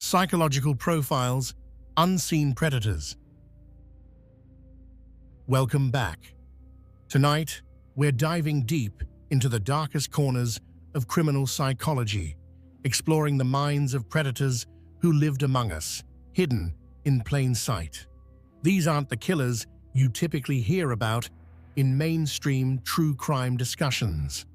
Psychological Profiles, Unseen Predators. Welcome back. Tonight, we're diving deep into the darkest corners of criminal psychology, exploring the minds of predators who lived among us, hidden in plain sight. These aren't the killers you typically hear about in mainstream true crime discussions.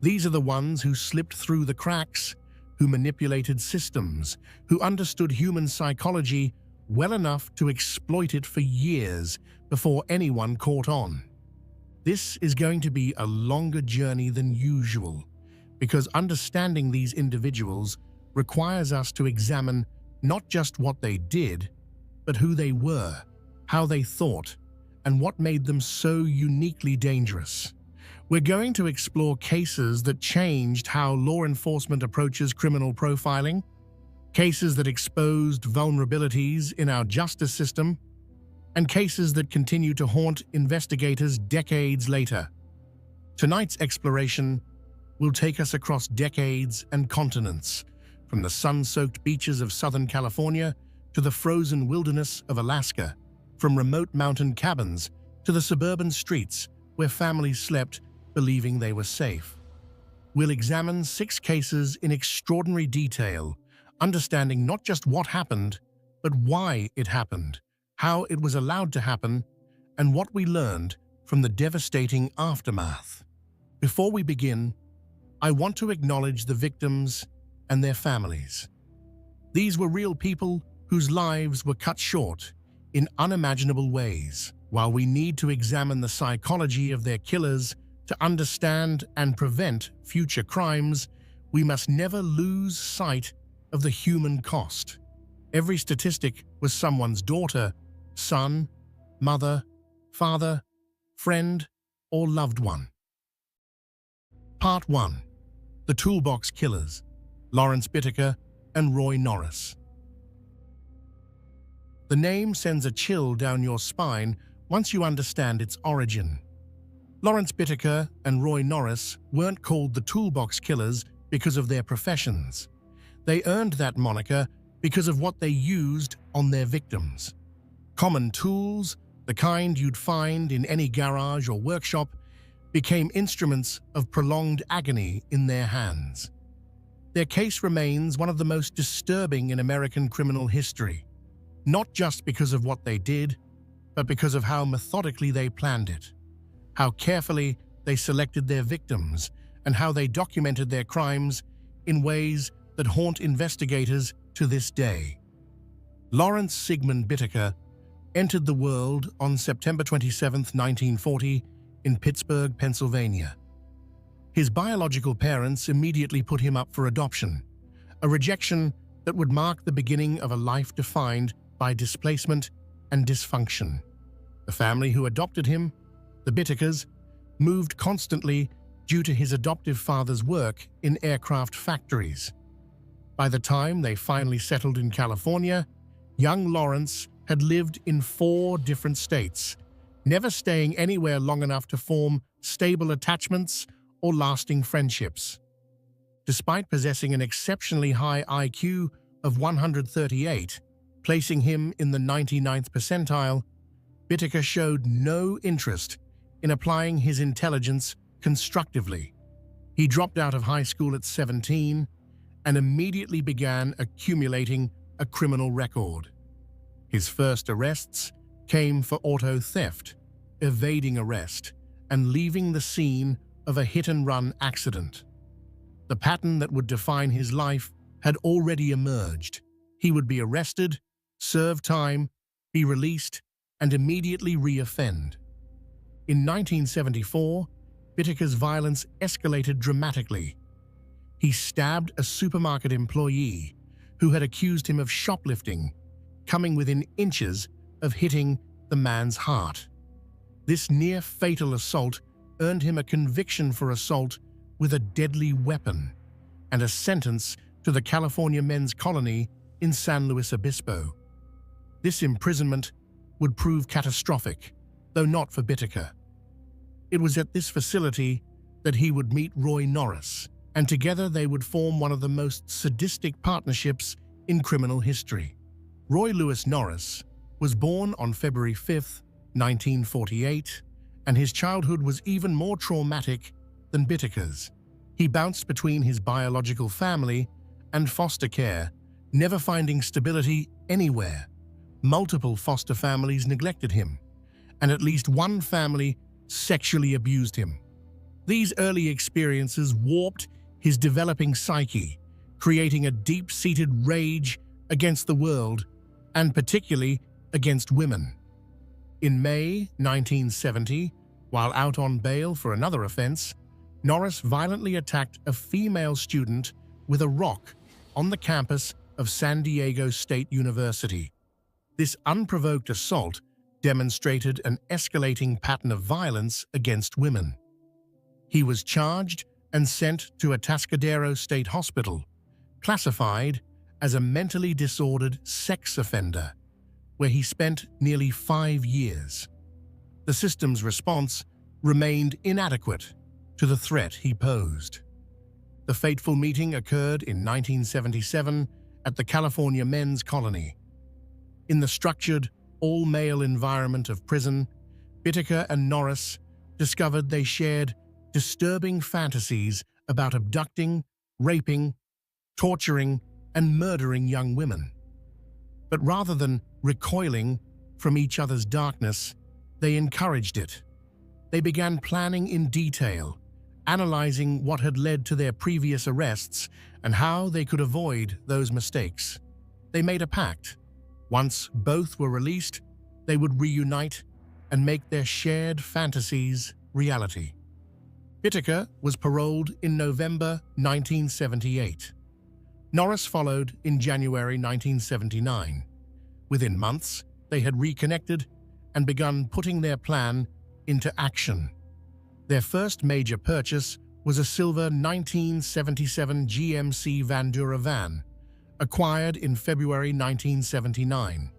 These are the ones who slipped through the cracks, who manipulated systems, who understood human psychology well enough to exploit it for years before anyone caught on. This is going to be a longer journey than usual, because understanding these individuals requires us to examine not just what they did, but who they were, how they thought, and what made them so uniquely dangerous. We're going to explore cases that changed how law enforcement approaches criminal profiling, cases that exposed vulnerabilities in our justice system, and cases that continue to haunt investigators decades later. Tonight's exploration will take us across decades and continents, from the sun-soaked beaches of Southern California to the frozen wilderness of Alaska, from remote mountain cabins to the suburban streets where families slept believing they were safe. We'll examine 6 cases in extraordinary detail, understanding not just what happened, but why it happened, how it was allowed to happen, and what we learned from the devastating aftermath. Before we begin, I want to acknowledge the victims and their families. These were real people whose lives were cut short in unimaginable ways. While we need to examine the psychology of their killers to understand and prevent future crimes, we must never lose sight of the human cost. Every statistic was someone's daughter, son, mother, father, friend, or loved one. Part 1. The Toolbox Killers, Lawrence Bittaker and Roy Norris. The name sends a chill down your spine once you understand its origin. Lawrence Bittaker and Roy Norris weren't called the Toolbox Killers because of their professions. They earned that moniker because of what they used on their victims. Common tools, the kind you'd find in any garage or workshop, became instruments of prolonged agony in their hands. Their case remains one of the most disturbing in American criminal history, not just because of what they did, but because of how methodically they planned it, how carefully they selected their victims, and how they documented their crimes in ways that haunt investigators to this day. Lawrence Sigmund Bittaker entered the world on September 27, 1940, in Pittsburgh, Pennsylvania. His biological parents immediately put him up for adoption, a rejection that would mark the beginning of a life defined by displacement and dysfunction. The family who adopted him, the Bittakers, moved constantly due to his adoptive father's work in aircraft factories. By the time they finally settled in California, young Lawrence had lived in 4 different states, never staying anywhere long enough to form stable attachments or lasting friendships. Despite possessing an exceptionally high IQ of 138, placing him in the 99th percentile, Bittaker showed no interest in applying his intelligence constructively. He dropped out of high school at 17 and immediately began accumulating a criminal record. His first arrests came for auto theft, evading arrest, and leaving the scene of a hit-and-run accident. The pattern that would define his life had already emerged. He would be arrested, serve time, be released, and immediately re-offend. In 1974, Bittaker's violence escalated dramatically. He stabbed a supermarket employee who had accused him of shoplifting, coming within inches of hitting the man's heart. This near-fatal assault earned him a conviction for assault with a deadly weapon and a sentence to the California Men's Colony in San Luis Obispo. This imprisonment would prove catastrophic, though not for Bittaker. It was at this facility that he would meet Roy Norris, and together they would form one of the most sadistic partnerships in criminal history. Roy Lewis Norris was born on February 5, 1948, and his childhood was even more traumatic than Bittaker's. He bounced between his biological family and foster care, never finding stability anywhere. Multiple foster families neglected him, and at least one family sexually abused him. These early experiences warped his developing psyche, creating a deep-seated rage against the world, and particularly against women. In May 1970, while out on bail for another offense, Norris violently attacked a female student with a rock on the campus of San Diego State University. This unprovoked assault demonstrated an escalating pattern of violence against women. He was charged and sent to Atascadero State Hospital, classified as a mentally disordered sex offender, where he spent nearly 5 years. The system's response remained inadequate to the threat he posed. The fateful meeting occurred in 1977 at the California Men's Colony. In the structured, all-male environment of prison, Bittaker and Norris discovered they shared disturbing fantasies about abducting, raping, torturing, and murdering young women. But rather than recoiling from each other's darkness, they encouraged it. They began planning in detail, analyzing what had led to their previous arrests and how they could avoid those mistakes. They made a pact. Once both were released, they would reunite and make their shared fantasies reality. Bittaker was paroled in November 1978. Norris followed in January 1979. Within months, they had reconnected and begun putting their plan into action. Their first major purchase was a silver 1977 GMC Vandura van, acquired in February 1979.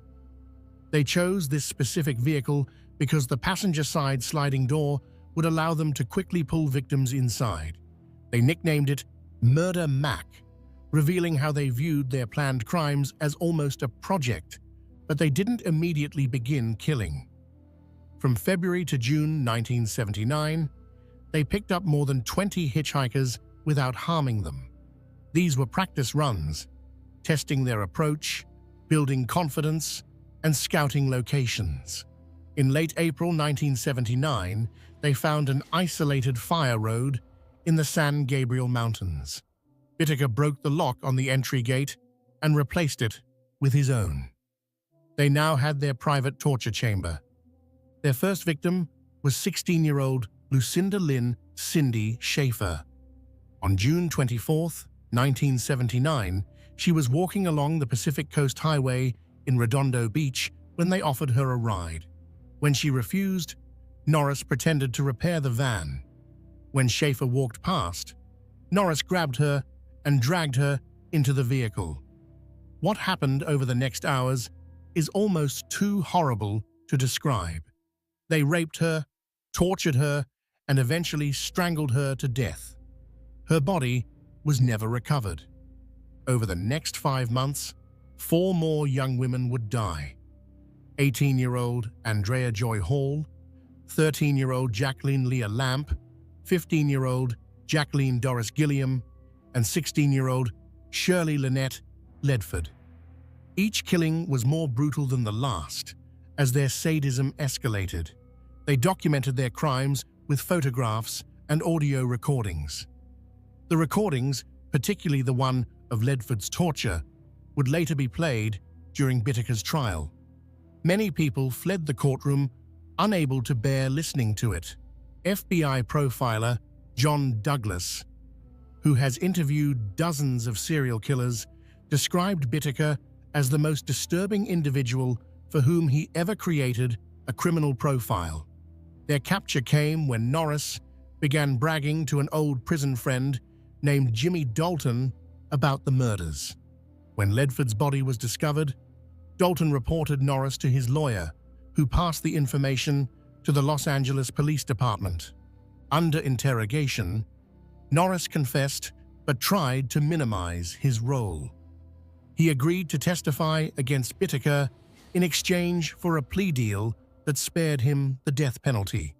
They chose this specific vehicle because the passenger-side sliding door would allow them to quickly pull victims inside. They nicknamed it Murder Mac, revealing how they viewed their planned crimes as almost a project, but they didn't immediately begin killing. From February to June 1979, they picked up more than 20 hitchhikers without harming them. These were practice runs, testing their approach, building confidence, and scouting locations. In late April 1979, they found an isolated fire road in the San Gabriel Mountains. Bittaker broke the lock on the entry gate and replaced it with his own. They now had their private torture chamber. Their first victim was 16-year-old Lucinda Lynn Cindy Schaefer. On June 24, 1979, she was walking along the Pacific Coast Highway in Redondo Beach when they offered her a ride. When she refused, Norris pretended to repair the van. When Schaefer walked past, Norris grabbed her and dragged her into the vehicle. What happened over the next hours is almost too horrible to describe. They raped her, tortured her, and eventually strangled her to death. Her body was never recovered. Over the next 5 months, 4 more young women would die. 18-year-old Andrea Joy Hall, 13-year-old Jacqueline Leah Lamp, 15-year-old Jacqueline Doris Gilliam, and 16-year-old Shirley Lynette Ledford. Each killing was more brutal than the last, as their sadism escalated. They documented their crimes with photographs and audio recordings. The recordings, particularly the one of Ledford's torture, would later be played during Bittaker's trial. Many people fled the courtroom, unable to bear listening to it. FBI profiler John Douglas, who has interviewed dozens of serial killers, described Bittaker as the most disturbing individual for whom he ever created a criminal profile. Their capture came when Norris began bragging to an old prison friend named Jimmy Dalton about the murders. When Ledford's body was discovered, Dalton reported Norris to his lawyer, who passed the information to the Los Angeles Police Department. Under interrogation, Norris confessed but tried to minimize his role. He agreed to testify against Bittaker in exchange for a plea deal that spared him the death penalty.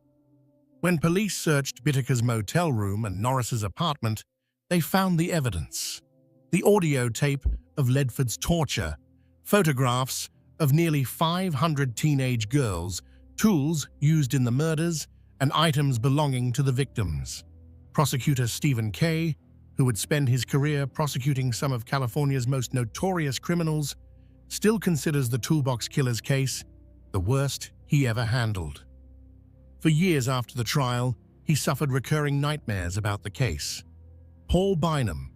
When police searched Bittaker's motel room and Norris's apartment, they found the evidence: the audio tape of Ledford's torture, photographs of nearly 500 teenage girls, tools used in the murders, and items belonging to the victims. Prosecutor Stephen Kay, who would spend his career prosecuting some of California's most notorious criminals, still considers the Toolbox Killers case the worst he ever handled. For years after the trial, he suffered recurring nightmares about the case. Paul Bynum,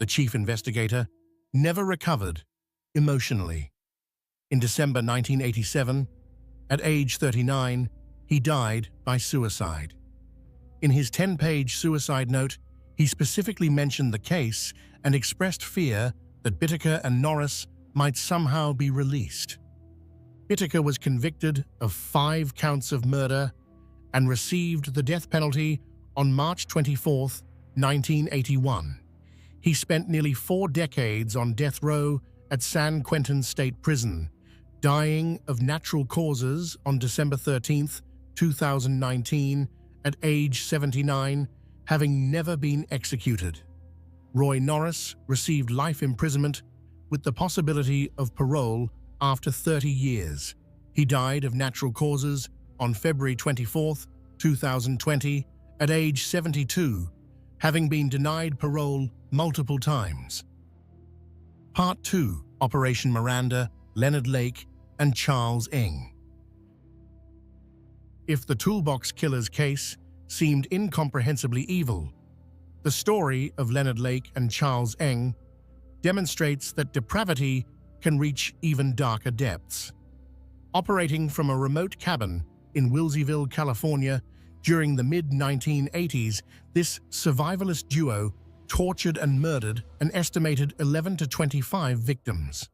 the chief investigator, never recovered emotionally. In December 1987, at age 39, he died by suicide. In his 10-page suicide note, he specifically mentioned the case and expressed fear that Bittaker and Norris might somehow be released. Bittaker was convicted of 5 counts of murder and received the death penalty on March 24, 1981. He spent nearly 4 decades on death row at San Quentin State Prison, dying of natural causes on December 13, 2019, at age 79, having never been executed. Roy Norris received life imprisonment with the possibility of parole after 30 years. He died of natural causes on February 24, 2020, at age 72, having been denied parole multiple times. Part 2: Operation Miranda, Leonard Lake, and Charles Ng. If the Toolbox Killers case seemed incomprehensibly evil, the story of Leonard Lake and Charles Ng demonstrates that depravity can reach even darker depths. Operating from a remote cabin in Wilseyville, California, during the mid-1980s, this survivalist duo tortured and murdered an estimated 11 to 25 victims.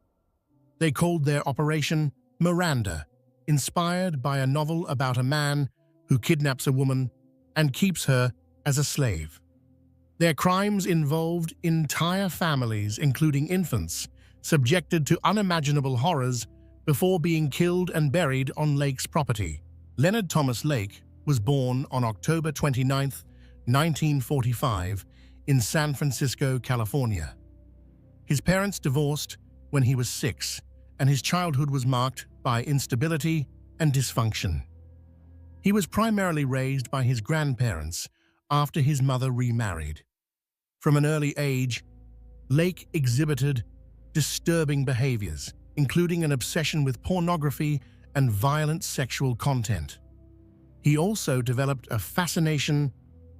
They called their operation Miranda, inspired by a novel about a man who kidnaps a woman and keeps her as a slave. Their crimes involved entire families, including infants, subjected to unimaginable horrors before being killed and buried on Lake's property. Leonard Thomas Lake was born on October 29, 1945, in San Francisco, California. His parents divorced when he was 6, and his childhood was marked by instability and dysfunction. He was primarily raised by his grandparents after his mother remarried. From an early age, Lake exhibited disturbing behaviors, including an obsession with pornography and violent sexual content. He also developed a fascination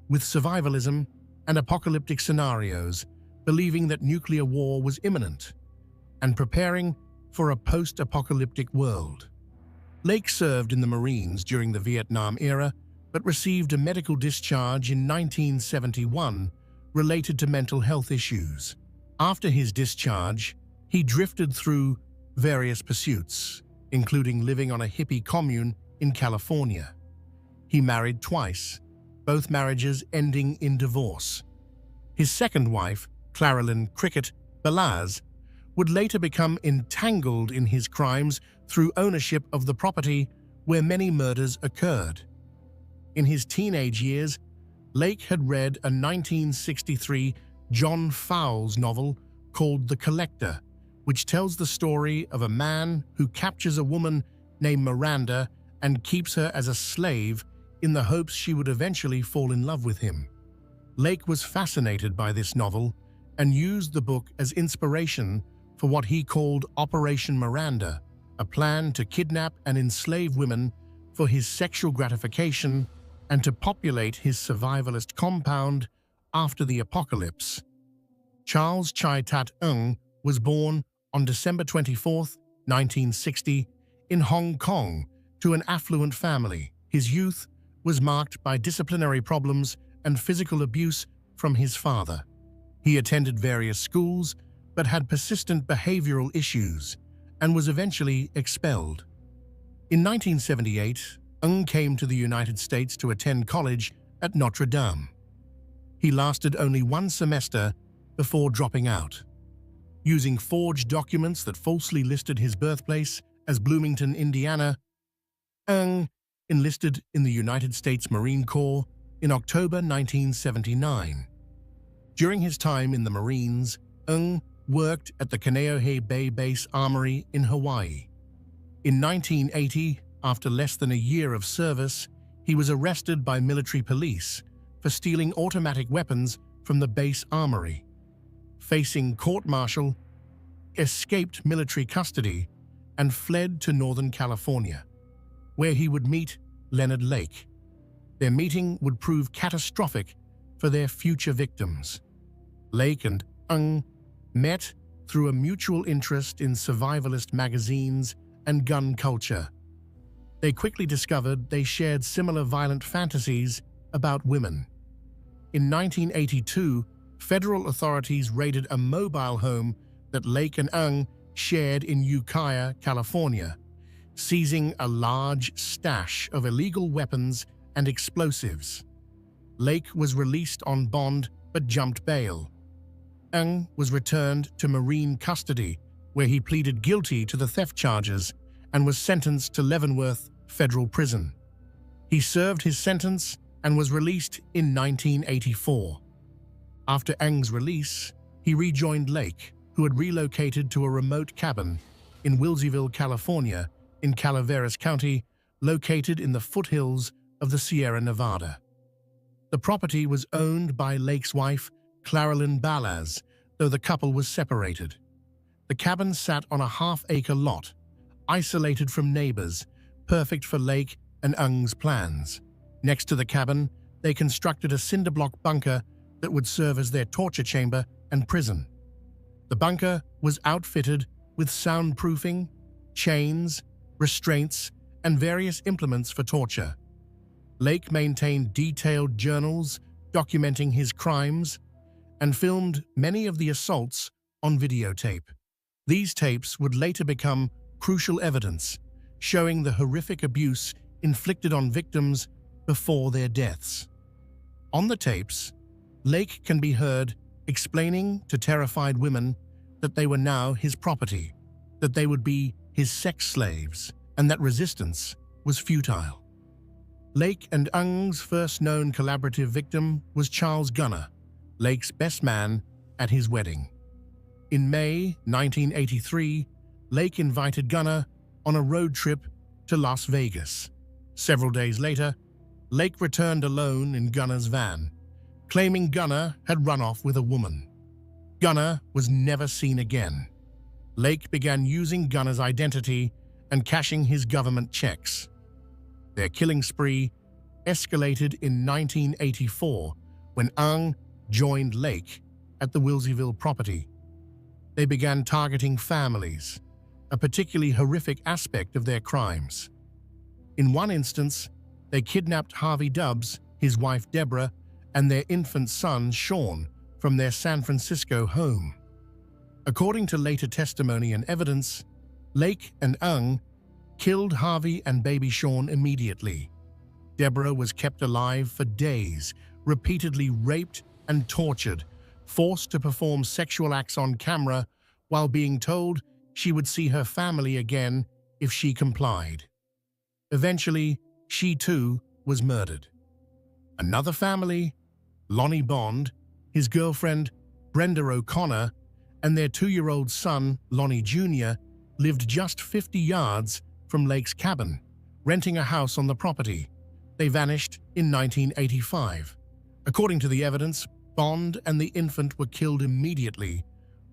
with survivalism and apocalyptic scenarios, believing that nuclear war was imminent and preparing for a post-apocalyptic world. Lake served in the Marines during the Vietnam era, but received a medical discharge in 1971 related to mental health issues. After his discharge, he drifted through various pursuits, including living on a hippie commune in California. He married twice, both marriages ending in divorce. His second wife, Claralyn Cricket Balaz, would later become entangled in his crimes through ownership of the property where many murders occurred. In his teenage years, Lake had read a 1963 John Fowles novel called The Collector, which tells the story of a man who captures a woman named Miranda and keeps her as a slave in the hopes she would eventually fall in love with him. Lake was fascinated by this novel and used the book as inspiration for what he called Operation Miranda, a plan to kidnap and enslave women for his sexual gratification and to populate his survivalist compound after the apocalypse. Charles Chai Tat Ng was born on December 24, 1960, in Hong Kong to an affluent family. His youth was marked by disciplinary problems and physical abuse from his father. He attended various schools but had persistent behavioral issues and was eventually expelled. In 1978, Ng came to the United States to attend college at Notre Dame. He lasted only 1 semester before dropping out. Using forged documents that falsely listed his birthplace as Bloomington, Indiana, Ng enlisted in the United States Marine Corps in October 1979. During his time in the Marines, Ng worked at the Kaneohe Bay Base Armory in Hawaii. In 1980, after less than a year of service, he was arrested by military police for stealing automatic weapons from the base armory. Facing court-martial, escaped military custody and fled to Northern California, where he would meet Leonard Lake. Their meeting would prove catastrophic for their future victims. Lake and Ng met through a mutual interest in survivalist magazines and gun culture. They quickly discovered they shared similar violent fantasies about women. In 1982, federal authorities raided a mobile home that Lake and Ng shared in Ukiah, California, seizing a large stash of illegal weapons and explosives. Lake was released on bond but jumped bail. Ng was returned to Marine custody, where he pleaded guilty to the theft charges and was sentenced to Leavenworth Federal Prison. He served his sentence and was released in 1984. After Ng's release, he rejoined Lake, who had relocated to a remote cabin in Wilseyville, California, in Calaveras County, located in the foothills of the Sierra Nevada. The property was owned by Lake's wife, Claralyn Balaz, though the couple was separated. The cabin sat on a half-acre lot, isolated from neighbors, perfect for Lake and Ng's plans. Next to the cabin, they constructed a cinder-block bunker that would serve as their torture chamber and prison. The bunker was outfitted with soundproofing, chains, restraints, and various implements for torture. Lake maintained detailed journals documenting his crimes and filmed many of the assaults on videotape. These tapes would later become crucial evidence, showing the horrific abuse inflicted on victims before their deaths. On the tapes, Lake can be heard explaining to terrified women that they were now his property, that they would be his sex slaves, and that resistance was futile. Lake and Ng's first known collaborative victim was Charles Gunner, Lake's best man at his wedding. In May 1983, Lake invited Gunner on a road trip to Las Vegas. Several days later, Lake returned alone in Gunner's van, claiming Gunner had run off with a woman. Gunner was never seen again. Lake began using Gunner's identity and cashing his government checks. Their killing spree escalated in 1984 when Ng joined Lake at the Wilseyville property. They began targeting families, a particularly horrific aspect of their crimes. In one instance, they kidnapped Harvey Dubbs, his wife Deborah, and their infant son Sean from their San Francisco home. According to later testimony and evidence, Lake and Ng killed Harvey and baby Sean immediately. Deborah was kept alive for days, repeatedly raped and tortured, forced to perform sexual acts on camera while being told she would see her family again if she complied. Eventually, she too was murdered. Another family, Lonnie Bond, his girlfriend Brenda O'Connor, and their 2-year-old son, Lonnie Jr., lived just 50 yards from Lake's cabin, renting a house on the property. They vanished in 1985. According to the evidence, Bond and the infant were killed immediately,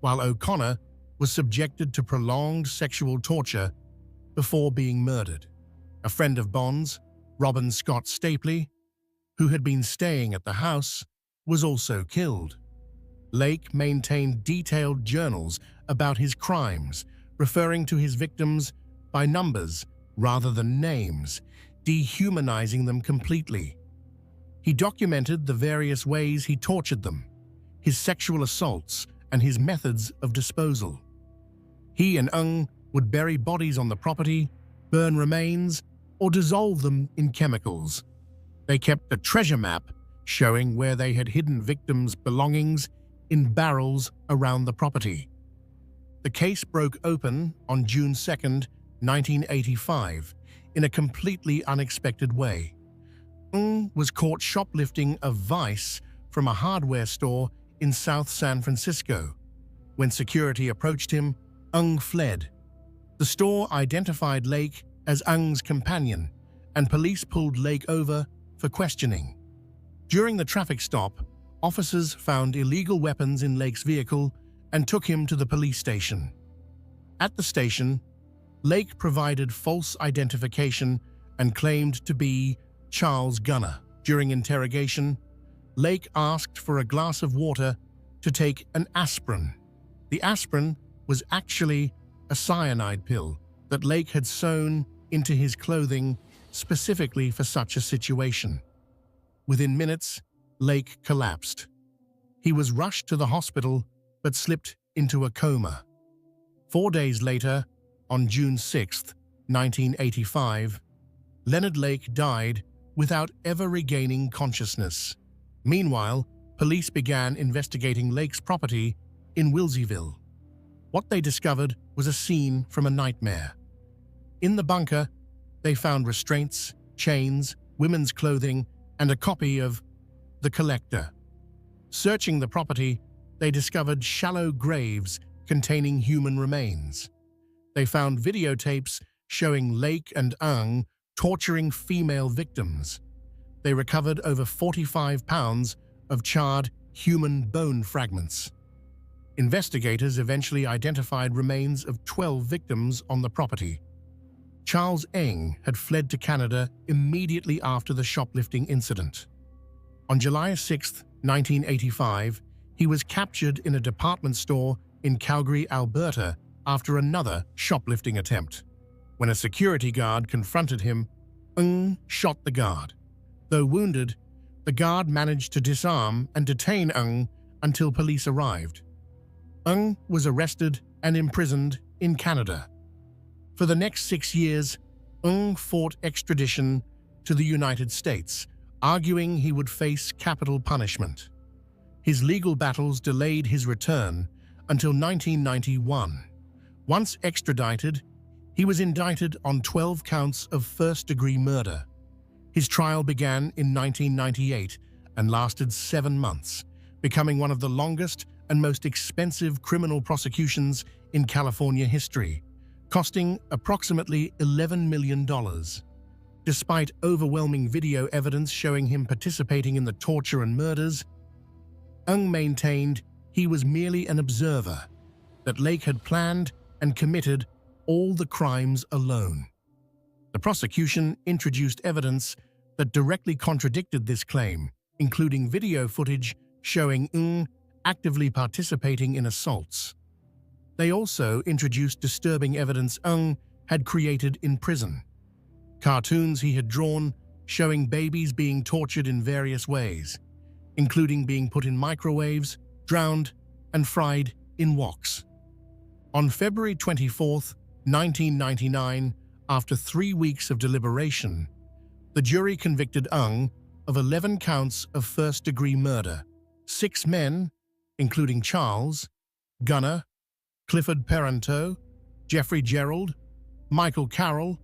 while O'Connor was subjected to prolonged sexual torture before being murdered. A friend of Bond's, Robin Scott Stapley, who had been staying at the house, was also killed. Lake maintained detailed journals about his crimes, referring to his victims by numbers rather than names, dehumanizing them completely. He documented the various ways he tortured them, his sexual assaults, and his methods of disposal. He and Ng would bury bodies on the property, burn remains, or dissolve them in chemicals. They kept a treasure map showing where they had hidden victims' belongings in barrels around the property. The case broke open on June 2, 1985, in a completely unexpected way. Ng was caught shoplifting a vice from a hardware store in South San Francisco. When security approached him, Ng fled. The store identified Lake as Ng's companion, and police pulled Lake over for questioning. During the traffic stop, officers found illegal weapons in Lake's vehicle and took him to the police station. At the station, Lake provided false identification and claimed to be Charles Gunner. During interrogation, Lake asked for a glass of water to take an aspirin. The aspirin was actually a cyanide pill that Lake had sewn into his clothing specifically for such a situation. Within minutes, Lake collapsed. He was rushed to the hospital but slipped into a coma. 4 days later, on June 6, 1985, Leonard Lake died without ever regaining consciousness. Meanwhile, police began investigating Lake's property in Wilseyville. What they discovered was a scene from a nightmare. In the bunker, they found restraints, chains, women's clothing, and a copy of The Collector. Searching the property, they discovered shallow graves containing human remains. They found videotapes showing Lake and Ng torturing female victims. They recovered over 45 pounds of charred human bone fragments. Investigators eventually identified remains of 12 victims on the property. Charles Ng had fled to Canada immediately after the shoplifting incident. On July 6, 1985, he was captured in a department store in Calgary, Alberta, after another shoplifting attempt. When a security guard confronted him, Ng shot the guard. Though wounded, the guard managed to disarm and detain Ng until police arrived. Ng was arrested and imprisoned in Canada. For the next 6 years, Ng fought extradition to the United States, arguing he would face capital punishment. His legal battles delayed his return until 1991. Once extradited, he was indicted on 12 counts of first-degree murder. His trial began in 1998 and lasted 7 months, becoming one of the longest and most expensive criminal prosecutions in California history, costing approximately $11 million. Despite overwhelming video evidence showing him participating in the torture and murders, Ng maintained he was merely an observer, that Lake had planned and committed all the crimes alone. The prosecution introduced evidence that directly contradicted this claim, including video footage showing Ng actively participating in assaults. They also introduced disturbing evidence Ng had created in prison. Cartoons he had drawn showing babies being tortured in various ways, including being put in microwaves, drowned, and fried in woks. On February 24, 1999, after 3 weeks of deliberation, the jury convicted Ng of 11 counts of first-degree murder. 6 men, including Charles Gunner, Clifford Peranteau, Jeffrey Gerald, Michael Carroll,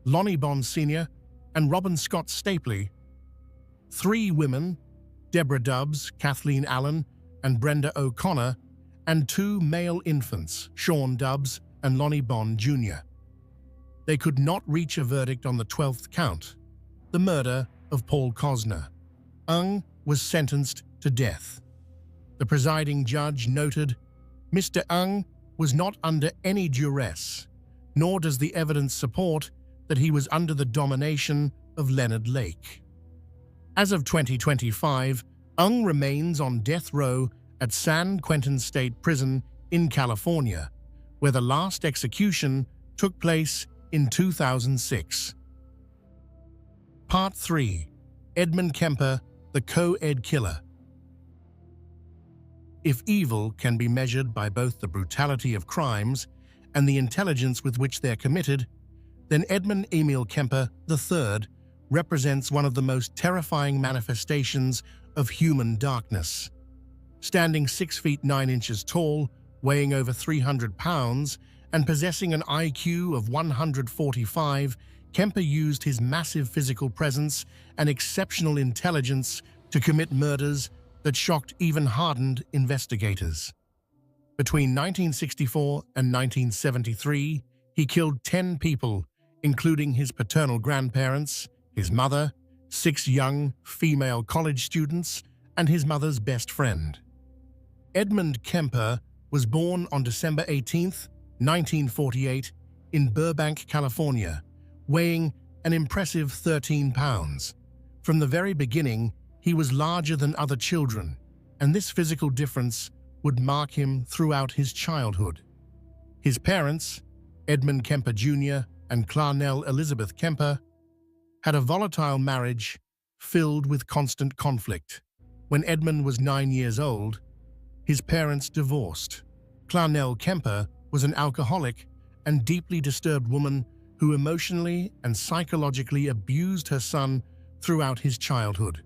Lonnie Bond Sr., and Robin Scott Stapley. 3 women, Deborah Dubbs, Kathleen Allen, and Brenda O'Connor, and 2 male infants, Sean Dubbs and Lonnie Bond Jr. They could not reach a verdict on the 12th count, the murder of Paul Cosner. Ng was sentenced to death. The presiding judge noted, "Mr. Ng was not under any duress, nor does the evidence support that he was under the domination of Leonard Lake." As of 2025, Ng remains on death row at San Quentin State Prison in California, where the last execution took place in 2006. Part 3. Edmund Kemper, the Co-Ed Killer. If evil can be measured by both the brutality of crimes and the intelligence with which they're committed, then Edmund Emil Kemper III represents one of the most terrifying manifestations of human darkness. Standing 6 feet 9 inches tall, Weighing over 300 pounds and possessing an IQ of 145, Kemper used his massive physical presence and exceptional intelligence to commit murders that shocked even hardened investigators. Between 1964 and 1973, he killed 10 people, including his paternal grandparents, his mother, 6 young female college students, and his mother's best friend. Edmund Kemper was born on December 18, 1948, in Burbank, California, weighing an impressive 13 pounds. From the very beginning, he was larger than other children, and this physical difference would mark him throughout his childhood. His parents, Edmund Kemper Jr. and Clarnell Elizabeth Kemper, had a volatile marriage filled with constant conflict. When Edmund was 9 years old, his parents divorced. Clarnell Kemper was an alcoholic and deeply disturbed woman who emotionally and psychologically abused her son throughout his childhood.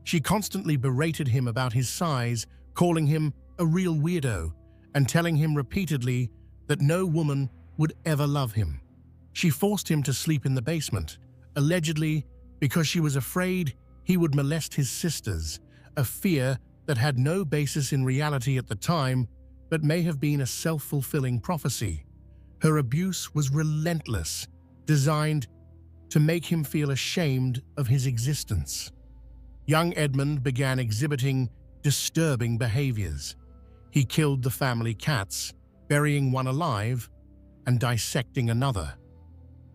She constantly berated him about his size, calling him a real weirdo and telling him repeatedly that no woman would ever love him. She forced him to sleep in the basement, allegedly because she was afraid he would molest his sisters, a fear that had no basis in reality at the time, but may have been a self-fulfilling prophecy. Her abuse was relentless, designed to make him feel ashamed of his existence. Young Edmund began exhibiting disturbing behaviors. He killed the family cats, burying one alive and dissecting another.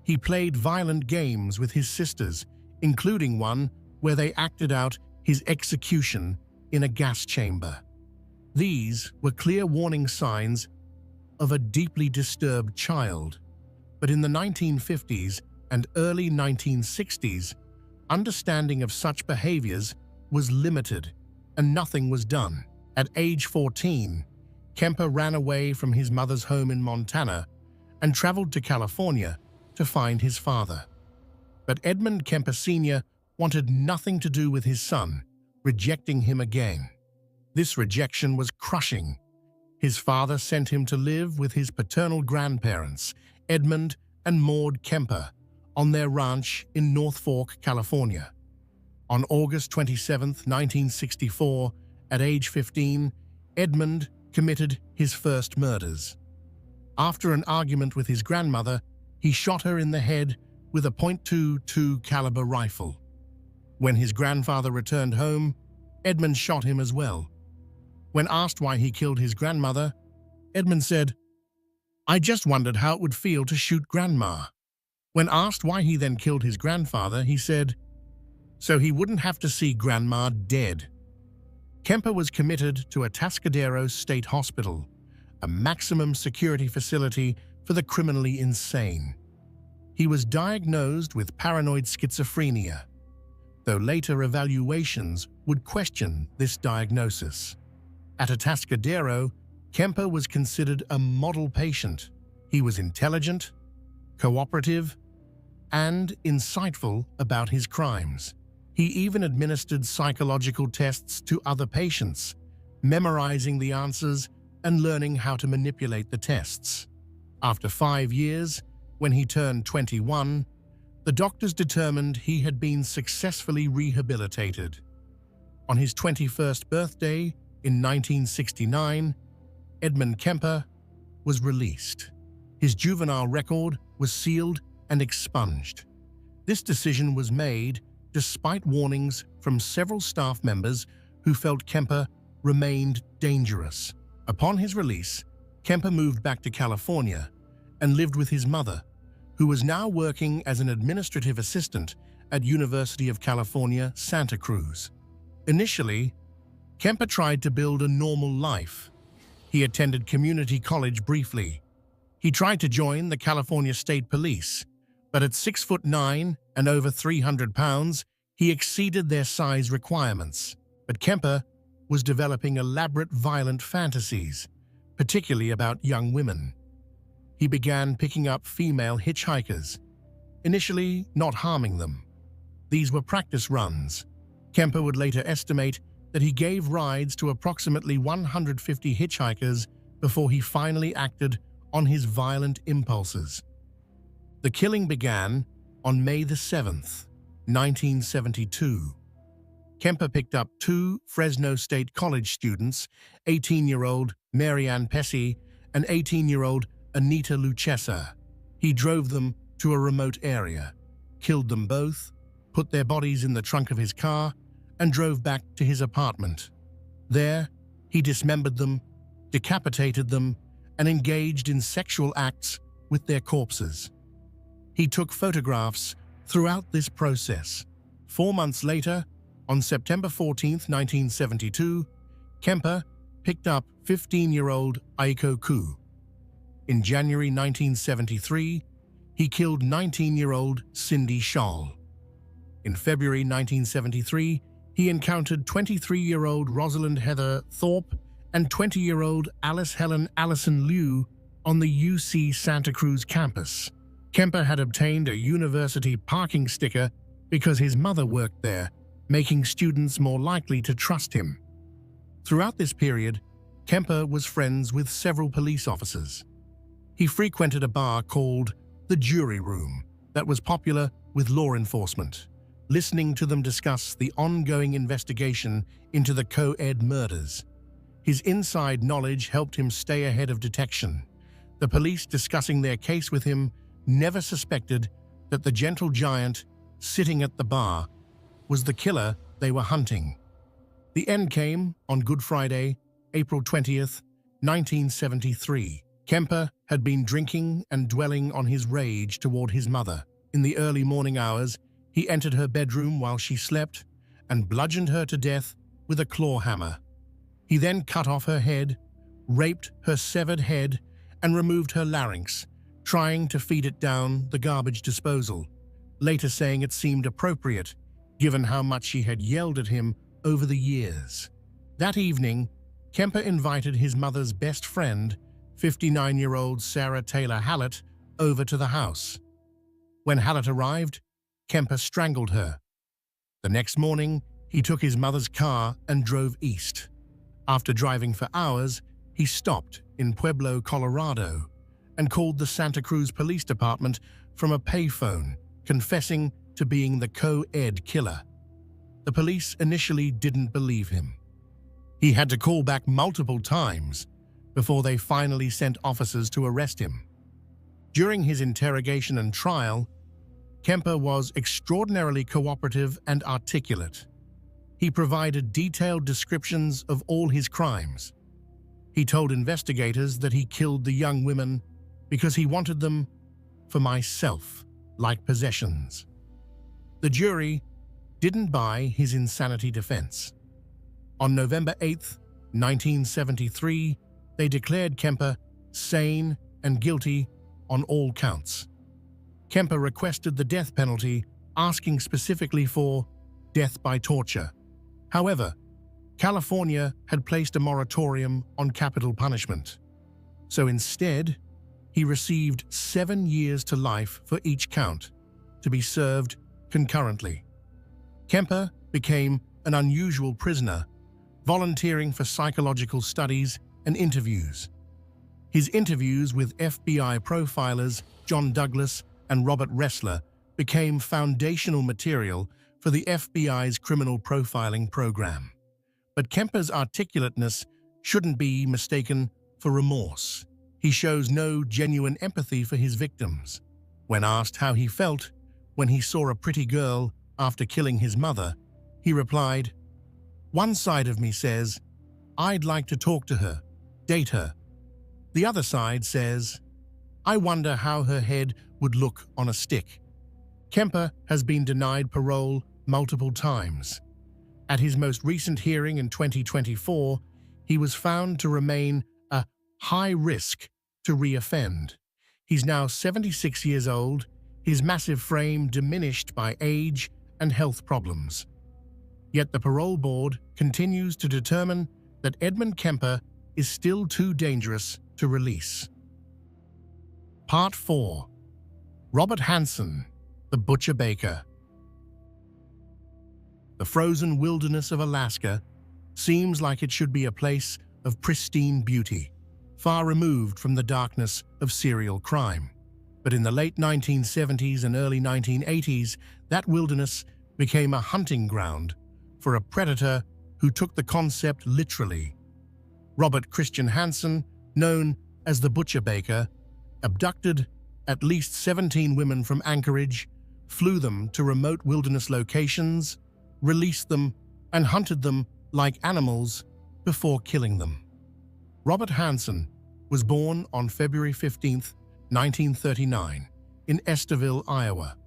He played violent games with his sisters, including one where they acted out his execution in a gas chamber. These were clear warning signs of a deeply disturbed child. But in the 1950s and early 1960s, understanding of such behaviors was limited and nothing was done. At age 14, Kemper ran away from his mother's home in Montana and traveled to California to find his father. But Edmund Kemper Sr. wanted nothing to do with his son, rejecting him again. This rejection was crushing. His father sent him to live with his paternal grandparents, Edmund and Maud Kemper, on their ranch in North Fork, California. On August 27, 1964, at age 15, Edmund committed his first murders. After an argument with his grandmother, he shot her in the head with a .22 caliber rifle. When his grandfather returned home, Edmund shot him as well. When asked why he killed his grandmother, Edmund said, "I just wondered how it would feel to shoot Grandma." When asked why he then killed his grandfather, he said, "So he wouldn't have to see Grandma dead." Kemper was committed to Atascadero State Hospital, a maximum security facility for the criminally insane. He was diagnosed with paranoid schizophrenia, though later evaluations would question this diagnosis. At Atascadero, Kemper was considered a model patient. He was intelligent, cooperative, and insightful about his crimes. He even administered psychological tests to other patients, memorizing the answers and learning how to manipulate the tests. After 5 years, when he turned 21, the doctors determined he had been successfully rehabilitated. On his 21st birthday in 1969, Edmund Kemper was released. His juvenile record was sealed and expunged. This decision was made despite warnings from several staff members who felt Kemper remained dangerous. Upon his release, Kemper moved back to California and lived with his mother, who was now working as an administrative assistant at University of California, Santa Cruz. Initially, Kemper tried to build a normal life. He attended community college briefly. He tried to join the California State Police, but at 6'9" and over 300 pounds, he exceeded their size requirements. But Kemper was developing elaborate violent fantasies, particularly about young women. He began picking up female hitchhikers, initially not harming them. These were practice runs. Kemper would later estimate that he gave rides to approximately 150 hitchhikers before he finally acted on his violent impulses. The killing began on May the 7th, 1972. Kemper picked up two Fresno State College students, 18-year-old Marianne Pesce and 18-year-old Anita Luchessa. He drove them to a remote area, killed them both, put their bodies in the trunk of his car, and drove back to his apartment. There, he dismembered them, decapitated them, and engaged in sexual acts with their corpses. He took photographs throughout this process. 4 months later, on September 14, 1972, Kemper picked up 15-year-old Aiko Koo. In January 1973, he killed 19-year-old Cindy Scholl. In February 1973, he encountered 23-year-old Rosalind Heather Thorpe and 20-year-old Alice Helen Allison Liu on the UC Santa Cruz campus. Kemper had obtained a university parking sticker because his mother worked there, making students more likely to trust him. Throughout this period, Kemper was friends with several police officers. He frequented a bar called the Jury Room that was popular with law enforcement, listening to them discuss the ongoing investigation into the co-ed murders. His inside knowledge helped him stay ahead of detection. The police discussing their case with him never suspected that the gentle giant sitting at the bar was the killer they were hunting. The end came on Good Friday, April 20th, 1973. Kemper had been drinking and dwelling on his rage toward his mother. In the early morning hours, he entered her bedroom while she slept and bludgeoned her to death with a claw hammer. He then cut off her head, raped her severed head, and removed her larynx, trying to feed it down the garbage disposal, later saying it seemed appropriate given how much she had yelled at him over the years. That evening, Kemper invited his mother's best friend, 59-year-old Sarah Taylor Hallett, over to the house. When Hallett arrived, Kemper strangled her. The next morning, he took his mother's car and drove east. After driving for hours, he stopped in Pueblo, Colorado, and called the Santa Cruz Police Department from a payphone, confessing to being the co-ed killer. The police initially didn't believe him. He had to call back multiple times before they finally sent officers to arrest him. During his interrogation and trial, Kemper was extraordinarily cooperative and articulate. He provided detailed descriptions of all his crimes. He told investigators that he killed the young women because he wanted them for myself, like possessions. The jury didn't buy his insanity defense. On November 8, 1973, they declared Kemper sane and guilty on all counts. Kemper requested the death penalty, asking specifically for death by torture. However, California had placed a moratorium on capital punishment. So instead, he received 7 years to life for each count, to be served concurrently. Kemper became an unusual prisoner, volunteering for psychological studies and interviews. His interviews with FBI profilers John Douglas and Robert Ressler became foundational material for the FBI's criminal profiling program. But Kemper's articulateness shouldn't be mistaken for remorse. He shows no genuine empathy for his victims. When asked how he felt when he saw a pretty girl after killing his mother, he replied, "One side of me says, I'd like to talk to her, date her. The other side says, I wonder how her head would look on a stick." Kemper has been denied parole multiple times. At his most recent hearing in 2024, he was found to remain a high risk to reoffend. He's now 76 years old, his massive frame diminished by age and health problems. Yet the parole board continues to determine that Edmund Kemper is still too dangerous to release. Part 4. Robert Hansen, the Butcher Baker. The frozen wilderness of Alaska seems like it should be a place of pristine beauty, far removed from the darkness of serial crime. But in the late 1970s and early 1980s, that wilderness became a hunting ground for a predator who took the concept literally. Robert Christian Hansen, known as the Butcher Baker, abducted at least 17 women from Anchorage, flew them to remote wilderness locations, released them, and hunted them like animals before killing them. Robert Hansen was born on February 15, 1939, in Estherville, Iowa.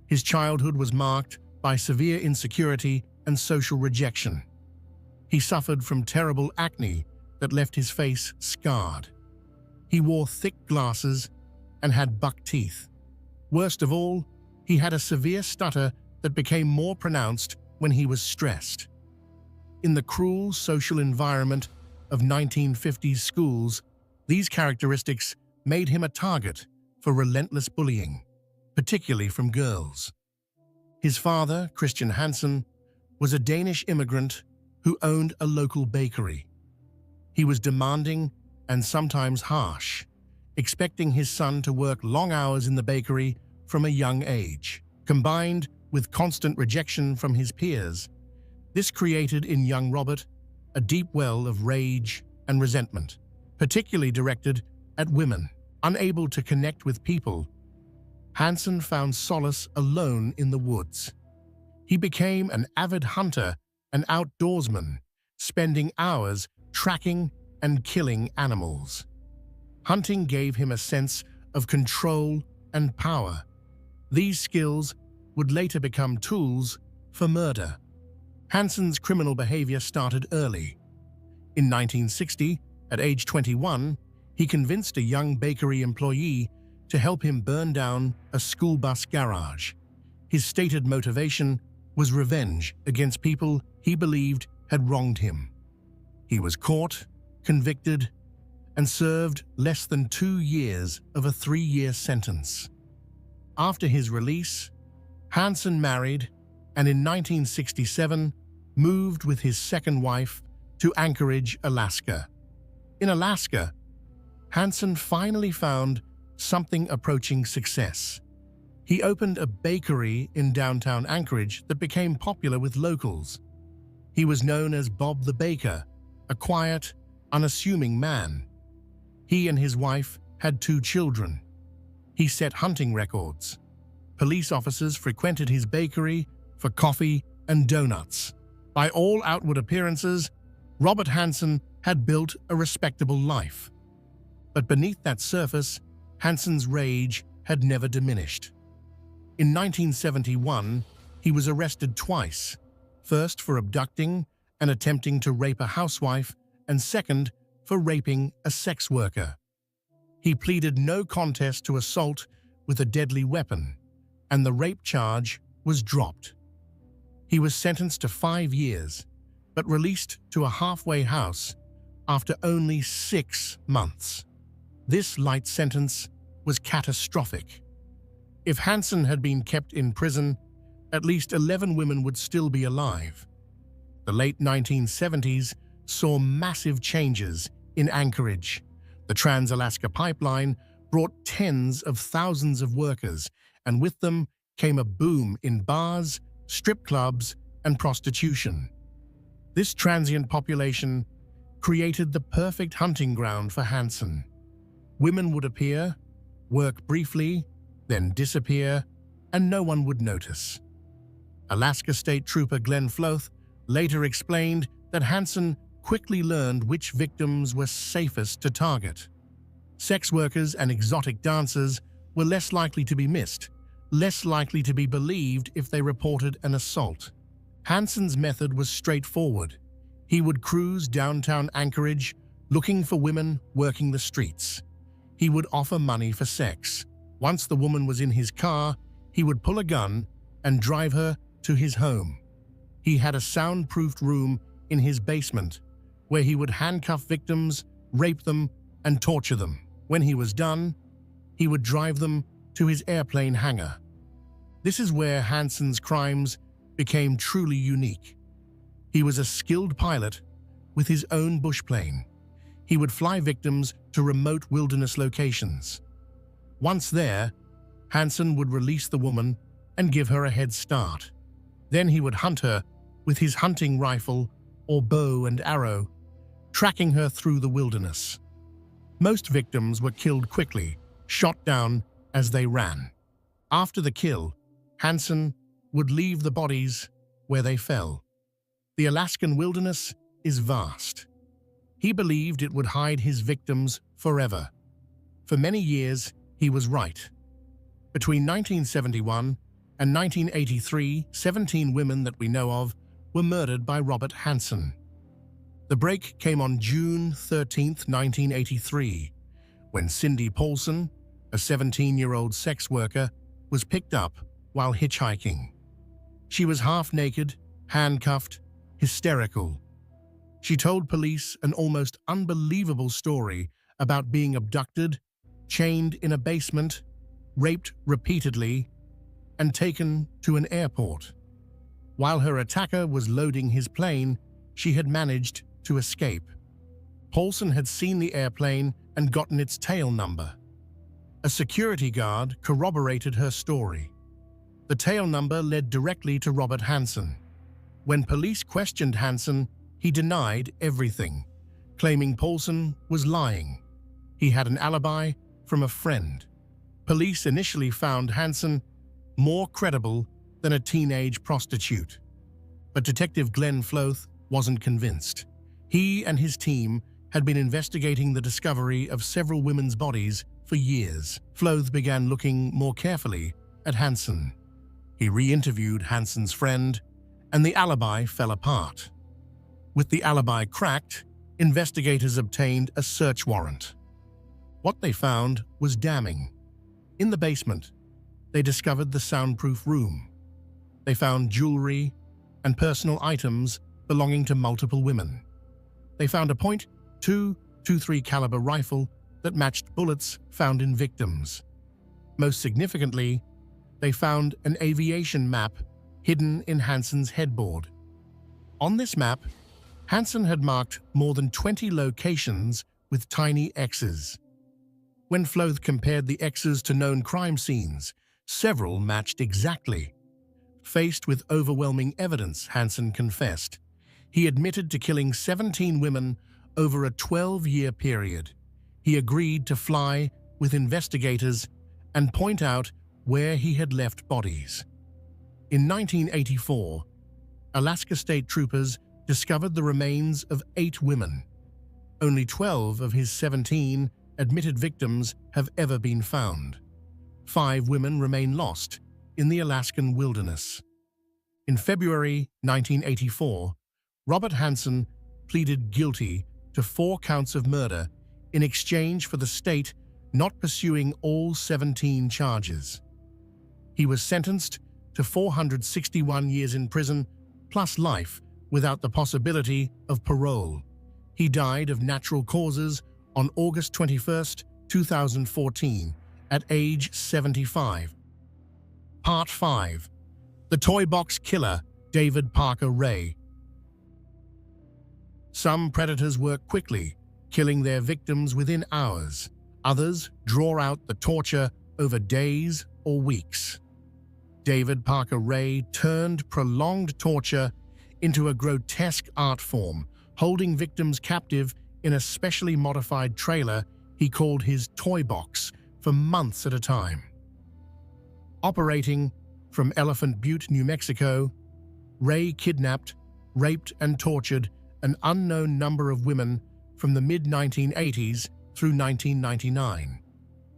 His childhood was marked by severe insecurity and social rejection. He suffered from terrible acne that left his face scarred. He wore thick glasses and had buck teeth. Worst of all, he had a severe stutter that became more pronounced when he was stressed. In the cruel social environment of 1950s schools, these characteristics made him a target for relentless bullying, particularly from girls. His father, Christian Hansen, was a Danish immigrant who owned a local bakery. He was demanding and sometimes harsh, expecting his son to work long hours in the bakery from a young age. Combined with constant rejection from his peers, this created in young Robert a deep well of rage and resentment, particularly directed at women. Unable to connect with people, Hansen found solace alone in the woods. He became an avid hunter and outdoorsman, spending hours tracking and killing animals. Hunting gave him a sense of control and power. These skills would later become tools for murder. Hansen's criminal behavior started early. In 1960, at age 21, he convinced a young bakery employee to help him burn down a school bus garage. His stated motivation was revenge against people he believed had wronged him. He was caught, convicted, and served less than 2 years of a 3-year sentence. After his release, Hansen married and in 1967 moved with his second wife to Anchorage, Alaska. In Alaska, Hansen finally found something approaching success. He opened a bakery in downtown Anchorage that became popular with locals. He was known as Bob the Baker, a quiet, unassuming man. He and his wife had 2 children. He set hunting records. Police officers frequented his bakery for coffee and donuts. By all outward appearances, Robert Hansen had built a respectable life. But beneath that surface, Hansen's rage had never diminished. In 1971, he was arrested twice, first for abducting and attempting to rape a housewife, and second for raping a sex worker. He pleaded no contest to assault with a deadly weapon, and the rape charge was dropped. He was sentenced to 5 years, but released to a halfway house after only 6 months. This light sentence was catastrophic. If Hansen had been kept in prison, at least 11 women would still be alive. The late 1970s saw massive changes in Anchorage. The Trans-Alaska Pipeline brought tens of thousands of workers, and with them came a boom in bars, strip clubs, and prostitution. This transient population created the perfect hunting ground for Hansen. Women would appear, work briefly, then disappear, and no one would notice. Alaska State Trooper Glenn Floth later explained that Hansen quickly learned which victims were safest to target. Sex workers and exotic dancers were less likely to be missed, less likely to be believed if they reported an assault. Hansen's method was straightforward. He would cruise downtown Anchorage looking for women working the streets. He would offer money for sex. Once the woman was in his car, he would pull a gun and drive her to his home. He had a soundproofed room in his basement where he would handcuff victims, rape them, and torture them. When he was done, he would drive them to his airplane hangar. This is where Hansen's crimes became truly unique. He was a skilled pilot with his own bushplane. He would fly victims to remote wilderness locations. Once there, Hansen would release the woman and give her a head start. Then he would hunt her with his hunting rifle or bow and arrow, tracking her through the wilderness. Most victims were killed quickly, shot down as they ran. After the kill, Hansen would leave the bodies where they fell. The Alaskan wilderness is vast. He believed it would hide his victims forever. For many years, he was right. Between 1971 and 1983, 17 women that we know of were murdered by Robert Hansen. The break came on June 13, 1983, when Cindy Paulson, a 17-year-old sex worker, was picked up while hitchhiking. She was half-naked, handcuffed, hysterical. She told police an almost unbelievable story about being abducted, chained in a basement, raped repeatedly, and taken to an airport. While her attacker was loading his plane, she had managed to escape. Paulson had seen the airplane and gotten its tail number. A security guard corroborated her story. The tail number led directly to Robert Hansen. When police questioned Hansen, he denied everything, claiming Paulson was lying. He had an alibi from a friend. Police initially found Hansen more credible than a teenage prostitute. But Detective Glenn Floth wasn't convinced. He and his team had been investigating the discovery of several women's bodies for years. Floth began looking more carefully at Hansen. He re-interviewed Hansen's friend, and the alibi fell apart. With the alibi cracked, investigators obtained a search warrant. What they found was damning. In the basement, they discovered the soundproof room. They found jewelry and personal items belonging to multiple women. They found a .223 caliber rifle that matched bullets found in victims. Most significantly, they found an aviation map hidden in Hansen's headboard. On this map, Hansen had marked more than 20 locations with tiny X's. When Floth compared the X's to known crime scenes, several matched exactly. Faced with overwhelming evidence, Hansen confessed. He admitted to killing 17 women over a 12-year period. He agreed to fly with investigators and point out where he had left bodies. In 1984, Alaska State Troopers discovered the remains of 8 women. Only 12 of his 17 admitted victims have ever been found. 5 women remain lost in the Alaskan wilderness. In February 1984, Robert Hansen pleaded guilty to 4 counts of murder in exchange for the state not pursuing all 17 charges. He was sentenced to 461 years in prison plus life without the possibility of parole. He died of natural causes on August 21, 2014, at age 75. Part 5. The Toy Box Killer, David Parker Ray. Some predators work quickly, killing their victims within hours. Others draw out the torture over days or weeks. David Parker Ray turned prolonged torture into a grotesque art form, holding victims captive in a specially modified trailer he called his toy box for months at a time. Operating from Elephant Butte, New Mexico, Ray kidnapped, raped, and tortured an unknown number of women from the mid-1980s through 1999.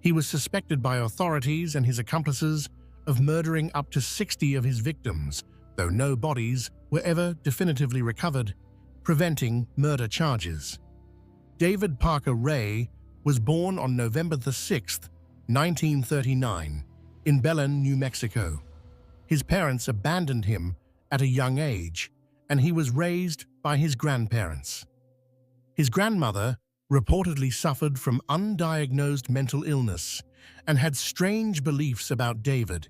He was suspected by authorities and his accomplices of murdering up to 60 of his victims, though no bodies were ever definitively recovered, preventing murder charges. David Parker Ray was born on November 6, 1939, in Belen, New Mexico. His parents abandoned him at a young age, and he was raised by his grandparents. His grandmother reportedly suffered from undiagnosed mental illness and had strange beliefs about David,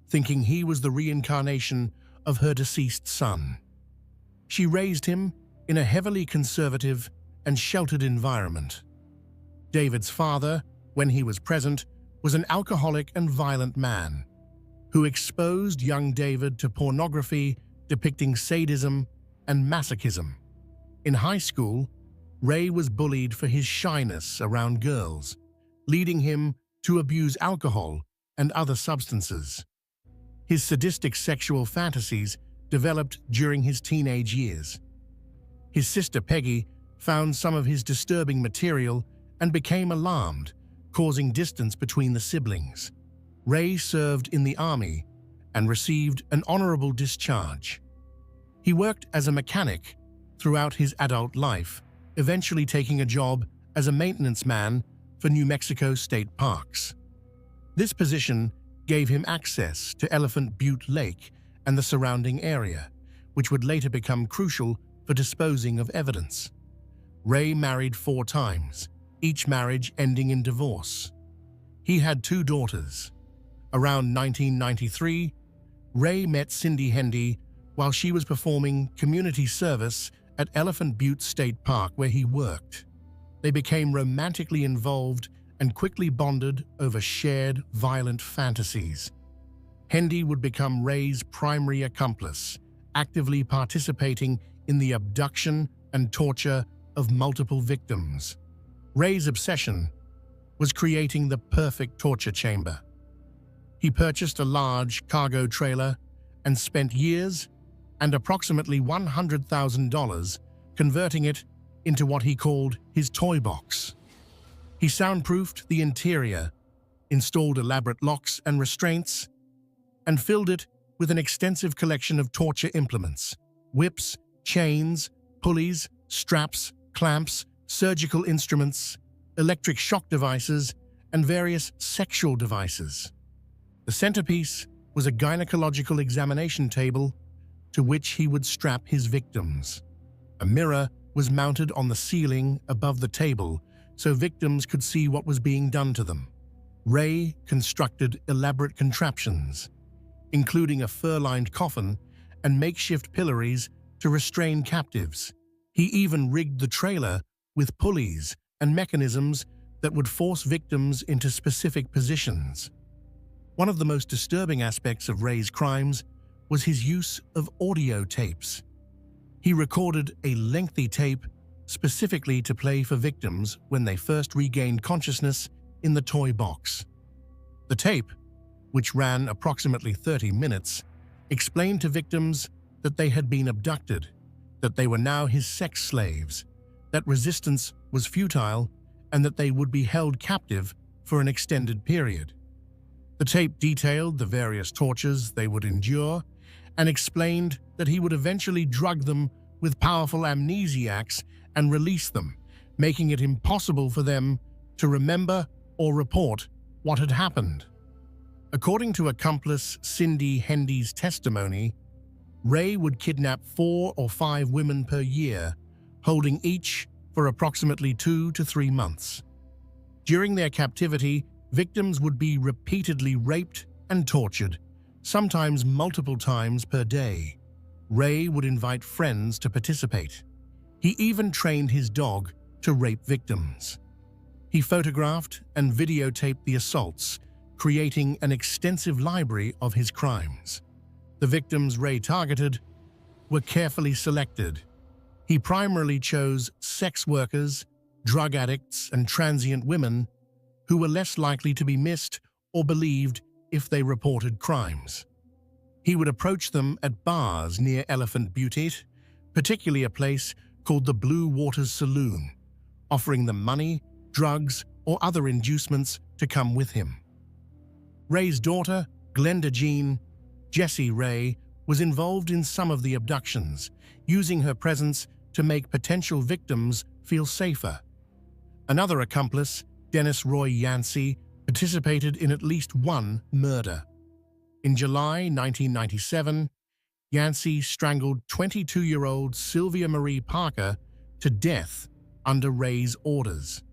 thinking he was the reincarnation of her deceased son. She raised him in a heavily conservative and sheltered environment. David's father, when he was present, was an alcoholic and violent man who exposed young David to pornography depicting sadism and masochism. In high school, Ray was bullied for his shyness around girls, leading him to abuse alcohol and other substances. His sadistic sexual fantasies developed during his teenage years. His sister Peggy found some of his disturbing material and became alarmed, causing distance between the siblings. Ray served in the Army and received an honorable discharge. He worked as a mechanic throughout his adult life, eventually taking a job as a maintenance man for New Mexico state parks. This position gave him access to Elephant Butte Lake and the surrounding area, which would later become crucial for disposing of evidence. Ray married 4 times, each marriage ending in divorce. He had 2 daughters. Around 1993, Ray met Cindy Hendy while she was performing community service at Elephant Butte State Park where he worked. They became romantically involved and quickly bonded over shared violent fantasies. Hendy would become Ray's primary accomplice, actively participating in the abduction and torture of multiple victims. Ray's obsession was creating the perfect torture chamber. He purchased a large cargo trailer and spent years and approximately $100,000 converting it into what he called his toy box. He soundproofed the interior, installed elaborate locks and restraints, and filled it with an extensive collection of torture implements: whips, chains, pulleys, straps, clamps, surgical instruments, electric shock devices, and various sexual devices. The centerpiece was a gynecological examination table to which he would strap his victims. A mirror was mounted on the ceiling above the table so victims could see what was being done to them. Ray constructed elaborate contraptions, including a fur-lined coffin and makeshift pillories to restrain captives. He even rigged the trailer with pulleys and mechanisms that would force victims into specific positions. One of the most disturbing aspects of Ray's crimes was his use of audio tapes. He recorded a lengthy tape specifically to play for victims when they first regained consciousness in the toy box. The tape, which ran approximately 30 minutes, explained to victims that they had been abducted, that they were now his sex slaves, that resistance was futile, and that they would be held captive for an extended period. The tape detailed the various tortures they would endure and explained that he would eventually drug them with powerful amnesiacs and release them, making it impossible for them to remember or report what had happened. According to accomplice Cindy Hendy's testimony, Ray would kidnap 4 or 5 women per year, holding each for approximately 2 to 3 months. During their captivity, victims would be repeatedly raped and tortured, sometimes multiple times per day. Ray would invite friends to participate. He even trained his dog to rape victims. He photographed and videotaped the assaults, creating an extensive library of his crimes. The victims Ray targeted were carefully selected. He primarily chose sex workers, drug addicts, and transient women who were less likely to be missed or believed if they reported crimes. He would approach them at bars near Elephant Butte, particularly a place called the Blue Waters Saloon, offering them money, drugs, or other inducements to come with him. Ray's daughter, Glenda Jean, Jessie Ray, was involved in some of the abductions, using her presence to make potential victims feel safer. Another accomplice, Dennis Roy Yancey, participated in at least one murder. In July 1997, Yancey strangled 22-year-old Sylvia Marie Parker to death under Ray's orders.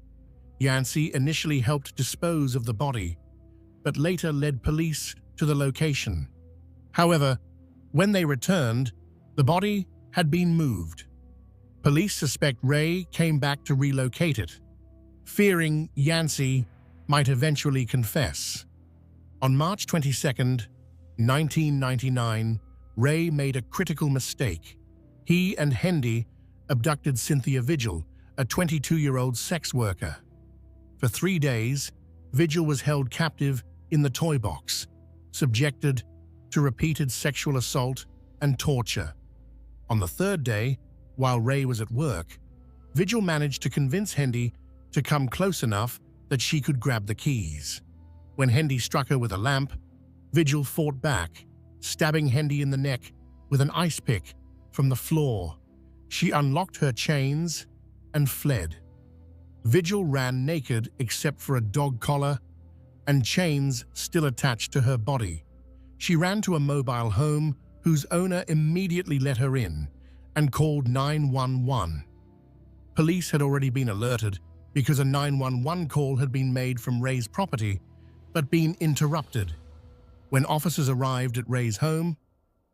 Yancey initially helped dispose of the body, but later led police to the location. However, when they returned, the body had been moved. Police suspect Ray came back to relocate it, fearing Yancey might eventually confess. On March 22, 1999, Ray made a critical mistake. He and Hendy abducted Cynthia Vigil, a 22-year-old sex worker. For 3 days, Vigil was held captive in the toy box, subjected to repeated sexual assault and torture. On the third day, while Ray was at work, Vigil managed to convince Hendy to come close enough that she could grab the keys. When Hendy struck her with a lamp, Vigil fought back, stabbing Hendy in the neck with an ice pick from the floor. She unlocked her chains and fled. Vigil ran naked except for a dog collar and chains still attached to her body. She ran to a mobile home whose owner immediately let her in and called 911. Police had already been alerted because a 911 call had been made from Ray's property but been interrupted. When officers arrived at Ray's home,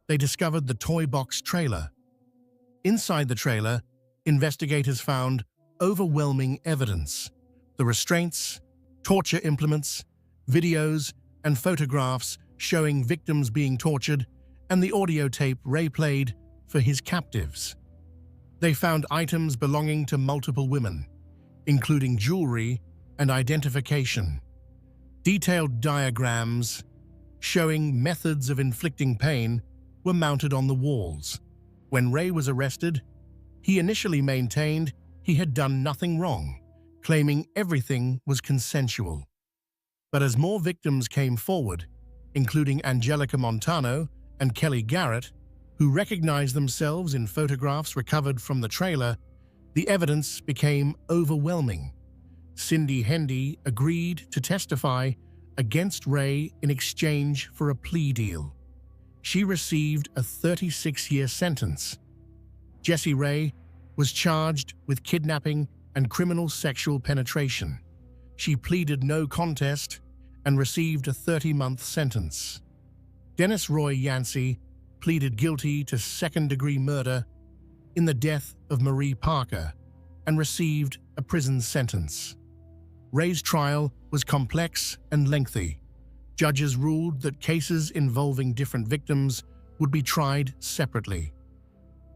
they discovered the toy box trailer. Inside the trailer, investigators found overwhelming evidence: the restraints, torture implements, videos, and photographs showing victims being tortured, and the audio tape Ray played for his captives. They found items belonging to multiple women, including jewelry and identification. Detailed diagrams showing methods of inflicting pain were mounted on the walls. When Ray was arrested, he initially maintained he had done nothing wrong, claiming everything was consensual. But as more victims came forward, including Angelica Montano and Kelly Garrett, who recognized themselves in photographs recovered from the trailer, the evidence became overwhelming. Cindy Hendy agreed to testify against Ray in exchange for a plea deal. She received a 36-year sentence. Jessie Ray was charged with kidnapping and criminal sexual penetration. She pleaded no contest and received a 30-month sentence. Dennis Roy Yancey pleaded guilty to second-degree murder in the death of Marie Parker and received a prison sentence. Ray's trial was complex and lengthy. Judges ruled that cases involving different victims would be tried separately.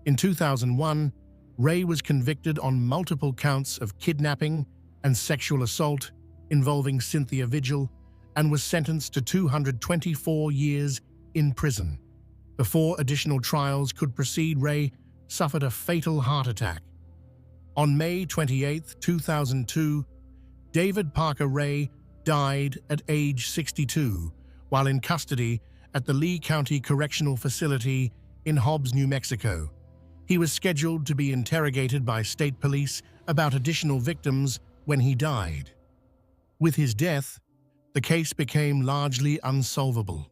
In 2001, Ray was convicted on multiple counts of kidnapping and sexual assault involving Cynthia Vigil and was sentenced to 224 years in prison. Before additional trials could proceed, Ray suffered a fatal heart attack. On May 28, 2002, David Parker Ray died at age 62 while in custody at the Lee County Correctional Facility in Hobbs, New Mexico. He was scheduled to be interrogated by state police about additional victims when he died. With his death, the case became largely unsolvable.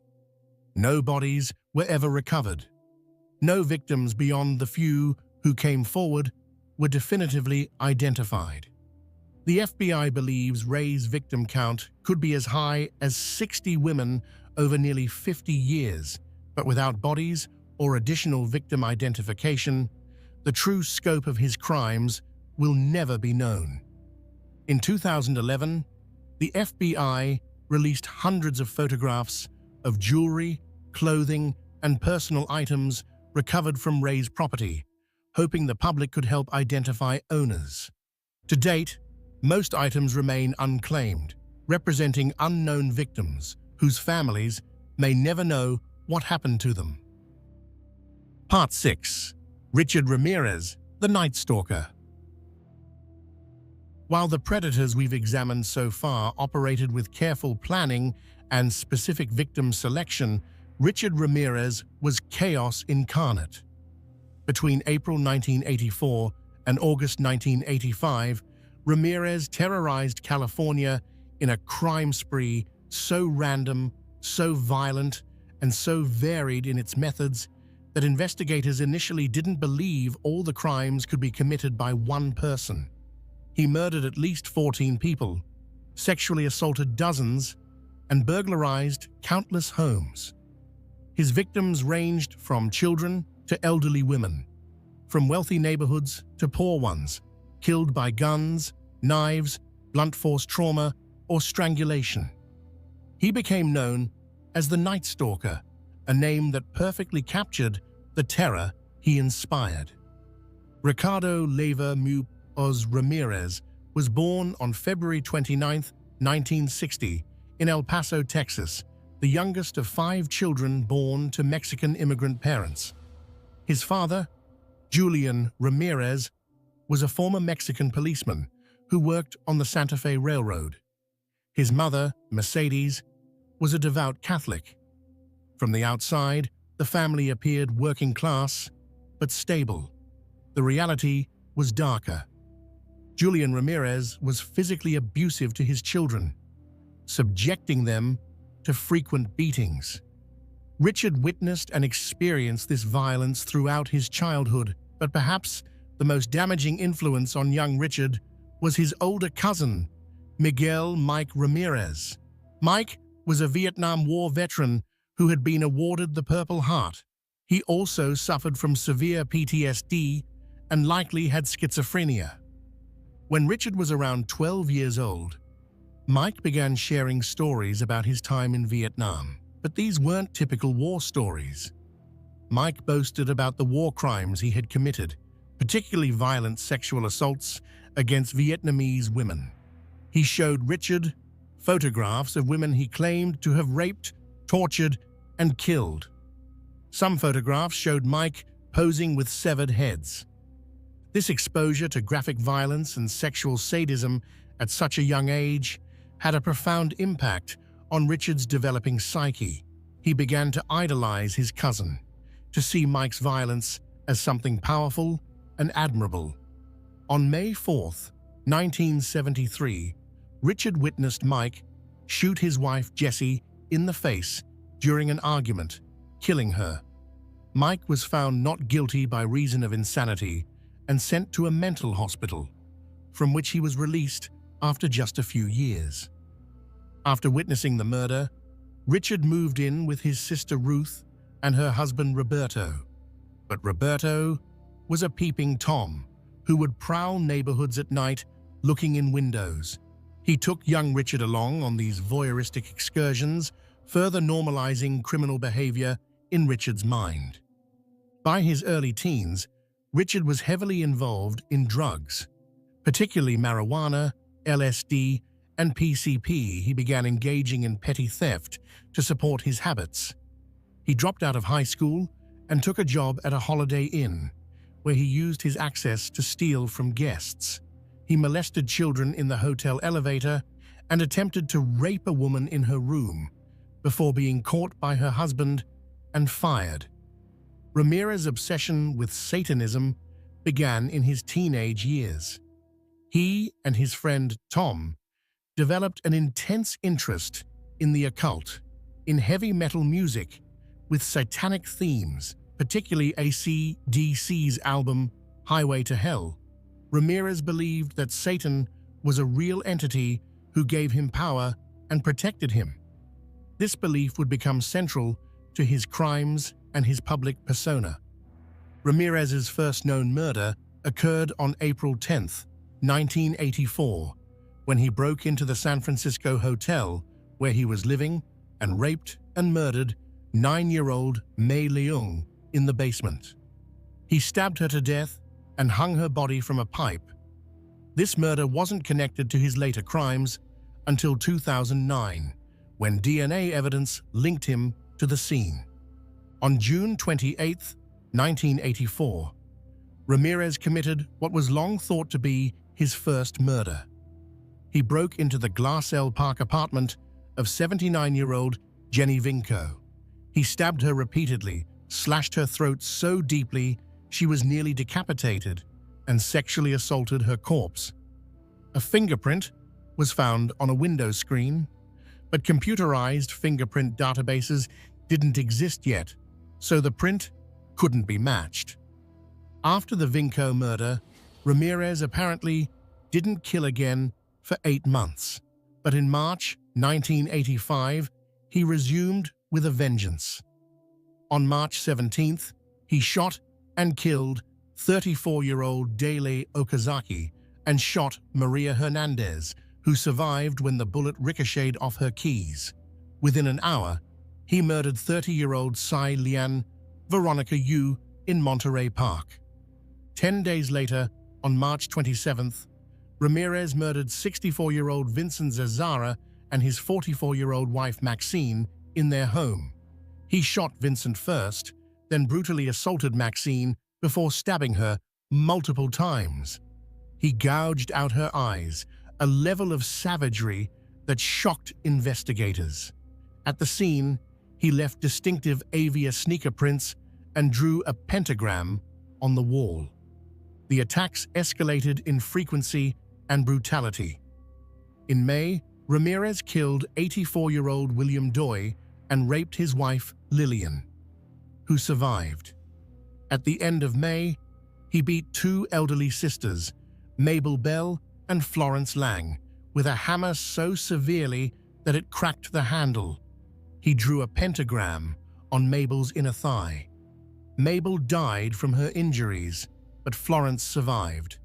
No bodies were ever recovered. No victims beyond the few who came forward were definitively identified. The FBI believes Ray's victim count could be as high as 60 women over nearly 50 years, but without bodies or additional victim identification, the true scope of his crimes will never be known. In 2011, the FBI released hundreds of photographs of jewelry, clothing, and personal items recovered from Ray's property, hoping the public could help identify owners. To date, most items remain unclaimed, representing unknown victims whose families may never know what happened to them. Part 6. Richard Ramirez, the Night Stalker. While the predators we've examined so far operated with careful planning and specific victim selection, Richard Ramirez was chaos incarnate. Between April 1984 and August 1985, Ramirez terrorized California in a crime spree so random, so violent, and so varied in its methods that investigators initially didn't believe all the crimes could be committed by one person. He murdered at least 14 people, sexually assaulted dozens, and burglarized countless homes. His victims ranged from children to elderly women. from wealthy neighborhoods to poor ones, killed by guns, knives, blunt force trauma, or strangulation. He became known as the Night Stalker, a name that perfectly captured the terror he inspired. Ricardo Leyva Muñoz Ramirez was born on February 29, 1960, in El Paso, Texas, the youngest of 5 children born to Mexican immigrant parents. His father, Julian Ramirez, was a former Mexican policeman who worked on the Santa Fe Railroad. His mother, Mercedes, was a devout Catholic. From the outside, the family appeared working class, but stable. The reality was darker. Julian Ramirez was physically abusive to his children, subjecting them to frequent beatings. Richard witnessed and experienced this violence throughout his childhood, but perhaps the most damaging influence on young Richard was his older cousin, Miguel Mike Ramirez. Mike was a Vietnam War veteran who had been awarded the Purple Heart. He also suffered from severe PTSD and likely had schizophrenia. When Richard was around 12 years old, Mike began sharing stories about his time in Vietnam. But these weren't typical war stories. Mike boasted about the war crimes he had committed, particularly violent sexual assaults against Vietnamese women. He showed Richard photographs of women he claimed to have raped, tortured, and killed. Some photographs showed Mike posing with severed heads. This exposure to graphic violence and sexual sadism at such a young age had a profound impact on Richard's developing psyche. He began to idolize his cousin, to see Mike's violence as something powerful and admirable. On May 4, 1973, Richard witnessed Mike shoot his wife Jessie in the face during an argument, killing her. Mike was found not guilty by reason of insanity and sent to a mental hospital, from which he was released after just a few years. After witnessing the murder, Richard moved in with his sister Ruth and her husband Roberto. But Roberto was a peeping Tom who would prowl neighborhoods at night looking in windows. He took young Richard along on these voyeuristic excursions, further normalizing criminal behavior in Richard's mind. By his early teens, Richard was heavily involved in drugs, particularly marijuana, LSD, and PCP. He began engaging in petty theft to support his habits. He dropped out of high school and took a job at a Holiday Inn, where he used his access to steal from guests. He molested children in the hotel elevator and attempted to rape a woman in her room before being caught by her husband and fired. Ramirez's obsession with Satanism began in his teenage years. He and his friend Tom developed an intense interest in the occult, in heavy metal music with satanic themes, particularly AC/DC's album Highway to Hell. Ramirez believed that Satan was a real entity who gave him power and protected him. This belief would become central to his crimes and his public persona. Ramirez's first known murder occurred on April 10, 1984, when he broke into the San Francisco hotel where he was living and raped and murdered 9-year-old Mei Leung in the basement. He stabbed her to death and hung her body from a pipe. This murder wasn't connected to his later crimes until 2009, when DNA evidence linked him to the scene. On June 28, 1984, Ramirez committed what was long thought to be his first murder. He broke into the Glassell Park apartment of 79-year-old Jenny Vinco. He stabbed her repeatedly, slashed her throat so deeply she was nearly decapitated, and sexually assaulted her corpse. A fingerprint was found on a window screen, but computerized fingerprint databases didn't exist yet, so the print couldn't be matched. After the Vinco murder, Ramirez apparently didn't kill again for 8 months, but in March 1985, he resumed with a vengeance. On March 17th, he shot and killed 34-year-old Dele Okazaki, and shot Maria Hernandez, who survived when the bullet ricocheted off her keys. Within an hour, he murdered 30-year-old Tsai Lian Veronica Yu in Monterey Park. 10 days later, on March 27th, Ramirez murdered 64-year-old Vincent Zazara and his 44-year-old wife Maxine in their home. He shot Vincent first, then brutally assaulted Maxine before stabbing her multiple times. He gouged out her eyes, a level of savagery that shocked investigators. At the scene, he left distinctive Avia sneaker prints and drew a pentagram on the wall. The attacks escalated in frequency and brutality. In May, Ramirez killed 84-year-old William Doi and raped his wife, Lillian, who survived. At the end of May, he beat two elderly sisters, Mabel Bell and Florence Lang, with a hammer so severely that it cracked the handle. He drew a pentagram on Mabel's inner thigh. Mabel died from her injuries, but Florence survived.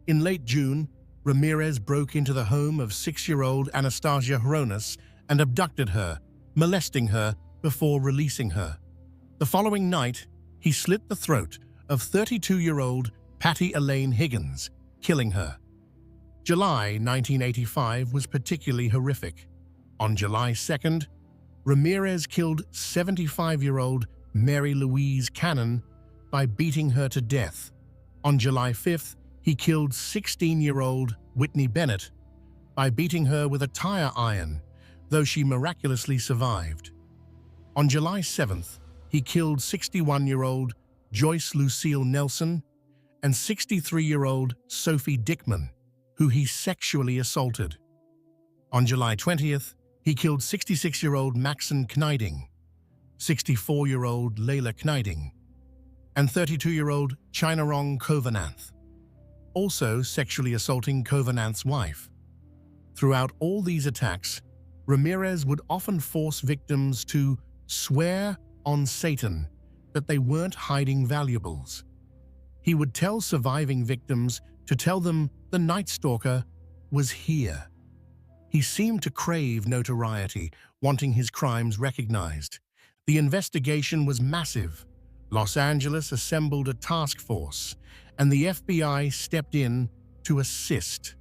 In late June, Ramirez broke into the home of 6-year-old Anastasia Hronis and abducted her, molesting her before releasing her. The following night, he slit the throat of 32-year-old Patty Elaine Higgins, killing her. July 1985 was particularly horrific. On July 2nd, Ramirez killed 75-year-old Mary Louise Cannon by beating her to death. On July 5th, he killed 16-year-old Whitney Bennett by beating her with a tire iron, though she miraculously survived. On July 7th, he killed 61-year-old Joyce Lucille Nelson and 63-year-old Sophie Dickman, who he sexually assaulted. On July 20th, he killed 66-year-old Maxine Kneiding, 64-year-old Layla Kneiding, and 32-year-old Chinarong Kovananth, also sexually assaulting Kovananth's wife. Throughout all these attacks, Ramirez would often force victims to swear on Satan that they weren't hiding valuables. He would tell surviving victims to tell them the Night Stalker was here. He seemed to crave notoriety, wanting his crimes recognized. The investigation was massive. Los Angeles assembled a task force, and the FBI stepped in to assist.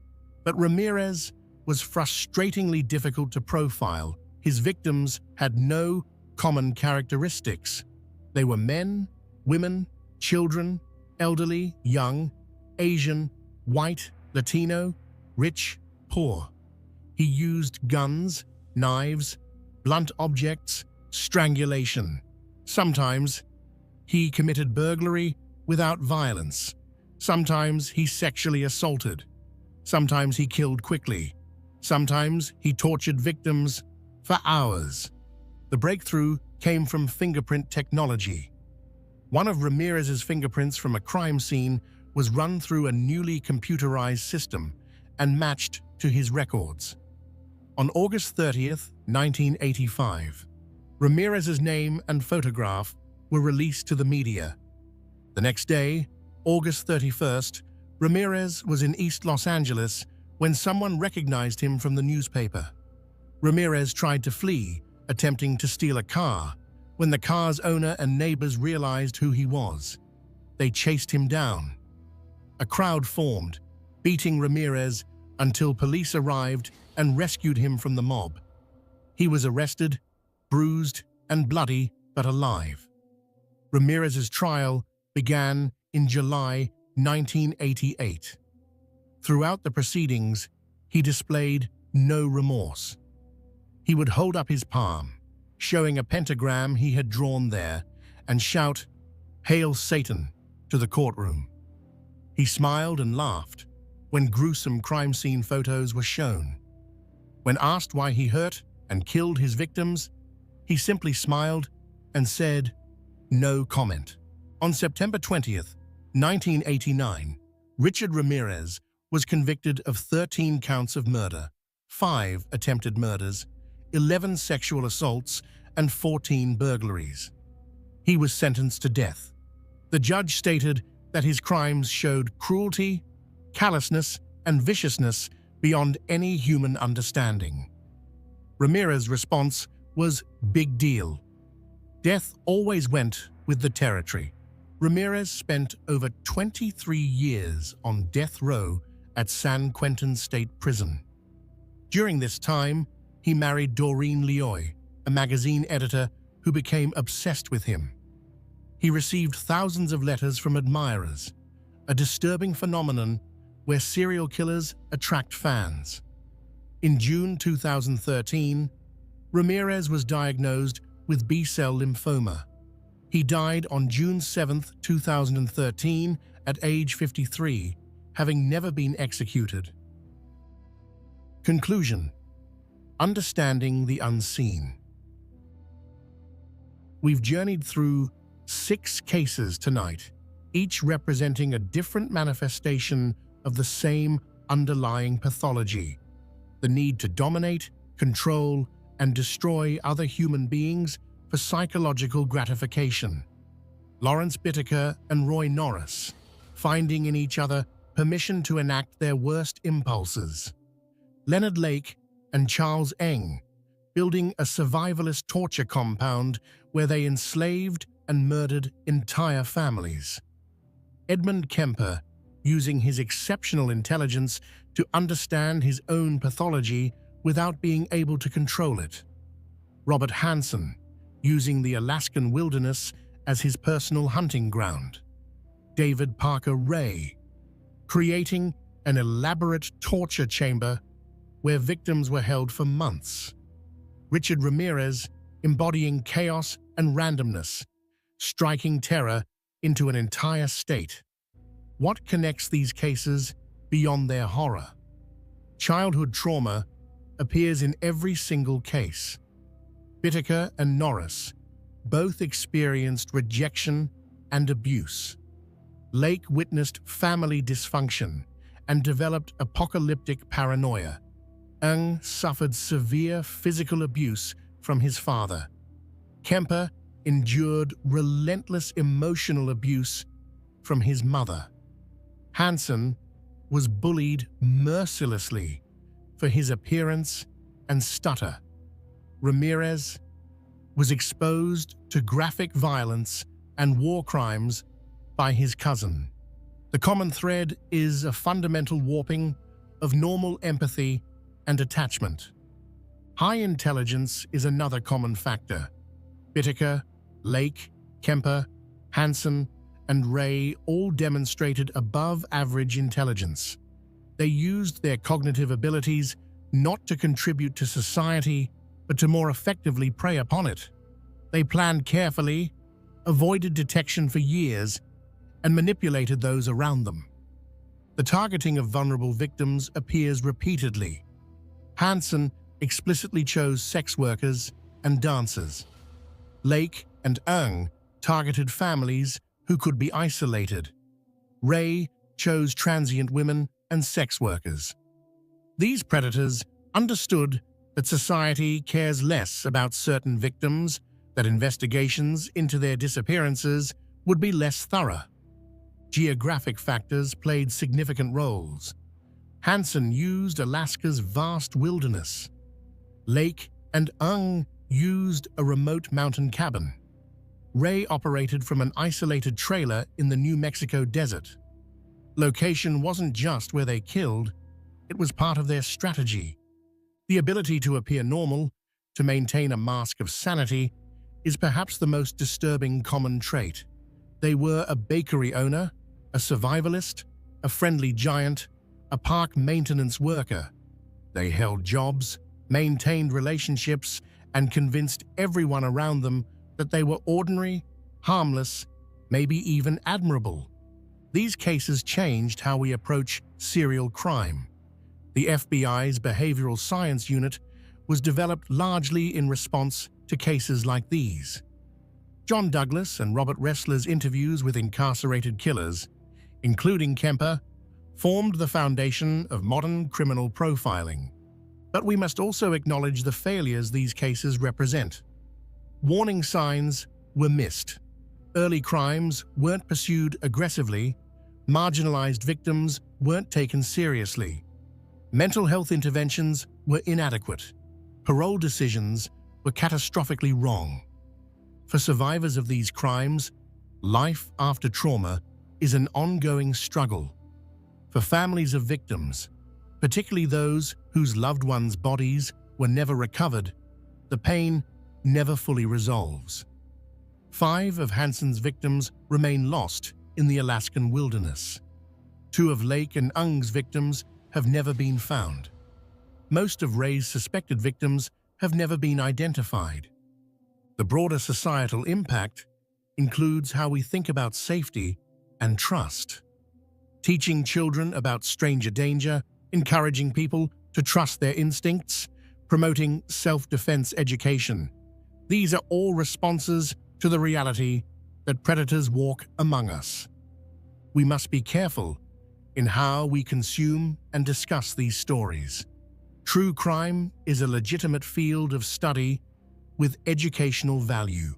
But Ramirez was frustratingly difficult to profile. His victims had no common characteristics. They were men, women, children, elderly, young, Asian, white, Latino, rich, poor. He used guns, knives, blunt objects, strangulation. Sometimes he committed burglary without violence. Sometimes he sexually assaulted. Sometimes he killed quickly. Sometimes he tortured victims for hours. The breakthrough came from fingerprint technology. One of Ramirez's fingerprints from a crime scene was run through a newly computerized system and matched to his records. On August 30th, 1985, Ramirez's name and photograph were released to the media. The next day, August 31st, Ramirez was in East Los Angeles when someone recognized him from the newspaper. Ramirez tried to flee, attempting to steal a car, when the car's owner and neighbors realized who he was. They chased him down. A crowd formed, beating Ramirez until police arrived and rescued him from the mob. He was arrested, bruised and bloody, but alive. Ramirez's trial began in July 1988. Throughout the proceedings, he displayed no remorse. He would hold up his palm, showing a pentagram he had drawn there, and shout, "Hail Satan," to the courtroom. He smiled and laughed when gruesome crime scene photos were shown. When asked why he hurt and killed his victims, he simply smiled and said, "No comment." On September 20th, 1989, Richard Ramirez was convicted of 13 counts of murder, 5 attempted murders, 11 sexual assaults, and 14 burglaries. He was sentenced to death. The judge stated that his crimes showed cruelty, callousness, and viciousness beyond any human understanding. Ramirez's response was big deal. Death always went with the territory. Ramirez spent over 23 years on death row at San Quentin State Prison. During this time, he married Doreen Lioy, a magazine editor who became obsessed with him. He received thousands of letters from admirers, a disturbing phenomenon where serial killers attract fans. In June 2013, Ramirez was diagnosed with B-cell lymphoma. He died on June 7, 2013, at age 53, having never been executed. Conclusion: understanding the unseen. We've journeyed through 6 cases tonight, each representing a different manifestation of the same underlying pathology: the need to dominate, control, and destroy other human beings for psychological gratification. Lawrence Bittaker and Roy Norris, finding in each other permission to enact their worst impulses. Leonard Lake and Charles Ng, building a survivalist torture compound where they enslaved and murdered entire families. Edmund Kemper, using his exceptional intelligence to understand his own pathology without being able to control it. Robert Hansen, using the Alaskan wilderness as his personal hunting ground. David Parker Ray, creating an elaborate torture chamber where victims were held for months. Richard Ramirez, embodying chaos and randomness, striking terror into an entire state. What connects these cases beyond their horror? Childhood trauma appears in every single case. Bittaker and Norris both experienced rejection and abuse. Lake witnessed family dysfunction and developed apocalyptic paranoia. Ng suffered severe physical abuse from his father. Kemper endured relentless emotional abuse from his mother. Hansen was bullied mercilessly for his appearance and stutter. Ramirez was exposed to graphic violence and war crimes by his cousin. The common thread is a fundamental warping of normal empathy and attachment. High intelligence is another common factor. Bittaker, Lake, Kemper, Hansen, and Ray all demonstrated above-average intelligence. They used their cognitive abilities not to contribute to society, but to more effectively prey upon it. They planned carefully, avoided detection for years, and manipulated those around them. The targeting of vulnerable victims appears repeatedly. Hansen explicitly chose sex workers and dancers. Lake and Ng targeted families who could be isolated. Ray chose transient women and sex workers. These predators understood that society cares less about certain victims, that investigations into their disappearances would be less thorough. Geographic factors played significant roles. Hansen used Alaska's vast wilderness. Lake and Ng used a remote mountain cabin. Ray operated from an isolated trailer in the New Mexico desert. Location wasn't just where they killed, it was part of their strategy. The ability to appear normal, to maintain a mask of sanity, is perhaps the most disturbing common trait. They were a bakery owner, a survivalist, a friendly giant, a park maintenance worker. They held jobs, maintained relationships, and convinced everyone around them that they were ordinary, harmless, maybe even admirable. These cases changed how we approach serial crime. The FBI's Behavioral Science Unit was developed largely in response to cases like these. John Douglas and Robert Ressler's interviews with incarcerated killers, including Kemper, formed the foundation of modern criminal profiling. But we must also acknowledge the failures these cases represent. Warning signs were missed. Early crimes weren't pursued aggressively, marginalized victims weren't taken seriously. Mental health interventions were inadequate. Parole decisions were catastrophically wrong. For survivors of these crimes, life after trauma is an ongoing struggle. For families of victims, particularly those whose loved ones' bodies were never recovered, the pain never fully resolves. 5 of Hanson's victims remain lost in the Alaskan wilderness. 2 of Lake and Ung's victims have never been found. Most of Ray's suspected victims have never been identified. The broader societal impact includes how we think about safety and trust. Teaching children about stranger danger, encouraging people to trust their instincts, promoting self-defense education. These are all responses to the reality that predators walk among us. We must be careful in how we consume and discuss these stories. True crime is a legitimate field of study with educational value.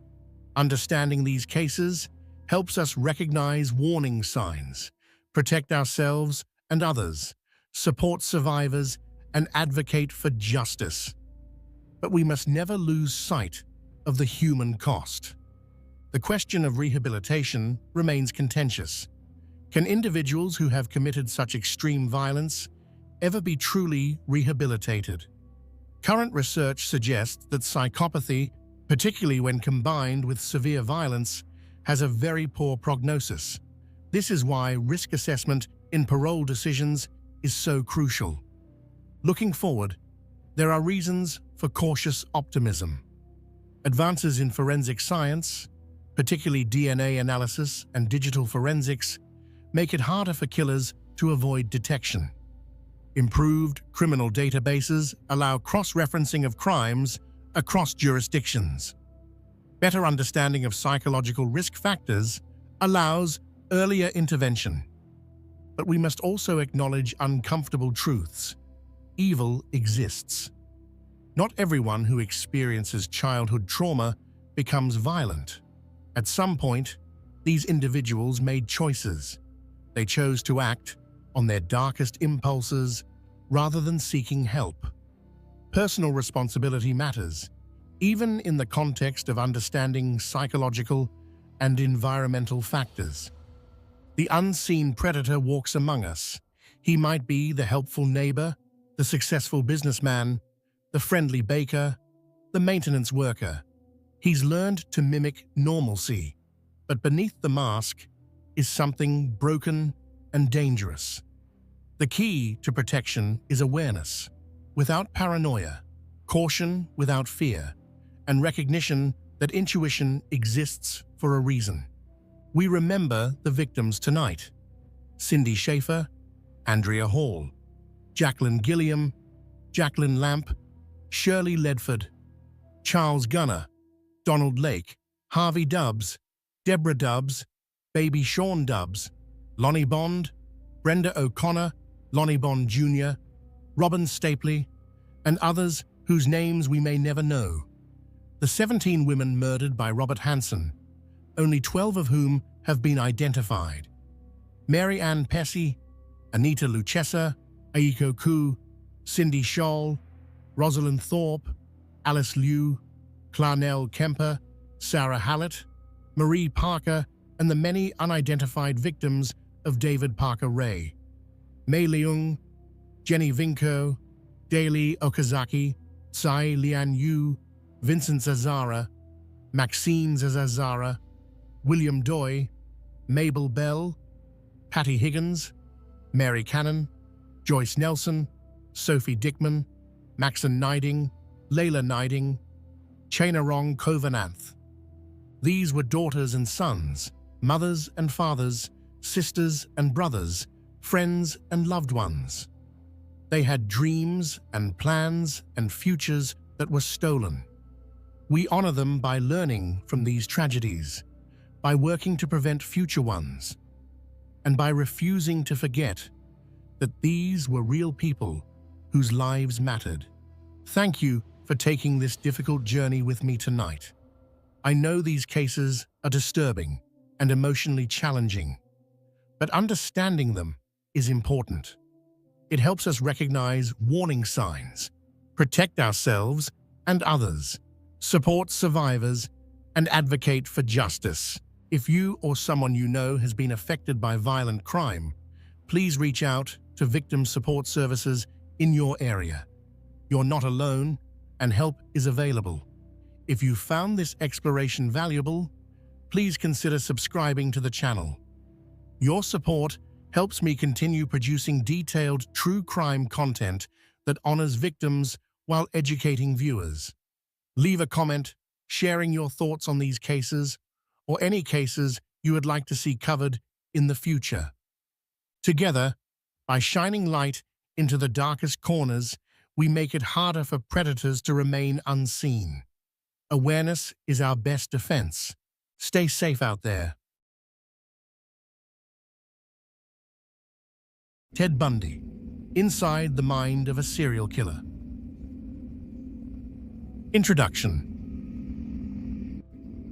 Understanding these cases helps us recognize warning signs, protect ourselves and others, support survivors, and advocate for justice. But we must never lose sight of the human cost. The question of rehabilitation remains contentious. Can individuals who have committed such extreme violence ever be truly rehabilitated? Current research suggests that psychopathy, particularly when combined with severe violence, has a very poor prognosis. This is why risk assessment in parole decisions is so crucial. Looking forward, there are reasons for cautious optimism. Advances in forensic science, particularly DNA analysis and digital forensics, make it harder for killers to avoid detection. Improved criminal databases allow cross-referencing of crimes across jurisdictions. Better understanding of psychological risk factors allows earlier intervention. But we must also acknowledge uncomfortable truths. Evil exists. Not everyone who experiences childhood trauma becomes violent. At some point, these individuals made choices. They chose to act on their darkest impulses rather than seeking help. Personal responsibility matters, even in the context of understanding psychological and environmental factors. The unseen predator walks among us. He might be the helpful neighbor, the successful businessman, the friendly baker, the maintenance worker. He's learned to mimic normalcy, but beneath the mask is something broken and dangerous. The key to protection is awareness, without paranoia, caution without fear, and recognition that intuition exists for a reason. We remember the victims tonight: Cindy Schaefer, Andrea Hall, Jacqueline Gilliam, Jacqueline Lamp, Shirley Ledford, Charles Gunner, Donald Lake, Harvey Dubbs, Deborah Dubbs, Baby Sean Dubbs, Lonnie Bond, Brenda O'Connor, Lonnie Bond Jr., Robin Stapley, and others whose names we may never know. The 17 women murdered by Robert Hanson, only 12 of whom have been identified. Mary Ann Pesce, Anita Luchessa, Aiko Koo, Cindy Scholl, Rosalind Thorpe, Alice Liu, Clarnell Kemper, Sarah Hallett, Marie Parker, and the many unidentified victims of David Parker Ray. Mei Leung, Jenny Vinko, Daly Okazaki, Tsai Lian Yu, Vincent Zazara, Maxine Zazara, William Doi, Mabel Bell, Patty Higgins, Mary Cannon, Joyce Nelson, Sophie Dickman, Maxon Niding, Layla Niding, Chainarong Kovananth. These were daughters and sons, mothers and fathers, sisters and brothers, friends and loved ones. They had dreams and plans and futures that were stolen. We honor them by learning from these tragedies, by working to prevent future ones, and by refusing to forget that these were real people whose lives mattered. Thank you for taking this difficult journey with me tonight. I know these cases are disturbing, and emotionally challenging. But understanding them is important. It helps us recognize warning signs, protect ourselves and others, support survivors, and advocate for justice. If you or someone you know has been affected by violent crime, please reach out to victim support services in your area. You're not alone, and help is available. If you found this exploration valuable, please consider subscribing to the channel. Your support helps me continue producing detailed true crime content that honors victims while educating viewers. Leave a comment sharing your thoughts on these cases or any cases you would like to see covered in the future. Together, by shining light into the darkest corners, we make it harder for predators to remain unseen. Awareness is our best defense. Stay safe out there. Ted Bundy, inside the mind of a serial killer. Introduction.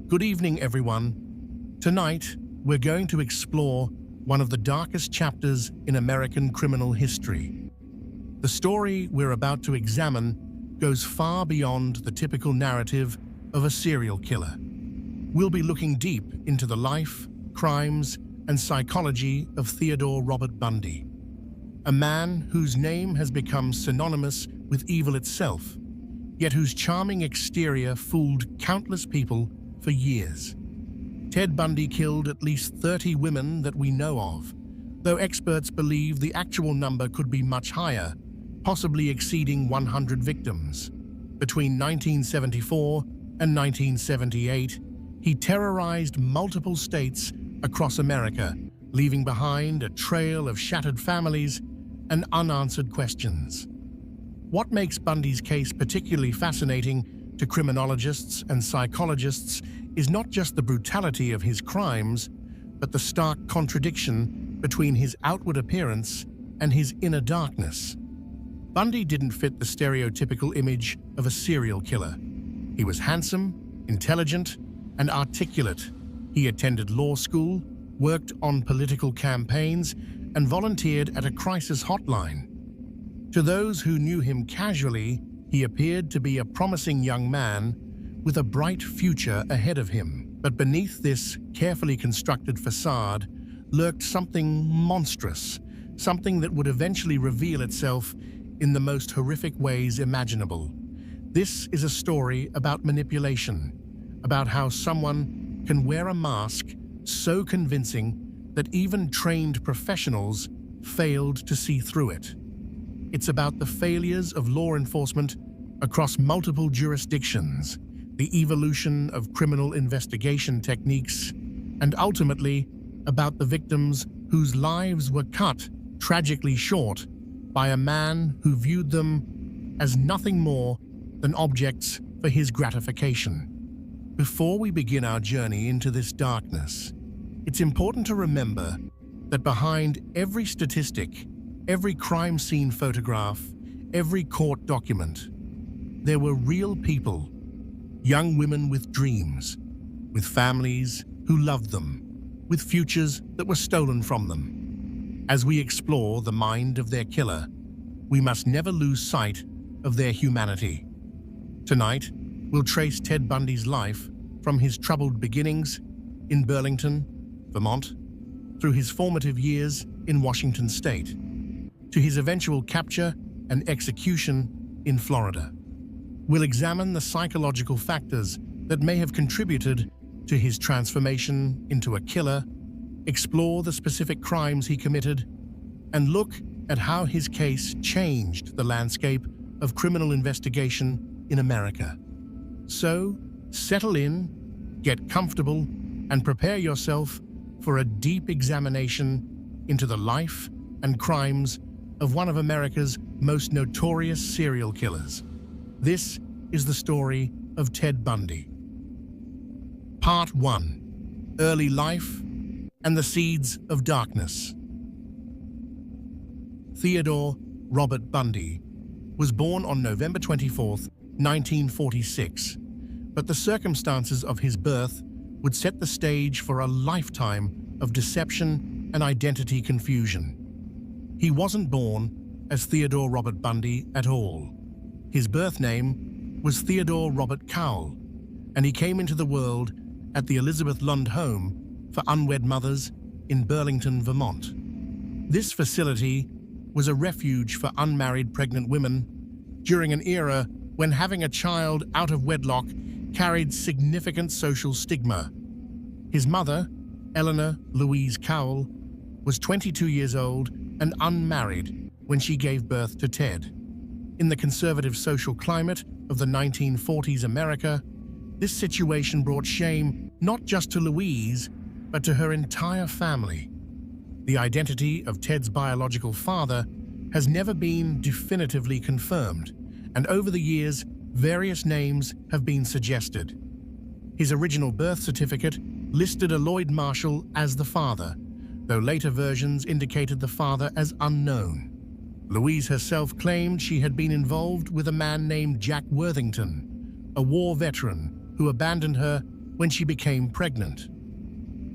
Good evening, everyone. Tonight, we're going to explore one of the darkest chapters in American criminal history. The story we're about to examine goes far beyond the typical narrative of a serial killer. We'll be looking deep into the life, crimes, and psychology of Theodore Robert Bundy, a man whose name has become synonymous with evil itself, yet whose charming exterior fooled countless people for years. Ted Bundy killed at least 30 women that we know of, though experts believe the actual number could be much higher, possibly exceeding 100 victims. Between 1974 and 1978, he terrorized multiple states across America, leaving behind a trail of shattered families and unanswered questions. What makes Bundy's case particularly fascinating to criminologists and psychologists is not just the brutality of his crimes, but the stark contradiction between his outward appearance and his inner darkness. Bundy didn't fit the stereotypical image of a serial killer. He was handsome, intelligent, and articulate. He attended law school, worked on political campaigns, and volunteered at a crisis hotline. To those who knew him casually, he appeared to be a promising young man with a bright future ahead of him. But beneath this carefully constructed facade lurked something monstrous, something that would eventually reveal itself in the most horrific ways imaginable. This is a story about manipulation, about how someone can wear a mask so convincing that even trained professionals failed to see through it. It's about the failures of law enforcement across multiple jurisdictions, the evolution of criminal investigation techniques, and ultimately about the victims whose lives were cut tragically short by a man who viewed them as nothing more than objects for his gratification. Before we begin our journey into this darkness, it's important to remember that behind every statistic, every crime scene photograph, every court document, there were real people, young women with dreams, with families who loved them, with futures that were stolen from them. As we explore the mind of their killer, we must never lose sight of their humanity. Tonight, we'll trace Ted Bundy's life from his troubled beginnings in Burlington, Vermont, through his formative years in Washington State, to his eventual capture and execution in Florida. We'll examine the psychological factors that may have contributed to his transformation into a killer, explore the specific crimes he committed, and look at how his case changed the landscape of criminal investigation in America. So, settle in, get comfortable, and prepare yourself for a deep examination into the life and crimes of one of America's most notorious serial killers. This is the story of Ted Bundy. Part 1: Early Life and the Seeds of Darkness. Theodore Robert Bundy was born on November 24, 1946, but the circumstances of his birth would set the stage for a lifetime of deception and identity confusion. He wasn't born as Theodore Robert Bundy at all. His birth name was Theodore Robert Cowell, and he came into the world at the Elizabeth Lund Home for Unwed Mothers in Burlington, Vermont. This facility was a refuge for unmarried pregnant women during an era when having a child out of wedlock carried significant social stigma. His mother, Eleanor Louise Cowell, was 22 years old and unmarried when she gave birth to Ted. In the conservative social climate of the 1940s America, this situation brought shame not just to Louise, but to her entire family. The identity of Ted's biological father has never been definitively confirmed, and over the years, various names have been suggested. His original birth certificate listed a Lloyd Marshall as the father, though later versions indicated the father as unknown. Louise herself claimed she had been involved with a man named Jack Worthington, a war veteran who abandoned her when she became pregnant.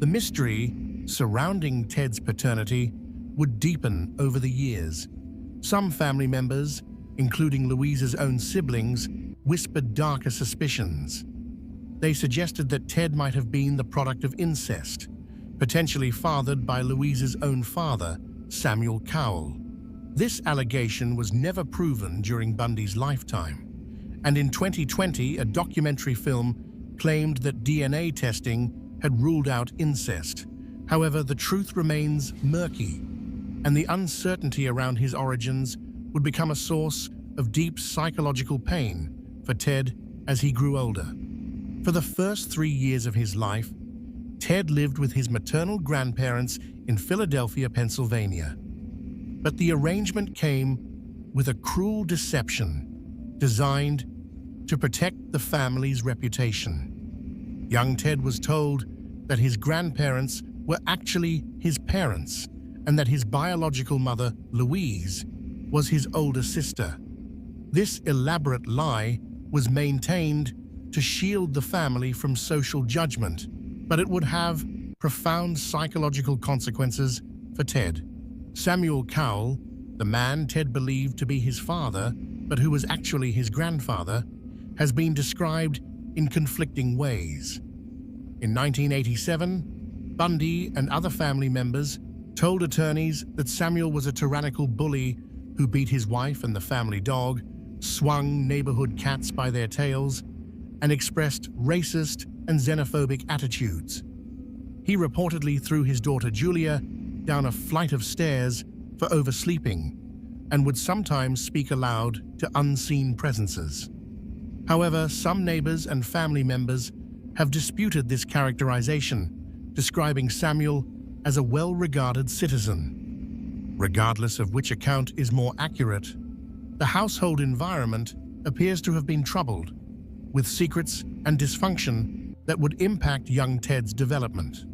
The mystery surrounding Ted's paternity would deepen over the years. Some family members, including Louise's own siblings, whispered darker suspicions. They suggested that Ted might have been the product of incest, potentially fathered by Louise's own father, Samuel Cowell. This allegation was never proven during Bundy's lifetime, and in 2020, a documentary film claimed that DNA testing had ruled out incest. However, the truth remains murky, and the uncertainty around his origins would become a source of deep psychological pain for Ted as he grew older. For the first 3 years of his life, Ted lived with his maternal grandparents in Philadelphia, Pennsylvania. But the arrangement came with a cruel deception designed to protect the family's reputation. Young Ted was told that his grandparents were actually his parents and that his biological mother, Louise, was his older sister. This elaborate lie was maintained to shield the family from social judgment, but it would have profound psychological consequences for Ted. Samuel Cowell, the man Ted believed to be his father, but who was actually his grandfather, has been described in conflicting ways. In 1987, Bundy and other family members told attorneys that Samuel was a tyrannical bully who beat his wife and the family dog, swung neighborhood cats by their tails, and expressed racist and xenophobic attitudes. He reportedly threw his daughter Julia down a flight of stairs for oversleeping and would sometimes speak aloud to unseen presences. However, some neighbors and family members have disputed this characterization, describing Samuel as a well-regarded citizen. Regardless of which account is more accurate, the household environment appears to have been troubled, with secrets and dysfunction that would impact young Ted's development.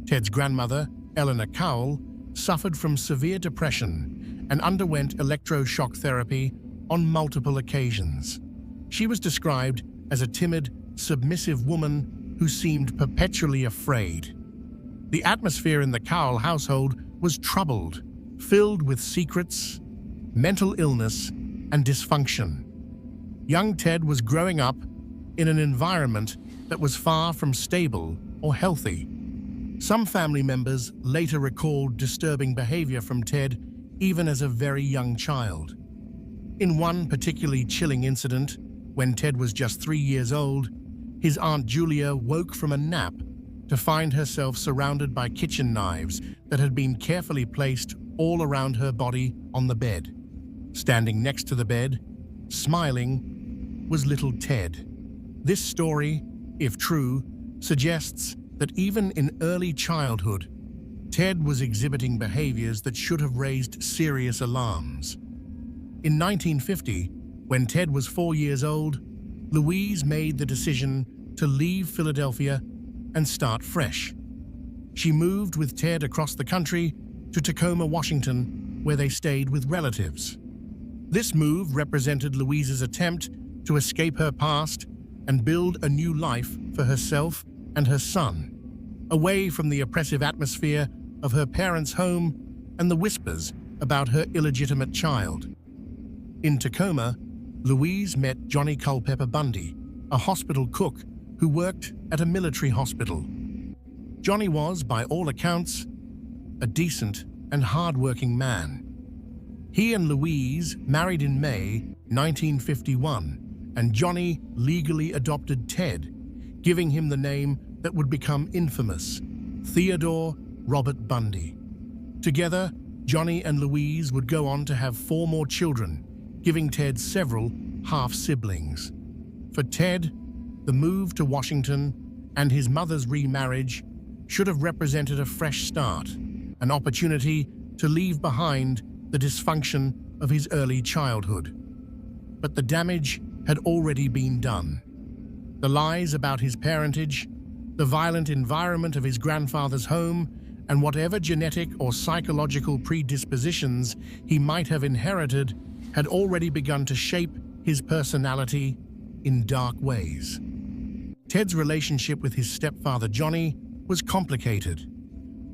Ted's grandmother, Eleanor Cowell, suffered from severe depression and underwent electroshock therapy on multiple occasions. She was described as a timid, submissive woman who seemed perpetually afraid. The atmosphere in the Cowell household was troubled, filled with secrets, mental illness, and dysfunction. Young Ted was growing up in an environment that was far from stable or healthy. Some family members later recalled disturbing behavior from Ted even as a very young child. In one particularly chilling incident, when Ted was just 3 years old, his Aunt Julia woke from a nap to find herself surrounded by kitchen knives that had been carefully placed all around her body on the bed. Standing next to the bed, smiling, was little Ted. This story, if true, suggests that even in early childhood, Ted was exhibiting behaviors that should have raised serious alarms. In 1950, when Ted was 4 years old, Louise made the decision to leave Philadelphia and start fresh. She moved with Ted across the country to Tacoma, Washington, where they stayed with relatives. This move represented Louise's attempt to escape her past and build a new life for herself and her son, away from the oppressive atmosphere of her parents' home and the whispers about her illegitimate child. In Tacoma, Louise met Johnny Culpepper Bundy, a hospital cook who worked at a military hospital. Johnny was, by all accounts, a decent and hard-working man. He and Louise married in May 1951, and Johnny legally adopted Ted, giving him the name that would become infamous, Theodore Robert Bundy. Together, Johnny and Louise would go on to have 4 more children, giving Ted several half-siblings. For Ted, the move to Washington and his mother's remarriage should have represented a fresh start, an opportunity to leave behind the dysfunction of his early childhood. But the damage had already been done. The lies about his parentage, the violent environment of his grandfather's home, and whatever genetic or psychological predispositions he might have inherited had already begun to shape his personality in dark ways. Ted's relationship with his stepfather Johnny was complicated.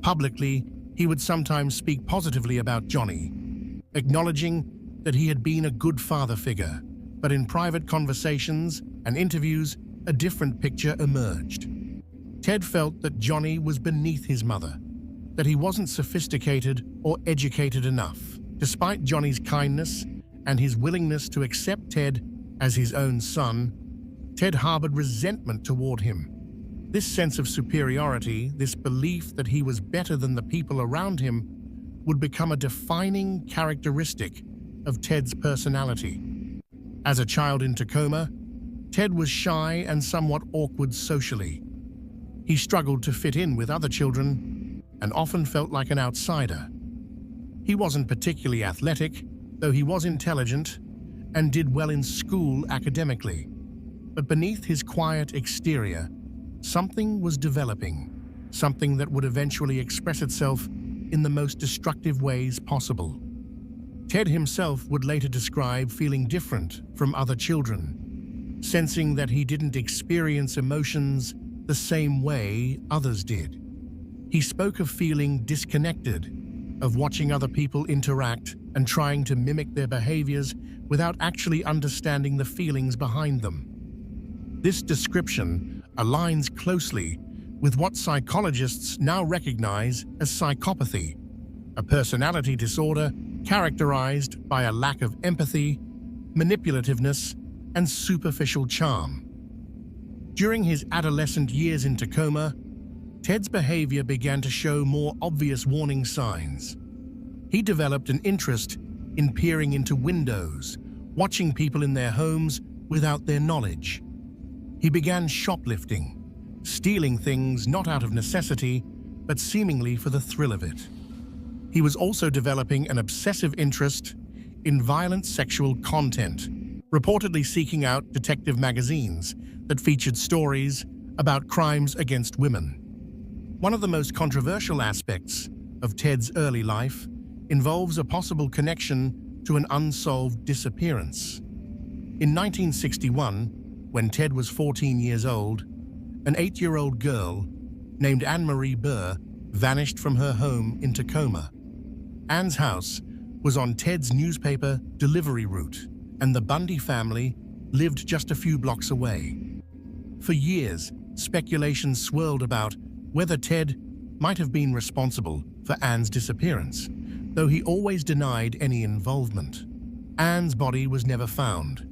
Publicly, he would sometimes speak positively about Johnny, acknowledging that he had been a good father figure, but in private conversations and interviews, a different picture emerged. Ted felt that Johnny was beneath his mother, that he wasn't sophisticated or educated enough. Despite Johnny's kindness and his willingness to accept Ted as his own son, Ted harbored resentment toward him. This sense of superiority, this belief that he was better than the people around him, would become a defining characteristic of Ted's personality. As a child in Tacoma, Ted was shy and somewhat awkward socially. He struggled to fit in with other children and often felt like an outsider. He wasn't particularly athletic, though he was intelligent and did well in school academically. But beneath his quiet exterior, something was developing, something that would eventually express itself in the most destructive ways possible. Ted himself would later describe feeling different from other children, sensing that he didn't experience emotions the same way others did. He spoke of feeling disconnected, of watching other people interact and trying to mimic their behaviors without actually understanding the feelings behind them. This description aligns closely with what psychologists now recognize as psychopathy, a personality disorder characterized by a lack of empathy, manipulativeness, and superficial charm. During his adolescent years in Tacoma, Ted's behavior began to show more obvious warning signs. He developed an interest in peering into windows, watching people in their homes without their knowledge. He began shoplifting, stealing things not out of necessity, but seemingly for the thrill of it. He was also developing an obsessive interest in violent sexual content, reportedly seeking out detective magazines that featured stories about crimes against women. One of the most controversial aspects of Ted's early life involves a possible connection to an unsolved disappearance. In 1961, when Ted was 14 years old, an 8-year-old girl named Anne-Marie Burr vanished from her home in Tacoma. Anne's house was on Ted's newspaper delivery route, and the Bundy family lived just a few blocks away. For years, speculation swirled about whether Ted might have been responsible for Anne's disappearance, though he always denied any involvement. Anne's body was never found,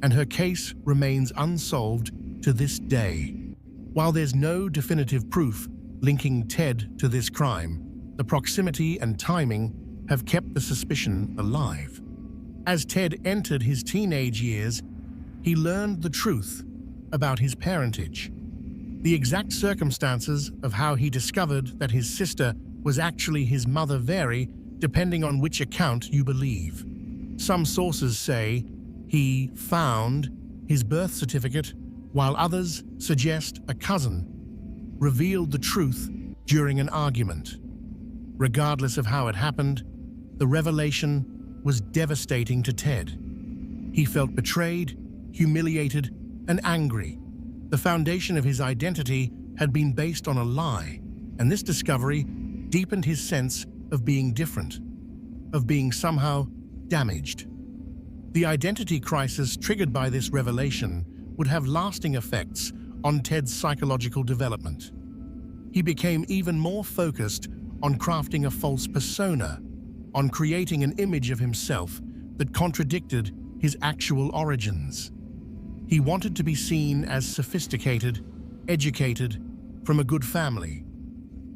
and her case remains unsolved to this day. While there's no definitive proof linking Ted to this crime, the proximity and timing have kept the suspicion alive. As Ted entered his teenage years, he learned the truth about his parentage. The exact circumstances of how he discovered that his sister was actually his mother vary depending on which account you believe. Some sources say he found his birth certificate, while others suggest a cousin revealed the truth during an argument. Regardless of how it happened, the revelation was devastating to Ted. He felt betrayed, humiliated, and angry. The foundation of his identity had been based on a lie, and this discovery deepened his sense of being different, of being somehow damaged. The identity crisis triggered by this revelation would have lasting effects on Ted's psychological development. He became even more focused on crafting a false persona, on creating an image of himself that contradicted his actual origins. He wanted to be seen as sophisticated, educated, from a good family.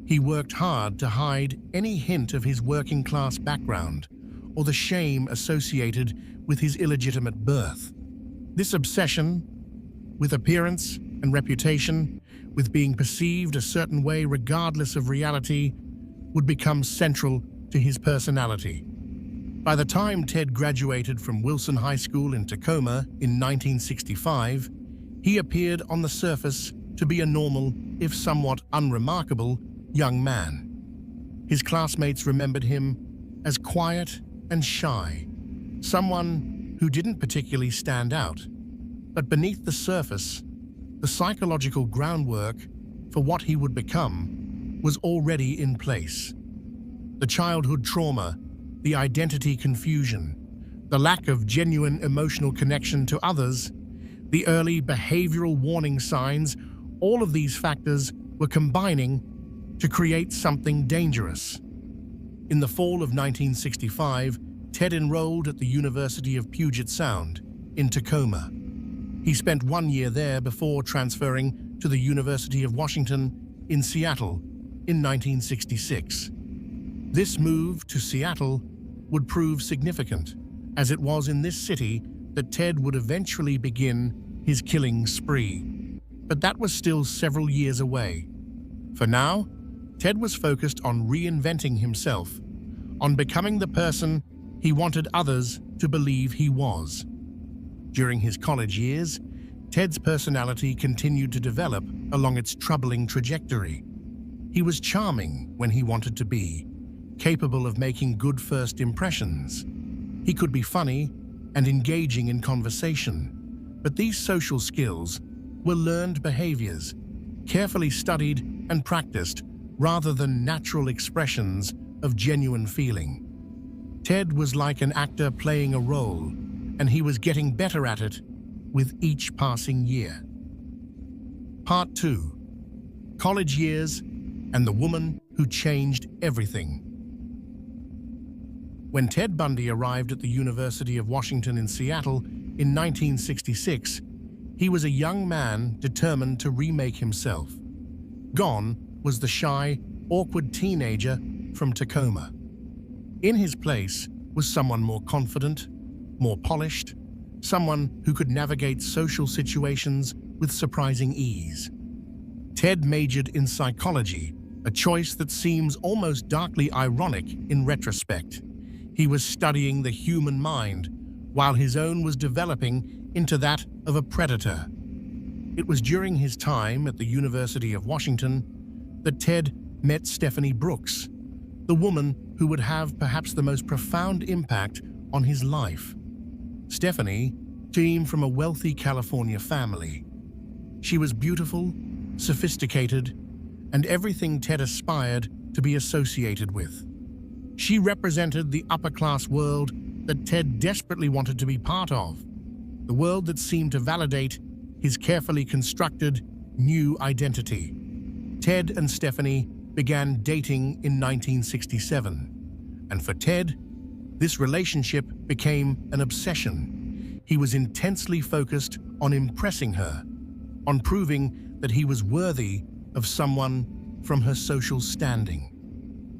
He worked hard to hide any hint of his working-class background or the shame associated with his illegitimate birth. This obsession with appearance and reputation, with being perceived a certain way regardless of reality, would become central to his personality. By the time Ted graduated from Wilson High School in Tacoma in 1965, he appeared on the surface to be a normal, if somewhat unremarkable, young man. His classmates remembered him as quiet and shy, someone who didn't particularly stand out. But beneath the surface, the psychological groundwork for what he would become was already in place. The childhood trauma, the identity confusion, the lack of genuine emotional connection to others, the early behavioral warning signs, all of these factors were combining to create something dangerous. In the fall of 1965, Ted enrolled at the University of Puget Sound in Tacoma. He spent 1 year there before transferring to the University of Washington in Seattle in 1966. This move to Seattle would prove significant, as it was in this city that Ted would eventually begin his killing spree. But that was still several years away. For now, Ted was focused on reinventing himself, on becoming the person he wanted others to believe he was. During his college years, Ted's personality continued to develop along its troubling trajectory. He was charming when he wanted to be, capable of making good first impressions. He could be funny and engaging in conversation, but these social skills were learned behaviors, carefully studied and practiced rather than natural expressions of genuine feeling. Ted was like an actor playing a role, and he was getting better at it with each passing year. Part 2. College Years and the Woman Who Changed Everything. When Ted Bundy arrived at the University of Washington in Seattle in 1966, he was a young man determined to remake himself. Gone was the shy, awkward teenager from Tacoma. In his place was someone more confident, more polished, someone who could navigate social situations with surprising ease. Ted majored in psychology, a choice that seems almost darkly ironic in retrospect. He was studying the human mind, while his own was developing into that of a predator. It was during his time at the University of Washington that Ted met Stephanie Brooks, the woman who would have perhaps the most profound impact on his life. Stephanie came from a wealthy California family. She was beautiful, sophisticated, and everything Ted aspired to be associated with. She represented the upper-class world that Ted desperately wanted to be part of, the world that seemed to validate his carefully constructed new identity. Ted and Stephanie began dating in 1967, and for Ted, this relationship became an obsession. He was intensely focused on impressing her, on proving that he was worthy of someone from her social standing.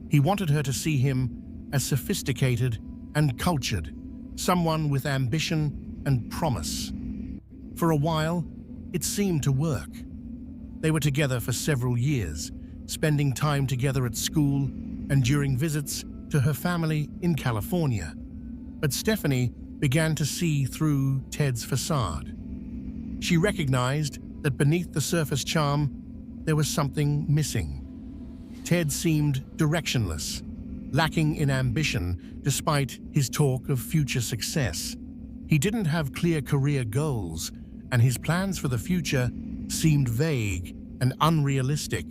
He wanted her to see him as sophisticated and cultured, someone with ambition and promise. For a while, it seemed to work. They were together for several years, spending time together at school and during visits to her family in California. But Stephanie began to see through Ted's facade. She recognized that beneath the surface charm, there was something missing. Ted seemed directionless, lacking in ambition despite his talk of future success. He didn't have clear career goals, and his plans for the future seemed vague and unrealistic.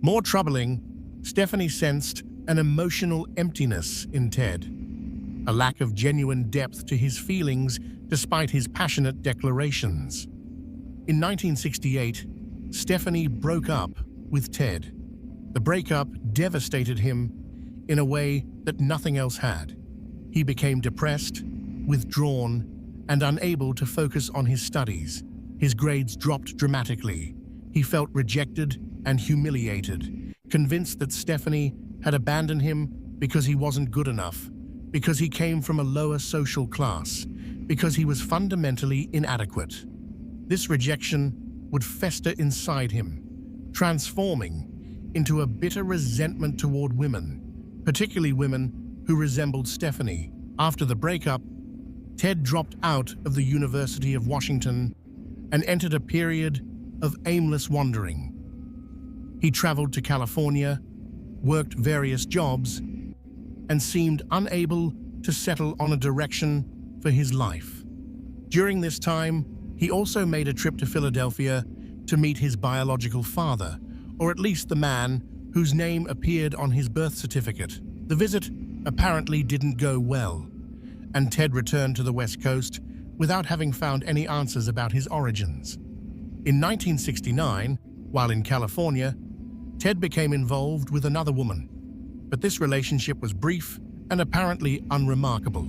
More troubling, Stephanie sensed an emotional emptiness in Ted, a lack of genuine depth to his feelings despite his passionate declarations. In 1968, Stephanie broke up with Ted. The breakup devastated him in a way that nothing else had. He became depressed, withdrawn, and unable to focus on his studies. His grades dropped dramatically. He felt rejected and humiliated, convinced that Stephanie had abandoned him because he wasn't good enough, because he came from a lower social class, because he was fundamentally inadequate. This rejection would fester inside him, transforming into a bitter resentment toward women, particularly women who resembled Stephanie. After the breakup, Ted dropped out of the University of Washington and entered a period of aimless wandering. He traveled to California, worked various jobs, and seemed unable to settle on a direction for his life. During this time, he also made a trip to Philadelphia to meet his biological father, or at least the man whose name appeared on his birth certificate. The visit apparently didn't go well, and Ted returned to the West Coast without having found any answers about his origins. In 1969, while in California, Ted became involved with another woman, but this relationship was brief and apparently unremarkable.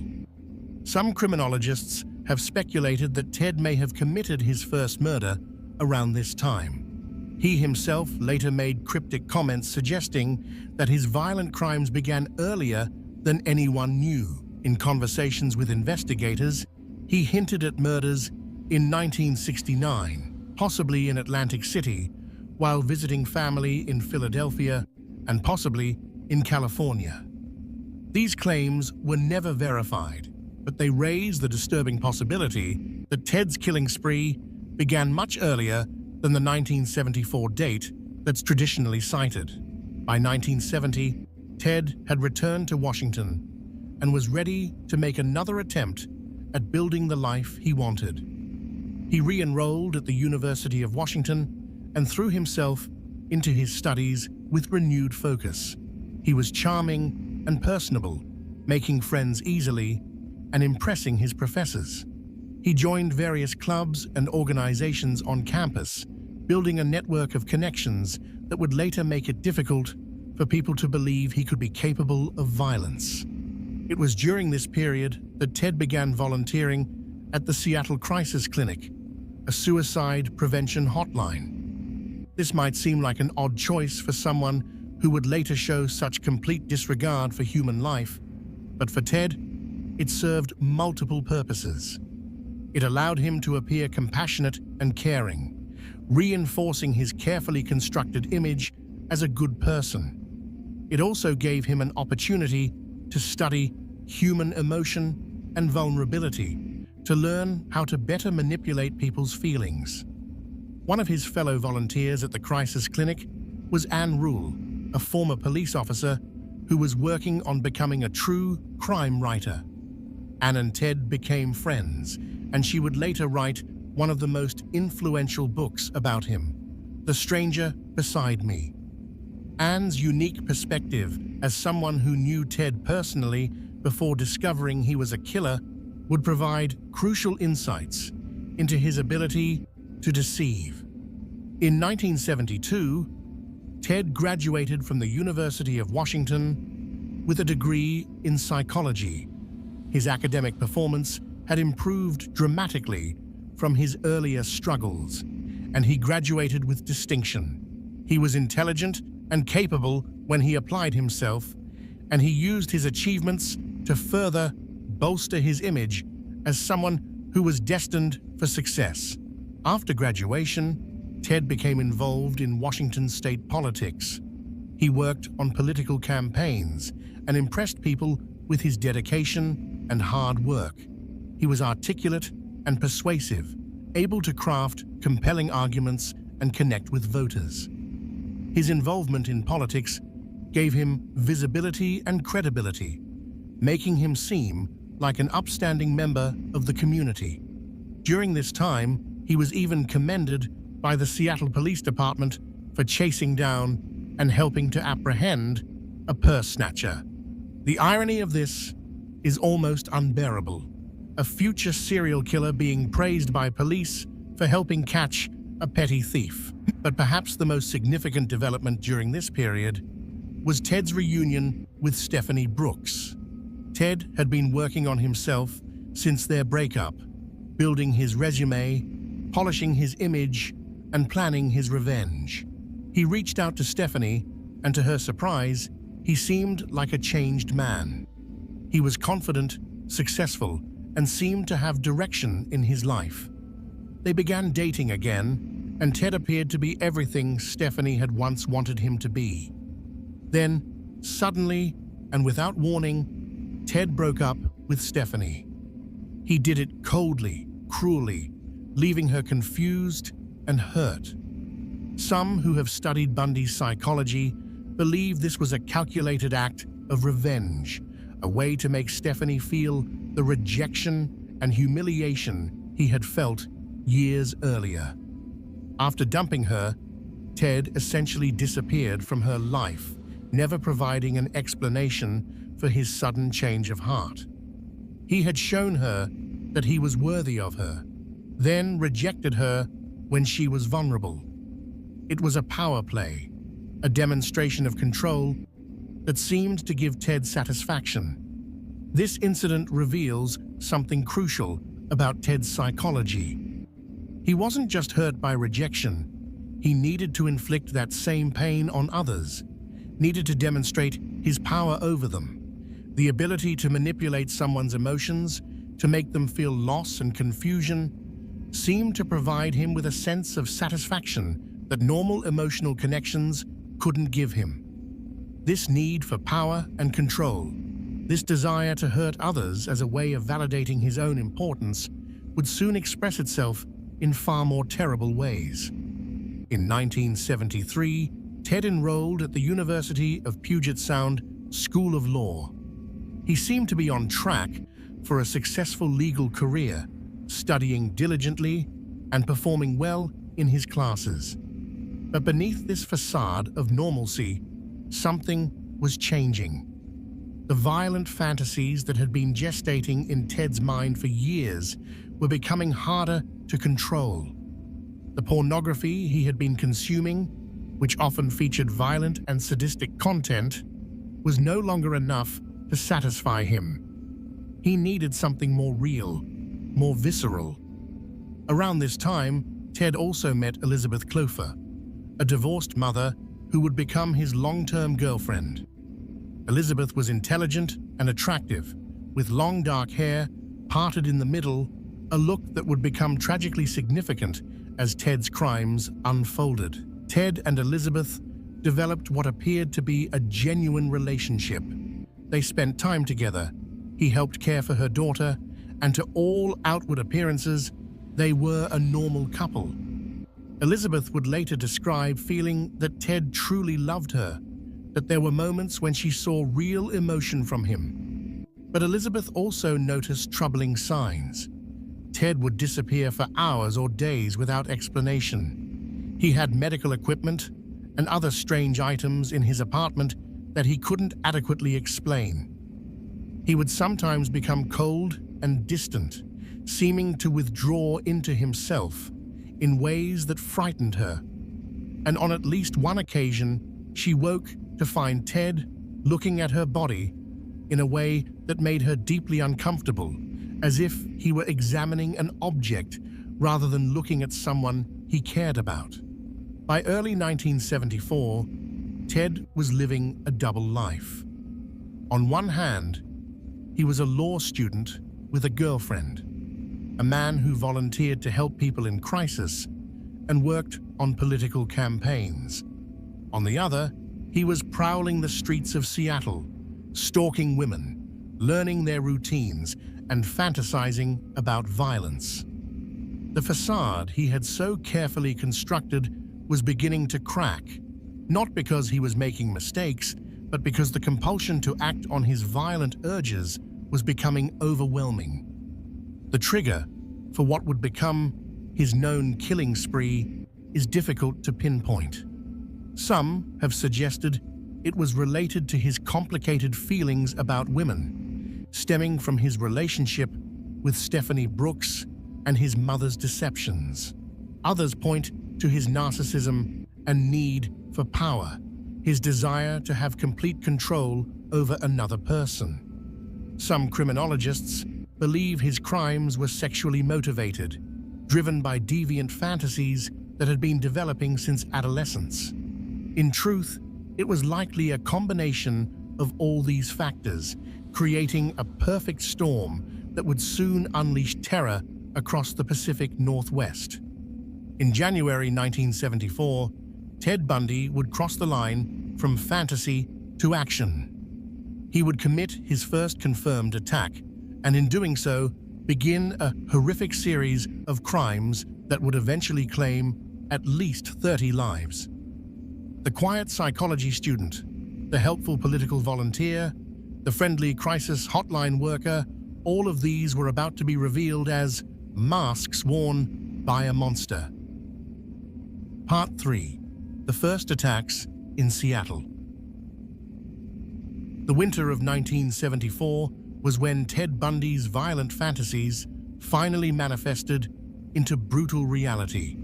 Some criminologists have speculated that Ted may have committed his first murder around this time. He himself later made cryptic comments suggesting that his violent crimes began earlier than anyone knew. In conversations with investigators, he hinted at murders in 1969, possibly in Atlantic City, while visiting family in Philadelphia and possibly in California. These claims were never verified, but they raise the disturbing possibility that Ted's killing spree began much earlier than the 1974 date that's traditionally cited. By 1970, Ted had returned to Washington and was ready to make another attempt at building the life he wanted. He re-enrolled at the University of Washington and threw himself into his studies with renewed focus. He was charming and personable, making friends easily and impressing his professors. He joined various clubs and organizations on campus, building a network of connections that would later make it difficult for people to believe he could be capable of violence. It was during this period that Ted began volunteering at the Seattle Crisis Clinic, a suicide prevention hotline. This might seem like an odd choice for someone who would later show such complete disregard for human life, but for Ted, it served multiple purposes. It allowed him to appear compassionate and caring, reinforcing his carefully constructed image as a good person. It also gave him an opportunity to study human emotion and vulnerability, to learn how to better manipulate people's feelings. One of his fellow volunteers at the crisis clinic was Anne Rule, a former police officer who was working on becoming a true crime writer. Anne and Ted became friends, and she would later write one of the most influential books about him, The Stranger Beside Me. Anne's unique perspective as someone who knew Ted personally before discovering he was a killer would provide crucial insights into his ability to deceive. In 1972, Ted graduated from the University of Washington with a degree in psychology. His academic performance had improved dramatically from his earlier struggles, and he graduated with distinction. He was intelligent and capable when he applied himself, and he used his achievements to further bolster his image as someone who was destined for success. After graduation, Ted became involved in Washington state politics. He worked on political campaigns and impressed people with his dedication and hard work. He was articulate and persuasive, able to craft compelling arguments and connect with voters. His involvement in politics gave him visibility and credibility, making him seem like an upstanding member of the community. During this time, he was even commended by the Seattle Police Department for chasing down and helping to apprehend a purse snatcher. The irony of this is almost unbearable. A future serial killer being praised by police for helping catch a petty thief. But perhaps the most significant development during this period was Ted's reunion with Stephanie Brooks. Ted had been working on himself since their breakup, building his resume, polishing his image, and planning his revenge. He reached out to Stephanie, and to her surprise, he seemed like a changed man. He was confident, successful, and seemed to have direction in his life. They began dating again, and Ted appeared to be everything Stephanie had once wanted him to be. Then, suddenly, and without warning, Ted broke up with Stephanie. He did it coldly, cruelly, leaving her confused and hurt. Some who have studied Bundy's psychology believe this was a calculated act of revenge, a way to make Stephanie feel the rejection and humiliation he had felt years earlier. After dumping her, Ted essentially disappeared from her life, never providing an explanation for his sudden change of heart. He had shown her that he was worthy of her, then rejected her when she was vulnerable. It was a power play, a demonstration of control that seemed to give Ted satisfaction. This incident reveals something crucial about Ted's psychology. He wasn't just hurt by rejection. He needed to inflict that same pain on others, needed to demonstrate his power over them. The ability to manipulate someone's emotions, to make them feel loss and confusion, seemed to provide him with a sense of satisfaction that normal emotional connections couldn't give him. This need for power and control, this desire to hurt others as a way of validating his own importance, would soon express itself in far more terrible ways. In 1973, Ted enrolled at the University of Puget Sound School of Law. He seemed to be on track for a successful legal career, studying diligently and performing well in his classes. But beneath this facade of normalcy, something was changing. The violent fantasies that had been gestating in Ted's mind for years were becoming harder to control. The pornography he had been consuming, which often featured violent and sadistic content, was no longer enough to satisfy him. He needed something more real, more visceral. Around this time, Ted also met Elizabeth Clover, a divorced mother who would become his long-term girlfriend. Elizabeth was intelligent and attractive, with long dark hair parted in the middle, a look that would become tragically significant as Ted's crimes unfolded. Ted and Elizabeth developed what appeared to be a genuine relationship. They spent time together. He helped care for her daughter, and to all outward appearances, they were a normal couple. Elizabeth would later describe feeling that Ted truly loved her, that there were moments when she saw real emotion from him. But Elizabeth also noticed troubling signs. Ted would disappear for hours or days without explanation. He had medical equipment and other strange items in his apartment that he couldn't adequately explain. He would sometimes become cold and distant, seeming to withdraw into himself in ways that frightened her. And on at least one occasion, she woke to find Ted looking at her body in a way that made her deeply uncomfortable, as if he were examining an object rather than looking at someone he cared about. By early 1974, Ted was living a double life. On one hand, he was a law student with a girlfriend, a man who volunteered to help people in crisis and worked on political campaigns. On the other, he was prowling the streets of Seattle, stalking women, learning their routines, and fantasizing about violence. The facade he had so carefully constructed was beginning to crack, not because he was making mistakes, but because the compulsion to act on his violent urges was becoming overwhelming. The trigger for what would become his known killing spree is difficult to pinpoint. Some have suggested it was related to his complicated feelings about women, stemming from his relationship with Stephanie Brooks and his mother's deceptions. Others point to his narcissism and need for power, his desire to have complete control over another person. Some criminologists believe his crimes were sexually motivated, driven by deviant fantasies that had been developing since adolescence. In truth, it was likely a combination of all these factors, creating a perfect storm that would soon unleash terror across the Pacific Northwest. In January 1974, Ted Bundy would cross the line from fantasy to action. He would commit his first confirmed attack, and in doing so, begin a horrific series of crimes that would eventually claim at least 30 lives. The quiet psychology student, the helpful political volunteer, the friendly crisis hotline worker, all of these were about to be revealed as masks worn by a monster. Part 3. The first attacks in Seattle. The winter of 1974 was when Ted Bundy's violent fantasies finally manifested into brutal reality.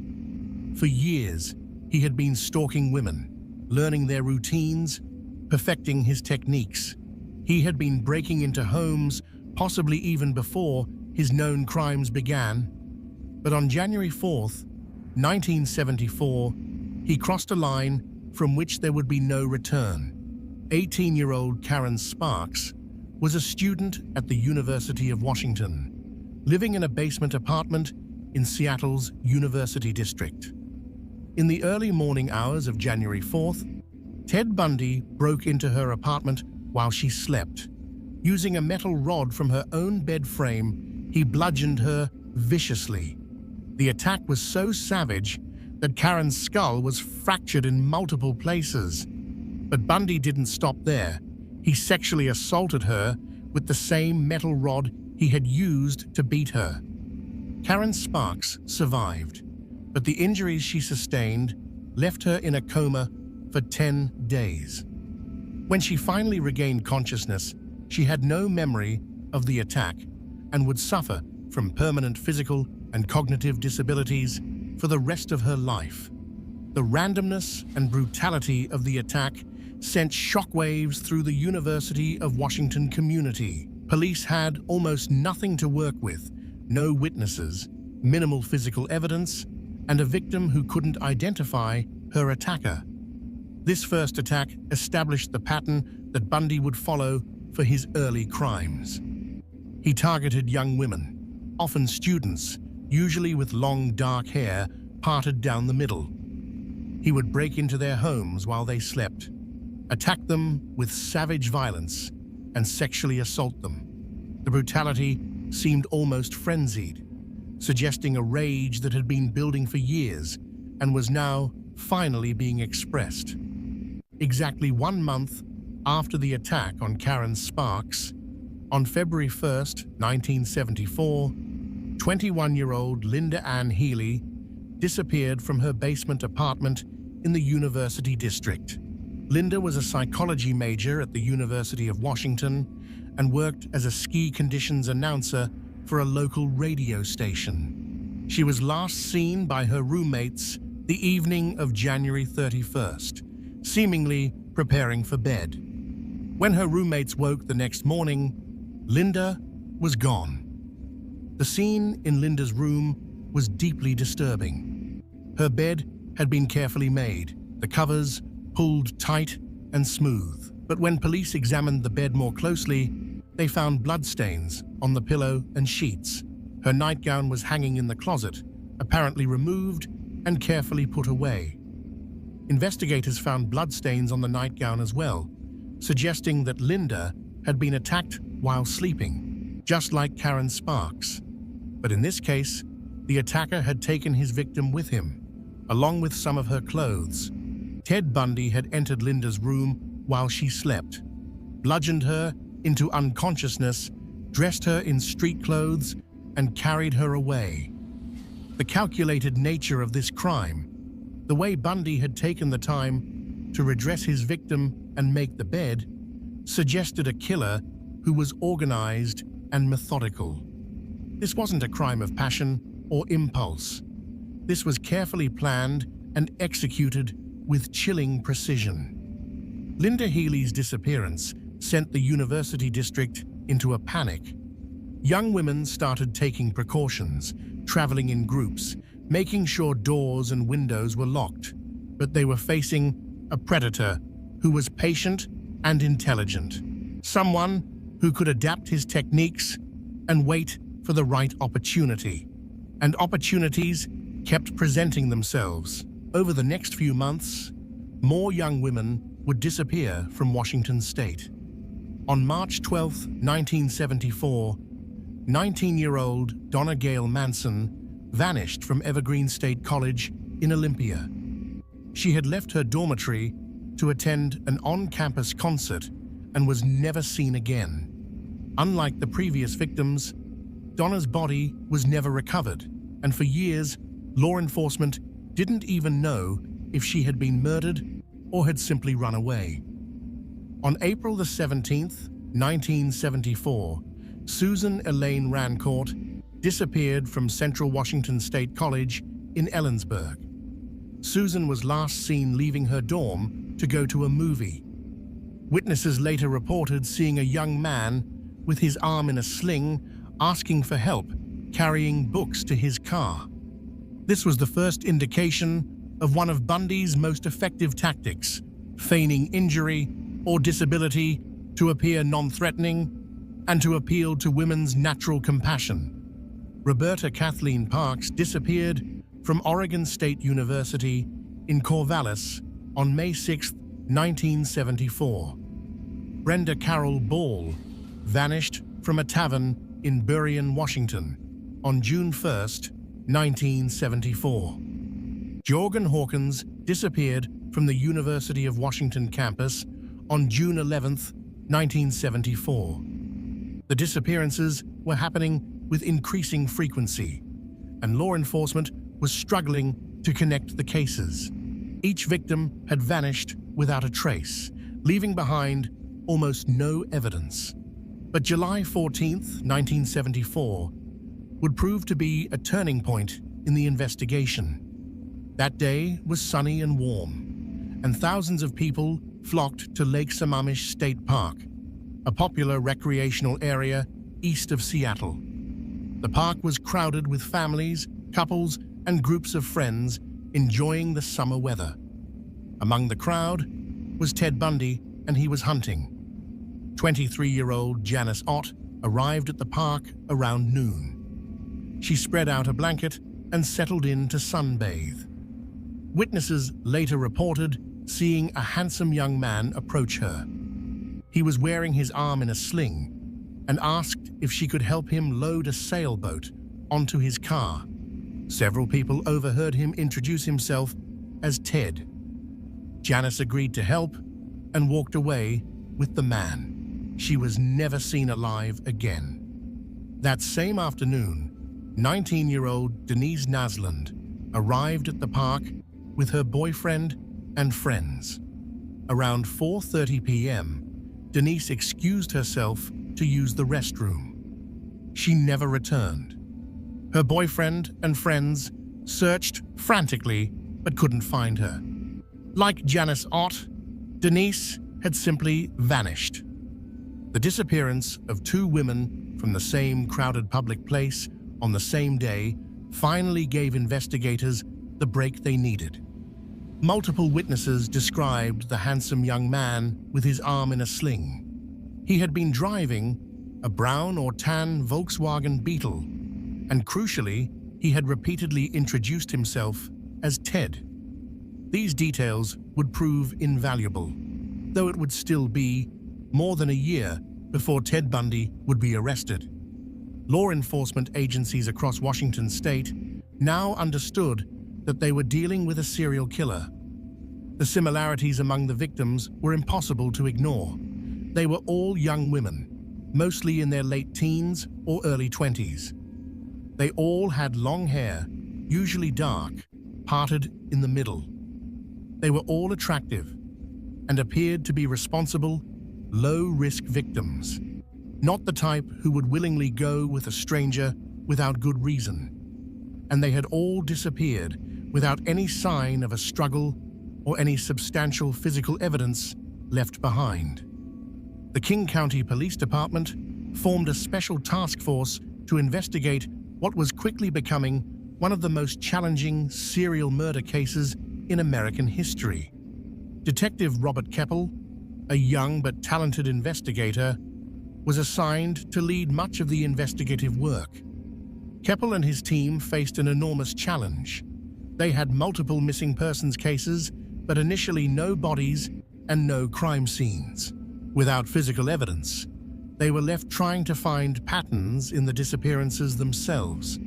For years, he had been stalking women, learning their routines, perfecting his techniques. He had been breaking into homes, possibly even before his known crimes began. But on January 4th, 1974, he crossed a line from which there would be no return. 18-year-old Karen Sparks was a student at the University of Washington, living in a basement apartment in Seattle's University District. In the early morning hours of January 4th, Ted Bundy broke into her apartment while she slept. Using a metal rod from her own bed frame, he bludgeoned her viciously. The attack was so savage that Karen's skull was fractured in multiple places. But Bundy didn't stop there. He sexually assaulted her with the same metal rod he had used to beat her. Karen Sparks survived, but the injuries she sustained left her in a coma for 10 days. When she finally regained consciousness, she had no memory of the attack and would suffer from permanent physical and cognitive disabilities for the rest of her life. The randomness and brutality of the attack sent shockwaves through the University of Washington community. Police had almost nothing to work with, no witnesses, minimal physical evidence, and a victim who couldn't identify her attacker. This first attack established the pattern that Bundy would follow for his early crimes. He targeted young women, often students, usually with long dark hair parted down the middle. He would break into their homes while they slept, attack them with savage violence, and sexually assault them. The brutality seemed almost frenzied, suggesting a rage that had been building for years and was now finally being expressed. Exactly 1 month after the attack on Karen Sparks, on February 1st, 1974, 21-year-old Linda Ann Healy disappeared from her basement apartment in the University District. Linda was a psychology major at the University of Washington and worked as a ski conditions announcer for a local radio station. She was last seen by her roommates the evening of January 31st, seemingly preparing for bed. When her roommates woke the next morning, Linda was gone. The scene in Linda's room was deeply disturbing. Her bed had been carefully made, the covers pulled tight and smooth. But when police examined the bed more closely, they found bloodstains on the pillow and sheets. Her nightgown was hanging in the closet, apparently removed and carefully put away. Investigators found bloodstains on the nightgown as well, suggesting that Linda had been attacked while sleeping, just like Karen Sparks. But in this case, the attacker had taken his victim with him, along with some of her clothes. Ted Bundy had entered Linda's room while she slept, bludgeoned her into unconsciousness, dressed her in street clothes, and carried her away. The calculated nature of this crime, the way Bundy had taken the time to redress his victim and make the bed, suggested a killer who was organized and methodical. This wasn't a crime of passion or impulse. This was carefully planned and executed with chilling precision. Linda Healy's disappearance sent the university district into a panic. Young women started taking precautions, traveling in groups, making sure doors and windows were locked. But they were facing a predator who was patient and intelligent. Someone who could adapt his techniques and wait for the right opportunity. And opportunities kept presenting themselves. Over the next few months, more young women would disappear from Washington state. On March 12, 1974, 19-year-old Donna Gail Manson vanished from Evergreen State College in Olympia. She had left her dormitory to attend an on-campus concert and was never seen again. Unlike the previous victims, Donna's body was never recovered, and for years, law enforcement didn't even know if she had been murdered or had simply run away. On April the 17th, 1974, Susan Elaine Rancourt disappeared from Central Washington State College in Ellensburg. Susan was last seen leaving her dorm to go to a movie. Witnesses later reported seeing a young man with his arm in a sling asking for help carrying books to his car. This was the first indication of one of Bundy's most effective tactics, feigning injury or disability to appear non-threatening and to appeal to women's natural compassion. Roberta Kathleen Parks disappeared from Oregon State University in Corvallis on May 6, 1974. Brenda Carroll Ball vanished from a tavern in Burien, Washington on June 1, 1974. Jorgen Hawkins disappeared from the University of Washington campus on June 11, 1974. The disappearances were happening with increasing frequency, and law enforcement was struggling to connect the cases. Each victim had vanished without a trace, leaving behind almost no evidence. But July 14, 1974, would prove to be a turning point in the investigation. That day was sunny and warm, and thousands of people flocked to Lake Sammamish State Park, a popular recreational area east of Seattle. The park was crowded with families, couples, and groups of friends enjoying the summer weather. Among the crowd was Ted Bundy, and he was hunting. 23-year-old Janice Ott arrived at the park around noon. She spread out a blanket and settled in to sunbathe. Witnesses later reported seeing a handsome young man approach her. He was wearing his arm in a sling and asked if she could help him load a sailboat onto his car. Several people overheard him introduce himself as Ted. Janice agreed to help and walked away with the man. She was never seen alive again. That same afternoon, 19-year-old Denise Nasland arrived at the park with her boyfriend and friends. Around 4:30 p.m., Denise excused herself to use the restroom. She never returned. Her boyfriend and friends searched frantically but couldn't find her. Like Janice Ott, Denise had simply vanished. The disappearance of two women from the same crowded public place on the same day finally gave investigators the break they needed. Multiple witnesses described the handsome young man with his arm in a sling. He had been driving a brown or tan Volkswagen Beetle, and crucially, he had repeatedly introduced himself as Ted. These details would prove invaluable, though it would still be more than a year before Ted Bundy would be arrested. Law enforcement agencies across Washington state now understood that they were dealing with a serial killer. The similarities among the victims were impossible to ignore. They were all young women, mostly in their late teens or early 20s. They all had long hair, usually dark, parted in the middle. They were all attractive, and appeared to be responsible, low-risk victims, not the type who would willingly go with a stranger without good reason. And they had all disappeared without any sign of a struggle or any substantial physical evidence left behind. The King County Police Department formed a special task force to investigate what was quickly becoming one of the most challenging serial murder cases in American history. Detective Robert Keppel, a young but talented investigator, was assigned to lead much of the investigative work. Keppel and his team faced an enormous challenge. They had multiple missing persons cases, but initially no bodies and no crime scenes. Without physical evidence, they were left trying to find patterns in the disappearances themselves.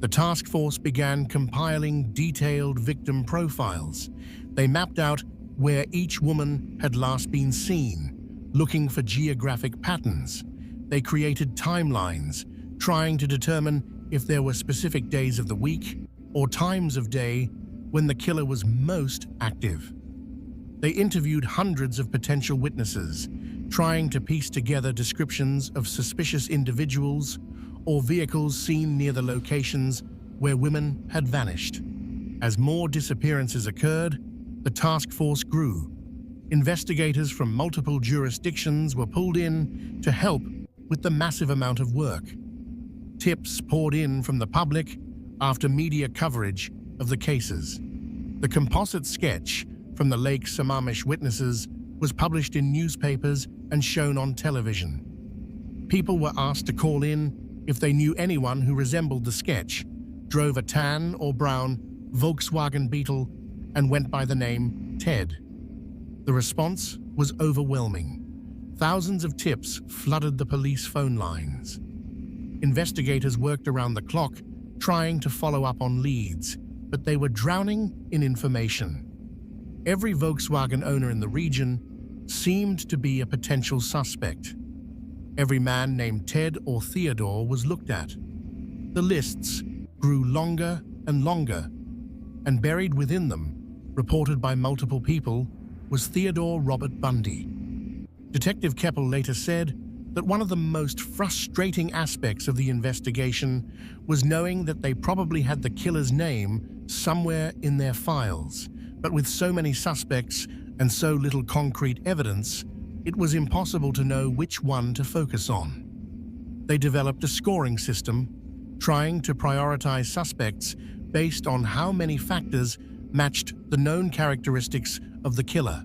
The task force began compiling detailed victim profiles. They mapped out where each woman had last been seen, looking for geographic patterns. They created timelines, trying to determine if there were specific days of the week or times of day when the killer was most active. They interviewed hundreds of potential witnesses, trying to piece together descriptions of suspicious individuals or vehicles seen near the locations where women had vanished. As more disappearances occurred, the task force grew. Investigators from multiple jurisdictions were pulled in to help with the massive amount of work. Tips poured in from the public after media coverage of the cases. The composite sketch from the Lake Sammamish witnesses was published in newspapers and shown on television. People were asked to call in if they knew anyone who resembled the sketch, drove a tan or brown Volkswagen Beetle, and went by the name Ted. The response was overwhelming. Thousands of tips flooded the police phone lines. Investigators worked around the clock, trying to follow up on leads, but they were drowning in information. Every Volkswagen owner in the region seemed to be a potential suspect. Every man named Ted or Theodore was looked at. The lists grew longer and longer, and buried within them, reported by multiple people, was Theodore Robert Bundy. Detective Keppel later said that one of the most frustrating aspects of the investigation was knowing that they probably had the killer's name somewhere in their files, but with so many suspects and so little concrete evidence, it was impossible to know which one to focus on. They developed a scoring system, trying to prioritize suspects based on how many factors matched the known characteristics of the killer.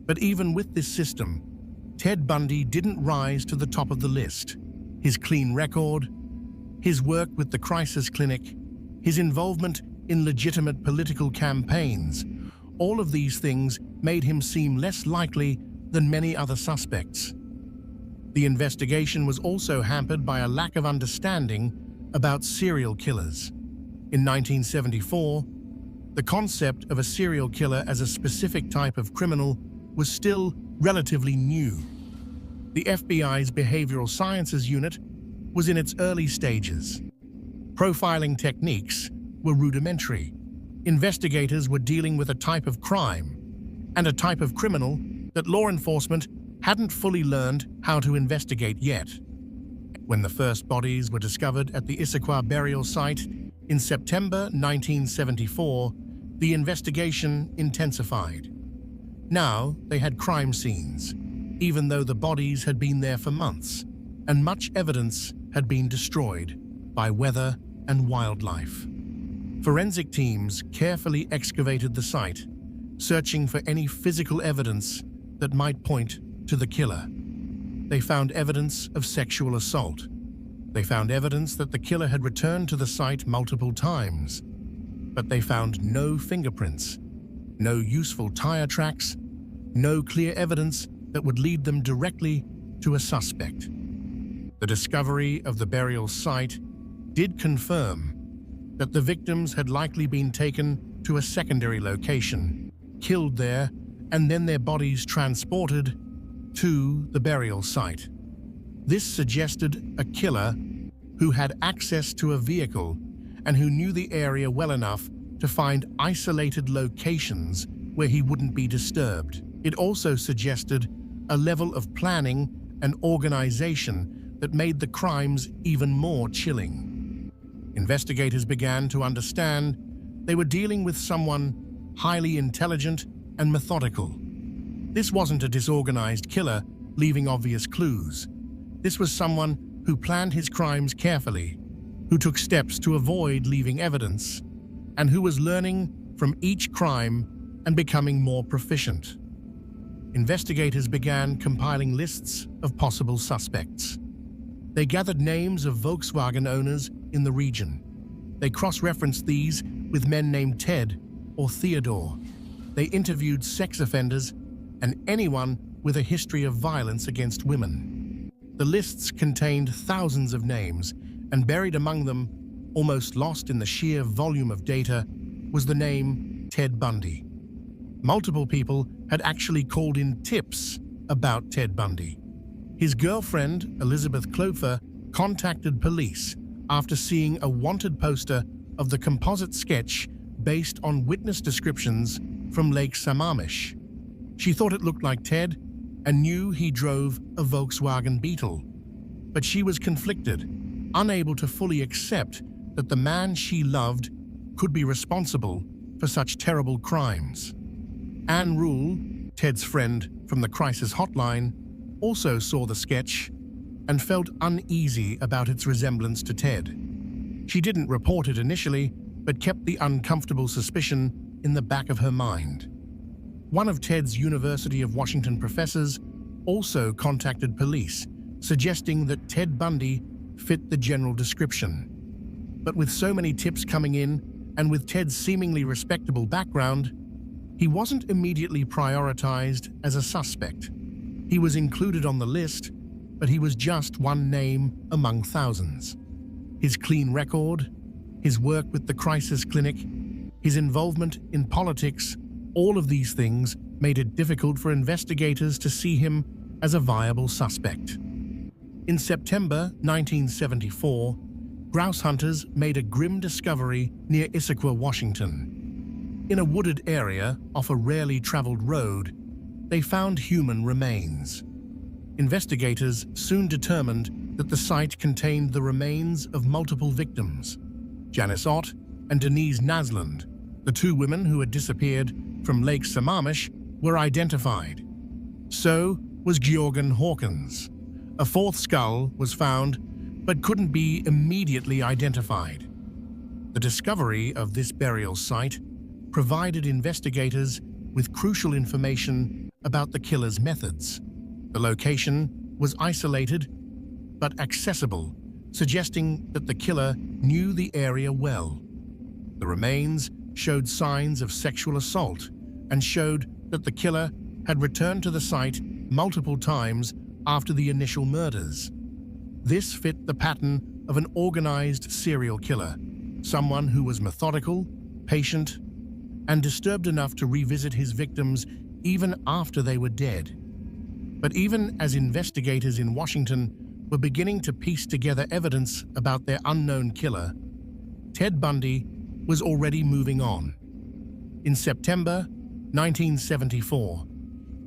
But even with this system, Ted Bundy didn't rise to the top of the list. His clean record, his work with the crisis clinic, his involvement in legitimate political campaigns, all of these things made him seem less likely than many other suspects. The investigation was also hampered by a lack of understanding about serial killers. In 1974, the concept of a serial killer as a specific type of criminal was still relatively new. The FBI's Behavioral Sciences Unit was in its early stages. Profiling techniques were rudimentary. Investigators were dealing with a type of crime and a type of criminal that law enforcement hadn't fully learned how to investigate yet. When the first bodies were discovered at the Issaquah burial site in September 1974, the investigation intensified. Now they had crime scenes, even though the bodies had been there for months, and much evidence had been destroyed by weather and wildlife. Forensic teams carefully excavated the site, searching for any physical evidence that might point to the killer. They found evidence of sexual assault. They found evidence that the killer had returned to the site multiple times, but they found no fingerprints, no useful tire tracks, no clear evidence that would lead them directly to a suspect. The discovery of the burial site did confirm that the victims had likely been taken to a secondary location, killed there, and then their bodies transported to the burial site. This suggested a killer who had access to a vehicle and who knew the area well enough to find isolated locations where he wouldn't be disturbed. It also suggested a level of planning and organization that made the crimes even more chilling. Investigators began to understand they were dealing with someone highly intelligent and methodical. This wasn't a disorganized killer leaving obvious clues. This was someone who planned his crimes carefully, who took steps to avoid leaving evidence, and who was learning from each crime and becoming more proficient. Investigators began compiling lists of possible suspects. They gathered names of Volkswagen owners in the region. They cross-referenced these with men named Ted or Theodore. They interviewed sex offenders and anyone with a history of violence against women. The lists contained thousands of names, and buried among them, almost lost in the sheer volume of data, was the name Ted Bundy. Multiple people had actually called in tips about Ted Bundy. His girlfriend, Elizabeth Klopfer, contacted police after seeing a wanted poster of the composite sketch based on witness descriptions from Lake Sammamish. She thought it looked like Ted and knew he drove a Volkswagen Beetle. But she was conflicted, unable to fully accept that the man she loved could be responsible for such terrible crimes. Anne Rule, Ted's friend from the crisis hotline, also saw the sketch and felt uneasy about its resemblance to Ted. She didn't report it initially, but kept the uncomfortable suspicion in the back of her mind. One of Ted's University of Washington professors also contacted police, suggesting that Ted Bundy fit the general description. But with so many tips coming in, and with Ted's seemingly respectable background, he wasn't immediately prioritized as a suspect. He was included on the list, but he was just one name among thousands. His clean record, his work with the crisis clinic, his involvement in politics, all of these things made it difficult for investigators to see him as a viable suspect. In September 1974, grouse hunters made a grim discovery near Issaquah, Washington. In a wooded area off a rarely traveled road, they found human remains. Investigators soon determined that the site contained the remains of multiple victims. Janice Ott and Denise Nasland, the two women who had disappeared from Lake Sammamish, were identified. So was Georgan Hawkins. A fourth skull was found, but couldn't be immediately identified. The discovery of this burial site provided investigators with crucial information about the killer's methods. The location was isolated but accessible, suggesting that the killer knew the area well. The remains showed signs of sexual assault and showed that the killer had returned to the site multiple times after the initial murders. This fit the pattern of an organized serial killer, someone who was methodical, patient, and disturbed enough to revisit his victims even after they were dead. But even as investigators in Washington were beginning to piece together evidence about their unknown killer, Ted Bundy was already moving on. In September 1974,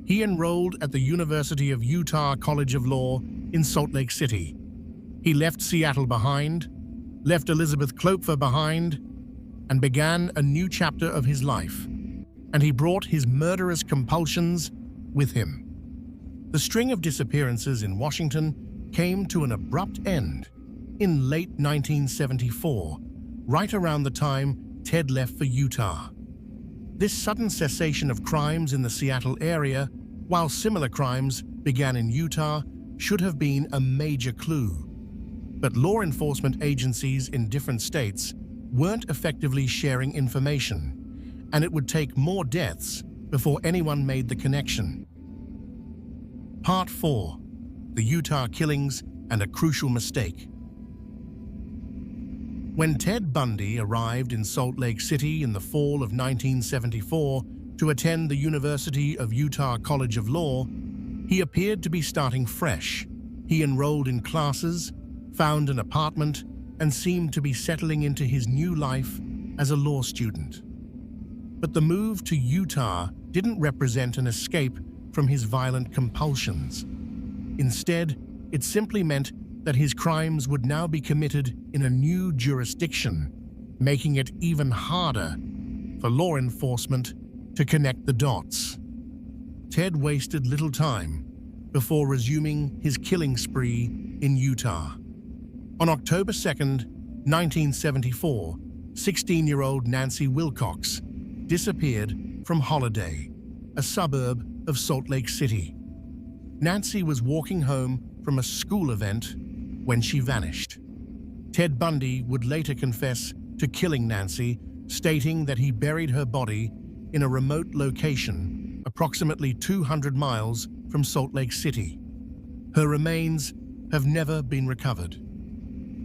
he enrolled at the University of Utah College of Law in Salt Lake City. He left Seattle behind, left Elizabeth Klopfer behind, and began a new chapter of his life. And he brought his murderous compulsions with him. The string of disappearances in Washington came to an abrupt end in late 1974, right around the time Ted left for Utah. This sudden cessation of crimes in the Seattle area, while similar crimes began in Utah, should have been a major clue. But law enforcement agencies in different states weren't effectively sharing information, and it would take more deaths before anyone made the connection. Part 4. The Utah Killings and a Crucial Mistake. When Ted Bundy arrived in Salt Lake City in the fall of 1974 to attend the University of Utah College of Law, he appeared to be starting fresh. He enrolled in classes, found an apartment, and seemed to be settling into his new life as a law student. But the move to Utah didn't represent an escape from his violent compulsions. Instead, it simply meant that his crimes would now be committed in a new jurisdiction, making it even harder for law enforcement to connect the dots. Ted wasted little time before resuming his killing spree in Utah. On October 2nd, 1974, 16-year-old Nancy Wilcox disappeared from Holiday, a suburb of Salt Lake City. Nancy was walking home from a school event when she vanished. Ted Bundy would later confess to killing Nancy, stating that he buried her body in a remote location approximately 200 miles from Salt Lake City. Her remains have never been recovered.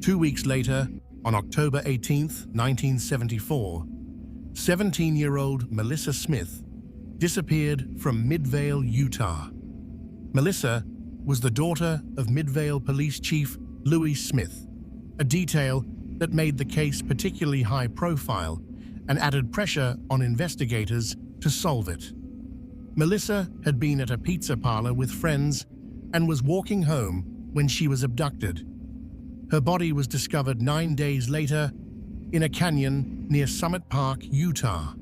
2 weeks later, on October 18, 1974, 17-year-old Melissa Smith disappeared from Midvale, Utah. Melissa was the daughter of Midvale Police Chief Louis Smith, a detail that made the case particularly high profile and added pressure on investigators to solve it. Melissa had been at a pizza parlor with friends and was walking home when she was abducted. Her body was discovered 9 days later in a canyon near Summit Park, Utah.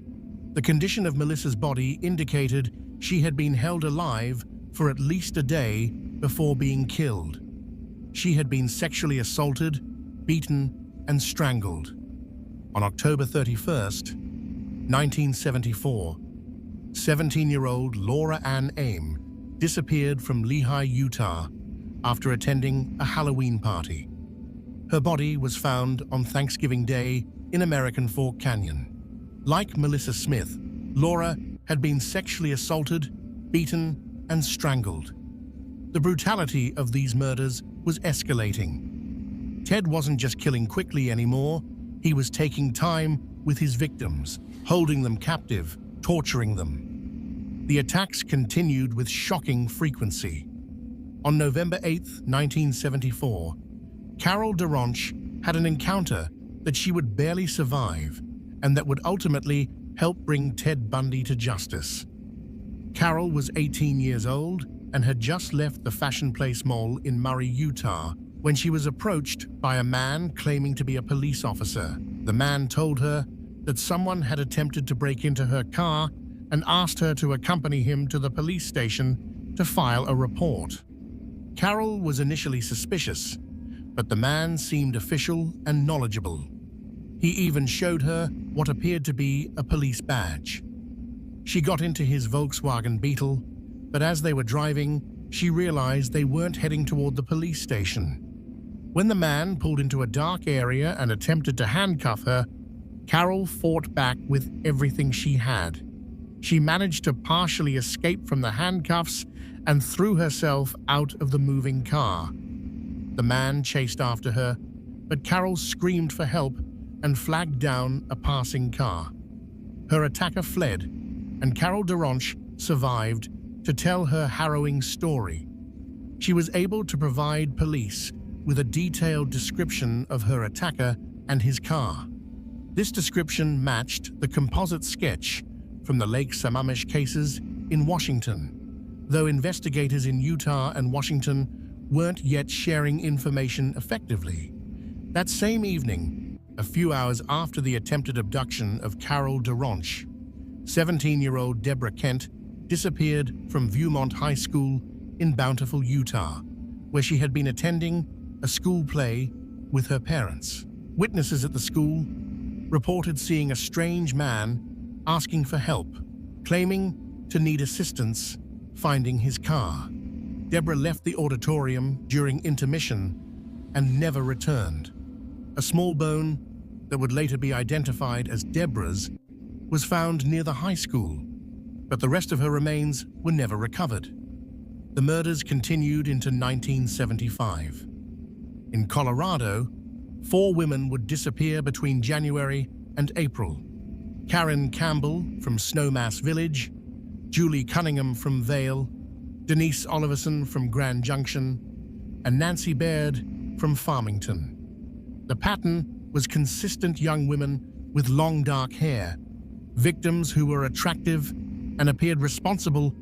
The condition of Melissa's body indicated she had been held alive for at least a day before being killed. She had been sexually assaulted, beaten, and strangled. On October 31st, 1974, 17-year-old Laura Ann Aim disappeared from Lehi, Utah, after attending a Halloween party. Her body was found on Thanksgiving Day in American Fork Canyon. Like Melissa Smith, Laura had been sexually assaulted, beaten, and strangled. The brutality of these murders was escalating. Ted wasn't just killing quickly anymore, he was taking time with his victims, holding them captive, torturing them. The attacks continued with shocking frequency. On November 8, 1974, Carol DaRonch had an encounter that she would barely survive and that would ultimately help bring Ted Bundy to justice. Carol was 18 years old and had just left the Fashion Place Mall in Murray, Utah, when she was approached by a man claiming to be a police officer. The man told her that someone had attempted to break into her car and asked her to accompany him to the police station to file a report. Carol was initially suspicious, but the man seemed official and knowledgeable. He even showed her what appeared to be a police badge. She got into his Volkswagen Beetle, but as they were driving, she realized they weren't heading toward the police station. When the man pulled into a dark area and attempted to handcuff her, Carol fought back with everything she had. She managed to partially escape from the handcuffs and threw herself out of the moving car. The man chased after her, but Carol screamed for help and flagged down a passing car. Her attacker fled, and Carol DaRonch survived to tell her harrowing story. She was able to provide police with a detailed description of her attacker and his car. This description matched the composite sketch from the Lake Sammamish cases in Washington, though investigators in Utah and Washington weren't yet sharing information effectively. That same evening, a few hours after the attempted abduction of Carol DaRonch, 17-year-old Deborah Kent disappeared from Viewmont High School in Bountiful, Utah, where she had been attending a school play with her parents. Witnesses at the school reported seeing a strange man asking for help, claiming to need assistance finding his car. Deborah left the auditorium during intermission and never returned. A small bone that would later be identified as Deborah's was found near the high school, but the rest of her remains were never recovered. The murders continued into 1975. In Colorado, 4 women would disappear between January and April. Karen Campbell from Snowmass Village, Julie Cunningham from Vail, Denise Oliverson from Grand Junction, and Nancy Baird from Farmington. The pattern was consistent young women with long dark hair, victims who were attractive and appeared responsible,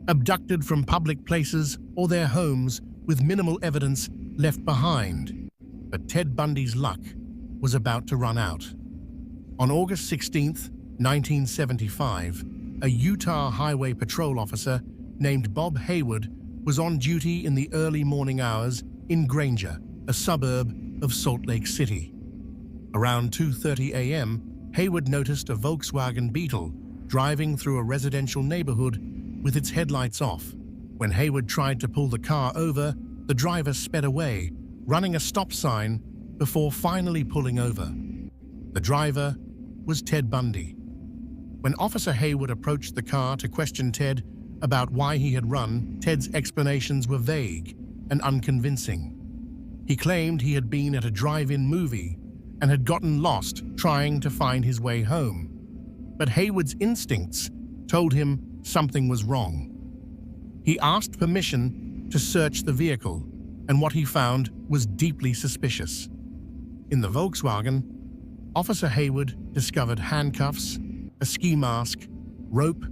abducted from public places or their homes with minimal evidence left behind. But Ted Bundy's luck was about to run out. On August 16, 1975, a Utah Highway Patrol officer named Bob Haywood was on duty in the early morning hours in Granger, a suburb of Salt Lake City. Around 2:30 a.m., Haywood noticed a Volkswagen Beetle driving through a residential neighborhood with its headlights off. When Haywood tried to pull the car over, the driver sped away, running a stop sign before finally pulling over. The driver was Ted Bundy. When Officer Haywood approached the car to question Ted about why he had run, Ted's explanations were vague and unconvincing. He claimed he had been at a drive-in movie and had gotten lost trying to find his way home. But Haywood's instincts told him something was wrong. He asked permission to search the vehicle, and what he found was deeply suspicious. In the Volkswagen, Officer Haywood discovered handcuffs, a ski mask, rope,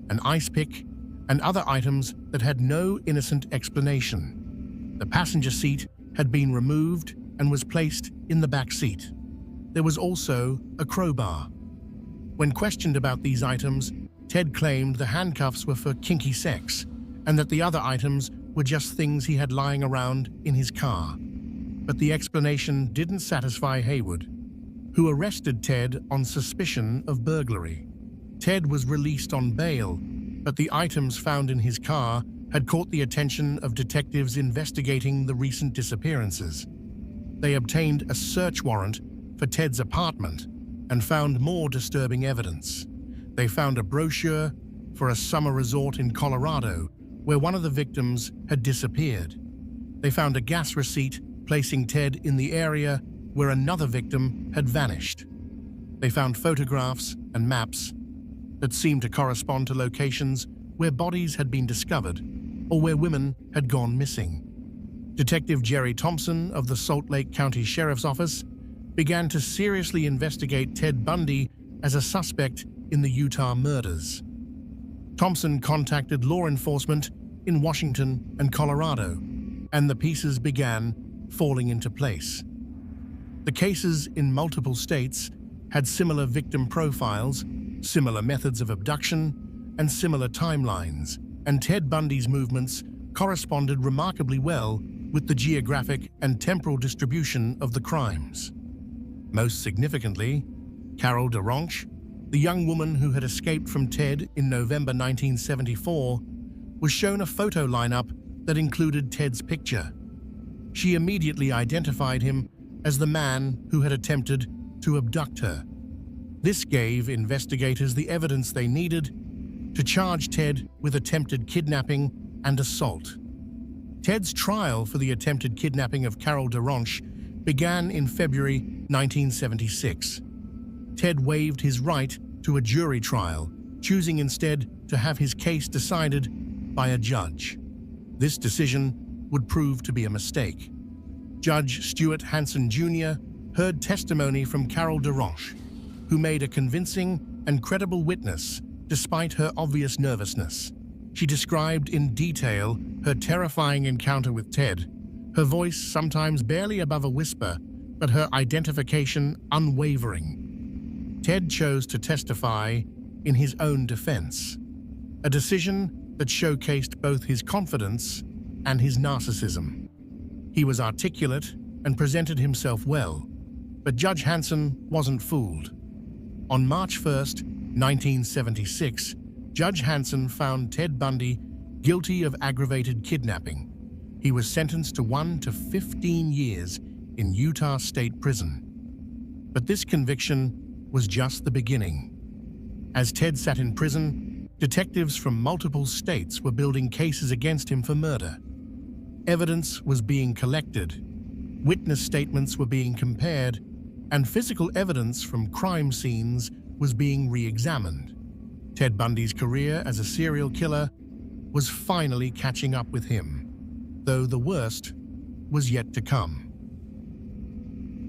an ice pick, and other items that had no innocent explanation. The passenger seat had been removed and was placed in the back seat. There was also a crowbar. When questioned about these items, Ted claimed the handcuffs were for kinky sex and that the other items were just things he had lying around in his car. But the explanation didn't satisfy Haywood, who arrested Ted on suspicion of burglary. Ted was released on bail, but the items found in his car had caught the attention of detectives investigating the recent disappearances. They obtained a search warrant for Ted's apartment and found more disturbing evidence. They found a brochure for a summer resort in Colorado where one of the victims had disappeared. They found a gas receipt placing Ted in the area where another victim had vanished. They found photographs and maps that seemed to correspond to locations where bodies had been discovered or where women had gone missing. Detective Jerry Thompson of the Salt Lake County Sheriff's Office began to seriously investigate Ted Bundy as a suspect in the Utah murders. Thompson contacted law enforcement in Washington and Colorado, and the pieces began falling into place. The cases in multiple states had similar victim profiles, similar methods of abduction, and similar timelines, and Ted Bundy's movements corresponded remarkably well with the geographic and temporal distribution of the crimes. Most significantly, Carol DaRonch, the young woman who had escaped from Ted in November 1974, was shown a photo lineup that included Ted's picture. She immediately identified him as the man who had attempted to abduct her. This gave investigators the evidence they needed to charge Ted with attempted kidnapping and assault. Ted's trial for the attempted kidnapping of Carol DaRonch began in February 1976. Ted waived his right to a jury trial, choosing instead to have his case decided by a judge. This decision would prove to be a mistake. Judge Stuart Hansen Jr. heard testimony from Carol DaRonch, who made a convincing and credible witness despite her obvious nervousness. She described in detail her terrifying encounter with Ted, her voice sometimes barely above a whisper, but her identification unwavering. Ted chose to testify in his own defense, a decision that showcased both his confidence and his narcissism. He was articulate and presented himself well, but Judge Hansen wasn't fooled. On March 1st, 1976, Judge Hansen found Ted Bundy guilty of aggravated kidnapping. He was sentenced to 1 to 15 years in Utah State Prison. But this conviction was just the beginning. As Ted sat in prison, detectives from multiple states were building cases against him for murder. Evidence was being collected, witness statements were being compared, and physical evidence from crime scenes was being re-examined. Ted Bundy's career as a serial killer was finally catching up with him, though the worst was yet to come.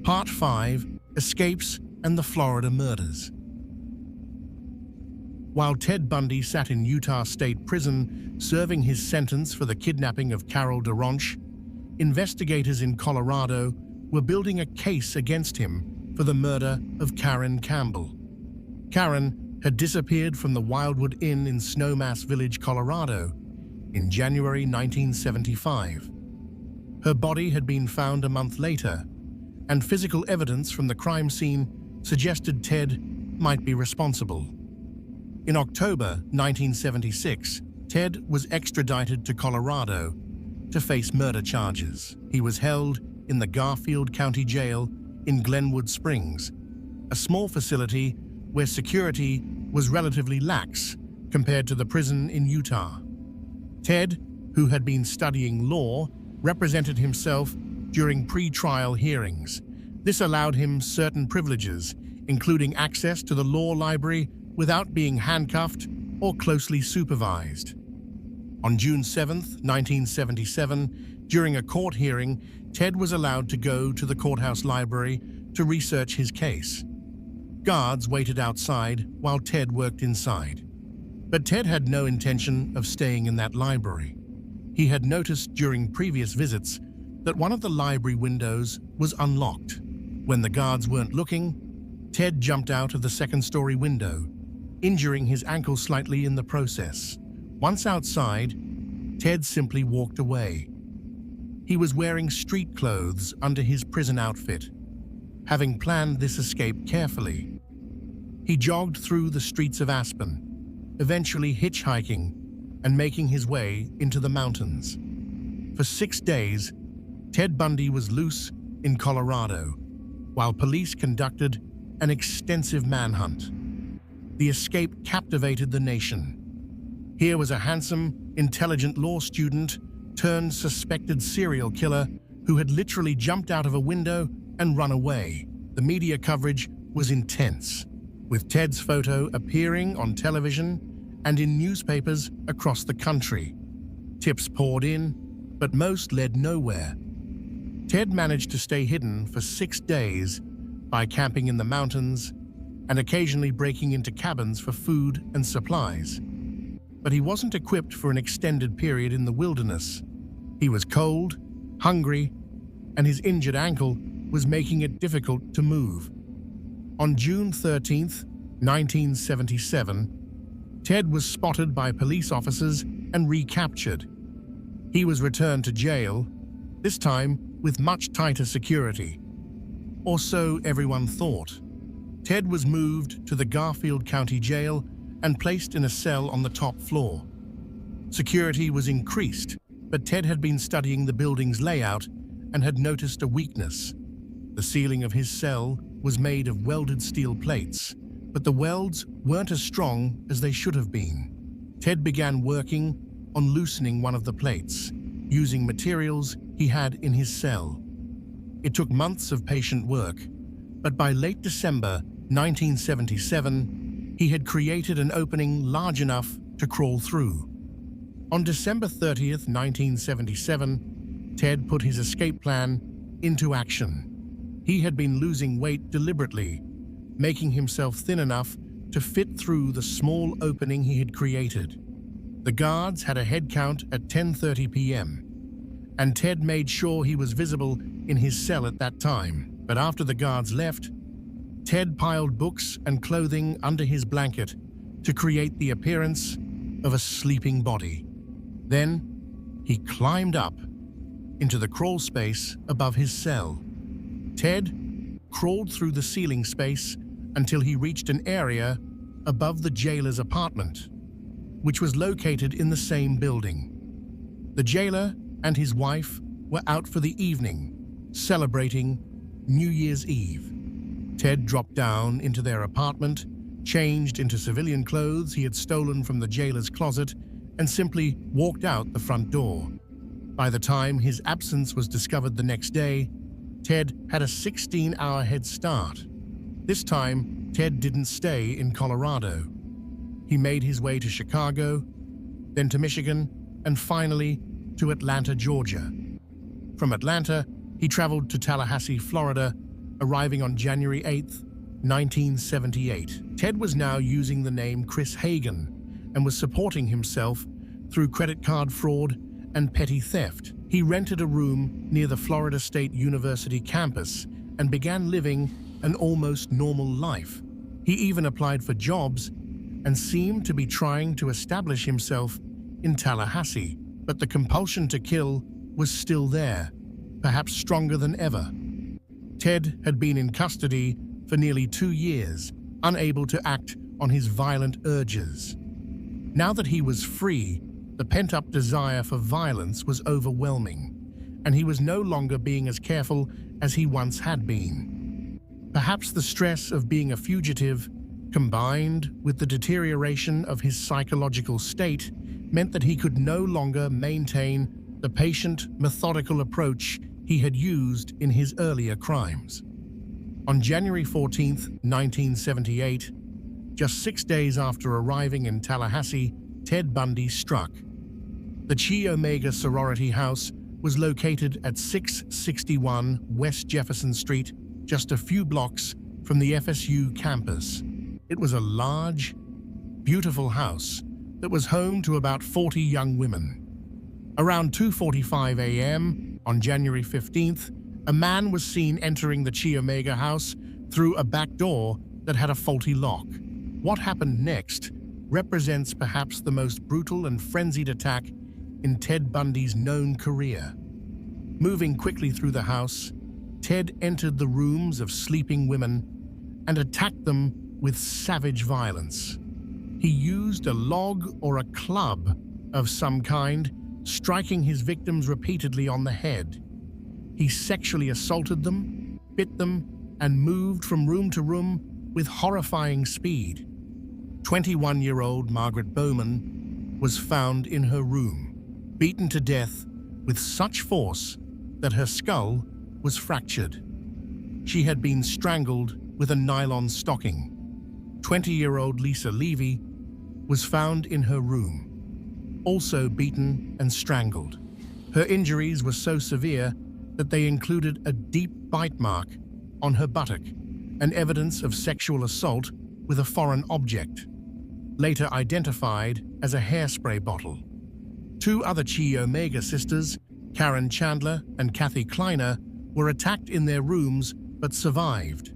Part 5: Escapes and the Florida Murders. While Ted Bundy sat in Utah State Prison serving his sentence for the kidnapping of Carol DaRonch, investigators in Colorado were building a case against him for the murder of Karen Campbell. Karen had disappeared from the Wildwood Inn in Snowmass Village, Colorado, in January 1975. Her body had been found a month later, and physical evidence from the crime scene suggested Ted might be responsible. In October 1976, Ted was extradited to Colorado to face murder charges. He was held in the Garfield County Jail in Glenwood Springs, a small facility where security was relatively lax compared to the prison in Utah. Ted, who had been studying law, represented himself during pre-trial hearings. This allowed him certain privileges, including access to the law library without being handcuffed or closely supervised. On June 7, 1977, during a court hearing, Ted was allowed to go to the courthouse library to research his case. Guards waited outside while Ted worked inside. But Ted had no intention of staying in that library. He had noticed during previous visits that one of the library windows was unlocked. When the guards weren't looking, Ted jumped out of the second-story window, injuring his ankle slightly in the process. Once outside, Ted simply walked away. He was wearing street clothes under his prison outfit, having planned this escape carefully. He jogged through the streets of Aspen, eventually hitchhiking and making his way into the mountains. For 6 days, Ted Bundy was loose in Colorado, while police conducted an extensive manhunt. The escape captivated the nation. Here was a handsome, intelligent law student turned suspected serial killer who had literally jumped out of a window and run away. The media coverage was intense, with Ted's photo appearing on television and in newspapers across the country. Tips poured in, but most led nowhere. Ted managed to stay hidden for 6 days by camping in the mountains and occasionally breaking into cabins for food and supplies. But he wasn't equipped for an extended period in the wilderness. He was cold, hungry, and his injured ankle was making it difficult to move. On June 13, 1977, Ted was spotted by police officers and recaptured. He was returned to jail, this time with much tighter security. Or so everyone thought. Ted was moved to the Garfield County Jail and placed in a cell on the top floor. Security was increased, but Ted had been studying the building's layout and had noticed a weakness. The ceiling of his cell was made of welded steel plates, but the welds weren't as strong as they should have been. Ted began working on loosening one of the plates, using materials he had in his cell. It took months of patient work, but by late December 1977, he had created an opening large enough to crawl through. On December 30, 1977, Ted put his escape plan into action. He had been losing weight deliberately, making himself thin enough to fit through the small opening he had created. The guards had a head count at 10:30 p.m., and Ted made sure he was visible in his cell at that time. But after the guards left, Ted piled books and clothing under his blanket to create the appearance of a sleeping body. Then, he climbed up into the crawl space above his cell. Ted crawled through the ceiling space until he reached an area above the jailer's apartment, which was located in the same building. The jailer and his wife were out for the evening, celebrating New Year's Eve. Ted dropped down into their apartment, changed into civilian clothes he had stolen from the jailer's closet, and simply walked out the front door. By the time his absence was discovered the next day, Ted had a 16-hour head start. This time, Ted didn't stay in Colorado. He made his way to Chicago, then to Michigan, and finally to Atlanta, Georgia. From Atlanta, he traveled to Tallahassee, Florida, arriving on January 8, 1978, Ted was now using the name Chris Hagen and was supporting himself through credit card fraud and petty theft. He rented a room near the Florida State University campus and began living an almost normal life. He even applied for jobs and seemed to be trying to establish himself in Tallahassee. But the compulsion to kill was still there, perhaps stronger than ever. Ted had been in custody for nearly 2 years, unable to act on his violent urges. Now that he was free, the pent-up desire for violence was overwhelming, and he was no longer being as careful as he once had been. Perhaps the stress of being a fugitive, combined with the deterioration of his psychological state, meant that he could no longer maintain the patient, methodical approach he had used in his earlier crimes. On January 14, 1978, just 6 days after arriving in Tallahassee, Ted Bundy struck. The Chi Omega sorority house was located at 661 West Jefferson Street, just a few blocks from the FSU campus. It was a large, beautiful house that was home to about 40 young women. Around 2:45 a.m. on January 15th, a man was seen entering the Chi Omega house through a back door that had a faulty lock. What happened next represents perhaps the most brutal and frenzied attack in Ted Bundy's known career. Moving quickly through the house, Ted entered the rooms of sleeping women and attacked them with savage violence. He used a log or a club of some kind, striking his victims repeatedly on the head. He sexually assaulted them, bit them, and moved from room to room with horrifying speed. 21-year-old Margaret Bowman was found in her room, beaten to death with such force that her skull was fractured. She had been strangled with a nylon stocking. 20-year-old Lisa Levy was found in her room, also beaten and strangled. Her injuries were so severe that they included a deep bite mark on her buttock and evidence of sexual assault with a foreign object, later identified as a hairspray bottle. 2 other Chi Omega sisters, Karen Chandler and Kathy Kleiner, were attacked in their rooms but survived.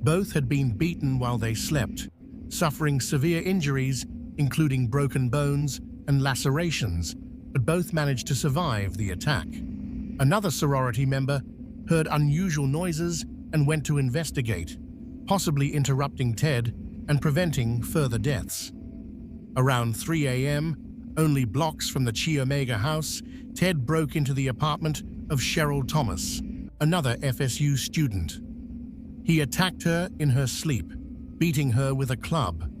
Both had been beaten while they slept, suffering severe injuries, including broken bones and lacerations, but both managed to survive the attack. Another sorority member heard unusual noises and went to investigate, possibly interrupting Ted and preventing further deaths. Around 3 a.m., only blocks from the Chi Omega house, Ted broke into the apartment of Cheryl Thomas, another FSU student. He attacked her in her sleep, beating her with a club.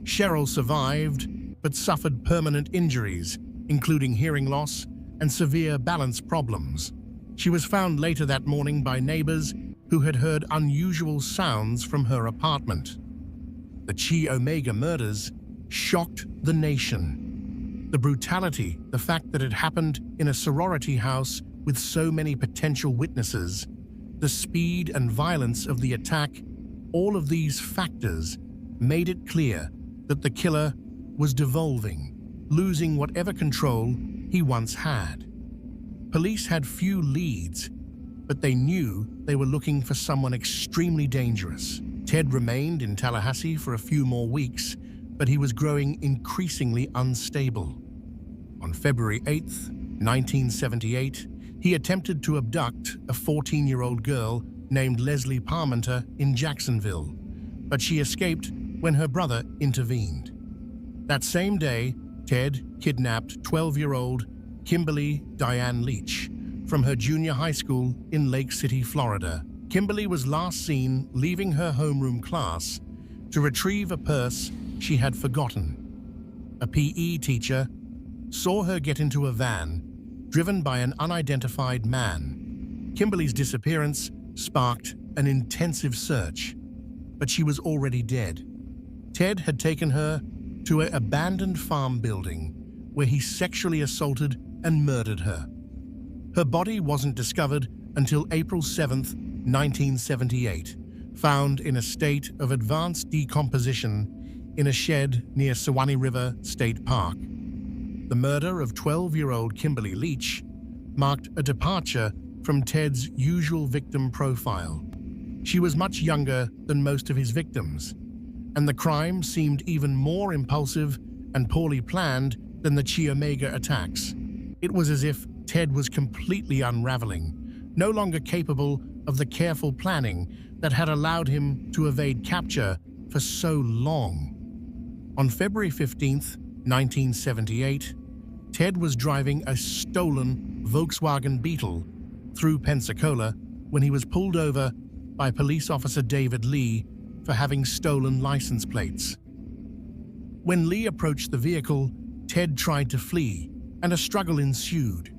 Cheryl survived, but suffered permanent injuries, including hearing loss and severe balance problems. She was found later that morning by neighbors who had heard unusual sounds from her apartment. The Chi Omega murders shocked the nation. The brutality, the fact that it happened in a sorority house with so many potential witnesses, the speed and violence of the attack, all of these factors made it clear that the killer was devolving, losing whatever control he once had. Police had few leads, but they knew they were looking for someone extremely dangerous. Ted remained in Tallahassee for a few more weeks, but he was growing increasingly unstable. On February 8, 1978, he attempted to abduct a 14-year-old girl named Leslie Parmenter in Jacksonville, but she escaped when her brother intervened. That same day, Ted kidnapped 12-year-old Kimberly Diane Leach from her junior high school in Lake City, Florida. Kimberly was last seen leaving her homeroom class to retrieve a purse she had forgotten. A PE teacher saw her get into a van driven by an unidentified man. Kimberly's disappearance sparked an intensive search, but she was already dead. Ted had taken her to an abandoned farm building where he sexually assaulted and murdered her. Her body wasn't discovered until April 7, 1978, found in a state of advanced decomposition in a shed near Suwannee River State Park. The murder of 12-year-old Kimberly Leach marked a departure from Ted's usual victim profile. She was much younger than most of his victims, and the crime seemed even more impulsive and poorly planned than the Chi Omega attacks. It was as if Ted was completely unraveling, no longer capable of the careful planning that had allowed him to evade capture for so long. On February 15, 1978, Ted was driving a stolen Volkswagen Beetle through Pensacola when he was pulled over by police officer David Lee for having stolen license plates. When Lee approached the vehicle, Ted tried to flee, and a struggle ensued.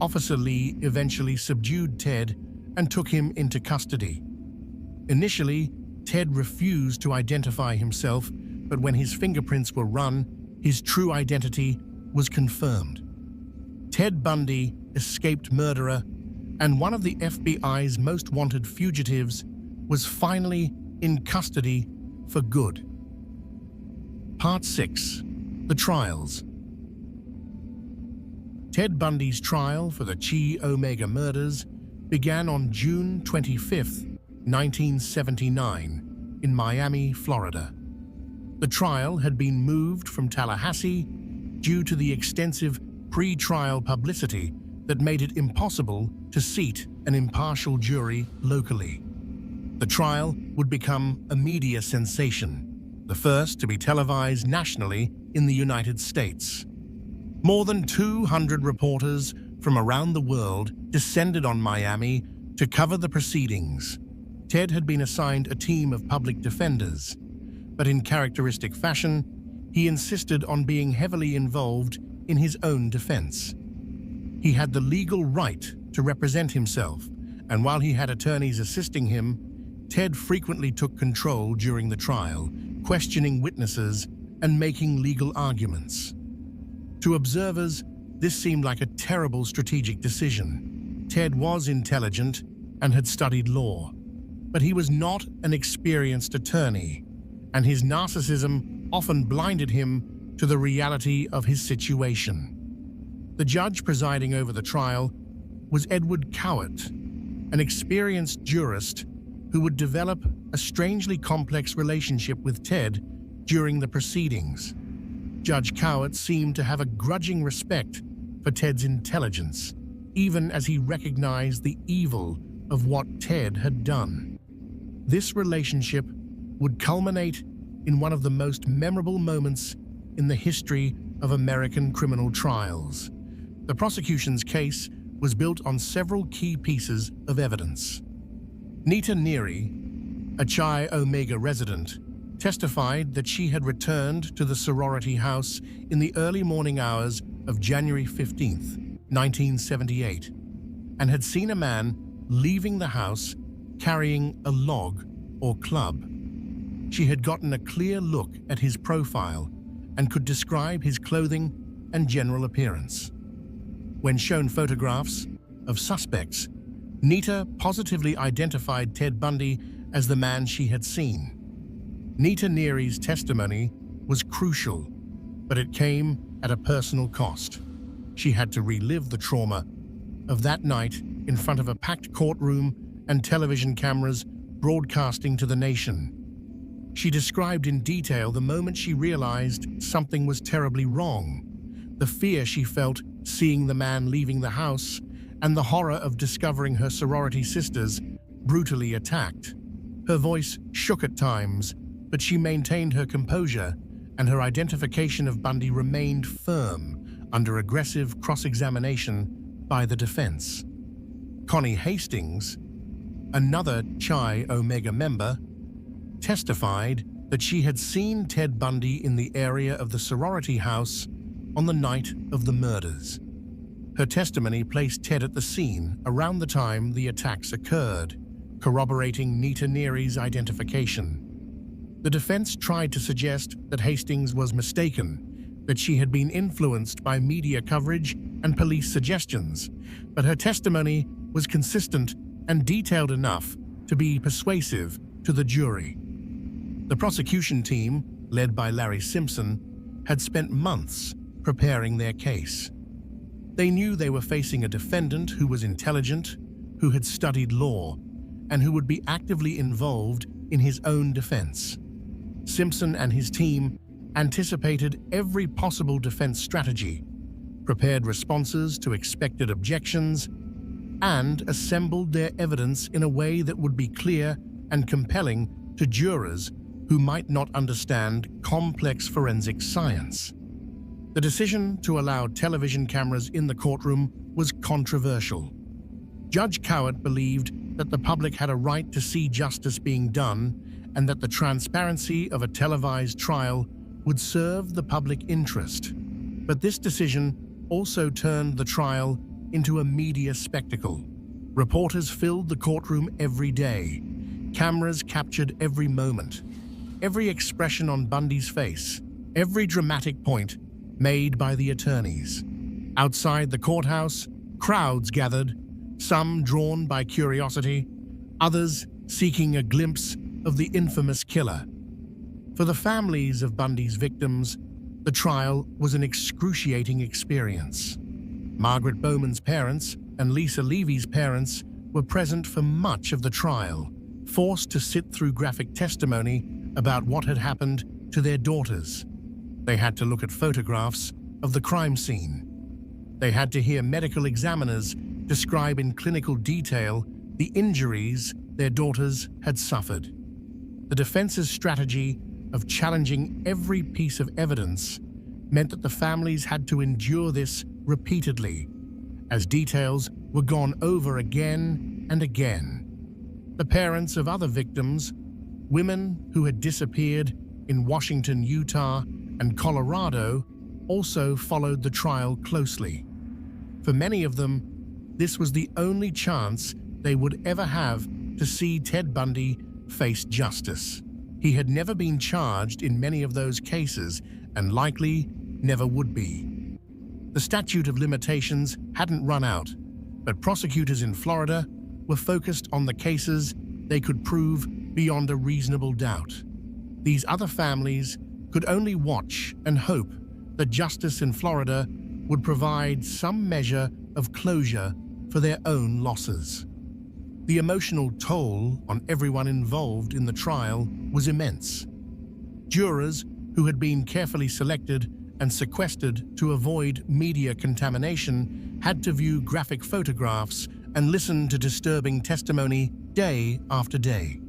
Officer Lee eventually subdued Ted and took him into custody. Initially, Ted refused to identify himself, but when his fingerprints were run, his true identity was confirmed. Ted Bundy, escaped murderer and one of the FBI's most wanted fugitives, was finally in custody for good. Part 6. The Trials. Ted Bundy's trial for the Chi Omega murders began on June 25, 1979, in Miami, Florida. The trial had been moved from Tallahassee due to the extensive pre-trial publicity that made it impossible to seat an impartial jury locally. The trial would become a media sensation, the first to be televised nationally in the United States. More than 200 reporters from around the world descended on Miami to cover the proceedings. Ted had been assigned a team of public defenders, but in characteristic fashion, he insisted on being heavily involved in his own defense. He had the legal right to represent himself, and while he had attorneys assisting him, Ted frequently took control during the trial, questioning witnesses and making legal arguments. To observers, this seemed like a terrible strategic decision. Ted was intelligent and had studied law, but he was not an experienced attorney, and his narcissism often blinded him to the reality of his situation. The judge presiding over the trial was Edward Cowart, an experienced jurist who would develop a strangely complex relationship with Ted during the proceedings. Judge Cowart seemed to have a grudging respect for Ted's intelligence, even as he recognized the evil of what Ted had done. This relationship would culminate in one of the most memorable moments in the history of American criminal trials. The prosecution's case was built on several key pieces of evidence. Nita Neary, a Chi Omega resident, testified that she had returned to the sorority house in the early morning hours of January 15, 1978, and had seen a man leaving the house carrying a log or club. She had gotten a clear look at his profile and could describe his clothing and general appearance. When shown photographs of suspects, Nita positively identified Ted Bundy as the man she had seen. Nita Neary's testimony was crucial, but it came at a personal cost. She had to relive the trauma of that night in front of a packed courtroom and television cameras broadcasting to the nation. She described in detail the moment she realized something was terribly wrong, the fear she felt seeing the man leaving the house, and the horror of discovering her sorority sisters brutally attacked. Her voice shook at times, but she maintained her composure, and her identification of Bundy remained firm under aggressive cross-examination by the defense. Connie Hastings, another Chi Omega member, testified that she had seen Ted Bundy in the area of the sorority house on the night of the murders. Her testimony placed Ted at the scene around the time the attacks occurred, corroborating Nita Neary's identification. The defense tried to suggest that Hastings was mistaken, that she had been influenced by media coverage and police suggestions, but her testimony was consistent and detailed enough to be persuasive to the jury. The prosecution team, led by Larry Simpson, had spent months preparing their case. They knew they were facing a defendant who was intelligent, who had studied law, and who would be actively involved in his own defense. Simpson and his team anticipated every possible defense strategy, prepared responses to expected objections, and assembled their evidence in a way that would be clear and compelling to jurors who might not understand complex forensic science. The decision to allow television cameras in the courtroom was controversial. Judge Cowart believed that the public had a right to see justice being done and that the transparency of a televised trial would serve the public interest. But this decision also turned the trial into a media spectacle. Reporters filled the courtroom every day. Cameras captured every moment, every expression on Bundy's face, every dramatic point made by the attorneys. Outside the courthouse, crowds gathered, some drawn by curiosity, others seeking a glimpse of the infamous killer. For the families of Bundy's victims, the trial was an excruciating experience. Margaret Bowman's parents and Lisa Levy's parents were present for much of the trial, forced to sit through graphic testimony about what had happened to their daughters. They had to look at photographs of the crime scene. They had to hear medical examiners describe in clinical detail the injuries their daughters had suffered. The defense's strategy of challenging every piece of evidence meant that the families had to endure this repeatedly, as details were gone over again and again. The parents of other victims, women who had disappeared in Washington, Utah, and Colorado, also followed the trial closely. For many of them, this was the only chance they would ever have to see Ted Bundy face justice. He had never been charged in many of those cases and likely never would be. The statute of limitations hadn't run out, but prosecutors in Florida were focused on the cases they could prove beyond a reasonable doubt. These other families could only watch and hope that justice in Florida would provide some measure of closure for their own losses. The emotional toll on everyone involved in the trial was immense. Jurors who had been carefully selected and sequestered to avoid media contamination had to view graphic photographs and listen to disturbing testimony day after day.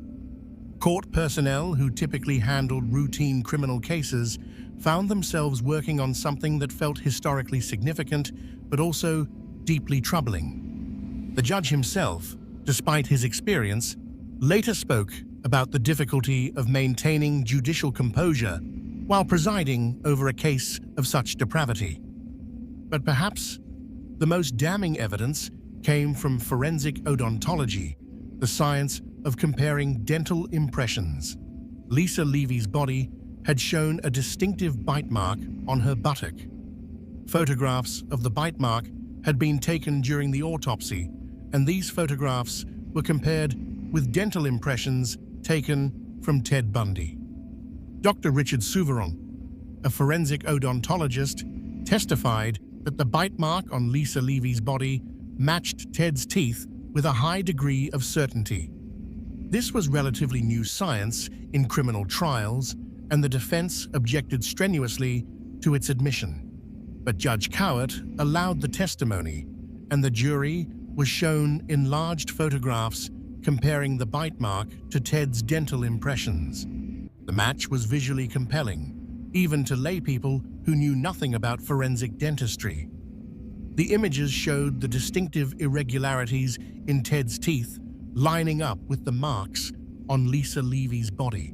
Court personnel who typically handled routine criminal cases found themselves working on something that felt historically significant but also deeply troubling. The judge himself, despite his experience, later spoke about the difficulty of maintaining judicial composure while presiding over a case of such depravity. But perhaps the most damning evidence came from forensic odontology, the science of comparing dental impressions. Lisa Levy's body had shown a distinctive bite mark on her buttock. Photographs of the bite mark had been taken during the autopsy, and these photographs were compared with dental impressions taken from Ted Bundy. Dr. Richard Souveron, a forensic odontologist, testified that the bite mark on Lisa Levy's body matched Ted's teeth with a high degree of certainty. This was relatively new science in criminal trials, and the defense objected strenuously to its admission. But Judge Cowart allowed the testimony, and the jury was shown enlarged photographs comparing the bite mark to Ted's dental impressions. The match was visually compelling, even to laypeople who knew nothing about forensic dentistry. The images showed the distinctive irregularities in Ted's teeth lining up with the marks on Lisa Levy's body.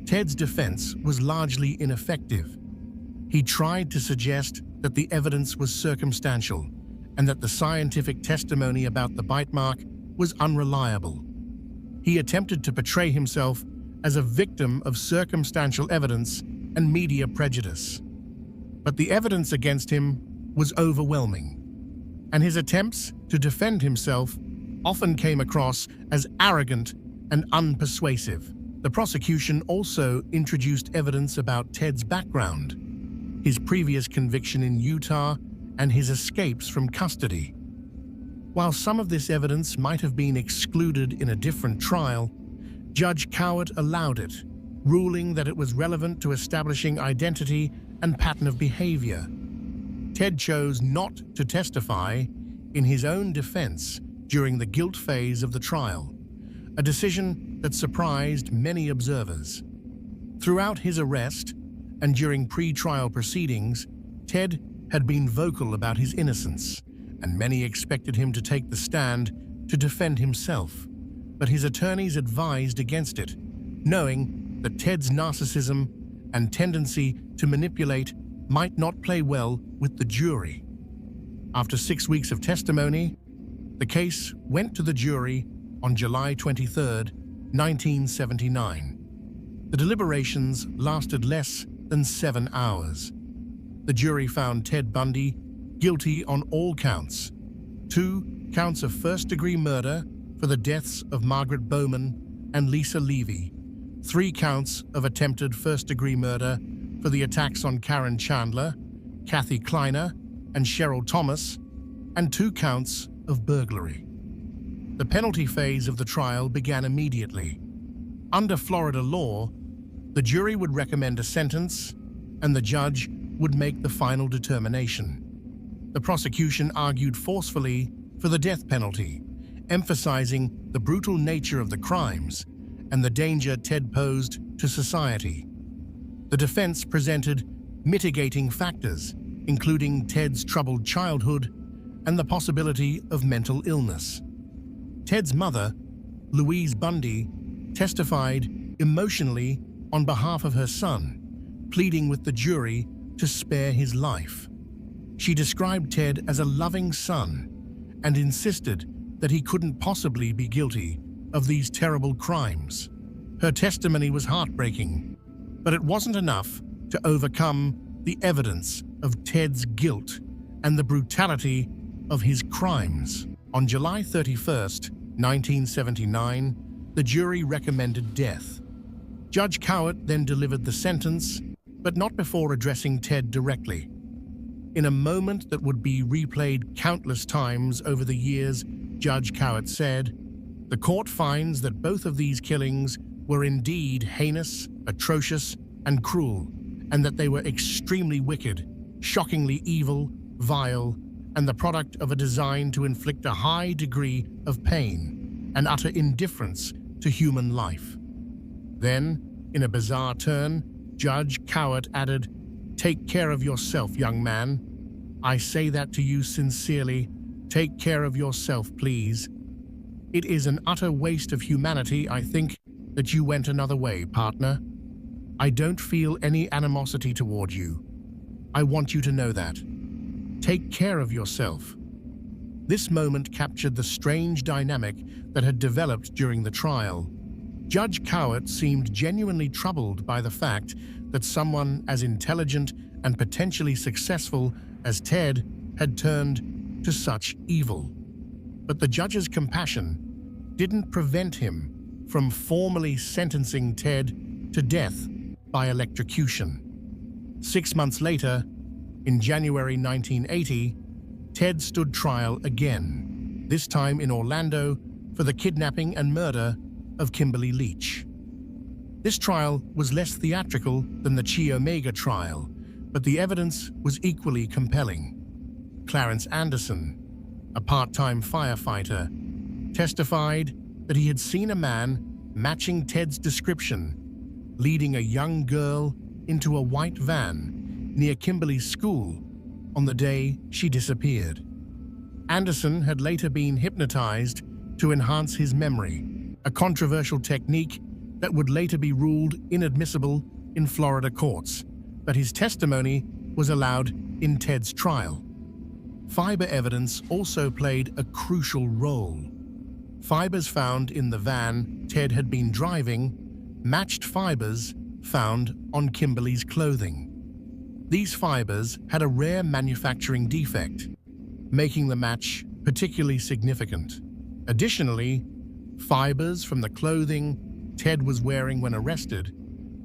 Ted's defense was largely ineffective. He tried to suggest that the evidence was circumstantial and that the scientific testimony about the bite mark was unreliable. He attempted to portray himself as a victim of circumstantial evidence and media prejudice. But the evidence against him was overwhelming, and his attempts to defend himself often came across as arrogant and unpersuasive. The prosecution also introduced evidence about Ted's background, his previous conviction in Utah, and his escapes from custody. While some of this evidence might have been excluded in a different trial, Judge Cowart allowed it, ruling that it was relevant to establishing identity and pattern of behavior. Ted chose not to testify in his own defense during the guilt phase of the trial, a decision that surprised many observers. Throughout his arrest and during pre-trial proceedings, Ted had been vocal about his innocence, and many expected him to take the stand to defend himself. But his attorneys advised against it, knowing that Ted's narcissism and tendency to manipulate might not play well with the jury. After 6 weeks of testimony, the case went to the jury on July 23, 1979. The deliberations lasted less than 7 hours. The jury found Ted Bundy guilty on all counts: 2 counts of first-degree murder for the deaths of Margaret Bowman and Lisa Levy, 3 counts of attempted first-degree murder for the attacks on Karen Chandler, Kathy Kleiner, and Cheryl Thomas, and 2 counts of burglary. The penalty phase of the trial began immediately. Under Florida law, the jury would recommend a sentence, and the judge would make the final determination. The prosecution argued forcefully for the death penalty, emphasizing the brutal nature of the crimes and the danger Ted posed to society. The defense presented mitigating factors, including Ted's troubled childhood and the possibility of mental illness. Ted's mother, Louise Bundy, testified emotionally on behalf of her son, pleading with the jury to spare his life. She described Ted as a loving son and insisted that he couldn't possibly be guilty of these terrible crimes. Her testimony was heartbreaking, but it wasn't enough to overcome the evidence of Ted's guilt and the brutality of his crimes. On July 31, 1979, the jury recommended death. Judge Cowart then delivered the sentence, but not before addressing Ted directly. In a moment that would be replayed countless times over the years, Judge Cowart said, "The court finds that both of these killings were indeed heinous, atrocious, and cruel, and that they were extremely wicked, shockingly evil, vile, and the product of a design to inflict a high degree of pain and utter indifference to human life." Then, in a bizarre turn, Judge Cowart added, "Take care of yourself, young man. I say that to you sincerely. Take care of yourself, please. It is an utter waste of humanity, I think, that you went another way, partner. I don't feel any animosity toward you. I want you to know that. Take care of yourself." This moment captured the strange dynamic that had developed during the trial. Judge Cowart seemed genuinely troubled by the fact that someone as intelligent and potentially successful as Ted had turned to such evil. But the judge's compassion didn't prevent him from formally sentencing Ted to death by electrocution. 6 months later, in January 1980, Ted stood trial again, this time in Orlando for the kidnapping and murder of Kimberly Leach. This trial was less theatrical than the Chi Omega trial, but the evidence was equally compelling. Clarence Anderson, a part-time firefighter, testified that he had seen a man matching Ted's description, leading a young girl into a white van near Kimberly's school on the day she disappeared. Anderson had later been hypnotized to enhance his memory, a controversial technique that would later be ruled inadmissible in Florida courts, but his testimony was allowed in Ted's trial. Fiber evidence also played a crucial role. Fibers found in the van Ted had been driving matched fibers found on Kimberly's clothing. These fibers had a rare manufacturing defect, making the match particularly significant. Additionally, Fibers from the clothing Ted was wearing when arrested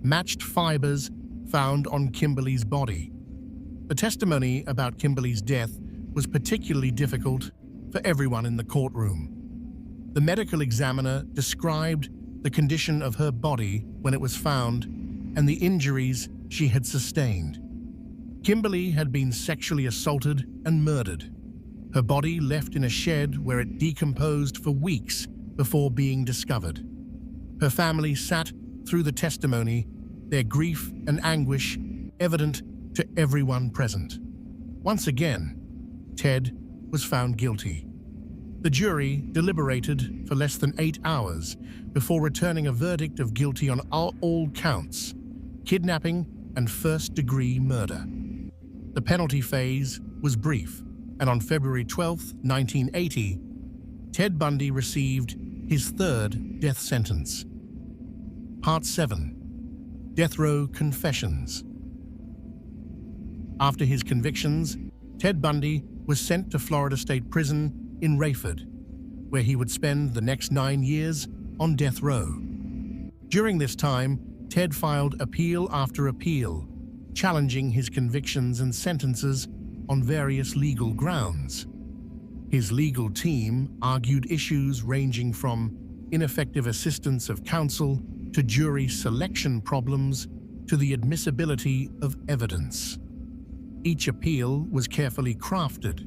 matched fibers found on Kimberly's body. The testimony about Kimberly's death was particularly difficult for everyone in the courtroom. The medical examiner described the condition of her body when it was found and the injuries she had sustained. Kimberly had been sexually assaulted and murdered. Her body left in a shed where it decomposed for weeks before being discovered. Her family sat through the testimony, their grief and anguish evident to everyone present. Once again, Ted was found guilty. The jury deliberated for less than 8 hours before returning a verdict of guilty on all counts, kidnapping and first-degree murder. The penalty phase was brief, and on February 12, 1980, Ted Bundy received his third death sentence. Part 7. Death Row Confessions. After his convictions, Ted Bundy was sent to Florida State Prison in Rayford, where he would spend the next 9 years on death row. During this time, Ted filed appeal after appeal, challenging his convictions and sentences on various legal grounds. His legal team argued issues ranging from ineffective assistance of counsel to jury selection problems to the admissibility of evidence. Each appeal was carefully crafted,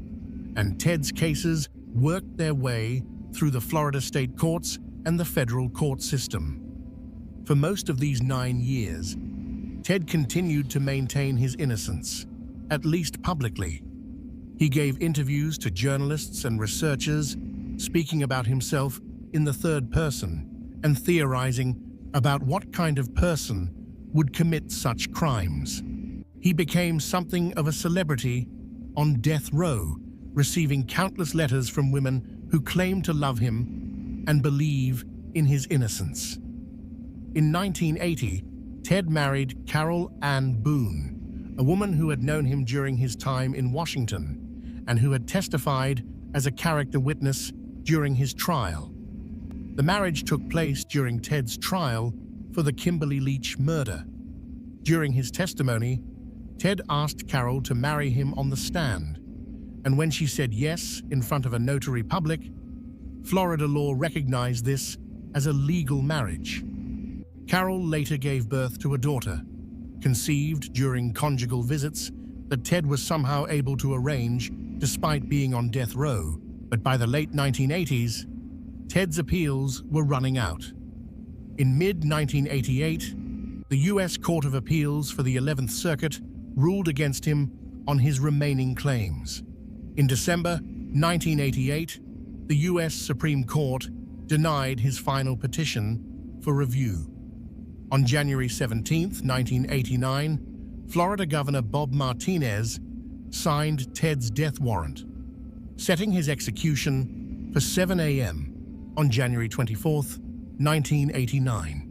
and Ted's cases worked their way through the Florida state courts and the federal court system. For most of these 9 years, Ted continued to maintain his innocence, at least publicly. He gave interviews to journalists and researchers, speaking about himself in the third person and theorizing about what kind of person would commit such crimes. He became something of a celebrity on death row, receiving countless letters from women who claimed to love him and believe in his innocence. In 1980, Ted married Carol Ann Boone, a woman who had known him during his time in Washington and who had testified as a character witness during his trial. The marriage took place during Ted's trial for the Kimberly Leach murder. During his testimony, Ted asked Carol to marry him on the stand, and when she said yes in front of a notary public, Florida law recognized this as a legal marriage. Carol later gave birth to a daughter, conceived during conjugal visits that Ted was somehow able to arrange despite being on death row. But by the late 1980s, Ted's appeals were running out. In mid-1988, the U.S. Court of Appeals for the 11th Circuit ruled against him on his remaining claims. In December 1988, the U.S. Supreme Court denied his final petition for review. On January 17, 1989, Florida Governor Bob Martinez signed Ted's death warrant, setting his execution for 7 a.m. on January 24, 1989.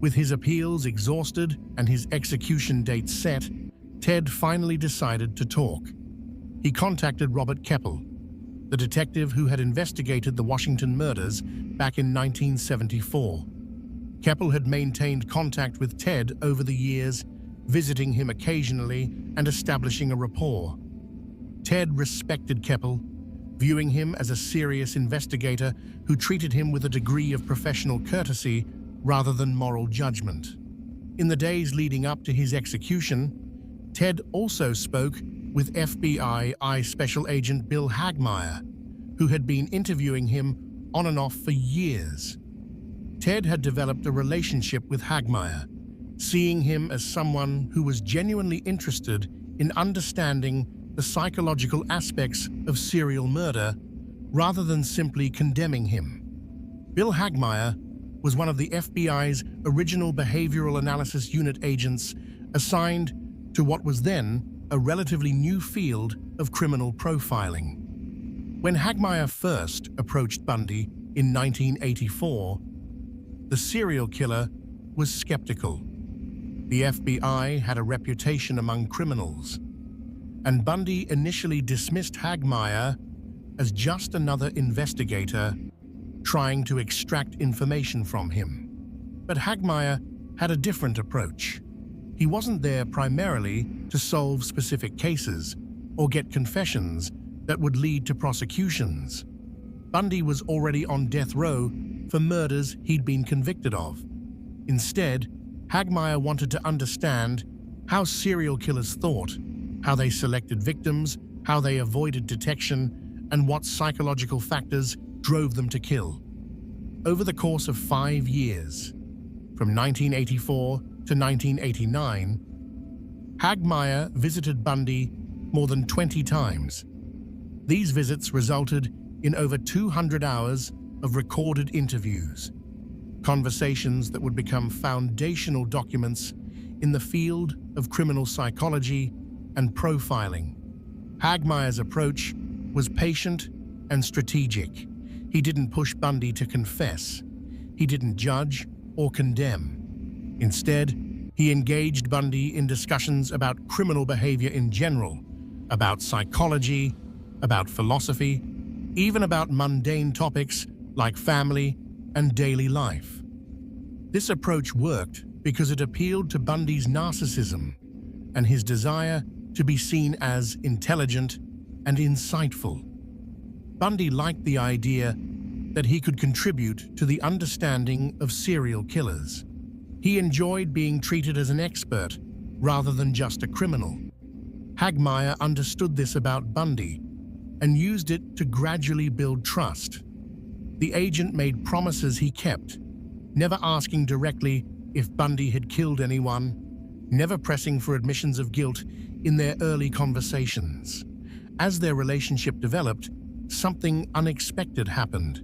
With his appeals exhausted and his execution date set, Ted finally decided to talk. He contacted Robert Keppel, the detective who had investigated the Washington murders back in 1974. Keppel had maintained contact with Ted over the years, visiting him occasionally and establishing a rapport. Ted respected Keppel, viewing him as a serious investigator who treated him with a degree of professional courtesy rather than moral judgment. In the days leading up to his execution, Ted also spoke with FBI Special Agent Bill Hagmaier, who had been interviewing him on and off for years. Ted had developed a relationship with Hagmaier, seeing him as someone who was genuinely interested in understanding the psychological aspects of serial murder rather than simply condemning him. Bill Hagmaier was one of the FBI's original Behavioral Analysis Unit agents assigned to what was then a relatively new field of criminal profiling. When Hagmaier first approached Bundy in 1984, the serial killer was skeptical. The FBI had a reputation among criminals, and Bundy initially dismissed Hagmaier as just another investigator trying to extract information from him. But Hagmaier had a different approach. He wasn't there primarily to solve specific cases or get confessions that would lead to prosecutions. Bundy was already on death row for murders he'd been convicted of. Instead, Hagmaier wanted to understand how serial killers thought, how they selected victims, how they avoided detection, and what psychological factors drove them to kill. Over the course of 5 years, from 1984 to 1989, Hagmaier visited Bundy more than 20 times. These visits resulted in over 200 hours of recorded interviews, conversations that would become foundational documents in the field of criminal psychology and profiling. Hagmaier's approach was patient and strategic. He didn't push Bundy to confess. He didn't judge or condemn. Instead, he engaged Bundy in discussions about criminal behavior in general, about psychology, about philosophy, even about mundane topics like family and daily life. This approach worked because it appealed to Bundy's narcissism and his desire to be seen as intelligent and insightful. Bundy liked the idea that he could contribute to the understanding of serial killers. He enjoyed being treated as an expert rather than just a criminal. Hagmaier understood this about Bundy and used it to gradually build trust. The agent made promises he kept, never asking directly if Bundy had killed anyone, never pressing for admissions of guilt in their early conversations. As their relationship developed, something unexpected happened.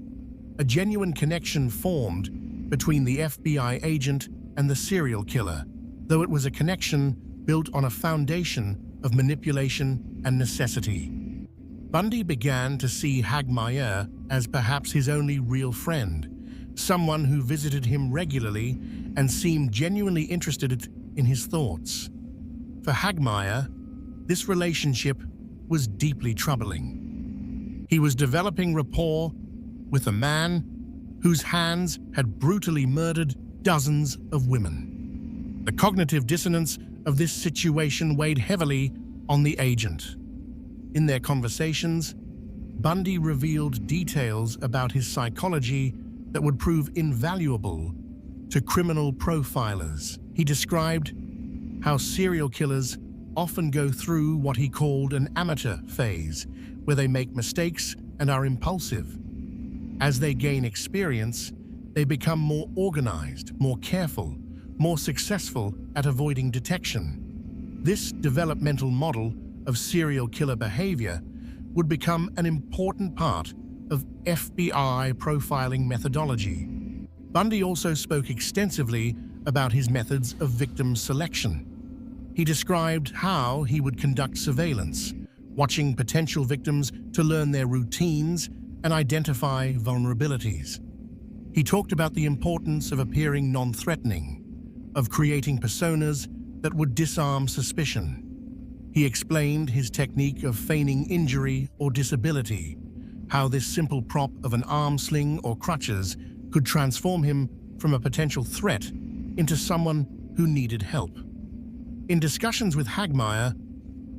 A genuine connection formed between the FBI agent and the serial killer, though it was a connection built on a foundation of manipulation and necessity. Bundy began to see Hagmaier as perhaps his only real friend, someone who visited him regularly and seemed genuinely interested in his thoughts. For Hagmaier, this relationship was deeply troubling. He was developing rapport with a man whose hands had brutally murdered dozens of women. The cognitive dissonance of this situation weighed heavily on the agent. In their conversations, Bundy revealed details about his psychology that would prove invaluable to criminal profilers. He described how serial killers often go through what he called an amateur phase, where they make mistakes and are impulsive. As they gain experience, they become more organized, more careful, more successful at avoiding detection. This developmental model of serial killer behavior would become an important part of FBI profiling methodology. Bundy also spoke extensively about his methods of victim selection. He described how he would conduct surveillance, watching potential victims to learn their routines and identify vulnerabilities. He talked about the importance of appearing non-threatening, of creating personas that would disarm suspicion. He explained his technique of feigning injury or disability, how this simple prop of an arm sling or crutches could transform him from a potential threat into someone who needed help. In discussions with Hagmaier,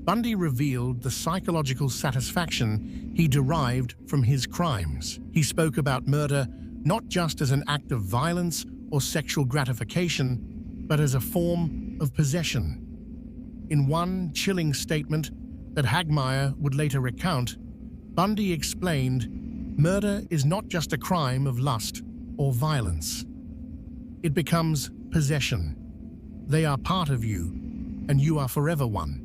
Bundy revealed the psychological satisfaction he derived from his crimes. He spoke about murder not just as an act of violence or sexual gratification, but as a form of possession. In one chilling statement that Hagmaier would later recount, Bundy explained, "Murder is not just a crime of lust or violence. It becomes possession. They are part of you, and you are forever one.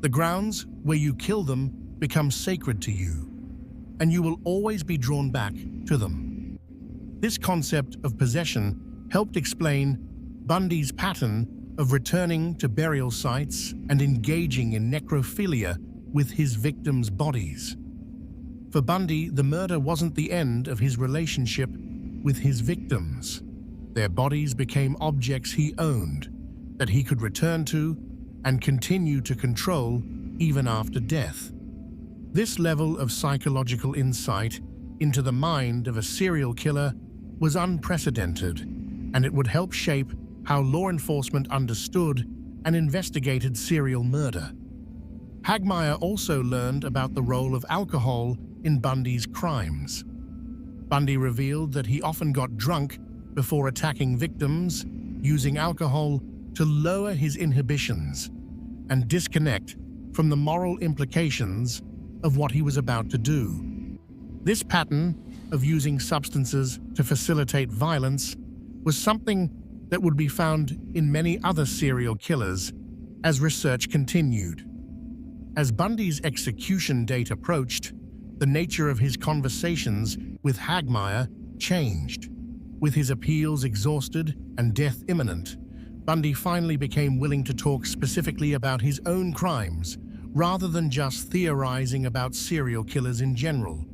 The grounds where you kill them become sacred to you, and you will always be drawn back to them." This concept of possession helped explain Bundy's pattern of returning to burial sites and engaging in necrophilia with his victims' bodies. For Bundy, the murder wasn't the end of his relationship with his victims. Their bodies became objects he owned, that he could return to and continue to control even after death. This level of psychological insight into the mind of a serial killer was unprecedented, and it would help shape how law enforcement understood and investigated serial murder. Hagmaier also learned about the role of alcohol in Bundy's crimes. Bundy revealed that he often got drunk before attacking victims, using alcohol to lower his inhibitions and disconnect from the moral implications of what he was about to do. This pattern of using substances to facilitate violence was something that would be found in many other serial killers as research continued. As Bundy's execution date approached, the nature of his conversations with Hagmaier changed. With his appeals exhausted and death imminent, Bundy finally became willing to talk specifically about his own crimes, rather than just theorizing about serial killers in general.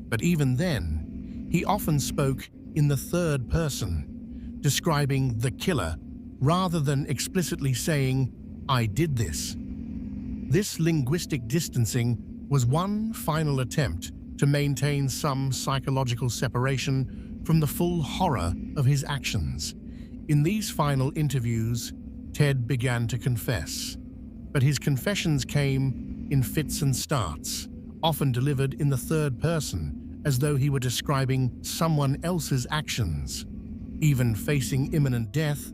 But even then, he often spoke in the third person, describing the killer, rather than explicitly saying, "I did this." This linguistic distancing was one final attempt to maintain some psychological separation from the full horror of his actions. In these final interviews, Ted began to confess, but his confessions came in fits and starts, often delivered in the third person, as though he were describing someone else's actions. Even facing imminent death,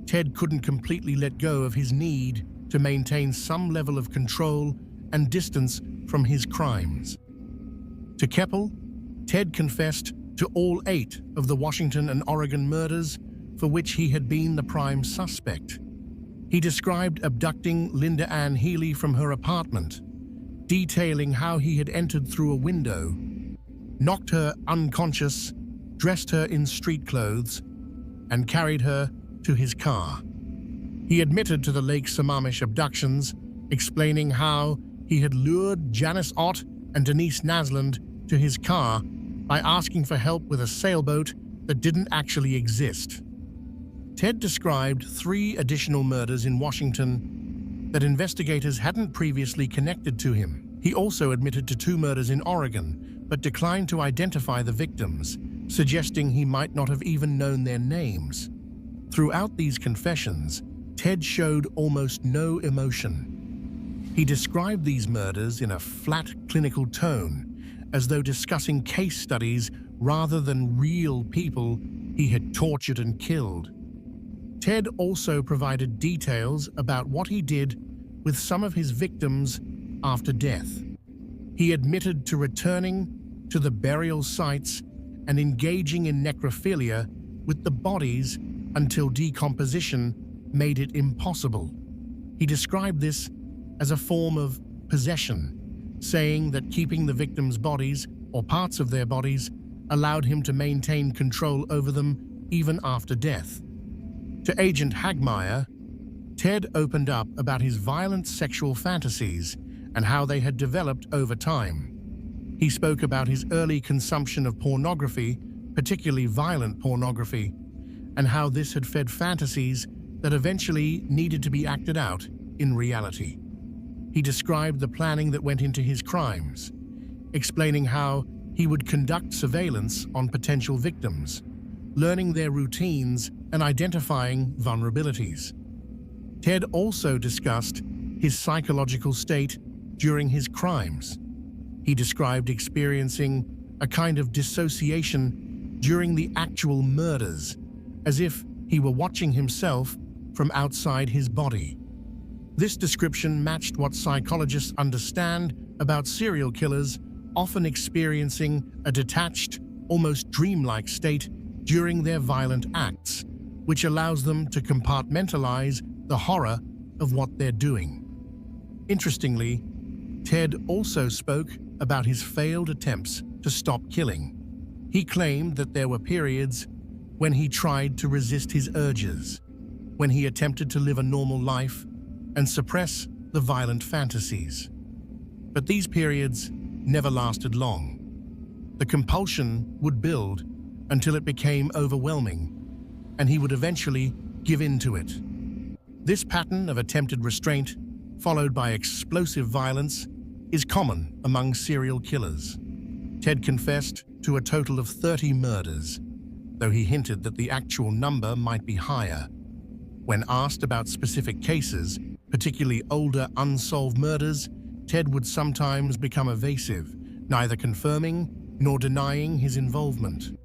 Ted couldn't completely let go of his need to maintain some level of control and distance from his crimes. To Keppel, Ted confessed to all 8 of the Washington and Oregon murders for which he had been the prime suspect. He described abducting Linda Ann Healy from her apartment, detailing how he had entered through a window, knocked her unconscious, dressed her in street clothes, and carried her to his car. He admitted to the Lake Sammamish abductions, explaining how he had lured Janice Ott and Denise Nasland to his car by asking for help with a sailboat that didn't actually exist. Ted described 3 additional murders in Washington that investigators hadn't previously connected to him. He also admitted to 2 murders in Oregon, but declined to identify the victims, suggesting he might not have even known their names. Throughout these confessions, Ted showed almost no emotion. He described these murders in a flat, clinical tone, as though discussing case studies rather than real people he had tortured and killed. Ted also provided details about what he did with some of his victims after death. He admitted to returning to the burial sites and engaging in necrophilia with the bodies until decomposition made it impossible. He described this as a form of possession, saying that keeping the victims' bodies or parts of their bodies allowed him to maintain control over them even after death. To Agent Hagmaier, Ted opened up about his violent sexual fantasies and how they had developed over time. He spoke about his early consumption of pornography, particularly violent pornography, and how this had fed fantasies that eventually needed to be acted out in reality. He described the planning that went into his crimes, explaining how he would conduct surveillance on potential victims, learning their routines and identifying vulnerabilities. Ted also discussed his psychological state during his crimes. He described experiencing a kind of dissociation during the actual murders, as if he were watching himself from outside his body. This description matched what psychologists understand about serial killers, often experiencing a detached, almost dreamlike state during their violent acts, which allows them to compartmentalize the horror of what they're doing. Interestingly, Ted also spoke about his failed attempts to stop killing. He claimed that there were periods when he tried to resist his urges, when he attempted to live a normal life and suppress the violent fantasies. But these periods never lasted long. The compulsion would build until it became overwhelming, and he would eventually give in to it. This pattern of attempted restraint, followed by explosive violence, is common among serial killers. Ted confessed to a total of 30 murders, though he hinted that the actual number might be higher. When asked about specific cases, particularly older unsolved murders, Ted would sometimes become evasive, neither confirming nor denying his involvement.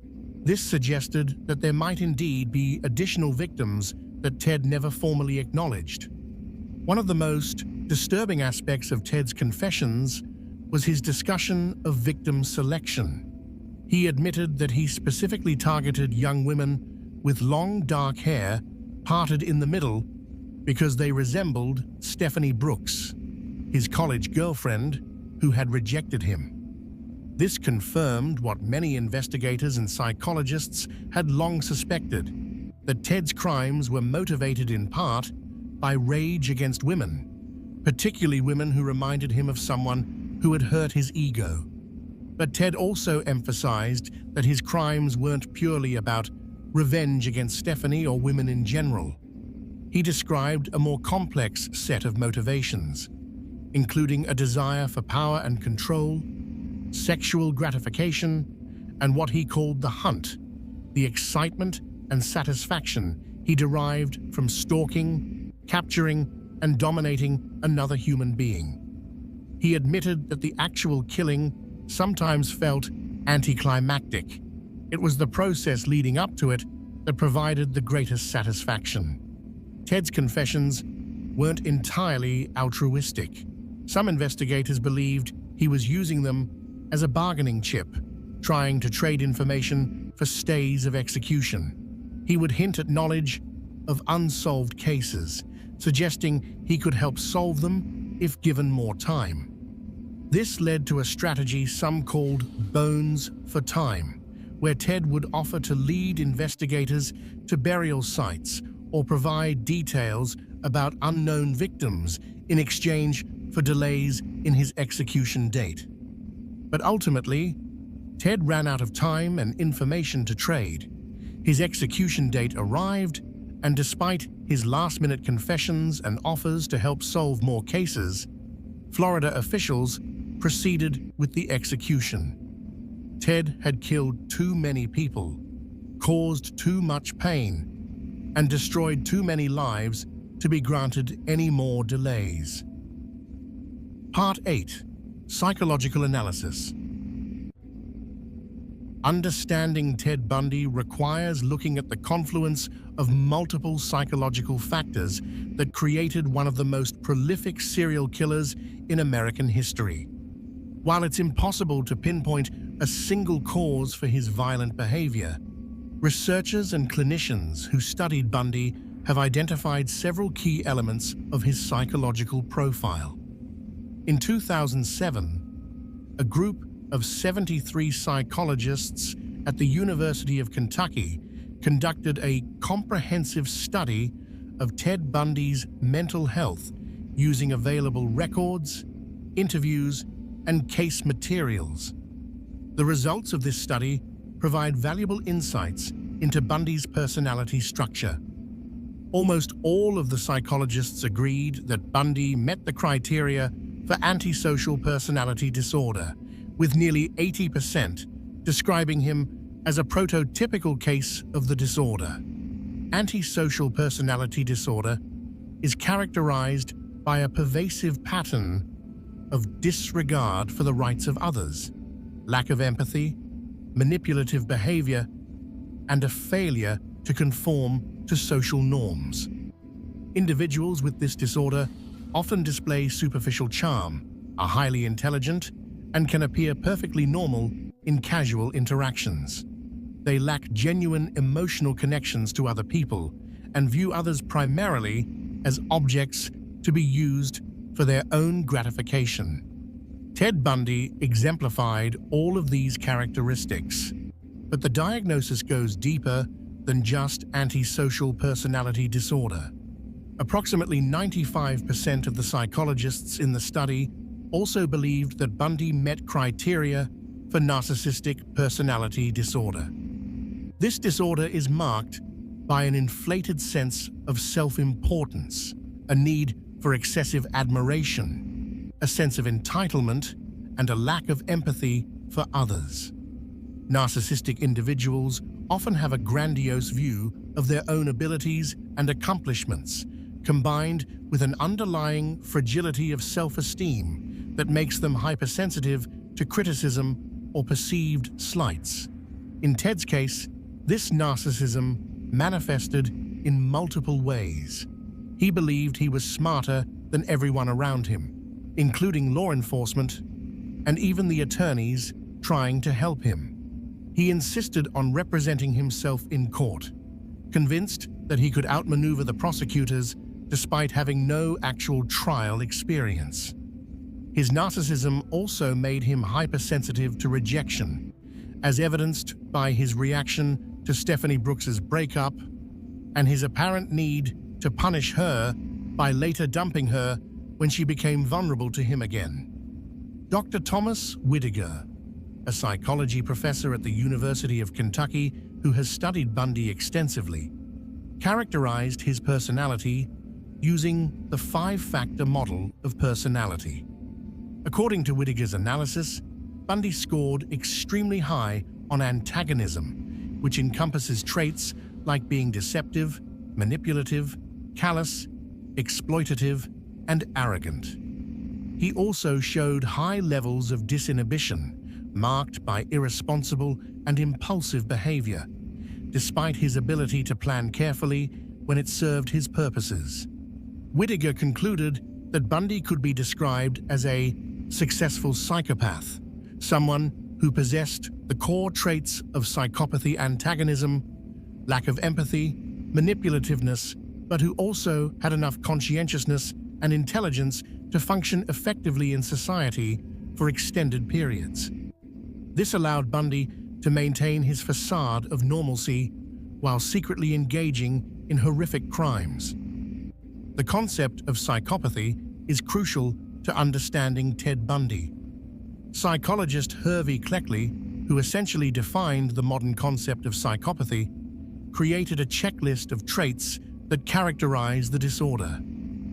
This suggested that there might indeed be additional victims that Ted never formally acknowledged. One of the most disturbing aspects of Ted's confessions was his discussion of victim selection. He admitted that he specifically targeted young women with long dark hair parted in the middle because they resembled Stephanie Brooks, his college girlfriend, who had rejected him. This confirmed what many investigators and psychologists had long suspected, that Ted's crimes were motivated in part by rage against women, particularly women who reminded him of someone who had hurt his ego. But Ted also emphasized that his crimes weren't purely about revenge against Stephanie or women in general. He described a more complex set of motivations, including a desire for power and control, sexual gratification, and what he called the hunt, the excitement and satisfaction he derived from stalking, capturing, and dominating another human being. He admitted that the actual killing sometimes felt anticlimactic. It was the process leading up to it that provided the greatest satisfaction. Ted's confessions weren't entirely altruistic. Some investigators believed he was using them as a bargaining chip, trying to trade information for stays of execution. He would hint at knowledge of unsolved cases, suggesting he could help solve them if given more time. This led to a strategy some called bones for time, where Ted would offer to lead investigators to burial sites or provide details about unknown victims in exchange for delays in his execution date. But ultimately, Ted ran out of time and information to trade. His execution date arrived, and despite his last-minute confessions and offers to help solve more cases, Florida officials proceeded with the execution. Ted had killed too many people, caused too much pain, and destroyed too many lives to be granted any more delays. Part 8. Psychological Analysis. Understanding Ted Bundy requires looking at the confluence of multiple psychological factors that created one of the most prolific serial killers in American history. While it's impossible to pinpoint a single cause for his violent behavior, researchers and clinicians who studied Bundy have identified several key elements of his psychological profile. In 2007, a group of 73 psychologists at the University of Kentucky conducted a comprehensive study of Ted Bundy's mental health using available records, interviews, and case materials. The results of this study provide valuable insights into Bundy's personality structure. Almost all of the psychologists agreed that Bundy met the criteria for antisocial personality disorder, with nearly 80% describing him as a prototypical case of the disorder. Antisocial personality disorder is characterized by a pervasive pattern of disregard for the rights of others, lack of empathy, manipulative behavior, and a failure to conform to social norms. Individuals with this disorder often display superficial charm, are highly intelligent, and can appear perfectly normal in casual interactions. They lack genuine emotional connections to other people and view others primarily as objects to be used for their own gratification. Ted Bundy exemplified all of these characteristics, but the diagnosis goes deeper than just antisocial personality disorder. Approximately 95% of the psychologists in the study also believed that Bundy met criteria for narcissistic personality disorder. This disorder is marked by an inflated sense of self-importance, a need for excessive admiration, a sense of entitlement, and a lack of empathy for others. Narcissistic individuals often have a grandiose view of their own abilities and accomplishments, combined with an underlying fragility of self-esteem that makes them hypersensitive to criticism or perceived slights. In Ted's case, this narcissism manifested in multiple ways. He believed he was smarter than everyone around him, including law enforcement and even the attorneys trying to help him. He insisted on representing himself in court, convinced that he could outmaneuver the prosecutors despite having no actual trial experience. His narcissism also made him hypersensitive to rejection, as evidenced by his reaction to Stephanie Brooks's breakup and his apparent need to punish her by later dumping her when she became vulnerable to him again. Dr. Thomas Whittaker, a psychology professor at the University of Kentucky who has studied Bundy extensively, characterized his personality using the 5-factor model of personality. According to Whittaker's analysis, Bundy scored extremely high on antagonism, which encompasses traits like being deceptive, manipulative, callous, exploitative, and arrogant. He also showed high levels of disinhibition, marked by irresponsible and impulsive behavior, despite his ability to plan carefully when it served his purposes. Whittaker concluded that Bundy could be described as a successful psychopath, someone who possessed the core traits of psychopathy: antagonism, lack of empathy, manipulativeness, but who also had enough conscientiousness and intelligence to function effectively in society for extended periods. This allowed Bundy to maintain his facade of normalcy while secretly engaging in horrific crimes. The concept of psychopathy is crucial to understanding Ted Bundy. Psychologist Hervey Cleckley, who essentially defined the modern concept of psychopathy, created a checklist of traits that characterize the disorder.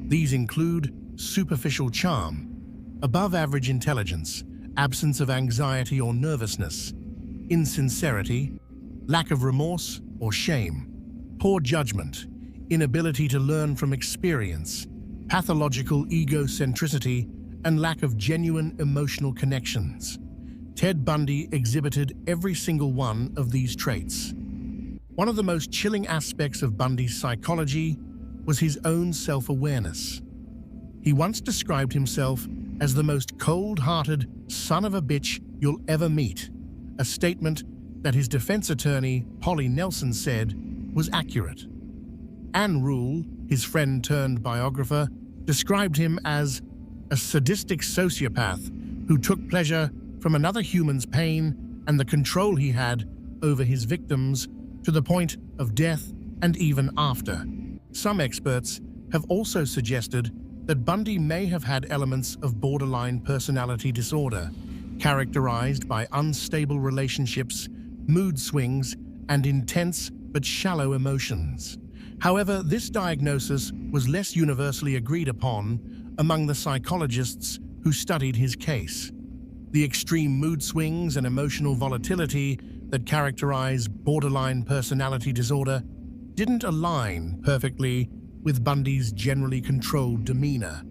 These include superficial charm, above-average intelligence, absence of anxiety or nervousness, insincerity, lack of remorse or shame, poor judgment, inability to learn from experience, pathological egocentricity, and lack of genuine emotional connections. Ted Bundy exhibited every single one of these traits. One of the most chilling aspects of Bundy's psychology was his own self-awareness. He once described himself as the most cold-hearted son of a bitch you'll ever meet, a statement that his defense attorney, Polly Nelson, said was accurate. Ann Rule, his friend-turned-biographer, described him as a sadistic sociopath who took pleasure from another human's pain and the control he had over his victims to the point of death and even after. Some experts have also suggested that Bundy may have had elements of borderline personality disorder, characterized by unstable relationships, mood swings, and intense but shallow emotions. However, this diagnosis was less universally agreed upon among the psychologists who studied his case. The extreme mood swings and emotional volatility that characterize borderline personality disorder didn't align perfectly with Bundy's generally controlled demeanor,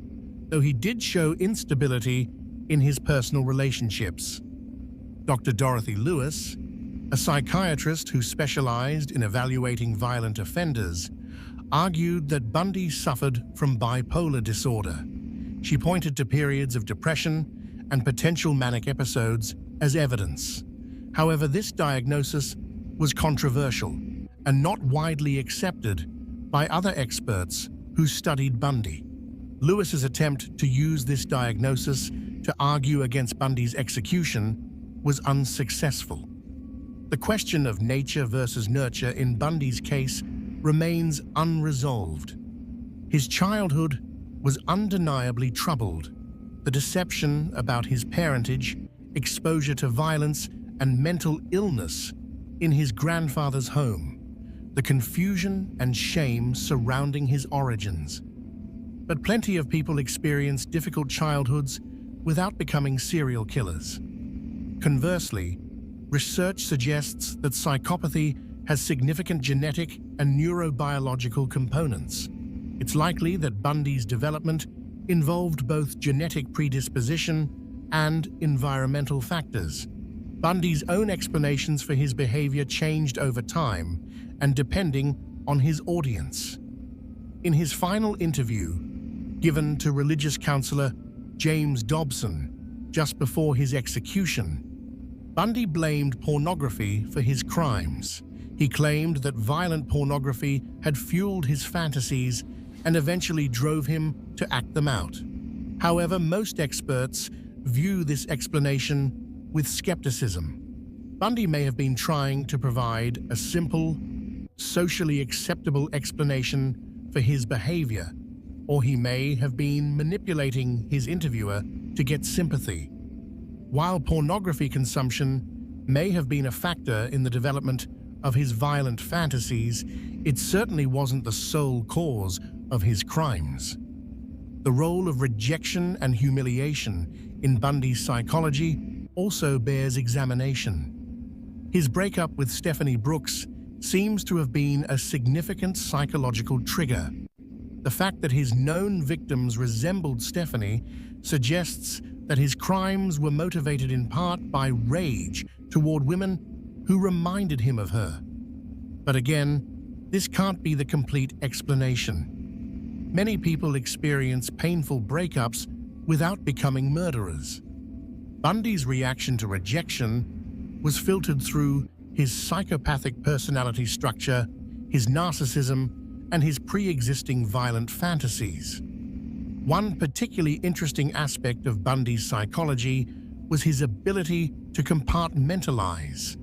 though he did show instability in his personal relationships. Dr. Dorothy Lewis, a psychiatrist who specialized in evaluating violent offenders, argued that Bundy suffered from bipolar disorder. She pointed to periods of depression and potential manic episodes as evidence. However, this diagnosis was controversial and not widely accepted by other experts who studied Bundy. Lewis's attempt to use this diagnosis to argue against Bundy's execution was unsuccessful. The question of nature versus nurture in Bundy's case remains unresolved. His childhood was undeniably troubled. The deception about his parentage, exposure to violence, and mental illness in his grandfather's home, the confusion and shame surrounding his origins. But plenty of people experience difficult childhoods without becoming serial killers. Conversely, Research suggests that psychopathy has significant genetic and neurobiological components. It's likely that Bundy's development involved both genetic predisposition and environmental factors. Bundy's own explanations for his behavior changed over time and depending on his audience. In his final interview, given to religious counselor James Dobson just before his execution, Bundy blamed pornography for his crimes. He claimed that violent pornography had fueled his fantasies and eventually drove him to act them out. However, most experts view this explanation with skepticism. Bundy may have been trying to provide a simple, socially acceptable explanation for his behavior, or he may have been manipulating his interviewer to get sympathy. While pornography consumption may have been a factor in the development of his violent fantasies, it certainly wasn't the sole cause of his crimes. The role of rejection and humiliation in Bundy's psychology also bears examination. His breakup with Stephanie Brooks seems to have been a significant psychological trigger. The fact that his known victims resembled Stephanie suggests that his crimes were motivated in part by rage toward women who reminded him of her. But again, this can't be the complete explanation. Many people experience painful breakups without becoming murderers. Bundy's reaction to rejection was filtered through his psychopathic personality structure, his narcissism, and his pre-existing violent fantasies. One particularly interesting aspect of Bundy's psychology was his ability to compartmentalize.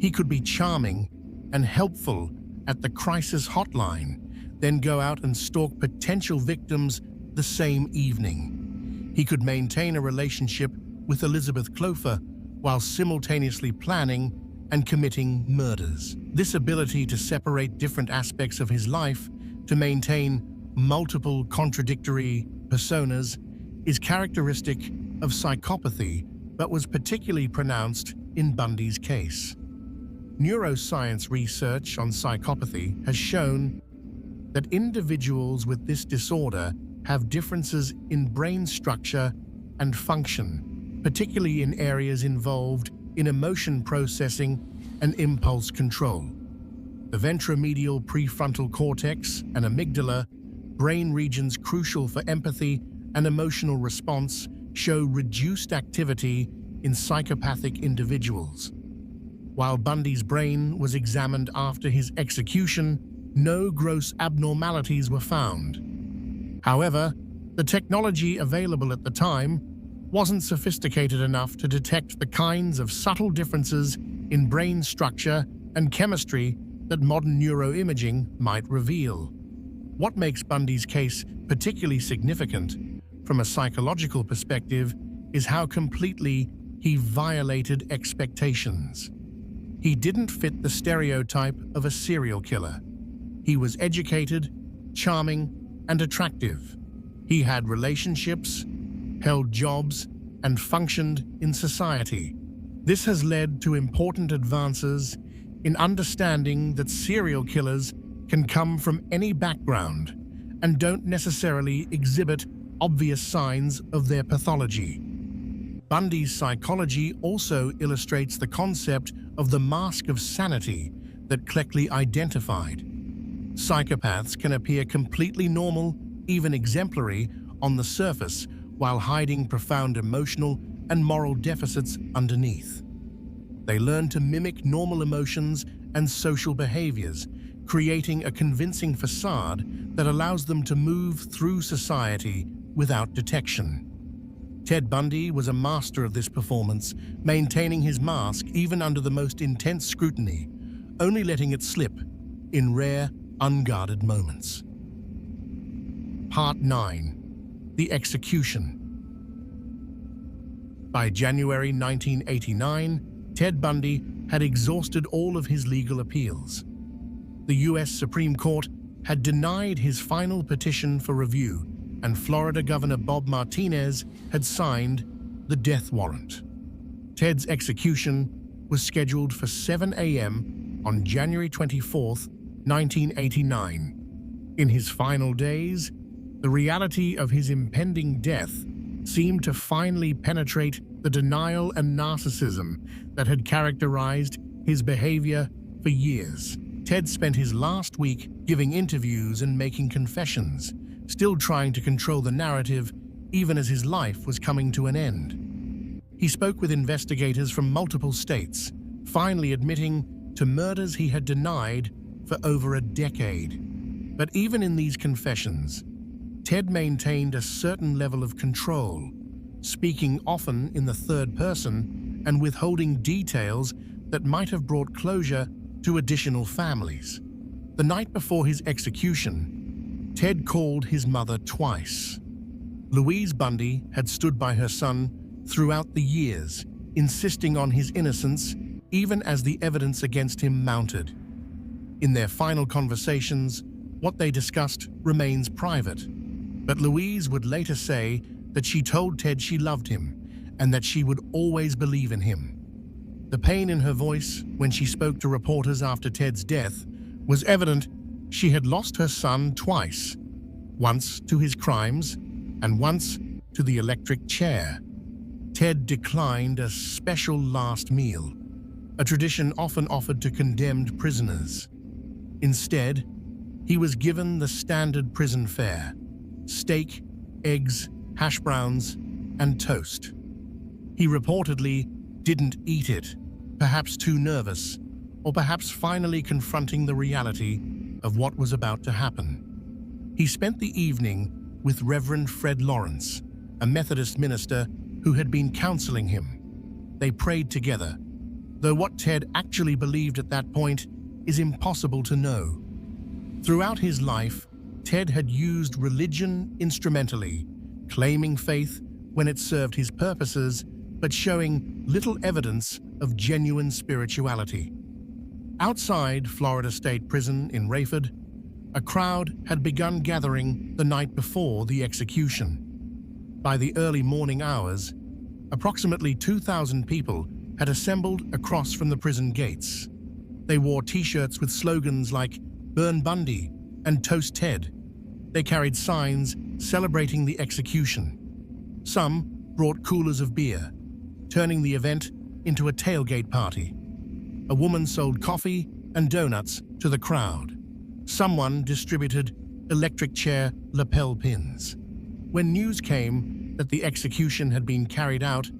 He could be charming and helpful at the crisis hotline, then go out and stalk potential victims the same evening. He could maintain a relationship with Elizabeth Clover while simultaneously planning and committing murders. This ability to separate different aspects of his life to maintain multiple contradictory personas is characteristic of psychopathy, but was particularly pronounced in Bundy's case. Neuroscience research on psychopathy has shown that individuals with this disorder have differences in brain structure and function, particularly in areas involved in emotion processing and impulse control. The ventromedial prefrontal cortex and amygdala, brain regions crucial for empathy and emotional response, show reduced activity in psychopathic individuals. While Bundy's brain was examined after his execution, no gross abnormalities were found. However, the technology available at the time wasn't sophisticated enough to detect the kinds of subtle differences in brain structure and chemistry that modern neuroimaging might reveal. What makes Bundy's case particularly significant from a psychological perspective is how completely he violated expectations. He didn't fit the stereotype of a serial killer. He was educated, charming, and attractive. He had relationships, held jobs, and functioned in society. This has led to important advances in understanding that serial killers can come from any background and don't necessarily exhibit obvious signs of their pathology. Bundy's psychology also illustrates the concept of the mask of sanity that Cleckley identified. Psychopaths can appear completely normal, even exemplary, on the surface, while hiding profound emotional and moral deficits underneath. They learn to mimic normal emotions and social behaviors, creating a convincing facade that allows them to move through society without detection. Ted Bundy was a master of this performance, maintaining his mask even under the most intense scrutiny, only letting it slip in rare, unguarded moments. Part 9. The Execution. By January 1989, Ted Bundy had exhausted all of his legal appeals. The U.S. Supreme Court had denied his final petition for review, and Florida Governor Bob Martinez had signed the death warrant. Ted's execution was scheduled for 7 a.m. on January 24, 1989. In his final days, the reality of his impending death seemed to finally penetrate the denial and narcissism that had characterized his behavior for years. Ted spent his last week giving interviews and making confessions, still trying to control the narrative even as his life was coming to an end. He spoke with investigators from multiple states, finally admitting to murders he had denied for over a decade. But even in these confessions, Ted maintained a certain level of control, speaking often in the third person and withholding details that might have brought closure to additional families. The night before his execution, Ted called his mother twice. Louise Bundy had stood by her son throughout the years, insisting on his innocence even as the evidence against him mounted. In their final conversations, what they discussed remains private, but Louise would later say that she told Ted she loved him and that she would always believe in him. The pain in her voice when she spoke to reporters after Ted's death was evident. She had lost her son twice, once to his crimes and once to the electric chair. Ted declined a special last meal, a tradition often offered to condemned prisoners. Instead, he was given the standard prison fare: steak, eggs, hash browns, and toast. He reportedly didn't eat it, perhaps too nervous, or perhaps finally confronting the reality of what was about to happen. He spent the evening with Reverend Fred Lawrence, a Methodist minister who had been counseling him. They prayed together, though what Ted actually believed at that point is impossible to know. Throughout his life, Ted had used religion instrumentally, claiming faith when it served his purposes, but showing little evidence of genuine spirituality. Outside Florida State Prison in Rayford, a crowd had begun gathering the night before the execution. By the early morning hours, approximately 2,000 people had assembled across from the prison gates. They wore T-shirts with slogans like "Burn Bundy" and "Toast Ted." They carried signs celebrating the execution. Some brought coolers of beer, turning the event into a tailgate party. A woman sold coffee and donuts to the crowd. Someone distributed electric chair lapel pins. When news came that the execution had been carried out,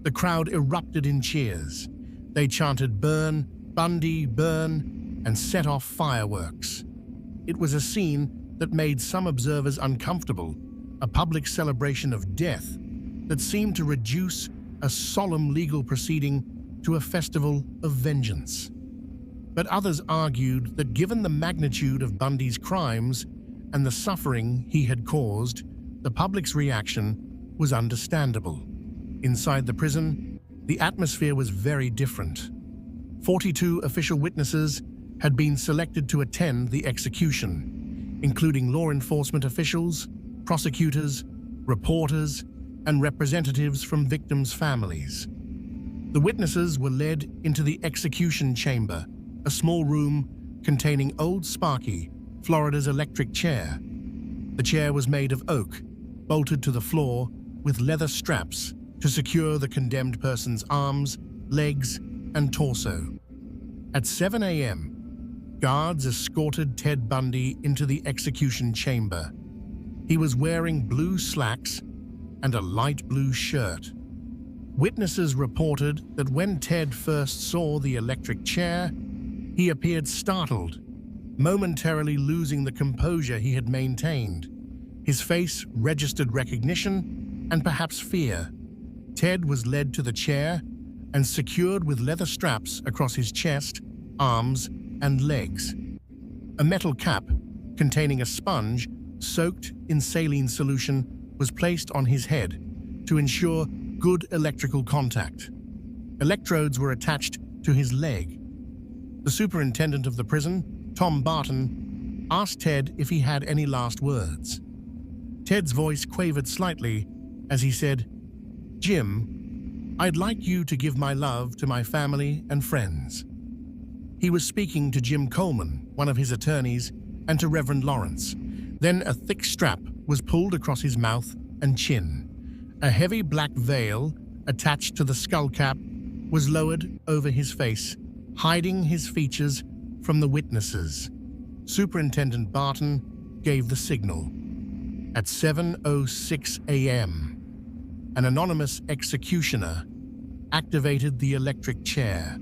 the crowd erupted in cheers. They chanted "Burn, Bundy, burn," and set off fireworks. It was a scene that made some observers uncomfortable, a public celebration of death that seemed to reduce a solemn legal proceeding to a festival of vengeance. But others argued that given the magnitude of Bundy's crimes and the suffering he had caused, the public's reaction was understandable. Inside the prison, the atmosphere was very different. 42 official witnesses had been selected to attend the execution, including law enforcement officials, prosecutors, reporters, and representatives from victims' families. The witnesses were led into the execution chamber, a small room containing Old Sparky, Florida's electric chair. The chair was made of oak, bolted to the floor with leather straps to secure the condemned person's arms, legs, and torso. At 7 a.m., guards escorted Ted Bundy into the execution chamber. He was wearing blue slacks and a light blue shirt. Witnesses reported that when Ted first saw the electric chair, he appeared startled, momentarily losing the composure he had maintained. His face registered recognition and perhaps fear. Ted was led to the chair and secured with leather straps across his chest, arms, and legs. A metal cap containing a sponge soaked in saline solution was placed on his head to ensure good electrical contact. Electrodes were attached to his leg. The superintendent of the prison, Tom Barton, asked Ted if he had any last words. Ted's voice quavered slightly as he said, "Jim, I'd like you to give my love to my family and friends. He was speaking to Jim Coleman, one of his attorneys, and to Reverend Lawrence. Then a thick strap was pulled across his mouth and chin. A heavy black veil, attached to the skull cap, was lowered over his face, hiding his features from the witnesses. Superintendent Barton gave the signal. At 7:06 a.m., an anonymous executioner activated the electric chair.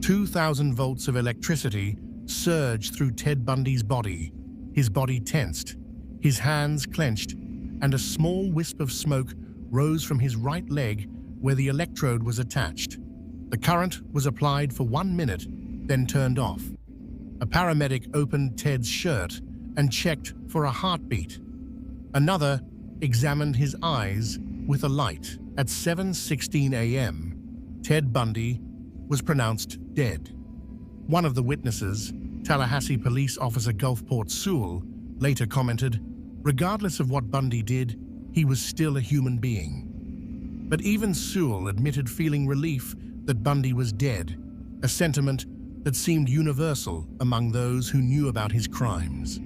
2,000 volts of electricity surged through Ted Bundy's body. His body tensed, his hands clenched, and a small wisp of smoke rose from his right leg where the electrode was attached. The current was applied for 1 minute, then turned off. A paramedic opened Ted's shirt and checked for a heartbeat. Another examined his eyes with a light. At 7:16 a.m., Ted Bundy was pronounced dead. One of the witnesses, Tallahassee Police Officer Gulfport Sewell, later commented, "Regardless of what Bundy did, he was still a human being." But even Sewell admitted feeling relief that Bundy was dead, a sentiment that seemed universal among those who knew about his crimes.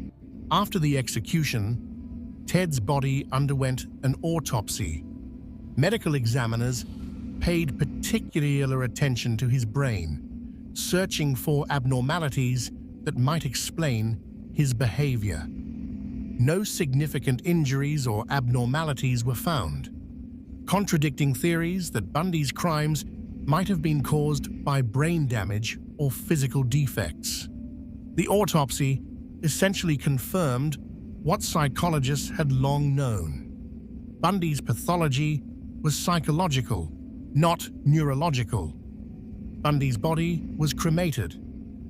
After the execution, Ted's body underwent an autopsy. Medical examiners paid particular attention to his brain, searching for abnormalities that might explain his behavior. No significant injuries or abnormalities were found, contradicting theories that Bundy's crimes might have been caused by brain damage or physical defects. The autopsy essentially confirmed what psychologists had long known. Bundy's pathology was psychological, not neurological. Bundy's body was cremated,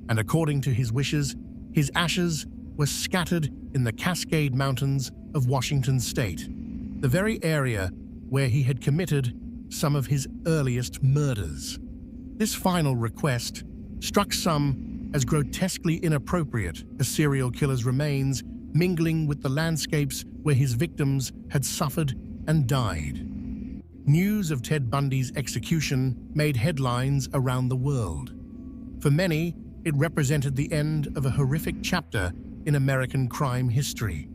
and according to his wishes, his ashes were scattered in the Cascade Mountains of Washington state, the very area where he had committed some of his earliest murders. This final request struck some as grotesquely inappropriate, a serial killer's remains mingling with the landscapes where his victims had suffered and died. News of Ted Bundy's execution made headlines around the world. For many, it represented the end of a horrific chapter in American crime history.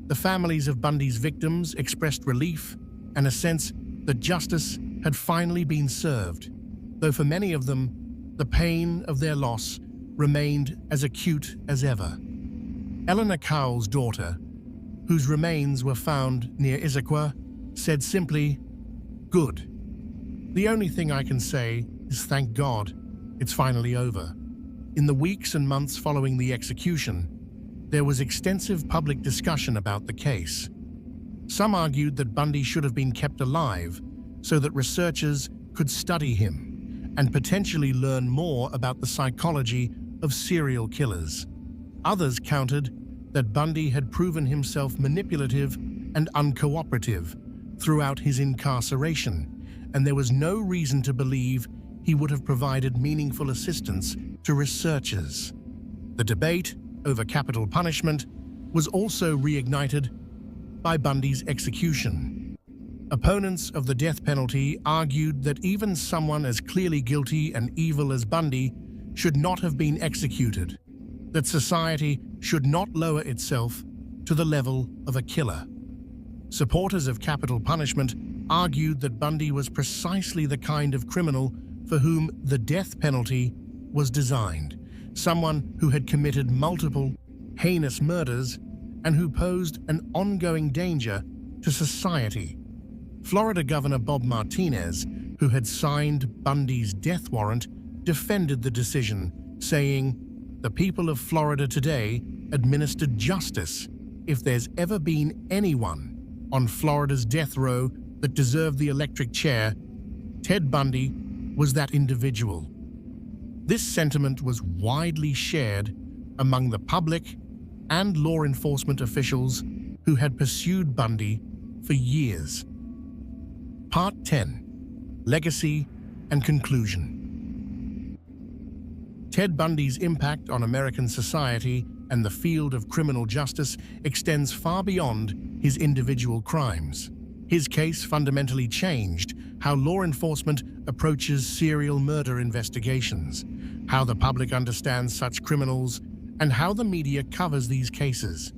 The families of Bundy's victims expressed relief and a sense that justice had finally been served, though for many of them, the pain of their loss remained as acute as ever. Eleanor Cowell's daughter, whose remains were found near Issaquah, said simply, "Good. The only thing I can say is thank God it's finally over." In the weeks and months following the execution, there was extensive public discussion about the case. Some argued that Bundy should have been kept alive so that researchers could study him and potentially learn more about the psychology of serial killers. Others countered that Bundy had proven himself manipulative and uncooperative throughout his incarceration, and there was no reason to believe he would have provided meaningful assistance to researchers. The debate over capital punishment was also reignited by Bundy's execution. Opponents of the death penalty argued that even someone as clearly guilty and evil as Bundy should not have been executed, that society should not lower itself to the level of a killer. Supporters of capital punishment argued that Bundy was precisely the kind of criminal for whom the death penalty was designed, someone who had committed multiple heinous murders and who posed an ongoing danger to society. Florida Governor Bob Martinez, who had signed Bundy's death warrant, defended the decision, saying, "The people of Florida today administered justice. If there's ever been anyone on Florida's death row that deserved the electric chair, Ted Bundy was that individual." This sentiment was widely shared among the public and law enforcement officials who had pursued Bundy for years. Part 10. Legacy and Conclusion. Ted Bundy's impact on American society and the field of criminal justice extends far beyond his individual crimes. His case fundamentally changed how law enforcement approaches serial murder investigations, how the public understands such criminals, and how the media covers these cases.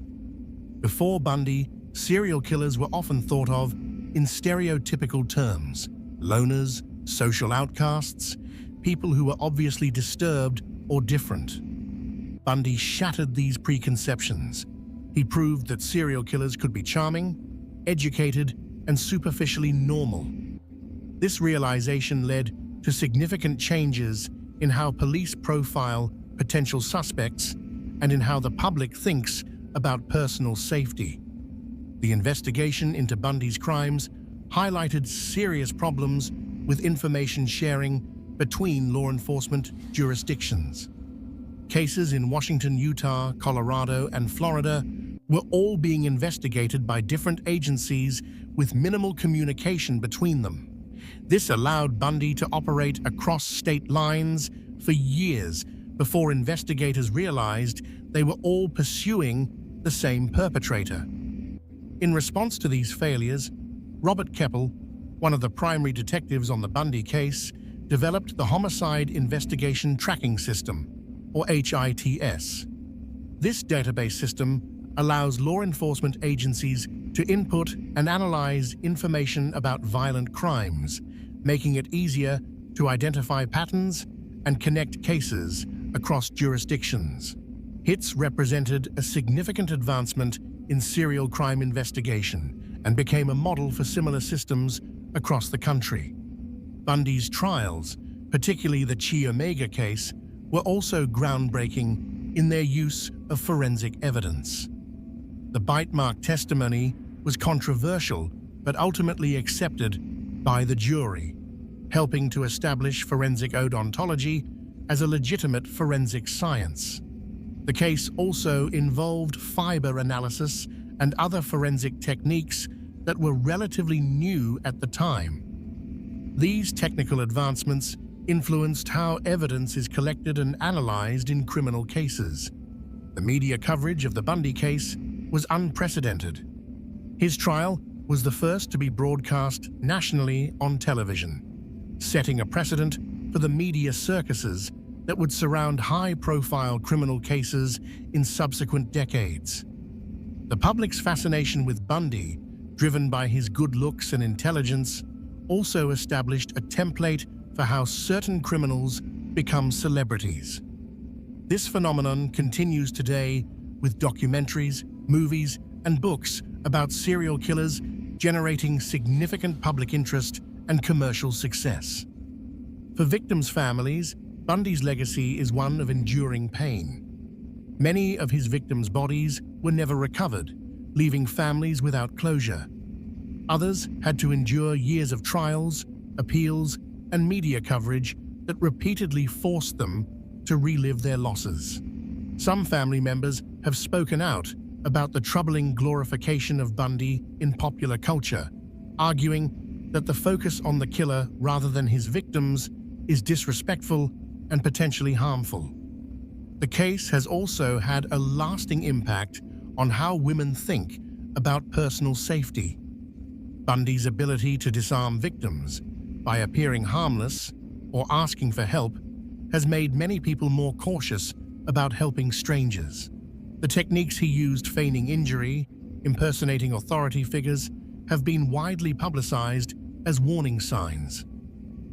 Before Bundy, serial killers were often thought of in stereotypical terms: loners, social outcasts, people who were obviously disturbed or different. Bundy shattered these preconceptions. He proved that serial killers could be charming, educated, and superficially normal. This realization led to significant changes in how police profile potential suspects and in how the public thinks about personal safety. The investigation into Bundy's crimes highlighted serious problems with information sharing between law enforcement jurisdictions. Cases in Washington, Utah, Colorado, and Florida were all being investigated by different agencies with minimal communication between them. This allowed Bundy to operate across state lines for years before investigators realized they were all pursuing the same perpetrator. In response to these failures, Robert Keppel, one of the primary detectives on the Bundy case, developed the Homicide Investigation Tracking System, or HITS. This database system allows law enforcement agencies to input and analyze information about violent crimes, making it easier to identify patterns and connect cases across jurisdictions. HITS represented a significant advancement in serial crime investigation and became a model for similar systems across the country. Bundy's trials, particularly the Chi Omega case, were also groundbreaking in their use of forensic evidence. The bite mark testimony was controversial but ultimately accepted by the jury, helping to establish forensic odontology as a legitimate forensic science. The case also involved fiber analysis and other forensic techniques that were relatively new at the time. These technical advancements influenced how evidence is collected and analyzed in criminal cases. The media coverage of the Bundy case was unprecedented. His trial was the first to be broadcast nationally on television, setting a precedent for the media circuses that would surround high-profile criminal cases in subsequent decades. The public's fascination with Bundy, driven by his good looks and intelligence, also established a template for how certain criminals become celebrities. This phenomenon continues today with documentaries, movies, and books about serial killers generating significant public interest and commercial success. For victims' families, Bundy's legacy is one of enduring pain. Many of his victims' bodies were never recovered, leaving families without closure. Others had to endure years of trials, appeals, and media coverage that repeatedly forced them to relive their losses. Some family members have spoken out about the troubling glorification of Bundy in popular culture, arguing that the focus on the killer rather than his victims is disrespectful and potentially harmful. The case has also had a lasting impact on how women think about personal safety. Bundy's ability to disarm victims by appearing harmless or asking for help has made many people more cautious about helping strangers. The techniques he used, feigning injury, impersonating authority figures, have been widely publicized as warning signs.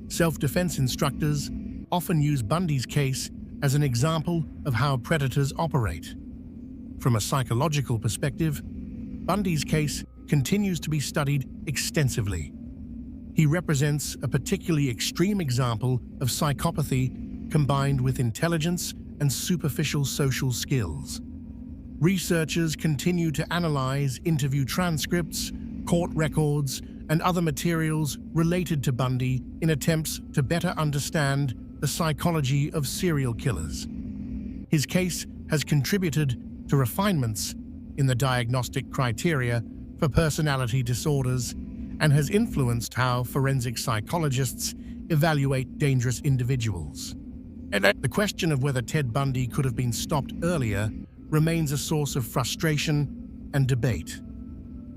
Self-defense instructors often use Bundy's case as an example of how predators operate. From a psychological perspective, Bundy's case continues to be studied extensively. He represents a particularly extreme example of psychopathy combined with intelligence and superficial social skills. Researchers continue to analyze interview transcripts, court records, and other materials related to Bundy in attempts to better understand the psychology of serial killers. His case has contributed to refinements in the diagnostic criteria for personality disorders and has influenced how forensic psychologists evaluate dangerous individuals. And the question of whether Ted Bundy could have been stopped earlier remains a source of frustration and debate.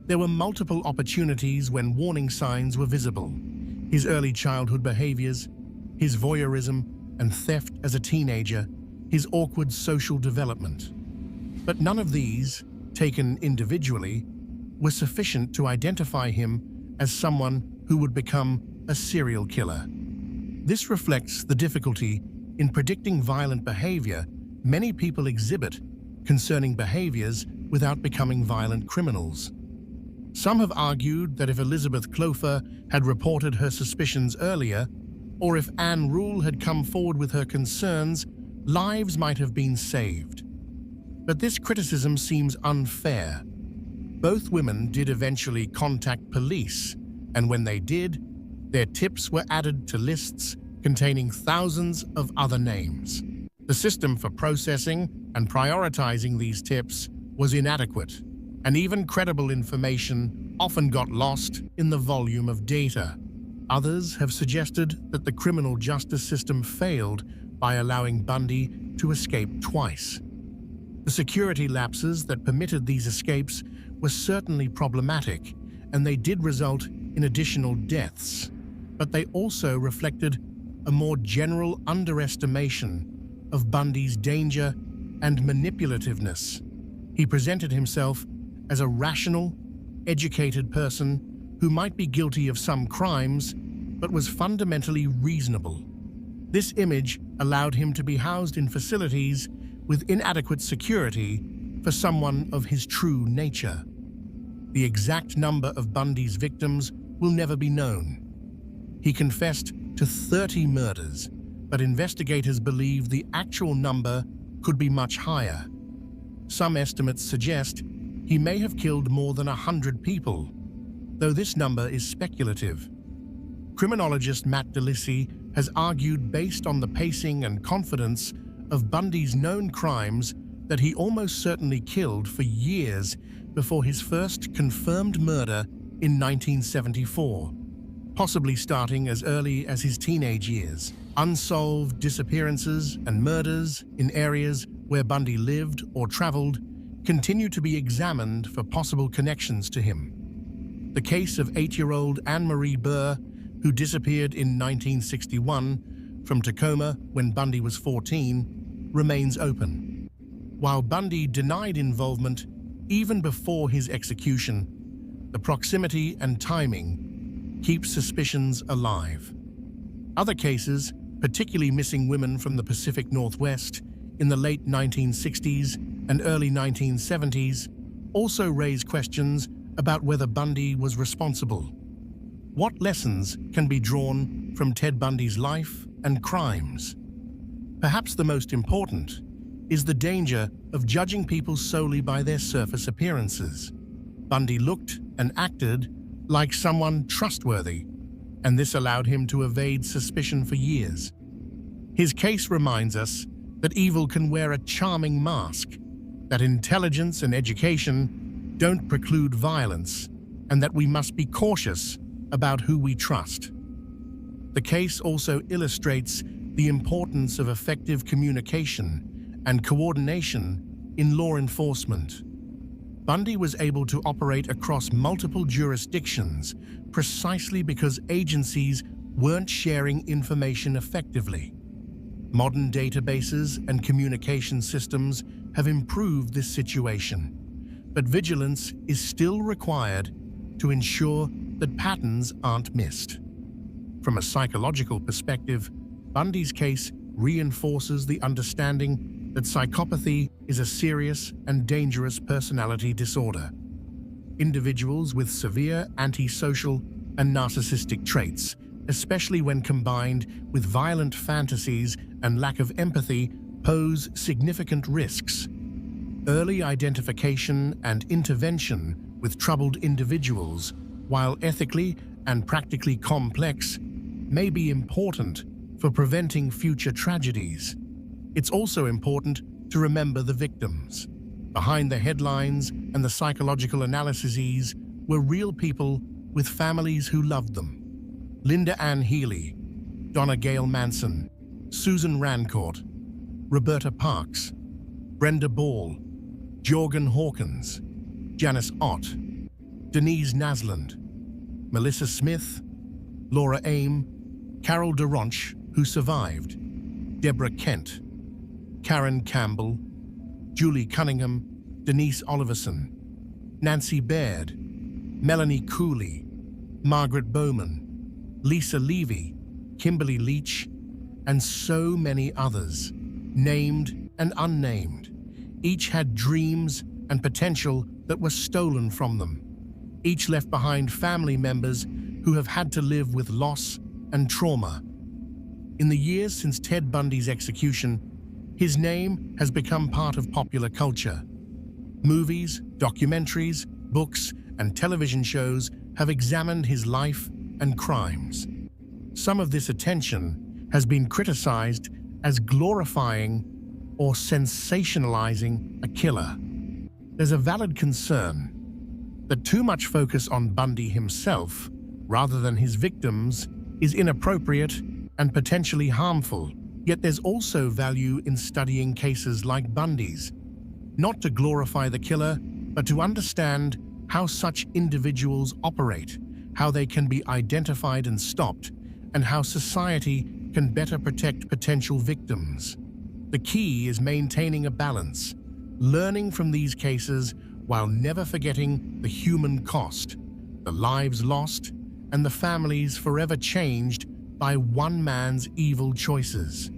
There were multiple opportunities when warning signs were visible. his early childhood behaviors, his voyeurism and theft as a teenager, his awkward social development. But none of these, taken individually, were sufficient to identify him as someone who would become a serial killer. This reflects the difficulty in predicting violent behavior many people exhibit concerning behaviors without becoming violent criminals. Some have argued that if Elizabeth Clover had reported her suspicions earlier, or if Anne Rule had come forward with her concerns, lives might have been saved. But this criticism seems unfair. Both women did eventually contact police, and when they did, their tips were added to lists containing thousands of other names. The system for processing and prioritizing these tips was inadequate, and even credible information often got lost in the volume of data. Others have suggested that the criminal justice system failed by allowing Bundy to escape twice. The security lapses that permitted these escapes were certainly problematic, and they did result in additional deaths, but they also reflected a more general underestimation of Bundy's danger and manipulativeness. He presented himself as a rational, educated person who might be guilty of some crimes, but was fundamentally reasonable. This image allowed him to be housed in facilities with inadequate security for someone of his true nature. The exact number of Bundy's victims will never be known. He confessed to 30 murders, but investigators believe the actual number could be much higher. Some estimates suggest he may have killed more than 100 people, though this number is speculative. Criminologist Matt DeLisi has argued, based on the pacing and confidence of Bundy's known crimes, that he almost certainly killed for years before his first confirmed murder in 1974, possibly starting as early as his teenage years. Unsolved disappearances and murders in areas where Bundy lived or traveled continue to be examined for possible connections to him. The case of 8-year-old Anne-Marie Burr, who disappeared in 1961 from Tacoma when Bundy was 14, remains open. While Bundy denied involvement even before his execution, the proximity and timing keep suspicions alive. Other cases, particularly missing women from the Pacific Northwest in the late 1960s and early 1970s, also raise questions about whether Bundy was responsible. What lessons can be drawn from Ted Bundy's life and crimes? Perhaps the most important is the danger of judging people solely by their surface appearances. Bundy looked and acted like someone trustworthy, and this allowed him to evade suspicion for years. His case reminds us that evil can wear a charming mask, that intelligence and education don't preclude violence, and that we must be cautious about who we trust. The case also illustrates the importance of effective communication and coordination in law enforcement. Bundy was able to operate across multiple jurisdictions precisely because agencies weren't sharing information effectively. Modern databases and communication systems have improved this situation, but vigilance is still required to ensure that patterns aren't missed. From a psychological perspective, Bundy's case reinforces the understanding that psychopathy is a serious and dangerous personality disorder. Individuals with severe antisocial and narcissistic traits, especially when combined with violent fantasies and lack of empathy, pose significant risks. Early identification and intervention with troubled individuals, while ethically and practically complex, may be important for preventing future tragedies. It's also important to remember the victims. Behind the headlines and the psychological analyses were real people with families who loved them. Linda Ann Healy, Donna Gail Manson, Susan Rancourt, Roberta Parks, Brenda Ball, Jorgen Hawkins, Janice Ott, Denise Nasland, Melissa Smith, Laura Aim, Carol DeRonch, who survived, Deborah Kent, Karen Campbell, Julie Cunningham, Denise Oliverson, Nancy Baird, Melanie Cooley, Margaret Bowman, Lisa Levy, Kimberly Leach, and so many others, named and unnamed. Each had dreams and potential that were stolen from them. Each left behind family members who have had to live with loss and trauma. In the years since Ted Bundy's execution, his name has become part of popular culture. Movies, documentaries, books, and television shows have examined his life and crimes. Some of this attention has been criticized as glorifying or sensationalizing a killer. There's a valid concern that too much focus on Bundy himself, rather than his victims, is inappropriate and potentially harmful. Yet there's also value in studying cases like Bundy's, not to glorify the killer, but to understand how such individuals operate, how they can be identified and stopped, and how society can better protect potential victims. The key is maintaining a balance, learning from these cases while never forgetting the human cost, the lives lost, and the families forever changed by one man's evil choices.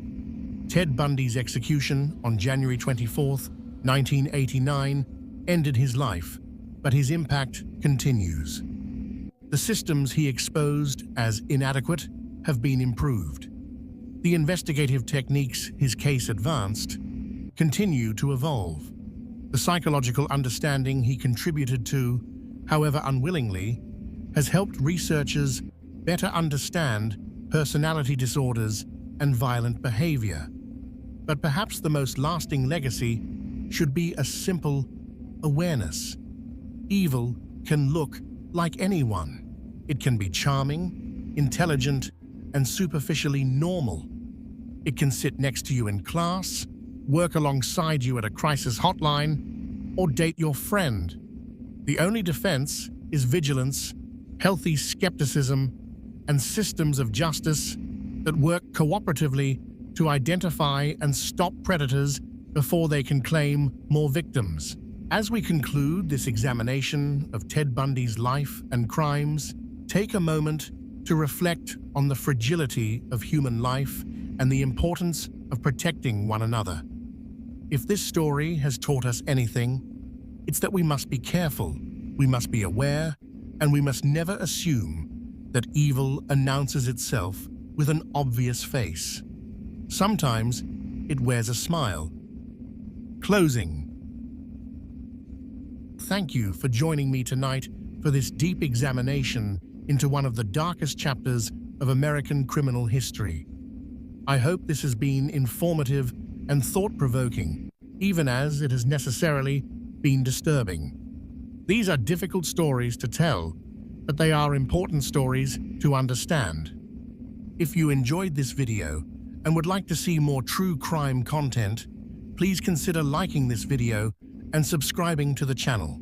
Ted Bundy's execution on January 24, 1989, ended his life, but his impact continues. The systems he exposed as inadequate have been improved. The investigative techniques his case advanced continue to evolve. The psychological understanding he contributed to, however unwillingly, has helped researchers better understand personality disorders and violent behavior. But perhaps the most lasting legacy should be a simple awareness. Evil can look like anyone. It can be charming, intelligent, and superficially normal. It can sit next to you in class, work alongside you at a crisis hotline, or date your friend. The only defense is vigilance, healthy skepticism, and systems of justice that work cooperatively to identify and stop predators before they can claim more victims. As we conclude this examination of Ted Bundy's life and crimes, take a moment to reflect on the fragility of human life and the importance of protecting one another. If this story has taught us anything, it's that we must be careful, we must be aware, and we must never assume that evil announces itself with an obvious face. Sometimes it wears a smile. Closing. Thank you for joining me tonight for this deep examination into one of the darkest chapters of American criminal history. I hope this has been informative and thought-provoking, even as it has necessarily been disturbing. These are difficult stories to tell, but they are important stories to understand. If you enjoyed this video and would like to see more true crime content, please consider liking this video and subscribing to the channel.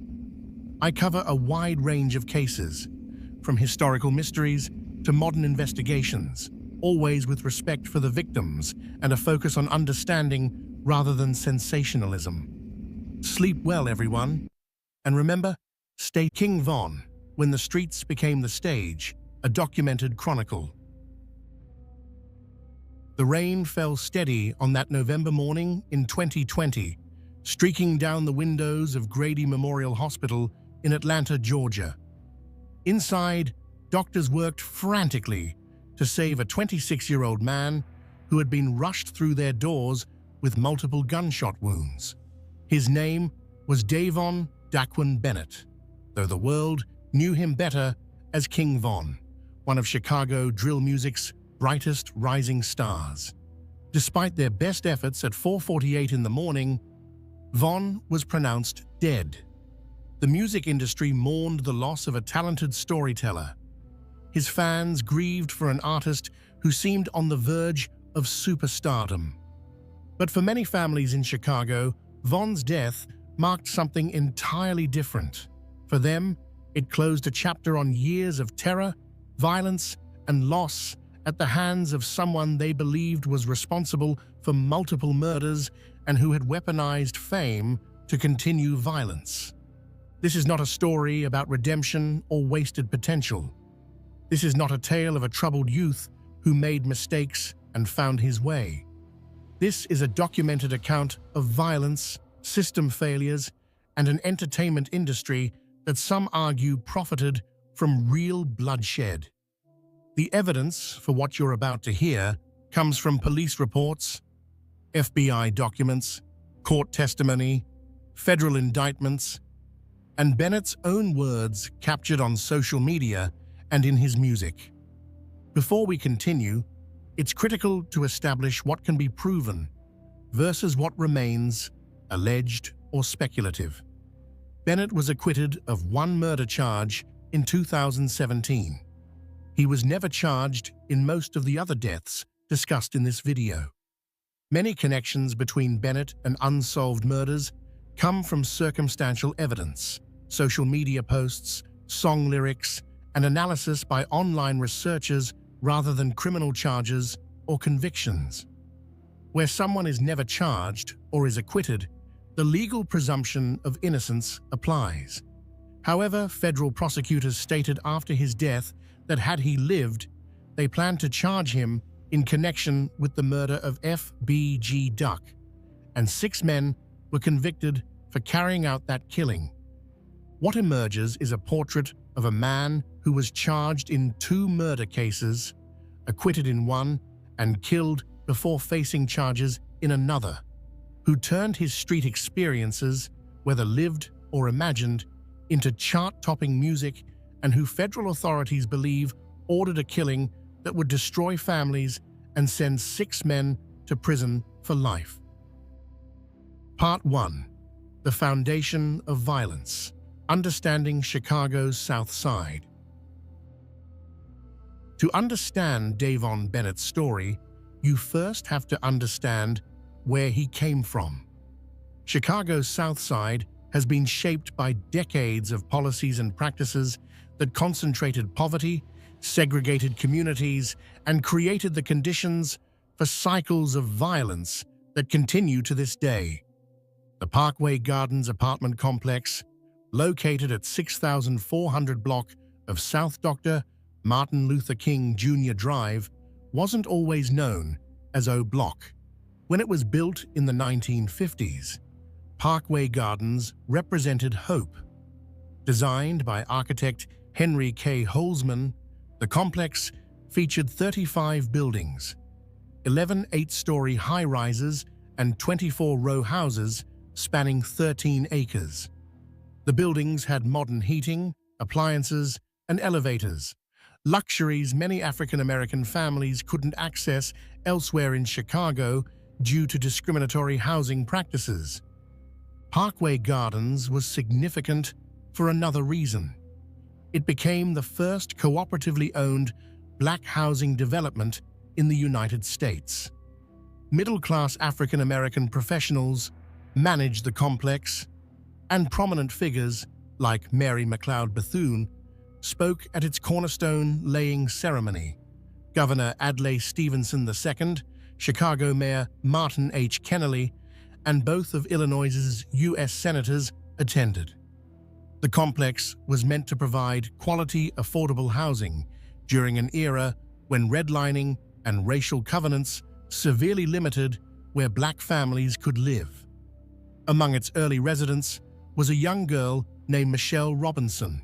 I cover a wide range of cases, from historical mysteries to modern investigations, always with respect for the victims and a focus on understanding rather than sensationalism. Sleep well, everyone. And remember, stay King Von, When the Streets Became the Stage, a documented chronicle. The rain fell steady on that November morning in 2020, streaking down the windows of Grady Memorial Hospital in Atlanta, Georgia. Inside, doctors worked frantically to save a 26-year-old man who had been rushed through their doors with multiple gunshot wounds. His name was Davon Daquan Bennett, though the world knew him better as King Von, one of Chicago drill music's brightest rising stars. Despite their best efforts at 4:48 in the morning, Von was pronounced dead. The music industry mourned the loss of a talented storyteller. His fans grieved for an artist who seemed on the verge of superstardom. But for many families in Chicago, Von's death marked something entirely different. For them, it closed a chapter on years of terror, violence, and loss at the hands of someone they believed was responsible for multiple murders and who had weaponized fame to continue violence. This is not a story about redemption or wasted potential. This is not a tale of a troubled youth who made mistakes and found his way. This is a documented account of violence, system failures, and an entertainment industry that some argue profited from real bloodshed. The evidence for what you're about to hear comes from police reports, FBI documents, court testimony, federal indictments, and Bennett's own words captured on social media and in his music. Before we continue, it's critical to establish what can be proven versus what remains alleged or speculative. Bennett was acquitted of one murder charge in 2017. He was never charged in most of the other deaths discussed in this video. Many connections between Bennett and unsolved murders come from circumstantial evidence, social media posts, song lyrics, and analysis by online researchers rather than criminal charges or convictions. Where someone is never charged or is acquitted, the legal presumption of innocence applies. However, federal prosecutors stated after his death that had he lived, they planned to charge him in connection with the murder of F.B.G. Duck, and 6 men were convicted for carrying out that killing. What emerges is a portrait of a man who was charged in 2 murder cases, acquitted in one, and killed before facing charges in another, who turned his street experiences, whether lived or imagined, into chart-topping music, and who federal authorities believe ordered a killing that would destroy families and send 6 men to prison for life. Part 1. The Foundation of Violence: Understanding Chicago's South Side. To understand Davon Bennett's story, you first have to understand where he came from. Chicago's South Side has been shaped by decades of policies and practices that concentrated poverty, segregated communities, and created the conditions for cycles of violence that continue to this day. The Parkway Gardens apartment complex, located at 6400 block of South Dr. Martin Luther King Jr. Drive, wasn't always known as O Block. When it was built in the 1950s, Parkway Gardens represented hope. Designed by architect Henry K. Holzman, the complex featured 35 buildings, 11 8-story high-rises and 24 row houses spanning 13 acres. The buildings had modern heating, appliances, and elevators, luxuries many African-American families couldn't access elsewhere in Chicago due to discriminatory housing practices. Parkway Gardens was significant for another reason. It became the first cooperatively owned black housing development in the United States. Middle-class African-American professionals managed the complex, and prominent figures like Mary McLeod Bethune spoke at its cornerstone-laying ceremony. Governor Adlai Stevenson II, Chicago Mayor Martin H. Kennelly, and both of Illinois's U.S. senators attended. The complex was meant to provide quality, affordable housing during an era when redlining and racial covenants severely limited where black families could live. Among its early residents was a young girl named Michelle Robinson,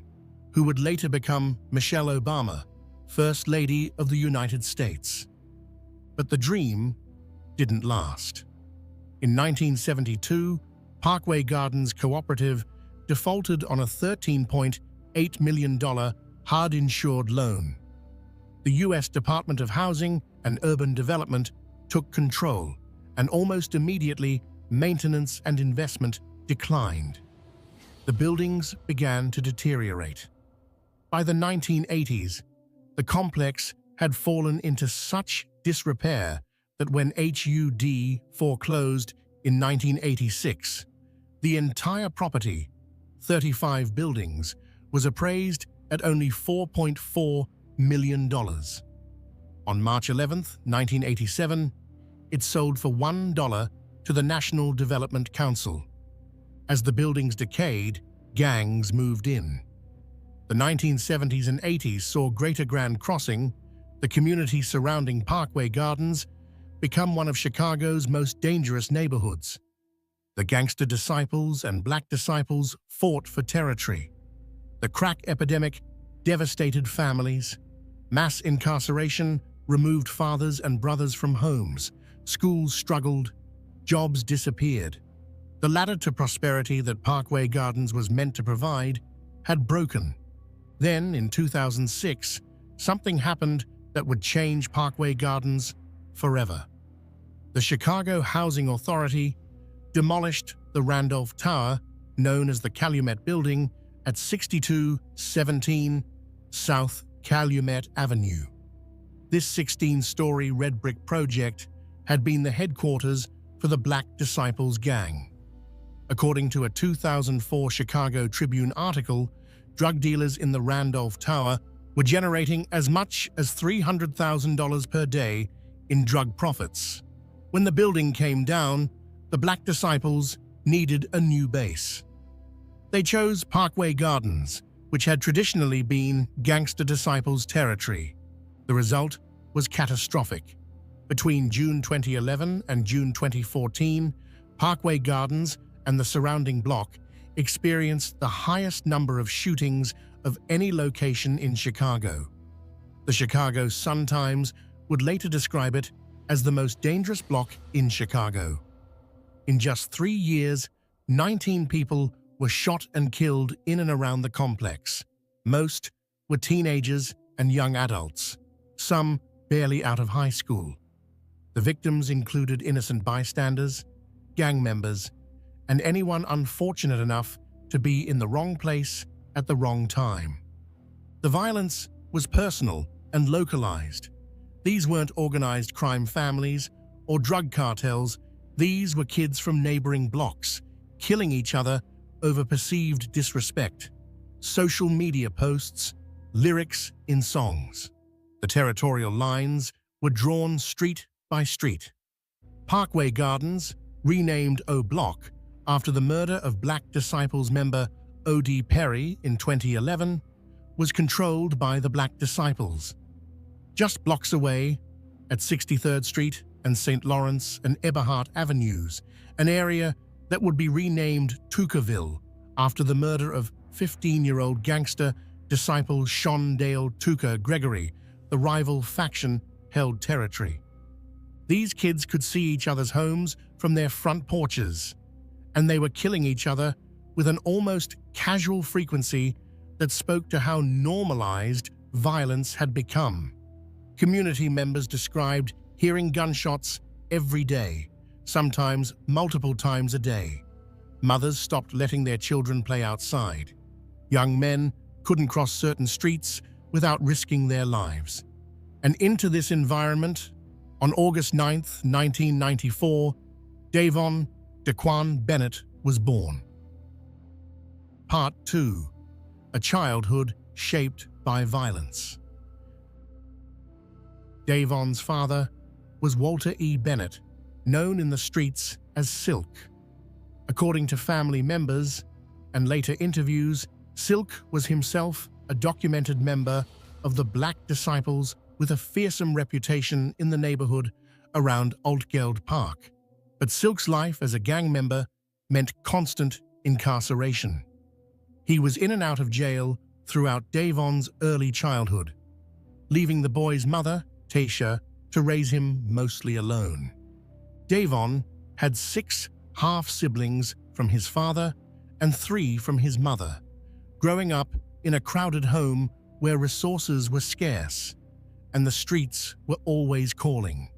who would later become Michelle Obama, First Lady of the United States. But the dream didn't last. In 1972, Parkway Gardens Cooperative defaulted on a $13.8 million HUD-insured loan. The U.S. Department of Housing and Urban Development took control, and almost immediately, maintenance and investment declined. The buildings began to deteriorate. By the 1980s, the complex had fallen into such disrepair that when HUD foreclosed in 1986, the entire property, 35 buildings, was appraised at only $4.4 million. On March 11, 1987, it sold for $1 to the National Development Council. As the buildings decayed, gangs moved in. The 1970s and 80s saw Greater Grand Crossing, the community surrounding Parkway Gardens, become one of Chicago's most dangerous neighborhoods. The gangster disciples and black disciples fought for territory. The crack epidemic devastated families. Mass incarceration removed fathers and brothers from homes. Schools struggled. Jobs disappeared. The ladder to prosperity that Parkway Gardens was meant to provide had broken. Then, in 2006, something happened that would change Parkway Gardens forever. The Chicago Housing Authority demolished the Randolph Tower, known as the Calumet Building, at 6217 South Calumet Avenue. This 16-story red brick project had been the headquarters for the Black Disciples Gang. According to a 2004 Chicago Tribune article, drug dealers in the Randolph Tower were generating as much as $300,000 per day in drug profits. When the building came down, the Black Disciples needed a new base. They chose Parkway Gardens, which had traditionally been Gangster Disciples' territory. The result was catastrophic. Between June 2011 and June 2014, Parkway Gardens and the surrounding block experienced the highest number of shootings of any location in Chicago. The Chicago Sun-Times would later describe it as the most dangerous block in Chicago. In just 3 years, 19 people were shot and killed in and around the complex. Most were teenagers and young adults, some barely out of high school. The victims included innocent bystanders, gang members, and anyone unfortunate enough to be in the wrong place at the wrong time. The violence was personal and localized. These weren't organized crime families or drug cartels. These were kids from neighboring blocks, killing each other over perceived disrespect. Social media posts, lyrics in songs. The territorial lines were drawn street by street. Parkway Gardens, renamed O Block after the murder of Black Disciples member O.D. Perry in 2011, was controlled by the Black Disciples. Just blocks away, at 63rd Street and St. Lawrence and Eberhart Avenues, an area that would be renamed Tuckerville after the murder of 15-year-old gangster disciple Shondale Tucker Gregory, the rival faction held territory. These kids could see each other's homes from their front porches, and they were killing each other with an almost casual frequency that spoke to how normalized violence had become. Community members described hearing gunshots every day, sometimes multiple times a day. Mothers stopped letting their children play outside. Young men couldn't cross certain streets without risking their lives. And into this environment, on August 9, 1994, Davon Daquan Bennett was born. Part 2. A childhood shaped by violence. Davon's father was Walter E. Bennett, known in the streets as Silk. According to family members and later interviews, Silk was himself a documented member of the Black Disciples with a fearsome reputation in the neighborhood around Altgeld Park. But Silk's life as a gang member meant constant incarceration. He was in and out of jail throughout Davon's early childhood, leaving the boy's mother, Tasha, to raise him mostly alone. Davon had 6 half-siblings from his father and 3 from his mother, growing up in a crowded home where resources were scarce and the streets were always calling.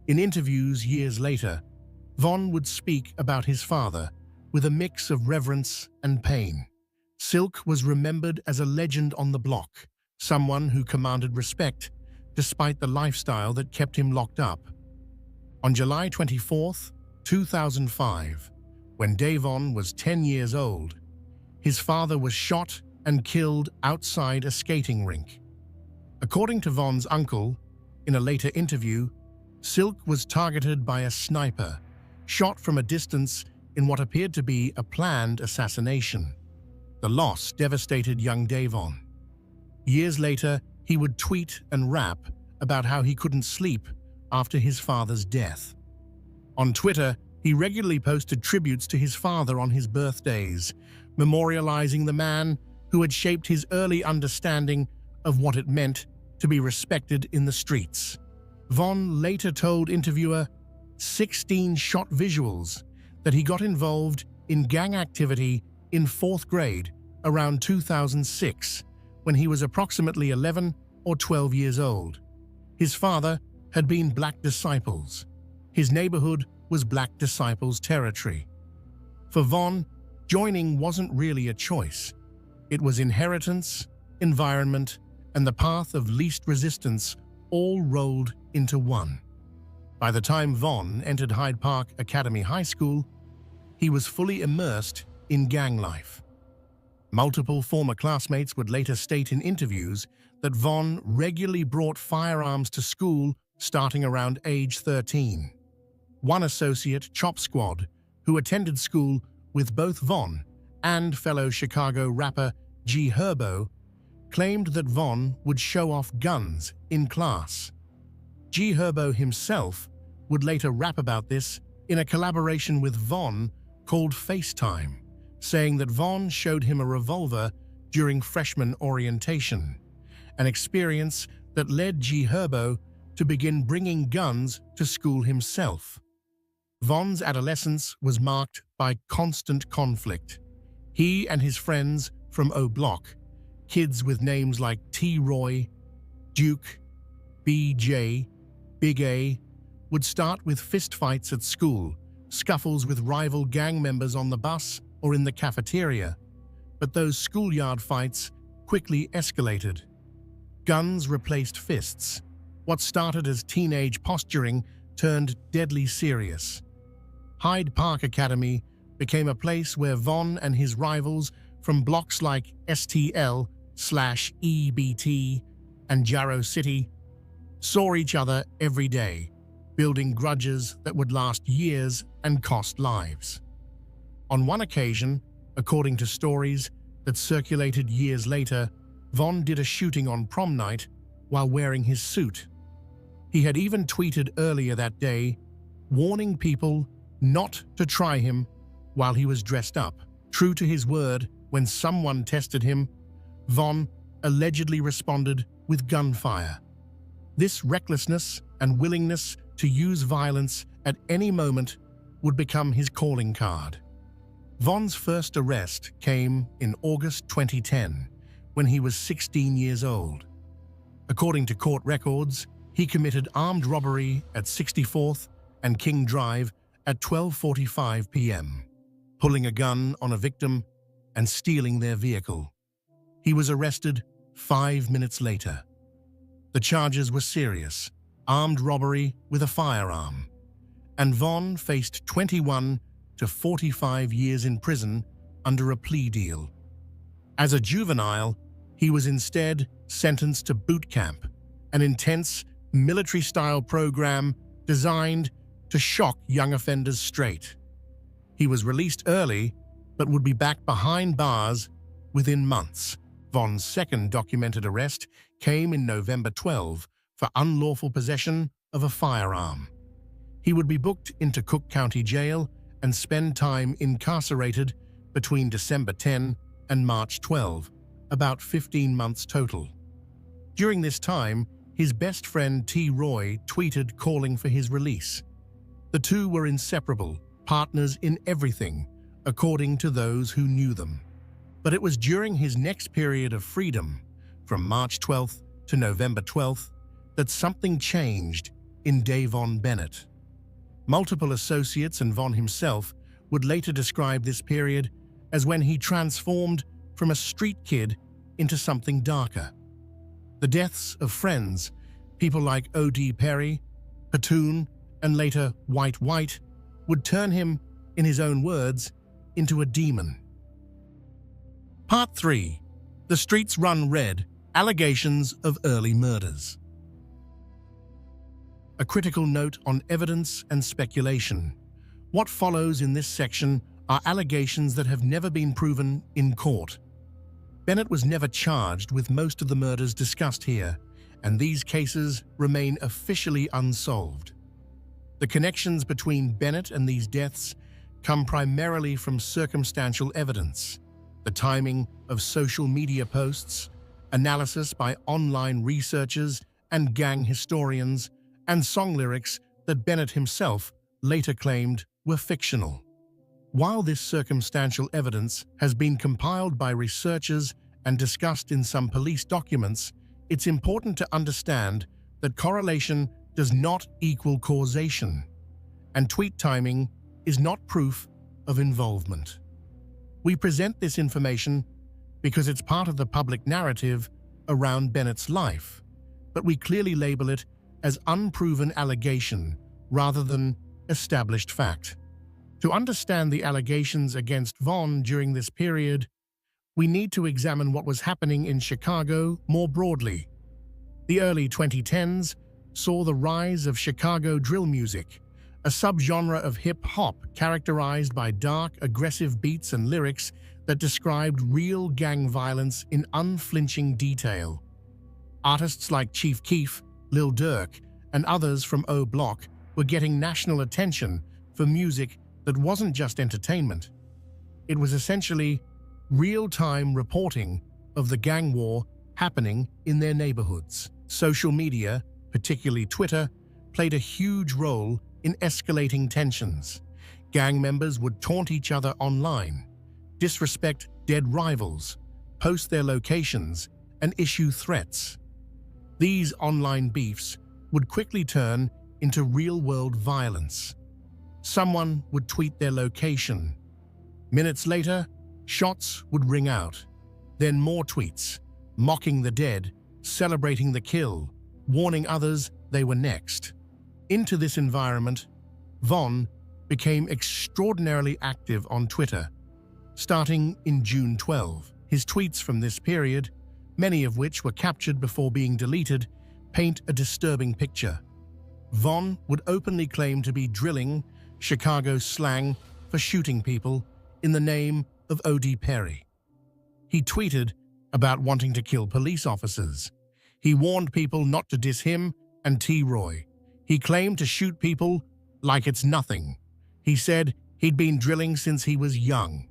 In interviews years later, Von would speak about his father with a mix of reverence and pain. Silk was remembered as a legend on the block, someone who commanded respect despite the lifestyle that kept him locked up. On July 24, 2005, when Davon was 10 years old, his father was shot and killed outside a skating rink. According to Von's uncle, In a later interview, Silk was targeted by a sniper, shot from a distance in what appeared to be a planned assassination. The loss devastated young Davon. Years later, he would tweet and rap about how he couldn't sleep after his father's death. On Twitter, he regularly posted tributes to his father on his birthdays, memorializing the man who had shaped his early understanding of what it meant to be respected in the streets. Von later told interviewer 16 Shot Visuals that he got involved in gang activity in 4th grade around 2006 when he was approximately 11 or 12 years old. His father had been Black Disciples. His neighborhood was Black Disciples territory. For Von, joining wasn't really a choice. It was inheritance, environment, and the path of least resistance all rolled into one. By the time Von entered Hyde Park Academy High School, he was fully immersed in gang life. Multiple former classmates would later state in interviews that Von regularly brought firearms to school starting around age 13. One associate, Chop Squad, who attended school with both Von and fellow Chicago rapper G Herbo, claimed that Von would show off guns in class. G Herbo himself would later rap about this in a collaboration with Von called FaceTime, saying that Von showed him a revolver during freshman orientation, an experience that led G Herbo to begin bringing guns to school himself. Von's adolescence was marked by constant conflict. He and his friends from O Block, kids with names like T-Roy, Duke, BJ, Big A, would start with fistfights at school, scuffles with rival gang members on the bus or in the cafeteria. But those schoolyard fights quickly escalated. Guns replaced fists. What started as teenage posturing turned deadly serious. Hyde Park Academy became a place where Von and his rivals from blocks like STL/EBT and Jarrow City saw each other every day, building grudges that would last years and cost lives. On one occasion, according to stories that circulated years later, Von did a shooting on prom night while wearing his suit. He had even tweeted earlier that day, warning people not to try him while he was dressed up. True to his word, when someone tested him, Von allegedly responded with gunfire. This recklessness and willingness to use violence at any moment would become his calling card. Von's first arrest came in August 2010, when he was 16 years old. According to court records, he committed armed robbery at 64th and King Drive at 12:45 p.m., pulling a gun on a victim and stealing their vehicle. He was arrested 5 minutes later. The charges were serious: armed robbery with a firearm, and Von faced 21 to 45 years in prison under a plea deal. As a juvenile, he was instead sentenced to boot camp, an intense military-style program designed to shock young offenders straight. He was released early, but would be back behind bars within months. Von's second documented arrest came in November 12 for unlawful possession of a firearm. He would be booked into Cook County Jail and spend time incarcerated between December 10 and March 12, about 15 months total. During this time, his best friend T-Roy tweeted calling for his release. The two were inseparable, partners in everything, according to those who knew them. But it was during his next period of freedom, from March 12th to November 12th, that something changed in Davon Bennett. Multiple associates and Von himself would later describe this period as when he transformed from a street kid into something darker. The deaths of friends, people like O.D. Perry, Platoon, and later White White, would turn him, in his own words, into a demon. Part 3. The Streets Run Red: Allegations of Early Murders. A critical note on evidence and speculation. What follows in this section are allegations that have never been proven in court. Bennett was never charged with most of the murders discussed here, and these cases remain officially unsolved. The connections between Bennett and these deaths come primarily from circumstantial evidence, the timing of social media posts, analysis by online researchers and gang historians, and song lyrics that Bennett himself later claimed were fictional. While this circumstantial evidence has been compiled by researchers and discussed in some police documents, it's important to understand that correlation does not equal causation, and tweet timing is not proof of involvement. We present this information because it's part of the public narrative around Bennett's life, but we clearly label it as unproven allegation rather than established fact. To understand the allegations against Vaughn during this period, we need to examine what was happening in Chicago more broadly. The early 2010s saw the rise of Chicago drill music, a subgenre of hip-hop characterized by dark, aggressive beats and lyrics that described real gang violence in unflinching detail. Artists like Chief Keef, Lil Durk, and others from O Block were getting national attention for music that wasn't just entertainment. It was essentially real-time reporting of the gang war happening in their neighborhoods. Social media, particularly Twitter, played a huge role in escalating tensions. Gang members would taunt each other online, disrespect dead rivals, post their locations, and issue threats. These online beefs would quickly turn into real-world violence. Someone would tweet their location. Minutes later, shots would ring out. Then more tweets, mocking the dead, celebrating the kill, warning others they were next. Into this environment, Vaughn became extraordinarily active on Twitter. Starting in June 12, his tweets from this period, many of which were captured before being deleted, paint a disturbing picture. Vaughn would openly claim to be drilling, Chicago slang for shooting people, in the name of O.D. Perry. He tweeted about wanting to kill police officers. He warned people not to diss him and T. Roy. He claimed to shoot people like it's nothing. He said he'd been drilling since he was young.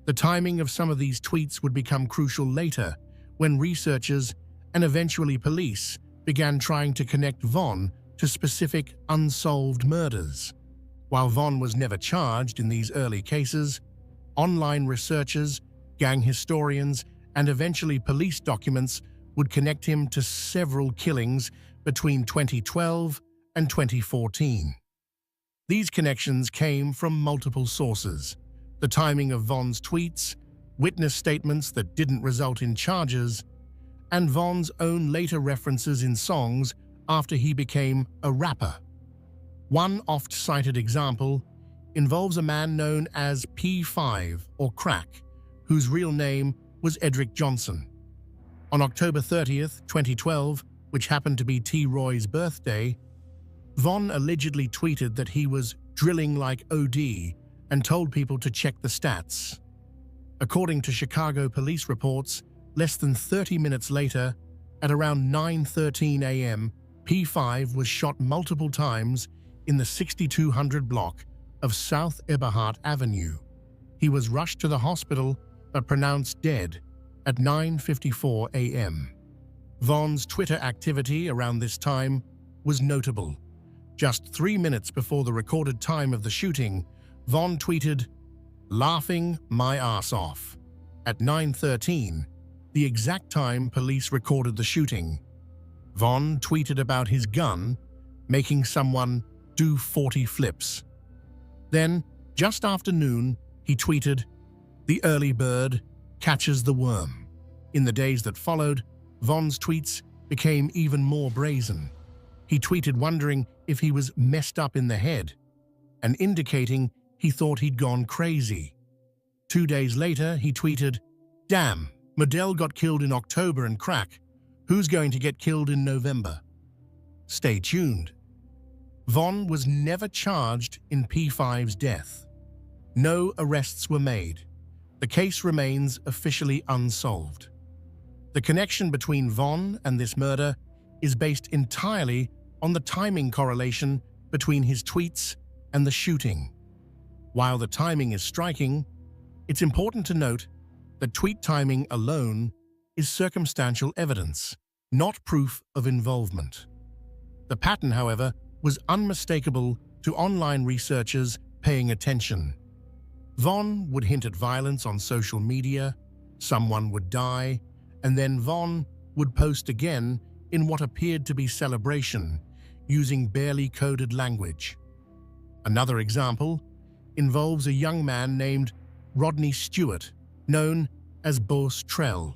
The timing of some of these tweets would become crucial later, when researchers and eventually police began trying to connect Vaughn to specific unsolved murders. While Vaughn was never charged in these early cases, online researchers, gang historians, and eventually police documents would connect him to several killings between 2012 and 2014. These connections came from multiple sources: the timing of Vaughn's tweets, witness statements that didn't result in charges, and Vaughn's own later references in songs after he became a rapper. One oft-cited example involves a man known as P5 or Crack, whose real name was Edric Johnson. On October 30th, 2012, which happened to be T. Roy's birthday, Vaughn allegedly tweeted that he was drilling like OD and told people to check the stats. According to Chicago police reports, less than 30 minutes later, at around 9:13 a.m., P5 was shot multiple times in the 6200 block of South Eberhart Avenue. He was rushed to the hospital but pronounced dead at 9:54 a.m. Vaughn's Twitter activity around this time was notable. Just 3 minutes before the recorded time of the shooting, Vaughn tweeted, "Laughing my ass off," at 9:13, the exact time police recorded the shooting. Vaughn tweeted about his gun making someone do 40 flips. Then, just after noon, he tweeted, "The early bird catches the worm." In the days that followed, Vaughn's tweets became even more brazen. He tweeted wondering if he was messed up in the head, and indicating he thought he'd gone crazy. 2 days later, he tweeted, "Damn, Modell got killed in October and Crack. Who's going to get killed in November?" Stay tuned. Von was never charged in P5's death. No arrests were made. The case remains officially unsolved. The connection between Von and this murder is based entirely on the timing correlation between his tweets and the shooting. While the timing is striking, it's important to note that tweet timing alone is circumstantial evidence, not proof of involvement. The pattern, however, was unmistakable to online researchers paying attention. Von would hint at violence on social media, someone would die, and then Von would post again in what appeared to be celebration, using barely coded language. Another example involves a young man named Rodney Stewart, known as Boss Trell.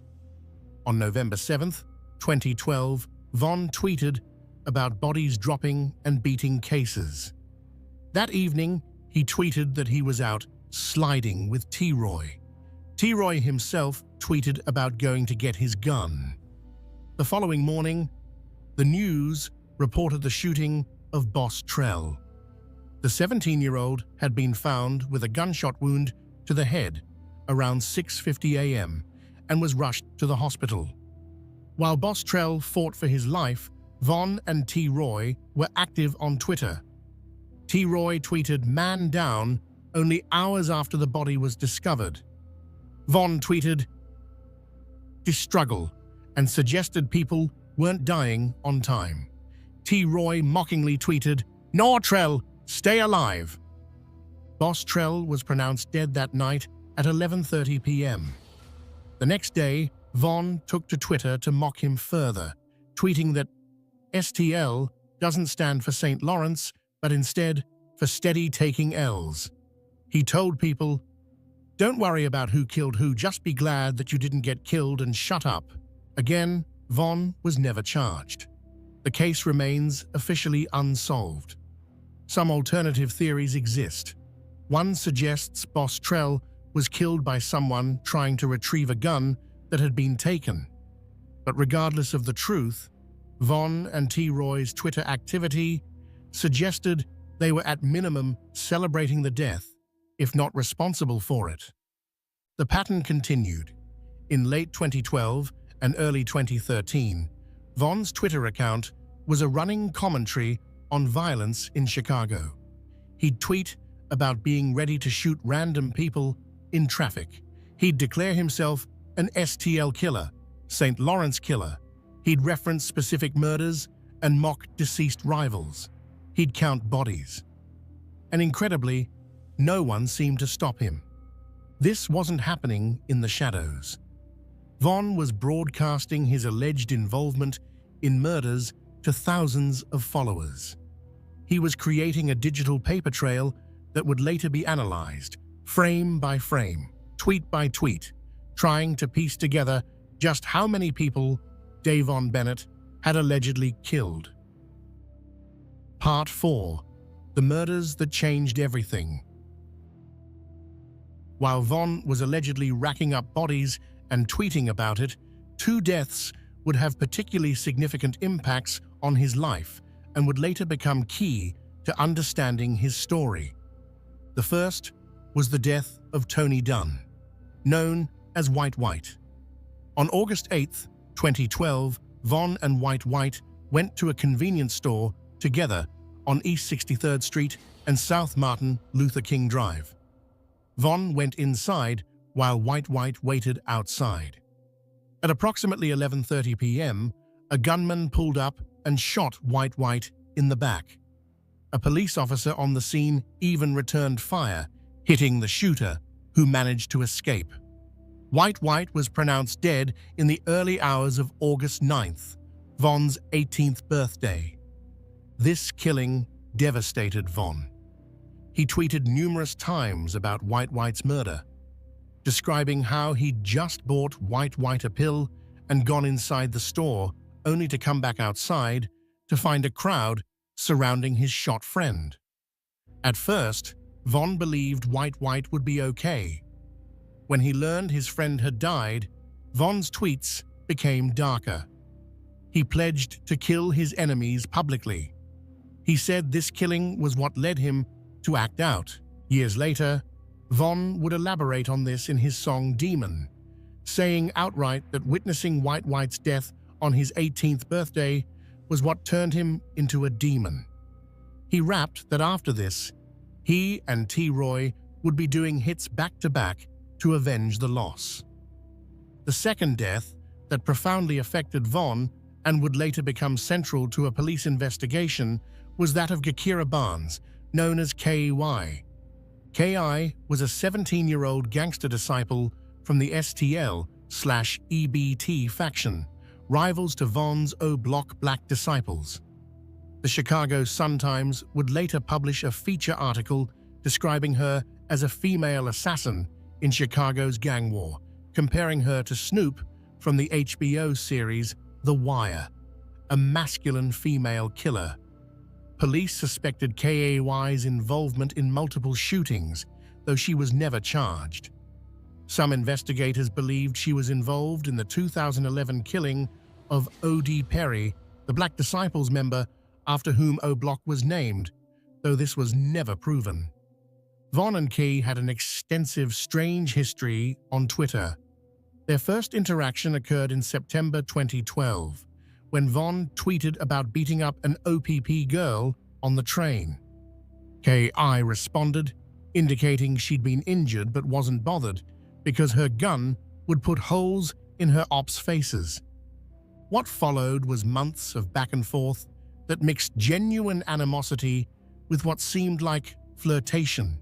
On November 7th, 2012, Von tweeted about bodies dropping and beating cases. That evening, he tweeted that he was out sliding with T-Roy. T-Roy himself tweeted about going to get his gun. The following morning, the news reported the shooting of Boss Trell. The 17-year-old had been found with a gunshot wound to the head around 6:50 a.m. and was rushed to the hospital. While Boss Trell fought for his life, Von and T-Roy were active on Twitter. T-Roy tweeted "Man down" only hours after the body was discovered. Von tweeted "Struggle" and suggested people weren't dying on time. T-Roy mockingly tweeted, "No, Trell, stay alive." Boss Trell was pronounced dead that night at 11:30 p.m. The next day, Von took to Twitter to mock him further, tweeting that STL doesn't stand for St. Lawrence, but instead for steady taking L's. He told people, "Don't worry about who killed who, just be glad that you didn't get killed and shut up." Again, Von was never charged. The case remains officially unsolved. Some alternative theories exist. One suggests Boss Trell was killed by someone trying to retrieve a gun that had been taken. But regardless of the truth, Von and T-Roy's Twitter activity suggested they were at minimum celebrating the death, if not responsible for it. The pattern continued. In late 2012 and early 2013, Von's Twitter account was a running commentary on violence in Chicago. He'd tweet about being ready to shoot random people in traffic. He'd declare himself an STL killer, St. Lawrence killer. He'd reference specific murders and mock deceased rivals. He'd count bodies. And incredibly, no one seemed to stop him. This wasn't happening in the shadows. Von was broadcasting his alleged involvement in murders to thousands of followers. He was creating a digital paper trail that would later be analyzed, frame by frame, tweet by tweet, trying to piece together just how many people Davon Bennett had allegedly killed. Part 4. The Murders That Changed Everything. While Von was allegedly racking up bodies and tweeting about it, 2 deaths would have particularly significant impacts on his life and would later become key to understanding his story. The first was the death of Tony Dunn, known as White White. On August 8, 2012, Von and White White went to a convenience store together on East 63rd Street and South Martin Luther King Drive. Von went inside while White White waited outside. At approximately 11:30 p.m., a gunman pulled up and shot White White in the back. A police officer on the scene even returned fire, hitting the shooter, who managed to escape. White White was pronounced dead in the early hours of August 9th, Von's 18th birthday. This killing devastated Von. He tweeted numerous times about White White's murder, describing how he'd just bought White White a pill and gone inside the store only to come back outside to find a crowd surrounding his shot friend. At first, Von believed White White would be okay. When he learned his friend had died, Von's tweets became darker. He pledged to kill his enemies publicly. He said this killing was what led him to act out. Years later, Von would elaborate on this in his song Demon, saying outright that witnessing White's death on his 18th birthday was what turned him into a demon. He rapped that after this, he and T-Roy would be doing hits back-to-back to avenge the loss. The second death that profoundly affected Von and would later become central to a police investigation was that of Gakira Barnes, known as K.I. K.I. was a 17-year-old gangster disciple from the STL/EBT faction, rivals to Von's O-Block Black Disciples. The Chicago Sun-Times would later publish a feature article describing her as a female assassin in Chicago's gang war, comparing her to Snoop from the HBO series The Wire, a masculine female killer. Police suspected K.A.Y.'s involvement in multiple shootings, though she was never charged. Some investigators believed she was involved in the 2011 killing of O.D. Perry, the Black Disciples member after whom O-Block was named, though this was never proven. Von and Key had an extensive, strange history on Twitter. Their first interaction occurred in September 2012, when Von tweeted about beating up an OPP girl on the train. K.I. responded, indicating she'd been injured but wasn't bothered because her gun would put holes in her ops' faces. What followed was months of back and forth that mixed genuine animosity with what seemed like flirtation.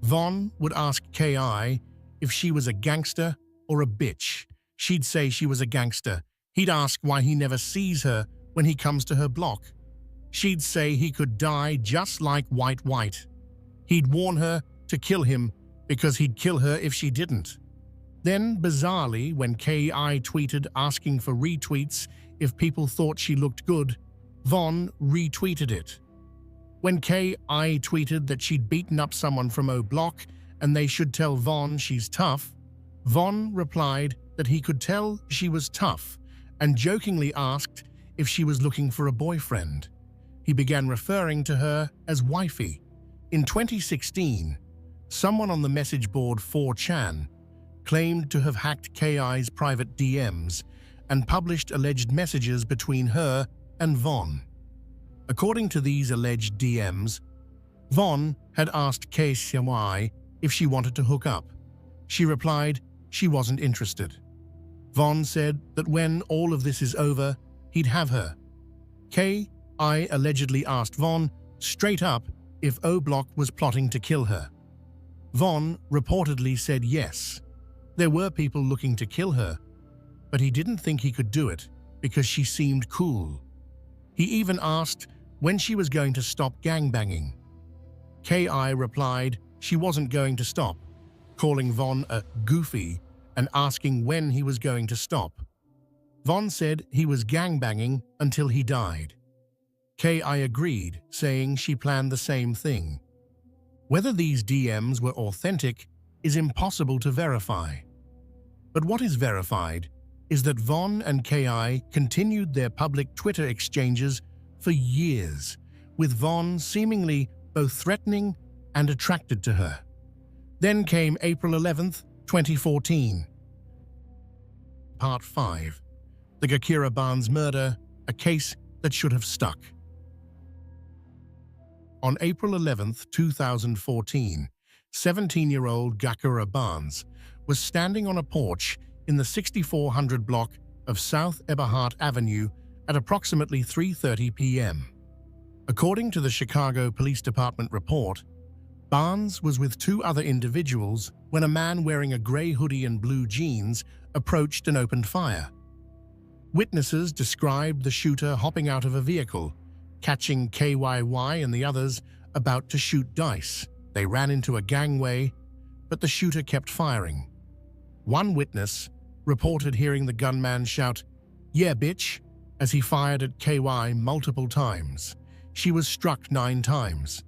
Von would ask K.I. if she was a gangster or a bitch. She'd say she was a gangster. He'd ask why he never sees her when he comes to her block. She'd say he could die just like White. He'd warn her to kill him because he'd kill her if she didn't. Then, bizarrely, when K.I. tweeted asking for retweets if people thought she looked good, Von retweeted it. When K.I. tweeted that she'd beaten up someone from O-Block and they should tell Von she's tough, Von replied that he could tell she was tough and jokingly asked if she was looking for a boyfriend. He began referring to her as wifey. In 2016, someone on the message board 4chan claimed to have hacked K.I.'s private DMs and published alleged messages between her and Von. According to these alleged DMs, Von had asked K.I. if she wanted to hook up. She replied she wasn't interested. Von said that when all of this is over, he'd have her. K.I. allegedly asked Von straight up if O-Block was plotting to kill her. Von reportedly said yes. There were people looking to kill her, but he didn't think he could do it because she seemed cool. He even asked when she was going to stop gangbanging. K.I. replied she wasn't going to stop, calling Von a goofy and asking when he was going to stop. Von said he was gangbanging until he died. K.I. agreed, saying she planned the same thing. Whether these DMs were authentic is impossible to verify. But what is verified is that Von and K.I. continued their public Twitter exchanges for years, with Von seemingly both threatening and attracted to her. Then came April 11th, 2014. Part 5. The Gakira Barnes murder, a case that should have stuck. On April 11, 2014, 17-year-old Gakira Barnes was standing on a porch in the 6400 block of South Eberhart Avenue at approximately 3:30 p.m. According to the Chicago Police Department report, Barnes was with two other individuals when a man wearing a gray hoodie and blue jeans approached and opened fire. Witnesses described the shooter hopping out of a vehicle, catching KYY and the others about to shoot dice. They ran into a gangway, but the shooter kept firing. One witness reported hearing the gunman shout, "Yeah, bitch," as he fired at KY multiple times. She was struck 9 times.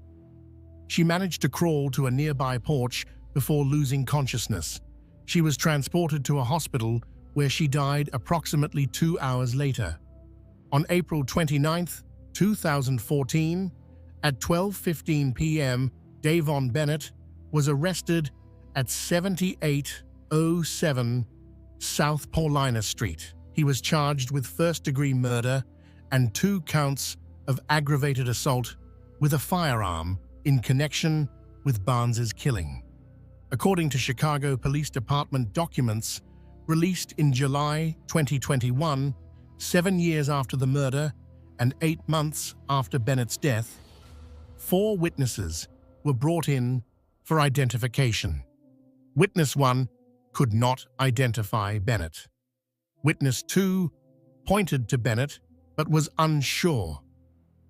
She managed to crawl to a nearby porch before losing consciousness. She was transported to a hospital where she died approximately 2 hours later. On April 29, 2014, At 12:15 p.m., Davon Bennett was arrested at 7807 South Paulina Street. He was charged with first-degree murder and 2 counts of aggravated assault with a firearm in connection with Barnes's killing. According to Chicago Police Department documents released in July 2021, 7 years after the murder and 8 months after Bennett's death, 4 witnesses were brought in for identification. Witness 1 could not identify Bennett. Witness 2 pointed to Bennett but was unsure.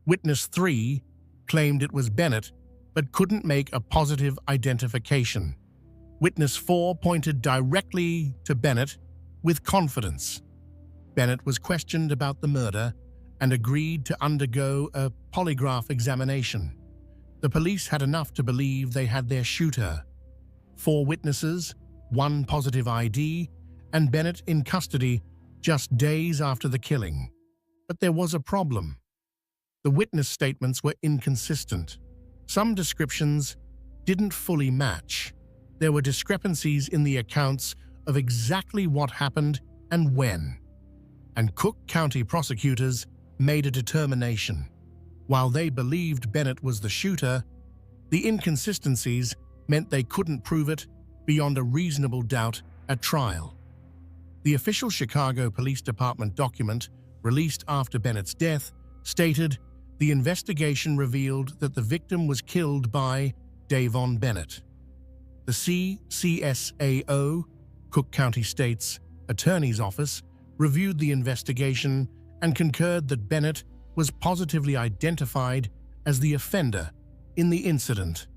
Witness 3 claimed it was Bennett but couldn't make a positive identification. Witness 4 pointed directly to Bennett with confidence. Bennett was questioned about the murder and agreed to undergo a polygraph examination. The police had enough to believe they had their shooter. 4 witnesses, 1 positive ID, and Bennett in custody just days after the killing. But there was a problem. The witness statements were inconsistent. Some descriptions didn't fully match. There were discrepancies in the accounts of exactly what happened and when. And Cook County prosecutors made a determination. While they believed Bennett was the shooter, the inconsistencies meant they couldn't prove it beyond a reasonable doubt at trial. The official Chicago Police Department document, released after Bennett's death, stated the investigation revealed that the victim was killed by Davon Bennett. The CCSAO, Cook County State's Attorney's Office, reviewed the investigation and concurred that Bennett was positively identified as the offender in the incident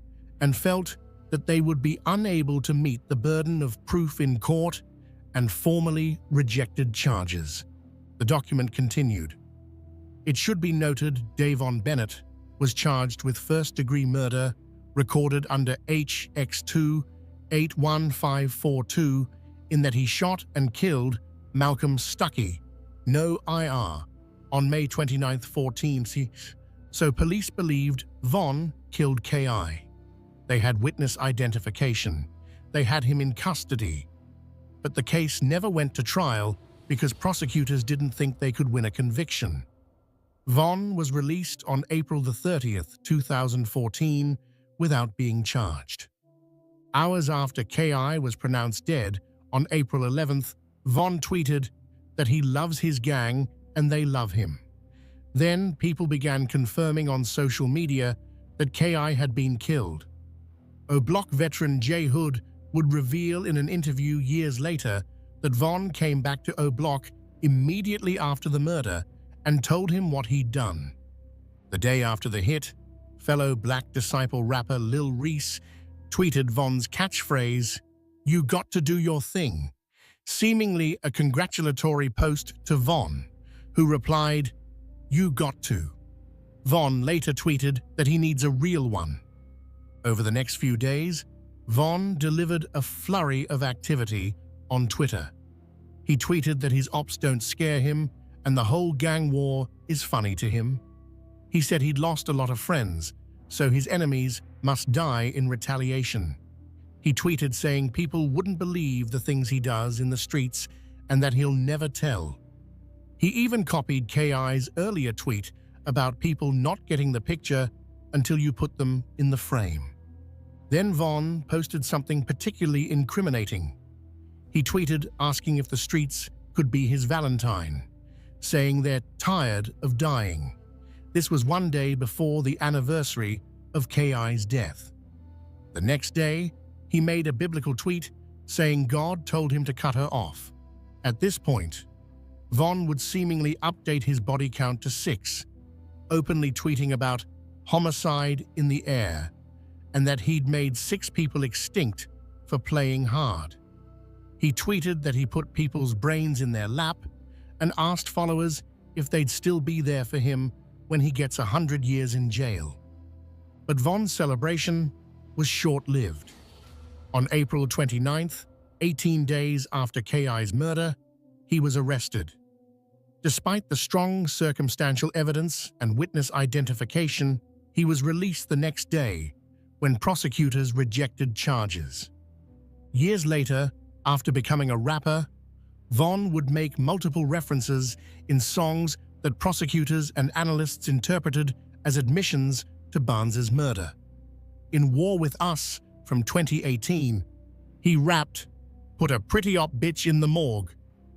and felt that they would be unable to meet the burden of proof in court and formally rejected charges. The document continued. It should be noted Davon Bennett was charged with first-degree murder recorded under HX2 81542 in that he shot and killed Malcolm Stuckey, no IR, on May 29, 14. So police believed Vaughn killed KI. They had witness identification. They had him in custody. But the case never went to trial because prosecutors didn't think they could win a conviction. Vaughn was released on April 30, 2014, without being charged. Hours after KI was pronounced dead, on April 11th, Vaughn tweeted that he loves his gang and they love him. Then people began confirming on social media that KI had been killed. O-Block veteran Jay Hood would reveal in an interview years later that Vaughn came back to O-Block immediately after the murder and told him what he'd done. The day after the hit, fellow Black Disciple rapper Lil Reese tweeted Vaughn's catchphrase, "You got to do your thing," seemingly a congratulatory post to Vaughn, who replied, "You got to." Vaughn later tweeted that he needs a real one. Over the next few days, Vaughn delivered a flurry of activity on Twitter. He tweeted that his ops don't scare him and the whole gang war is funny to him. He said he'd lost a lot of friends, so his enemies must die in retaliation. He tweeted saying people wouldn't believe the things he does in the streets and that he'll never tell. He even copied KI's earlier tweet about people not getting the picture until you put them in the frame. Then Vaughn posted something particularly incriminating. He tweeted asking if the streets could be his Valentine, saying they're tired of dying. This was one day before the anniversary of KI's death. The next day, he made a biblical tweet saying God told him to cut her off. At this point, Vaughn would seemingly update his body count to 6, openly tweeting about homicide in the air and that he'd made 6 people extinct for playing hard. He tweeted that he put people's brains in their lap and asked followers if they'd still be there for him when he gets 100 years in jail. But Vaughn's celebration was short-lived. On April 29th, 18 days after KI's murder, he was arrested. Despite the strong circumstantial evidence and witness identification, He was released the next day when prosecutors rejected charges. Years later, after becoming a rapper, Von would make multiple references in songs that prosecutors and analysts interpreted as admissions to Barnes's murder. In War With Us from 2018, he rapped, "Put a pretty op bitch in the morgue.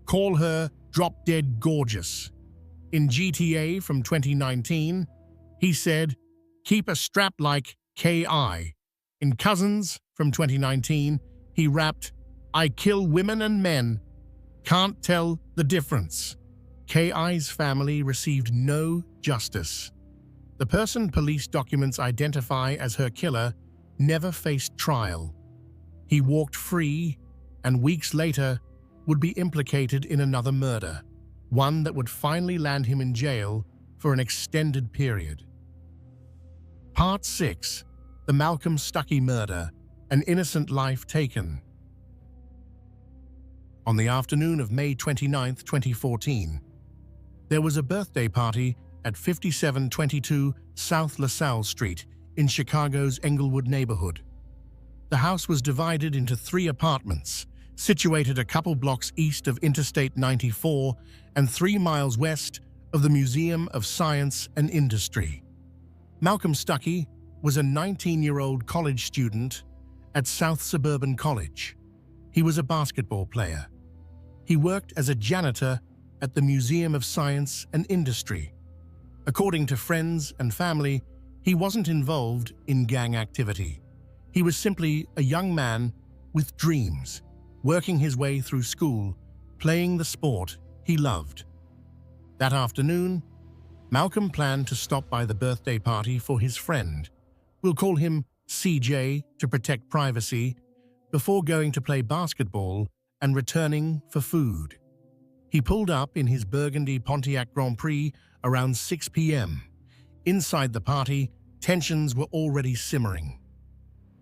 Call her drop dead gorgeous." In GTA from 2019, he said, "Keep a strap like K.I." In Cousins from 2019, he rapped, "I kill women and men. Can't tell the difference." K.I.'s family received no justice. The person police documents identify as her killer never faced trial. He walked free and weeks later would be implicated in another murder, one that would finally land him in jail for an extended period. Part 6. The Malcolm Stuckey Murder, An Innocent Life Taken. On the afternoon of May 29, 2014, there was a birthday party at 5722 South LaSalle Street in Chicago's Englewood neighborhood. The house was divided into 3 apartments, situated a couple blocks east of Interstate 94 and 3 miles west of the Museum of Science and Industry. Malcolm Stuckey was a 19-year-old college student at South Suburban College. He was a basketball player. He worked as a janitor at the Museum of Science and Industry. According to friends and family, he wasn't involved in gang activity. He was simply a young man with dreams, working his way through school, playing the sport he loved. That afternoon, Malcolm planned to stop by the birthday party for his friend, we'll call him CJ to protect privacy, before going to play basketball and returning for food. He pulled up in his burgundy Pontiac Grand Prix around 6 p.m. Inside the party, tensions were already simmering.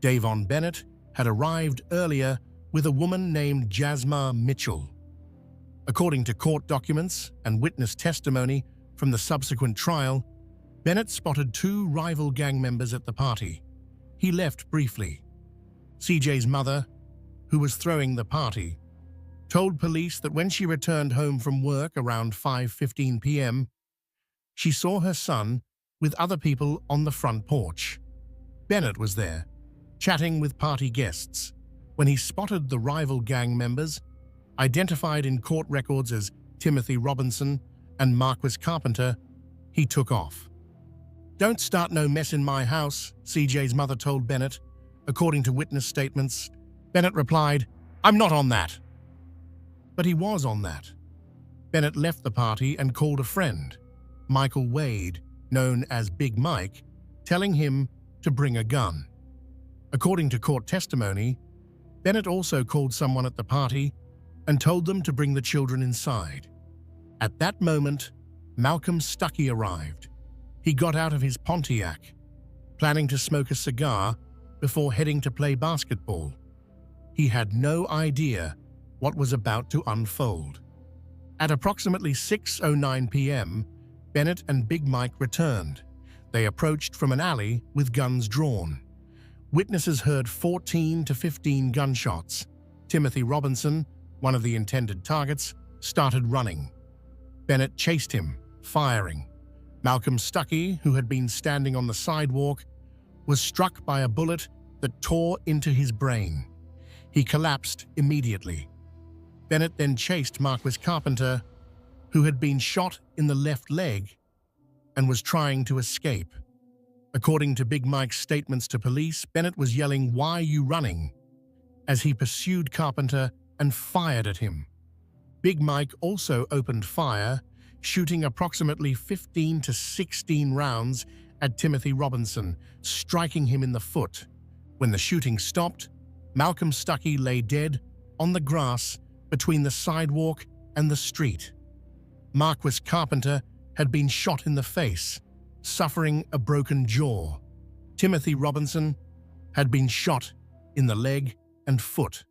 Davon Bennett had arrived earlier with a woman named Jasmine Mitchell. According to court documents and witness testimony from the subsequent trial, Bennett spotted 2 rival gang members at the party. He left briefly. CJ's mother, who was throwing the party, told police that when she returned home from work around 5:15 p.m., she saw her son with other people on the front porch. Bennett was there, chatting with party guests, when he spotted the rival gang members, identified in court records as Timothy Robinson and Marquis Carpenter. He took off. "Don't start no mess in my house," CJ's mother told Bennett. According to witness statements, Bennett replied, "I'm not on that." But he was on that. Bennett left the party and called a friend, Michael Wade, known as Big Mike, telling him to bring a gun. According to court testimony, Bennett also called someone at the party and told them to bring the children inside. At that moment, Malcolm Stuckey arrived. He got out of his Pontiac, planning to smoke a cigar before heading to play basketball. He had no idea what was about to unfold. At approximately 6:09 p.m., Bennett and Big Mike returned. They approached from an alley with guns drawn. Witnesses heard 14 to 15 gunshots. Timothy Robinson, one of the intended targets, started running. Bennett chased him, firing. Malcolm Stuckey, who had been standing on the sidewalk, was struck by a bullet that tore into his brain. He collapsed immediately. Bennett then chased Marquis Carpenter, who had been shot in the left leg and was trying to escape. According to Big Mike's statements to police, Bennett was yelling, "Why are you running?" as he pursued Carpenter and fired at him. Big Mike also opened fire, shooting approximately 15 to 16 rounds at Timothy Robinson, striking him in the foot. When the shooting stopped, Malcolm Stuckey lay dead on the grass between the sidewalk and the street. Marquis Carpenter had been shot in the face, suffering a broken jaw. Timothy Robinson had been shot in the leg and foot.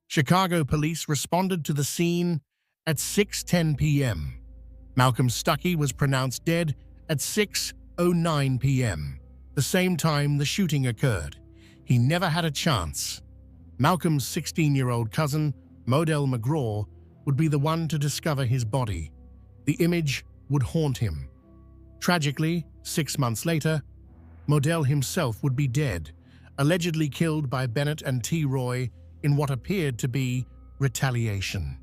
Chicago police responded to the scene at 6:10 p.m. Malcolm Stuckey was pronounced dead at 6:09 p.m. the same time the shooting occurred. He never had a chance. Malcolm's 16-year-old cousin, Modell McGraw, would be the one to discover his body. The image would haunt him. Tragically, 6 months later, Modell himself would be dead, allegedly killed by Bennett and T. Roy in what appeared to be retaliation.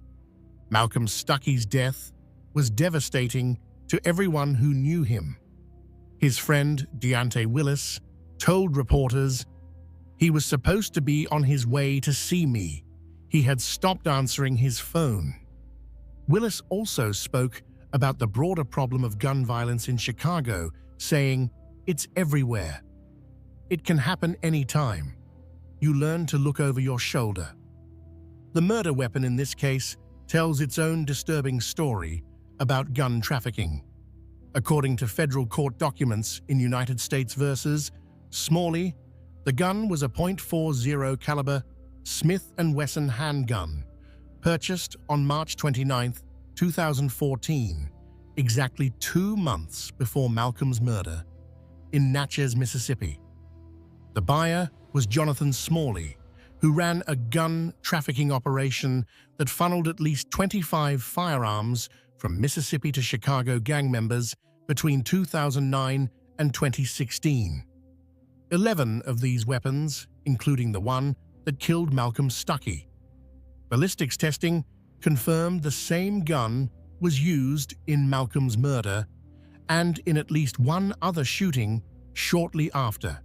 Malcolm Stuckey's death was devastating to everyone who knew him. His friend, Deontay Willis, told reporters, "He was supposed to be on his way to see me. He had stopped answering his phone." Willis also spoke about the broader problem of gun violence in Chicago, saying, "It's everywhere. It can happen anytime. You learn to look over your shoulder." The murder weapon in this case tells its own disturbing story about gun trafficking. According to federal court documents in United States v. Smalley, the gun was a .40 caliber Smith & Wesson handgun, purchased on March 29, 2014, exactly 2 months before Malcolm's murder, in Natchez, Mississippi. The buyer was Jonathan Smalley, who ran a gun trafficking operation that funneled at least 25 firearms from Mississippi to Chicago gang members between 2009 and 2016. 11 of these weapons, including the one that killed Malcolm Stuckey. Ballistics testing confirmed the same gun was used in Malcolm's murder and in at least one other shooting shortly after,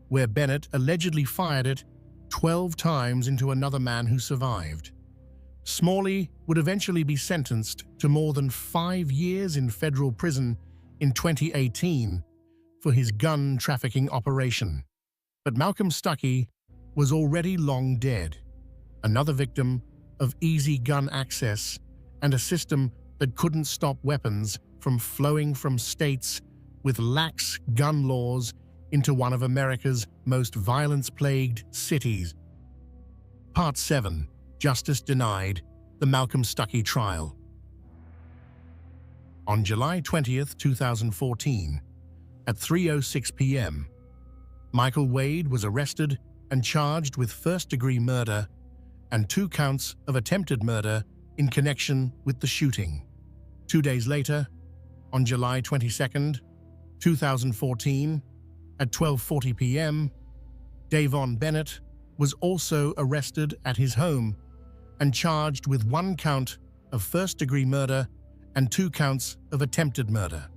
where Bennett allegedly fired it 12 times into another man who survived. Smalley would eventually be sentenced to more than 5 years in federal prison in 2018 for his gun trafficking operation. But Malcolm Stuckey was already long dead, another victim of easy gun access and a system that couldn't stop weapons from flowing from states with lax gun laws into one of America's most violence-plagued cities. Part 7. Justice Denied, the Malcolm Stuckey Trial. On July 20, 2014, at 3:06 p.m., Michael Wade was arrested and charged with first-degree murder and 2 counts of attempted murder in connection with the shooting. 2 days later, on July 22, 2014, at 12:40 p.m., Davon Bennett was also arrested at his home and charged with 1 count of first-degree murder and 2 counts of attempted murder.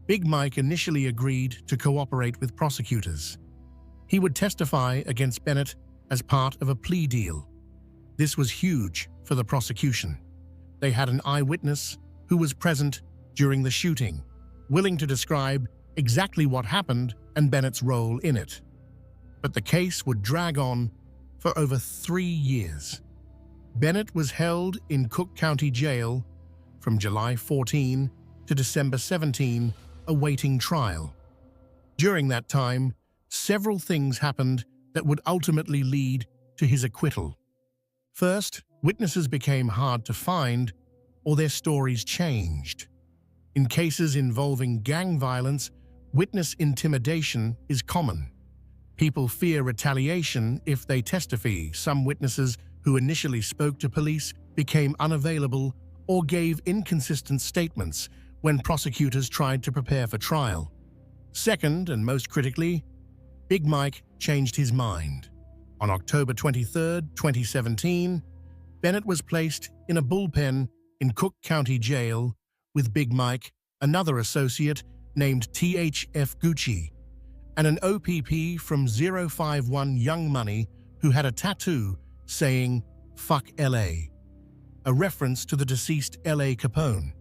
Big Mike initially agreed to cooperate with prosecutors. He would testify against Bennett as part of a plea deal. This was huge for the prosecution. They had an eyewitness who was present during the shooting, willing to describe exactly what happened and Bennett's role in it. But the case would drag on for over 3 years. Bennett was held in Cook County Jail from July 14 to December 17, awaiting trial. During that time, several things happened that would ultimately lead to his acquittal. First, witnesses became hard to find, or their stories changed. In cases involving gang violence, witness intimidation is common. People fear retaliation if they testify. Some witnesses who initially spoke to police became unavailable or gave inconsistent statements when prosecutors tried to prepare for trial. Second, and most critically, Big Mike changed his mind. On October 23, 2017, Bennett was placed in a bullpen in Cook County Jail with Big Mike, another associate named T.H.F. Gucci, and an OPP from 051 Young Money who had a tattoo saying, "Fuck L.A., a reference to the deceased L.A. Capone,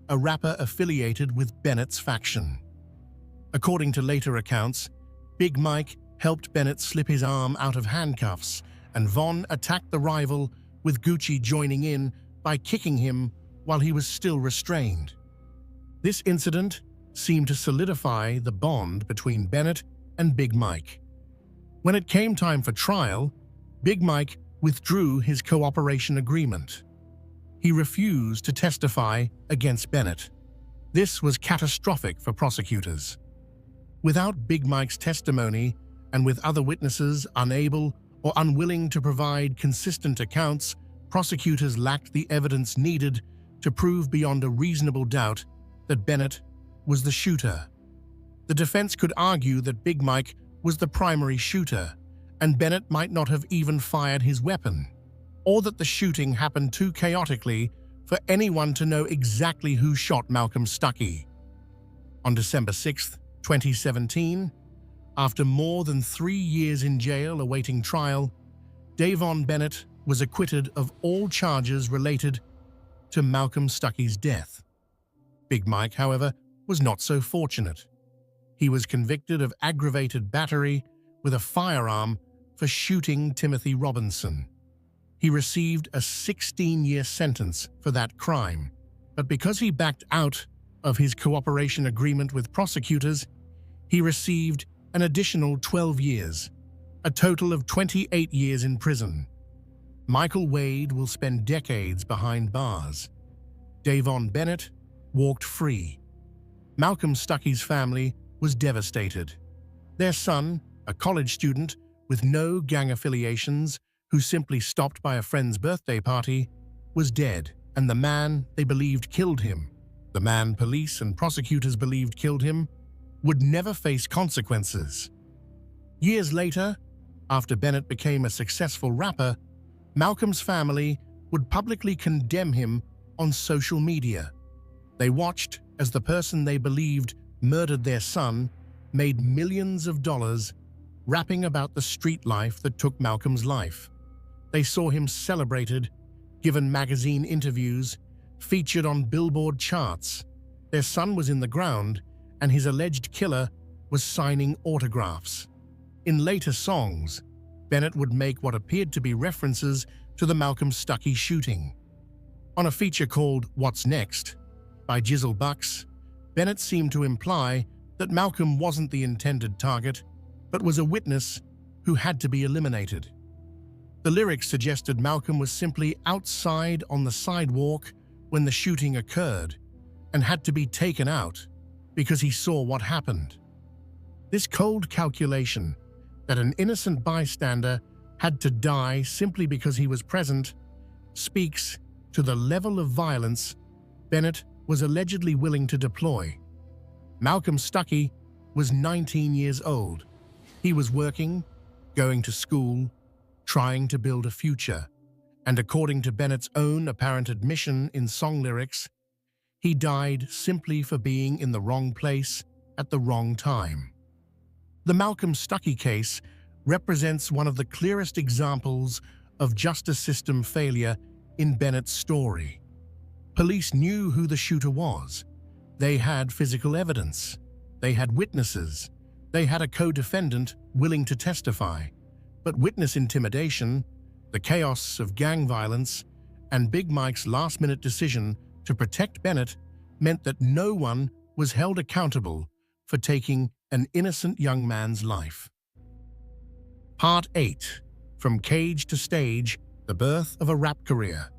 a rapper affiliated with Bennett's faction. According to later accounts, Big Mike helped Bennett slip his arm out of handcuffs, and Von attacked the rival, with Gucci joining in by kicking him while he was still restrained. This incident seemed to solidify the bond between Bennett and Big Mike. When it came time for trial, Big Mike withdrew his cooperation agreement. He refused to testify against Bennett. This was catastrophic for prosecutors. Without Big Mike's testimony, and with other witnesses unable or unwilling to provide consistent accounts, prosecutors lacked the evidence needed to prove beyond a reasonable doubt that Bennett was the shooter. The defense could argue that Big Mike was the primary shooter, and Bennett might not have even fired his weapon, or that the shooting happened too chaotically for anyone to know exactly who shot Malcolm Stuckey. On December 6, 2017, after more than 3 years in jail awaiting trial, Davon Bennett was acquitted of all charges related to Malcolm Stuckey's death. Big Mike, however, was not so fortunate. He was convicted of aggravated battery with a firearm for shooting Timothy Robinson. He received a 16-year sentence for that crime, but because he backed out of his cooperation agreement with prosecutors, he received an additional 12 years, a total of 28 years in prison. Michael Wade will spend decades behind bars. Davon Bennett walked free. Malcolm Stuckey's family was devastated. Their son, a college student with no gang affiliations who simply stopped by a friend's birthday party, was dead, and the man they believed killed him, the man police and prosecutors believed killed him, would never face consequences. Years later, after Bennett became a successful rapper, Malcolm's family would publicly condemn him on social media. They watched as the person they believed murdered their son made millions of dollars rapping about the street life that took Malcolm's life. They saw him celebrated, given magazine interviews, featured on Billboard charts. Their son was in the ground, and his alleged killer was signing autographs. In later songs, Bennett would make what appeared to be references to the Malcolm Stuckey shooting. On a feature called What's Next by Jizzle Bucks, Bennett seemed to imply that Malcolm wasn't the intended target, but was a witness who had to be eliminated. The lyrics suggested Malcolm was simply outside on the sidewalk when the shooting occurred and had to be taken out because he saw what happened. This cold calculation that an innocent bystander had to die simply because he was present speaks to the level of violence Bennett was allegedly willing to deploy. Malcolm Stuckey was 19 years old. He was working, going to school, trying to build a future, and according to Bennett's own apparent admission in song lyrics, he died simply for being in the wrong place at the wrong time. The Malcolm Stuckey case represents one of the clearest examples of justice system failure in Bennett's story. Police knew who the shooter was. They had physical evidence. They had witnesses. They had a co-defendant willing to testify. But witness intimidation, the chaos of gang violence, and Big Mike's last-minute decision to protect Bennett meant that no one was held accountable for taking an innocent young man's life. Part 8. From Cage to Stage, The Birth of a Rap Career.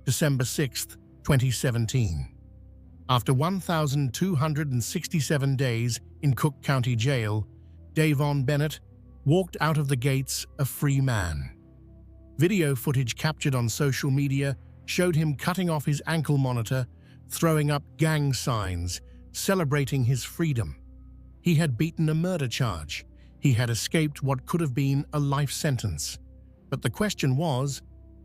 December 6, 2017. After 1,267 days in Cook County Jail, Davon Bennett walked out of the gates a free man. Video footage captured on social media showed him cutting off his ankle monitor, throwing up gang signs, celebrating his freedom. He had beaten a murder charge. He had escaped what could have been a life sentence. But the question was,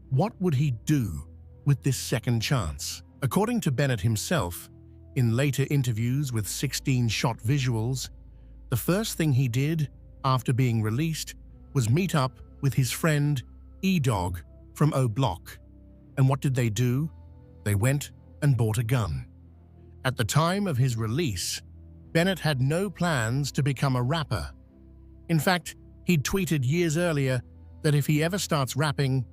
what would he do with this second chance? According to Bennett himself, in later interviews with 16-shot visuals, the first thing he did after being released was meet up with his friend E-Dog from O-Block. And what did they do? They went and bought a gun. At the time of his release, Bennett had no plans to become a rapper. In fact, he'd tweeted years earlier that if he ever starts rapping,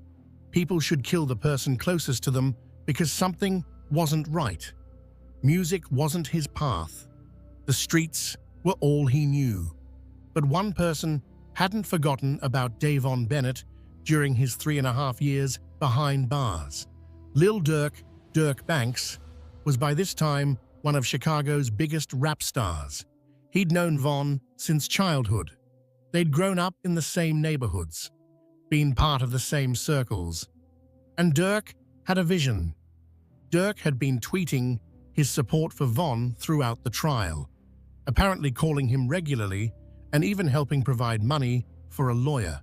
people should kill the person closest to them because something wasn't right. Music wasn't his path. The streets were all he knew. But one person hadn't forgotten about Davon Bennett during his 3.5 years behind bars. Lil Durk, Dirk Banks, was by this time one of Chicago's biggest rap stars. He'd known Von since childhood. They'd grown up in the same neighborhoods, been part of the same circles. And Dirk had a vision. Dirk had been tweeting his support for Von throughout the trial, apparently calling him regularly and even helping provide money for a lawyer.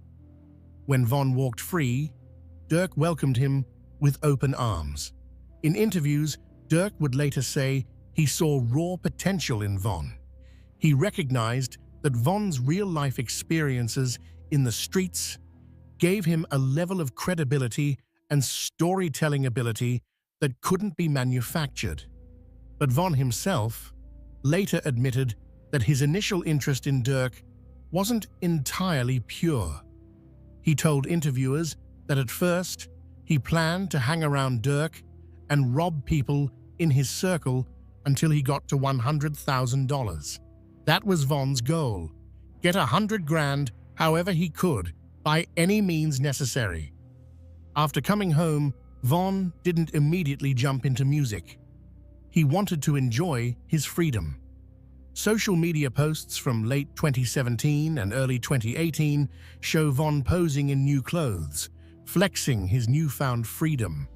When Von walked free, Dirk welcomed him with open arms. In interviews, Dirk would later say he saw raw potential in Von. He recognized that Von's real-life experiences in the streets gave him a level of credibility and storytelling ability that couldn't be manufactured. But Von himself later admitted that his initial interest in Dirk wasn't entirely pure. He told interviewers that at first he planned to hang around Dirk and rob people in his circle until he got to $100,000. That was Von's goal: get 100 grand however he could, by any means necessary. After coming home, Von didn't immediately jump into music. He wanted to enjoy his freedom. Social media posts from late 2017 and early 2018 show Von posing in new clothes, flexing his newfound freedom,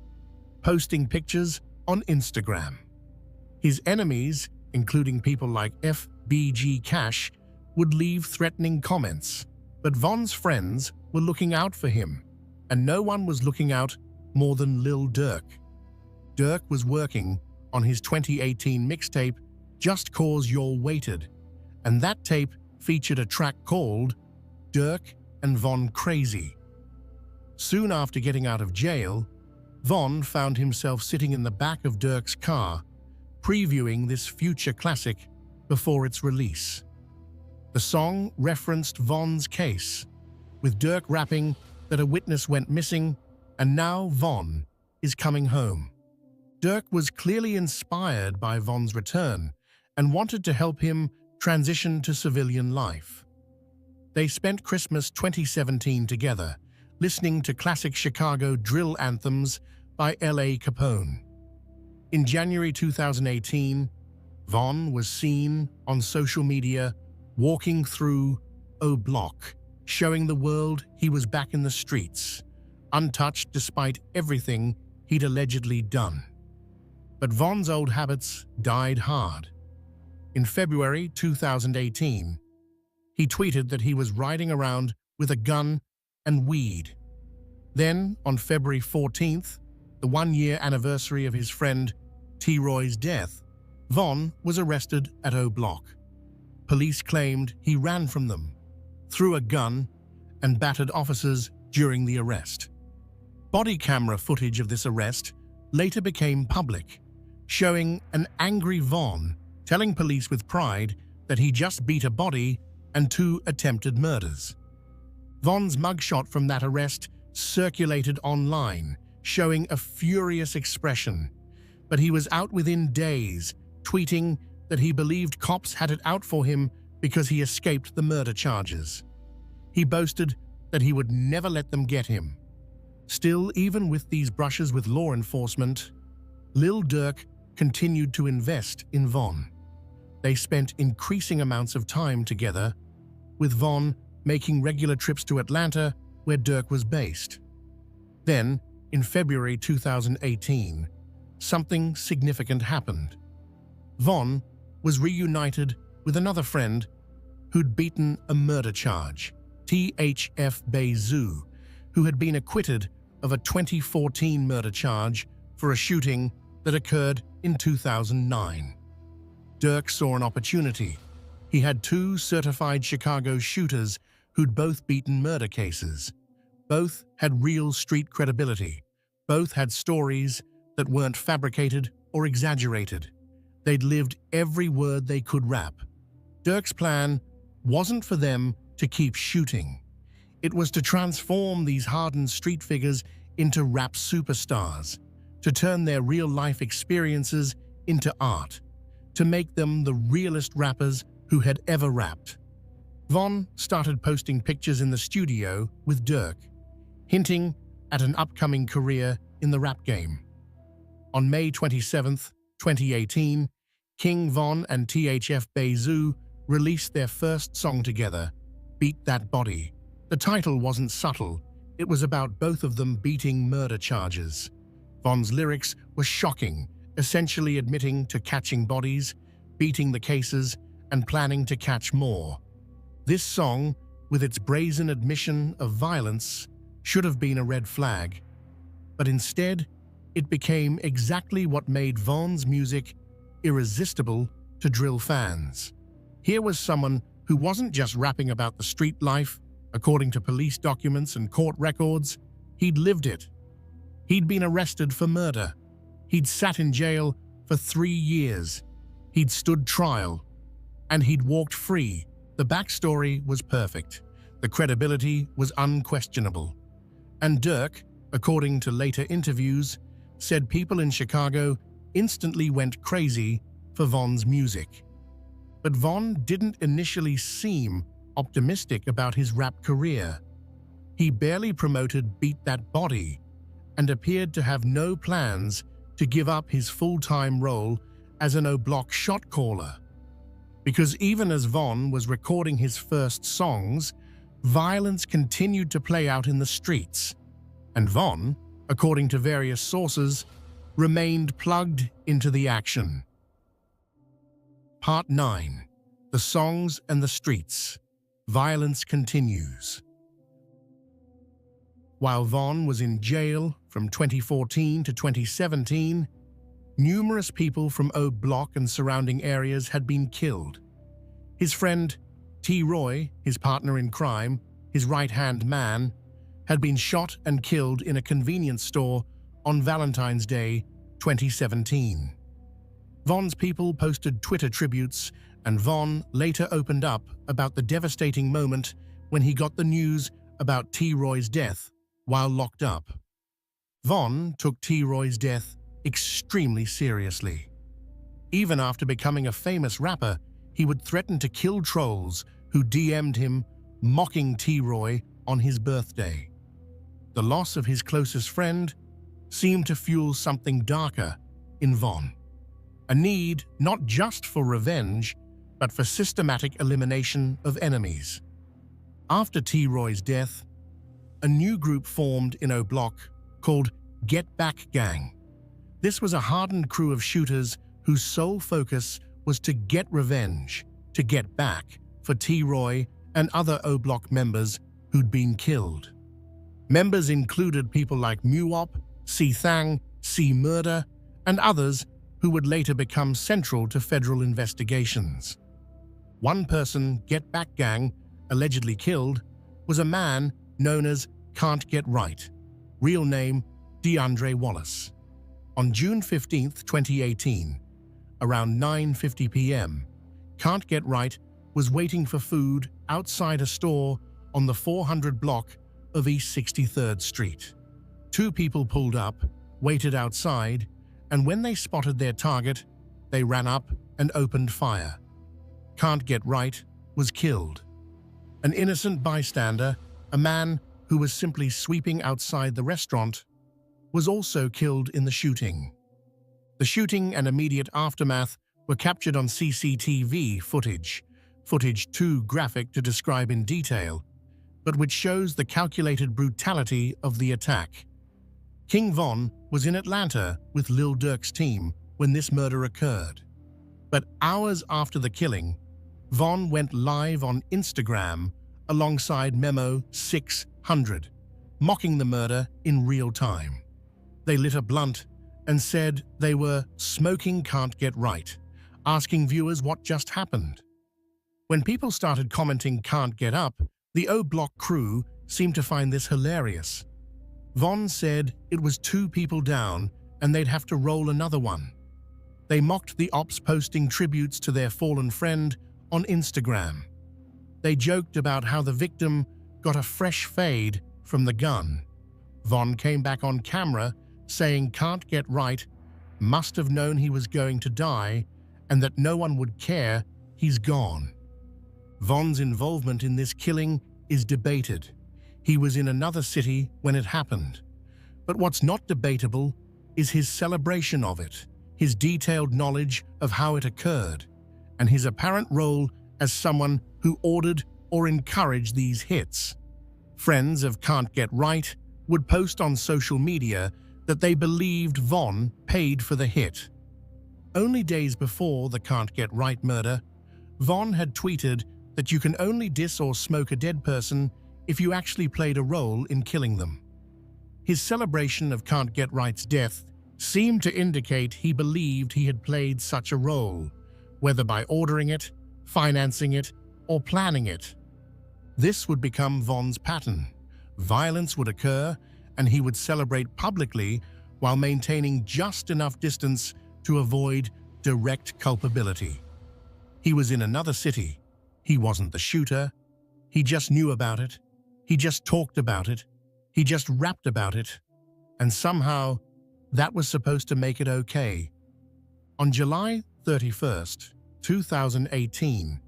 posting pictures on Instagram. His enemies, including people like FBG Cash, would leave threatening comments, but Von's friends were looking out for him, and no one was looking out more than Lil Durk. Durk was working on his 2018 mixtape, Just Cause You're Weighted, and that tape featured a track called Durk and Von Crazy. Soon after getting out of jail, Von found himself sitting in the back of Durk's car, previewing this future classic before its release. The song referenced Von's case, with Durk rapping that a witness went missing and now Von is coming home. Durk was clearly inspired by Von's return and wanted to help him transition to civilian life. They spent Christmas 2017 together, listening to classic Chicago drill anthems by L.A. Capone. In January 2018, Von was seen on social media walking through O Block, showing the world he was back in the streets, untouched despite everything he'd allegedly done. But Von's old habits died hard. In February 2018, he tweeted that he was riding around with a gun and weed. Then, on February 14th, the one-year anniversary of his friend T-Roy's death, Von was arrested at O Block. Police claimed he ran from them, threw a gun, and battered officers during the arrest. Body camera footage of this arrest later became public, showing an angry Von telling police with pride that he just beat a body and 2 attempted murders. Von's mugshot from that arrest circulated online, showing a furious expression, but he was out within days, tweeting that he believed cops had it out for him because he escaped the murder charges. He boasted that he would never let them get him. Still, even with these brushes with law enforcement, Lil Durk continued to invest in Von. They spent increasing amounts of time together, with Von making regular trips to Atlanta, where Durk was based. Then, in February 2018, something significant happened. Von was reunited with another friend who'd beaten a murder charge, THF Beizhu, who had been acquitted of a 2014 murder charge for a shooting that occurred in 2009. Durk saw an opportunity. He had 2 certified Chicago shooters who'd both beaten murder cases. Both had real street credibility. Both had stories that weren't fabricated or exaggerated. They'd lived every word they could rap. Durk's plan wasn't for them to keep shooting. It was to transform these hardened street figures into rap superstars, to turn their real-life experiences into art, to make them the realest rappers who had ever rapped. Von started posting pictures in the studio with Durk, hinting at an upcoming career in the rap game. On May 27, 2018, King Von and THF Beizhu released their first song together, Beat That Body. The title wasn't subtle, it was about both of them beating murder charges. Von's lyrics were shocking, essentially admitting to catching bodies, beating the cases, and planning to catch more. This song, with its brazen admission of violence, should have been a red flag. But instead, it became exactly what made Von's music irresistible to drill fans. Here was someone who wasn't just rapping about the street life. According to police documents and court records, he'd lived it. He'd been arrested for murder. He'd sat in jail for 3 years. He'd stood trial. And he'd walked free. The backstory was perfect. The credibility was unquestionable. And Dirk, according to later interviews, said people in Chicago instantly went crazy for Von's music. But Von didn't initially seem optimistic about his rap career. He barely promoted Beat That Body and appeared to have no plans to give up his full-time role as an O-Block shot caller. Because even as Von was recording his first songs, violence continued to play out in the streets, and Von, according to various sources, remained plugged into the action. Part 9. The Songs and the Streets. Violence continues. While Von was in jail from 2014 to 2017, numerous people from O-Block and surrounding areas had been killed. His friend T-Roy, his partner in crime, his right-hand man, had been shot and killed in a convenience store on Valentine's Day 2017. Von's people posted Twitter tributes, and Von later opened up about the devastating moment when he got the news about T-Roy's death while locked up. Von took T-Roy's death extremely seriously. Even after becoming a famous rapper, he would threaten to kill trolls who DM'd him mocking T-Roy on his birthday. The loss of his closest friend seemed to fuel something darker in Von. A need not just for revenge, but for systematic elimination of enemies. After T-Roy's death, a new group formed in O-Block called Get Back Gang. This was a hardened crew of shooters whose sole focus was to get revenge, to get back for T-Roy and other O-Block members who'd been killed. Members included people like Muop, C-Thang, C-Murder, and others who would later become central to federal investigations. One person Get Back Gang allegedly killed was a man known as Can't Get Right, real name DeAndre Wallace. On June 15, 2018, around 9:50 p.m., Can't Get Right was waiting for food outside a store on the 400 block of East 63rd Street. Two people pulled up, waited outside, and when they spotted their target, they ran up and opened fire. Can't Get Right was killed. An innocent bystander, a man who was simply sweeping outside the restaurant, was also killed in the shooting. The shooting and immediate aftermath were captured on CCTV footage too graphic to describe in detail, but which shows the calculated brutality of the attack. King Von was in Atlanta with Lil Durk's team when this murder occurred. But hours after the killing, Von went live on Instagram alongside Memo 600, mocking the murder in real time. They lit a blunt and said they were smoking Can't Get Right, asking viewers what just happened. When people started commenting Can't Get Up, the O-Block crew seemed to find this hilarious. Von said it was 2 people down and they'd have to roll another one. They mocked the ops posting tributes to their fallen friend on Instagram. They joked about how the victim got a fresh fade from the gun. Von came back on camera saying Can't Get Right must have known he was going to die and that no one would care, he's gone. Von's involvement in this killing is debated. He was in another city when it happened. But what's not debatable is his celebration of it. his detailed knowledge of how it occurred, and his apparent role as someone who ordered or encouraged these hits. Friends of Can't Get Right would post on social media that they believed Von paid for the hit. Only days before the Can't Get Right murder, Von had tweeted that you can only diss or smoke a dead person if you actually played a role in killing them. His celebration of Can't Get Right's death seemed to indicate he believed he had played such a role, whether by ordering it, financing it, or planning it. This would become Von's pattern. Violence would occur, and he would celebrate publicly while maintaining just enough distance to avoid direct culpability. He was in another city. He wasn't the shooter. He just knew about it. He just talked about it. He just rapped about it. And somehow, that was supposed to make it okay. On July 31st, 2018,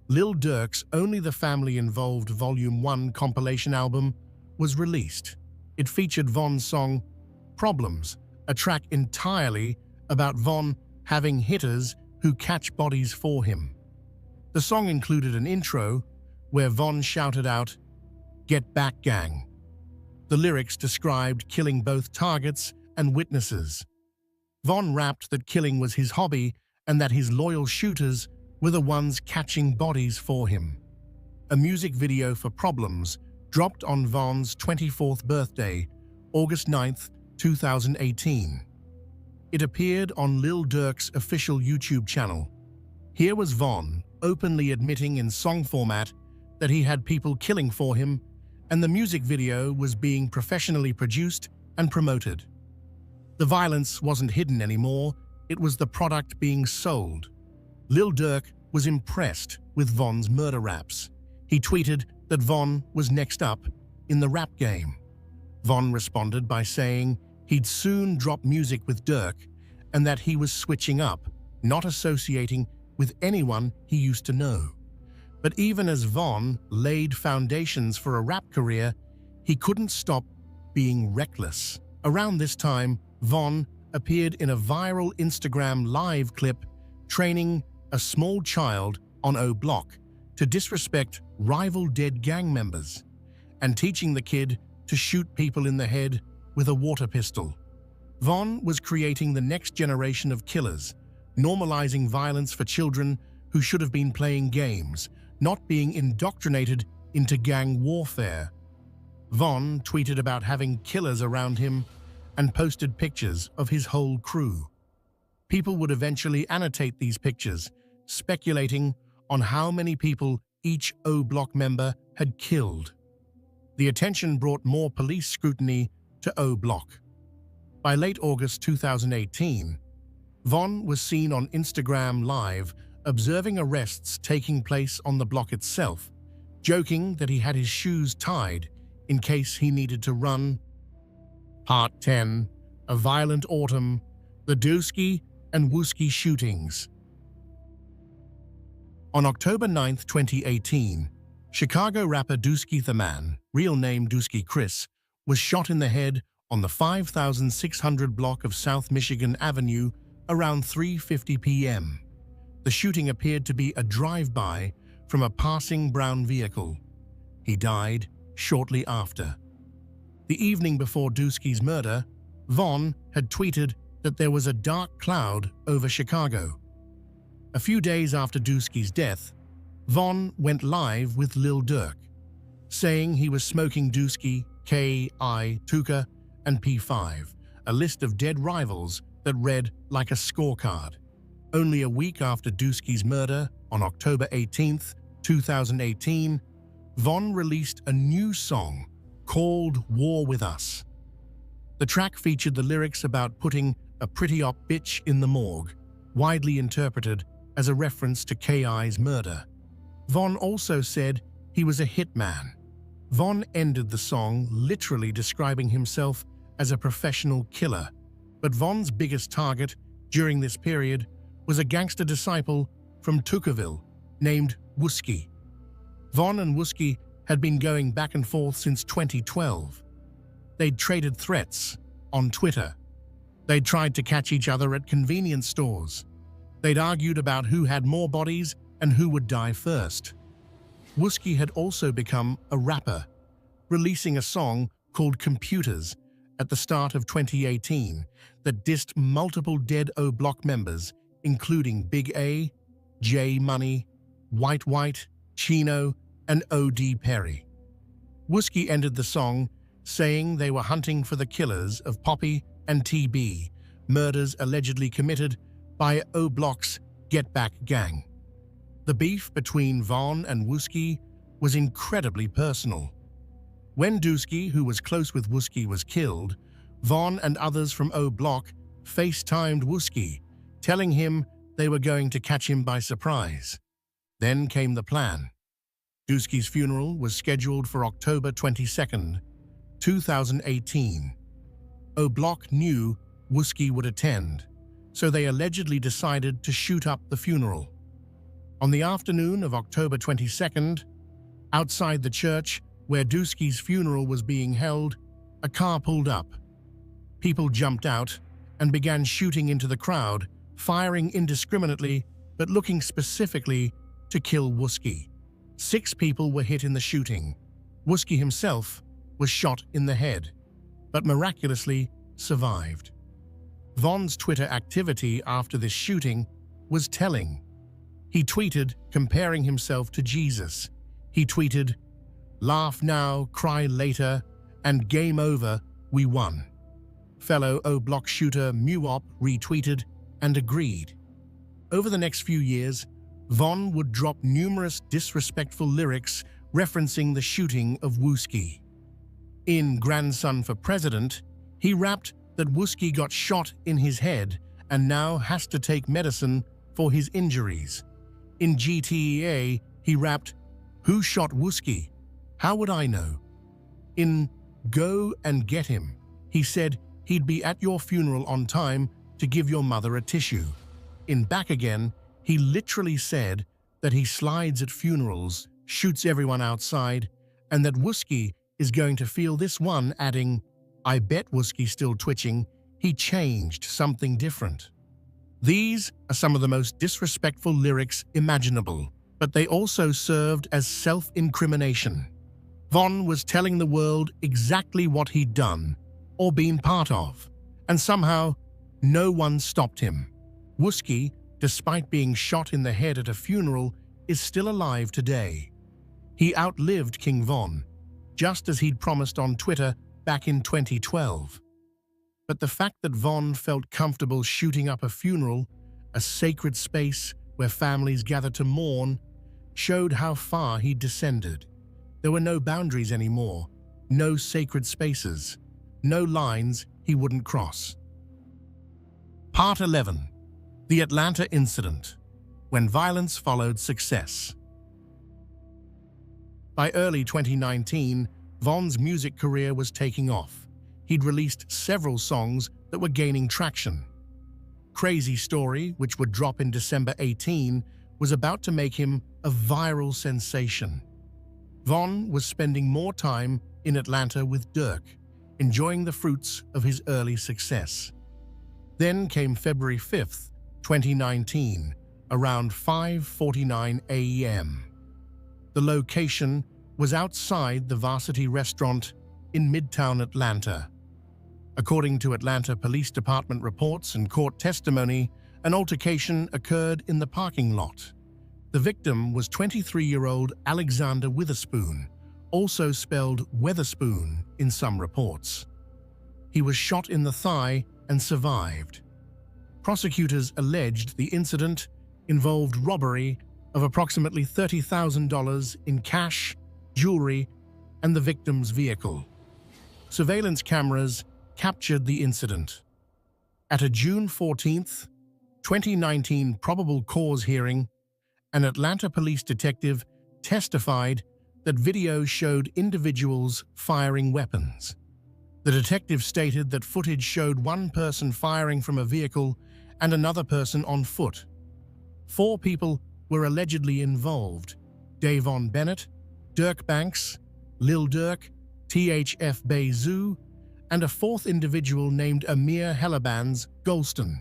Lil Durk's Only the Family Involved Volume 1 compilation album was released. It featured Von's song, Problems, a track entirely about Von having hitters who catch bodies for him. The song included an intro where Von shouted out, "Get back, gang." The lyrics described killing both targets and witnesses. Von rapped that killing was his hobby and that his loyal shooters were the ones catching bodies for him. A music video for Problems dropped on Von's 24th birthday, August 9th, 2018. It appeared on Lil Durk's official YouTube channel. Here was Von openly admitting in song format that he had people killing for him, and the music video was being professionally produced and promoted. The violence wasn't hidden anymore, it was the product being sold. Lil Durk was impressed with Von's murder raps. He tweeted that Von was next up in the rap game. Von responded by saying he'd soon drop music with Durk and that he was switching up, not associating with anyone he used to know. But even as Von laid foundations for a rap career, he couldn't stop being reckless. Around this time, Von appeared in a viral Instagram live clip training a small child on O Block to disrespect rival dead gang members and teaching the kid to shoot people in the head with a water pistol. Von was creating the next generation of killers, normalizing violence for children who should have been playing games, not being indoctrinated into gang warfare. Von tweeted about having killers around him and posted pictures of his whole crew. People would eventually annotate these pictures, speculating on how many people each O Block member had killed. The attention brought more police scrutiny to O Block. By late August 2018, Von was seen on Instagram Live observing arrests taking place on the block itself, joking that he had his shoes tied in case he needed to run. Part 10. A Violent Autumn, the Dooski and Wooski shootings. On October 9, 2018, Chicago rapper Dooski the Man, real name Dooski Chris, was shot in the head on the 5600 block of South Michigan Avenue around 3:50 p.m. The shooting appeared to be a drive-by from a passing brown vehicle. He died shortly after. The evening before Dooski's murder, Von had tweeted that there was a dark cloud over Chicago. A few days after Dooski's death, Von went live with Lil Durk, saying he was smoking Dooski, K.I., Tuka, and P5, a list of dead rivals that read like a scorecard. Only a week after Dooski's murder, on October 18, 2018, Von released a new song called War With Us. The track featured the lyrics about putting a pretty op bitch in the morgue, widely interpreted as a reference to K.I.'s murder. Von also said he was a hitman. Von ended the song literally describing himself as a professional killer, but Von's biggest target during this period was a gangster disciple from Tukaville named Wooski. Von and Wooski had been going back and forth since 2012. They'd traded threats on Twitter. They'd tried to catch each other at convenience stores. They'd argued about who had more bodies and who would die first. Wooski had also become a rapper, releasing a song called Computers at the start of 2018 that dissed multiple dead O Block members, including Big A, J Money, White White, Chino, and O.D. Perry. Wooski ended the song saying they were hunting for the killers of Poppy and TB, murders allegedly committed by O Block's Get Back gang. The beef between Von and Wooski was incredibly personal. When Dusky, who was close with Wooski, was killed, Von and others from O Block FaceTimed Wooski, telling him they were going to catch him by surprise. Then came the plan. Dusky's funeral was scheduled for October 22, 2018. O Block knew Wooski would attend, so they allegedly decided to shoot up the funeral. On the afternoon of October 22nd, outside the church where Dusky's funeral was being held, a car pulled up. People jumped out and began shooting into the crowd, firing indiscriminately but looking specifically to kill Wooski. 6 people were hit in the shooting. Wooski himself was shot in the head, but miraculously survived. Von's Twitter activity after this shooting was telling. He tweeted comparing himself to Jesus. He tweeted, "Laugh now, cry later, and game over, we won." Fellow O Block shooter Muop retweeted and agreed. Over the next few years, Von would drop numerous disrespectful lyrics referencing the shooting of Wooski. In Grandson for President, he rapped that Wooski got shot in his head and now has to take medicine for his injuries. In GTA, he rapped, "Who shot Wooski? How would I know?" In Go and Get Him, he said he'd be at your funeral on time to give your mother a tissue. In Back Again, he literally said that he slides at funerals, shoots everyone outside, and that Wooski is going to feel this one, adding, "I bet Wooski's still twitching, he changed something different." These are some of the most disrespectful lyrics imaginable, but they also served as self-incrimination. Von was telling the world exactly what he'd done or been part of, and somehow no one stopped him. Wooski, despite being shot in the head at a funeral, is still alive today. He outlived King Von, just as he'd promised on Twitter back in 2012. But the fact that Von felt comfortable shooting up a funeral, a sacred space where families gather to mourn, showed how far he'd descended. There were no boundaries anymore, no sacred spaces, no lines he wouldn't cross. Part 11. The Atlanta Incident, when violence followed success. By early 2019, Von's music career was taking off. He'd released several songs that were gaining traction. Crazy Story, which would drop in December 18, was about to make him a viral sensation. Von was spending more time in Atlanta with Durk, enjoying the fruits of his early success. Then came February 5th, 2019, around 5:49 a.m. The location was outside the Varsity Restaurant in Midtown Atlanta. According to Atlanta Police Department reports and court testimony, an altercation occurred in the parking lot. The victim was 23-year-old Alexander Witherspoon, also spelled Weatherspoon in some reports. He was shot in the thigh and survived. Prosecutors alleged the incident involved robbery of approximately $30,000 in cash, jewelry, and the victim's vehicle. Surveillance cameras captured the incident. At a June 14, 2019 probable cause hearing, an Atlanta police detective testified that video showed individuals firing weapons. The detective stated that footage showed one person firing from a vehicle and another person on foot. 4 people were allegedly involved: Davon Bennett, Dirk Banks, Lil Durk, THF Bezoo, and a fourth individual named Amir Helabanz Golston.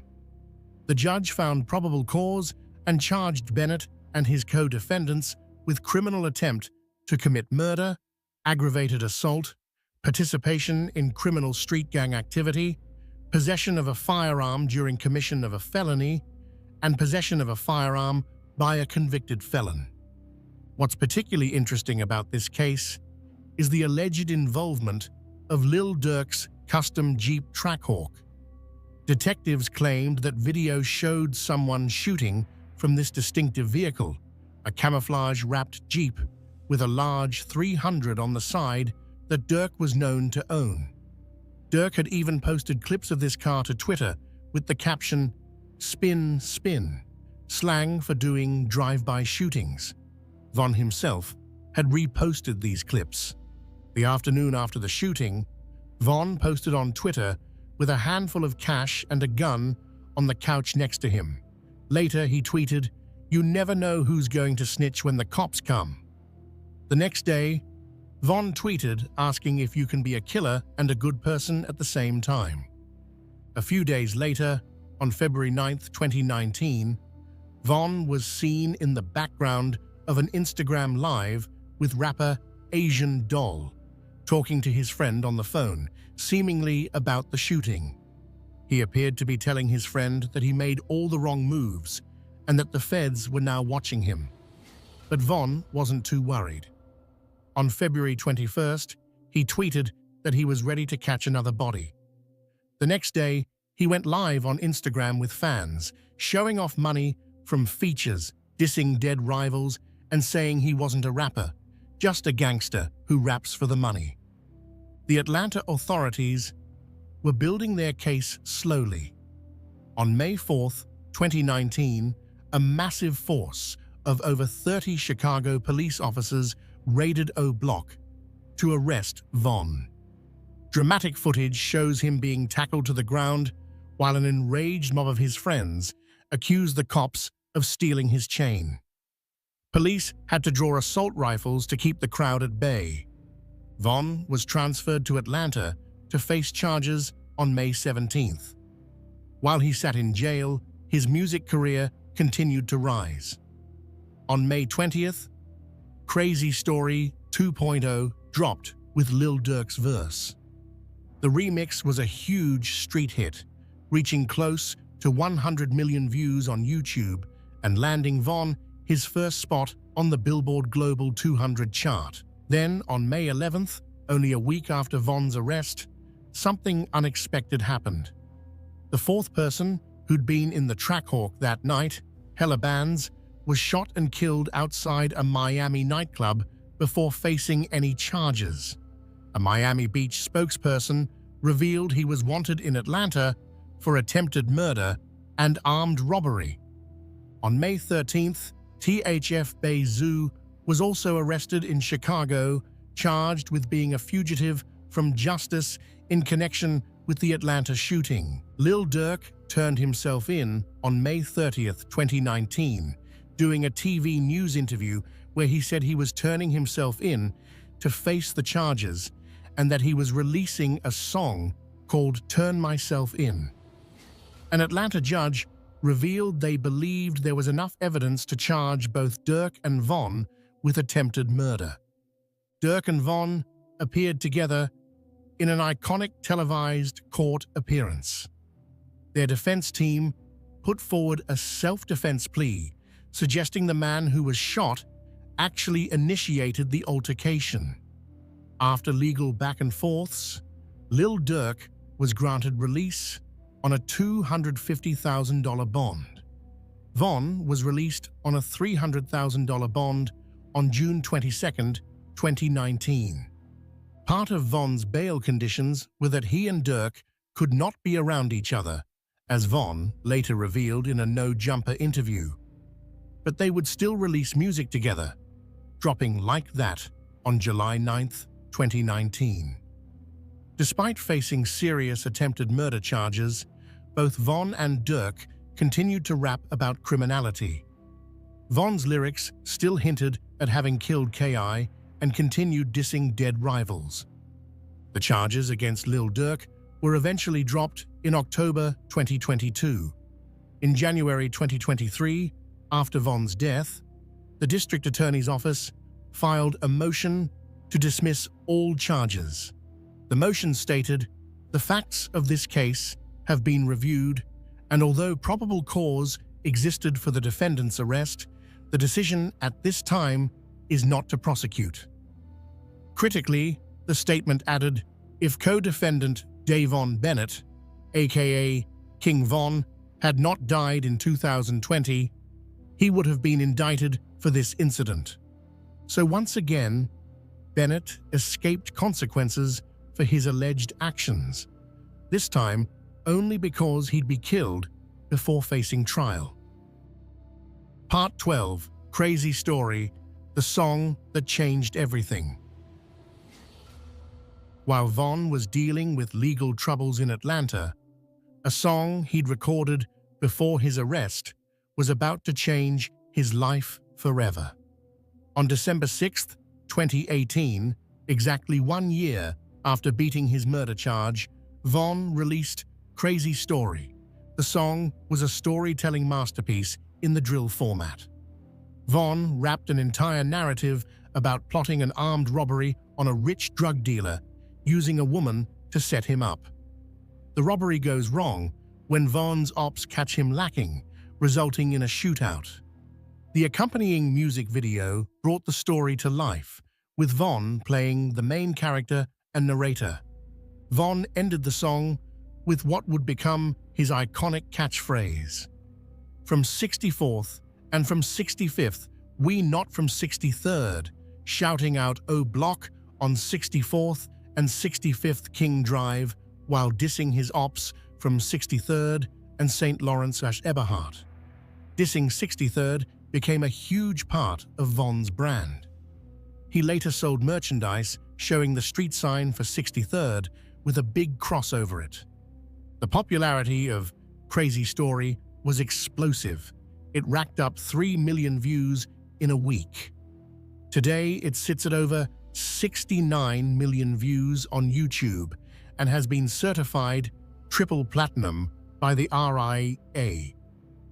The judge found probable cause and charged Bennett and his co-defendants with criminal attempt to commit murder, aggravated assault, participation in criminal street gang activity, possession of a firearm during commission of a felony, and possession of a firearm by a convicted felon. What's particularly interesting about this case is the alleged involvement of Lil Durk's custom Jeep Trackhawk. Detectives claimed that video showed someone shooting from this distinctive vehicle, a camouflage-wrapped Jeep with a large 300 on the side that Durk was known to own. Durk had even posted clips of this car to Twitter with the caption, "Spin, spin," slang for doing drive-by shootings. Von himself had reposted these clips. The afternoon after the shooting, Von posted on Twitter with a handful of cash and a gun on the couch next to him. Later, he tweeted, "You never know who's going to snitch when the cops come." The next day, Von tweeted asking if you can be a killer and a good person at the same time. A few days later, on February 9, 2019, Von was seen in the background of an Instagram Live with rapper Asian Doll, talking to his friend on the phone, seemingly about the shooting. He appeared to be telling his friend that he made all the wrong moves and that the feds were now watching him. But Von wasn't too worried. On February 21st, he tweeted that he was ready to catch another body. The next day, he went live on Instagram with fans, showing off money from features, dissing dead rivals, and saying he wasn't a rapper, just a gangster who raps for the money. The Atlanta authorities were building their case slowly. On May 4th, 2019, a massive force of over 30 Chicago police officers raided O Block to arrest Von. Dramatic footage shows him being tackled to the ground while an enraged mob of his friends accused the cops of stealing his chain. Police had to draw assault rifles to keep the crowd at bay. Von was transferred to Atlanta to face charges on May 17th. While he sat in jail, his music career continued to rise. On May 20th, Crazy Story 2.0 dropped with Lil Durk's verse. The remix was a huge street hit, reaching close to 100 million views on YouTube and landing Von his first spot on the Billboard Global 200 chart. Then, on May 11th, only a week after Von's arrest, something unexpected happened. The fourth person who'd been in the Trackhawk that night, Helabanz, was shot and killed outside a Miami nightclub before facing any charges. A Miami Beach spokesperson revealed he was wanted in Atlanta for attempted murder and armed robbery. On May 13th, THF Beizu was also arrested in Chicago, charged with being a fugitive from justice in connection with the Atlanta shooting. Lil Durk turned himself in on May 30th, 2019, doing a TV news interview where he said he was turning himself in to face the charges and that he was releasing a song called Turn Myself In. An Atlanta judge revealed they believed there was enough evidence to charge both Durk and Von with attempted murder. Durk and Von appeared together in an iconic televised court appearance. Their defense team put forward a self-defense plea, suggesting the man who was shot actually initiated the altercation. After legal back and forths, Lil Durk was granted release on a $250,000 bond. Von was released on a $300,000 bond on June 22, 2019. Part of Von's bail conditions were that he and Durk could not be around each other, as Von later revealed in a No Jumper interview. But they would still release music together, dropping Like That on July 9, 2019. Despite facing serious attempted murder charges, both Von and Durk continued to rap about criminality. Von's lyrics still hinted at having killed K.I. and continued dissing dead rivals. The charges against Lil Durk were eventually dropped in October 2022. In January 2023, after Von's death, the District Attorney's Office filed a motion to dismiss all charges. The motion stated, "The facts of this case have been reviewed, and although probable cause existed for the defendant's arrest, the decision at this time is not to prosecute." Critically, the statement added, if co-defendant Davon Bennett, aka King Von, had not died in 2020, he would have been indicted for this incident. So once again, Bennett escaped consequences for his alleged actions, this time only because he'd be killed before facing trial. Part 12, Crazy Story, the song that changed everything. While Von was dealing with legal troubles in Atlanta, a song he'd recorded before his arrest was about to change his life forever. On December 6, 2018, exactly 1 year after beating his murder charge, Von released Crazy Story. The song was a storytelling masterpiece in the drill format. Von rapped an entire narrative about plotting an armed robbery on a rich drug dealer using a woman to set him up. The robbery goes wrong when Von's ops catch him lacking, resulting in a shootout. The accompanying music video brought the story to life, with Von playing the main character and narrator. Von ended the song with what would become his iconic catchphrase. From 64th and from 65th, we not from 63rd, shouting out "O Block" on 64th and 65th King Drive while dissing his ops from 63rd and St. Lawrence/Eberhart. Dissing 63rd became a huge part of Von's brand. He later sold merchandise showing the street sign for 63rd with a big cross over it. The popularity of Crazy Story was explosive. It racked up 3 million views in a week. Today, it sits at over 69 million views on YouTube and has been certified triple platinum by the RIA.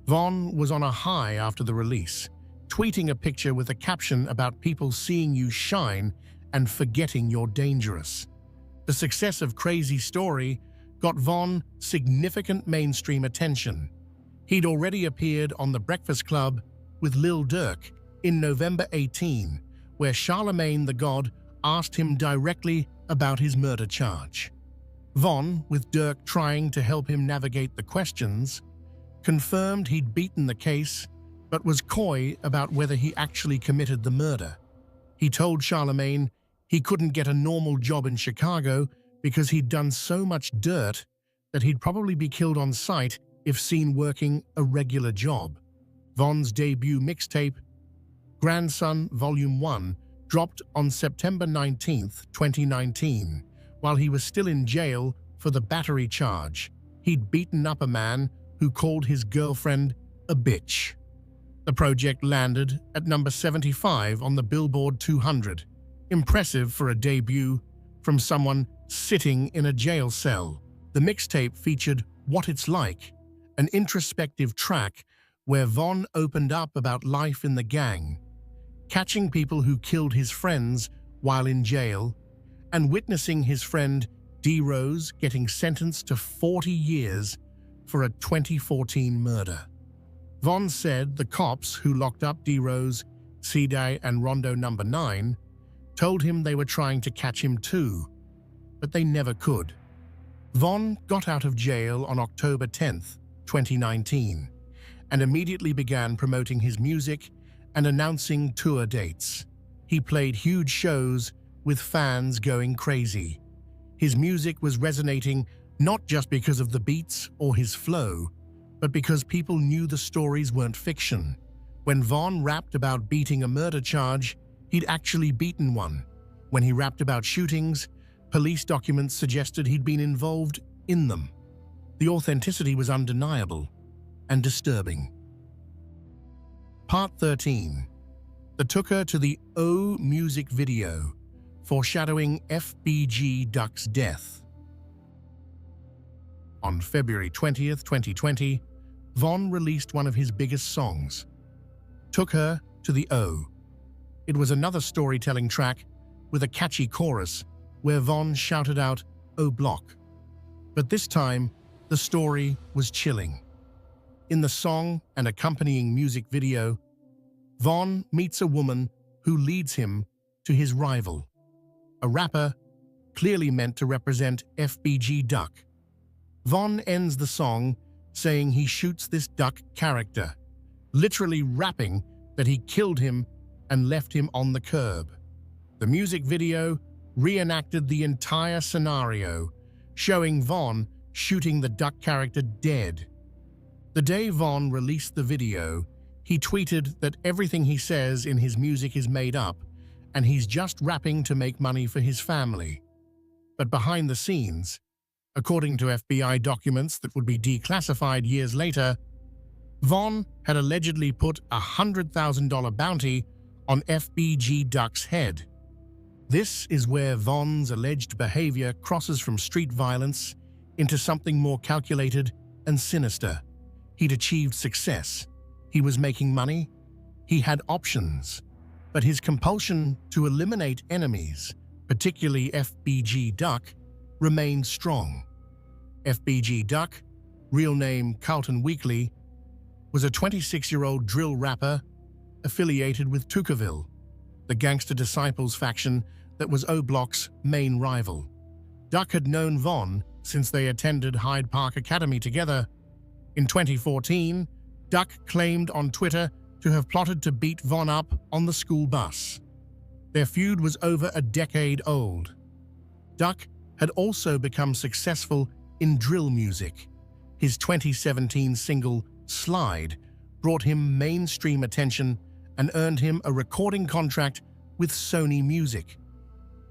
Von was on a high after the release, tweeting a picture with a caption about people seeing you shine and forgetting you're dangerous. The success of Crazy Story got Von significant mainstream attention. He'd already appeared on The Breakfast Club with Lil Durk in November 18, where Charlemagne the God asked him directly about his murder charge. Von, with Durk trying to help him navigate the questions, confirmed he'd beaten the case, but was coy about whether he actually committed the murder. He told Charlemagne he couldn't get a normal job in Chicago because he'd done so much dirt that he'd probably be killed on sight if seen working a regular job. Von's debut mixtape, Grandson Volume 1, dropped on September 19, 2019, while he was still in jail for the battery charge. He'd beaten up a man who called his girlfriend a bitch. The project landed at number 75 on the Billboard 200. Impressive for a debut from someone sitting in a jail cell. The mixtape featured What It's Like, an introspective track where Von opened up about life in the gang, catching people who killed his friends while in jail, and witnessing his friend D-Rose getting sentenced to 40 years for a 2014 murder. Von said the cops who locked up D-Rose, C-Day, and Rondo Number 9 told him they were trying to catch him too, but they never could. Von got out of jail on October 10, 2019, and immediately began promoting his music and announcing tour dates. He played huge shows with fans going crazy. His music was resonating not just because of the beats or his flow, but because people knew the stories weren't fiction. When Von rapped about beating a murder charge, he'd actually beaten one. When he rapped about shootings, police documents suggested he'd been involved in them. The authenticity was undeniable and disturbing. Part 13. The took her to the O music video for foreshadowing FBG Duck's death. On February 20th, 2020, Von released one of his biggest songs, Took Her to the O. It was another storytelling track with a catchy chorus where Von shouted out, "O Block." But this time, the story was chilling. In the song and accompanying music video, Von meets a woman who leads him to his rival, a rapper clearly meant to represent FBG Duck. Von ends the song saying he shoots this Duck character, literally rapping that he killed him and left him on the curb. The music video reenacted the entire scenario, showing Von shooting the Duck character dead. The day Von released the video, he tweeted that everything he says in his music is made up and he's just rapping to make money for his family. But behind the scenes, according to FBI documents that would be declassified years later, Von had allegedly put a $100,000 bounty on FBG Duck's head. This is where Von's alleged behavior crosses from street violence into something more calculated and sinister. He'd achieved success. He was making money. He had options. But his compulsion to eliminate enemies, particularly FBG Duck, remained strong. FBG Duck, real name Carlton Weekly, was a 26-year-old drill rapper affiliated with Tuckerville, the Gangster Disciples faction that was O Block's main rival. Duck had known Von since they attended Hyde Park Academy together. In 2014, Duck claimed on Twitter to have plotted to beat Von up on the school bus. Their feud was over a decade old. Duck had also become successful in drill music. His 2017 single, Slide, brought him mainstream attention and earned him a recording contract with Sony Music.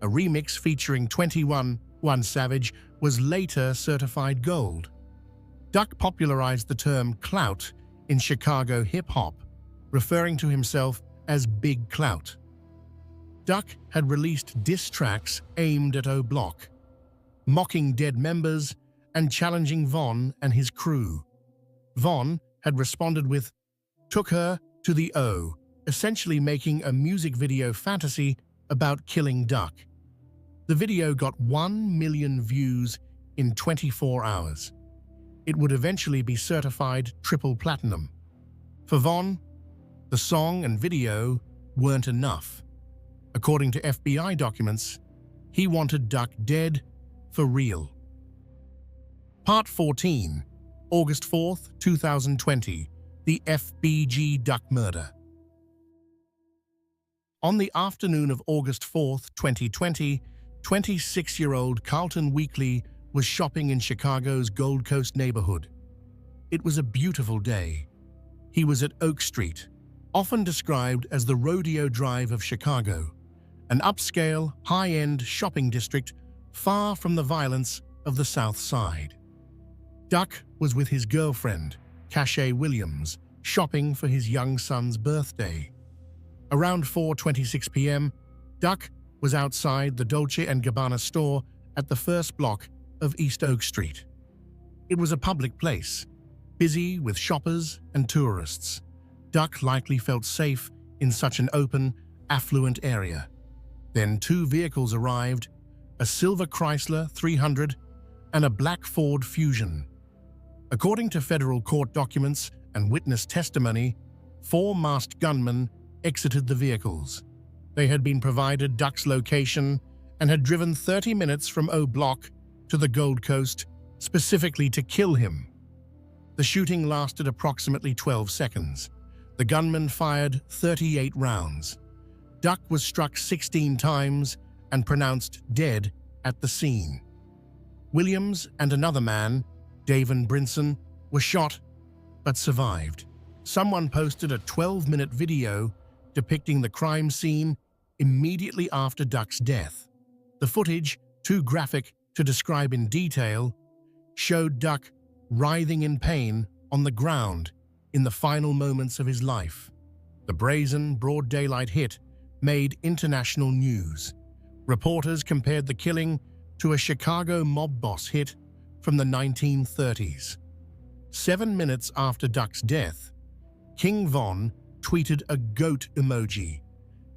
A remix featuring 21 Savage was later certified gold. Duck popularized the term clout in Chicago hip-hop, referring to himself as Big Clout. Duck had released diss tracks aimed at O Block, mocking dead members and challenging Von and his crew. Von had responded with Took Her to the O, essentially making a music video fantasy about killing Duck. The video got 1 million views in 24 hours. It would eventually be certified triple platinum. For Von, the song and video weren't enough. According to FBI documents, he wanted Duck dead for real. Part 14, August 4th, 2020, the FBG Duck murder. On the afternoon of August 4th, 2020, 26-year-old Carlton Weekly was shopping in Chicago's Gold Coast neighborhood. It was a beautiful day. He was at Oak Street, often described as the Rodeo Drive of Chicago, an upscale, high-end shopping district far from the violence of the South Side. Duck was with his girlfriend, Cachet Williams, shopping for his young son's birthday. Around 4:26 p.m., Duck was outside the Dolce & Gabbana store at the first block of East Oak Street. It was a public place, busy with shoppers and tourists. Duck likely felt safe in such an open, affluent area. Then 2 vehicles arrived, a silver Chrysler 300 and a black Ford Fusion. According to federal court documents and witness testimony, 4 masked gunmen exited the vehicles. They had been provided Duck's location and had driven 30 minutes from O Block to the Gold Coast specifically to kill him. The shooting lasted approximately 12 seconds. The gunman fired 38 rounds. Duck was struck 16 times and pronounced dead at the scene. Williams and another man, Davon Brinson, were shot but survived. Someone posted a 12-minute video depicting the crime scene immediately after Duck's death. The footage, too graphic to describe in detail, showed Duck writhing in pain on the ground in the final moments of his life. The brazen, broad daylight hit made international news, Reporters compared the killing to a Chicago mob boss hit from the 1930s. 7 minutes after Duck's death, King Von tweeted a goat emoji,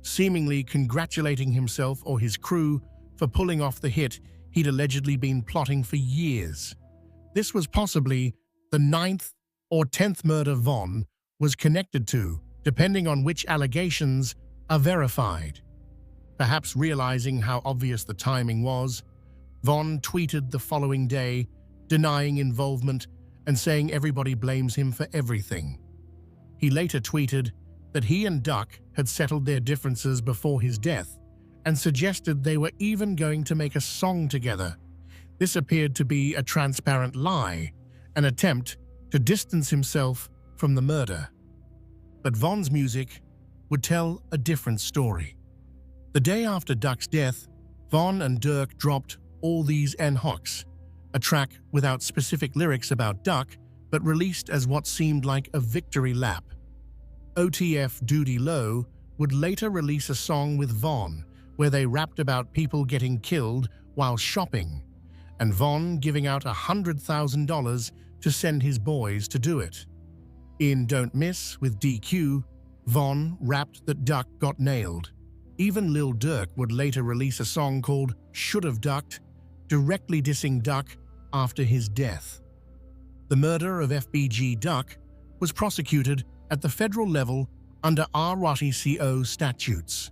seemingly congratulating himself or his crew for pulling off the hit he'd allegedly been plotting for years. This was possibly the 9th or 10th murder Von was connected to, depending on which allegations are verified. Perhaps realizing how obvious the timing was, Von tweeted the following day, denying involvement and saying everybody blames him for everything. He later tweeted that he and Duck had settled their differences before his death and suggested they were even going to make a song together. This appeared to be a transparent lie, an attempt to distance himself from the murder. But Von's music would tell a different story. The day after Duck's death, Von and Dirk dropped All These N-Hawks, a track without specific lyrics about Duck, but released as what seemed like a victory lap. OTF Duty Low would later release a song with Von, where they rapped about people getting killed while shopping, and Von giving out $100,000 to send his boys to do it. In Don't Miss with DQ, Von rapped that Duck got nailed. Even Lil Durk would later release a song called Should've Ducked, directly dissing Duck after his death. The murder of FBG Duck was prosecuted at the federal level under ROTCO statutes.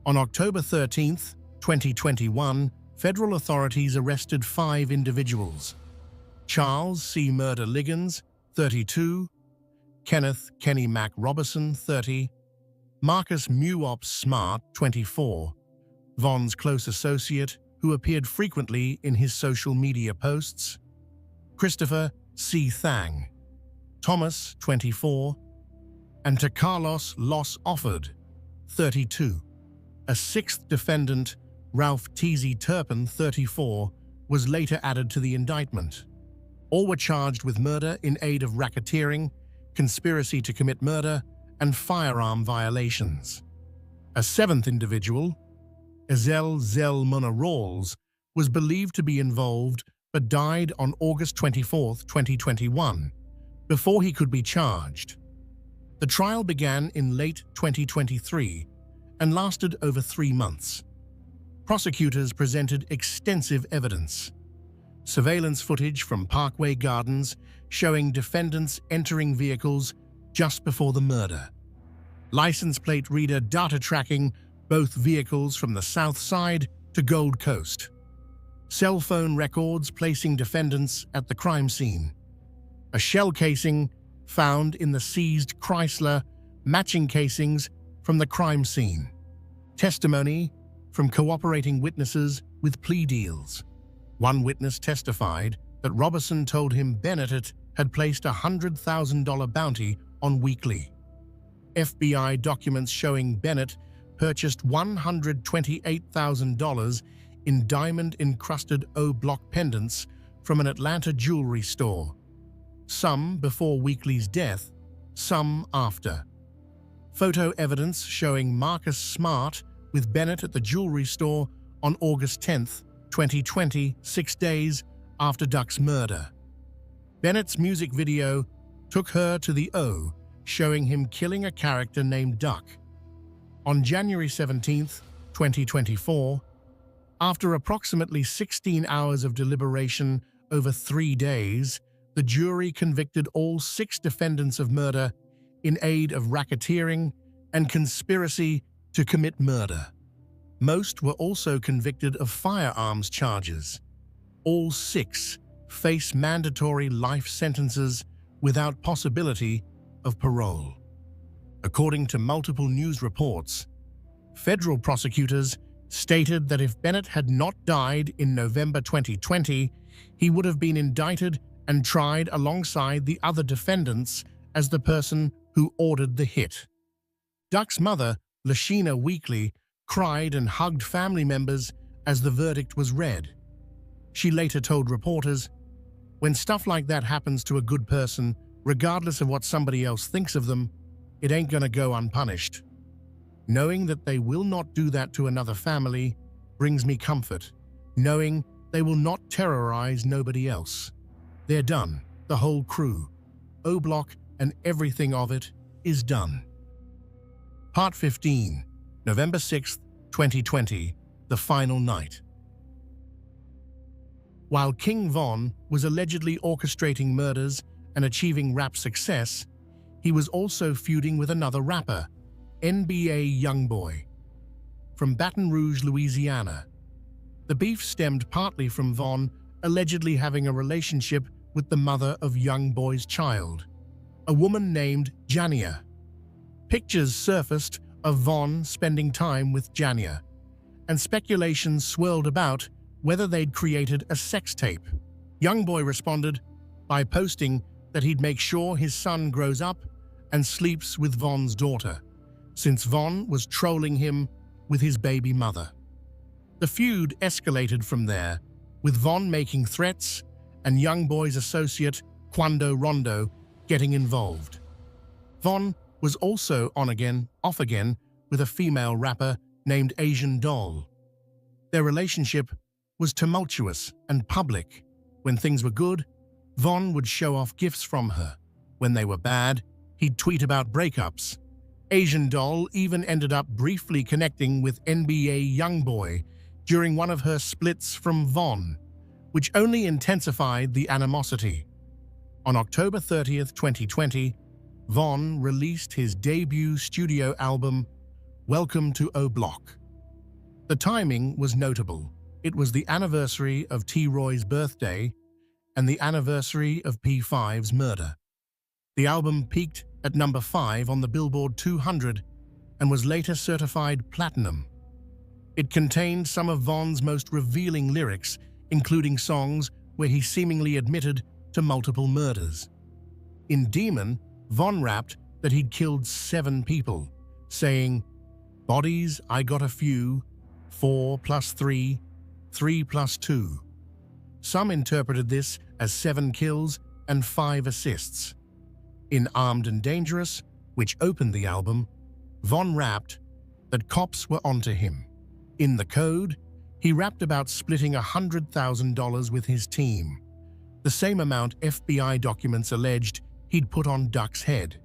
On October 13, 2021, federal authorities arrested 5 individuals: Charles C. Murder Liggins, 32, Kenneth Kenny Mac Robertson, 30, Marcus Muops Smart, 24, Von's close associate, who appeared frequently in his social media posts, Christopher C. Thang, Thomas, 24, and to Carlos Los Offord, 32. A 6th defendant, Ralph T.Z. Turpin, 34, was later added to the indictment. All were charged with murder in aid of racketeering, conspiracy to commit murder, and firearm violations. A 7th individual, Ezel Zel Mona Rawls, was believed to be involved but died on August 24, 2021, before he could be charged. The trial began in late 2023 and lasted over 3 months. Prosecutors presented extensive evidence. Surveillance footage from Parkway Gardens showing defendants entering vehicles just before the murder. License plate reader data tracking both vehicles from the South Side to Gold Coast. Cell phone records placing defendants at the crime scene. A shell casing found in the seized Chrysler matching casings from the crime scene. Testimony from cooperating witnesses with plea deals. One witness testified that Robertson told him Bennett had placed a $100,000 bounty on Weekly. FBI documents showing Bennett purchased $128,000 in diamond-encrusted O-block pendants from an Atlanta jewelry store, some before Weekly's death, some after. Photo evidence showing Marcus Smart with Bennett at the jewelry store on August 10, 2020, 6 days after Duck's murder. Bennett's music video took her to the O, showing him killing a character named Duck. On January 17, 2024, after approximately 16 hours of deliberation over 3 days, the jury convicted all 6 defendants of murder in aid of racketeering and conspiracy to commit murder. Most were also convicted of firearms charges. All 6 face mandatory life sentences without possibility of parole. According to multiple news reports, federal prosecutors stated that if Bennett had not died in November 2020, he would have been indicted and tried alongside the other defendants as the person who ordered the hit. Duck's mother, Lashina Weekly, cried and hugged family members as the verdict was read. She later told reporters, "When stuff like that happens to a good person, regardless of what somebody else thinks of them, it ain't gonna go unpunished. Knowing that they will not do that to another family, brings me comfort, knowing they will not terrorize nobody else. They're done, the whole crew. O-Block and everything of it is done. Part 15, November 6, 2020, the final night. While King Von was allegedly orchestrating murders and achieving rap success, he was also feuding with another rapper, NBA Youngboy, from Baton Rouge, Louisiana. The beef stemmed partly from Von allegedly having a relationship with the mother of Youngboy's child, a woman named Jania. Pictures surfaced of Von spending time with Jania, and speculations swirled about whether they'd created a sex tape. Youngboy responded by posting that he'd make sure his son grows up and sleeps with Von's daughter, since Von was trolling him with his baby mother. The feud escalated from there, with Von making threats and Youngboy's associate, Quando Rondo, getting involved. Von was also on again, off again with a female rapper named Asian Doll. Their relationship was tumultuous and public. When things were good, Von would show off gifts from her. When they were bad, he'd tweet about breakups. Asian Doll even ended up briefly connecting with NBA Youngboy during one of her splits from Von, which only intensified the animosity. On October 30th, 2020, Von released his debut studio album, Welcome to O-Block. The timing was notable. It was the anniversary of T-Roy's birthday and the anniversary of P5's murder. The album peaked at number 5 on the Billboard 200 and was later certified platinum. It contained some of Von's most revealing lyrics, including songs where he seemingly admitted to multiple murders. In Demon, Von rapped that he'd killed 7 people, saying, "Bodies, I got a few, 4 plus 3, 3 plus 2. Some interpreted this as 7 kills and 5 assists. In Armed and Dangerous, which opened the album, Von rapped that cops were onto him. In The Code, he rapped about splitting $100,000 with his team, the same amount FBI documents alleged he'd put on Duck's head.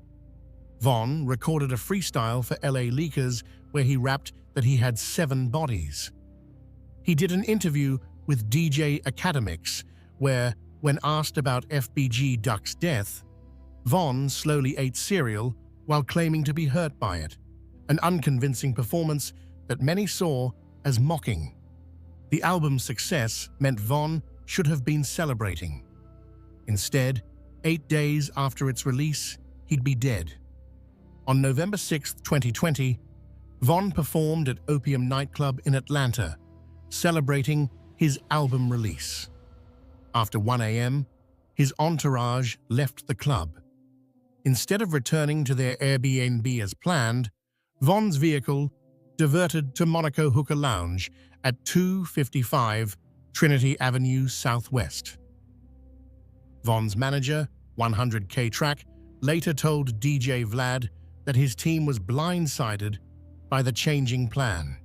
Von recorded a freestyle for LA Leakers where he rapped that he had 7 bodies. He did an interview with DJ Academics where, when asked about FBG Duck's death, Von slowly ate cereal while claiming to be hurt by it, an unconvincing performance that many saw as mocking. The album's success meant Von should have been celebrating. Instead, 8 days after its release, he'd be dead. On November 6, 2020, Von performed at Opium nightclub in Atlanta, celebrating his album release. After 1 a.m., his entourage left the club. Instead of returning to their Airbnb as planned, Von's vehicle diverted to Monaco Hookah Lounge at 255 Trinity Avenue Southwest. Von's manager, 100K Track, later told DJ Vlad that his team was blindsided by the changing plan.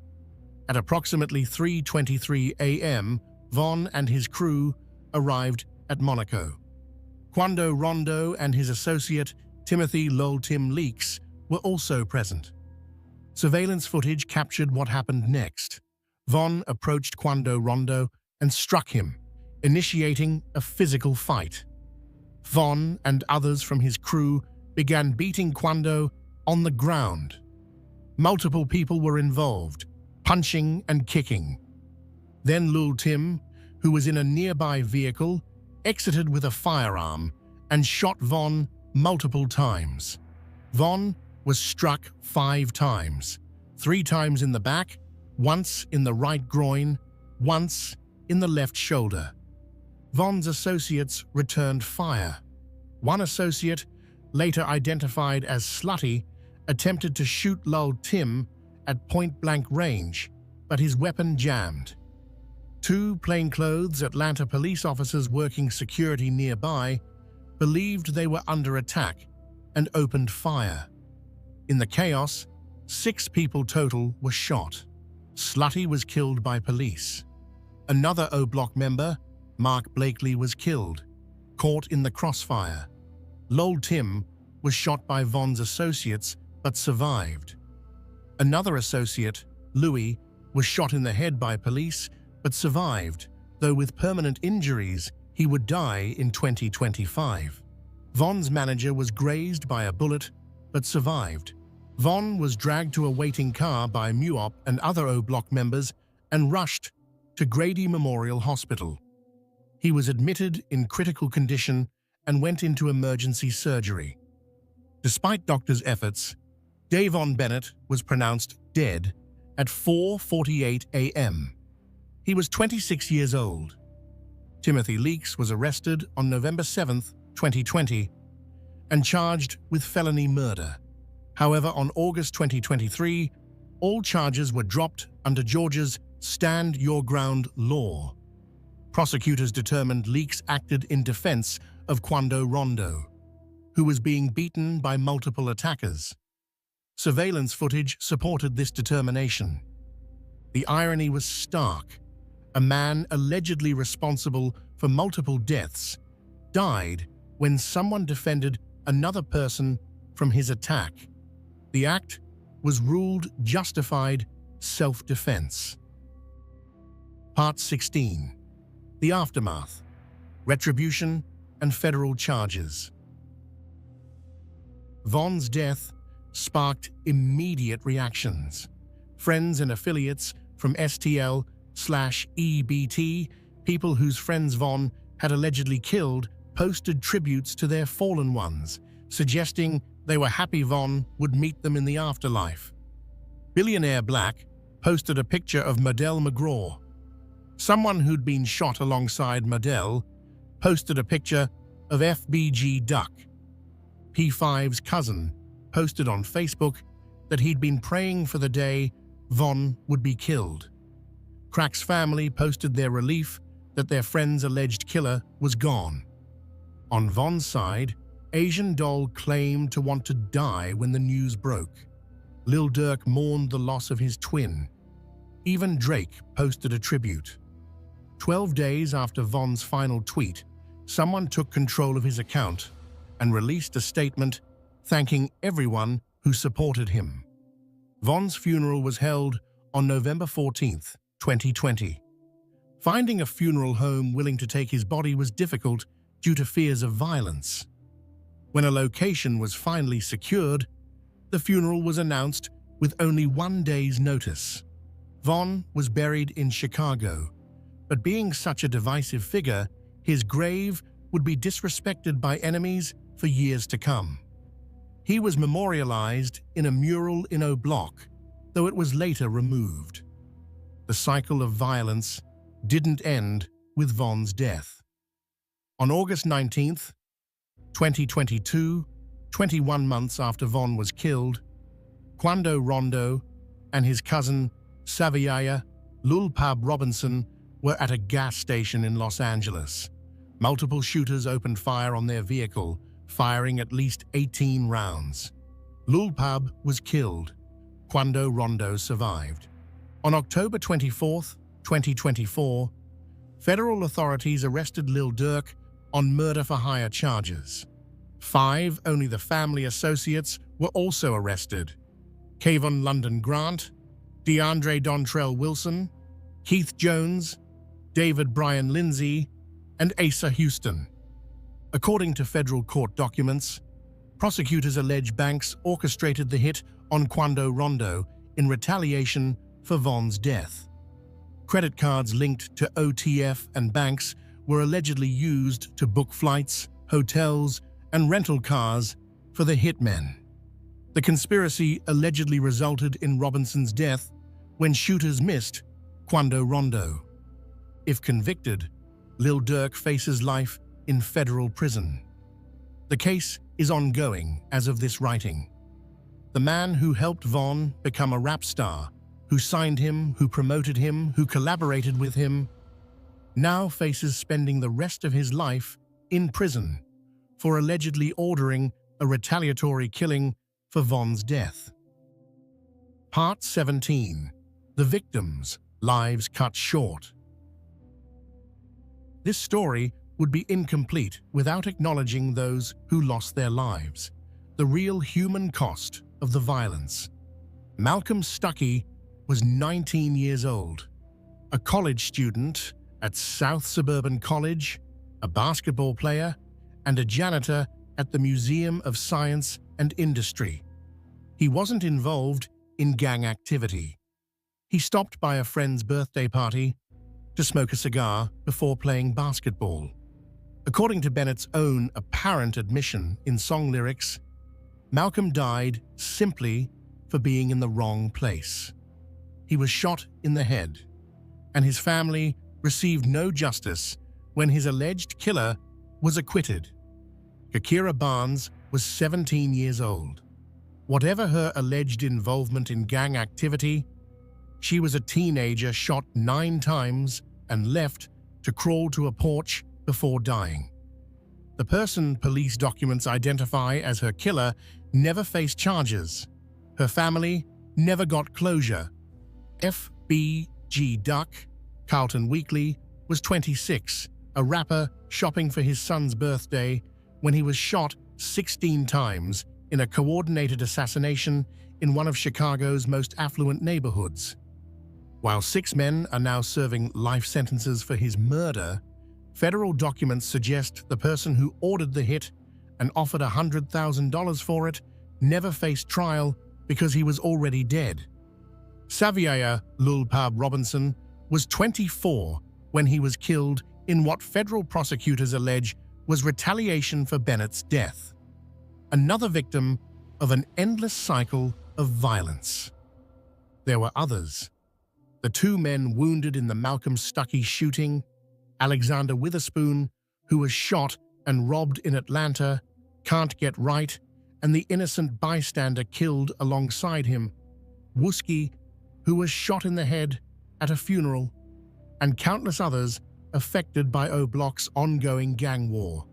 At approximately 3:23 a.m., Von and his crew arrived at Monaco. Quando Rondo and his associate, Timothy Lol Tim Leaks, were also present. Surveillance footage captured what happened next. Von approached Quando Rondo and struck him, initiating a physical fight. Von and others from his crew began beating Quando on the ground. Multiple people were involved, punching and kicking. Then Lul Tim, who was in a nearby vehicle, exited with a firearm and shot Von multiple times. Von was struck 5 times, 3 times in the back, once in the right groin, once in the left shoulder. Von's associates returned fire. One associate, later identified as Slutty, attempted to shoot Lul Tim at point-blank range, but his weapon jammed. 2 plainclothes Atlanta police officers working security nearby believed they were under attack and opened fire. In the chaos, 6 people total were shot. Slutty was killed by police. Another O Block member, Mark Blakely, was killed, caught in the crossfire. Lol Tim was shot by Von's associates but survived. Another associate, Louis, was shot in the head by police but survived, though with permanent injuries. He would die in 2025. Von's manager was grazed by a bullet but survived. Von was dragged to a waiting car by MUOP and other O Block members and rushed to Grady Memorial Hospital. He was admitted in critical condition and went into emergency surgery. Despite doctors' efforts, Davon Bennett was pronounced dead at 4:48 a.m. He was 26 years old. Timothy Leaks was arrested on November 7, 2020, and charged with felony murder. However, on August 2023, all charges were dropped under Georgia's Stand Your Ground law. Prosecutors determined Leaks acted in defense of Quando Rondo, who was being beaten by multiple attackers. Surveillance footage supported this determination. The irony was stark. A man allegedly responsible for multiple deaths died when someone defended another person from his attack. The act was ruled justified self-defense. Part 16. The Aftermath, Retribution and Federal Charges. Von's death sparked immediate reactions. Friends and affiliates from STL/EBT, people whose friends Von had allegedly killed, posted tributes to their fallen ones, suggesting they were happy Von would meet them in the afterlife. Billionaire Black posted a picture of Modell McGraw. Someone who'd been shot alongside Modell posted a picture of FBG Duck. P5's cousin posted on Facebook that he'd been praying for the day Von would be killed. Crack's family posted their relief that their friend's alleged killer was gone. On Von's side, Asian Doll claimed to want to die when the news broke. Lil Durk mourned the loss of his twin. Even Drake posted a tribute. 12 days after Von's final tweet, someone took control of his account and released a statement thanking everyone who supported him. Von's funeral was held on November 14, 2020. Finding a funeral home willing to take his body was difficult due to fears of violence. When a location was finally secured, the funeral was announced with only 1 day's notice. Von was buried in Chicago, but being such a divisive figure, his grave would be disrespected by enemies for years to come. He was memorialized in a mural in O Block, though it was later removed. The cycle of violence didn't end with Von's death. On August 19, 2022, 21 months after Von was killed, Quando Rondo and his cousin Saviaya Lulpab Robinson were at a gas station in Los Angeles. Multiple shooters opened fire on their vehicle, firing at least 18 rounds. Lulpab was killed. Quando Rondo survived. On October 24, 2024, federal authorities arrested Lil Durk on murder-for-hire charges. 5 only the family associates were also arrested: Kayvon London Grant, DeAndre Dontrell Wilson, Keith Jones, David Brian Lindsay, and Asa Houston. According to federal court documents, prosecutors allege Banks orchestrated the hit on Quando Rondo in retaliation for Von's death. Credit cards linked to OTF and Banks were allegedly used to book flights, hotels, and rental cars for the hitmen. The conspiracy allegedly resulted in Robinson's death when shooters missed Quando Rondo. If convicted, Lil Durk faces life in federal prison. The case is ongoing as of this writing. The man who helped Von become a rap star, who signed him, who promoted him, who collaborated with him, now faces spending the rest of his life in prison for allegedly ordering a retaliatory killing for Von's death. Part 17. the victims' lives cut short. This story would be incomplete without acknowledging those who lost their lives, the real human cost of the violence. Malcolm Stuckey was 19 years old, a college student at South Suburban College, a basketball player, and a janitor at the Museum of Science and Industry. He wasn't involved in gang activity. He stopped by a friend's birthday party to smoke a cigar before playing basketball. According to Bennett's own apparent admission in song lyrics, Malcolm died simply for being in the wrong place. He was shot in the head, and his family received no justice when his alleged killer was acquitted. Kakira Barnes was 17 years old. Whatever her alleged involvement in gang activity, she was a teenager shot 9 times and left to crawl to a porch before dying. The person police documents identify as her killer never faced charges. Her family never got closure. FBG Duck, Carlton Weekly, was 26, a rapper shopping for his son's birthday when he was shot 16 times in a coordinated assassination in one of Chicago's most affluent neighborhoods. While 6 men are now serving life sentences for his murder, federal documents suggest the person who ordered the hit and offered $100,000 for it never faced trial because he was already dead. Xavier Lulpab Robinson was 24 when he was killed in what federal prosecutors allege was retaliation for Bennett's death. Another victim of an endless cycle of violence. There were others. The 2 men wounded in the Malcolm Stuckey shooting, Alexander Witherspoon, who was shot and robbed in Atlanta, Can't Get Right, and the innocent bystander killed alongside him, Wooski, who was shot in the head at a funeral, and countless others affected by O Block's ongoing gang war.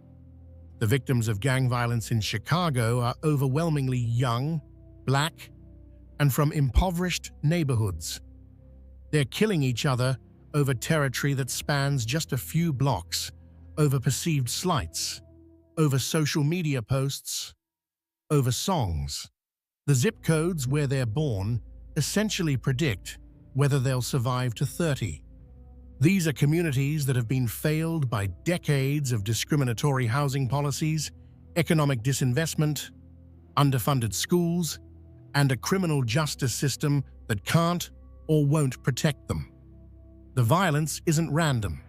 The victims of gang violence in Chicago are overwhelmingly young, black, and from impoverished neighborhoods. They're killing each other over territory that spans just a few blocks, over perceived slights, over social media posts, over songs. The zip codes where they're born essentially predict whether they'll survive to 30. These are communities that have been failed by decades of discriminatory housing policies, economic disinvestment, underfunded schools, and a criminal justice system that can't or won't protect them. The violence isn't random.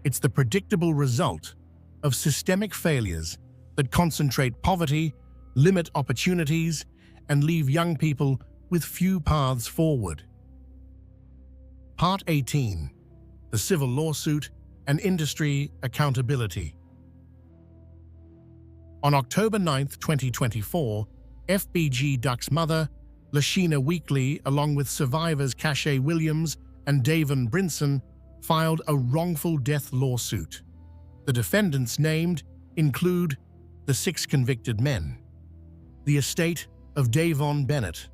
It's the predictable result of systemic failures that concentrate poverty, limit opportunities, and leave young people with few paths forward. Part 18. The Civil Lawsuit and Industry Accountability. On October 9, 2024, FBG Duck's mother, Lashina Weekly, along with survivors Cache Williams and Davon Brinson, filed a wrongful death lawsuit. The defendants named include the 6 convicted men, the estate of Davon Bennett,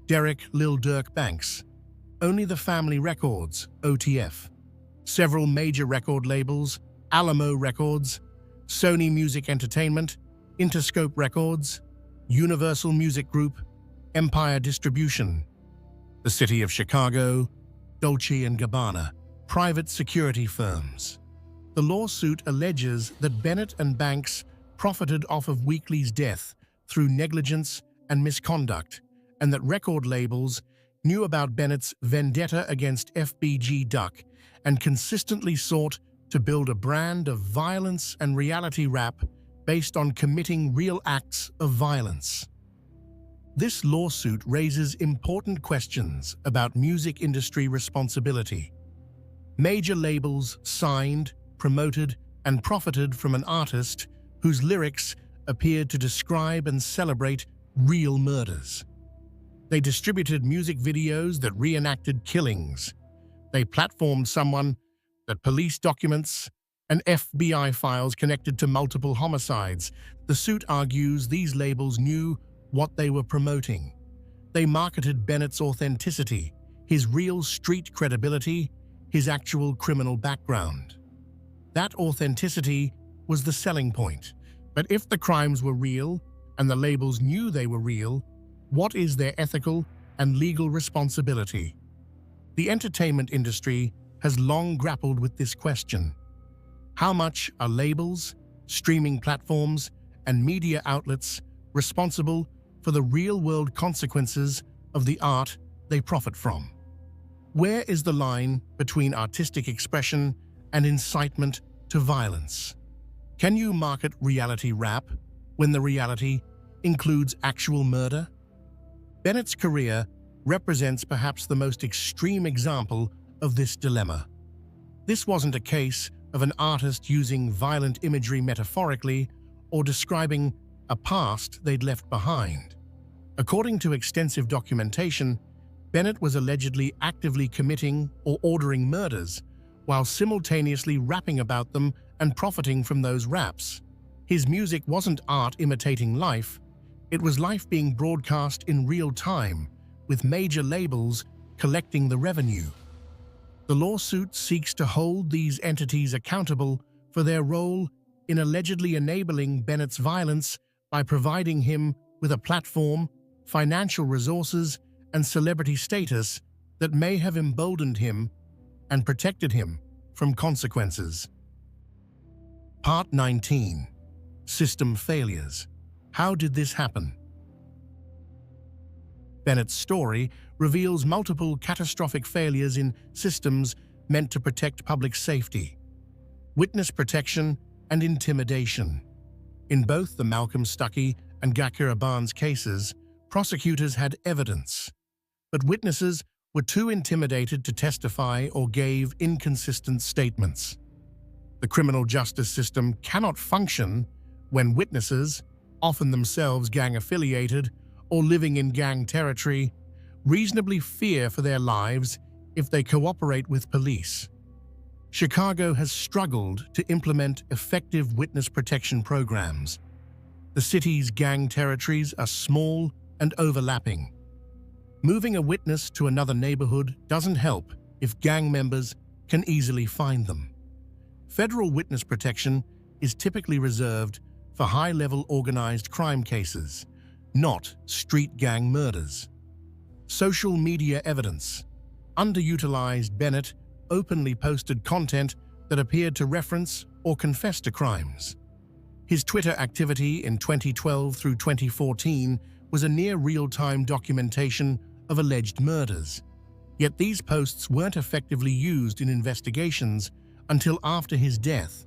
Derek Lil Durk Banks, Only the Family Records, OTF, several major record labels, Alamo Records, Sony Music Entertainment, Interscope Records, Universal Music Group, Empire Distribution, the City of Chicago, Dolce & Gabbana, private security firms. The lawsuit alleges that Bennett and Banks profited off of Weekly's death through negligence and misconduct, and that record labels knew about Bennett's vendetta against FBG Duck and consistently sought to build a brand of violence and reality rap based on committing real acts of violence. This lawsuit raises important questions about music industry responsibility. Major labels signed, promoted, and profited from an artist whose lyrics appeared to describe and celebrate real murders. They distributed music videos that reenacted killings. They platformed someone that police documents and FBI files connected to multiple homicides. The suit argues these labels knew what they were promoting. They marketed Bennett's authenticity, his real street credibility, his actual criminal background. That authenticity was the selling point. But if the crimes were real, and the labels knew they were real, what is their ethical and legal responsibility? The entertainment industry has long grappled with this question. How much are labels, streaming platforms, and media outlets responsible for the real-world consequences of the art they profit from? Where is the line between artistic expression and incitement to violence? Can you market reality rap when the reality includes actual murder? Bennett's career represents perhaps the most extreme example of this dilemma. This wasn't a case of an artist using violent imagery metaphorically or describing a past they'd left behind. According to extensive documentation, Bennett was allegedly actively committing or ordering murders while simultaneously rapping about them and profiting from those raps. His music wasn't art imitating life, it was life being broadcast in real time, with major labels collecting the revenue. The lawsuit seeks to hold these entities accountable for their role in allegedly enabling Bennett's violence by providing him with a platform, financial resources, and celebrity status that may have emboldened him and protected him from consequences. Part 19. System Failures. How did this happen? Bennett's story reveals multiple catastrophic failures in systems meant to protect public safety, witness protection, and intimidation. In both the Malcolm Stuckey and Gakura Barnes cases, prosecutors had evidence, but witnesses were too intimidated to testify or gave inconsistent statements. The criminal justice system cannot function when witnesses, often themselves gang-affiliated or living in gang territory, reasonably fear for their lives if they cooperate with police. Chicago has struggled to implement effective witness protection programs. The city's gang territories are small and overlapping. Moving a witness to another neighborhood doesn't help if gang members can easily find them. Federal witness protection is typically reserved for high-level organized crime cases, not street gang murders. Social media evidence. Underutilized Bennett openly posted content that appeared to reference or confess to crimes. His Twitter activity in 2012 through 2014 was a near real-time documentation of alleged murders. Yet these posts weren't effectively used in investigations until after his death.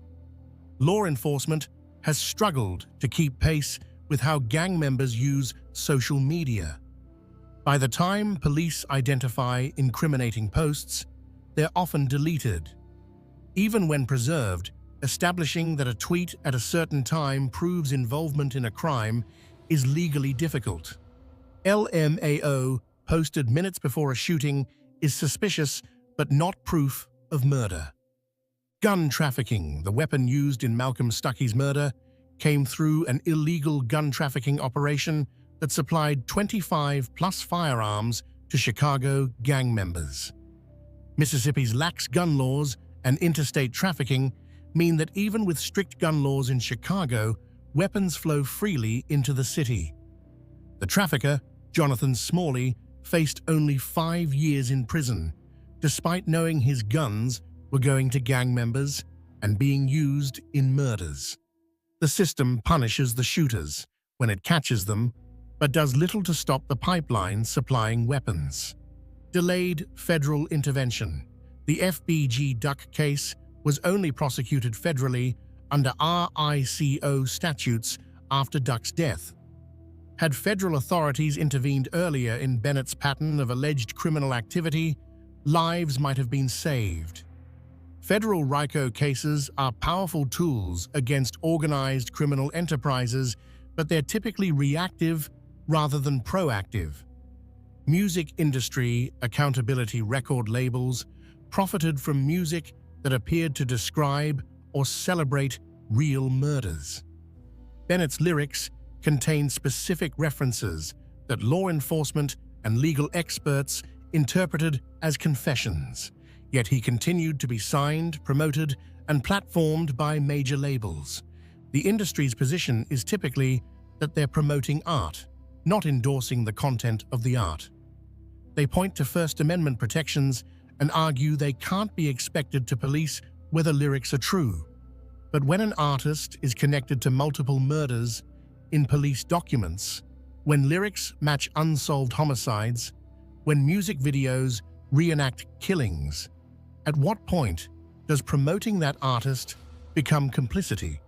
Law enforcement has struggled to keep pace with how gang members use social media. By the time police identify incriminating posts, they're often deleted. Even when preserved, establishing that a tweet at a certain time proves involvement in a crime is legally difficult. LMAO posted minutes before a shooting is suspicious but not proof of murder. Gun trafficking, the weapon used in Malcolm Stuckey's murder, came through an illegal gun trafficking operation that supplied 25+ firearms to Chicago gang members. Mississippi's lax gun laws and interstate trafficking mean that even with strict gun laws in Chicago, weapons flow freely into the city. The trafficker, Jonathan Smalley, faced only 5 years in prison, despite knowing his guns were going to gang members and being used in murders. The system punishes the shooters when it catches them, but does little to stop the pipeline supplying weapons. Delayed federal intervention. The FBG Duck case was only prosecuted federally under RICO statutes after Duck's death. Had federal authorities intervened earlier in Bennett's pattern of alleged criminal activity, lives might have been saved. Federal RICO cases are powerful tools against organized criminal enterprises, but they're typically reactive rather than proactive. Music industry accountability record labels profited from music that appeared to describe or celebrate real murders. Bennett's lyrics contain specific references that law enforcement and legal experts interpreted as confessions, yet he continued to be signed, promoted, and platformed by major labels. The industry's position is typically that they're promoting art, not endorsing the content of the art. They point to First Amendment protections and argue they can't be expected to police whether lyrics are true. But when an artist is connected to multiple murders in police documents, when lyrics match unsolved homicides, when music videos reenact killings, at what point does promoting that artist become complicity?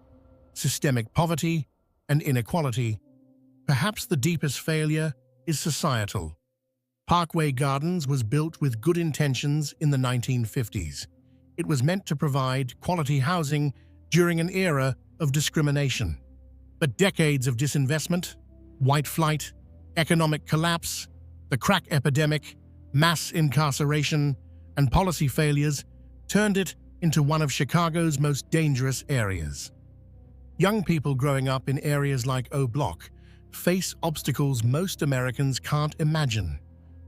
Systemic poverty and inequality. Perhaps the deepest failure is societal. Parkway Gardens was built with good intentions in the 1950s. It was meant to provide quality housing during an era of discrimination. But decades of disinvestment, white flight, economic collapse, the crack epidemic, mass incarceration, and policy failures turned it into one of Chicago's most dangerous areas. Young people growing up in areas like O Block face obstacles most Americans can't imagine.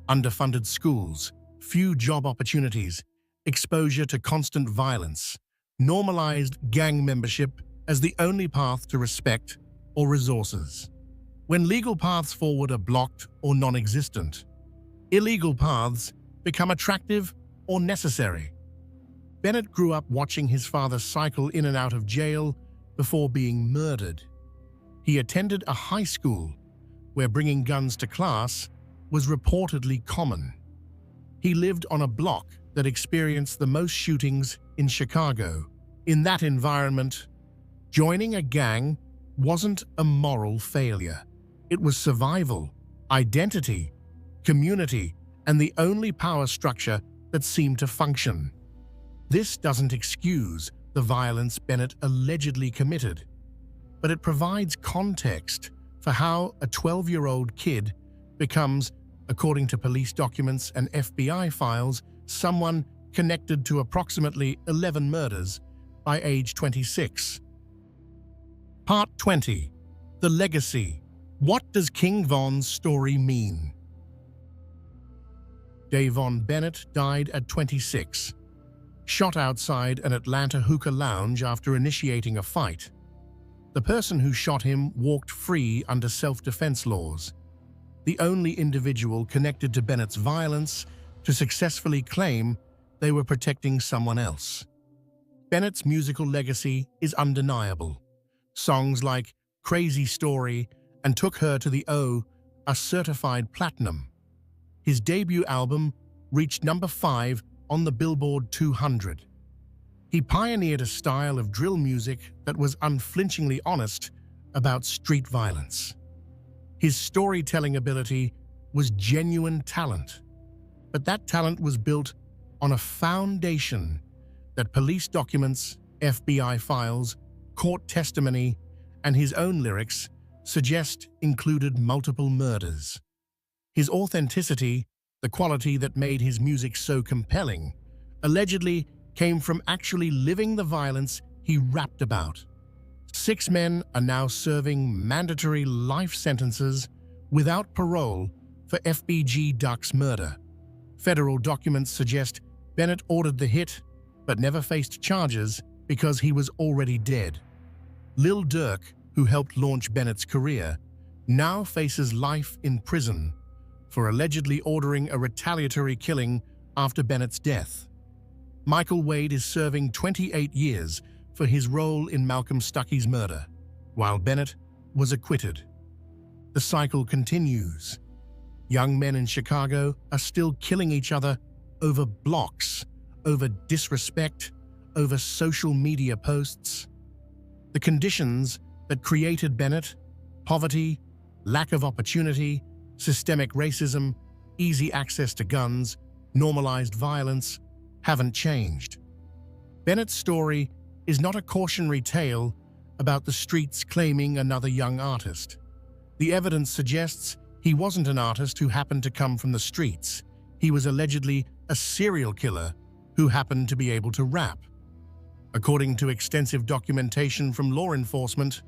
Underfunded schools, few job opportunities, exposure to constant violence, normalized gang membership as the only path to respect or resources. When legal paths forward are blocked or non-existent, illegal paths become attractive or necessary. Bennett grew up watching his father cycle in and out of jail before being murdered. He attended a high school where bringing guns to class was reportedly common. He lived on a block that experienced the most shootings in Chicago. In that environment, joining a gang wasn't a moral failure. It was survival, identity, community, and the only power structure that seemed to function. This doesn't excuse the violence Bennett allegedly committed, but it provides context for how a 12-year-old kid becomes, according to police documents and FBI files, someone connected to approximately 11 murders by age 26. Part 20. The Legacy. What does King Von's story mean? Davon Bennett died at 26, shot outside an Atlanta hookah lounge after initiating a fight. The person who shot him walked free under self-defense laws, the only individual connected to Bennett's violence to successfully claim they were protecting someone else. Bennett's musical legacy is undeniable. Songs like Crazy Story and Took Her to the O are certified platinum. His debut album reached number 5 on the Billboard 200. He pioneered a style of drill music that was unflinchingly honest about street violence. His storytelling ability was genuine talent, but that talent was built on a foundation that police documents, FBI files, court testimony, and his own lyrics suggest included multiple murders. His authenticity, the quality that made his music so compelling, allegedly came from actually living the violence he rapped about. 6 men are now serving mandatory life sentences without parole for FBG Duck's murder. Federal documents suggest Bennett ordered the hit, but never faced charges because he was already dead. Lil Durk, who helped launch Bennett's career, now faces life in prison for allegedly ordering a retaliatory killing after Bennett's death. Michael Wade is serving 28 years for his role in Malcolm Stuckey's murder, while Bennett was acquitted. The cycle continues. Young men in Chicago are still killing each other over blocks, over disrespect, over social media posts. The conditions that created Bennett, poverty, lack of opportunity, systemic racism, easy access to guns, normalized violence, haven't changed. Bennett's story is not a cautionary tale about the streets claiming another young artist. The evidence suggests he wasn't an artist who happened to come from the streets. He was allegedly a serial killer who happened to be able to rap. According to extensive documentation from law enforcement,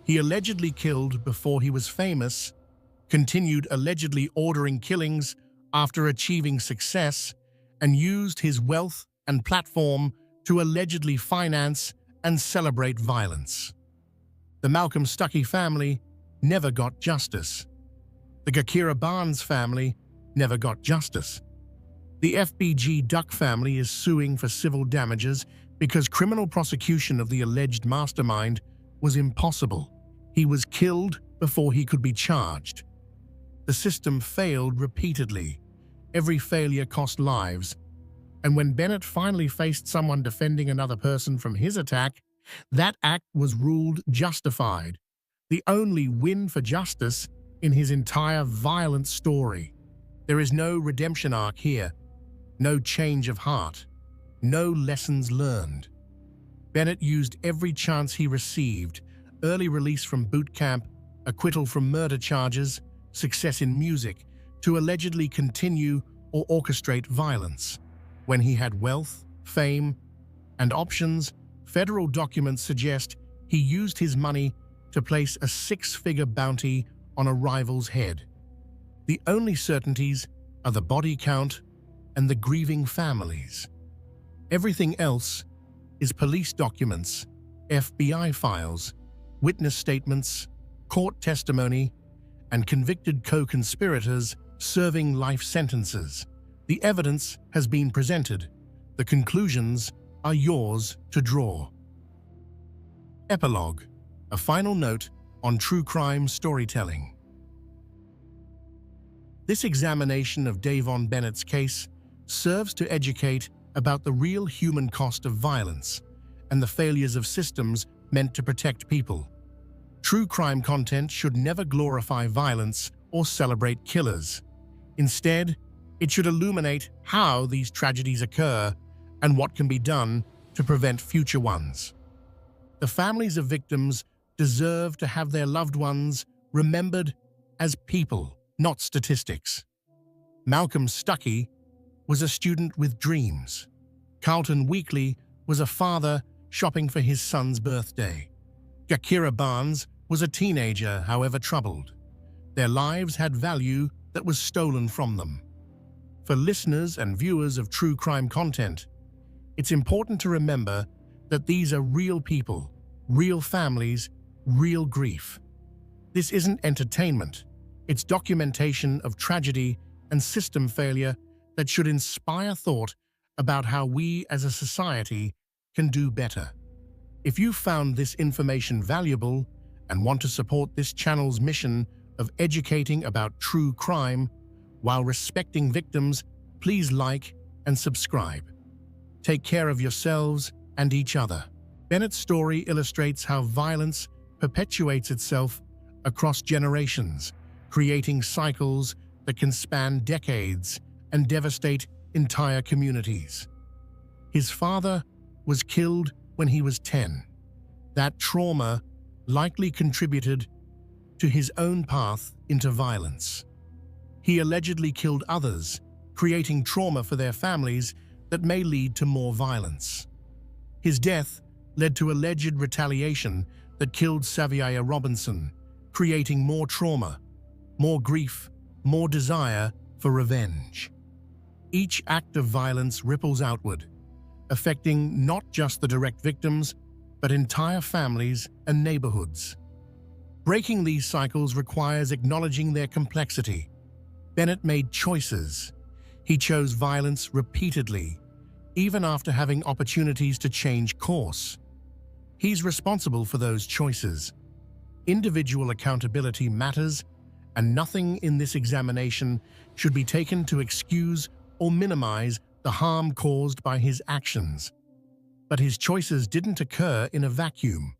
he allegedly killed before he was famous, continued allegedly ordering killings after achieving success and used his wealth and platform to allegedly finance and celebrate violence. The Malcolm Stuckey family never got justice. The Gakira Barnes family never got justice. The FBG Duck family is suing for civil damages because criminal prosecution of the alleged mastermind was impossible. He was killed before he could be charged. The system failed repeatedly. Every failure cost lives. And when Bennett finally faced someone defending another person from his attack, that act was ruled justified. The only win for justice in his entire violent story. There is no redemption arc here, no change of heart, no lessons learned. Bennett used every chance he received: early release from boot camp, acquittal from murder charges, success in music, to allegedly continue or orchestrate violence. When he had wealth, fame, and options, federal documents suggest he used his money to place a six-figure bounty on a rival's head. The only certainties are the body count and the grieving families. Everything else is police documents, FBI files, witness statements, court testimony, and convicted co-conspirators serving life sentences. The evidence has been presented. The conclusions are yours to draw. Epilogue: a final note on true crime storytelling. This examination of Davon Bennett's case serves to educate about the real human cost of violence and the failures of systems meant to protect people. True crime content should never glorify violence or celebrate killers. Instead, it should illuminate how these tragedies occur and what can be done to prevent future ones. The families of victims deserve to have their loved ones remembered as people, not statistics. Malcolm Stuckey was a student with dreams. Carlton Weekly was a father shopping for his son's birthday. Gakira Barnes was a teenager, however troubled. Their lives had value that was stolen from them. For listeners and viewers of true crime content, it's important to remember that these are real people, real families, real grief. This isn't entertainment. It's documentation of tragedy and system failure that should inspire thought about how we as a society can do better. If you found this information valuable and want to support this channel's mission of educating about true crime while respecting victims, please like and subscribe. Take care of yourselves and each other. Bennett's story illustrates how violence perpetuates itself across generations, creating cycles that can span decades and devastate entire communities. His father was killed when he was 10. That trauma likely contributed to his own path into violence. He allegedly killed others, creating trauma for their families that may lead to more violence. His death led to alleged retaliation that killed Saviaya Robinson, creating more trauma, more grief, more desire for revenge. Each act of violence ripples outward, affecting not just the direct victims, but entire families and neighborhoods. Breaking these cycles requires acknowledging their complexity. Bennett made choices. He chose violence repeatedly, even after having opportunities to change course. He's responsible for those choices. Individual accountability matters, and nothing in this examination should be taken to excuse or minimize the harm caused by his actions. But his choices didn't occur in a vacuum.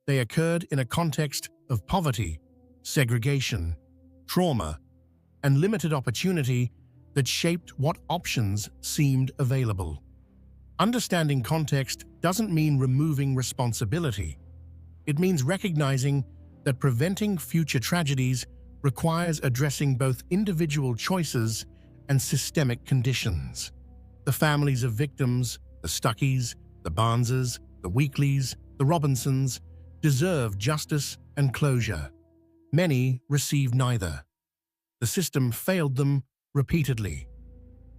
They occurred in a context of poverty, segregation, trauma, and limited opportunity that shaped what options seemed available. Understanding context doesn't mean removing responsibility. It means recognizing that preventing future tragedies requires addressing both individual choices and systemic conditions. The families of victims, the Stuckeys, the Barneses, the Weekleys, the Robinsons, deserve justice and closure. Many receive neither. The system failed them repeatedly.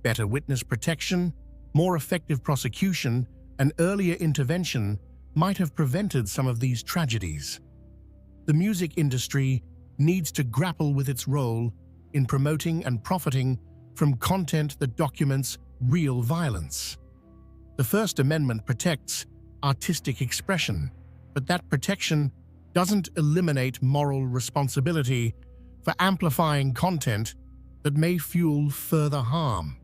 Better witness protection, more effective prosecution, and earlier intervention might have prevented some of these tragedies. The music industry needs to grapple with its role in promoting and profiting from content that documents real violence. The First Amendment protects artistic expression, but that protection doesn't eliminate moral responsibility for amplifying content that may fuel further harm.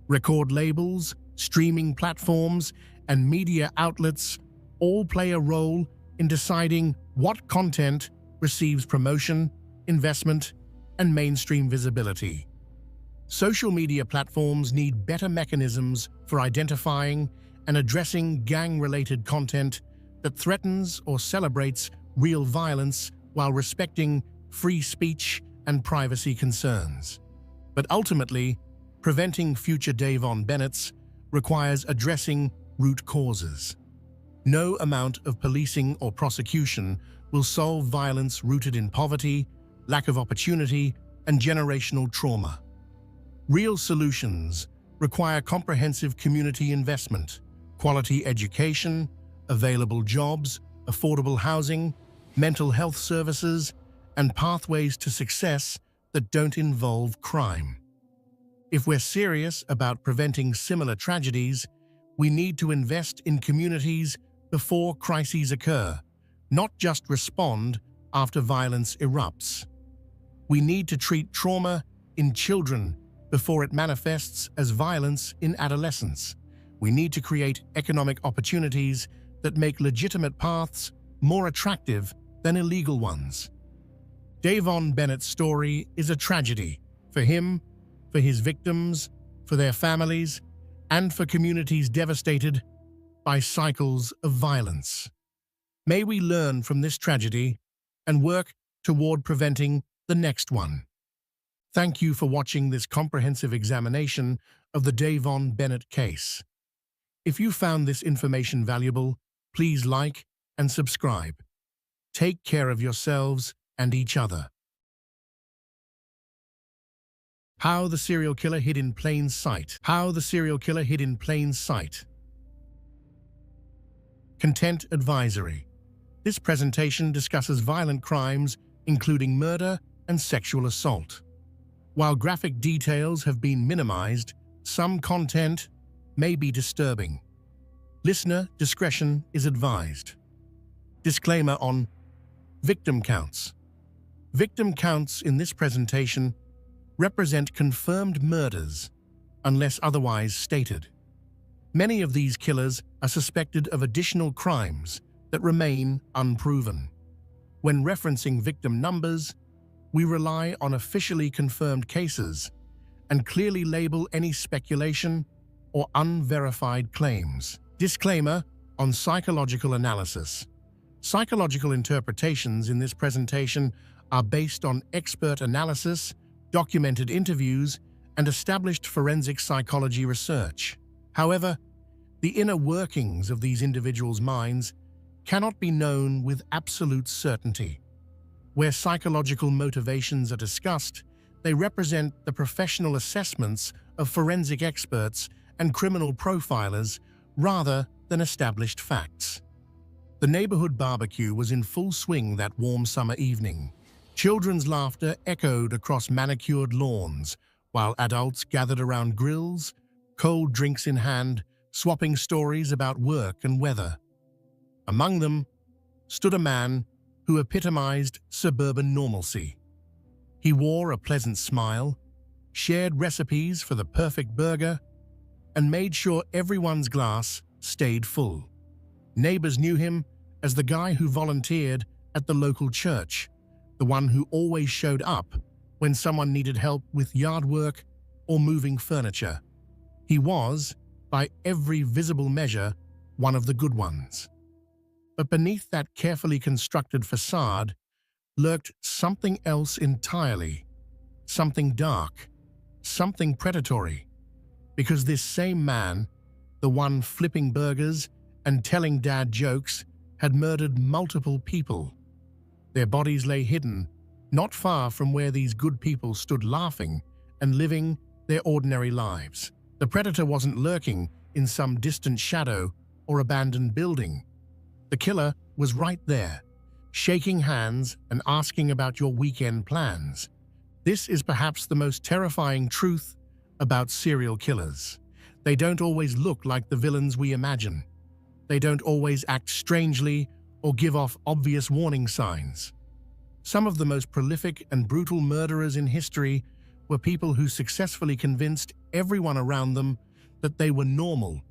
Record labels, streaming platforms, and media outlets all play a role in deciding what content receives promotion, investment, and mainstream visibility. Social media platforms need better mechanisms for identifying and addressing gang-related content that threatens or celebrates real violence while respecting free speech and privacy concerns. But ultimately, preventing future Davon Bennett's requires addressing root causes. No amount of policing or prosecution will solve violence rooted in poverty, lack of opportunity, and generational trauma. Real solutions require comprehensive community investment, quality education, available jobs, affordable housing, mental health services, and pathways to success that don't involve crime. If we're serious about preventing similar tragedies, we need to invest in communities before crises occur, not just respond after violence erupts. We need to treat trauma in children before it manifests as violence in adolescence. We need to create economic opportunities that make legitimate paths more attractive than illegal ones. Davon Bennett's story is a tragedy for him, for his victims, for their families, and for communities devastated by cycles of violence. May we learn from this tragedy and work toward preventing the next one. Thank you for watching this comprehensive examination of the Davon Bennett case. If you found this information valuable, please like and subscribe. Take care of yourselves and each other. How the Serial Killer Hid in Plain Sight. How the Serial Killer Hid in Plain Sight. Content Advisory. This presentation discusses violent crimes, including murder and sexual assault. While graphic details have been minimized, some content may be disturbing. Listener discretion is advised. Disclaimer on victim counts. Victim counts in this presentation represent confirmed murders, unless otherwise stated. Many of these killers are suspected of additional crimes that remain unproven. When referencing victim numbers, we rely on officially confirmed cases and clearly label any speculation or unverified claims. Disclaimer on psychological analysis. Psychological interpretations in this presentation are based on expert analysis, documented interviews, and established forensic psychology research. However, the inner workings of these individuals' minds cannot be known with absolute certainty. Where psychological motivations are discussed, they represent the professional assessments of forensic experts and criminal profilers rather than established facts. The neighborhood barbecue was in full swing that warm summer evening. Children's laughter echoed across manicured lawns, while adults gathered around grills, cold drinks in hand, swapping stories about work and weather. Among them stood a man who epitomized suburban normalcy. He wore a pleasant smile, shared recipes for the perfect burger, and made sure everyone's glass stayed full. Neighbors knew him as the guy who volunteered at the local church, the one who always showed up when someone needed help with yard work or moving furniture. He was, by every visible measure, one of the good ones. But beneath that carefully constructed facade lurked something else entirely, something dark, something predatory. Because this same man, the one flipping burgers and telling dad jokes, had murdered multiple people. Their bodies lay hidden, not far from where these good people stood laughing and living their ordinary lives. The predator wasn't lurking in some distant shadow or abandoned building. The killer was right there, shaking hands and asking about your weekend plans. This is perhaps the most terrifying truth about serial killers. They don't always look like the villains we imagine. They don't always act strangely or give off obvious warning signs. Some of the most prolific and brutal murderers in history were people who successfully convinced everyone around them that they were normal,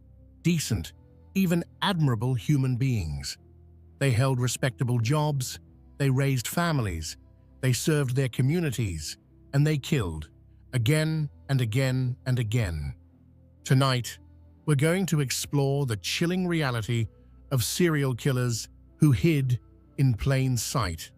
decent, even admirable human beings. They held respectable jobs, they raised families, they served their communities, and they killed, again and again and again. Tonight, we're going to explore the chilling reality of serial killers who hid in plain sight.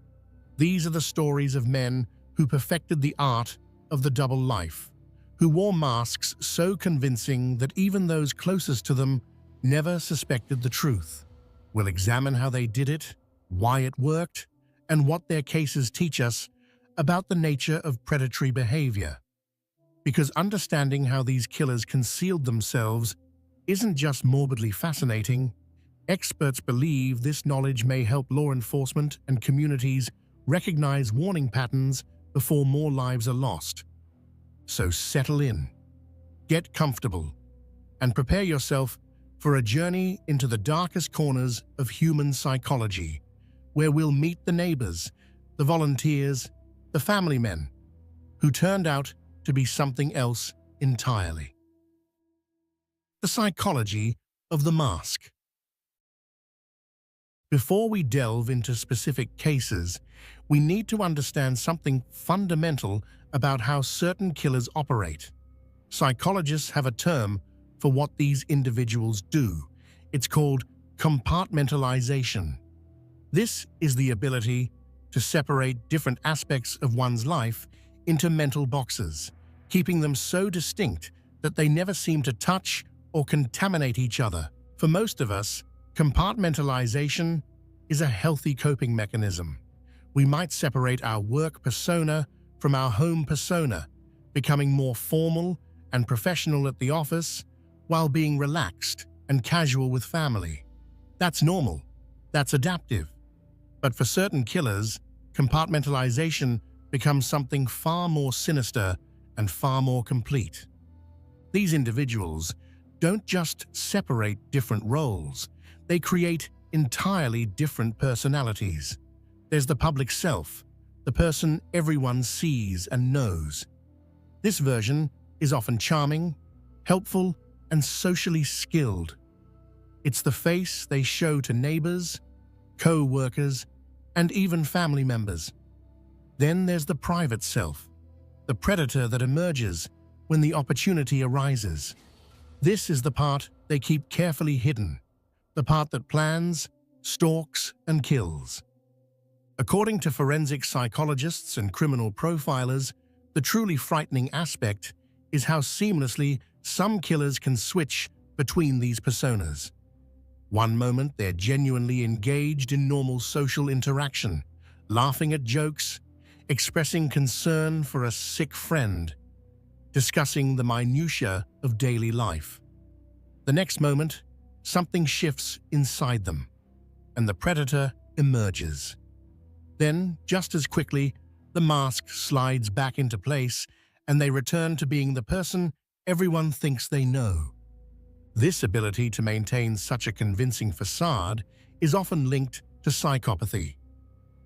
These are the stories of men who perfected the art of the double life, who wore masks so convincing that even those closest to them never suspected the truth. We'll examine how they did it, why it worked, and what their cases teach us about the nature of predatory behavior. Because understanding how these killers concealed themselves isn't just morbidly fascinating, experts believe this knowledge may help law enforcement and communities recognize warning patterns before more lives are lost. So settle in, get comfortable, and prepare yourself for a journey into the darkest corners of human psychology, where we'll meet the neighbors, the volunteers, the family men, who turned out to be something else entirely. The psychology of the mask. Before we delve into specific cases, we need to understand something fundamental about how certain killers operate. Psychologists have a term for what these individuals do. It's called compartmentalization. This is the ability to separate different aspects of one's life into mental boxes, keeping them so distinct that they never seem to touch or contaminate each other. For most of us, compartmentalization is a healthy coping mechanism. We might separate our work persona from our home persona, becoming more formal and professional at the office while being relaxed and casual with family. That's normal. That's adaptive. But for certain killers, compartmentalization becomes something far more sinister and far more complete. These individuals don't just separate different roles, they create entirely different personalities. There's the public self, the person everyone sees and knows. This version is often charming, helpful, and socially skilled. It's the face they show to neighbors, co-workers, and even family members. Then there's the private self, the predator that emerges when the opportunity arises. This is the part they keep carefully hidden, the part that plans, stalks, and kills. According to forensic psychologists and criminal profilers, the truly frightening aspect is how seamlessly some killers can switch between these personas. One moment they're genuinely engaged in normal social interaction, laughing at jokes, expressing concern for a sick friend, discussing the minutiae of daily life. The next moment, something shifts inside them, and the predator emerges. Then, just as quickly, the mask slides back into place, and they return to being the person everyone thinks they know. This ability to maintain such a convincing facade is often linked to psychopathy.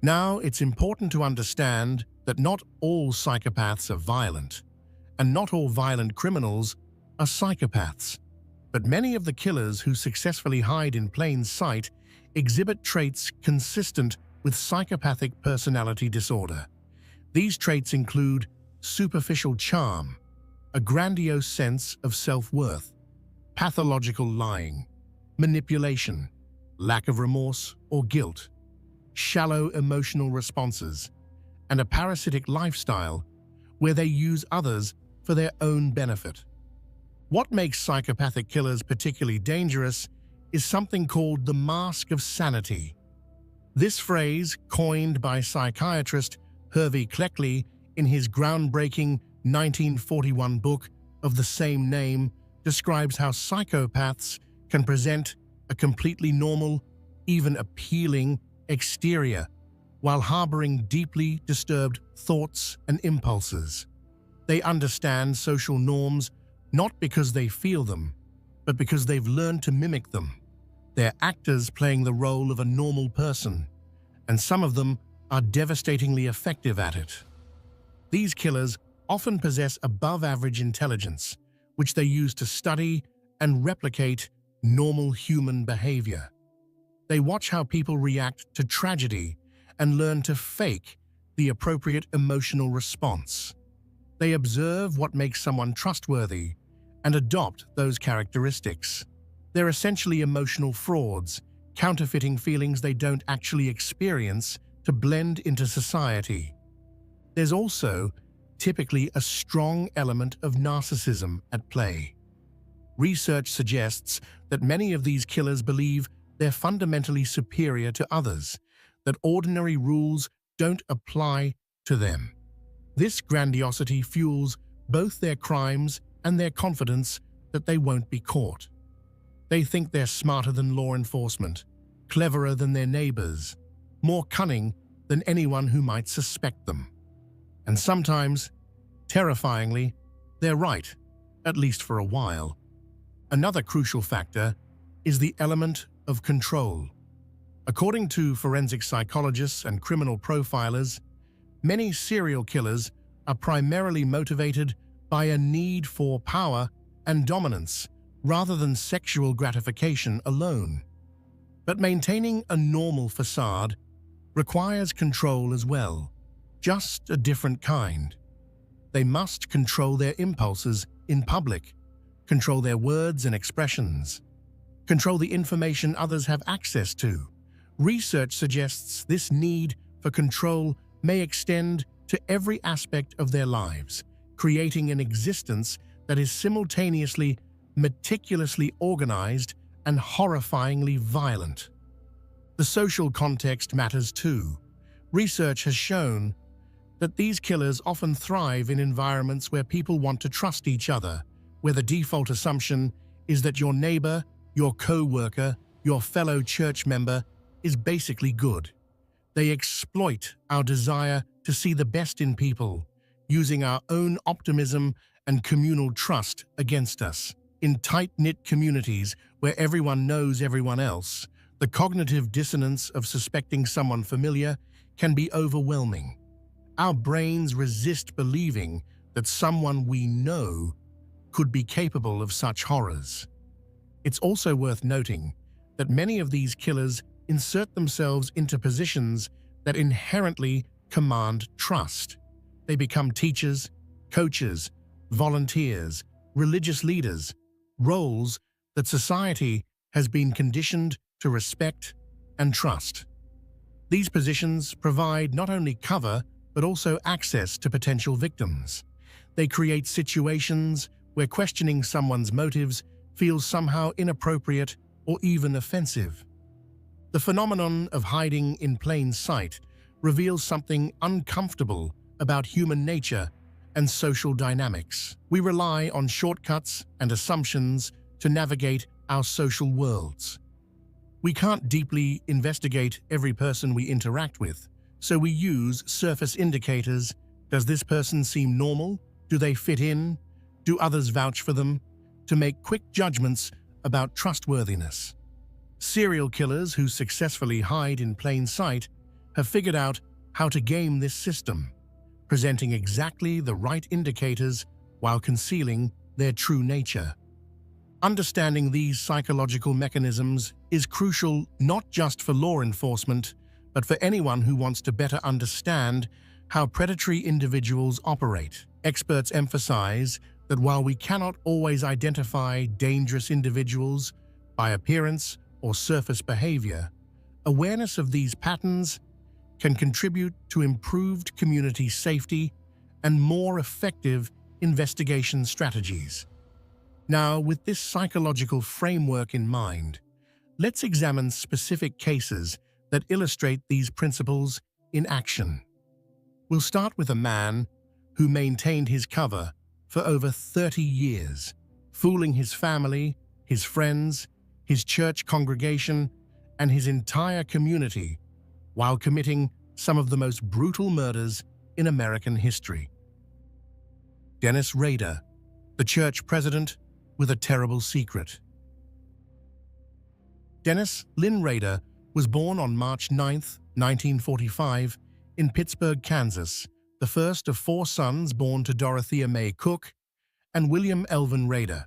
Now, it's important to understand that not all psychopaths are violent, and not all violent criminals are psychopaths. But many of the killers who successfully hide in plain sight exhibit traits consistent with psychopathic personality disorder. These traits include superficial charm, a grandiose sense of self-worth, pathological lying, manipulation, lack of remorse or guilt, shallow emotional responses, and a parasitic lifestyle where they use others for their own benefit. What makes psychopathic killers particularly dangerous is something called the mask of sanity. This phrase, coined by psychiatrist Hervey Cleckley in his groundbreaking 1941 book, of the same name describes how psychopaths can present a completely normal, even appealing exterior while harboring deeply disturbed thoughts and impulses. They understand social norms not because they feel them, but because they've learned to mimic them. They're actors playing the role of a normal person, and some of them are devastatingly effective at it. These killers often possess above-average intelligence, which they use to study and replicate normal human behavior. They watch how people react to tragedy and learn to fake the appropriate emotional response. They observe what makes someone trustworthy and adopt those characteristics. They're essentially emotional frauds, counterfeiting feelings they don't actually experience to blend into society. There's also typically a strong element of narcissism at play. Research suggests that many of these killers believe they're fundamentally superior to others, that ordinary rules don't apply to them. This grandiosity fuels both their crimes and their confidence that they won't be caught. They think they're smarter than law enforcement, cleverer than their neighbors, more cunning than anyone who might suspect them. And sometimes, terrifyingly, they're right, at least for a while. Another crucial factor is the element of control. According to forensic psychologists and criminal profilers, many serial killers are primarily motivated by a need for power and dominance rather than sexual gratification alone. But maintaining a normal facade requires control as well, just a different kind. They must control their impulses in public, control their words and expressions, control the information others have access to. Research suggests this need for control may extend to every aspect of their lives, creating an existence that is simultaneously meticulously organized and horrifyingly violent. The social context matters too. Research has shown that these killers often thrive in environments where people want to trust each other, where the default assumption is that your neighbor, your co-worker, your fellow church member is basically good. They exploit our desire to see the best in people, using our own optimism and communal trust against us. In tight-knit communities where everyone knows everyone else, the cognitive dissonance of suspecting someone familiar can be overwhelming. Our brains resist believing that someone we know could be capable of such horrors. It's also worth noting that many of these killers insert themselves into positions that inherently command trust. They become teachers, coaches, volunteers, religious leaders, roles that society has been conditioned to respect and trust. These positions provide not only cover but also access to potential victims. They create situations where questioning someone's motives feels somehow inappropriate or even offensive. The phenomenon of hiding in plain sight reveals something uncomfortable about human nature and social dynamics. We rely on shortcuts and assumptions to navigate our social worlds. We can't deeply investigate every person we interact with, so we use surface indicators. Does this person seem normal? Do they fit in? Do others vouch for them? To make quick judgments about trustworthiness. Serial killers who successfully hide in plain sight have figured out how to game this system, presenting exactly the right indicators while concealing their true nature. Understanding these psychological mechanisms is crucial not just for law enforcement, but for anyone who wants to better understand how predatory individuals operate. Experts emphasize that while we cannot always identify dangerous individuals by appearance or surface behavior, awareness of these patterns can contribute to improved community safety and more effective investigation strategies. Now, with this psychological framework in mind, let's examine specific cases that illustrate these principles in action. We'll start with a man who maintained his cover for over 30 years, fooling his family, his friends, his church congregation, and his entire community, while committing some of the most brutal murders in American history. Dennis Rader, the church president with a terrible secret. Dennis Lynn Rader was born on March 9, 1945, in Pittsburgh, Kansas, the first of 4 sons born to Dorothea May Cook and William Elvin Rader.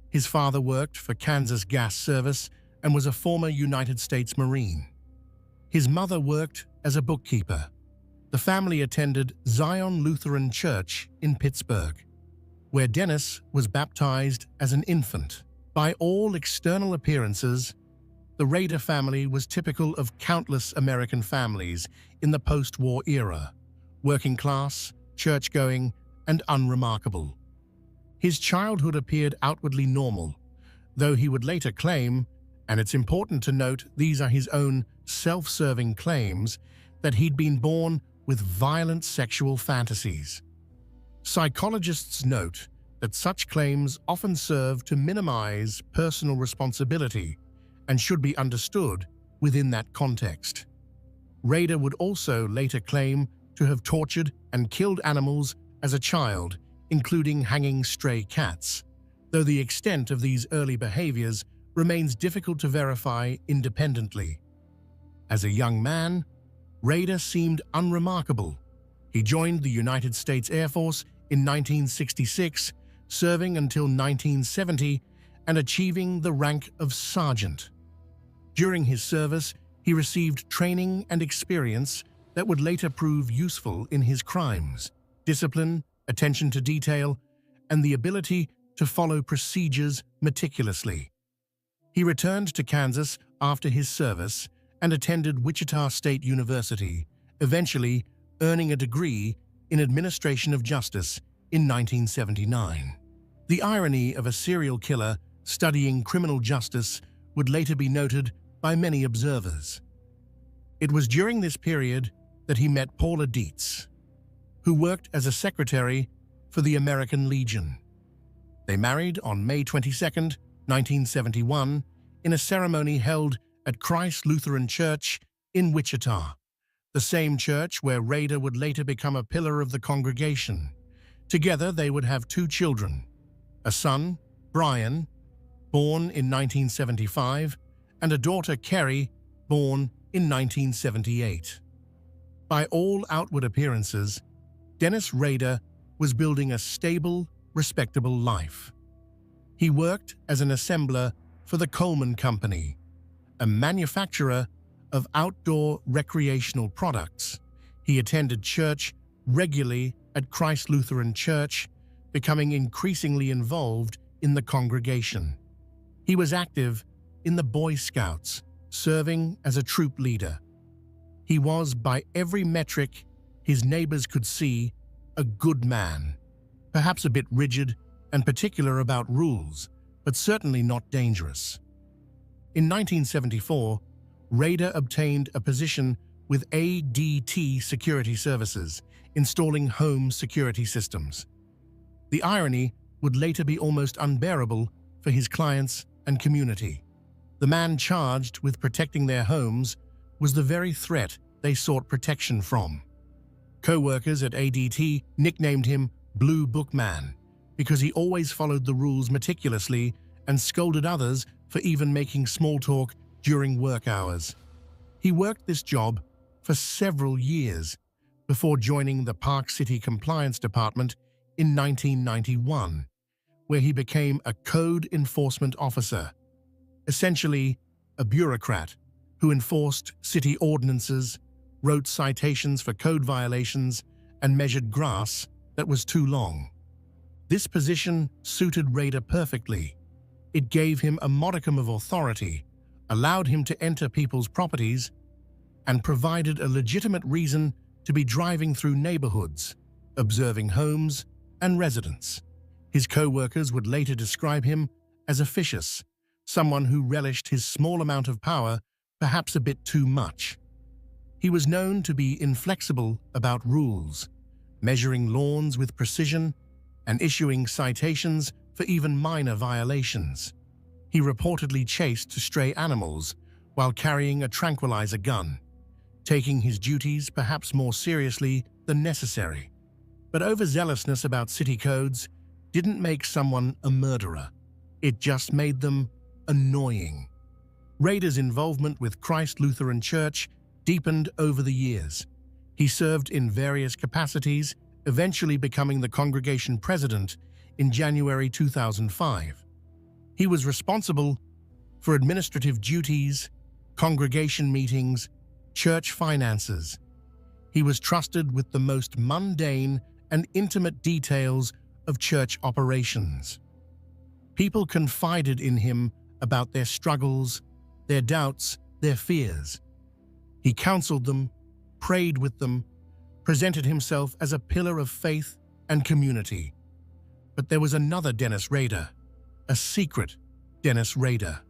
His father worked for Kansas Gas Service and was a former United States Marine. His mother worked as a bookkeeper. The family attended Zion Lutheran Church in Pittsburgh, where Dennis was baptized as an infant. By all external appearances, the Rader family was typical of countless American families in the post-war era, working class, church-going, and unremarkable. His childhood appeared outwardly normal, though he would later claim, and it's important to note these are his own self-serving claims, that he'd been born with violent sexual fantasies. Psychologists note that such claims often serve to minimize personal responsibility and should be understood within that context. Rader would also later claim to have tortured and killed animals as a child, including hanging stray cats, though the extent of these early behaviors remains difficult to verify independently. As a young man, Rader seemed unremarkable. He joined the United States Air Force in 1966, serving until 1970 and achieving the rank of sergeant. During his service, he received training and experience that would later prove useful in his crimes: discipline, attention to detail, and the ability to follow procedures meticulously. He returned to Kansas after his service and attended Wichita State University, eventually earning a degree in administration of justice in 1979. The irony of a serial killer studying criminal justice would later be noted by many observers. It was during this period that he met Paula Dietz, who worked as a secretary for the American Legion. They married on May 22, 1971, in a ceremony held at Christ Lutheran Church in Wichita, the same church where Rader would later become a pillar of the congregation. Together, they would have 2 children, a son, Brian, born in 1975, and a daughter, Kerry, born in 1978. By all outward appearances, Dennis Rader was building a stable, respectable life. He worked as an assembler for the Coleman Company, a manufacturer of outdoor recreational products. He attended church regularly at Christ Lutheran Church, becoming increasingly involved in the congregation. He was active in the Boy Scouts, serving as a troop leader. He was, by every metric his neighbors could see, a good man, perhaps a bit rigid and particular about rules, but certainly not dangerous. In 1974, Rader obtained a position with ADT Security Services, installing home security systems. The irony would later be almost unbearable for his clients and community. The man charged with protecting their homes was the very threat they sought protection from. Co-workers at ADT nicknamed him Blue Book Man because he always followed the rules meticulously and scolded others for even making small talk during work hours. He worked this job for several years before joining the Park City Compliance Department in 1991, where he became a code enforcement officer, essentially a bureaucrat who enforced city ordinances, wrote citations for code violations, and measured grass that was too long. This position suited Rader perfectly. It gave him a modicum of authority, allowed him to enter people's properties, and provided a legitimate reason to be driving through neighborhoods, observing homes and residents. His co-workers would later describe him as officious, someone who relished his small amount of power, perhaps a bit too much. He was known to be inflexible about rules, measuring lawns with precision and issuing citations for even minor violations. He reportedly chased stray animals while carrying a tranquilizer gun, taking his duties perhaps more seriously than necessary. But overzealousness about city codes didn't make someone a murderer. It just made them annoying. Rader's involvement with Christ Lutheran Church deepened over the years. He served in various capacities, eventually becoming the congregation president in January 2005. He was responsible for administrative duties, congregation meetings, church finances. He was trusted with the most mundane and intimate details of church operations. People confided in him about their struggles, their doubts, their fears. He counseled them, prayed with them, presented himself as a pillar of faith and community. But there was another Dennis Rader, a secret Dennis Rader,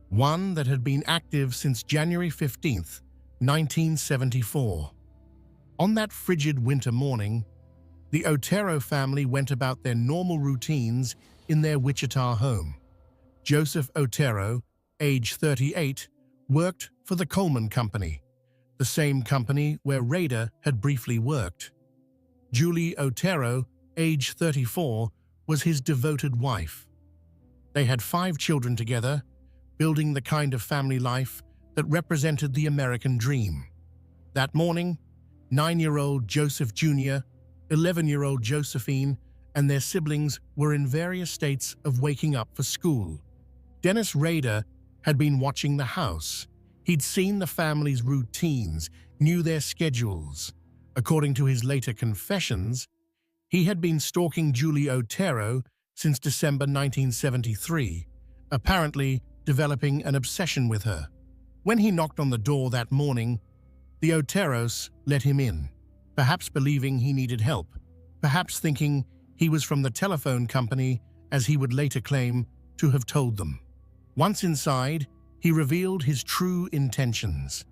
one that had been active since January 15, 1974. On that frigid winter morning, the Otero family went about their normal routines in their Wichita home. Joseph Otero, age 38, worked for the Coleman Company, the same company where Rader had briefly worked. Julie Otero, age 34, was his devoted wife. They had 5 children together, building the kind of family life that represented the American dream. That morning, 9-year-old Joseph Jr., 11-year-old Josephine, and their siblings were in various states of waking up for school. Dennis Rader had been watching the house. He'd seen the family's routines, knew their schedules. According to his later confessions, he had been stalking Julie Otero since December 1973, apparently developing an obsession with her. When he knocked on the door that morning, the Oteros let him in, perhaps believing he needed help, perhaps thinking he was from the telephone company, as he would later claim to have told them. Once inside, he revealed his true intentions.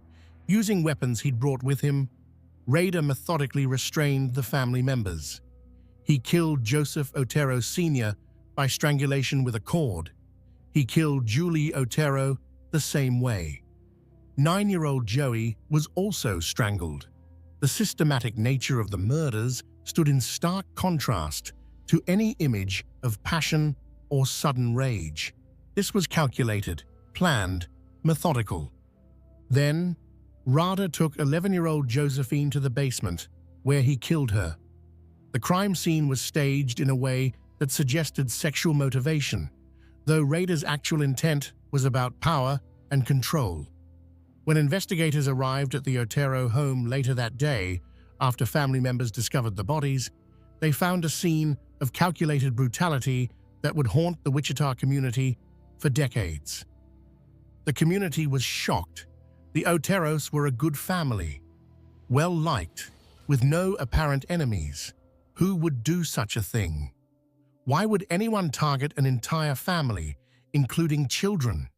Using weapons he'd brought with him, Rader methodically restrained the family members. He killed Joseph Otero Sr. by strangulation with a cord. He killed Julie Otero the same way. 9-year-old Joey was also strangled. The systematic nature of the murders stood in stark contrast to any image of passion or sudden rage. This was calculated, planned, methodical. Then, Rader took 11-year-old Josephine to the basement, where he killed her. The crime scene was staged in a way that suggested sexual motivation, though Rader's actual intent was about power and control. When investigators arrived at the Otero home later that day, after family members discovered the bodies, they found a scene of calculated brutality that would haunt the Wichita community for decades. The community was shocked. The Oteros were a good family, well-liked, with no apparent enemies. Who would do such a thing? Why would anyone target an entire family, including children?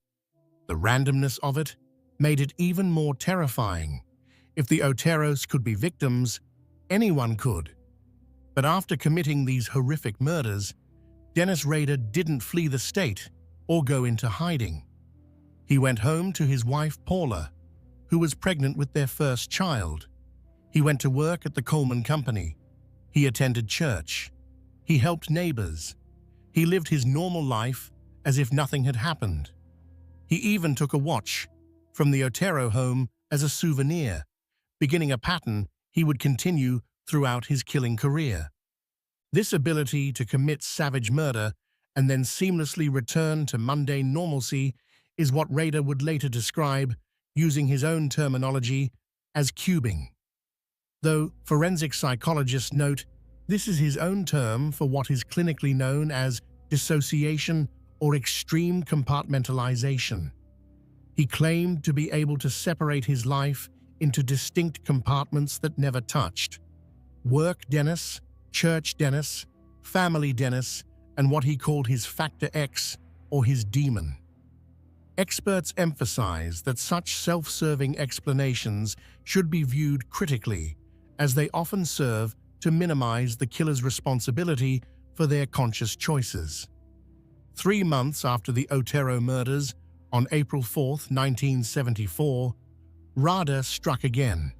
The randomness of it made it even more terrifying. If the Oteros could be victims, anyone could. But after committing these horrific murders, Dennis Rader didn't flee the state or go into hiding. He went home to his wife Paula, who was pregnant with their first child. He went to work at the Coleman Company. He attended church. He helped neighbors. He lived his normal life as if nothing had happened. He even took a watch from the Otero home as a souvenir, beginning a pattern he would continue throughout his killing career. This ability to commit savage murder and then seamlessly return to mundane normalcy is what Rader would later describe, using his own terminology, as cubing. Though forensic psychologists note this is his own term for what is clinically known as dissociation or extreme compartmentalization. He claimed to be able to separate his life into distinct compartments that never touched: work Dennis, church Dennis, family Dennis, and what he called his Factor X, or his demon. Experts emphasize that such self-serving explanations should be viewed critically, as they often serve to minimize the killer's responsibility for their conscious choices. 3 months after the Otero murders, on April 4, 1974, RADA struck again.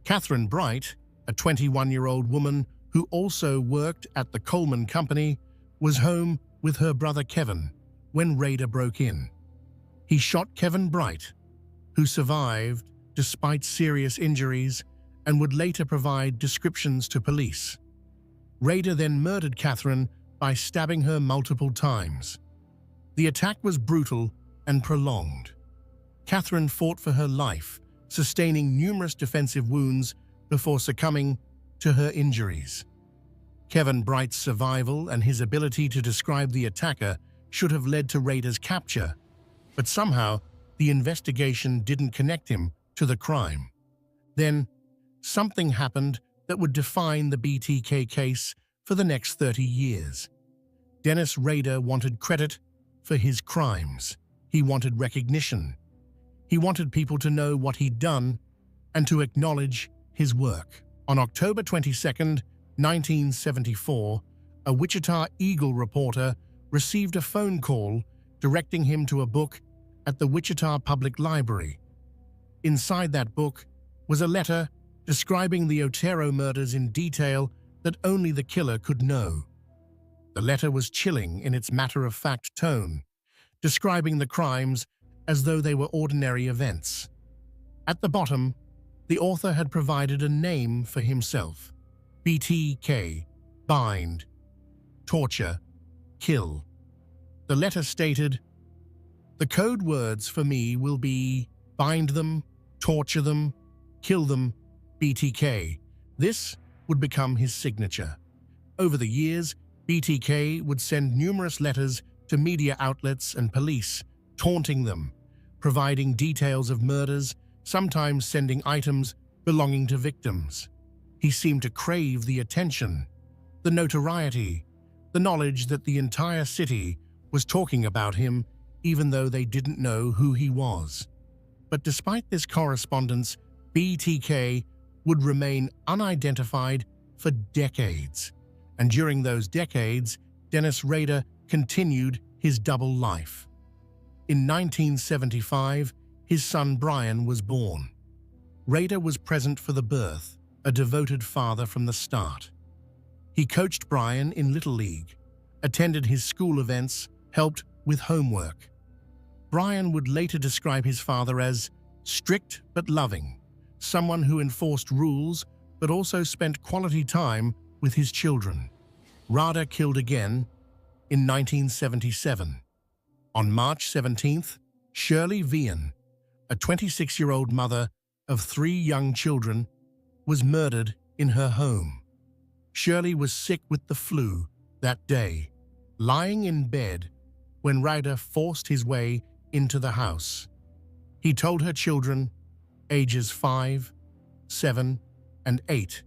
Catherine Bright, a 21-year-old woman who also worked at the Coleman Company, was home with her brother Kevin when RADA broke in. He shot Kevin Bright, who survived despite serious injuries and would later provide descriptions to police. RADA then murdered Catherine by stabbing her multiple times. The attack was brutal and prolonged. Catherine fought for her life, sustaining numerous defensive wounds before succumbing to her injuries. Kevin Bright's survival and his ability to describe the attacker should have led to RADA's capture, but somehow the investigation didn't connect him to the crime. Then, something happened that would define the BTK case for the next 30 years. Dennis Rader wanted credit for his crimes. He wanted recognition. He wanted people to know what he'd done and to acknowledge his work. On October 22, 1974, a Wichita Eagle reporter received a phone call directing him to a book at the Wichita Public Library. Inside that book was a letter describing the Otero murders in detail that only the killer could know. The letter was chilling in its matter-of-fact tone, describing the crimes as though they were ordinary events. At the bottom, the author had provided a name for himself: BTK, bind, torture, kill. The letter stated, "The code words for me will be bind them, torture them, kill them, BTK." This would become his signature. Over the years, BTK would send numerous letters to media outlets and police, taunting them, providing details of murders, sometimes sending items belonging to victims. He seemed to crave the attention, the notoriety, the knowledge that the entire city was talking about him, even though they didn't know who he was. But despite this correspondence, BTK would remain unidentified for decades. And during those decades, Dennis Rader continued his double life. In 1975, his son Brian was born. Rader was present for the birth, a devoted father from the start. He coached Brian in Little League, attended his school events, helped with homework. Brian would later describe his father as strict but loving, someone who enforced rules but also spent quality time with his children. Rader killed again in 1977. On March 17th, Shirley Vian, a 26-year-old mother of 3 young children, was murdered in her home. Shirley was sick with the flu that day, lying in bed when Rader forced his way into the house. He told her children, ages 5, 7, and 8,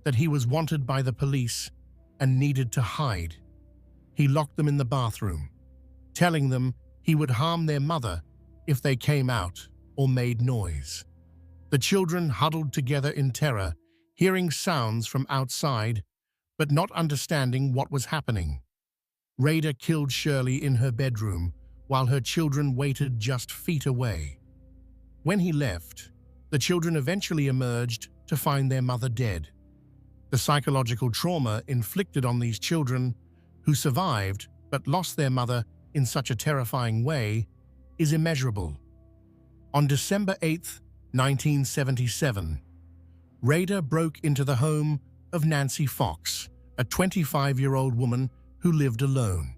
that he was wanted by the police and needed to hide. He locked them in the bathroom, telling them he would harm their mother if they came out or made noise. The children huddled together in terror, hearing sounds from outside, but not understanding what was happening. Rader killed Shirley in her bedroom while her children waited just feet away. When he left, the children eventually emerged to find their mother dead. The psychological trauma inflicted on these children, who survived but lost their mother in such a terrifying way, is immeasurable. On December 8, 1977, Rader broke into the home of Nancy Fox, a 25-year-old woman who lived alone.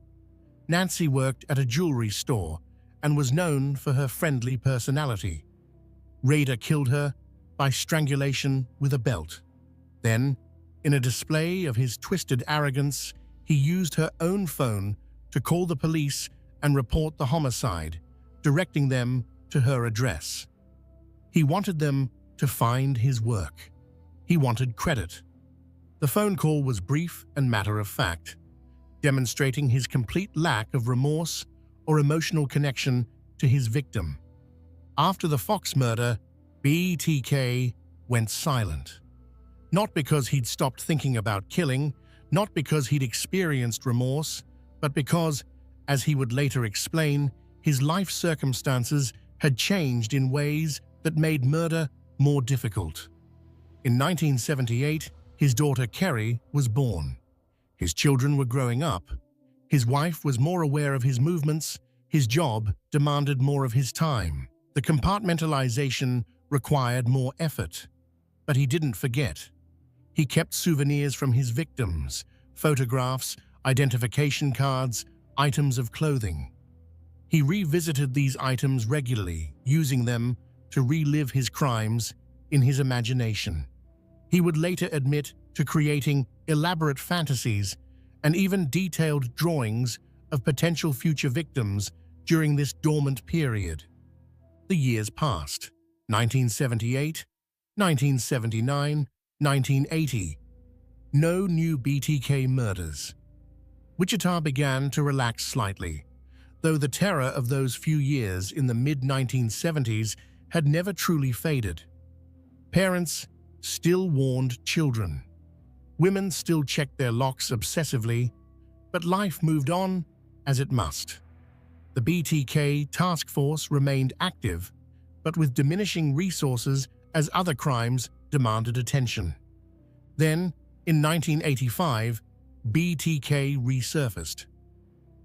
Nancy worked at a jewelry store and was known for her friendly personality. Rader killed her by strangulation with a belt. Then, in a display of his twisted arrogance, he used her own phone to call the police and report the homicide, directing them to her address. He wanted them to find his work. He wanted credit. The phone call was brief and matter-of-fact, demonstrating his complete lack of remorse or emotional connection to his victim. After the Fox murder, BTK went silent. Not because he'd stopped thinking about killing, not because he'd experienced remorse, but because, as he would later explain, his life circumstances had changed in ways that made murder more difficult. In 1978, his daughter Kerry was born. His children were growing up. His wife was more aware of his movements. His job demanded more of his time. The compartmentalization required more effort. But he didn't forget. He kept souvenirs from his victims, photographs, identification cards, items of clothing. He revisited these items regularly, using them to relive his crimes in his imagination. He would later admit to creating elaborate fantasies and even detailed drawings of potential future victims during this dormant period. The years passed. 1978, 1979, 1980. No new BTK murders. Wichita began to relax slightly, though the terror of those few years in the mid-1970s had never truly faded. Parents still warned children. Women still checked their locks obsessively, but life moved on as it must. The BTK task force remained active, but with diminishing resources as other crimes demanded attention. Then, in 1985, BTK resurfaced.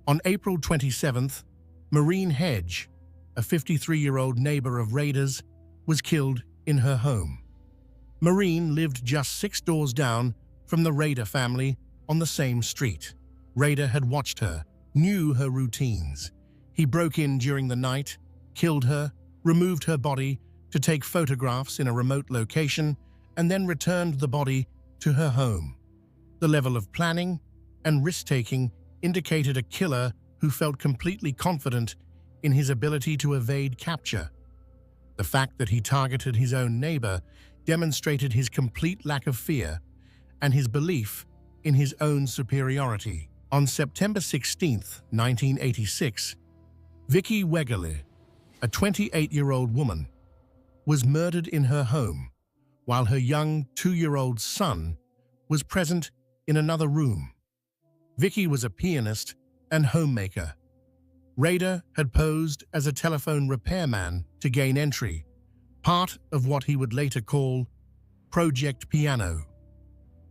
On April 27th, Maureen Hedge, a 53-year-old neighbor of Rader's, was killed in her home. Maureen lived just 6 doors down from the Rader family on the same street. Rader had watched her, knew her routines. He broke in during the night, killed her, removed her body to take photographs in a remote location, and then returned the body to her home. The level of planning and risk-taking indicated a killer who felt completely confident in his ability to evade capture. The fact that he targeted his own neighbor demonstrated his complete lack of fear and his belief in his own superiority. On September 16, 1986, Vicki Wegerle, a 28-year-old woman, was murdered in her home, while her young 2-year-old son was present in another room. Vicki was a pianist and homemaker. Rader had posed as a telephone repairman to gain entry, part of what he would later call Project Piano.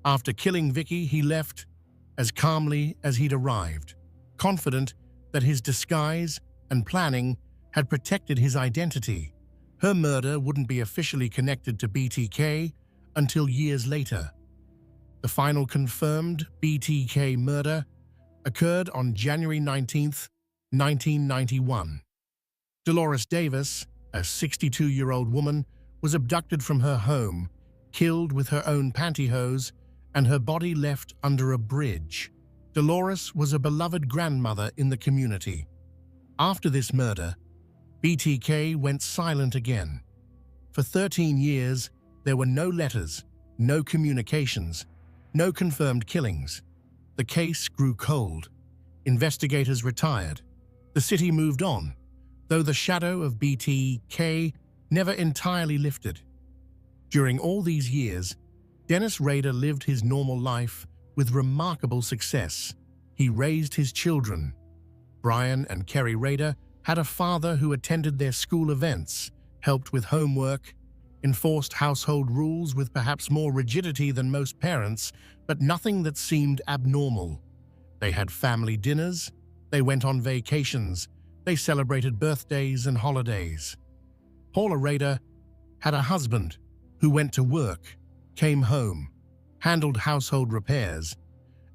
After killing Vicki, he left as calmly as he'd arrived, confident that his disguise and planning had protected his identity. Her murder wouldn't be officially connected to BTK until years later. The final confirmed BTK murder occurred on January 19, 1991. Dolores Davis, a 62-year-old woman, was abducted from her home, killed with her own pantyhose, and her body left under a bridge. Dolores was a beloved grandmother in the community. After this murder, BTK went silent again. For 13 years, there were no letters, no communications, no confirmed killings. The case grew cold. Investigators retired. The city moved on, though the shadow of BTK never entirely lifted. During all these years, Dennis Rader lived his normal life with remarkable success. He raised his children. Brian and Kerry Rader had a father who attended their school events, helped with homework, enforced household rules with perhaps more rigidity than most parents, but nothing that seemed abnormal. They had family dinners, they went on vacations, they celebrated birthdays and holidays. Paula Rader had a husband who went to work, came home, handled household repairs,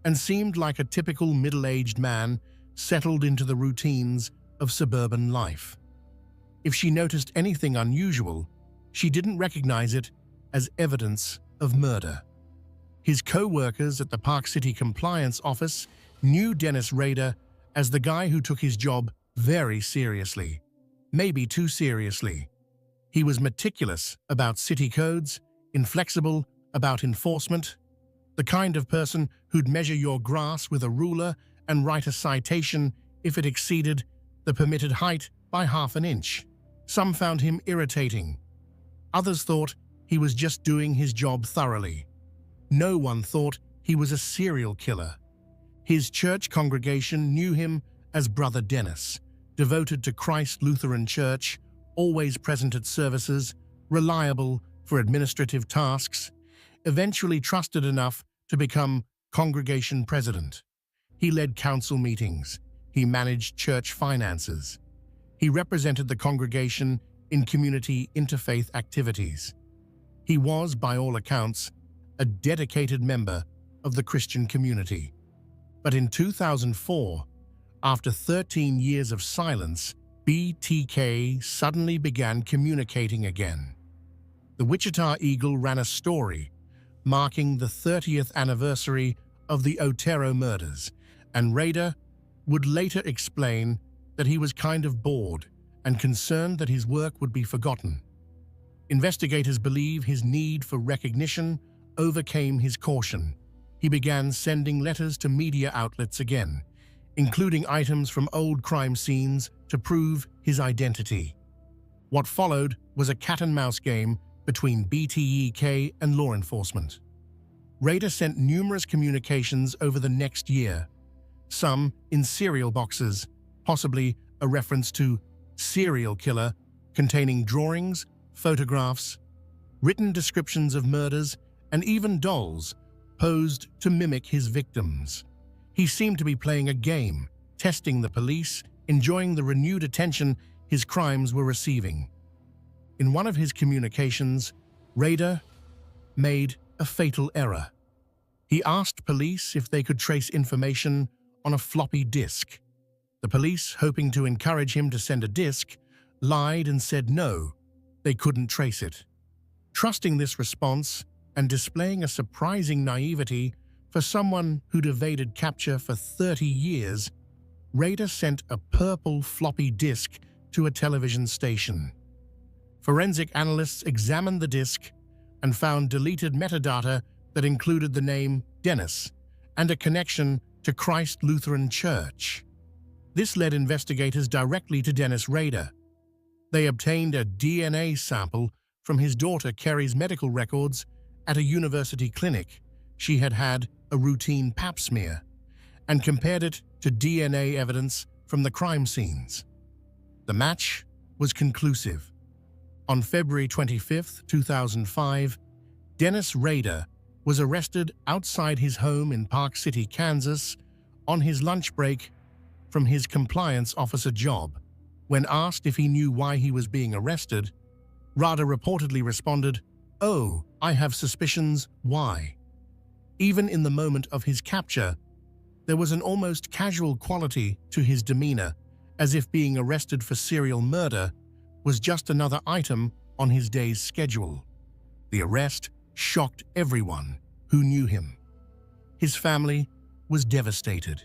and seemed like a typical middle-aged man settled into the routines of suburban life. If she noticed anything unusual, she didn't recognize it as evidence of murder. His co-workers at the Park City Compliance Office knew Dennis Rader as the guy who took his job very seriously, maybe too seriously. He was meticulous about city codes, inflexible about enforcement, the kind of person who'd measure your grass with a ruler and write a citation if it exceeded the permitted height by half an inch. Some found him irritating. Others thought he was just doing his job thoroughly. No one thought he was a serial killer. His church congregation knew him as Brother Dennis, devoted to Christ Lutheran Church, always present at services, reliable for administrative tasks, eventually trusted enough to become congregation president. He led council meetings. He managed church finances. He represented the congregation in community interfaith activities. He was, by all accounts, a dedicated member of the Christian community. But in 2004, after 13 years of silence, BTK suddenly began communicating again. The Wichita Eagle ran a story marking the 30th anniversary of the Otero murders, and Rader would later explain that he was kind of bored and concerned that his work would be forgotten. Investigators believe his need for recognition overcame his caution. He began sending letters to media outlets again, including items from old crime scenes to prove his identity. What followed was a cat-and-mouse game between BTK and law enforcement. Rader sent numerous communications over the next year, some in serial boxes, possibly a reference to serial killer, containing drawings, photographs, written descriptions of murders, and even dolls posed to mimic his victims. He seemed to be playing a game, testing the police, enjoying the renewed attention his crimes were receiving. In one of his communications, Rader made a fatal error. He asked police if they could trace information on a floppy disk. The police, hoping to encourage him to send a disk, lied and said no, they couldn't trace it. Trusting this response and displaying a surprising naivety for someone who'd evaded capture for 30 years, Rader sent a purple floppy disk to a television station. Forensic analysts examined the disk and found deleted metadata that included the name Dennis and a connection to Christ Lutheran Church. This led investigators directly to Dennis Rader. They obtained a DNA sample from his daughter Kerry's medical records at a university clinic. She had had a routine pap smear, and compared it to DNA evidence from the crime scenes. The match was conclusive. On February 25, 2005, Dennis Rader was arrested outside his home in Park City, Kansas, on his lunch break from his compliance officer job. When asked if he knew why he was being arrested, Rader reportedly responded, "Oh, I have suspicions why." Even in the moment of his capture, there was an almost casual quality to his demeanor, as if being arrested for serial murder was just another item on his day's schedule. The arrest shocked everyone who knew him. His family was devastated.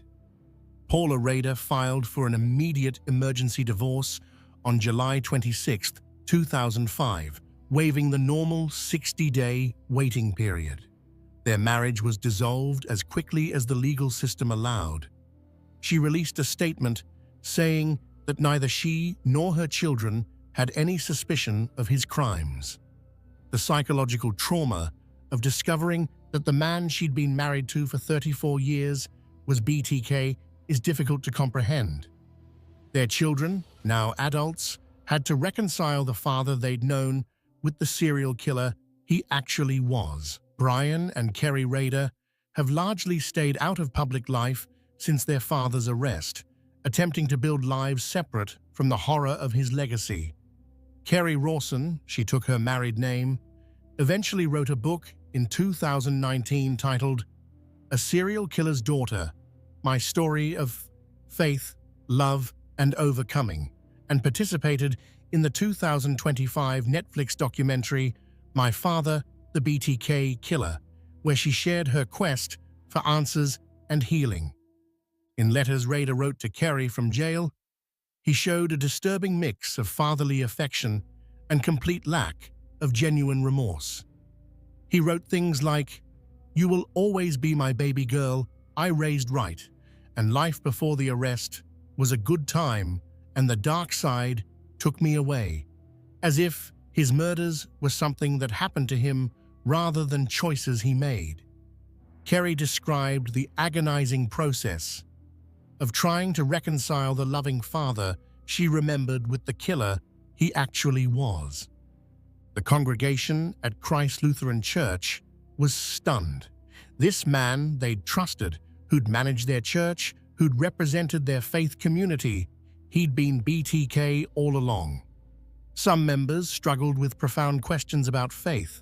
Paula Rader filed for an immediate emergency divorce on July 26, 2005, waiving the normal 60-day waiting period. Their marriage was dissolved as quickly as the legal system allowed. She released a statement saying that neither she nor her children had any suspicion of his crimes. The psychological trauma of discovering that the man she'd been married to for 34 years was BTK is difficult to comprehend. Their children, now adults, had to reconcile the father they'd known with the serial killer he actually was. Brian and Kerry Rader have largely stayed out of public life since their father's arrest, attempting to build lives separate from the horror of his legacy. Kerry Rawson, she took her married name, eventually wrote a book in 2019 titled A Serial Killer's Daughter, My Story of Faith, Love, and Overcoming, and participated in the 2025 Netflix documentary My Father, the BTK Killer, where she shared her quest for answers and healing. In letters Rader wrote to Kerry from jail, he showed a disturbing mix of fatherly affection and complete lack of genuine remorse. He wrote things like, "You will always be my baby girl, I raised right, and life before the arrest was a good time, and the dark side took me away," as if his murders were something that happened to him rather than choices he made. Kerry described the agonizing process of trying to reconcile the loving father she remembered with the killer he actually was. The congregation at Christ Lutheran Church was stunned. This man they'd trusted, who'd managed their church, who'd represented their faith community, he'd been BTK all along. Some members struggled with profound questions about faith,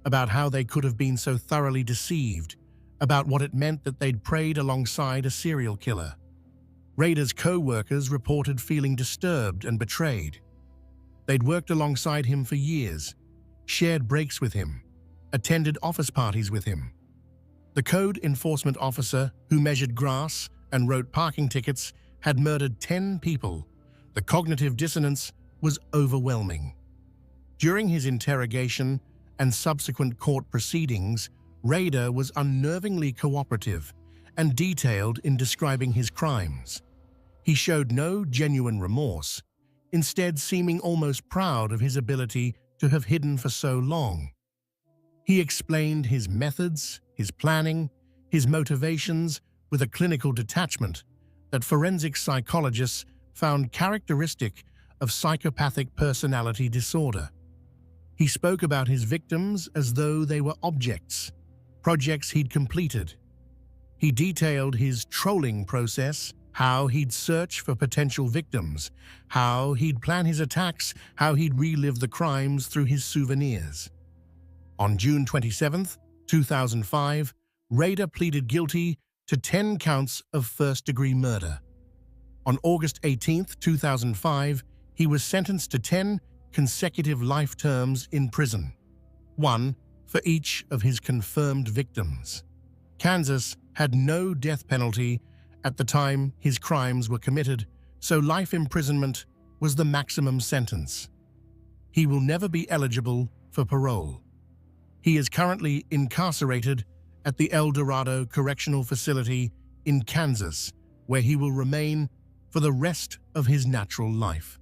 about how they could have been so thoroughly deceived, about what it meant that they'd prayed alongside a serial killer. Rader's co-workers reported feeling disturbed and betrayed. They'd worked alongside him for years, shared breaks with him, attended office parties with him. The code enforcement officer who measured grass and wrote parking tickets had murdered 10 people. The cognitive dissonance was overwhelming. During his interrogation and subsequent court proceedings, Rader was unnervingly cooperative and detailed in describing his crimes. He showed no genuine remorse, instead seeming almost proud of his ability to have hidden for so long. He explained his methods, his planning, his motivations with a clinical detachment that forensic psychologists found characteristic of psychopathic personality disorder. He spoke about his victims as though they were objects, projects he'd completed. He detailed his trolling process, how he'd search for potential victims, how he'd plan his attacks, how he'd relive the crimes through his souvenirs. On June 27, 2005, Rader pleaded guilty to 10 counts of first-degree murder. On August 18, 2005, he was sentenced to 10 consecutive life terms in prison, one for each of his confirmed victims. Kansas had no death penalty at the time his crimes were committed, so life imprisonment was the maximum sentence. He will never be eligible for parole. He is currently incarcerated at the El Dorado Correctional Facility in Kansas, where he will remain for the rest of his natural life.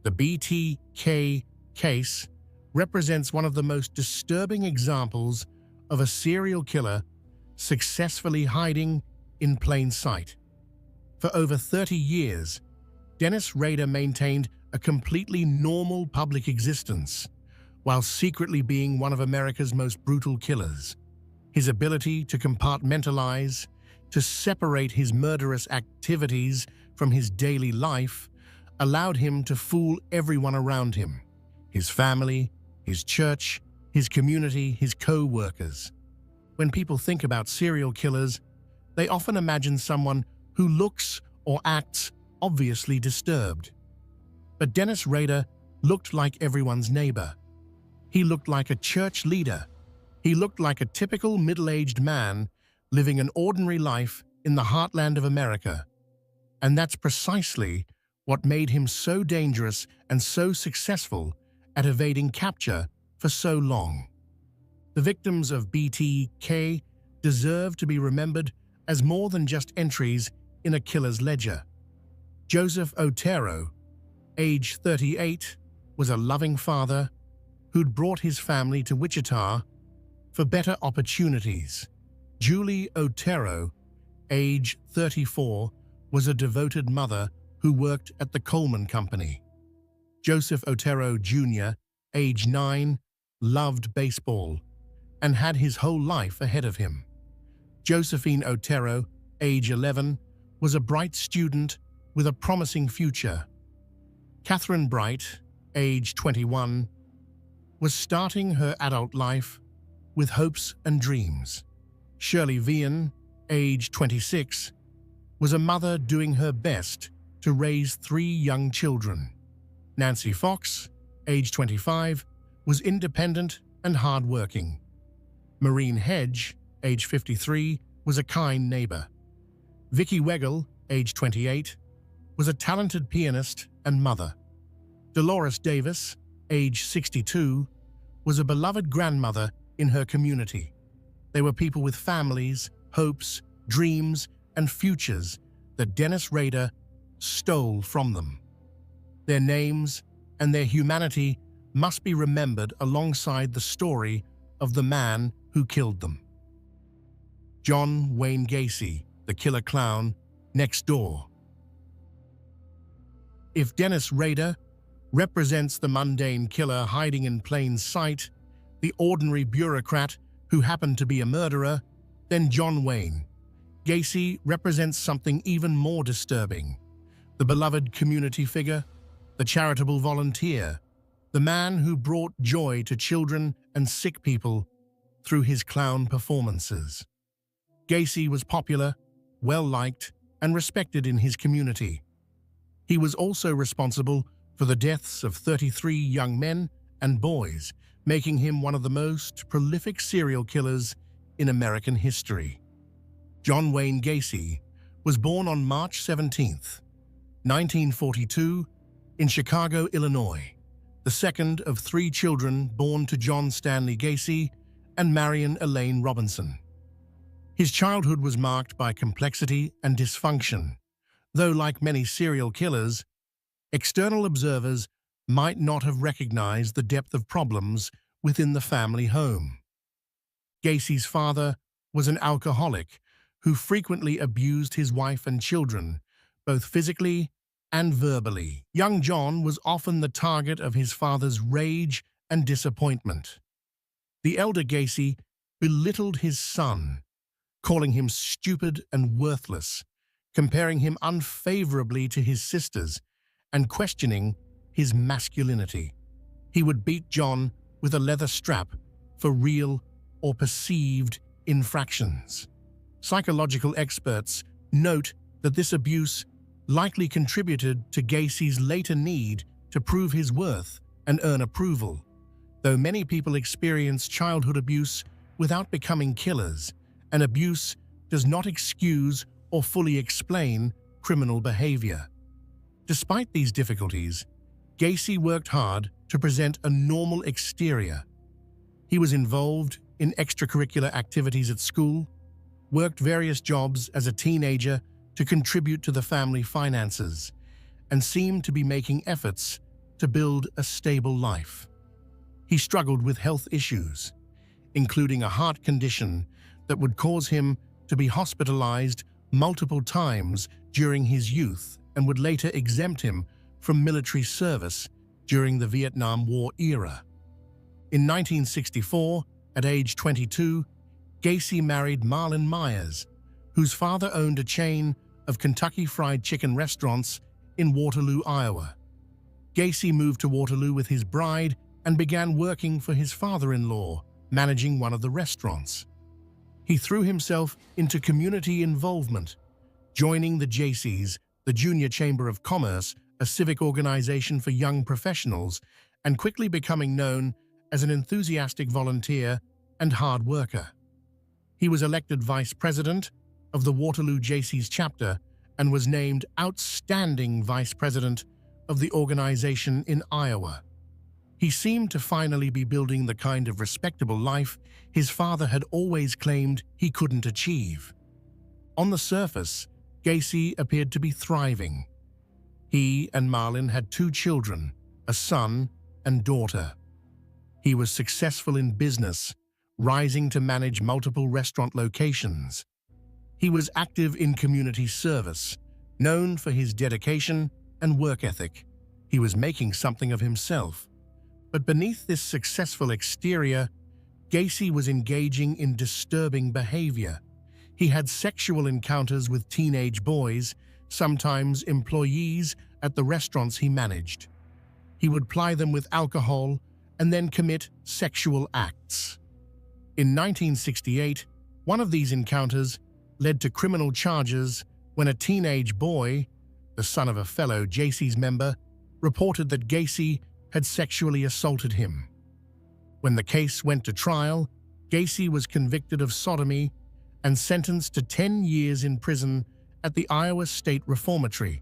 The BTK case represents one of the most disturbing examples of a serial killer successfully hiding in plain sight. For over 30 years, Dennis Rader maintained a completely normal public existence, while secretly being one of America's most brutal killers. His ability to compartmentalize, to separate his murderous activities from his daily life, allowed him to fool everyone around him: his family, his church, his community, his co-workers. When people think about serial killers, they often imagine someone who looks or acts obviously disturbed. But Dennis Rader looked like everyone's neighbor. He looked like a church leader. He looked like a typical middle-aged man living an ordinary life in the heartland of America. And that's precisely what made him so dangerous and so successful at evading capture for so long. The victims of BTK deserve to be remembered as more than just entries in a killer's ledger. Joseph Otero, age 38, was a loving father who'd brought his family to Wichita for better opportunities. Julie Otero, age 34, was a devoted mother who worked at the Coleman Company. Joseph Otero Jr., age 9, loved baseball and had his whole life ahead of him. Josephine Otero, age 11, was a bright student with a promising future. Catherine Bright, age 21, was starting her adult life with hopes and dreams. Shirley Vian, age 26, was a mother doing her best to raise 3 young children. Nancy Fox, age 25, was independent and hardworking. Maureen Hedge, age 53, was a kind neighbor. Vicki Wegel, age 28, was a talented pianist and mother. Dolores Davis, age 62, was a beloved grandmother in her community. They were people with families, hopes, dreams, and futures that Dennis Rader stole from them. Their names and their humanity must be remembered alongside the story of the man who killed them. John Wayne Gacy, the killer clown, next door. If Dennis Rader represents the mundane killer hiding in plain sight, the ordinary bureaucrat who happened to be a murderer, then John Wayne Gacy represents something even more disturbing. The beloved community figure, the charitable volunteer, the man who brought joy to children and sick people through his clown performances. Gacy was popular, well-liked, and respected in his community. He was also responsible for the deaths of 33 young men and boys, making him one of the most prolific serial killers in American history. John Wayne Gacy was born on March 17, 1942, in Chicago, Illinois, the second of 3 children born to John Stanley Gacy and Marion Elaine Robinson. His childhood was marked by complexity and dysfunction, though like many serial killers, external observers might not have recognized the depth of problems within the family home. Gacy's father was an alcoholic who frequently abused his wife and children, both physically and verbally. Young John was often the target of his father's rage and disappointment. The elder Gacy belittled his son, calling him stupid and worthless, comparing him unfavorably to his sisters, and questioning his masculinity. He would beat John with a leather strap for real or perceived infractions. Psychological experts note that this abuse likely contributed to Gacy's later need to prove his worth and earn approval. Though many people experience childhood abuse without becoming killers, and abuse does not excuse or fully explain criminal behavior. Despite these difficulties, Gacy worked hard to present a normal exterior. He was involved in extracurricular activities at school, worked various jobs as a teenager to contribute to the family finances, and seemed to be making efforts to build a stable life. He struggled with health issues, including a heart condition that would cause him to be hospitalized multiple times during his youth and would later exempt him from military service during the Vietnam War era. In 1964, at age 22, Gacy married Marlyn Myers, whose father owned a chain of Kentucky Fried Chicken restaurants in Waterloo, Iowa. Gacy moved to Waterloo with his bride and began working for his father-in-law, managing one of the restaurants. He threw himself into community involvement, joining the JCs, the Junior Chamber of Commerce, a civic organization for young professionals, and quickly becoming known as an enthusiastic volunteer and hard worker. He was elected vice president of the Waterloo JCs chapter and was named outstanding vice president of the organization in Iowa. He seemed to finally be building the kind of respectable life his father had always claimed he couldn't achieve. On the surface, Gacy appeared to be thriving. He and Marlyn had 2 children, a son and daughter. He was successful in business, rising to manage multiple restaurant locations. He was active in community service, known for his dedication and work ethic. He was making something of himself. But beneath this successful exterior, Gacy was engaging in disturbing behavior. He had sexual encounters with teenage boys, sometimes employees at the restaurants he managed. He would ply them with alcohol and then commit sexual acts. In 1968, one of these encounters led to criminal charges when a teenage boy, the son of a fellow JC's member, reported that Gacy had sexually assaulted him. When the case went to trial, Gacy was convicted of sodomy and sentenced to 10 years in prison at the Iowa State Reformatory.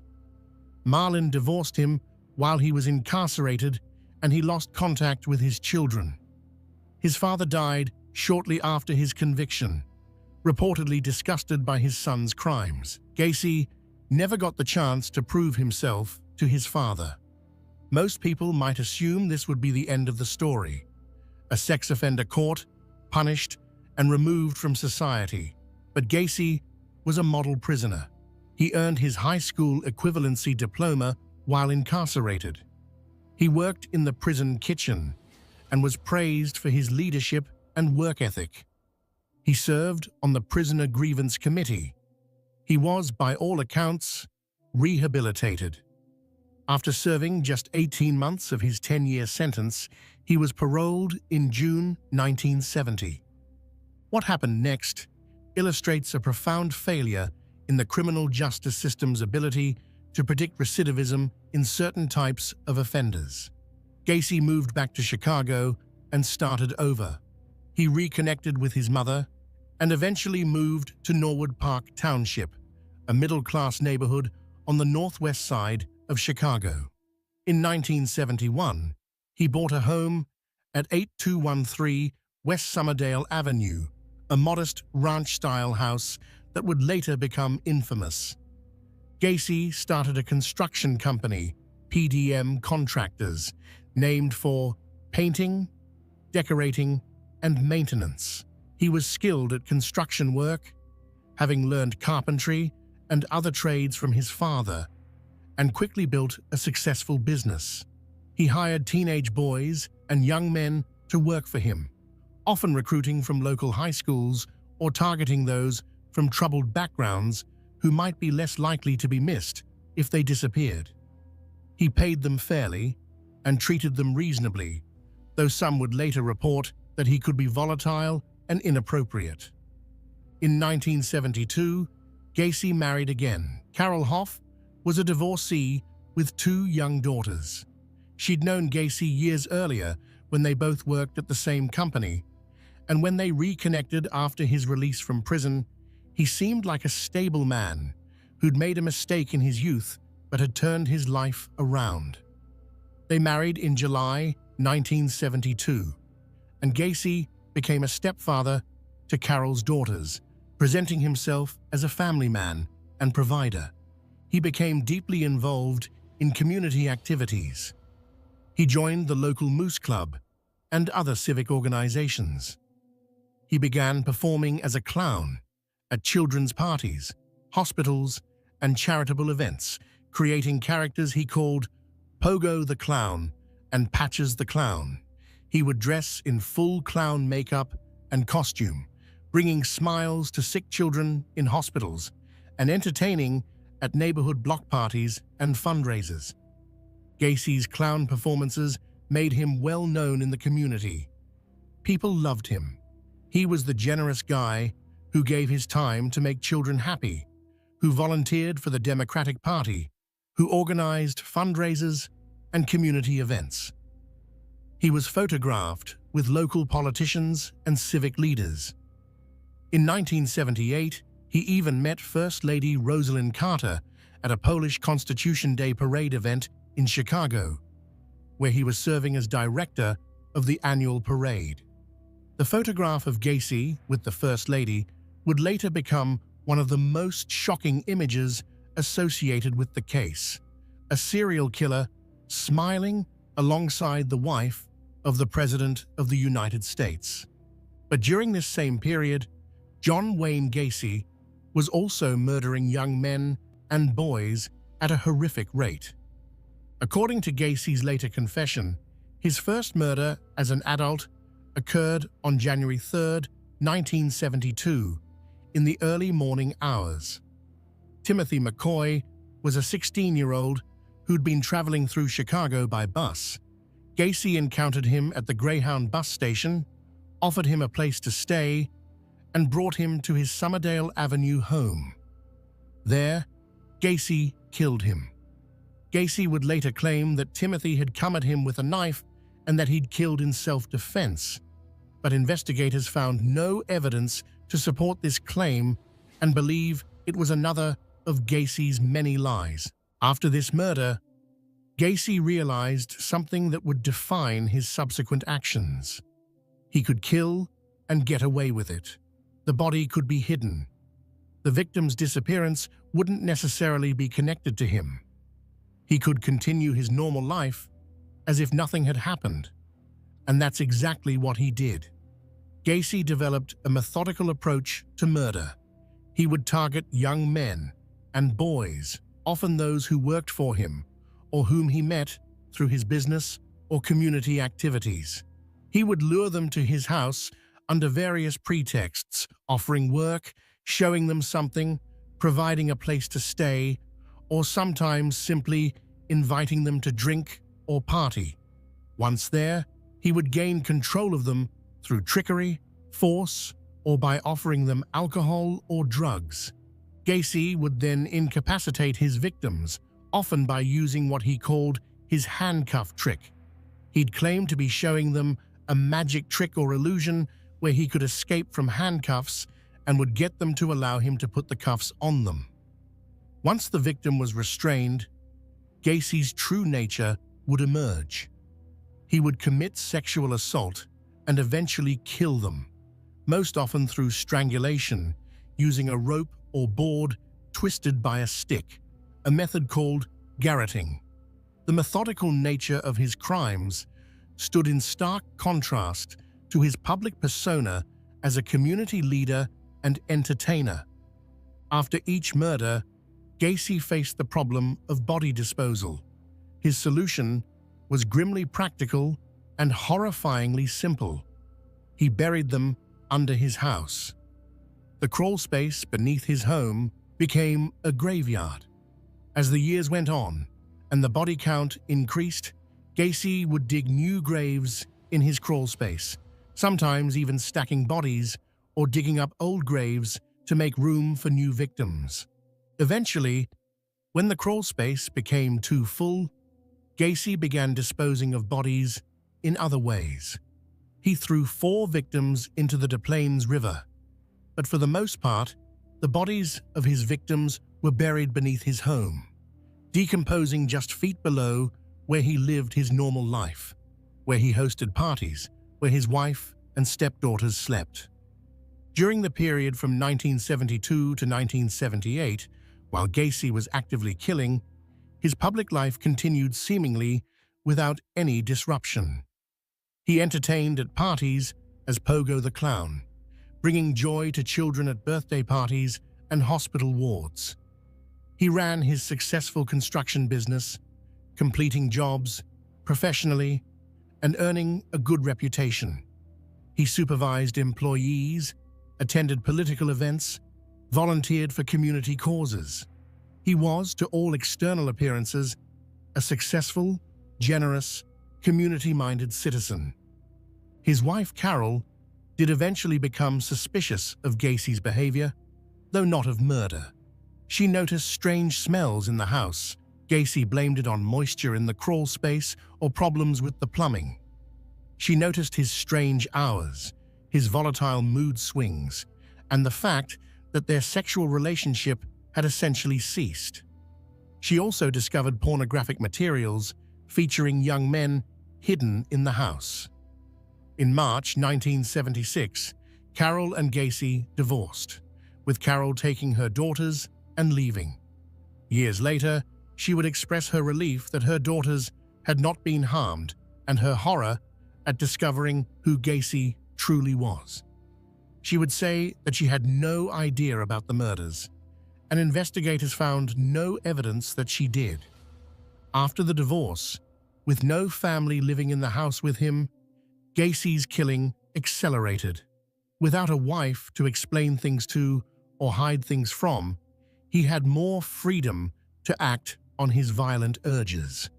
Marlyn divorced him while he was incarcerated, and he lost contact with his children. His father died shortly after his conviction, reportedly disgusted by his son's crimes. Gacy never got the chance to prove himself to his father. Most people might assume this would be the end of the story. A sex offender caught, punished, and removed from society. But Gacy was a model prisoner. He earned his high school equivalency diploma while incarcerated. He worked in the prison kitchen and was praised for his leadership and work ethic. He served on the Prisoner Grievance Committee. He was, by all accounts, rehabilitated. After serving just 18 months of his 10-year sentence, he was paroled in June 1970. What happened next illustrates a profound failure in the criminal justice system's ability to predict recidivism in certain types of offenders. Gacy moved back to Chicago and started over. He reconnected with his mother and eventually moved to Norwood Park Township, a middle-class neighborhood on the northwest side of Chicago. In 1971, he bought a home at 8213 West Summerdale Avenue, a modest ranch-style house that would later become infamous. Gacy started a construction company, PDM Contractors, named for painting, decorating, and maintenance. He was skilled at construction work, having learned carpentry and other trades from his father, and quickly built a successful business. He hired teenage boys and young men to work for him, often recruiting from local high schools or targeting those from troubled backgrounds who might be less likely to be missed if they disappeared. He paid them fairly and treated them reasonably, though some would later report that he could be volatile and inappropriate. In 1972, Gacy married again. Carol Hoff was a divorcee with 2 young daughters. She'd known Gacy years earlier when they both worked at the same company, and when they reconnected after his release from prison, he seemed like a stable man who'd made a mistake in his youth but had turned his life around. They married in July 1972, and Gacy became a stepfather to Carol's daughters, presenting himself as a family man and provider. He became deeply involved in community activities. He joined the local Moose Club and other civic organizations. He began performing as a clown at children's parties, hospitals, and charitable events, creating characters he called Pogo the Clown and Patches the Clown. He would dress in full clown makeup and costume, bringing smiles to sick children in hospitals and entertaining at neighborhood block parties and fundraisers. Gacy's clown performances made him well known in the community. People loved him. He was the generous guy who gave his time to make children happy, who volunteered for the Democratic Party, who organized fundraisers and community events. He was photographed with local politicians and civic leaders. In 1978, he even met First Lady Rosalynn Carter at a Polish Constitution Day parade event in Chicago, where he was serving as director of the annual parade. The photograph of Gacy with the First Lady would later become one of the most shocking images associated with the case, a serial killer smiling alongside the wife of the President of the United States. But during this same period, John Wayne Gacy was also murdering young men and boys at a horrific rate. According to Gacy's later confession, his first murder as an adult occurred on January 3, 1972, in the early morning hours. Timothy McCoy was a 16-year-old who'd been traveling through Chicago by bus. Gacy encountered him at the Greyhound bus station, offered him a place to stay, and brought him to his Summerdale Avenue home. There, Gacy killed him. Gacy would later claim that Timothy had come at him with a knife and that he'd killed in self-defense, but investigators found no evidence to support this claim and believe it was another of Gacy's many lies. After this murder, Gacy realized something that would define his subsequent actions. He could kill and get away with it. The body could be hidden. The victim's disappearance wouldn't necessarily be connected to him. He could continue his normal life as if nothing had happened, and that's exactly what he did. Gacy developed a methodical approach to murder. He would target young men and boys, often those who worked for him or whom he met through his business or community activities. He would lure them to his house under various pretexts, offering work, showing them something, providing a place to stay, or sometimes simply inviting them to drink or party. Once there, he would gain control of them through trickery, force, or by offering them alcohol or drugs. Gacy would then incapacitate his victims, often by using what he called his handcuff trick. He'd claim to be showing them a magic trick or illusion where he could escape from handcuffs and would get them to allow him to put the cuffs on them. Once the victim was restrained, Gacy's true nature would emerge. He would commit sexual assault and eventually kill them, most often through strangulation, using a rope or board twisted by a stick, a method called garroting. The methodical nature of his crimes stood in stark contrast to his public persona as a community leader and entertainer. After each murder, Gacy faced the problem of body disposal. His solution was grimly practical and horrifyingly simple. He buried them under his house. The crawl space beneath his home became a graveyard. As the years went on and the body count increased, Gacy would dig new graves in his crawl space, sometimes even stacking bodies or digging up old graves to make room for new victims. Eventually, when the crawl space became too full, Gacy began disposing of bodies in other ways. He threw 4 victims into the Des Plaines River, but for the most part, the bodies of his victims were buried beneath his home, decomposing just feet below where he lived his normal life, where he hosted parties, where his wife and stepdaughters slept. During the period from 1972 to 1978, while Gacy was actively killing, his public life continued seemingly without any disruption. He entertained at parties as Pogo the Clown, bringing joy to children at birthday parties and hospital wards. He ran his successful construction business, completing jobs professionally and earning a good reputation. He supervised employees, attended political events, volunteered for community causes. He was, to all external appearances, a successful, generous, community-minded citizen. His wife, Carol, did eventually become suspicious of Gacy's behavior, though not of murder. She noticed strange smells in the house. Gacy blamed it on moisture in the crawl space or problems with the plumbing. She noticed his strange hours, his volatile mood swings, and the fact that their sexual relationship had essentially ceased. She also discovered pornographic materials featuring young men hidden in the house. In March 1976, Carol and Gacy divorced, with Carol taking her daughters and leaving. Years later, she would express her relief that her daughters had not been harmed and her horror at discovering who Gacy truly was. She would say that she had no idea about the murders, and investigators found no evidence that she did. After the divorce, with no family living in the house with him, Gacy's killing accelerated. Without a wife to explain things to or hide things from, he had more freedom to act on his violent urges.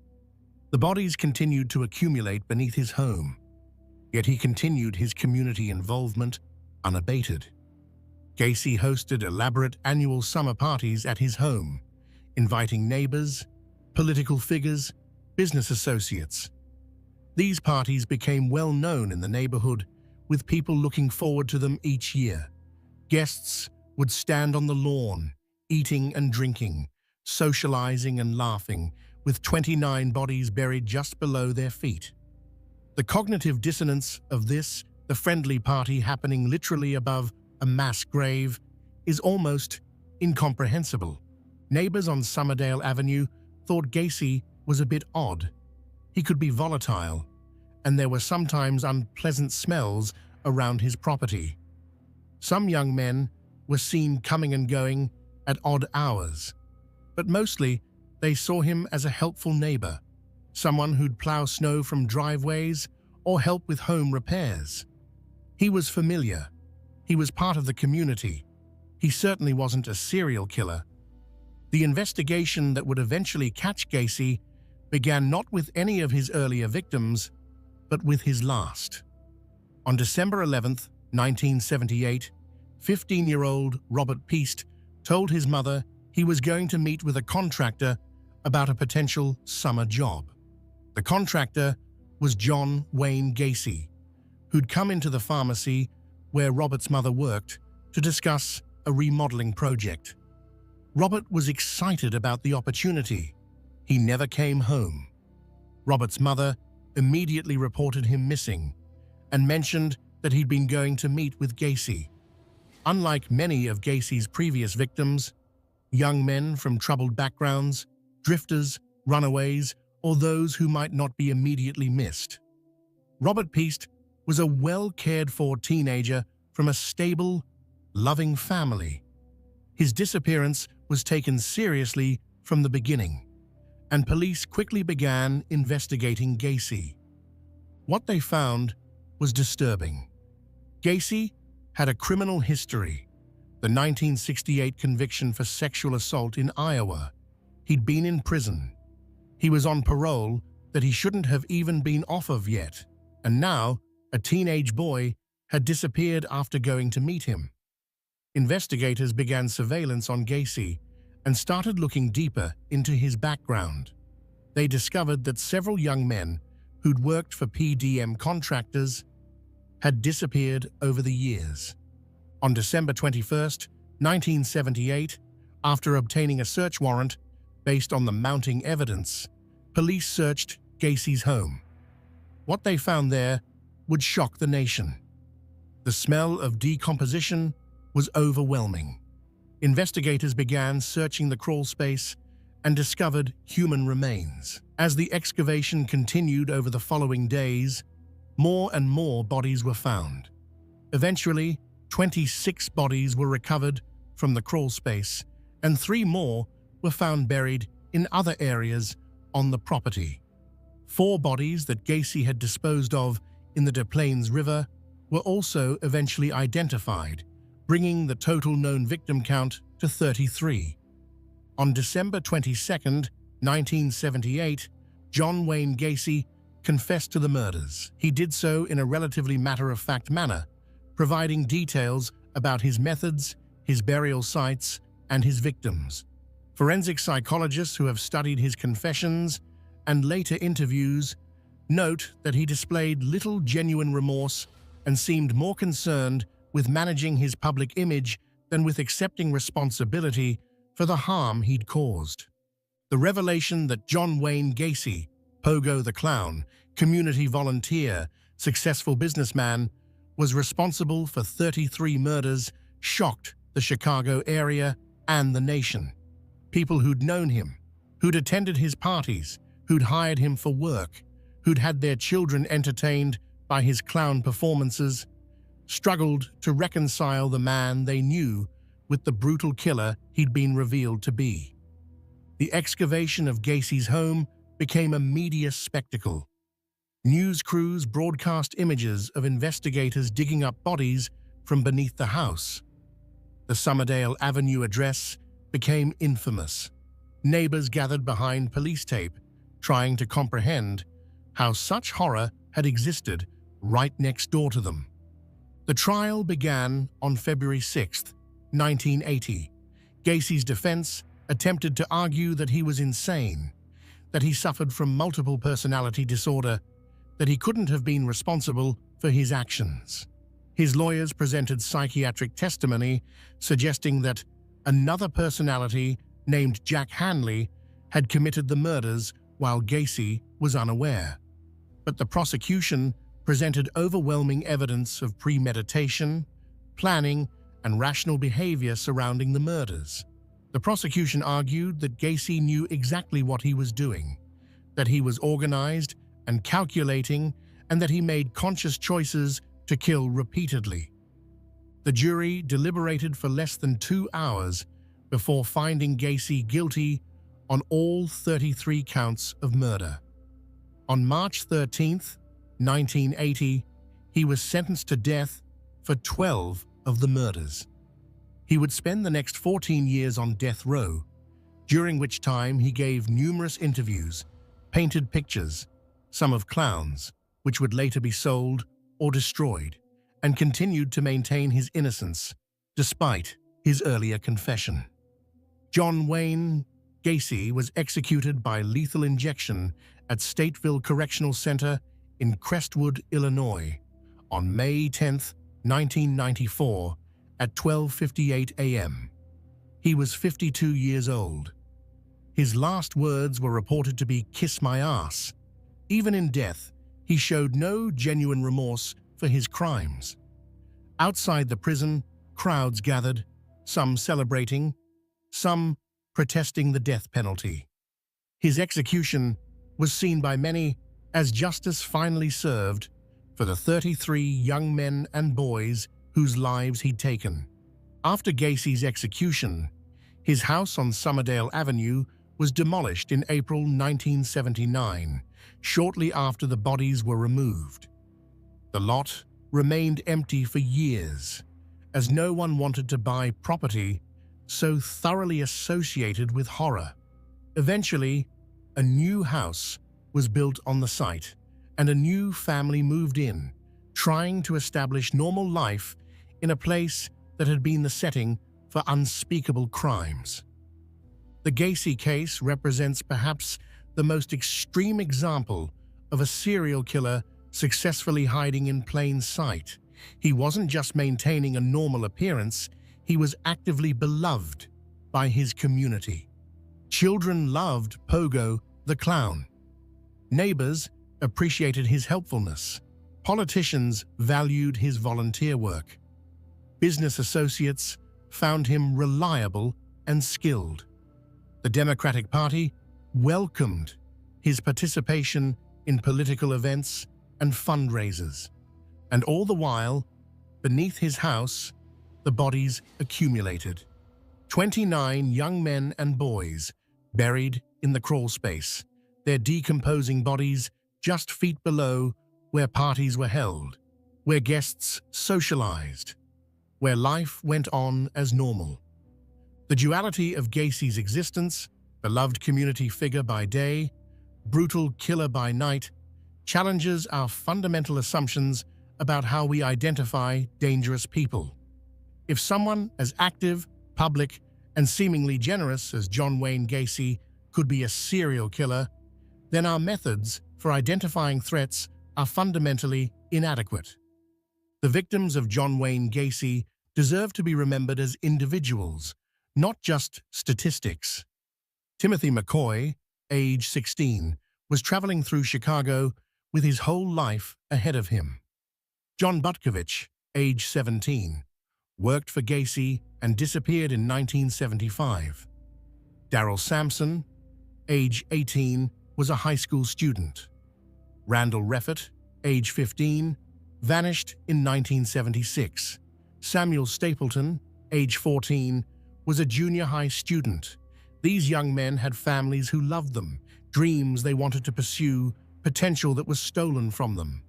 The bodies continued to accumulate beneath his home, yet he continued his community involvement unabated. Gacy hosted elaborate annual summer parties at his home, inviting neighbors, political figures, business associates. These parties became well known in the neighborhood, with people looking forward to them each year. Guests would stand on the lawn, eating and drinking, socializing and laughing, with 29 bodies buried just below their feet. The cognitive dissonance of this, the friendly party happening literally above a mass grave, is almost incomprehensible. Neighbors on Summerdale Avenue thought Gacy was a bit odd. He could be volatile, and there were sometimes unpleasant smells around his property. Some young men were seen coming and going at odd hours, but mostly they saw him as a helpful neighbor, someone who'd plow snow from driveways or help with home repairs. He was familiar. He was part of the community. He certainly wasn't a serial killer. The investigation that would eventually catch Gacy began not with any of his earlier victims, but with his last. On December 11, 1978, 15-year-old Robert Piest told his mother he was going to meet with a contractor about a potential summer job. The contractor was John Wayne Gacy, who'd come into the pharmacy where Robert's mother worked to discuss a remodeling project. Robert was excited about the opportunity. He never came home. Robert's mother immediately reported him missing and mentioned that he'd been going to meet with Gacy. Unlike many of Gacy's previous victims, young men from troubled backgrounds, drifters, runaways, or those who might not be immediately missed, Robert Piest was a well-cared-for teenager from a stable, loving family. His disappearance was taken seriously from the beginning, and police quickly began investigating Gacy. What they found was disturbing. Gacy had a criminal history, the 1968 conviction for sexual assault in Iowa. He'd been in prison. He was on parole that he shouldn't have even been off of yet, and now a teenage boy had disappeared after going to meet him. Investigators began surveillance on Gacy and started looking deeper into his background. They discovered that several young men who'd worked for PDM contractors had disappeared over the years. On December 21, 1978, after obtaining a search warrant based on the mounting evidence, police searched Gacy's home. What they found there would shock the nation. The smell of decomposition was overwhelming. Investigators began searching the crawl space and discovered human remains. As the excavation continued over the following days, more and more bodies were found. Eventually, 26 bodies were recovered from the crawl space, and 3 more were found buried in other areas on the property. 4 bodies that Gacy had disposed of in the Des Plaines River were also eventually identified, bringing the total known victim count to 33. On December 22, 1978, John Wayne Gacy confessed to the murders. He did so in a relatively matter-of-fact manner, providing details about his methods, his burial sites, and his victims. Forensic psychologists who have studied his confessions and later interviews note that he displayed little genuine remorse and seemed more concerned with managing his public image than with accepting responsibility for the harm he'd caused. The revelation that John Wayne Gacy, Pogo the Clown, community volunteer, successful businessman, was responsible for 33 murders shocked the Chicago area and the nation. People who'd known him, who'd attended his parties, who'd hired him for work, who'd had their children entertained by his clown performances, struggled to reconcile the man they knew with the brutal killer he'd been revealed to be. The excavation of Gacy's home became a media spectacle. News crews broadcast images of investigators digging up bodies from beneath the house. The Summerdale Avenue address became infamous. Neighbors gathered behind police tape, trying to comprehend how such horror had existed right next door to them. The trial began on February 6, 1980. Gacy's defense attempted to argue that he was insane, that he suffered from multiple personality disorder, that he couldn't have been responsible for his actions. His lawyers presented psychiatric testimony suggesting that another personality named Jack Hanley had committed the murders while Gacy was unaware. But the prosecution presented overwhelming evidence of premeditation, planning, and rational behavior surrounding the murders. The prosecution argued that Gacy knew exactly what he was doing, that he was organized and calculating, and that he made conscious choices to kill repeatedly. The jury deliberated for less than 2 hours before finding Gacy guilty on all 33 counts of murder. On March 13, 1980, he was sentenced to death for 12 of the murders. He would spend the next 14 years on death row, during which time he gave numerous interviews, painted pictures, some of clowns, which would later be sold or destroyed, and continued to maintain his innocence despite his earlier confession. John Wayne Gacy was executed by lethal injection at Stateville Correctional Center in Crestwood, Illinois, on May 10, 1994, at 12:58 a.m. He was 52 years old. His last words were reported to be "kiss my ass." Even in death, he showed no genuine remorse for his crimes. Outside the prison, crowds gathered, some celebrating, some protesting the death penalty. His execution was seen by many as justice finally served for the 33 young men and boys whose lives he'd taken. After Gacy's execution, his house on Summerdale Avenue was demolished in April 1979, shortly after the bodies were removed. The lot remained empty for years, as no one wanted to buy property so thoroughly associated with horror. Eventually, a new house was built on the site, and a new family moved in, trying to establish normal life in a place that had been the setting for unspeakable crimes. The Gacy case represents perhaps the most extreme example of a serial killer successfully hiding in plain sight. He wasn't just maintaining a normal appearance, he was actively beloved by his community. Children loved Pogo the Clown. Neighbors appreciated his helpfulness. Politicians valued his volunteer work. Business associates found him reliable and skilled. The Democratic Party welcomed his participation in political events and fundraisers. And all the while, beneath his house, the bodies accumulated. 29 young men and boys buried in the crawl space, their decomposing bodies just feet below where parties were held, where guests socialized, where life went on as normal. The duality of Gacy's existence, beloved community figure by day, brutal killer by night, challenges our fundamental assumptions about how we identify dangerous people. If someone as active, public, and seemingly generous as John Wayne Gacy could be a serial killer, then our methods for identifying threats are fundamentally inadequate. The victims of John Wayne Gacy deserve to be remembered as individuals, not just statistics. Timothy McCoy, age 16, was traveling through Chicago with his whole life ahead of him. John Butkovich, age 17, worked for Gacy and disappeared in 1975. Darrell Sampson, age 18, was a high school student. Randall Reffett, age 15, vanished in 1976. Samuel Stapleton, age 14, was a junior high student. These young men had families who loved them, dreams they wanted to pursue, potential that was stolen from them.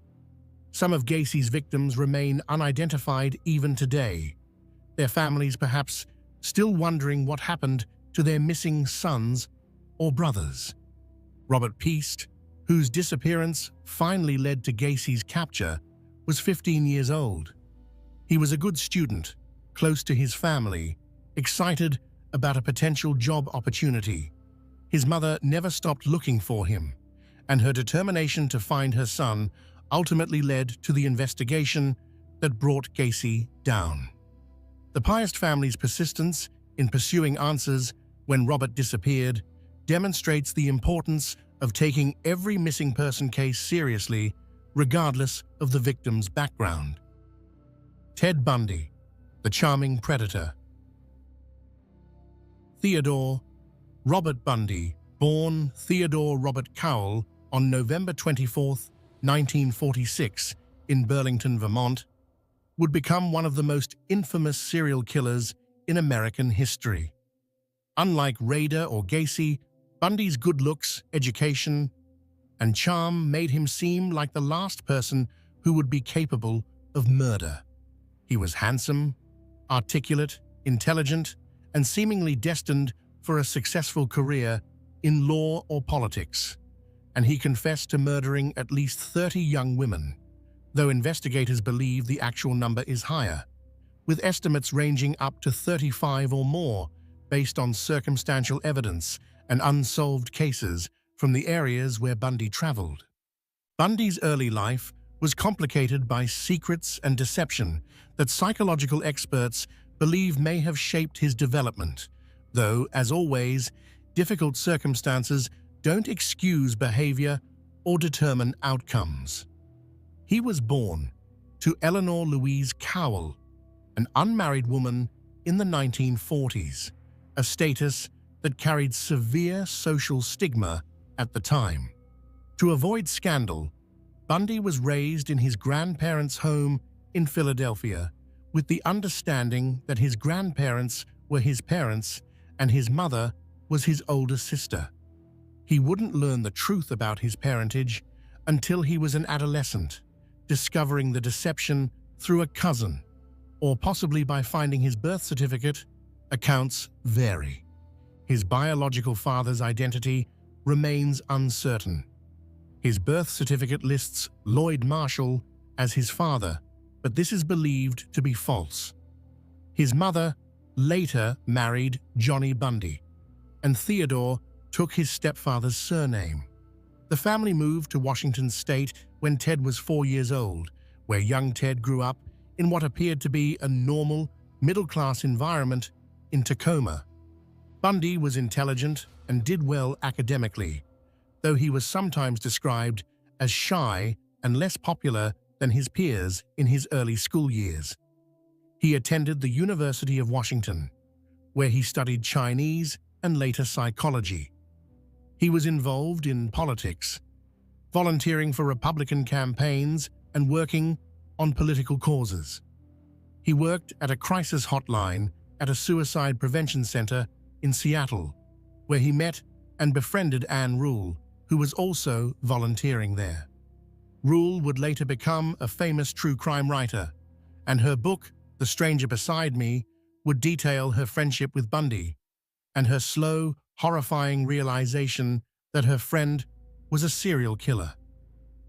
Some of Gacy's victims remain unidentified even today, their families perhaps still wondering what happened to their missing sons or brothers. Robert Piest, whose disappearance finally led to Gacy's capture, was 15 years old. He was a good student, close to his family, excited about a potential job opportunity. His mother never stopped looking for him, and her determination to find her son ultimately led to the investigation that brought Gacy down. The Piest family's persistence in pursuing answers when Robert disappeared demonstrates the importance of taking every missing person case seriously, regardless of the victim's background. Ted Bundy, the charming predator. Theodore Robert Bundy, born Theodore Robert Cowell on November 24, 1946, in Burlington, Vermont, would become one of the most infamous serial killers in American history. Unlike Rader or Gacy, Bundy's good looks, education, and charm made him seem like the last person who would be capable of murder. He was handsome, articulate, intelligent, and seemingly destined for a successful career in law or politics, and he confessed to murdering at least 30 young women, though investigators believe the actual number is higher, with estimates ranging up to 35 or more based on circumstantial evidence and unsolved cases from the areas where Bundy traveled. Bundy's early life was complicated by secrets and deception that psychological experts believe may have shaped his development, though, as always, difficult circumstances don't excuse behavior or determine outcomes. He was born to Eleanor Louise Cowell, an unmarried woman in the 1940s, a status that carried severe social stigma at the time. To avoid scandal, Bundy was raised in his grandparents' home in Philadelphia, with the understanding that his grandparents were his parents and his mother was his older sister. He wouldn't learn the truth about his parentage until he was an adolescent, discovering the deception through a cousin, or possibly by finding his birth certificate. Accounts vary. His biological father's identity remains uncertain. His birth certificate lists Lloyd Marshall as his father, but this is believed to be false. His mother later married Johnny Bundy, and Theodore took his stepfather's surname. The family moved to Washington State when Ted was 4 years old, where young Ted grew up in what appeared to be a normal, middle-class environment in Tacoma. Bundy was intelligent and did well academically, though he was sometimes described as shy and less popular than his peers in his early school years. He attended the University of Washington, where he studied Chinese and later psychology. He was involved in politics, volunteering for Republican campaigns and working on political causes. He worked at a crisis hotline at a suicide prevention center in Seattle, where he met and befriended Ann Rule, who was also volunteering there. Rule would later become a famous true crime writer, and her book, The Stranger Beside Me, would detail her friendship with Bundy and her slow, horrifying realization that her friend was a serial killer.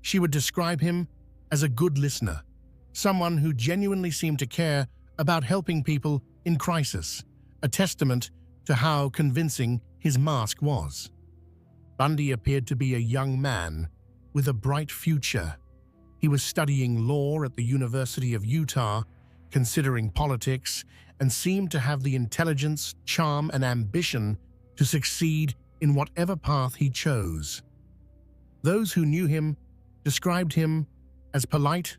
She would describe him as a good listener, someone who genuinely seemed to care about helping people in crisis, a testament to how convincing his mask was. Bundy appeared to be a young man with a bright future. He was studying law at the University of Utah, considering politics, and seemed to have the intelligence, charm, and ambition to succeed in whatever path he chose. Those who knew him described him as polite,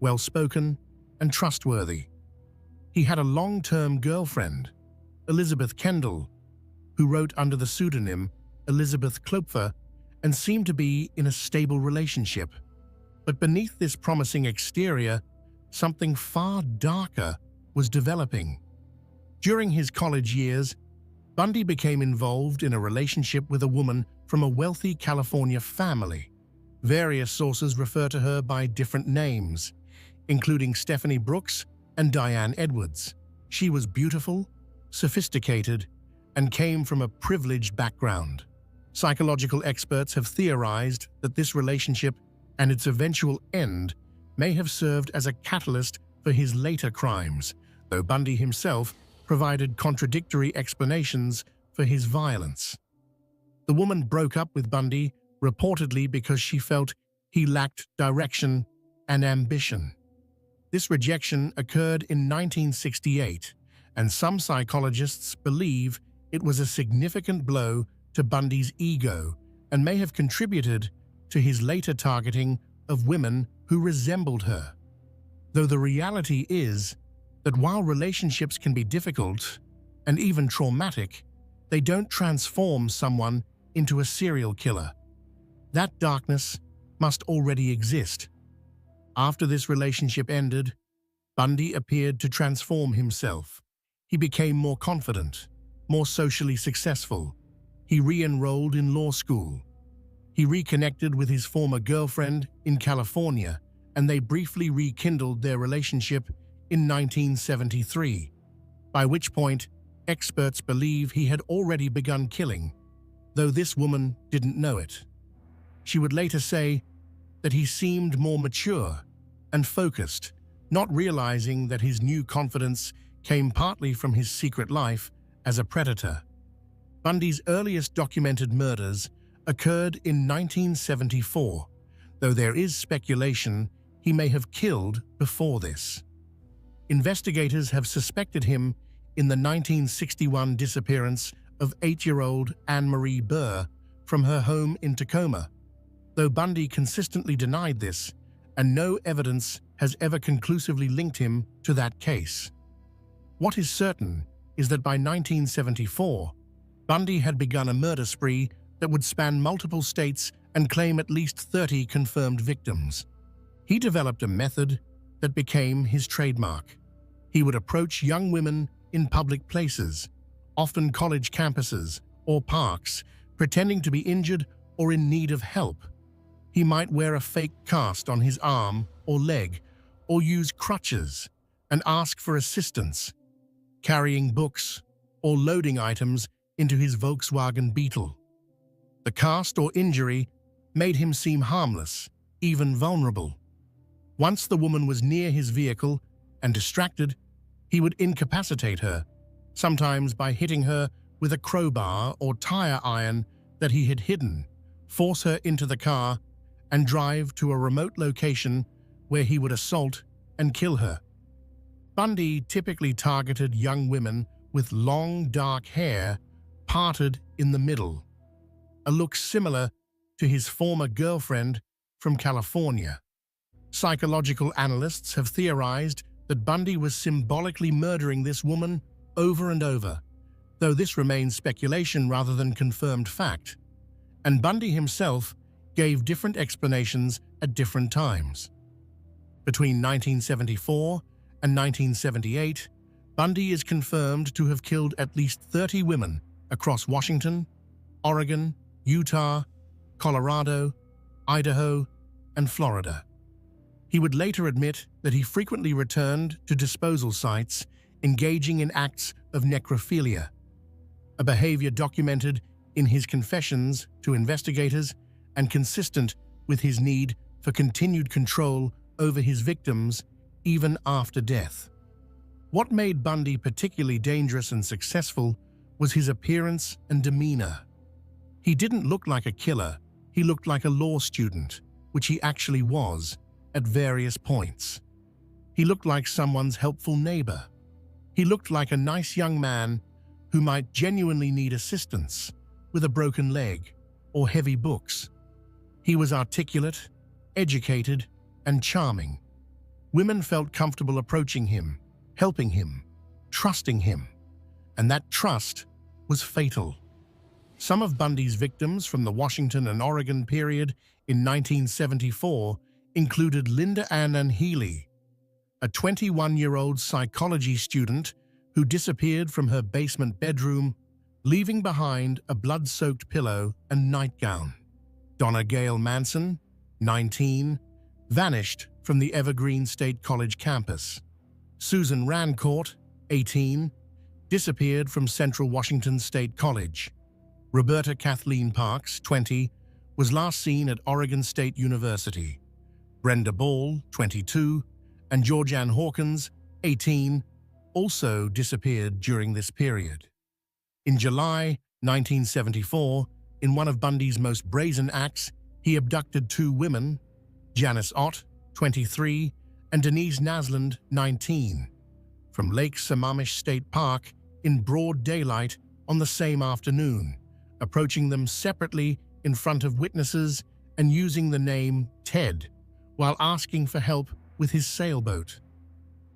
well-spoken, and trustworthy. He had a long-term girlfriend, Elizabeth Kendall, who wrote under the pseudonym Elizabeth Klopfer and seemed to be in a stable relationship. But beneath this promising exterior, something far darker was developing. During his college years, Bundy became involved in a relationship with a woman from a wealthy California family. Various sources refer to her by different names, including Stephanie Brooks and Diane Edwards. She was beautiful, sophisticated, and came from a privileged background. Psychological experts have theorized that this relationship and its eventual end may have served as a catalyst for his later crimes, though Bundy himself provided contradictory explanations for his violence. The woman broke up with Bundy reportedly because she felt he lacked direction and ambition. This rejection occurred in 1968, and some psychologists believe it was a significant blow to Bundy's ego and may have contributed to his later targeting of women who resembled her. Though the reality is that while relationships can be difficult and even traumatic, they don't transform someone into a serial killer. That darkness must already exist. After this relationship ended, Bundy appeared to transform himself. He became more confident, more socially successful. He re-enrolled in law school. He reconnected with his former girlfriend in California, and they briefly rekindled their relationship in 1973, by which point experts believe he had already begun killing, though this woman didn't know it. She would later say that he seemed more mature and focused, not realizing that his new confidence came partly from his secret life as a predator. Bundy's earliest documented murders occurred in 1974, though there is speculation he may have killed before this. Investigators have suspected him in the 1961 disappearance of 8-year-old Anne-Marie Burr from her home in Tacoma, though Bundy consistently denied this, and no evidence has ever conclusively linked him to that case. What is certain is that by 1974, Bundy had begun a murder spree that would span multiple states and claim at least 30 confirmed victims. He developed a method that became his trademark. He would approach young women in public places, often college campuses or parks, pretending to be injured or in need of help. He might wear a fake cast on his arm or leg, or use crutches and ask for assistance, carrying books or loading items into his Volkswagen Beetle. The cast or injury made him seem harmless, even vulnerable. Once the woman was near his vehicle and distracted, he would incapacitate her, sometimes by hitting her with a crowbar or tire iron that he had hidden, force her into the car, and drive to a remote location where he would assault and kill her. Bundy typically targeted young women with long, dark hair parted in the middle, a look similar to his former girlfriend from California. Psychological analysts have theorized that Bundy was symbolically murdering this woman over and over, though this remains speculation rather than confirmed fact, and Bundy himself gave different explanations at different times. Between 1974 and 1978, Bundy is confirmed to have killed at least 30 women across Washington, Oregon, Utah, Colorado, Idaho, and Florida. He would later admit that he frequently returned to disposal sites, engaging in acts of necrophilia, a behavior documented in his confessions to investigators and consistent with his need for continued control over his victims even after death. What made Bundy particularly dangerous and successful was his appearance and demeanor. He didn't look like a killer, he looked like a law student, which he actually was at various points. He looked like someone's helpful neighbor. He looked like a nice young man who might genuinely need assistance with a broken leg or heavy books. He was articulate, educated, and charming. Women felt comfortable approaching him, helping him, trusting him, and that trust was fatal. Some of Bundy's victims from the Washington and Oregon period in 1974 included Linda Ann Healy, a 21-year-old psychology student who disappeared from her basement bedroom, leaving behind a blood-soaked pillow and nightgown. Donna Gail Manson, 19, vanished from the Evergreen State College campus. Susan Rancourt, 18, disappeared from Central Washington State College. Roberta Kathleen Parks, 20, was last seen at Oregon State University. Brenda Ball, 22, and Georgianne Hawkins, 18, also disappeared during this period. In July 1974, in one of Bundy's most brazen acts, he abducted 2 women, Janice Ott, 23, and Denise Nasland, 19, from Lake Sammamish State Park in broad daylight on the same afternoon, approaching them separately in front of witnesses and using the name Ted while asking for help with his sailboat.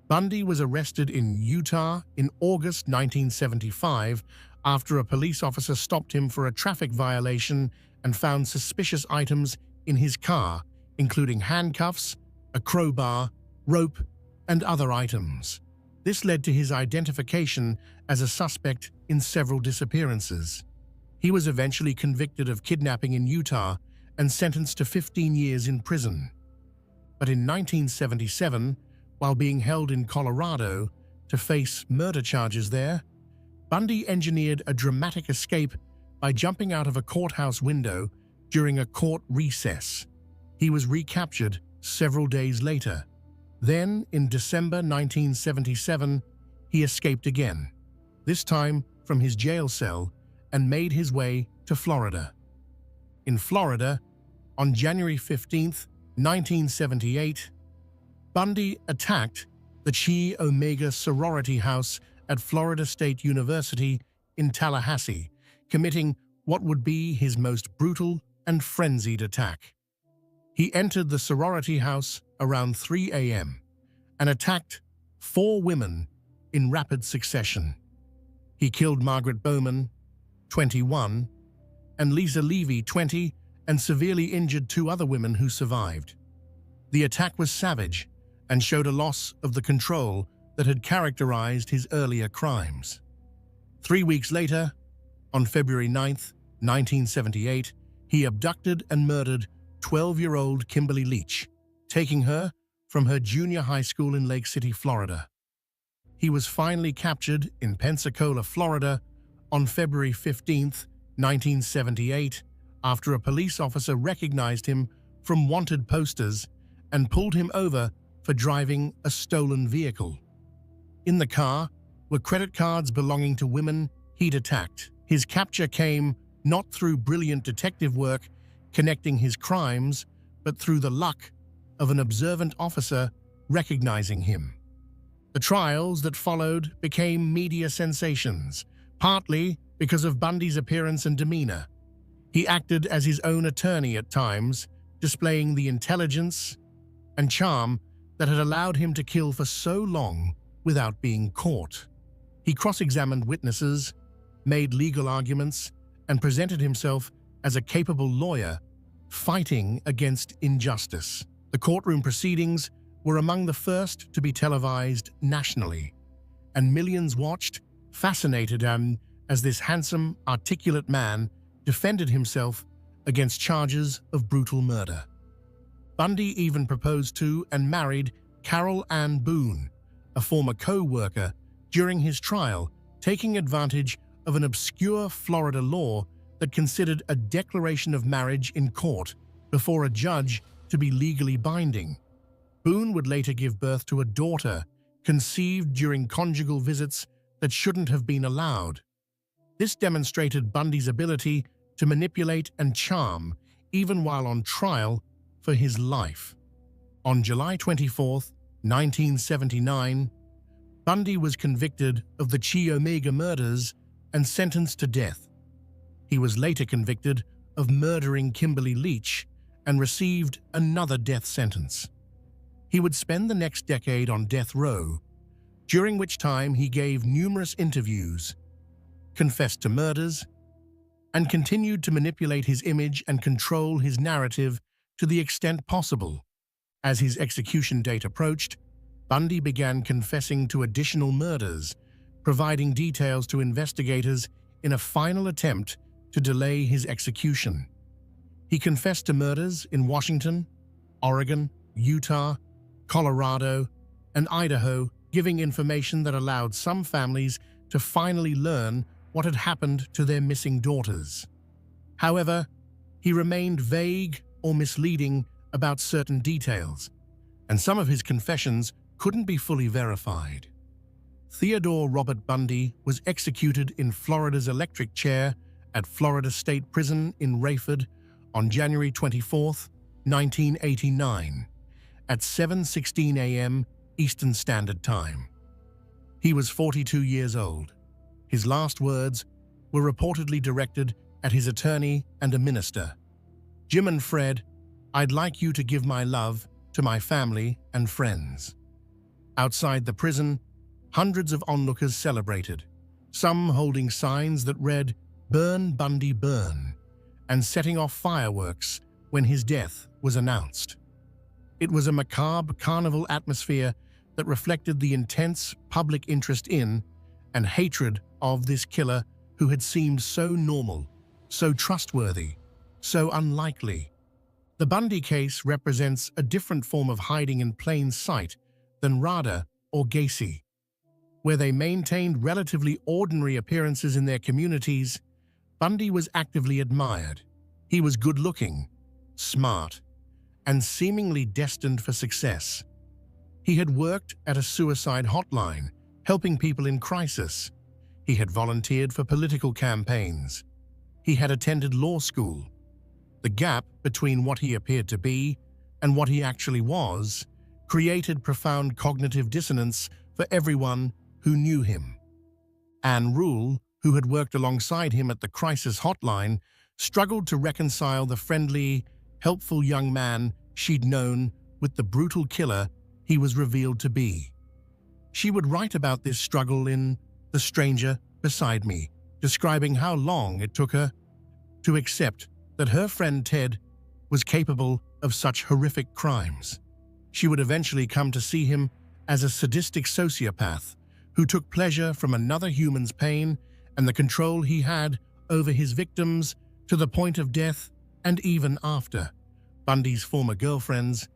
Bundy was arrested in Utah in August 1975 after a police officer stopped him for a traffic violation and found suspicious items in his car, including handcuffs, a crowbar, rope, and other items. This led to his identification as a suspect in several disappearances. He was eventually convicted of kidnapping in Utah and sentenced to 15 years in prison. But in 1977, while being held in Colorado to face murder charges there, Bundy engineered a dramatic escape by jumping out of a courthouse window during a court recess. He was recaptured several days later. Then, in December 1977, he escaped again, this time from his jail cell, and made his way to Florida. In Florida, on January 15, 1978, Bundy attacked the Chi Omega sorority house at Florida State University in Tallahassee, committing what would be his most brutal and frenzied attack. He entered the sorority house around 3 a.m. and attacked 4 women in rapid succession. He killed Margaret Bowman, 21, and Lisa Levy, 20, and severely injured 2 other women who survived. The attack was savage and showed a loss of the control that had characterized his earlier crimes. 3 weeks later, on February 9, 1978, he abducted and murdered 12-year-old Kimberly Leach, taking her from her junior high school in Lake City, Florida. He was finally captured in Pensacola, Florida, on February 15, 1978, after a police officer recognized him from wanted posters and pulled him over for driving a stolen vehicle. In the car were credit cards belonging to women he'd attacked. His capture came not through brilliant detective work connecting his crimes, but through the luck of an observant officer recognizing him. The trials that followed became media sensations, partly because of Bundy's appearance and demeanor. He acted as his own attorney at times, displaying the intelligence and charm that had allowed him to kill for so long without being caught. He cross-examined witnesses, made legal arguments, and presented himself as a capable lawyer fighting against injustice. The courtroom proceedings were among the first to be televised nationally, and millions watched, fascinated as this handsome, articulate man defended himself against charges of brutal murder. Bundy even proposed to and married Carol Ann Boone, a former co-worker, during his trial, taking advantage of an obscure Florida law that considered a declaration of marriage in court before a judge to be legally binding. Boone would later give birth to a daughter conceived during conjugal visits that shouldn't have been allowed. This demonstrated Bundy's ability to manipulate and charm even while on trial for his life. On July 24, 1979, Bundy was convicted of the Chi Omega murders and sentenced to death. He was later convicted of murdering Kimberly Leach and received another death sentence. He would spend the next decade on death row, during which time he gave numerous interviews, confessed to murders, and continued to manipulate his image and control his narrative to the extent possible. As his execution date approached, Bundy began confessing to additional murders, providing details to investigators in a final attempt to delay his execution. He confessed to murders in Washington, Oregon, Utah, Colorado, and Idaho, giving information that allowed some families to finally learn what had happened to their missing daughters. However, he remained vague or misleading about certain details, and some of his confessions couldn't be fully verified. Theodore Robert Bundy was executed in Florida's electric chair at Florida State Prison in Rayford on January 24, 1989, at 7:16 a.m. Eastern Standard Time. He was 42 years old. His last words were reportedly directed at his attorney and a minister. "Jim and Fred, I'd like you to give my love to my family and friends." Outside the prison, hundreds of onlookers celebrated, some holding signs that read, "Burn Bundy Burn," and setting off fireworks when his death was announced. It was a macabre carnival atmosphere that reflected the intense public interest in and hatred of this killer who had seemed so normal, so trustworthy, so unlikely. The Bundy case represents a different form of hiding in plain sight than Rader or Gacy, where they maintained relatively ordinary appearances in their communities. Bundy was actively admired. He was good-looking, smart, and seemingly destined for success. He had worked at a suicide hotline, helping people in crisis. He had volunteered for political campaigns. He had attended law school. The gap between what he appeared to be and what he actually was created profound cognitive dissonance for everyone who knew him. Anne Rule, who had worked alongside him at the crisis hotline, struggled to reconcile the friendly, helpful young man she'd known with the brutal killer he was revealed to be. She would write about this struggle in The Stranger Beside Me, describing how long it took her to accept that her friend Ted was capable of such horrific crimes. She would eventually come to see him as a sadistic sociopath who took pleasure from another human's pain and the control he had over his victims to the point of death and even after. Bundy's former girlfriends,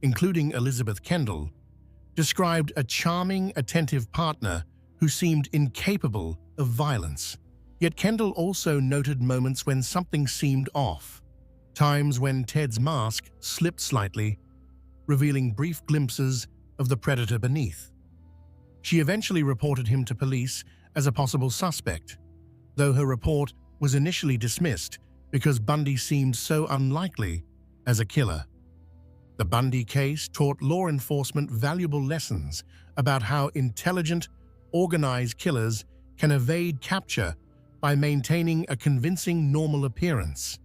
including Elizabeth Kendall, described a charming, attentive partner who seemed incapable of violence. Yet Kendall also noted moments when something seemed off, times when Ted's mask slipped slightly, revealing brief glimpses of the predator beneath. She eventually reported him to police as a possible suspect, though her report was initially dismissed because Bundy seemed so unlikely as a killer. The Bundy case taught law enforcement valuable lessons about how intelligent, organized killers can evade capture by maintaining a convincing normal appearance.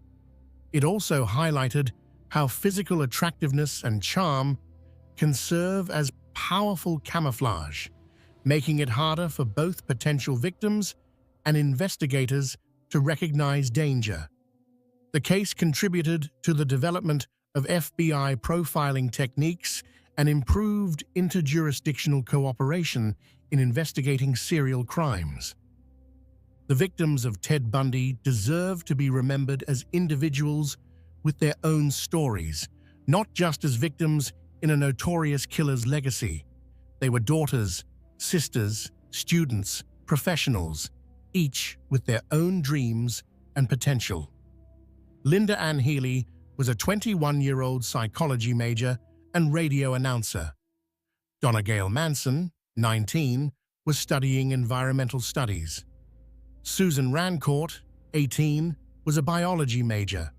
It also highlighted how physical attractiveness and charm can serve as powerful camouflage, making it harder for both potential victims and investigators to recognize danger. The case contributed to the development of FBI profiling techniques and improved interjurisdictional cooperation in investigating serial crimes. The victims of Ted Bundy deserve to be remembered as individuals with their own stories, not just as victims in a notorious killer's legacy. They were daughters, sisters, students, professionals, each with their own dreams and potential. Linda Ann Healy was a 21-year-old psychology major and radio announcer. Donna Gail Manson, 19, was studying environmental studies. Susan Rancourt, 18, was a biology major.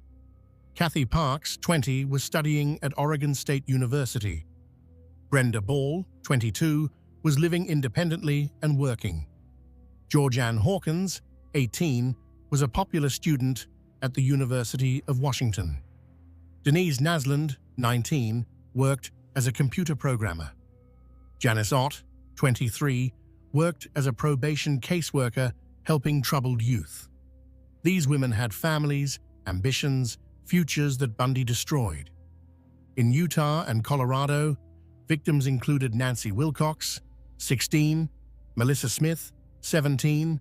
Kathy Parks, 20, was studying at Oregon State University. Brenda Ball, 22, was living independently and working. Georgianne Hawkins, 18, was a popular student at the University of Washington. Denise Nasland, 19, worked as a computer programmer. Janice Ott, 23, worked as a probation caseworker helping troubled youth. These women had families, ambitions, futures that Bundy destroyed. In Utah and Colorado, victims included Nancy Wilcox, 16, Melissa Smith, 17,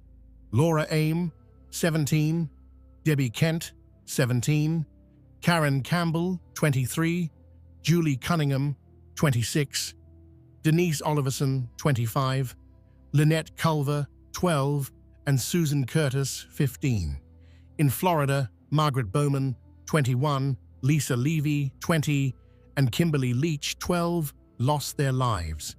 Laura Aim, 17, Debbie Kent, 17, Karen Campbell, 23, Julie Cunningham, 26, Denise Oliverson, 25, Lynette Culver, 12, and Susan Curtis, 15. In Florida, Margaret Bowman, 21, Lisa Levy, 20, and Kimberly Leach, 12, lost their lives.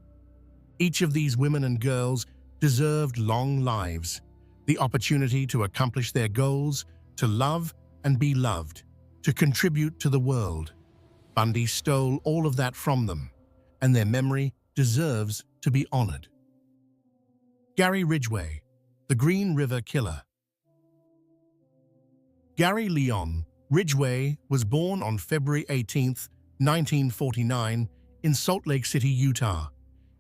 Each of these women and girls deserved long lives, the opportunity to accomplish their goals, to love and be loved, to contribute to the world. Bundy stole all of that from them, and their memory deserves to be honored. Gary Ridgway, the Green River Killer. Gary Leon Ridgway was born on February 18, 1949, in Salt Lake City, Utah.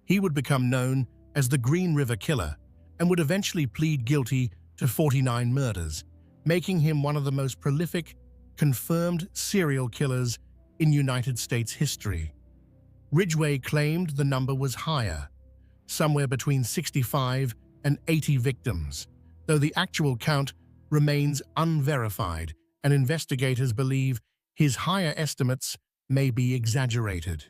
He would become known as the Green River Killer and would eventually plead guilty to 49 murders, making him one of the most prolific, confirmed serial killers in United States history. Ridgway claimed the number was higher, somewhere between 65 and 80 victims, though the actual count remains unverified, and investigators believe his higher estimates may be exaggerated.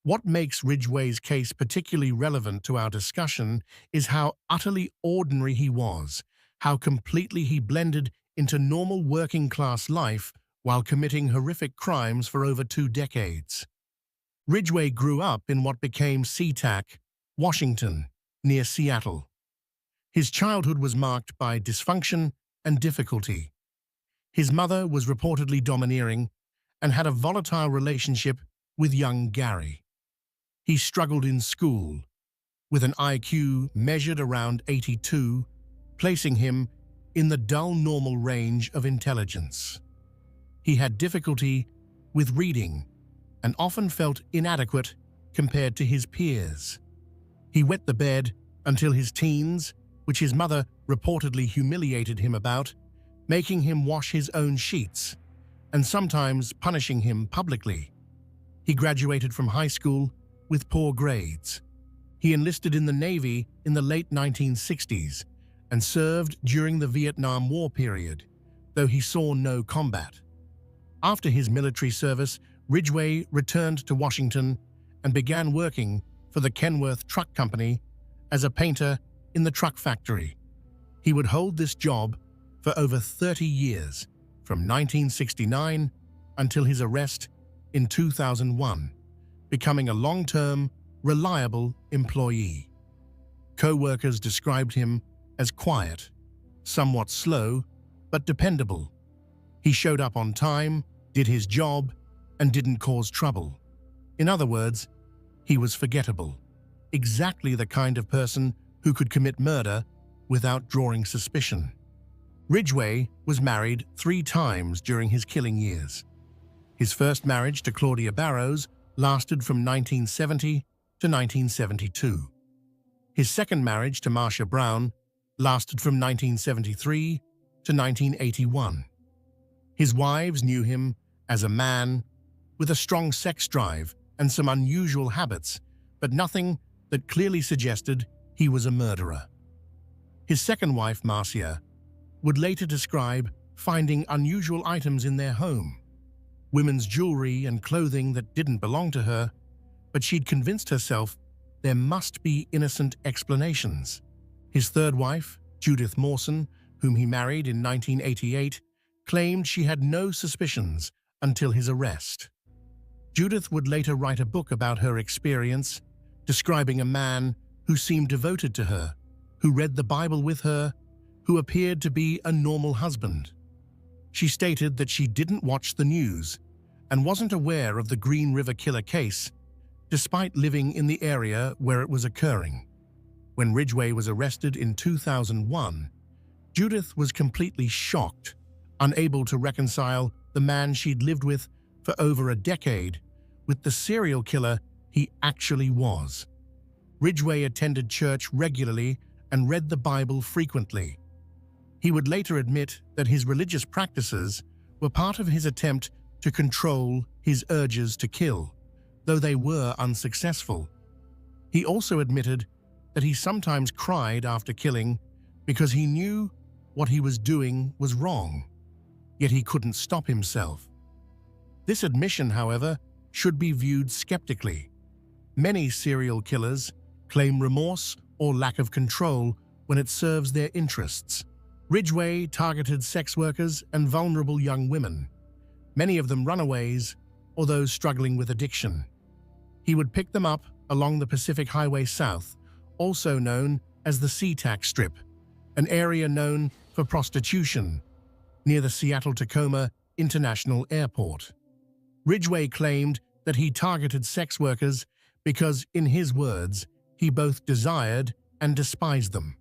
What makes Ridgway's case particularly relevant to our discussion is how utterly ordinary he was, how completely he blended into normal working-class life while committing horrific crimes for over 2 decades. Ridgway grew up in what became SeaTac, Washington, near Seattle. His childhood was marked by dysfunction and difficulty. His mother was reportedly domineering and had a volatile relationship with young Gary. He struggled in school, with an IQ measured around 82, placing him in the dull normal range of intelligence. He had difficulty with reading and often felt inadequate compared to his peers. He wet the bed until his teens, which his mother reportedly humiliated him about, making him wash his own sheets and sometimes punishing him publicly. He graduated from high school with poor grades. He enlisted in the Navy in the late 1960s and served during the Vietnam War period, though he saw no combat. After his military service, Ridgway returned to Washington and began working for the Kenworth Truck Company as a painter in the truck factory. He would hold this job for over 30 years, from 1969 until his arrest in 2001, becoming a long-term, reliable employee. Co-workers described him as quiet, somewhat slow, but dependable. He showed up on time, did his job, and didn't cause trouble. In other words, he was forgettable. Exactly the kind of person who could commit murder without drawing suspicion. Ridgway was married 3 times during his killing years. His first marriage to Claudia Barrows lasted from 1970 to 1972. His second marriage to Marcia Brown lasted from 1973 to 1981. His wives knew him as a man with a strong sex drive and some unusual habits, but nothing that clearly suggested he was a murderer. His second wife, Marcia, would later describe finding unusual items in their home, women's jewelry and clothing that didn't belong to her, but she'd convinced herself there must be innocent explanations. His third wife, Judith Mawson, whom he married in 1988, claimed she had no suspicions until his arrest. Judith would later write a book about her experience, describing a man who seemed devoted to her, who read the Bible with her, who appeared to be a normal husband. She stated that she didn't watch the news and wasn't aware of the Green River Killer case, despite living in the area where it was occurring. When Ridgway was arrested in 2001, Judith was completely shocked, unable to reconcile the man she'd lived with for over a decade with the serial killer he actually was. Ridgway attended church regularly and read the Bible frequently. He would later admit that his religious practices were part of his attempt to control his urges to kill, though they were unsuccessful. He also admitted that he sometimes cried after killing because he knew what he was doing was wrong, yet he couldn't stop himself. This admission, however, should be viewed skeptically. Many serial killers claim remorse or lack of control when it serves their interests. Ridgway targeted sex workers and vulnerable young women, many of them runaways or those struggling with addiction. He would pick them up along the Pacific Highway South, also known as the SeaTac Strip, an area known for prostitution, near the Seattle-Tacoma International Airport. Ridgway claimed that he targeted sex workers because, in his words, he both desired and despised them.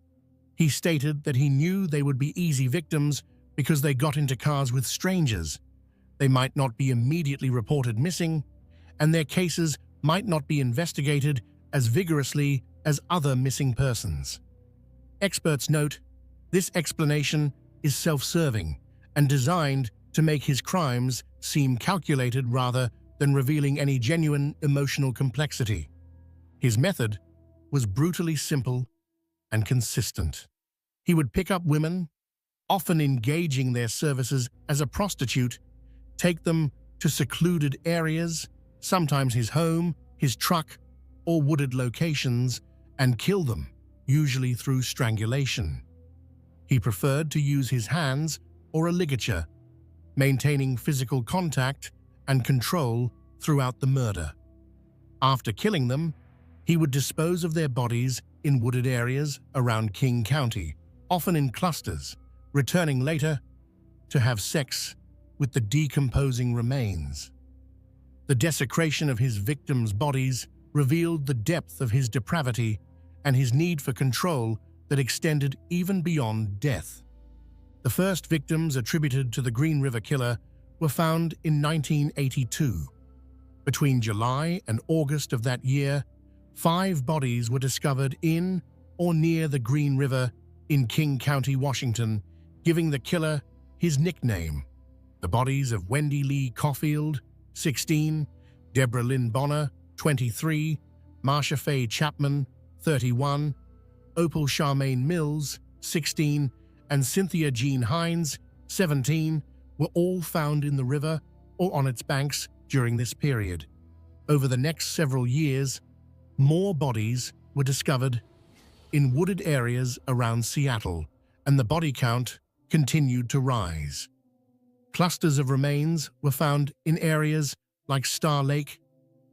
He stated that he knew they would be easy victims because they got into cars with strangers. They might not be immediately reported missing, and their cases might not be investigated as vigorously as other missing persons. Experts note this explanation is self-serving and designed to make his crimes seem calculated rather than revealing any genuine emotional complexity. His method was brutally simple and consistent. He would pick up women, often engaging their services as a prostitute, take them to secluded areas, sometimes his home, his truck, or wooded locations, and kill them, usually through strangulation. He preferred to use his hands or a ligature, maintaining physical contact and control throughout the murder. After killing them, he would dispose of their bodies in wooded areas around King County, often in clusters, returning later to have sex with the decomposing remains. The desecration of his victims' bodies revealed the depth of his depravity and his need for control that extended even beyond death. The first victims attributed to the Green River Killer were found in 1982. Between July and August of that year, 5 bodies were discovered in or near the Green River in King County, Washington, giving the killer his nickname. The bodies of Wendy Lee Caulfield, 16, Deborah Lynn Bonner, 23, Marsha Faye Chapman, 31, Opal Charmaine Mills, 16, and Cynthia Jean Hines, 17, were all found in the river or on its banks during this period. Over the next several years, more bodies were discovered in wooded areas around Seattle, and the body count continued to rise. Clusters of remains were found in areas like Star Lake,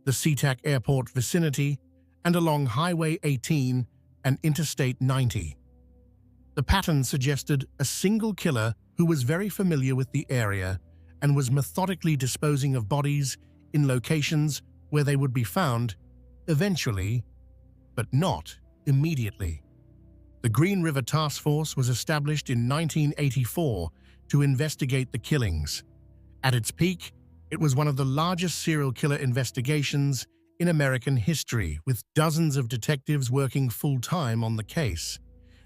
the SeaTac Airport vicinity, and along Highway 18 and Interstate 90. The pattern suggested a single killer who was very familiar with the area and was methodically disposing of bodies in locations where they would be found eventually, but not immediately. The Green River Task Force was established in 1984 to investigate the killings. At its peak, it was one of the largest serial killer investigations in American history, with dozens of detectives working full-time on the case.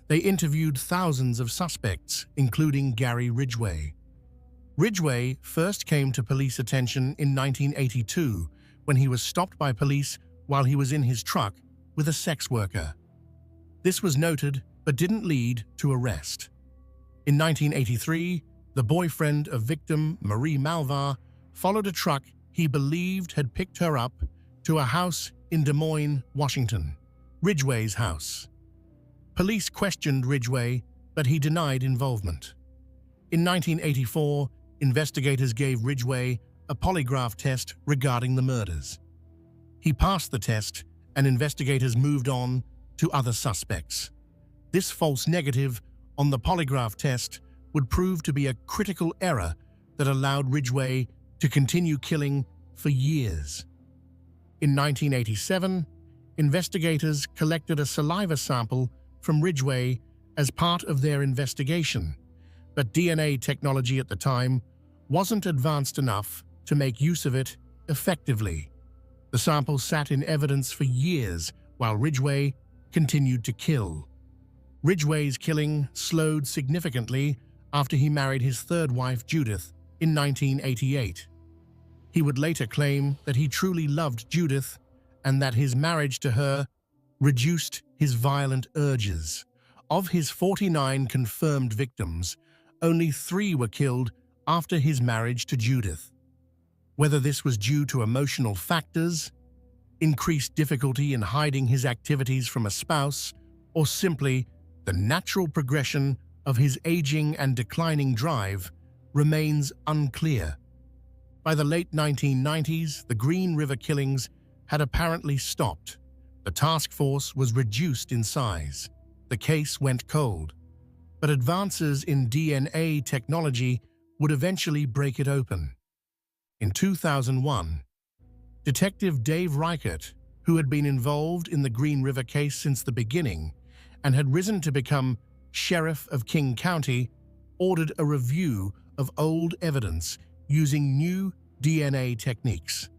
They interviewed thousands of suspects, including Gary Ridgway. Ridgway first came to police attention in 1982 when he was stopped by police while he was in his truck with a sex worker. This was noted but didn't lead to arrest. In 1983, the boyfriend of victim Marie Malvar followed a truck he believed had picked her up to a house in Des Moines, Washington, Ridgway's house. Police questioned Ridgway, but he denied involvement. In 1984, investigators gave Ridgway a polygraph test regarding the murders. He passed the test, and investigators moved on to other suspects. This false negative on the polygraph test would prove to be a critical error that allowed Ridgway to continue killing for years. In 1987, investigators collected a saliva sample from Ridgway as part of their investigation, but DNA technology at the time wasn't advanced enough to make use of it effectively. The sample sat in evidence for years while Ridgway continued to kill. Ridgway's killing slowed significantly after he married his third wife, Judith, in 1988. He would later claim that he truly loved Judith and that his marriage to her reduced his violent urges. Of his 49 confirmed victims, only 3 were killed after his marriage to Judith. Whether this was due to emotional factors, increased difficulty in hiding his activities from a spouse, or simply the natural progression of his aging and declining drive, remains unclear. By the late 1990s, the Green River killings had apparently stopped. The task force was reduced in size. The case went cold. But advances in DNA technology would eventually break it open. In 2001, Detective Dave Reichert, who had been involved in the Green River case since the beginning and had risen to become Sheriff of King County, ordered a review of old evidence using new DNA techniques.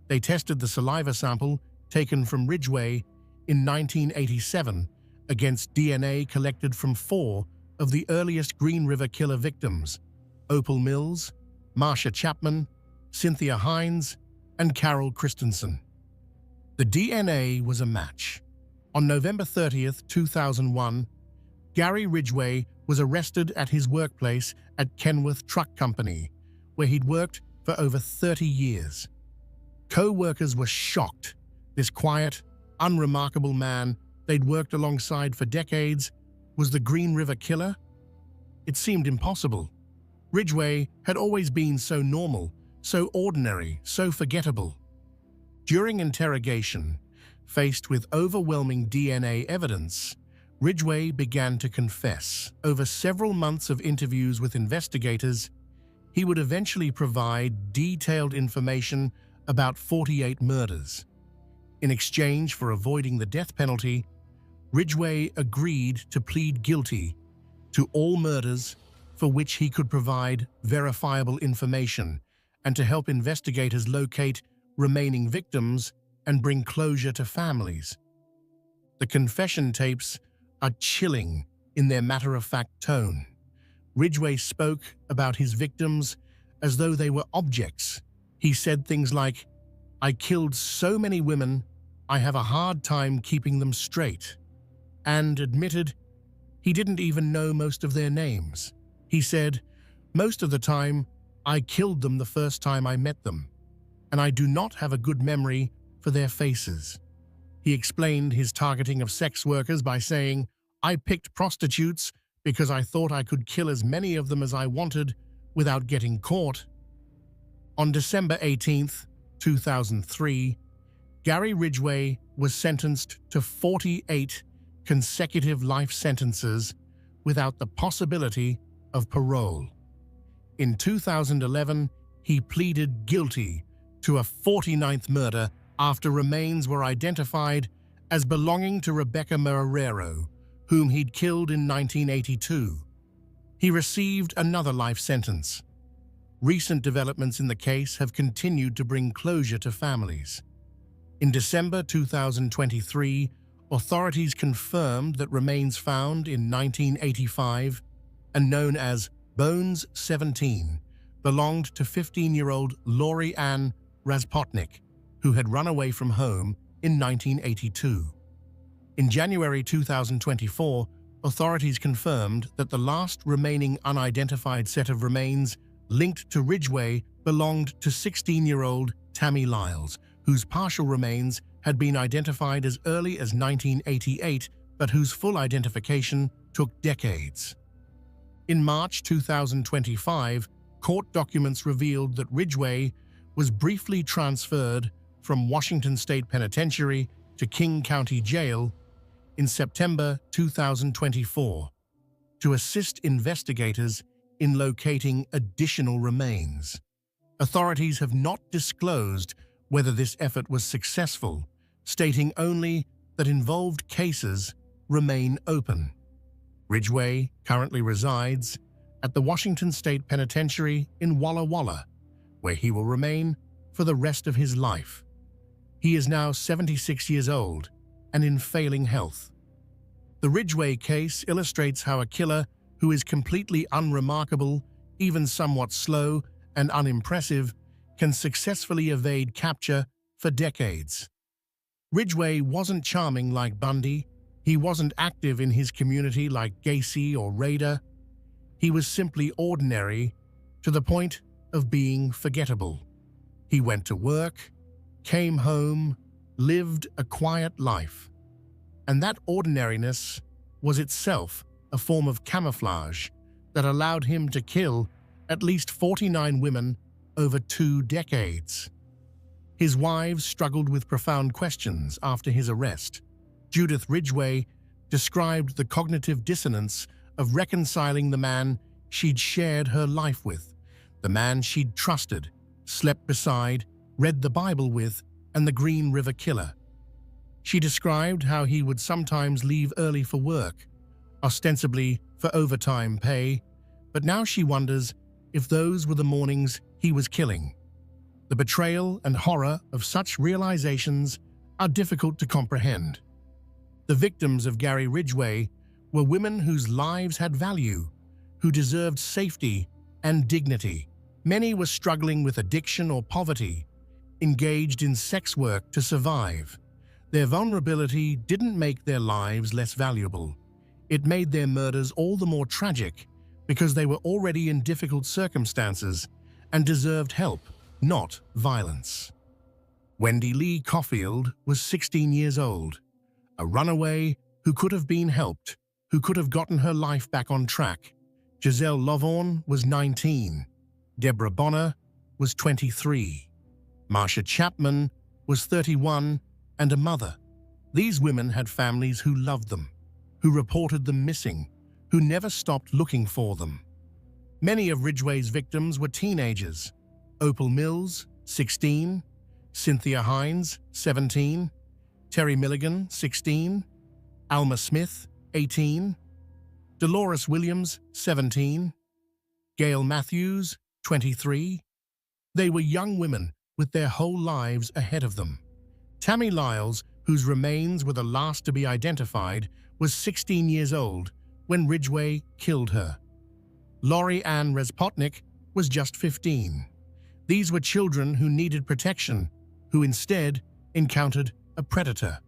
They tested the saliva sample taken from Ridgway in 1987 against DNA collected from 4 of the earliest Green River Killer victims: Opal Mills, Marsha Chapman, Cynthia Hines, and Carol Christensen. The DNA was a match. On November 30th, 2001, Gary Ridgway was arrested at his workplace at Kenworth Truck Company, where he'd worked for over 30 years. Co-workers were shocked. This quiet, unremarkable man they'd worked alongside for decades was the Green River Killer? It seemed impossible. Ridgway had always been so normal, so ordinary, so forgettable. During interrogation, faced with overwhelming DNA evidence, Ridgway began to confess. Over several months of interviews with investigators, he would eventually provide detailed information about 48 murders. In exchange for avoiding the death penalty, Ridgway agreed to plead guilty to all murders for which he could provide verifiable information and to help investigators locate remaining victims and bring closure to families. The confession tapes are chilling in their matter-of-fact tone. Ridgway spoke about his victims as though they were objects. He said things like, "I killed so many women, I have a hard time keeping them straight," and admitted he didn't even know most of their names. He said, "Most of the time, I killed them the first time I met them, and I do not have a good memory for their faces." He explained his targeting of sex workers by saying, "I picked prostitutes because I thought I could kill as many of them as I wanted without getting caught." On December 18th, 2003, Gary Ridgway was sentenced to 48 consecutive life sentences without the possibility of parole. In 2011, he pleaded guilty to a 49th murder after remains were identified as belonging to Rebecca Marrero, whom he'd killed in 1982. He received another life sentence. Recent developments in the case have continued to bring closure to families. In December 2023, authorities confirmed that remains found in 1985 and known as Bones 17 belonged to 15-year-old Lori Ann Razpotnik, who had run away from home in 1982. In January 2024, authorities confirmed that the last remaining unidentified set of remains linked to Ridgway belonged to 16-year-old Tammy Lyles, whose partial remains had been identified as early as 1988, but whose full identification took decades. In March 2025, court documents revealed that Ridgway was briefly transferred from Washington State Penitentiary to King County Jail in September 2024 to assist investigators in locating additional remains. Authorities have not disclosed whether this effort was successful, stating only that involved cases remain open. Ridgway currently resides at the Washington State Penitentiary in Walla Walla, where he will remain for the rest of his life. He is now 76 years old and in failing health. The Ridgway case illustrates how a killer who is completely unremarkable, even somewhat slow and unimpressive, can successfully evade capture for decades. Ridgway wasn't charming like Bundy. He wasn't active in his community like Gacy or Rader. He was simply ordinary to the point of being forgettable. He went to work, came home, lived a quiet life. And that ordinariness was itself a form of camouflage that allowed him to kill at least 49 women over 2 decades. His wives struggled with profound questions after his arrest. Judith Ridgway described the cognitive dissonance of reconciling the man she'd shared her life with, the man she'd trusted, slept beside, read the Bible with, and the Green River Killer. She described how he would sometimes leave early for work, ostensibly for overtime pay, but now she wonders if those were the mornings he was killing. The betrayal and horror of such realizations are difficult to comprehend. The victims of Gary Ridgway were women whose lives had value, who deserved safety and dignity. Many were struggling with addiction or poverty, engaged in sex work to survive. Their vulnerability didn't make their lives less valuable. It made their murders all the more tragic because they were already in difficult circumstances and deserved help, not violence. Wendy Lee Caulfield was 16 years old, a runaway who could have been helped, who could have gotten her life back on track. Giselle Lovvorn was 19. Deborah Bonner was 23. Marcia Chapman was 31 and a mother. These women had families who loved them, who reported them missing, who never stopped looking for them. Many of Ridgway's victims were teenagers. Opal Mills, 16, Cynthia Hines, 17, Terry Milligan, 16, Alma Smith, 18, Dolores Williams, 17, Gail Matthews, 23. They were young women with their whole lives ahead of them. Tammy Lyles, whose remains were the last to be identified, was 16 years old when Ridgway killed her. Lori Ann Respotnik was just 15. These were children who needed protection, who instead encountered a predator.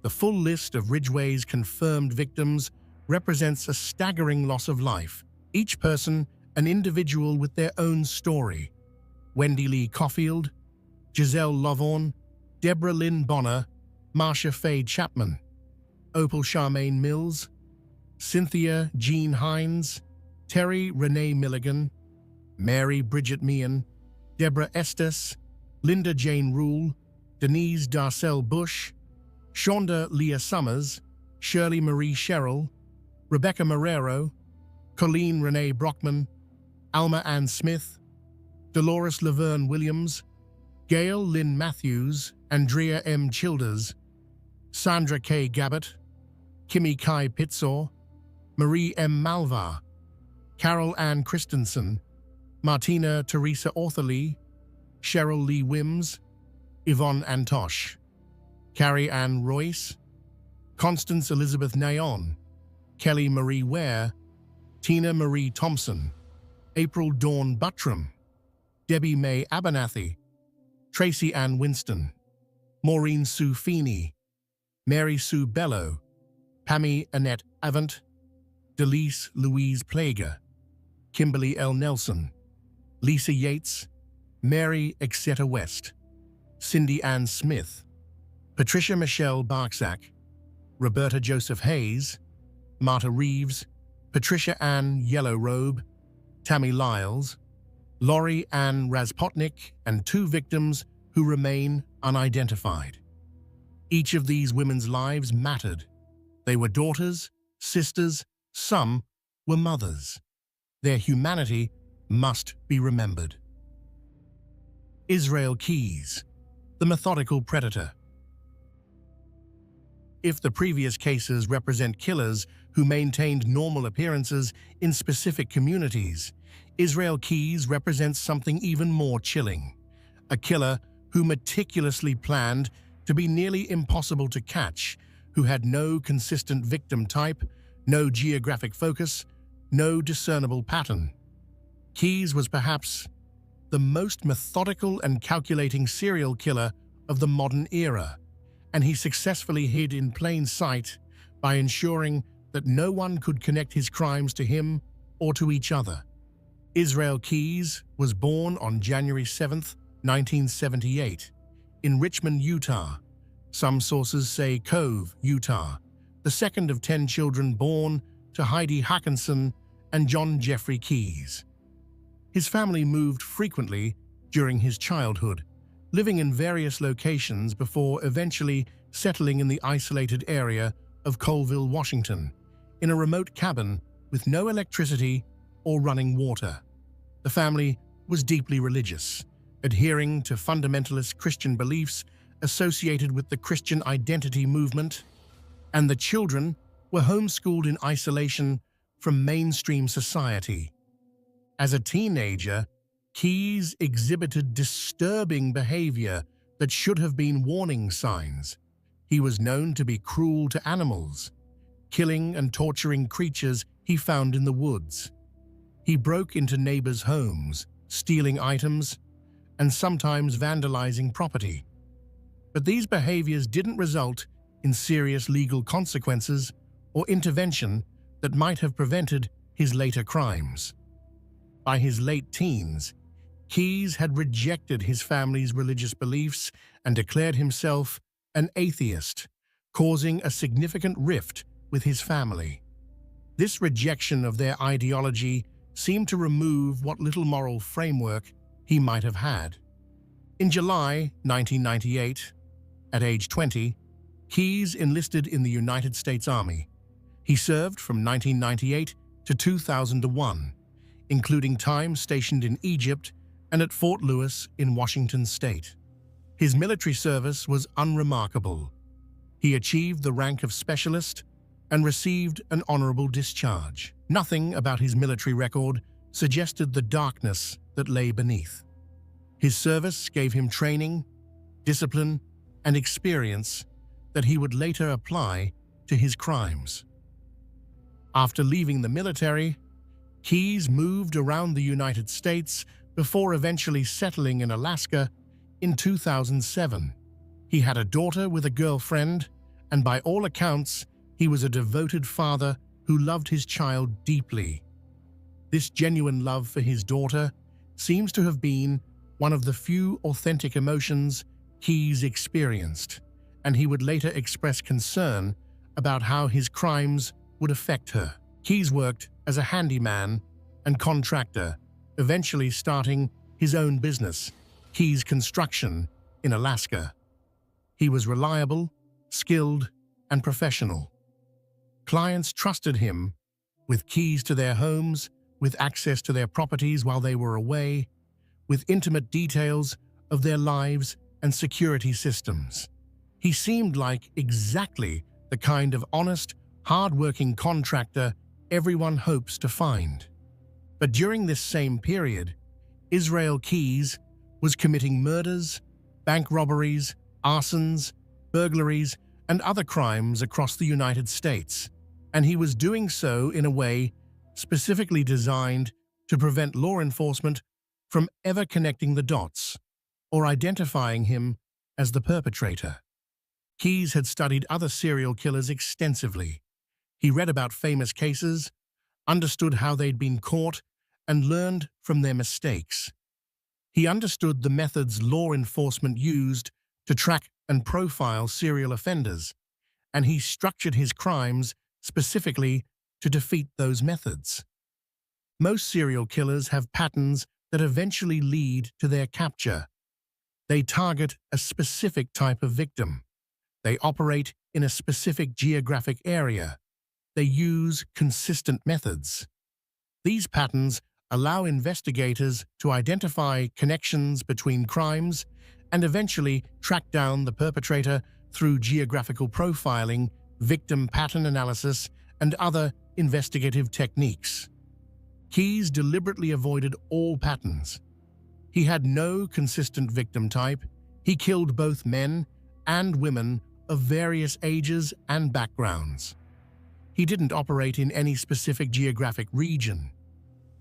The full list of Ridgway's confirmed victims represents a staggering loss of life, each person an individual with their own story. Wendy Lee Caulfield, Giselle Lovvorn, Deborah Lynn Bonner, Marcia Faye Chapman, Opal Charmaine Mills, Cynthia Jean Hines, Terry Renee Milligan, Mary Bridget Meehan, Deborah Estes, Linda Jane Rule, Denise Darcel Bush, Shonda Leah Summers, Shirley Marie Sherrill, Rebecca Marrero, Colleen Renee Brockman, Alma Ann Smith, Dolores Laverne Williams, Gail Lynn Matthews, Andrea M. Childers, Sandra K. Gabbett, Kimmy Kai Pitsaw, Marie M. Malvar, Carol Ann Christensen, Martina Teresa Ortherly, Cheryl Lee Wims, Yvonne Antosh, Carrie Ann Royce, Constance Elizabeth Nayon, Kelly Marie Ware, Tina Marie Thompson, April Dawn Buttram, Debbie Mae Abernathy, Tracy Ann Winston, Maureen Sue Feeney, Mary Sue Bello, Pammy Annette Avant, Delise Louise Plager, Kimberly L. Nelson, Lisa Yates, Mary Exeter West, Cindy Ann Smith, Patricia Michelle Barksack, Roberta Joseph Hayes, Marta Reeves, Patricia Ann Yellow Robe, Tammy Lyles, Lori Ann Raspotnik, and 2 victims who remain unidentified. Each of these women's lives mattered. They were daughters, sisters, some were mothers. Their humanity must be remembered. Israel Keyes, the methodical predator. If the previous cases represent killers who maintained normal appearances in specific communities, Israel Keyes represents something even more chilling. A killer who meticulously planned to be nearly impossible to catch, who had no consistent victim type, no geographic focus, no discernible pattern. Keyes was perhaps the most methodical and calculating serial killer of the modern era, and he successfully hid in plain sight by ensuring that no one could connect his crimes to him or to each other. Israel Keyes was born on January 7, 1978, in Richmond, Utah. Some sources say Cove, Utah, the second of 10 children born to Heidi Hackinson and John Jeffrey Keyes. His family moved frequently during his childhood, living in various locations before eventually settling in the isolated area of Colville, Washington, in a remote cabin with no electricity or running water. The family was deeply religious, adhering to fundamentalist Christian beliefs associated with the Christian identity movement, and the children were homeschooled in isolation from mainstream society. As a teenager, Keyes exhibited disturbing behavior that should have been warning signs. He was known to be cruel to animals, killing and torturing creatures he found in the woods. He broke into neighbors' homes, stealing items, and sometimes vandalizing property. But these behaviors didn't result in serious legal consequences or intervention that might have prevented his later crimes. By his late teens, Keyes had rejected his family's religious beliefs and declared himself an atheist, causing a significant rift with his family. This rejection of their ideology seemed to remove what little moral framework he might have had. In July 1998, at age 20, Keyes enlisted in the United States Army. He served from 1998 to 2001, including time stationed in Egypt and at Fort Lewis in Washington state. His military service was unremarkable. He achieved the rank of specialist and received an honorable discharge. Nothing about his military record suggested the darkness that lay beneath. His service gave him training, discipline, and experience that he would later apply to his crimes. After leaving the military, Keyes moved around the United States before eventually settling in Alaska in 2007. He had a daughter with a girlfriend, and by all accounts, he was a devoted father who loved his child deeply. This genuine love for his daughter seems to have been one of the few authentic emotions Keyes experienced, and he would later express concern about how his crimes would affect her. Keyes worked as a handyman and contractor, eventually starting his own business, Keyes Construction, in Alaska. He was reliable, skilled, and professional. Clients trusted him with keys to their homes, with access to their properties while they were away, with intimate details of their lives and security systems. He seemed like exactly the kind of honest, hard-working contractor everyone hopes to find. But during this same period, Israel Keyes was committing murders, bank robberies, arsons, burglaries, and other crimes across the United States, and he was doing so in a way specifically designed to prevent law enforcement from ever connecting the dots or identifying him as the perpetrator. Keyes had studied other serial killers extensively. He read about famous cases, understood how they'd been caught, and learned from their mistakes. He understood the methods law enforcement used to track and profile serial offenders, and he structured his crimes specifically to defeat those methods. Most serial killers have patterns that eventually lead to their capture. They target a specific type of victim. They operate in a specific geographic area. They use consistent methods. These patterns allow investigators to identify connections between crimes and eventually track down the perpetrator through geographical profiling, victim pattern analysis, and other investigative techniques. Keyes deliberately avoided all patterns. He had no consistent victim type. He killed both men and women of various ages and backgrounds. He didn't operate in any specific geographic region.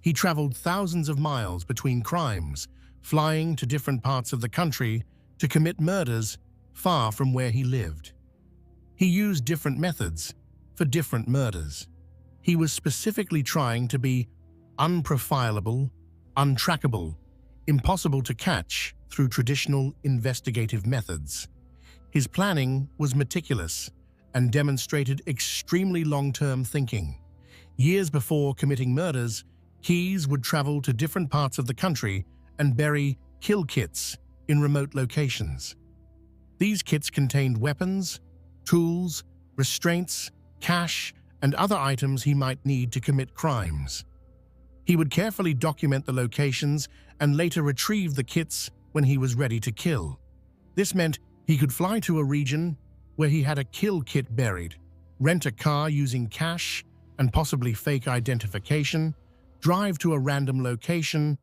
He traveled thousands of miles between crimes, flying to different parts of the country to commit murders far from where he lived. He used different methods for different murders. He was specifically trying to be unprofilable, untrackable, impossible to catch through traditional investigative methods. His planning was meticulous and demonstrated extremely long-term thinking. Years before committing murders, Keyes would travel to different parts of the country and bury kill kits in remote locations. These kits contained weapons, tools, restraints, cash, and other items he might need to commit crimes. He would carefully document the locations and later retrieve the kits when he was ready to kill. This meant he could fly to a region where he had a kill kit buried, rent a car using cash and possibly fake identification, drive to a random location,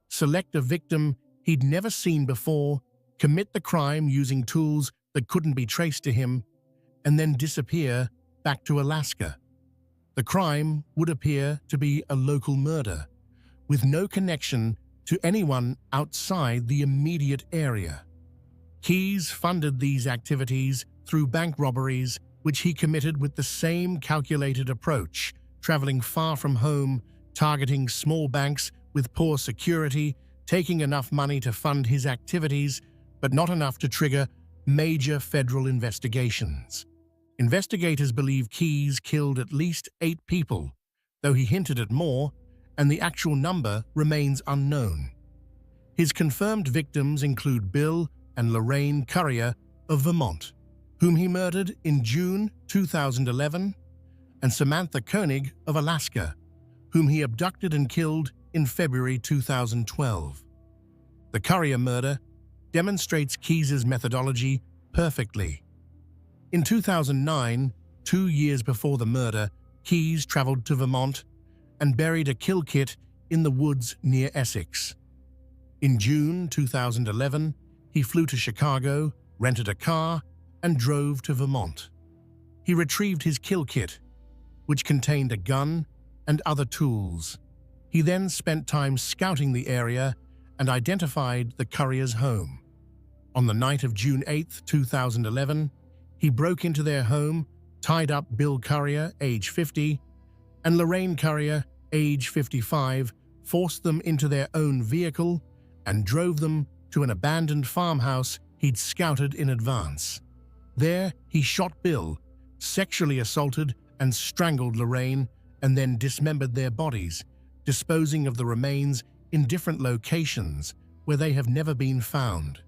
select a victim he'd never seen before, commit the crime using tools that couldn't be traced to him, and then disappear back to Alaska. The crime would appear to be a local murder, with no connection to anyone outside the immediate area. Keyes funded these activities through bank robberies, which he committed with the same calculated approach, traveling far from home, targeting small banks with poor security, taking enough money to fund his activities, but not enough to trigger major federal investigations. Investigators believe Keyes killed at least 8 people, though he hinted at more, and the actual number remains unknown. His confirmed victims include Bill and Lorraine Currier of Vermont, whom he murdered in June 2011, and Samantha Koenig of Alaska, whom he abducted and killed in February 2012. The Currier murder demonstrates Keyes' methodology perfectly. In 2009, 2 years before the murder, Keyes traveled to Vermont and buried a kill kit in the woods near Essex. In June 2011, he flew to Chicago, rented a car, and drove to Vermont. He retrieved his kill kit, which contained a gun and other tools. He then spent time scouting the area and identified the Currier's home. On the night of June 8, 2011, he broke into their home, tied up Bill Currier, age 50, and Lorraine Currier, age 55, forced them into their own vehicle and drove them to an abandoned farmhouse he'd scouted in advance. There, he shot Bill, sexually assaulted and strangled Lorraine, and then dismembered their bodies, disposing of the remains in different locations where they have never been found.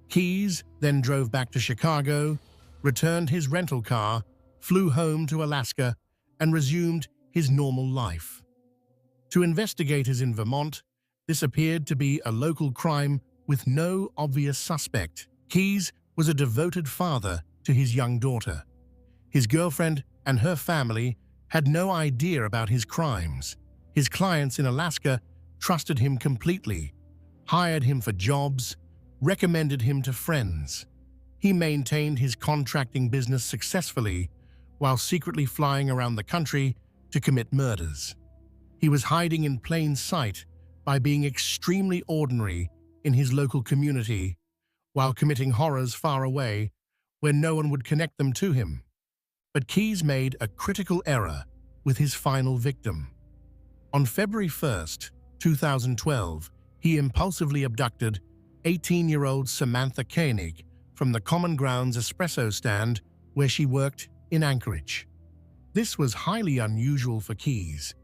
Keyes then drove back to Chicago, returned his rental car, flew home to Alaska, and resumed his normal life. To investigators in Vermont, this appeared to be a local crime with no obvious suspect. Keyes was a devoted father to his young daughter. His girlfriend and her family had no idea about his crimes. His clients in Alaska trusted him completely, hired him for jobs, recommended him to friends. He maintained his contracting business successfully while secretly flying around the country to commit murders. He was hiding in plain sight by being extremely ordinary in his local community while committing horrors far away where no one would connect them to him. But Keyes made a critical error with his final victim. On February 1, 2012, he impulsively abducted 18-year-old Samantha Koenig from the Common Grounds espresso stand where she worked in Anchorage. This was highly unusual for Keyes.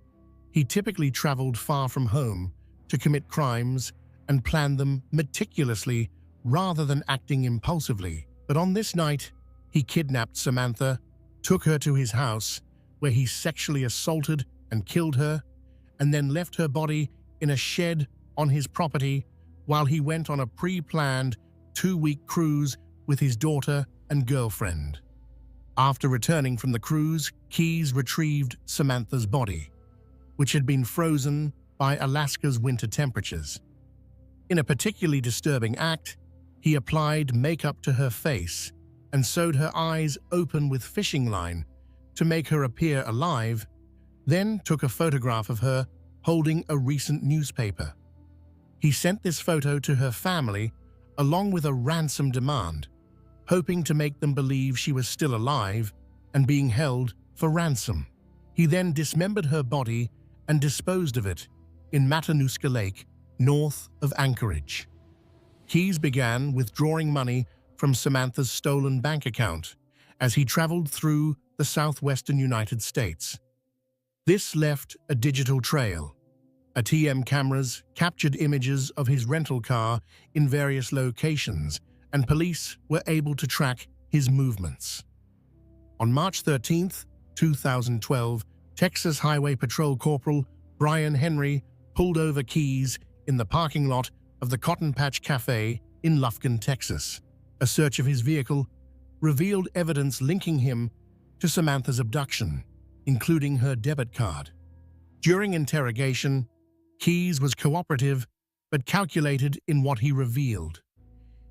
He typically traveled far from home to commit crimes and planned them meticulously rather than acting impulsively. But on this night, he kidnapped Samantha, took her to his house, where he sexually assaulted and killed her, and then left her body in a shed on his property while he went on a pre-planned 2-week cruise with his daughter and girlfriend. After returning from the cruise, Keyes retrieved Samantha's body, which had been frozen by Alaska's winter temperatures. In a particularly disturbing act, he applied makeup to her face and sewed her eyes open with fishing line to make her appear alive, then took a photograph of her holding a recent newspaper. He sent this photo to her family along with a ransom demand, hoping to make them believe she was still alive and being held for ransom. He then dismembered her body and disposed of it in Matanuska Lake, north of Anchorage. Keyes began withdrawing money from Samantha's stolen bank account as he traveled through the southwestern United States. This left a digital trail. ATM cameras captured images of his rental car in various locations, and police were able to track his movements. On March 13, 2012, Texas Highway Patrol Corporal Brian Henry pulled over Keyes in the parking lot of the Cotton Patch Cafe in Lufkin, Texas. A search of his vehicle revealed evidence linking him to Samantha's abduction, including her debit card. During interrogation, Keyes was cooperative but calculated in what he revealed.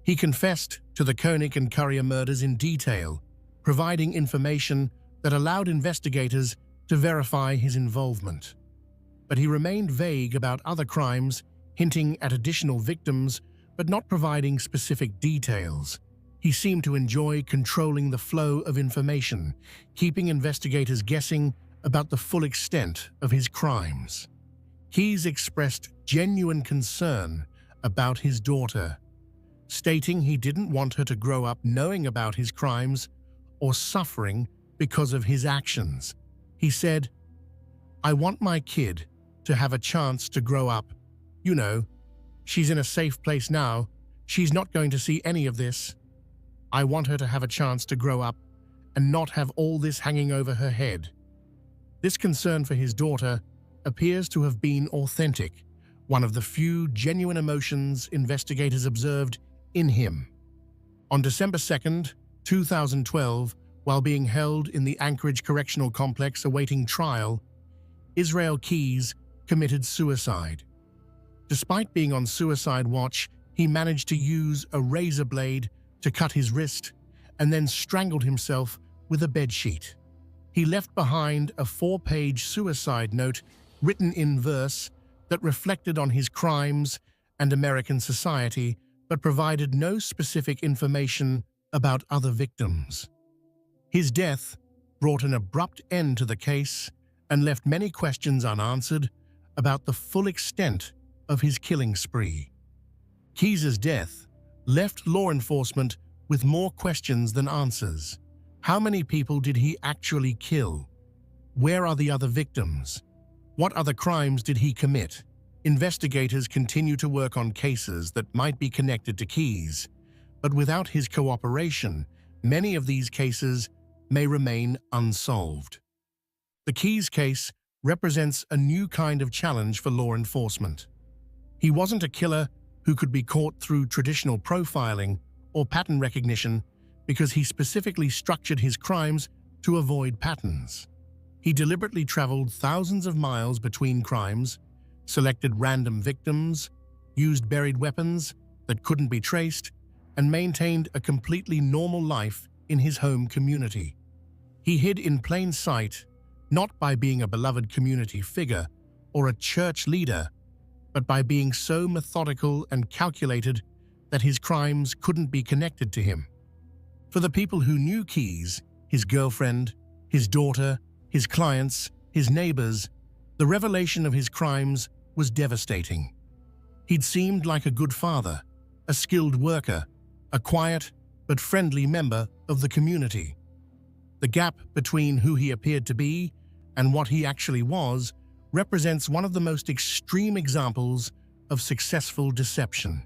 He confessed to the Koenig and Currier murders in detail, providing information that allowed investigators to verify his involvement. But he remained vague about other crimes hinting at additional victims but not providing specific details. He seemed to enjoy controlling the flow of information, keeping investigators guessing about the full extent of his crimes. Keyes expressed genuine concern about his daughter, stating he didn't want her to grow up knowing about his crimes or suffering because of his actions. He said, "I want my kid to have a chance to grow up. You know, she's in a safe place now. She's not going to see any of this. I want her to have a chance to grow up and not have all this hanging over her head." This concern for his daughter appears to have been authentic, one of the few genuine emotions investigators observed in him. On December 2nd, 2012, while being held in the Anchorage Correctional Complex awaiting trial, Israel Keyes committed suicide. Despite being on suicide watch, he managed to use a razor blade to cut his wrist and then strangled himself with a bedsheet. He left behind a 4-page suicide note written in verse that reflected on his crimes and American society, but provided no specific information about other victims. His death brought an abrupt end to the case and left many questions unanswered about the full extent of his killing spree. Keyes' death left law enforcement with more questions than answers. How many people did he actually kill? Where are the other victims? What other crimes did he commit? Investigators continue to work on cases that might be connected to Keyes, but without his cooperation, many of these cases may remain unsolved. The Keyes case represents a new kind of challenge for law enforcement. He wasn't a killer who could be caught through traditional profiling or pattern recognition because he specifically structured his crimes to avoid patterns. He deliberately traveled thousands of miles between crimes, selected random victims, used buried weapons that couldn't be traced, and maintained a completely normal life in his home community. He hid in plain sight, not by being a beloved community figure or a church leader, but by being so methodical and calculated that his crimes couldn't be connected to him. For the people who knew Keyes, his girlfriend, his daughter, his clients, his neighbors, the revelation of his crimes was devastating. He'd seemed like a good father, a skilled worker, a quiet but friendly member of the community. The gap between who he appeared to be and what he actually was represents one of the most extreme examples of successful deception.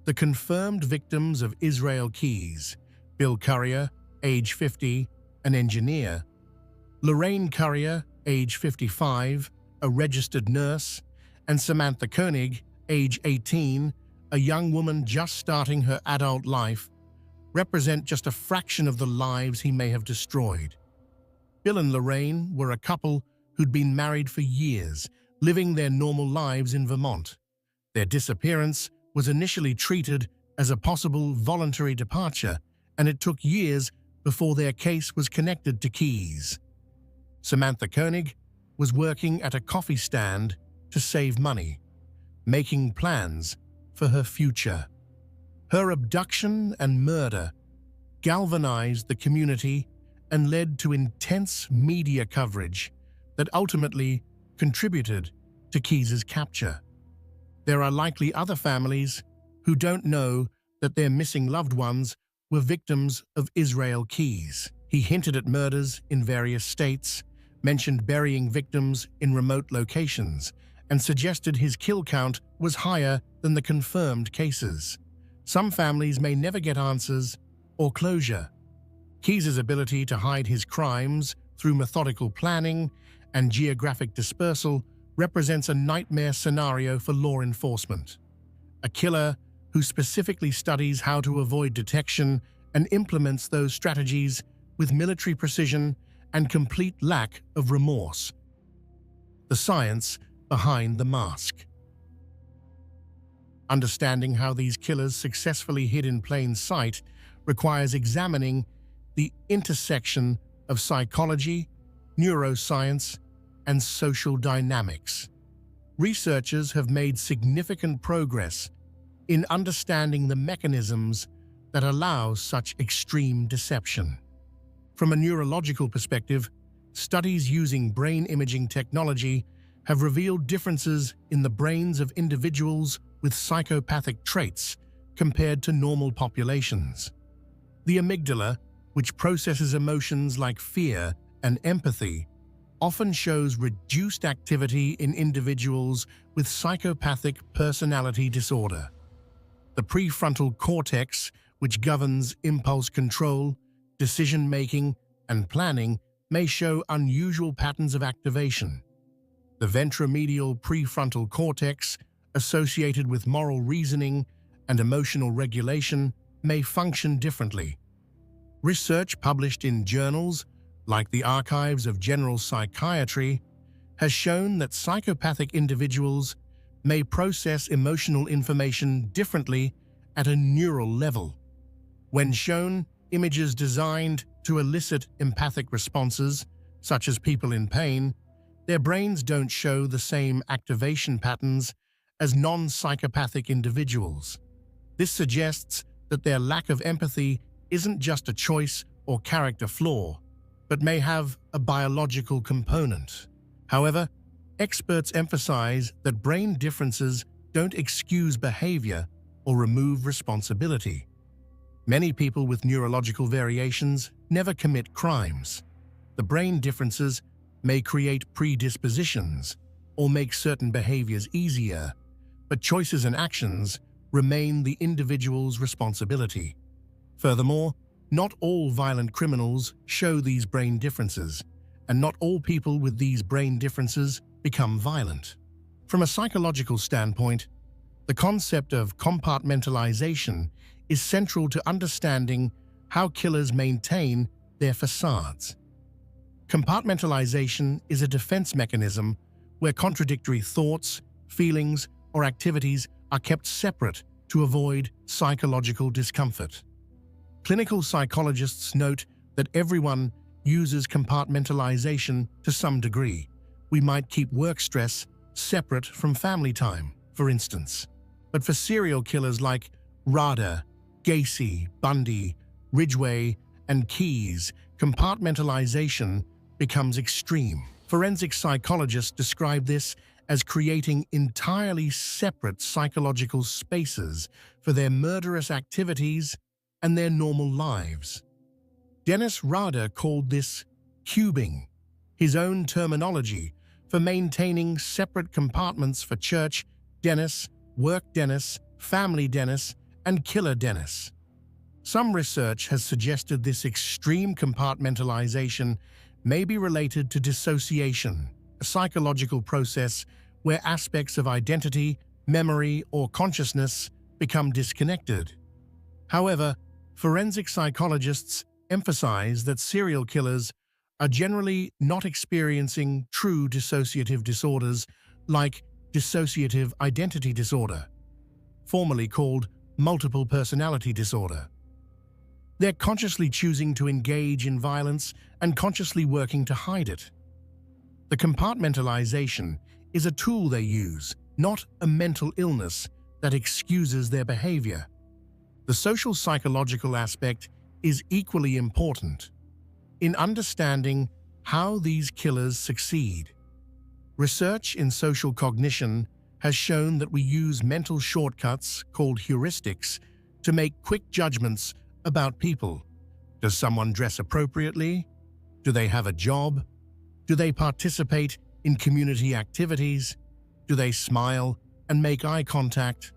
The confirmed victims of Israel Keyes: Bill Currier, age 50, an engineer; Lorraine Currier, age 55, a registered nurse; and Samantha Koenig, age 18, a young woman just starting her adult life, represent just a fraction of the lives he may have destroyed. Bill and Lorraine were a couple who'd been married for years, living their normal lives in Vermont. Their disappearance was initially treated as a possible voluntary departure, and it took years before their case was connected to Keyes. Samantha Koenig was working at a coffee stand to save money, making plans for her future. Her abduction and murder galvanized the community and led to intense media coverage that ultimately contributed to Keyes' capture. There are likely other families who don't know that their missing loved ones were victims of Israel Keyes. He hinted at murders in various states, mentioned burying victims in remote locations, and suggested his kill count was higher than the confirmed cases. Some families may never get answers or closure. Keyes' ability to hide his crimes through methodical planning and geographic dispersal represents a nightmare scenario for law enforcement. A killer who specifically studies how to avoid detection and implements those strategies with military precision and complete lack of remorse. The science behind the mask. Understanding how these killers successfully hid in plain sight requires examining the intersection of psychology, neuroscience, and social dynamics. researchers have made significant progress in understanding the mechanisms that allow such extreme deception. From a neurological perspective, studies using brain imaging technology have revealed differences in the brains of individuals with psychopathic traits compared to normal populations. The amygdala, which processes emotions like fear and empathy, often shows reduced activity in individuals with psychopathic personality disorder. The prefrontal cortex, which governs impulse control, decision-making, and planning, may show unusual patterns of activation. The ventromedial prefrontal cortex, associated with moral reasoning and emotional regulation, may function differently. Research published in journals like the Archives of General Psychiatry has shown that psychopathic individuals may process emotional information differently at a neural level. When shown images designed to elicit empathic responses, such as people in pain, their brains don't show the same activation patterns as non-psychopathic individuals. This suggests that their lack of empathy isn't just a choice or character flaw, but may have a biological component. However, experts emphasize that brain differences don't excuse behavior or remove responsibility. Many people with neurological variations never commit crimes. The brain differences may create predispositions or make certain behaviors easier, but choices and actions remain the individual's responsibility. Furthermore, not all violent criminals show these brain differences, and not all people with these brain differences become violent. From a psychological standpoint, the concept of compartmentalization is central to understanding how killers maintain their facades. Compartmentalization is a defense mechanism where contradictory thoughts, feelings, or activities are kept separate to avoid psychological discomfort. Clinical psychologists note that everyone uses compartmentalization to some degree. We might keep work stress separate from family time, for instance. But for serial killers like Rader, Gacy, Bundy, Ridgway, and Keyes, compartmentalization becomes extreme. Forensic psychologists describe this as creating entirely separate psychological spaces for their murderous activities and their normal lives. Dennis Rader called this cubing, his own terminology for maintaining separate compartments for church Dennis, work Dennis, family Dennis, and killer Dennis. Some research has suggested this extreme compartmentalization may be related to dissociation, a psychological process where aspects of identity, memory, or consciousness become disconnected. However, forensic psychologists emphasize that serial killers are generally not experiencing true dissociative disorders like dissociative identity disorder, formerly called multiple personality disorder. They're consciously choosing to engage in violence and consciously working to hide it. The compartmentalization is a tool they use, not a mental illness that excuses their behavior. The social psychological aspect is equally important in understanding how these killers succeed. Research in social cognition has shown that we use mental shortcuts called heuristics to make quick judgments about people. Does someone dress appropriately? Do they have a job? Do they participate in community activities? Do they smile and make eye contact?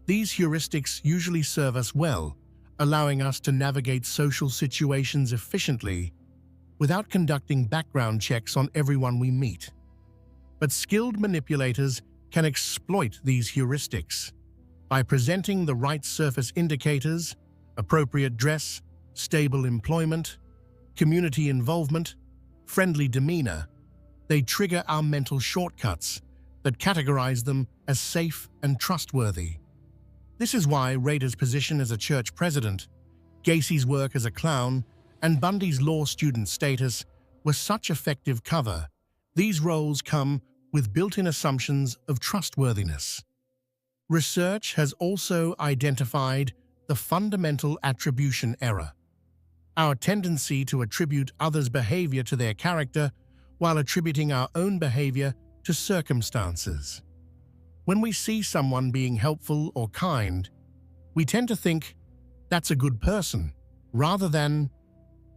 These heuristics usually serve us well, allowing us to navigate social situations efficiently without conducting background checks on everyone we meet. But skilled manipulators can exploit these heuristics by presenting the right surface indicators, appropriate dress, stable employment, community involvement, friendly demeanor. They trigger our mental shortcuts that categorize them as safe and trustworthy. This is why Rader's position as a church president, Gacy's work as a clown, and Bundy's law student status were such effective cover. These roles come with built-in assumptions of trustworthiness. Research has also identified the fundamental attribution error, our tendency to attribute others' behavior to their character while attributing our own behavior to circumstances. When we see someone being helpful or kind, we tend to think, "That's a good person," rather than,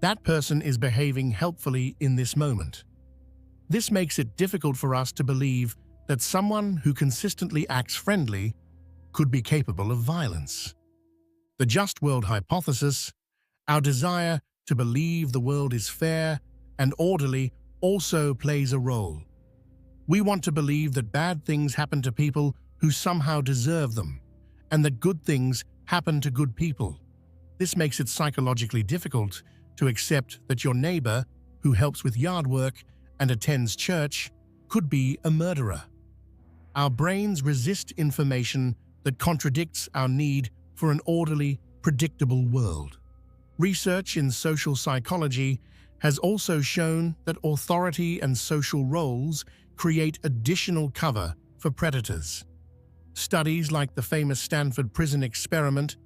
"That person is behaving helpfully in this moment." This makes it difficult for us to believe that someone who consistently acts friendly could be capable of violence. The just world hypothesis, our desire to believe the world is fair and orderly, also plays a role. We want to believe that bad things happen to people who somehow deserve them, and that good things happen to good people. This makes it psychologically difficult to accept that your neighbor, who helps with yard work and attends church, could be a murderer. Our brains resist information that contradicts our need for an orderly, predictable world. Research in social psychology has also shown that authority and social roles create additional cover for predators. Studies like the famous Stanford Prison Experiment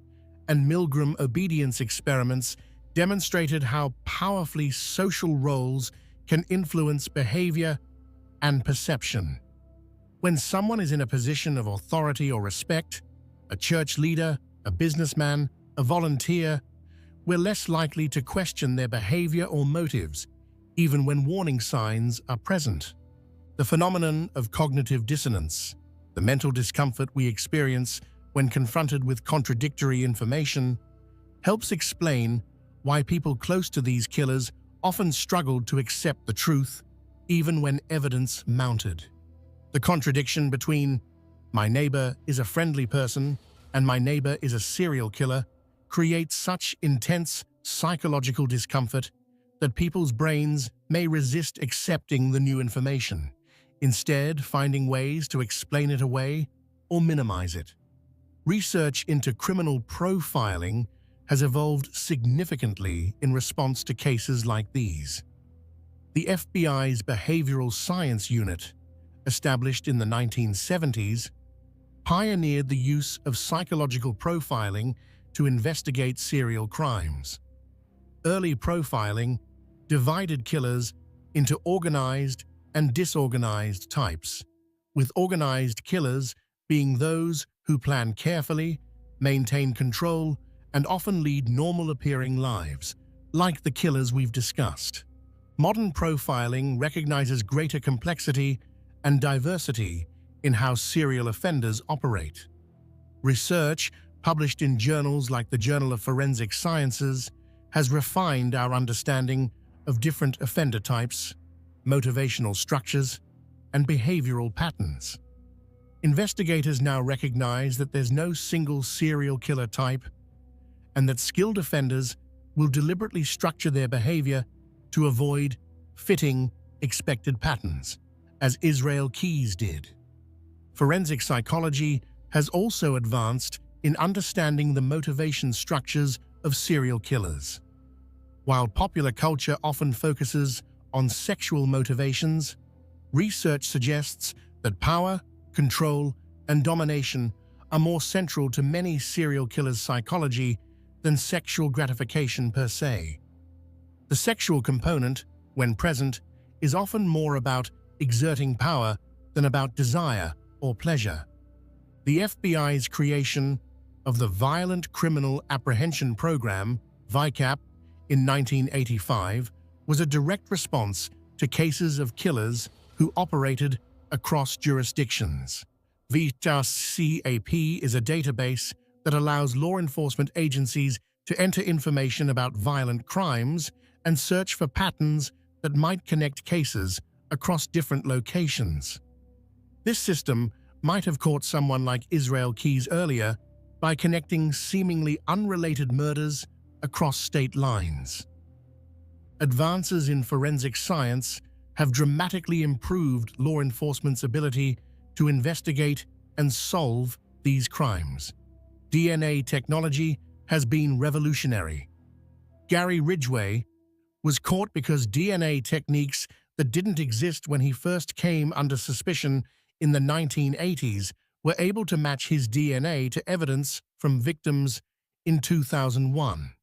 and Milgram obedience experiments demonstrated how powerfully social roles can influence behavior and perception. When someone is in a position of authority or respect, a church leader, a businessman, a volunteer, we're less likely to question their behavior or motives, even when warning signs are present. The phenomenon of cognitive dissonance, the mental discomfort we experience when confronted with contradictory information, helps explain why people close to these killers often struggled to accept the truth, even when evidence mounted. The contradiction between "my neighbor is a friendly person" and "my neighbor is a serial killer" creates such intense psychological discomfort that people's brains may resist accepting the new information, instead finding ways to explain it away or minimize it. Research into criminal profiling has evolved significantly in response to cases like these. The FBI's Behavioral Science Unit, established in the 1970s, pioneered the use of psychological profiling to investigate serial crimes. Early profiling divided killers into organized and disorganized types, with organized killers being those who plan carefully, maintain control, and often lead normal-appearing lives, like the killers we've discussed. Modern profiling recognizes greater complexity and diversity in how serial offenders operate. Research published in journals like the Journal of Forensic Sciences has refined our understanding of different offender types, motivational structures, and behavioral patterns. Investigators now recognize that there's no single serial killer type, and that skilled offenders will deliberately structure their behavior to avoid fitting expected patterns, as Israel Keyes did. Forensic psychology has also advanced in understanding the motivation structures of serial killers. While popular culture often focuses on sexual motivations, research suggests that power, control, and domination are more central to many serial killers' psychology than sexual gratification per se. The sexual component, when present, is often more about exerting power than about desire or pleasure. The FBI's creation of the Violent Criminal Apprehension Program, VICAP, in 1985 was a direct response to cases of killers who operated across jurisdictions. VICAP is a database that allows law enforcement agencies to enter information about violent crimes and search for patterns that might connect cases across different locations. This system might have caught someone like Israel Keyes earlier by connecting seemingly unrelated murders across state lines. Advances in forensic science have dramatically improved law enforcement's ability to investigate and solve these crimes. DNA technology has been revolutionary. Gary Ridgway was caught because DNA techniques that didn't exist when he first came under suspicion in the 1980s were able to match his DNA to evidence from victims in 2001.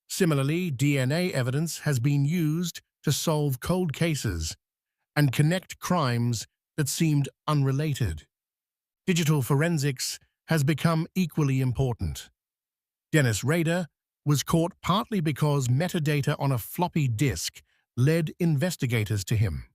Similarly, DNA evidence has been used to solve cold cases and connect crimes that seemed unrelated. Digital forensics has become equally important. Dennis Rader was caught partly because metadata on a floppy disk led investigators to him.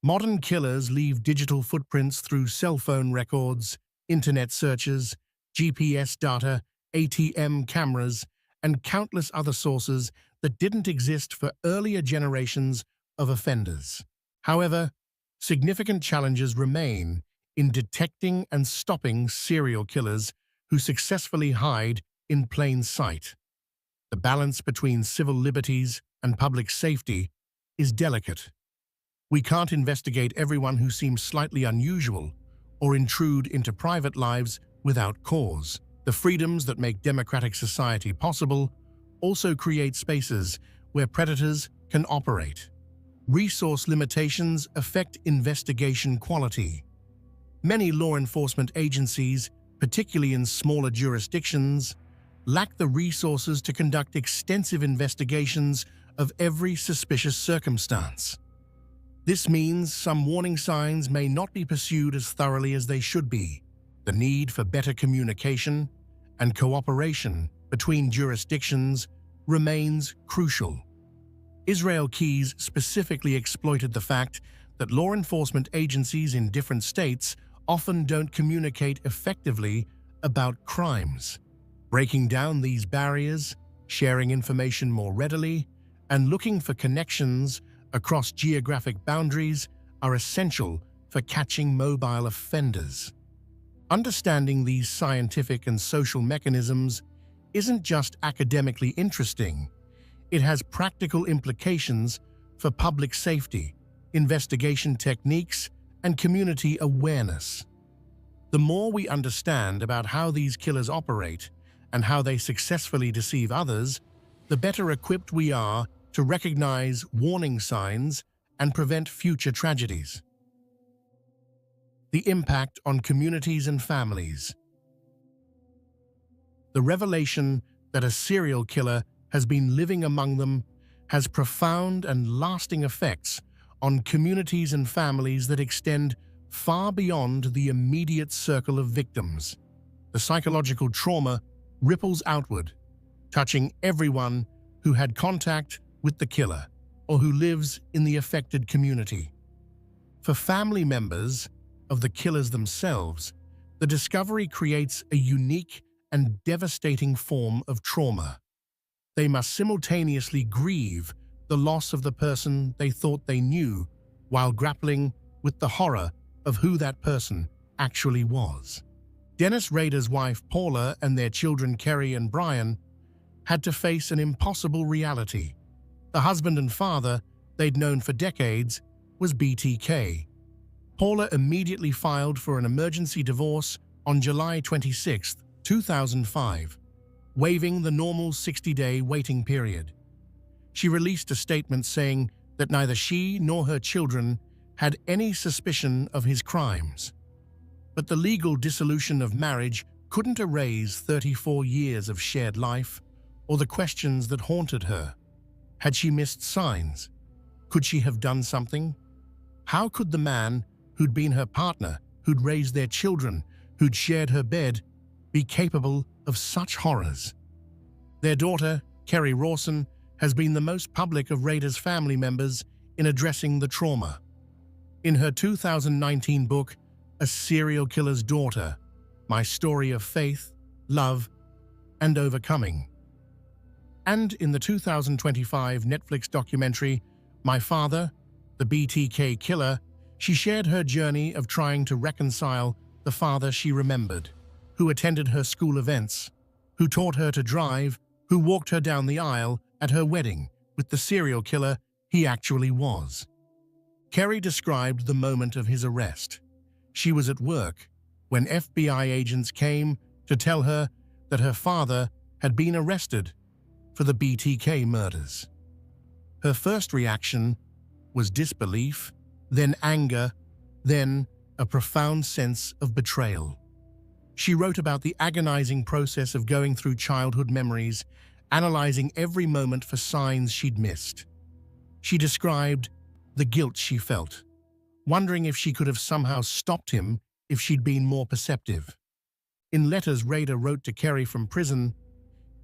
Modern killers leave digital footprints through cell phone records, internet searches, GPS data, ATM cameras, and countless other sources that didn't exist for earlier generations of offenders. However, significant challenges remain in detecting and stopping serial killers who successfully hide in plain sight. The balance between civil liberties and public safety is delicate. We can't investigate everyone who seems slightly unusual or intrude into private lives without cause. The freedoms that make democratic society possible also create spaces where predators can operate. Resource limitations affect investigation quality. Many law enforcement agencies, particularly in smaller jurisdictions, lack the resources to conduct extensive investigations of every suspicious circumstance. This means some warning signs may not be pursued as thoroughly as they should be. The need for better communication and cooperation between jurisdictions remains crucial. Israel Keys specifically exploited the fact that law enforcement agencies in different states often don't communicate effectively about crimes. Breaking down these barriers, sharing information more readily, and looking for connections across geographic boundaries are essential for catching mobile offenders. Understanding these scientific and social mechanisms isn't just academically interesting, it has practical implications for public safety, investigation techniques, and community awareness. The more we understand about how these killers operate and how they successfully deceive others, the better equipped we are to recognize warning signs and prevent future tragedies. The impact on communities and families. The revelation that a serial killer has been living among them has profound and lasting effects on communities and families that extend far beyond the immediate circle of victims. The psychological trauma ripples outward, touching everyone who had contact with the killer or who lives in the affected community. For family members of the killers themselves, the discovery creates a unique and devastating form of trauma. They must simultaneously grieve the loss of the person they thought they knew while grappling with the horror of who that person actually was. Dennis Rader's wife Paula and their children Kerry and Brian had to face an impossible reality. The husband and father they'd known for decades was BTK. Paula immediately filed for an emergency divorce on July 26, 2005, waiving the normal 60-day waiting period. She released a statement saying that neither she nor her children had any suspicion of his crimes. But the legal dissolution of marriage couldn't erase 34 years of shared life or the questions that haunted her. Had she missed signs? Could she have done something? How could the man who'd been her partner, who'd raised their children, who'd shared her bed, be capable of such horrors? Their daughter, Kerry Rawson, has been the most public of Rader's family members in addressing the trauma. In her 2019 book, A Serial Killer's Daughter, My Story of Faith, Love, and Overcoming, and in the 2025 Netflix documentary, My Father, the BTK Killer, she shared her journey of trying to reconcile the father she remembered, who attended her school events, who taught her to drive, who walked her down the aisle at her wedding with the serial killer he actually was. Kerry described the moment of his arrest. She was at work when FBI agents came to tell her that her father had been arrested for the BTK murders. Her first reaction was disbelief, then anger, then a profound sense of betrayal. She wrote about the agonizing process of going through childhood memories, analyzing every moment for signs she'd missed. She described the guilt she felt, wondering if she could have somehow stopped him if she'd been more perceptive. In letters Rader wrote to Kerry from prison,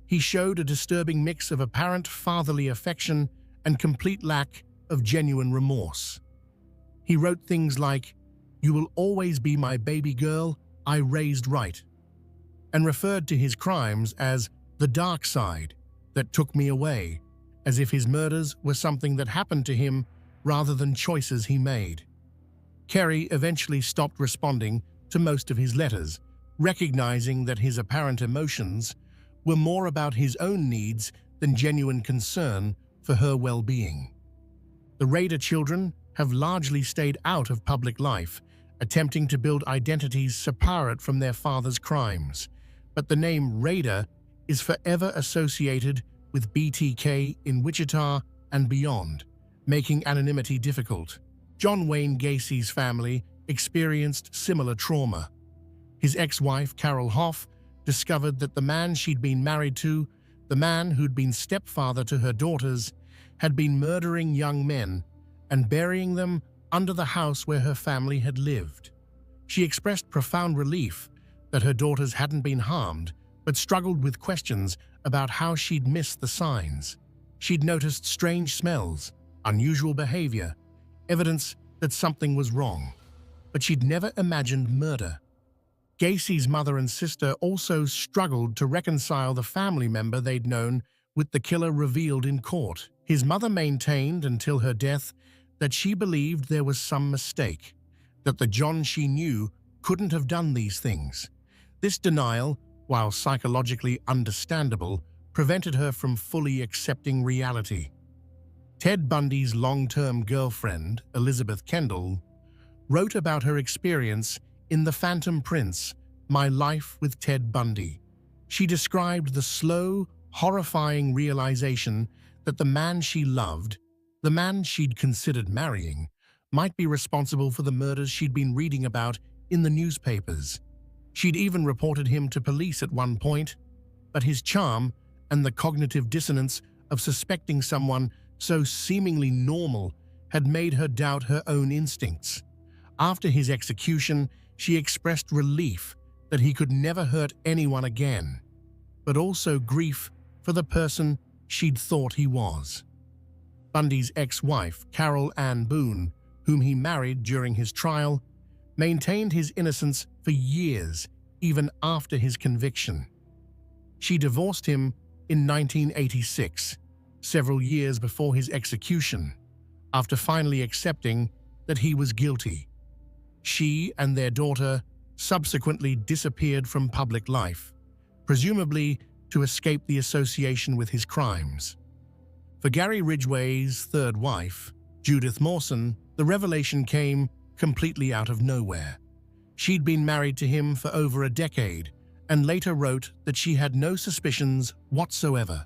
he showed a disturbing mix of apparent fatherly affection and complete lack of genuine remorse. He wrote things like, "You will always be my baby girl I raised right," and referred to his crimes as the dark side that took me away, as if his murders were something that happened to him rather than choices he made. Kerry eventually stopped responding to most of his letters, recognizing that his apparent emotions were more about his own needs than genuine concern for her well-being. The Rader children have largely stayed out of public life, attempting to build identities separate from their father's crimes. But the name Rader is forever associated with BTK in Wichita and beyond, making anonymity difficult. John Wayne Gacy's family experienced similar trauma. His ex-wife, Carol Hoff, discovered that the man she'd been married to, the man who'd been stepfather to her daughters, had been murdering young men and burying them under the house where her family had lived. She expressed profound relief that her daughters hadn't been harmed, but struggled with questions about how she'd missed the signs. She'd noticed strange smells, unusual behavior, evidence that something was wrong, but she'd never imagined murder. Gacy's mother and sister also struggled to reconcile the family member they'd known with the killer revealed in court. His mother maintained until her death that she believed there was some mistake, that the John she knew couldn't have done these things. This denial, while psychologically understandable, prevented her from fully accepting reality. Ted Bundy's long-term girlfriend, Elizabeth Kendall, wrote about her experience in The Phantom Prince, My Life with Ted Bundy. She described the slow, horrifying realization that the man she loved, the man she'd considered marrying, might be responsible for the murders she'd been reading about in the newspapers. She'd even reported him to police at one point, but his charm and the cognitive dissonance of suspecting someone so seemingly normal had made her doubt her own instincts. After his execution, she expressed relief that he could never hurt anyone again, but also grief for the person she'd thought he was. Bundy's ex-wife, Carol Ann Boone, whom he married during his trial, maintained his innocence for years, even after his conviction. She divorced him in 1986, several years before his execution, after finally accepting that he was guilty. She and their daughter subsequently disappeared from public life, presumably to escape the association with his crimes. For Gary Ridgway's third wife, Judith Mawson, the revelation came completely out of nowhere. She'd been married to him for over a decade and later wrote that she had no suspicions whatsoever.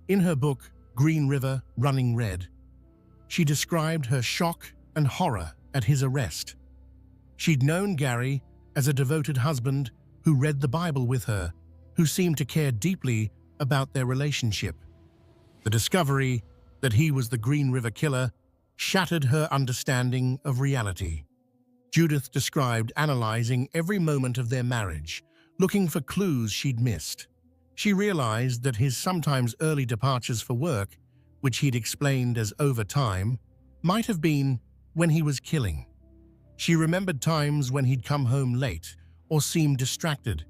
In her book, Green River, Running Red, she described her shock and horror at his arrest. She'd known Gary as a devoted husband who read the Bible with her, who seemed to care deeply about their relationship. The discovery that he was the Green River Killer shattered her understanding of reality. Judith described analyzing every moment of their marriage, looking for clues she'd missed. She realized that his sometimes early departures for work, which he'd explained as overtime, might have been when he was killing. She remembered times when he'd come home late or seemed distracted,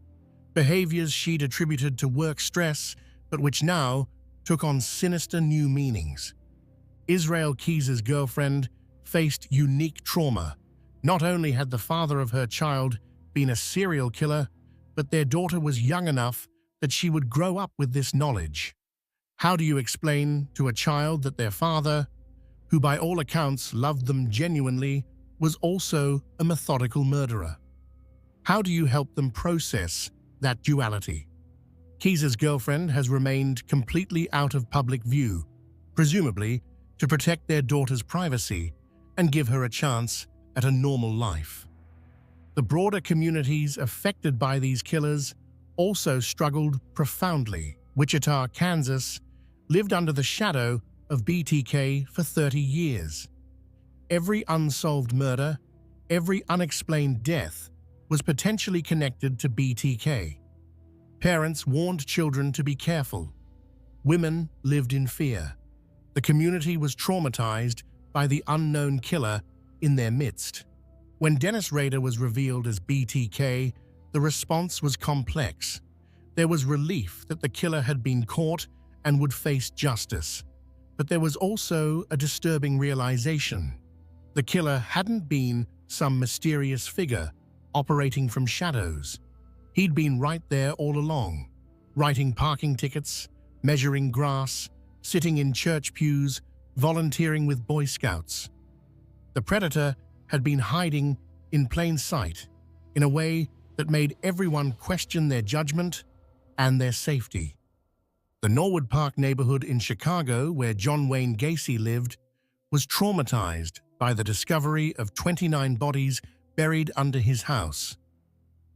behaviors she'd attributed to work stress, but which now took on sinister new meanings. Israel Keys's girlfriend faced unique trauma. Not only had the father of her child been a serial killer, but their daughter was young enough that she would grow up with this knowledge. How do you explain to a child that their father, who by all accounts loved them genuinely, was also a methodical murderer? How do you help them process that duality? Keys's girlfriend has remained completely out of public view. Presumably, to protect their daughter's privacy and give her a chance at a normal life. The broader communities affected by these killers also struggled profoundly. Wichita, Kansas, lived under the shadow of BTK for 30 years. Every unsolved murder, every unexplained death was potentially connected to BTK. Parents warned children to be careful. Women lived in fear. The community was traumatized by the unknown killer in their midst. When Dennis Rader was revealed as BTK, the response was complex. There was relief that the killer had been caught and would face justice. But there was also a disturbing realization. The killer hadn't been some mysterious figure operating from shadows. He'd been right there all along, writing parking tickets, measuring grass, sitting in church pews, volunteering with Boy Scouts. The predator had been hiding in plain sight in a way that made everyone question their judgment and their safety. The Norwood Park neighborhood in Chicago, where John Wayne Gacy lived, was traumatized by the discovery of 29 bodies buried under his house.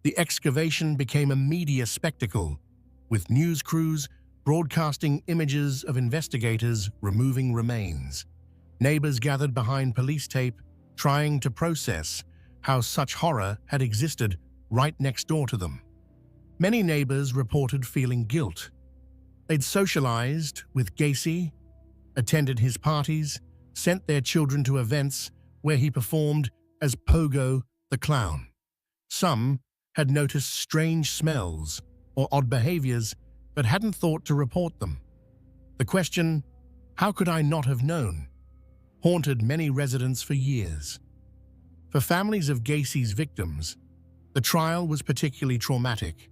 The excavation became a media spectacle, with news crews broadcasting images of investigators removing remains. Neighbors gathered behind police tape, trying to process how such horror had existed right next door to them. Many neighbors reported feeling guilt. They'd socialized with Gacy, attended his parties, sent their children to events where he performed as Pogo the Clown. Some had noticed strange smells or odd behaviors but hadn't thought to report them. The question, "How could I not have known?" haunted many residents for years. For families of Gacy's victims, the trial was particularly traumatic.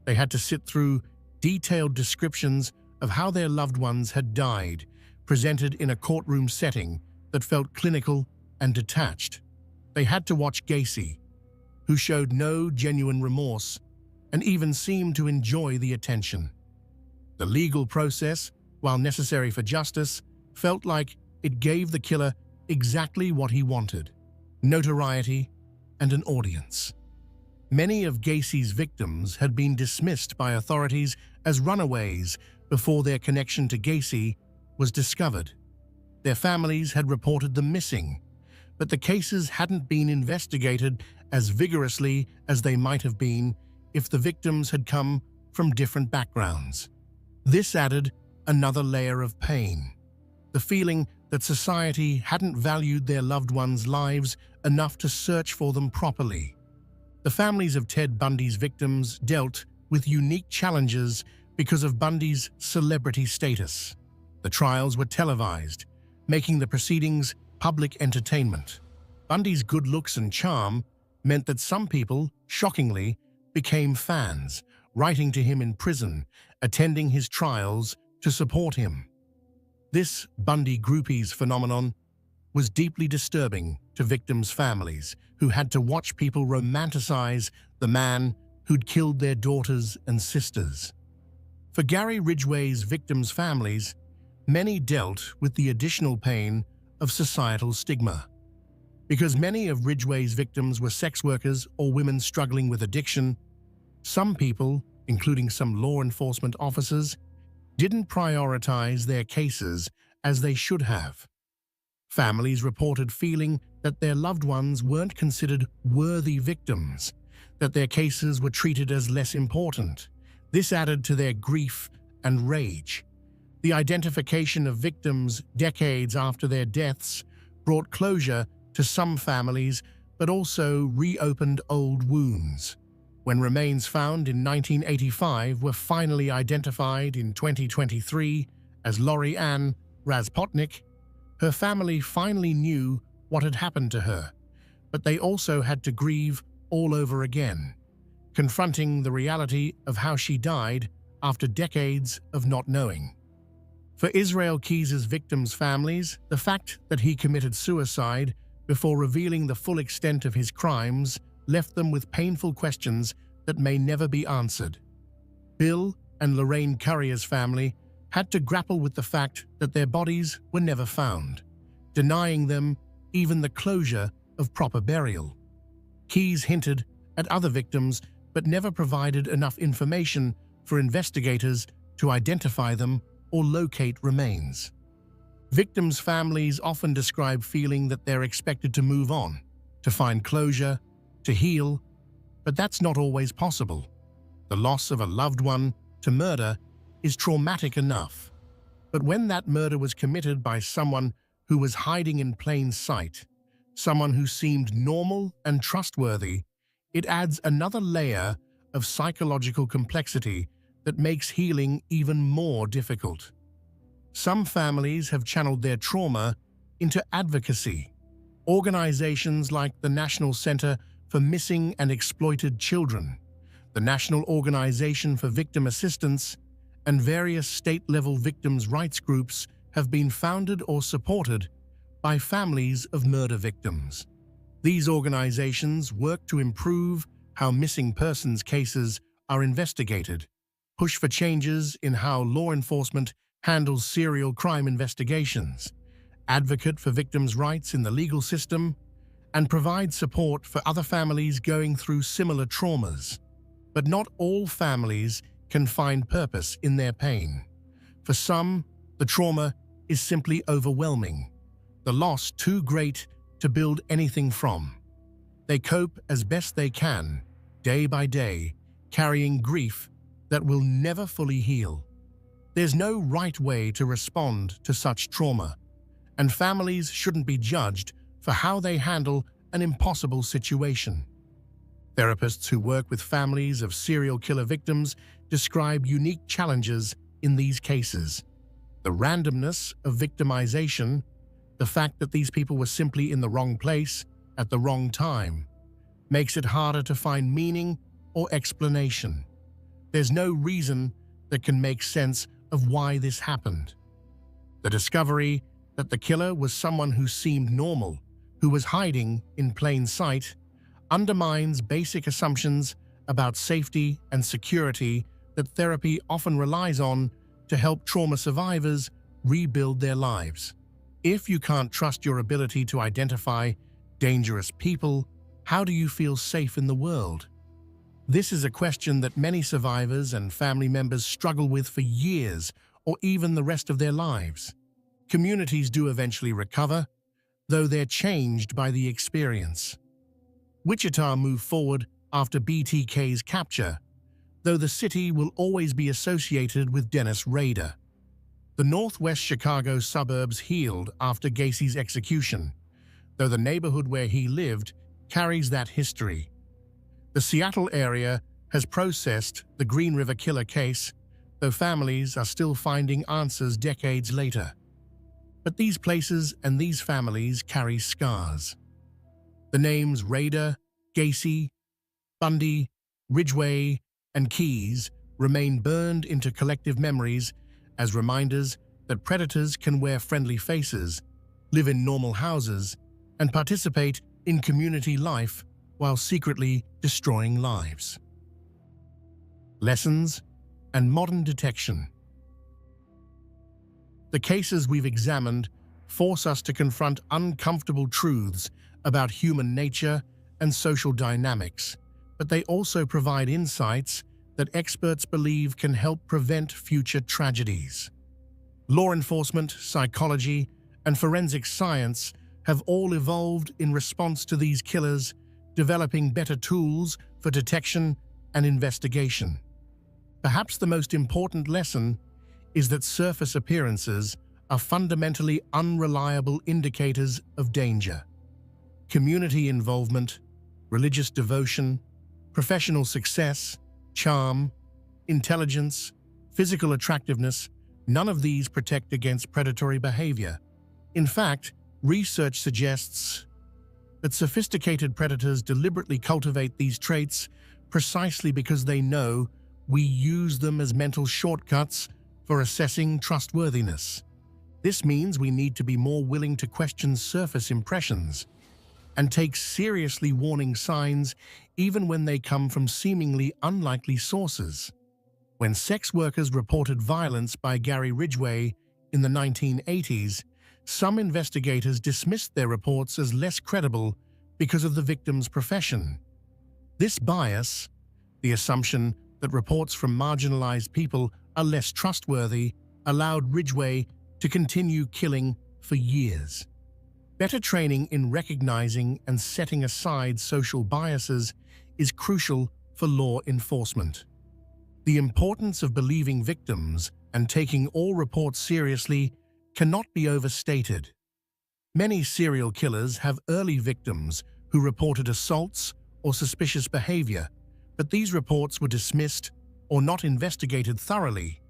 They had to sit through detailed descriptions of how their loved ones had died, presented in a courtroom setting that felt clinical and detached. They had to watch Gacy, who showed no genuine remorse and even seemed to enjoy the attention. The legal process, while necessary for justice, felt like it gave the killer exactly what he wanted: notoriety and an audience. Many of Gacy's victims had been dismissed by authorities as runaways before their connection to Gacy was discovered. Their families had reported them missing, but the cases hadn't been investigated as vigorously as they might have been if the victims had come from different backgrounds. This added another layer of pain, the feeling that society hadn't valued their loved ones' lives enough to search for them properly. The families of Ted Bundy's victims dealt with unique challenges because of Bundy's celebrity status. The trials were televised, making the proceedings public entertainment. Bundy's good looks and charm meant that some people, shockingly, became fans, writing to him in prison, attending his trials to support him. This Bundy groupies phenomenon was deeply disturbing to victims' families who had to watch people romanticize the man who'd killed their daughters and sisters. For Gary Ridgway's victims' families, many dealt with the additional pain of societal stigma. Because many of Ridgway's victims were sex workers or women struggling with addiction, some people, including some law enforcement officers, didn't prioritize their cases as they should have. Families reported feeling that their loved ones weren't considered worthy victims, that their cases were treated as less important. This added to their grief and rage. The identification of victims decades after their deaths brought closure to some families, but also reopened old wounds. When remains found in 1985 were finally identified in 2023 as Lori Ann Razpotnik, her family finally knew what had happened to her, but they also had to grieve all over again, confronting the reality of how she died after decades of not knowing. For Israel Keyes' victims' families, the fact that he committed suicide before revealing the full extent of his crimes left them with painful questions that may never be answered. Bill and Lorraine Currier's family had to grapple with the fact that their bodies were never found, denying them even the closure of proper burial. Keyes hinted at other victims but never provided enough information for investigators to identify them or locate remains. Victims' families often describe feeling that they're expected to move on, to find closure, to heal, but that's not always possible. The loss of a loved one to murder is traumatic enough. But when that murder was committed by someone who was hiding in plain sight, someone who seemed normal and trustworthy, it adds another layer of psychological complexity that makes healing even more difficult. Some families have channeled their trauma into advocacy. Organizations like the National Center for Missing and Exploited Children, the National Organization for Victim Assistance, and various state-level victims' rights groups have been founded or supported by families of murder victims. These organizations work to improve how missing persons cases are investigated, push for changes in how law enforcement handles serial crime investigations, advocate for victims' rights in the legal system, and provide support for other families going through similar traumas. But not all families can find purpose in their pain. For some, the trauma is simply overwhelming, the loss too great to build anything from. They cope as best they can, day by day, carrying grief that will never fully heal. There's no right way to respond to such trauma, and families shouldn't be judged for how they handle an impossible situation. Therapists who work with families of serial killer victims describe unique challenges in these cases. The randomness of victimization, the fact that these people were simply in the wrong place at the wrong time, makes it harder to find meaning or explanation. There's no reason that can make sense of why this happened. The discovery that the killer was someone who seemed normal, who was hiding in plain sight, undermines basic assumptions about safety and security that therapy often relies on to help trauma survivors rebuild their lives. If you can't trust your ability to identify dangerous people, how do you feel safe in the world? This is a question that many survivors and family members struggle with for years or even the rest of their lives. Communities do eventually recover, though they're changed by the experience. Wichita moved forward after BTK's capture, though the city will always be associated with Dennis Rader. The northwest Chicago suburbs healed after Gacy's execution, though the neighborhood where he lived carries that history. The Seattle area has processed the Green River Killer case, though families are still finding answers decades later. But these places and these families carry scars. The names Rader, Gacy, Bundy, Ridgway, and Keyes remain burned into collective memories as reminders that predators can wear friendly faces, live in normal houses, and participate in community life while secretly destroying lives. Lessons and modern detection. The cases we've examined force us to confront uncomfortable truths about human nature and social dynamics, but they also provide insights that experts believe can help prevent future tragedies. Law enforcement, psychology, and forensic science have all evolved in response to these killers, developing better tools for detection and investigation. Perhaps the most important lesson is that surface appearances are fundamentally unreliable indicators of danger. Community involvement, religious devotion, professional success, charm, intelligence, physical attractiveness, none of these protect against predatory behavior. In fact, research suggests that sophisticated predators deliberately cultivate these traits precisely because they know we use them as mental shortcuts for assessing trustworthiness. This means we need to be more willing to question surface impressions and take seriously warning signs even when they come from seemingly unlikely sources. When sex workers reported violence by Gary Ridgway in the 1980s, some investigators dismissed their reports as less credible because of the victim's profession. This bias, the assumption that reports from marginalized people are less trustworthy, allowed Ridgway to continue killing for years. Better training in recognizing and setting aside social biases is crucial for law enforcement. The importance of believing victims and taking all reports seriously cannot be overstated. Many serial killers have early victims who reported assaults or suspicious behavior, but these reports were dismissed or not investigated thoroughly.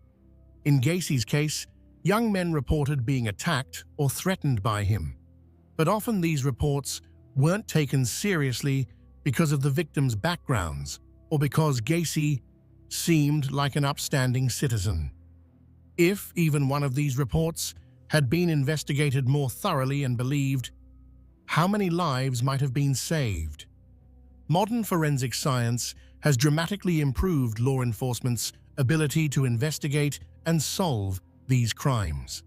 In Gacy's case, young men reported being attacked or threatened by him, but often these reports weren't taken seriously because of the victims' backgrounds or because Gacy seemed like an upstanding citizen. If even one of these reports had been investigated more thoroughly and believed, how many lives might have been saved? Modern forensic science has dramatically improved law enforcement's ability to investigate and solve these crimes.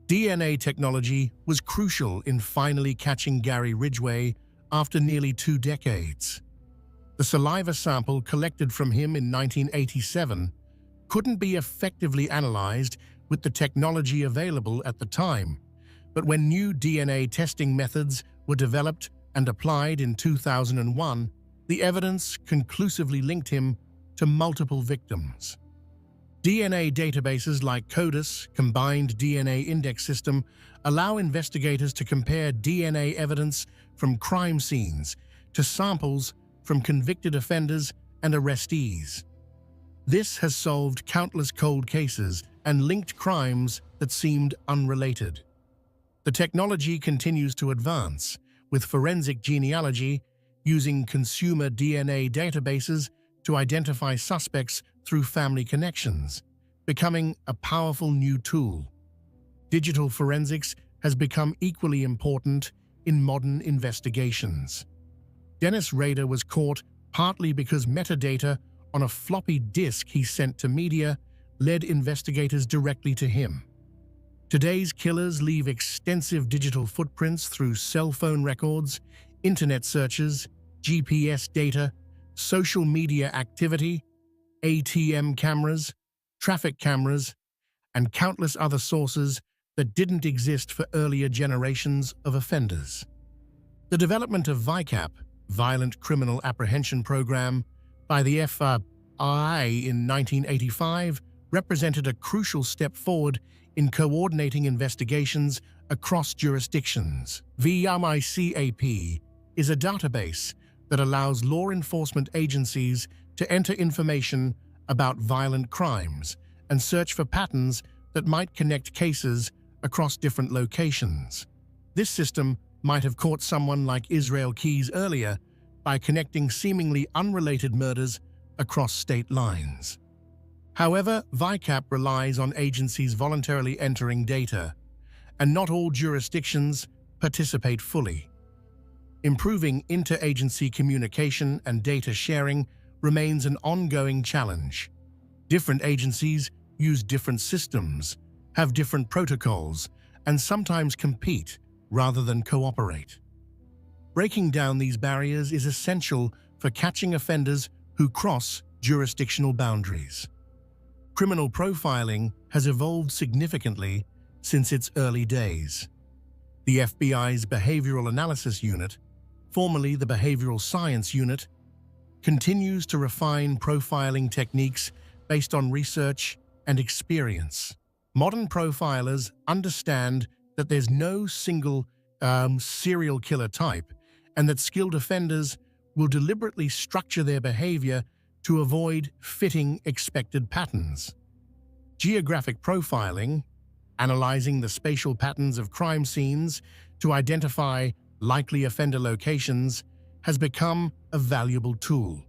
DNA technology was crucial in finally catching Gary Ridgway after nearly 2 decades. The saliva sample collected from him in 1987 couldn't be effectively analyzed with the technology available at the time, but when new DNA testing methods were developed and applied in 2001, the evidence conclusively linked him to multiple victims. DNA databases like CODIS, Combined DNA Index System, allow investigators to compare DNA evidence from crime scenes to samples from convicted offenders and arrestees. This has solved countless cold cases and linked crimes that seemed unrelated. The technology continues to advance, with forensic genealogy using consumer DNA databases to identify suspects through family connections, becoming a powerful new tool. Digital forensics has become equally important in modern investigations. Dennis Rader was caught partly because metadata on a floppy disk he sent to media led investigators directly to him. Today's killers leave extensive digital footprints through cell phone records, internet searches, GPS data, social media activity, ATM cameras, traffic cameras, and countless other sources that didn't exist for earlier generations of offenders. The development of VICAP, Violent Criminal Apprehension Program, by the FBI in 1985 represented a crucial step forward in coordinating investigations across jurisdictions. VICAP is a database that allows law enforcement agencies to enter information about violent crimes and search for patterns that might connect cases across different locations. This system might have caught someone like Israel Keys earlier by connecting seemingly unrelated murders across state lines. However, VICAP relies on agencies voluntarily entering data, and not all jurisdictions participate fully. Improving interagency communication and data sharing remains an ongoing challenge. Different agencies use different systems, have different protocols, and sometimes compete rather than cooperate. Breaking down these barriers is essential for catching offenders who cross jurisdictional boundaries. Criminal profiling has evolved significantly since its early days. The FBI's Behavioral Analysis Unit, formerly the Behavioral Science Unit, continues to refine profiling techniques based on research and experience. Modern profilers understand that there's no single serial killer type, and that skilled offenders will deliberately structure their behavior to avoid fitting expected patterns. Geographic profiling, analyzing the spatial patterns of crime scenes to identify likely offender locations, has become a valuable tool.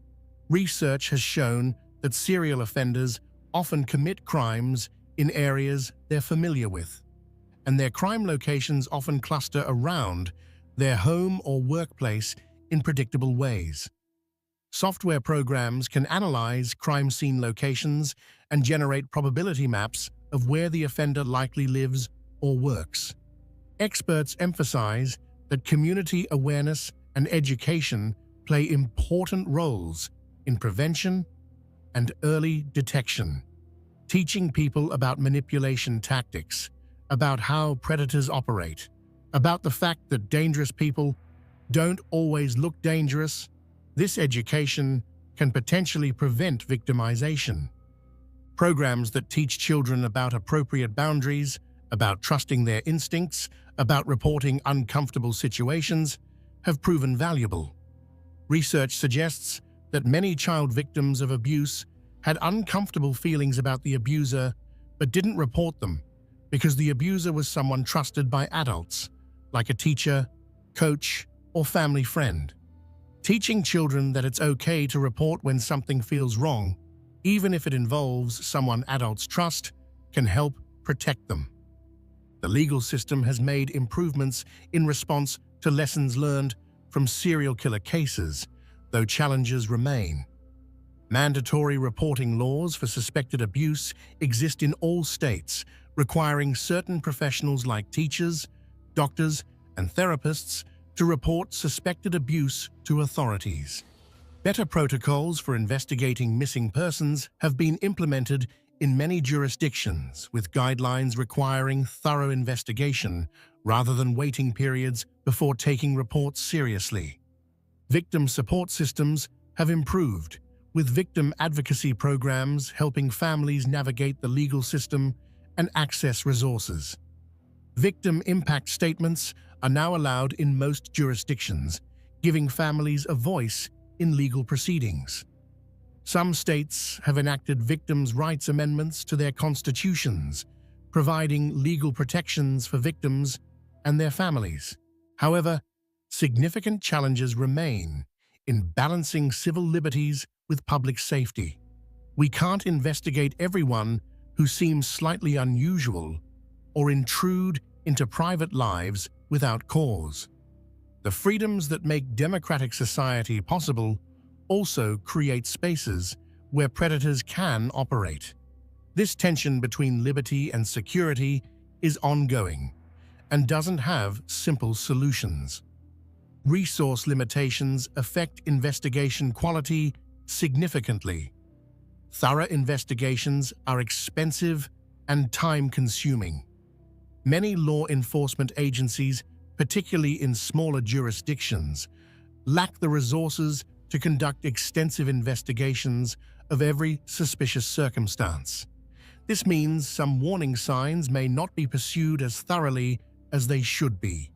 Research has shown that serial offenders often commit crimes in areas they're familiar with, and their crime locations often cluster around their home or workplace in predictable ways. Software programs can analyze crime scene locations and generate probability maps of where the offender likely lives or works. Experts emphasize that community awareness and education play important roles in prevention and early detection, teaching people about manipulation tactics, about how predators operate, about the fact that dangerous people don't always look dangerous. This education can potentially prevent victimization. Programs that teach children about appropriate boundaries, about trusting their instincts, about reporting uncomfortable situations, have proven valuable. Research suggests that many child victims of abuse had uncomfortable feelings about the abuser but didn't report them because the abuser was someone trusted by adults, like a teacher, coach, or family friend. Teaching children that it's okay to report when something feels wrong, even if it involves someone adults trust, can help protect them. The legal system has made improvements in response to lessons learned from serial killer cases, though challenges remain. Mandatory reporting laws for suspected abuse exist in all states, requiring certain professionals like teachers, doctors, and therapists to report suspected abuse to authorities. Better protocols for investigating missing persons have been implemented in many jurisdictions, with guidelines requiring thorough investigation rather than waiting periods before taking reports seriously. Victim support systems have improved, with victim advocacy programs helping families navigate the legal system and access resources. Victim impact statements are now allowed in most jurisdictions, giving families a voice in legal proceedings. Some states have enacted victims' rights amendments to their constitutions, providing legal protections for victims and their families. However, significant challenges remain in balancing civil liberties with public safety. We can't investigate everyone who seems slightly unusual or intrude into private lives without cause. The freedoms that make democratic society possible also create spaces where predators can operate. This tension between liberty and security is ongoing and doesn't have simple solutions. Resource limitations affect investigation quality significantly. Thorough investigations are expensive and time-consuming. Many law enforcement agencies, particularly in smaller jurisdictions, lack the resources to conduct extensive investigations of every suspicious circumstance. This means some warning signs may not be pursued as thoroughly as they should be.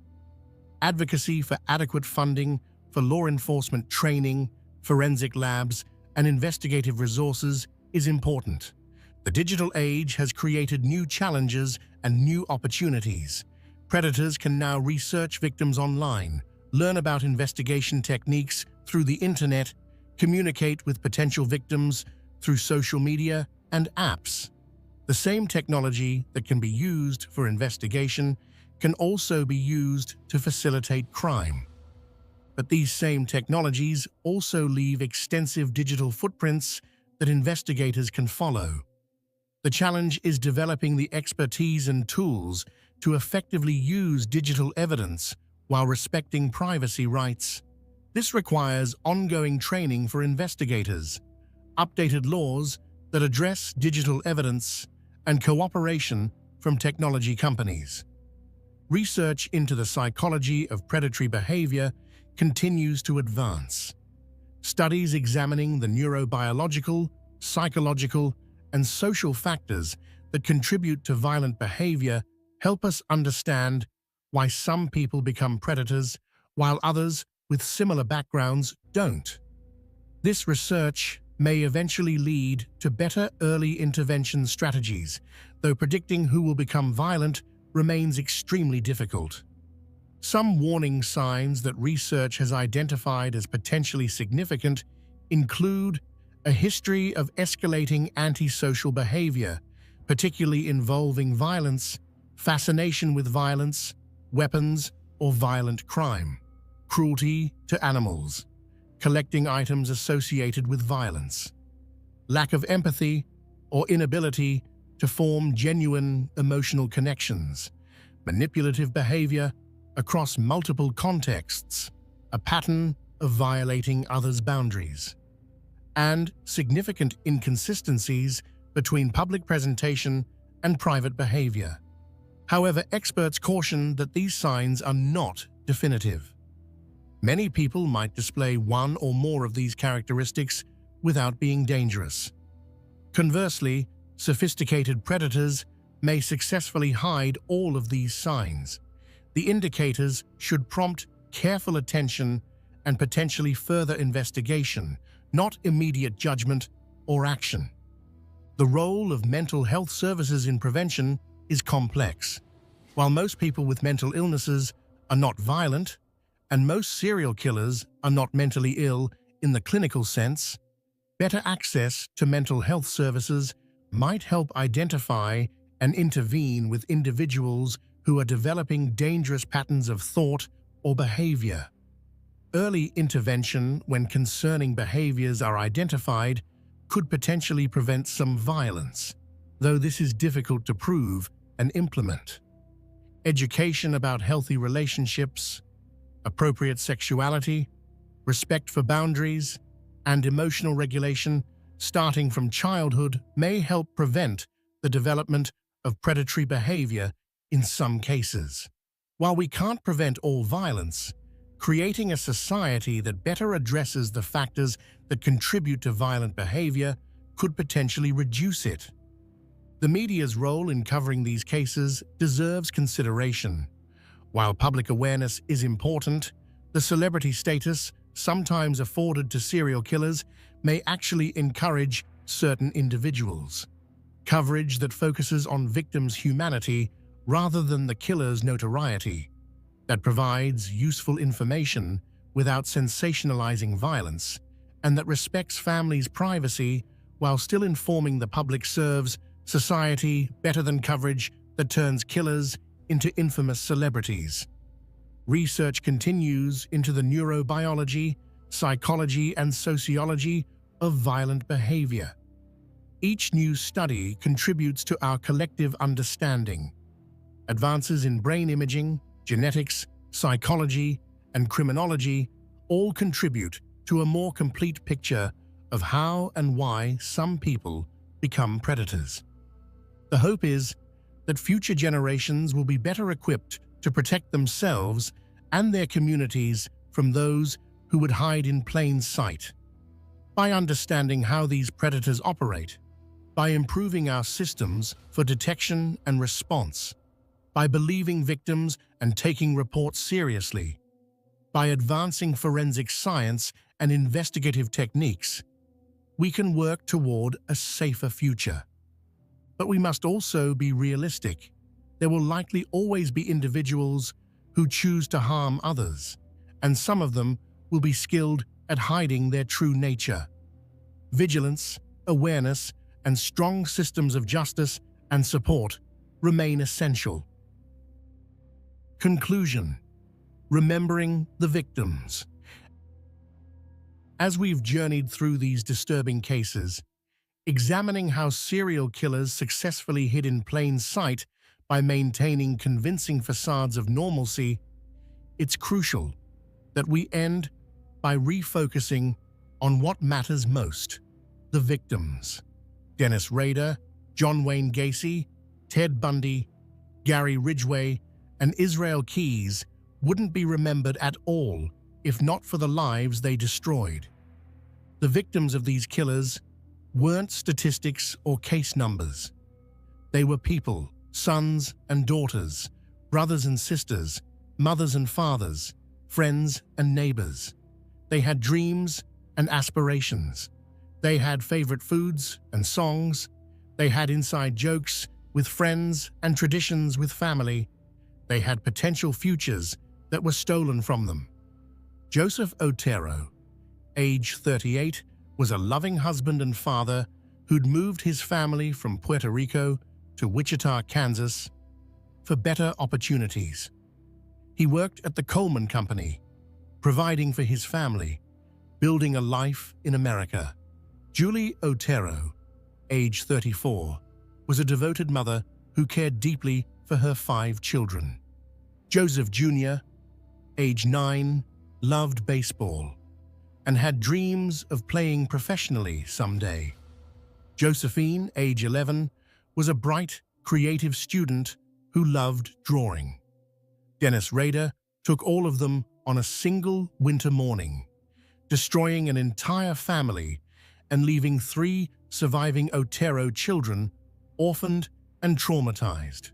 Advocacy for adequate funding for law enforcement training, forensic labs, and investigative resources is important. The digital age has created new challenges and new opportunities. Predators can now research victims online, learn about investigation techniques through the internet, communicate with potential victims through social media and apps. The same technology that can be used for investigation can also be used to facilitate crime. But these same technologies also leave extensive digital footprints that investigators can follow. The challenge is developing the expertise and tools to effectively use digital evidence while respecting privacy rights. This requires ongoing training for investigators, updated laws that address digital evidence, and cooperation from technology companies. Research into the psychology of predatory behavior continues to advance. Studies examining the neurobiological, psychological, and social factors that contribute to violent behavior help us understand why some people become predators while others with similar backgrounds don't. This research may eventually lead to better early intervention strategies, though predicting who will become violent remains extremely difficult. Some warning signs that research has identified as potentially significant include a history of escalating antisocial behavior, particularly involving violence, fascination with violence, weapons, or violent crime, cruelty to animals, collecting items associated with violence. Lack of empathy or inability to form genuine emotional connections. Manipulative behavior across multiple contexts. A pattern of violating others' boundaries. And significant inconsistencies between public presentation and private behavior. However, experts caution that these signs are not definitive. Many people might display one or more of these characteristics without being dangerous. Conversely, sophisticated predators may successfully hide all of these signs. The indicators should prompt careful attention and potentially further investigation, not immediate judgment or action. The role of mental health services in prevention is complex. While most people with mental illnesses are not violent, and most serial killers are not mentally ill in the clinical sense, better access to mental health services might help identify and intervene with individuals who are developing dangerous patterns of thought or behavior. Early intervention when concerning behaviors are identified could potentially prevent some violence, though this is difficult to prove and implement. Education about healthy relationships, appropriate sexuality, respect for boundaries, and emotional regulation starting from childhood may help prevent the development of predatory behavior in some cases. While we can't prevent all violence, creating a society that better addresses the factors that contribute to violent behavior could potentially reduce it. The media's role in covering these cases deserves consideration. While public awareness is important, the celebrity status sometimes afforded to serial killers may actually encourage certain individuals. Coverage that focuses on victims' humanity rather than the killer's notoriety, that provides useful information without sensationalizing violence, and that respects families' privacy while still informing the public serves society better than coverage that turns killers into infamous celebrities. Research continues into the neurobiology, psychology, and sociology of violent behavior. Each new study contributes to our collective understanding. Advances in brain imaging, genetics, psychology, and criminology all contribute to a more complete picture of how and why some people become predators. The hope is that future generations will be better equipped to protect themselves and their communities from those who would hide in plain sight. By understanding how these predators operate, by improving our systems for detection and response, by believing victims and taking reports seriously, by advancing forensic science and investigative techniques, we can work toward a safer future. But we must also be realistic. There will likely always be individuals who choose to harm others, and some of them will be skilled at hiding their true nature. Vigilance, awareness, and strong systems of justice and support remain essential. Conclusion: remembering the victims. As we've journeyed through these disturbing cases, examining how serial killers successfully hid in plain sight by maintaining convincing facades of normalcy, it's crucial that we end by refocusing on what matters most: the victims. Dennis Rader, John Wayne Gacy, Ted Bundy, Gary Ridgway, and Israel Keyes wouldn't be remembered at all if not for the lives they destroyed. The victims of these killers weren't statistics or case numbers. They were people, sons and daughters, brothers and sisters, mothers and fathers, friends and neighbors. They had dreams and aspirations. They had favorite foods and songs. They had inside jokes with friends and traditions with family. They had potential futures that were stolen from them. Joseph Otero, age 38, was a loving husband and father who'd moved his family from Puerto Rico to Wichita, Kansas, for better opportunities. He worked at the Coleman Company, providing for his family, building a life in America. Julie Otero, age 34, was a devoted mother who cared deeply for her 5 children. Joseph Jr., age 9, loved baseball and had dreams of playing professionally someday. Josephine, age 11, was a bright, creative student who loved drawing. Dennis Rader took all of them on a single winter morning, destroying an entire family and leaving 3 surviving Otero children orphaned and traumatized.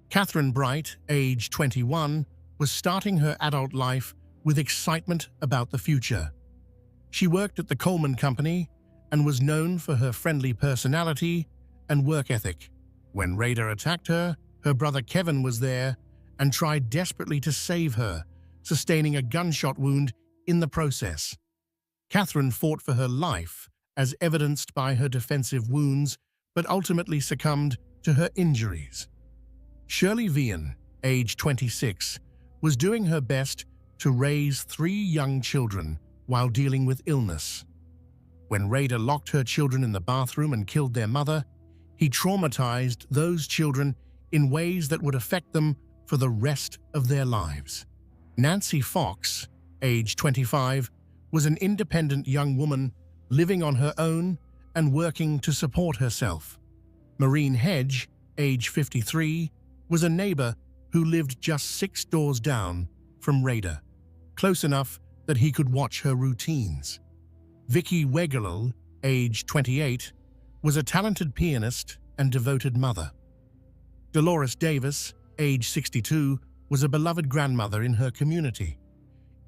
Catherine Bright, age 21, was starting her adult life with excitement about the future. She worked at the Coleman Company and was known for her friendly personality and work ethic. When Rader attacked her, her brother Kevin was there and tried desperately to save her, sustaining a gunshot wound in the process. Catherine fought for her life, as evidenced by her defensive wounds, but ultimately succumbed to her injuries. Shirley Vian, age 26, was doing her best to raise 3 young children while dealing with illness. When Rader locked her children in the bathroom and killed their mother, he traumatized those children in ways that would affect them for the rest of their lives. Nancy Fox, age 25, was an independent young woman living on her own and working to support herself. Maureen Hedge, age 53, was a neighbor who lived just 6 doors down from Rader, close enough that he could watch her routines. Vicky Wegerle, age 28, was a talented pianist and devoted mother. Dolores Davis, age 62, was a beloved grandmother in her community.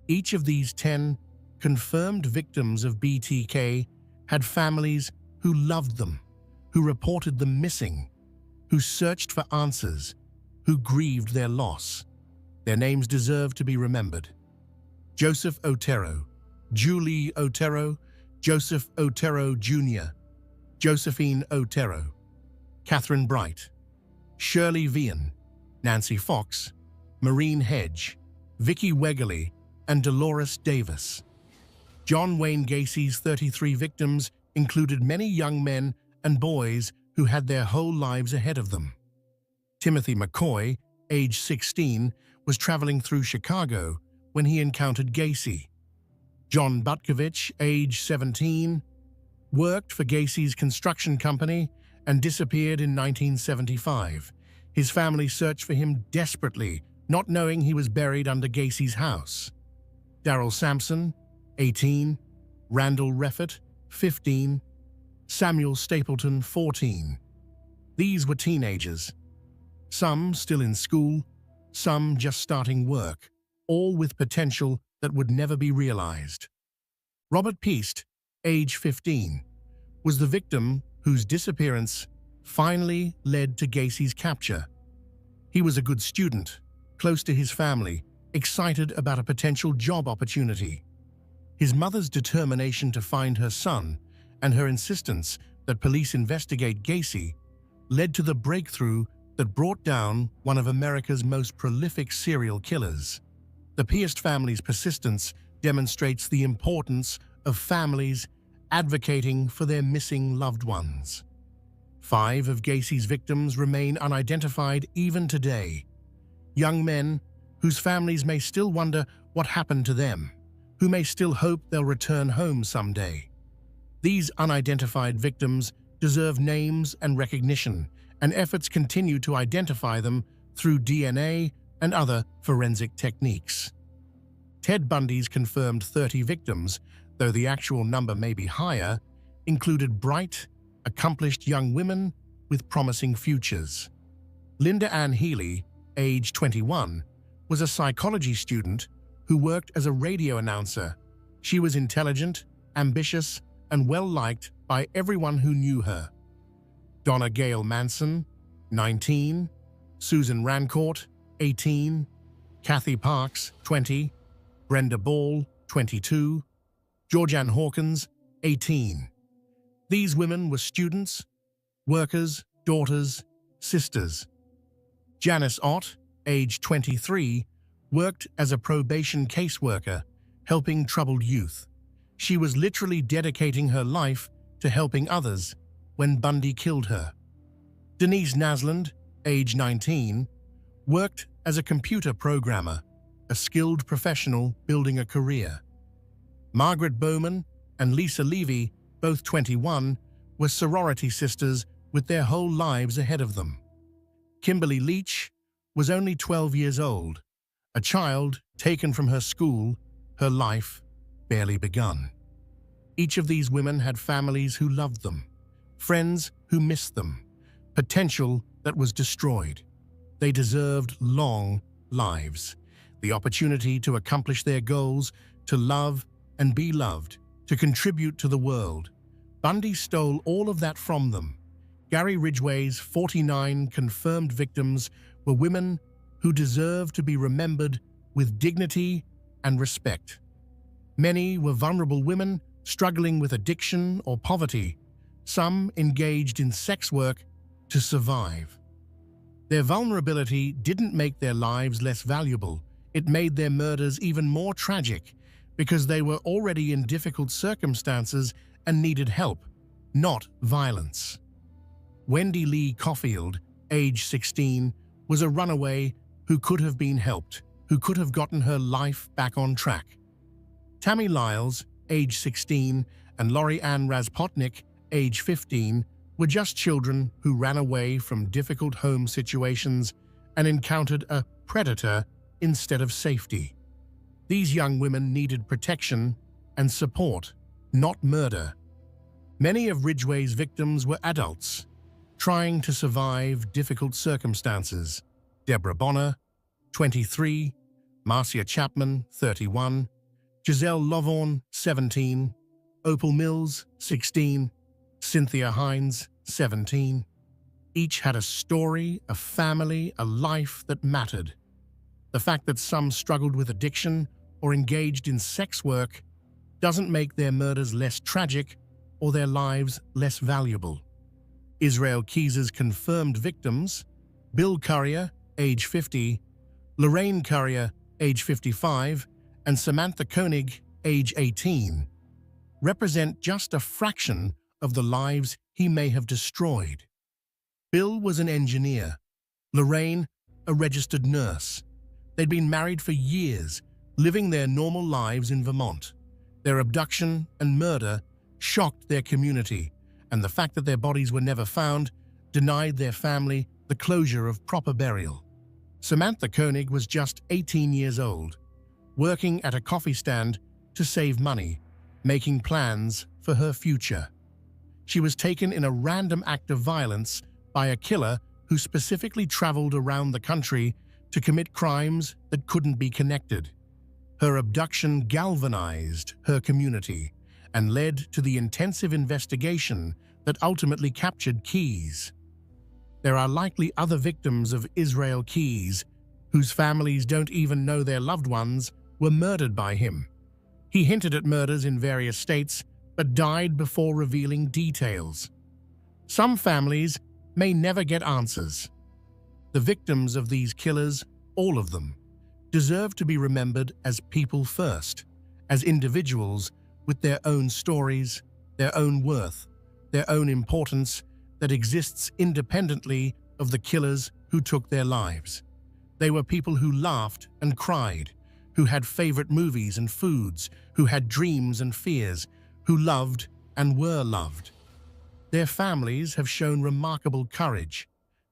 Each of these 10 confirmed victims of BTK had families who loved them, who reported them missing, who searched for answers, who grieved their loss. Their names deserve to be remembered. Joseph Otero, Julie Otero, Joseph Otero Jr., Josephine Otero, Catherine Bright, Shirley Vian, Nancy Fox, Maureen Hedge, Vicky Wegerle, and Dolores Davis. John Wayne Gacy's 33 victims included many young men and boys who had their whole lives ahead of them. Timothy McCoy, age 16, was traveling through Chicago when he encountered Gacy. John Butkovich, age 17, worked for Gacy's construction company and disappeared in 1975. His family searched for him desperately, not knowing he was buried under Gacy's house. Darrell Sampson, 18, Randall Reffett, 15, Samuel Stapleton, 14. These were teenagers, some still in school, some just starting work, all with potential that would never be realized. Robert Peast, age 15, was the victim whose disappearance finally led to Gacy's capture. He was a good student, close to his family, excited about a potential job opportunity. His mother's determination to find her son and her insistence that police investigate Gacy led to the breakthrough that brought down one of America's most prolific serial killers. The Peast family's persistence demonstrates the importance of families advocating for their missing loved ones. 5 of Gacy's victims remain unidentified even today. Young men whose families may still wonder what happened to them, who may still hope they'll return home someday. These unidentified victims deserve names and recognition, and efforts continue to identify them through DNA and other forensic techniques. Ted Bundy's confirmed 30 victims, though the actual number may be higher, included bright, accomplished young women with promising futures. Linda Ann Healy, age 21, was a psychology student who worked as a radio announcer. She was intelligent, ambitious, and well-liked by everyone who knew her. Donna Gale Manson, 19, Susan Rancourt, 18, Kathy Parks, 20, Brenda Ball, 22, Georgianne Hawkins, 18. These women were students, workers, daughters, sisters. Janice Ott, age 23, worked as a probation caseworker, helping troubled youth. She was literally dedicating her life to helping others when Bundy killed her. Denise Nasland, age 19, worked as a computer programmer, a skilled professional building a career. Margaret Bowman and Lisa Levy, both 21, were sorority sisters with their whole lives ahead of them. Kimberly Leach was only 12 years old, a child taken from her school, her life barely begun. Each of these women had families who loved them, friends who missed them, potential that was destroyed. They deserved long lives, the opportunity to accomplish their goals, to love and be loved, to contribute to the world. Bundy stole all of that from them. Gary Ridgway's 49 confirmed victims were women who deserve to be remembered with dignity and respect. Many were vulnerable women struggling with addiction or poverty, some engaged in sex work to survive. Their vulnerability didn't make their lives less valuable. It made their murders even more tragic because they were already in difficult circumstances and needed help, not violence. Wendy Lee Caulfield, age 16, was a runaway who could have been helped, who could have gotten her life back on track. Tammy Lyles, age 16, and Lori Ann Raspotnik, age 15, were just children who ran away from difficult home situations and encountered a predator instead of safety. These young women needed protection and support, not murder. Many of Ridgway's victims were adults, trying to survive difficult circumstances. Deborah Bonner, 23, Marcia Chapman, 31, Giselle Lovvorn, 17, Opal Mills, 16, Cynthia Hines, 17. Each had a story, a family, a life that mattered. The fact that some struggled with addiction or engaged in sex work doesn't make their murders less tragic or their lives less valuable. Israel Keyes' confirmed victims, Bill Currier, age 50, Lorraine Currier, age 55, and Samantha Koenig, age 18, represent just a fraction of the lives he may have destroyed. Bill was an engineer, Lorraine, a registered nurse. They'd been married for years, living their normal lives in Vermont. Their abduction and murder shocked their community, and the fact that their bodies were never found denied their family the closure of proper burial. Samantha Koenig was just 18 years old, working at a coffee stand to save money, making plans for her future. She was taken in a random act of violence by a killer who specifically traveled around the country to commit crimes that couldn't be connected. Her abduction galvanized her community and led to the intensive investigation that ultimately captured Keyes. There are likely other victims of Israel Keyes whose families don't even know their loved ones were murdered by him. He hinted at murders in various states, but died before revealing details. Some families may never get answers. The victims of these killers, all of them, deserve to be remembered as people first, as individuals with their own stories, their own worth, their own importance that exists independently of the killers who took their lives. They were people who laughed and cried, who had favorite movies and foods, who had dreams and fears, who loved and were loved. Their families have shown remarkable courage.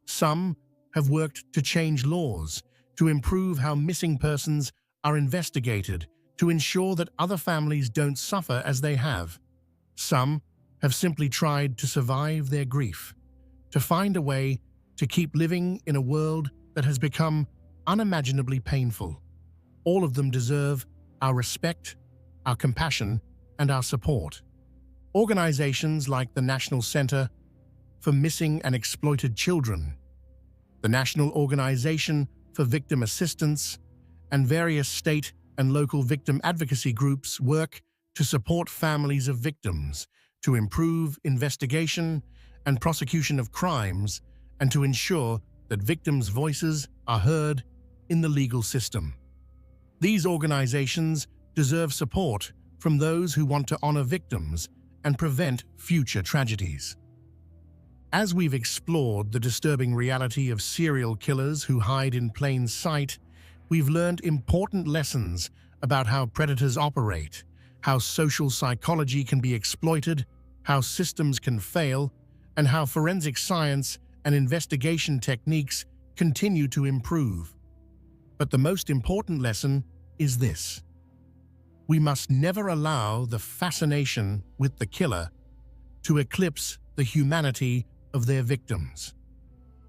Some have worked to change laws, to improve how missing persons are investigated, to ensure that other families don't suffer as they have. Some have simply tried to survive their grief, to find a way to keep living in a world that has become unimaginably painful. All of them deserve our respect, our compassion, and our support. Organizations like the National Center for Missing and Exploited Children, the National Organization for Victim Assistance, and various state and local victim advocacy groups work to support families of victims, to improve investigation and prosecution of crimes, and to ensure that victims' voices are heard in the legal system. These organizations deserve support from those who want to honor victims and prevent future tragedies. As we've explored the disturbing reality of serial killers who hide in plain sight, we've learned important lessons about how predators operate, how social psychology can be exploited, how systems can fail, and how forensic science and investigation techniques continue to improve. But the most important lesson is this: we must never allow the fascination with the killer to eclipse the humanity of their victims.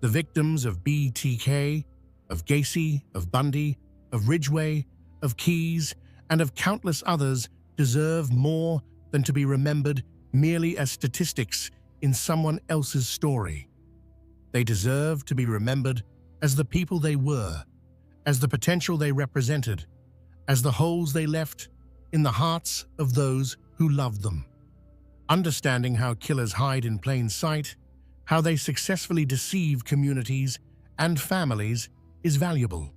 The victims of BTK, of Gacy, of Bundy, of Ridgway, of Keyes, and of countless others deserve more than to be remembered merely as statistics in someone else's story. They deserve to be remembered as the people they were, as the potential they represented, as the holes they left in the hearts of those who loved them. Understanding how killers hide in plain sight, how they successfully deceive communities and families is valuable.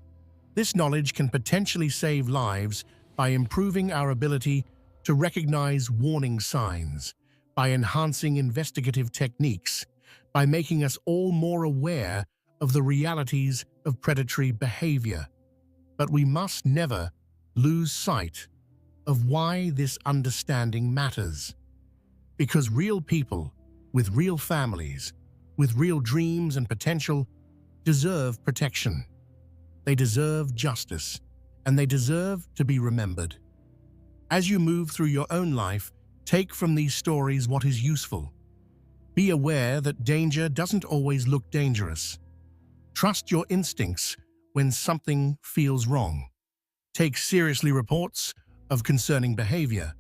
This knowledge can potentially save lives by improving our ability to recognize warning signs, by enhancing investigative techniques, by making us all more aware of the realities of predatory behavior. But we must never lose sight of why this understanding matters. Because real people with real families, with real dreams and potential, deserve protection. They deserve justice, and they deserve to be remembered. As you move through your own life, take from these stories what is useful. Be aware that danger doesn't always look dangerous. Trust your instincts when something feels wrong. Take seriously reports of concerning behavior,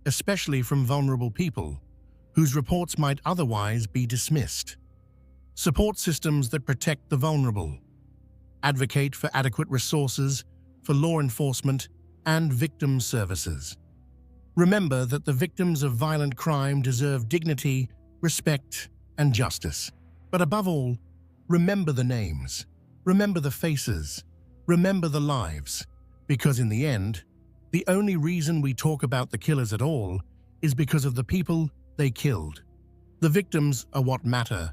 especially from vulnerable people, whose reports might otherwise be dismissed. Support systems that protect the vulnerable. Advocate for adequate resources for law enforcement and victim services. Remember that the victims of violent crime deserve dignity, respect, and justice. But above all, remember the names, remember the faces, remember the lives, because in the end, the only reason we talk about the killers at all is because of the people they killed. The victims are what matter.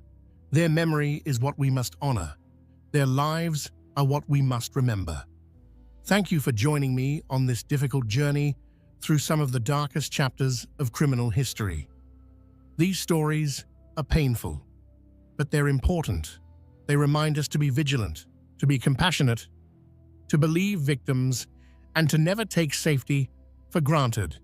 Their memory is what we must honor. Their lives are what we must remember. Thank you for joining me on this difficult journey through some of the darkest chapters of criminal history. These stories are painful, but they're important. They remind us to be vigilant, to be compassionate, to believe victims, and to never take safety for granted.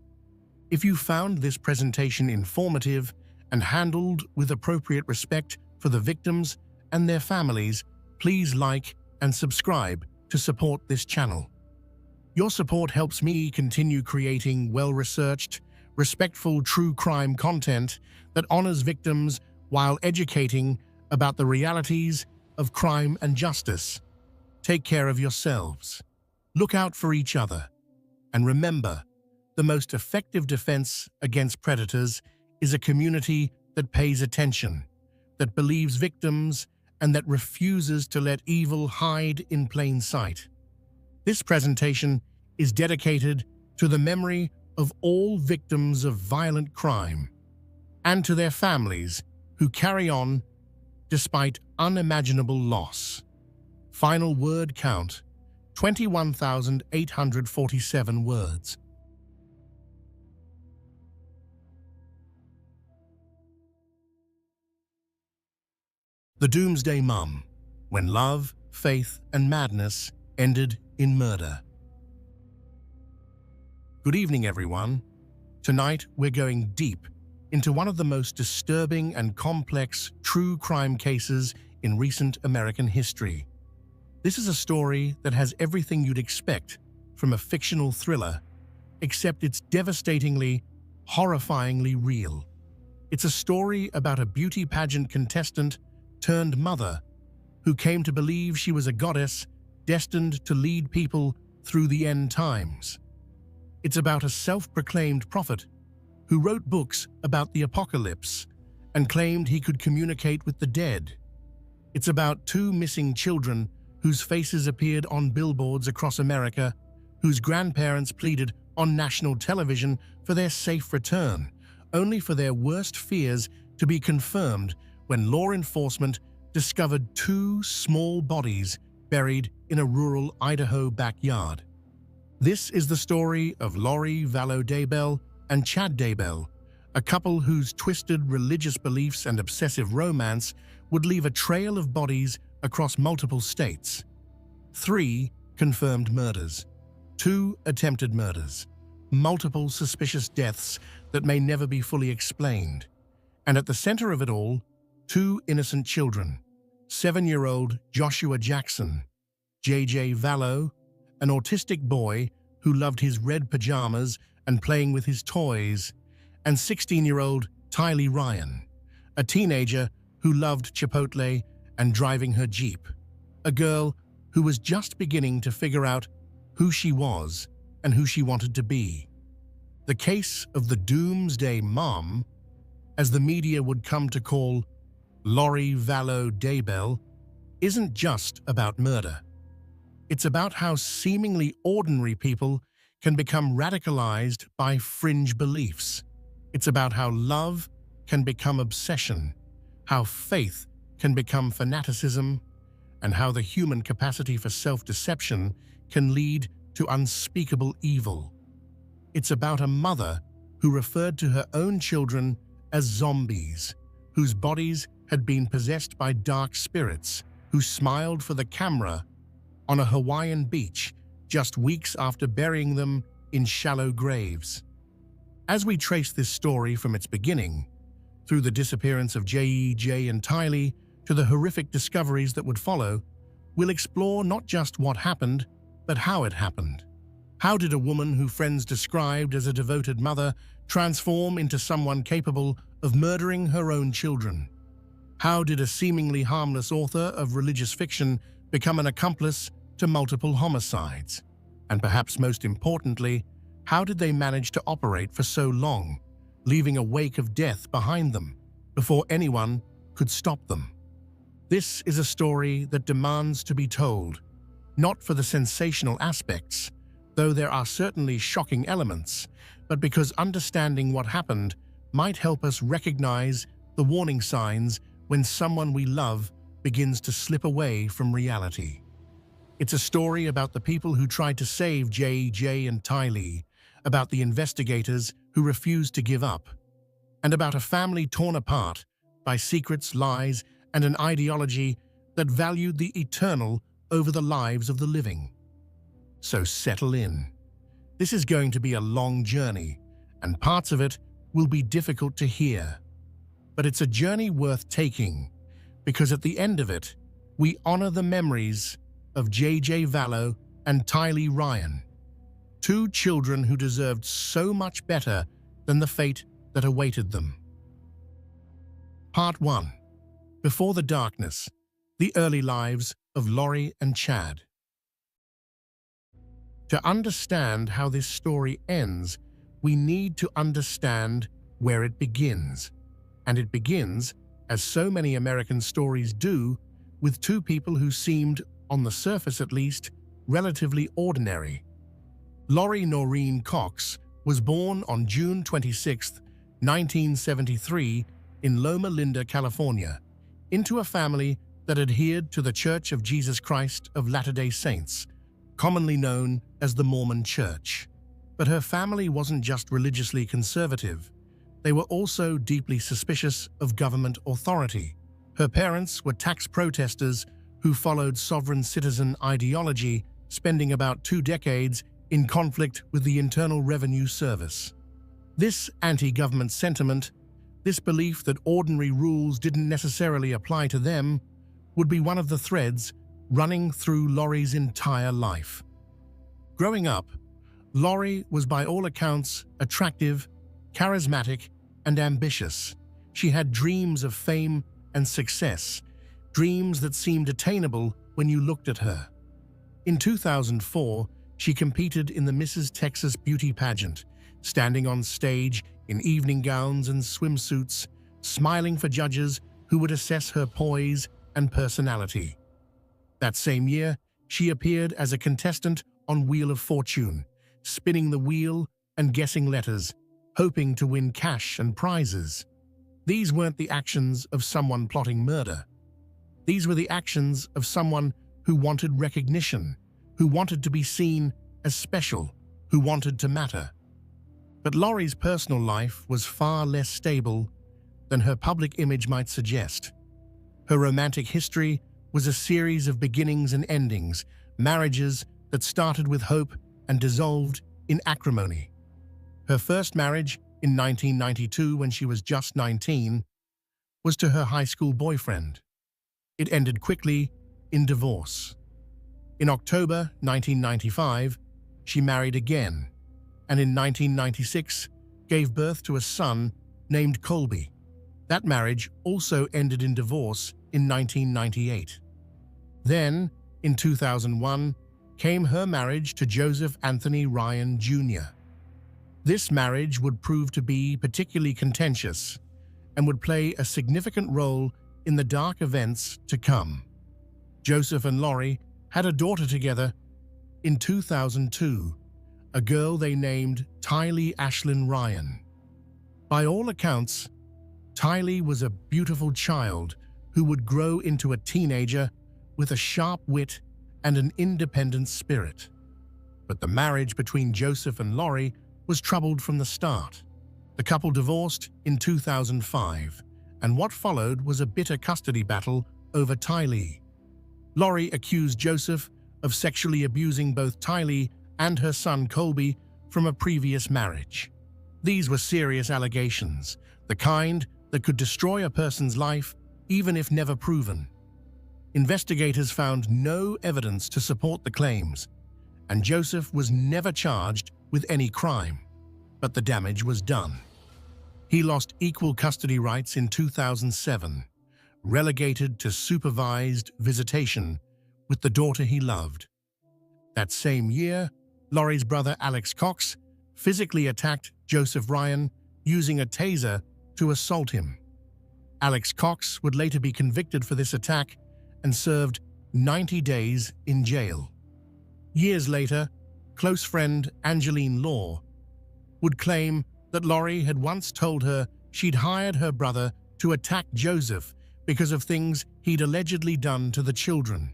If you found this presentation informative and handled with appropriate respect for the victims and their families, please like and subscribe to support this channel. Your support helps me continue creating well-researched, respectful true crime content that honors victims while educating about the realities of crime and justice. Take care of yourselves. Look out for each other. And remember, the most effective defense against predators is a community that pays attention, that believes victims, and that refuses to let evil hide in plain sight. This presentation is dedicated to the memory of all victims of violent crime and to their families who carry on despite unimaginable loss. Final word count, 21,847 words. The Doomsday Mum, when love, faith, and madness ended in murder. Good evening, everyone. Tonight, we're going deep into one of the most disturbing and complex true crime cases in recent American history. This is a story that has everything you'd expect from a fictional thriller, except it's devastatingly, horrifyingly real. It's a story about a beauty pageant contestant turned mother who came to believe she was a goddess destined to lead people through the end times. It's about a self-proclaimed prophet who wrote books about the apocalypse and claimed he could communicate with the dead. It's about two missing children whose faces appeared on billboards across America, whose grandparents pleaded on national television for their safe return, only for their worst fears to be confirmed when law enforcement discovered two small bodies buried in a rural Idaho backyard. This is the story of Lori Vallow Daybell and Chad Daybell, a couple whose twisted religious beliefs and obsessive romance would leave a trail of bodies across multiple states. 3 confirmed murders, 2 attempted murders, multiple suspicious deaths that may never be fully explained. And at the center of it all, 2 innocent children, 7-year-old Joshua Jackson, J.J. Vallow, an autistic boy who loved his red pajamas and playing with his toys, and 16-year-old Tylee Ryan, a teenager who loved Chipotle and driving her Jeep, a girl who was just beginning to figure out who she was and who she wanted to be. The case of the Doomsday Mom, as the media would come to call Lori Vallow Daybell, isn't just about murder. It's about how seemingly ordinary people can become radicalized by fringe beliefs. It's about how love can become obsession, how faith can become fanaticism, and how the human capacity for self-deception can lead to unspeakable evil. It's about a mother who referred to her own children as zombies, whose bodies had been possessed by dark spirits, who smiled for the camera on a Hawaiian beach just weeks after burying them in shallow graves. As we trace this story from its beginning, through the disappearance of J.J. and Tylee to the horrific discoveries that would follow, we'll explore not just what happened, but how it happened. How did a woman who friends described as a devoted mother transform into someone capable of murdering her own children? How did a seemingly harmless author of religious fiction become an accomplice to multiple homicides? And perhaps most importantly, how did they manage to operate for so long, leaving a wake of death behind them before anyone could stop them? This is a story that demands to be told, not for the sensational aspects, though there are certainly shocking elements, but because understanding what happened might help us recognize the warning signs when someone we love begins to slip away from reality. It's a story about the people who tried to save J.J. and Tylee, about the investigators who refused to give up, and about a family torn apart by secrets, lies, and an ideology that valued the eternal over the lives of the living. So settle in. This is going to be a long journey, and parts of it will be difficult to hear. But it's a journey worth taking, because at the end of it, we honor the memories of J.J. Vallow and Tylee Ryan, 2 children who deserved so much better than the fate that awaited them. Part 1. Before the Darkness, the early lives of Lori and Chad. To understand how this story ends, we need to understand where it begins. And it begins, as so many American stories do, with 2 people who seemed, on the surface at least, relatively ordinary. Lori Noreen Cox was born on June 26, 1973, in Loma Linda, California, into a family that adhered to the Church of Jesus Christ of Latter-day Saints, commonly known as the Mormon Church. But her family wasn't just religiously conservative. They were also deeply suspicious of government authority. Her parents were tax protesters who followed sovereign citizen ideology, spending about 2 decades in conflict with the Internal Revenue Service. This anti-government sentiment, this belief that ordinary rules didn't necessarily apply to them, would be one of the threads running through Lori's entire life. Growing up, Lori was by all accounts attractive, charismatic, and ambitious. She had dreams of fame and success, dreams that seemed attainable when you looked at her. In 2004, she competed in the Mrs. Texas beauty pageant, standing on stage in evening gowns and swimsuits, smiling for judges who would assess her poise and personality. That same year, she appeared as a contestant on Wheel of Fortune, spinning the wheel and guessing letters, hoping to win cash and prizes. These weren't the actions of someone plotting murder. These were the actions of someone who wanted recognition, who wanted to be seen as special, who wanted to matter. But Lori's personal life was far less stable than her public image might suggest. Her romantic history was a series of beginnings and endings, marriages that started with hope and dissolved in acrimony. Her first marriage, in 1992 when she was just 19, was to her high school boyfriend. It ended quickly in divorce. In October 1995, she married again, and in 1996 gave birth to a son named Colby. That marriage also ended in divorce in 1998. Then, in 2001, came her marriage to Joseph Anthony Ryan Jr. This marriage would prove to be particularly contentious and would play a significant role in the dark events to come. Joseph and Lori had a daughter together in 2002, a girl they named Tylee Ashlyn Ryan. By all accounts, Tylee was a beautiful child who would grow into a teenager with a sharp wit and an independent spirit. But the marriage between Joseph and Lori was troubled from the start. The couple divorced in 2005, and what followed was a bitter custody battle over Tylee. Lori accused Joseph of sexually abusing both Tylee and her son Colby from a previous marriage. These were serious allegations, the kind that could destroy a person's life even if never proven. Investigators found no evidence to support the claims, and Joseph was never charged with any crime. But the damage was done. He lost equal custody rights in 2007, relegated to supervised visitation with the daughter he loved. That same year, Lori's brother Alex Cox physically attacked Joseph Ryan using a taser to assault him. Alex Cox would later be convicted for this attack and served 90 days in jail. Years later, close friend Angeline Law would claim that Lori had once told her she'd hired her brother to attack Joseph because of things he'd allegedly done to the children.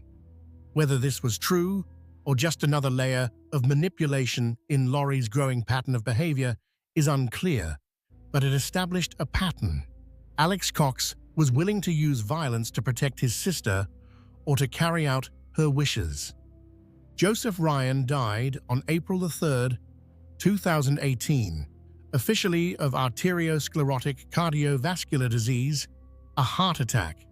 Whether this was true or just another layer of manipulation in Lori's growing pattern of behavior is unclear, but it established a pattern. Alex Cox was willing to use violence to protect his sister or to carry out her wishes. Joseph Ryan died on April 3, 2018, officially of arteriosclerotic cardiovascular disease, a heart attack.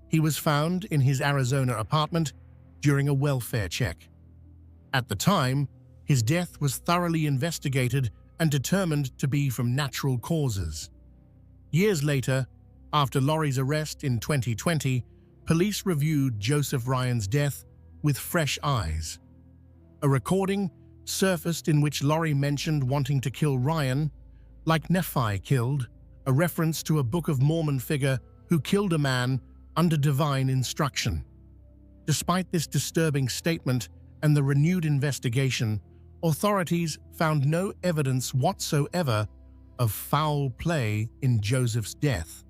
He was found in his Arizona apartment during a welfare check. At the time, his death was thoroughly investigated and determined to be from natural causes. Years later, after Lori's arrest in 2020, police reviewed Joseph Ryan's death with fresh eyes. A recording surfaced in which Lori mentioned wanting to kill Ryan, like Nephi killed, a reference to a Book of Mormon figure who killed a man under divine instruction. Despite this disturbing statement and the renewed investigation, authorities found no evidence whatsoever of foul play in Joseph's death.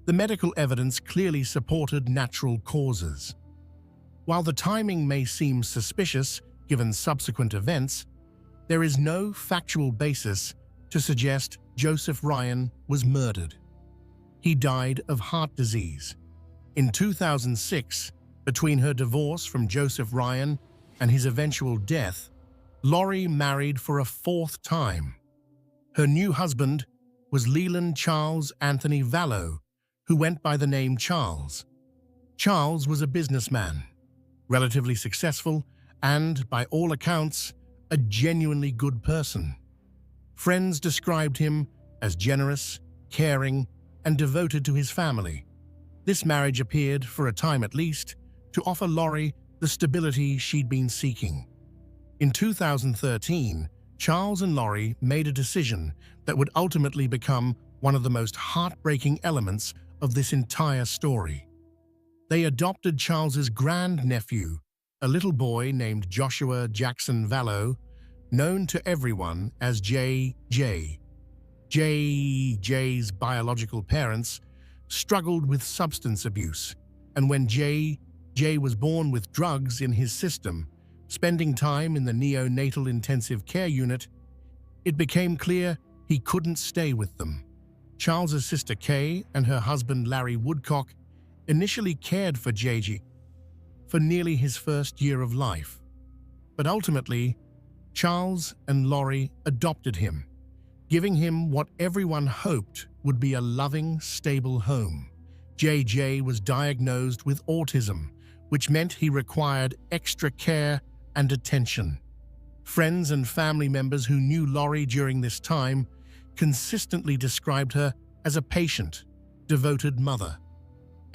The medical evidence clearly supported natural causes. While the timing may seem suspicious given subsequent events, there is no factual basis to suggest Joseph Ryan was murdered. He died of heart disease. In 2006, between her divorce from Joseph Ryan and his eventual death, Lori married for a fourth time. Her new husband was Leland Charles Anthony Vallow, who went by the name Charles. Charles was a businessman, relatively successful, and, by all accounts, a genuinely good person. Friends described him as generous, caring, and devoted to his family. This marriage appeared, for a time at least, to offer Lori the stability she'd been seeking. In 2013, Charles and Lori made a decision that would ultimately become one of the most heartbreaking elements of this entire story. They adopted Charles's grandnephew, a little boy named Joshua Jackson Vallow, known to everyone as JJ. JJ's biological parents struggled with substance abuse, and when JJ was born with drugs in his system, spending time in the neonatal intensive care unit, it became clear he couldn't stay with them. Charles's sister Kay and her husband Larry Woodcock initially cared for JJ for nearly his first year of life, but ultimately, Charles and Laurie adopted him, giving him what everyone hoped would be a loving, stable home. JJ was diagnosed with autism, which meant he required extra care and attention. Friends and family members who knew Laurie during this time consistently described her as a patient, devoted mother.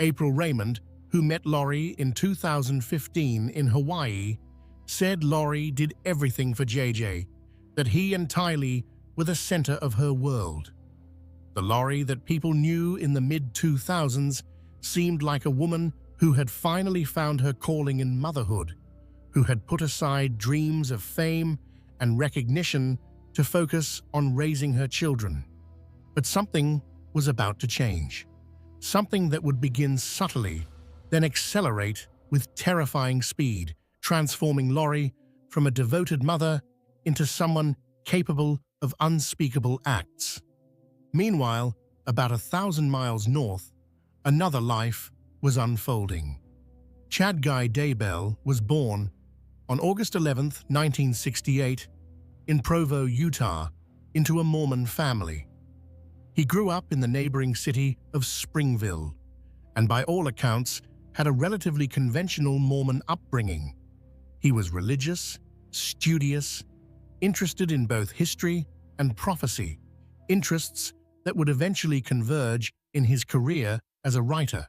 April Raymond, who met Laurie in 2015 in Hawaii, said Laurie did everything for JJ, that he and Tylee were the center of her world. The Laurie that people knew in the mid-2000s seemed like a woman who had finally found her calling in motherhood, who had put aside dreams of fame and recognition to focus on raising her children. But something was about to change. Something that would begin subtly, then accelerate with terrifying speed, transforming Laurie from a devoted mother into someone capable of unspeakable acts. Meanwhile, about 1,000 miles north, another life was unfolding. Chad Guy Daybell was born on August 11, 1968, in Provo, Utah, into a Mormon family. He grew up in the neighboring city of Springville, and by all accounts, had a relatively conventional Mormon upbringing. He was religious, studious, interested in both history and prophecy, interests that would eventually converge in his career as a writer.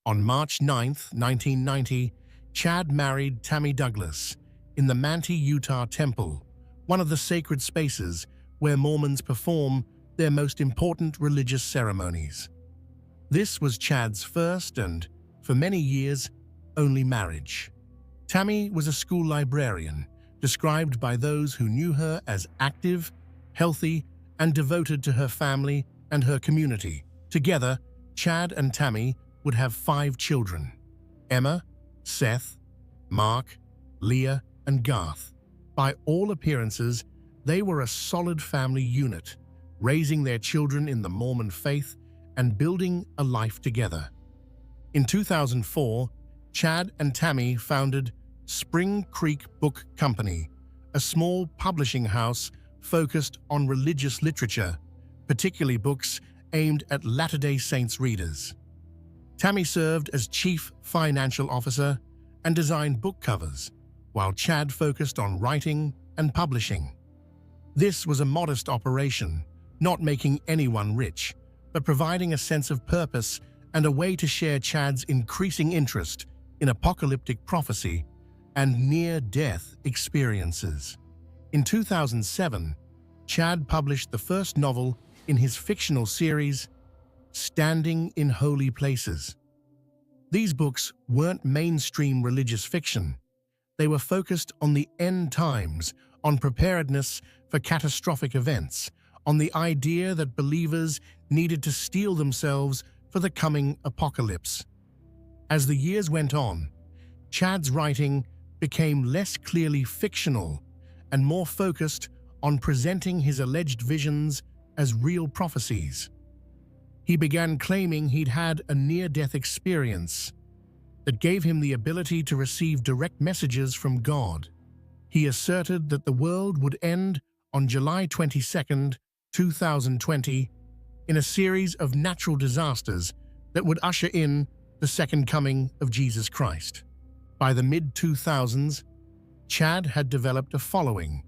On March 9, 1990, Chad married Tammy Douglas in the Manti, Utah Temple, one of the sacred spaces where Mormons perform their most important religious ceremonies. This was Chad's first and, for many years, only marriage. Tammy was a school librarian, described by those who knew her as active, healthy, and devoted to her family and her community. Together, Chad and Tammy would have 5 children: Emma, Seth, Mark, Leah, and Garth. By all appearances, they were a solid family unit, raising their children in the Mormon faith and building a life together. In 2004, Chad and Tammy founded Spring Creek Book Company, a small publishing house focused on religious literature, particularly books aimed at Latter-day Saints readers. Tammy served as Chief Financial Officer and designed book covers, while Chad focused on writing and publishing. This was a modest operation, not making anyone rich, but providing a sense of purpose and a way to share Chad's increasing interest in apocalyptic prophecy and near-death experiences. In 2007, Chad published the first novel in his fictional series, Standing in Holy Places. These books weren't mainstream religious fiction. They were focused on the end times, on preparedness for catastrophic events, on the idea that believers needed to steel themselves for the coming apocalypse. As the years went on, Chad's writing became less clearly fictional and more focused on presenting his alleged visions as real prophecies. He began claiming he'd had a near-death experience that gave him the ability to receive direct messages from God. He asserted that the world would end on July 22, 2020, in a series of natural disasters that would usher in the second coming of Jesus Christ. By the mid-2000s, Chad had developed a following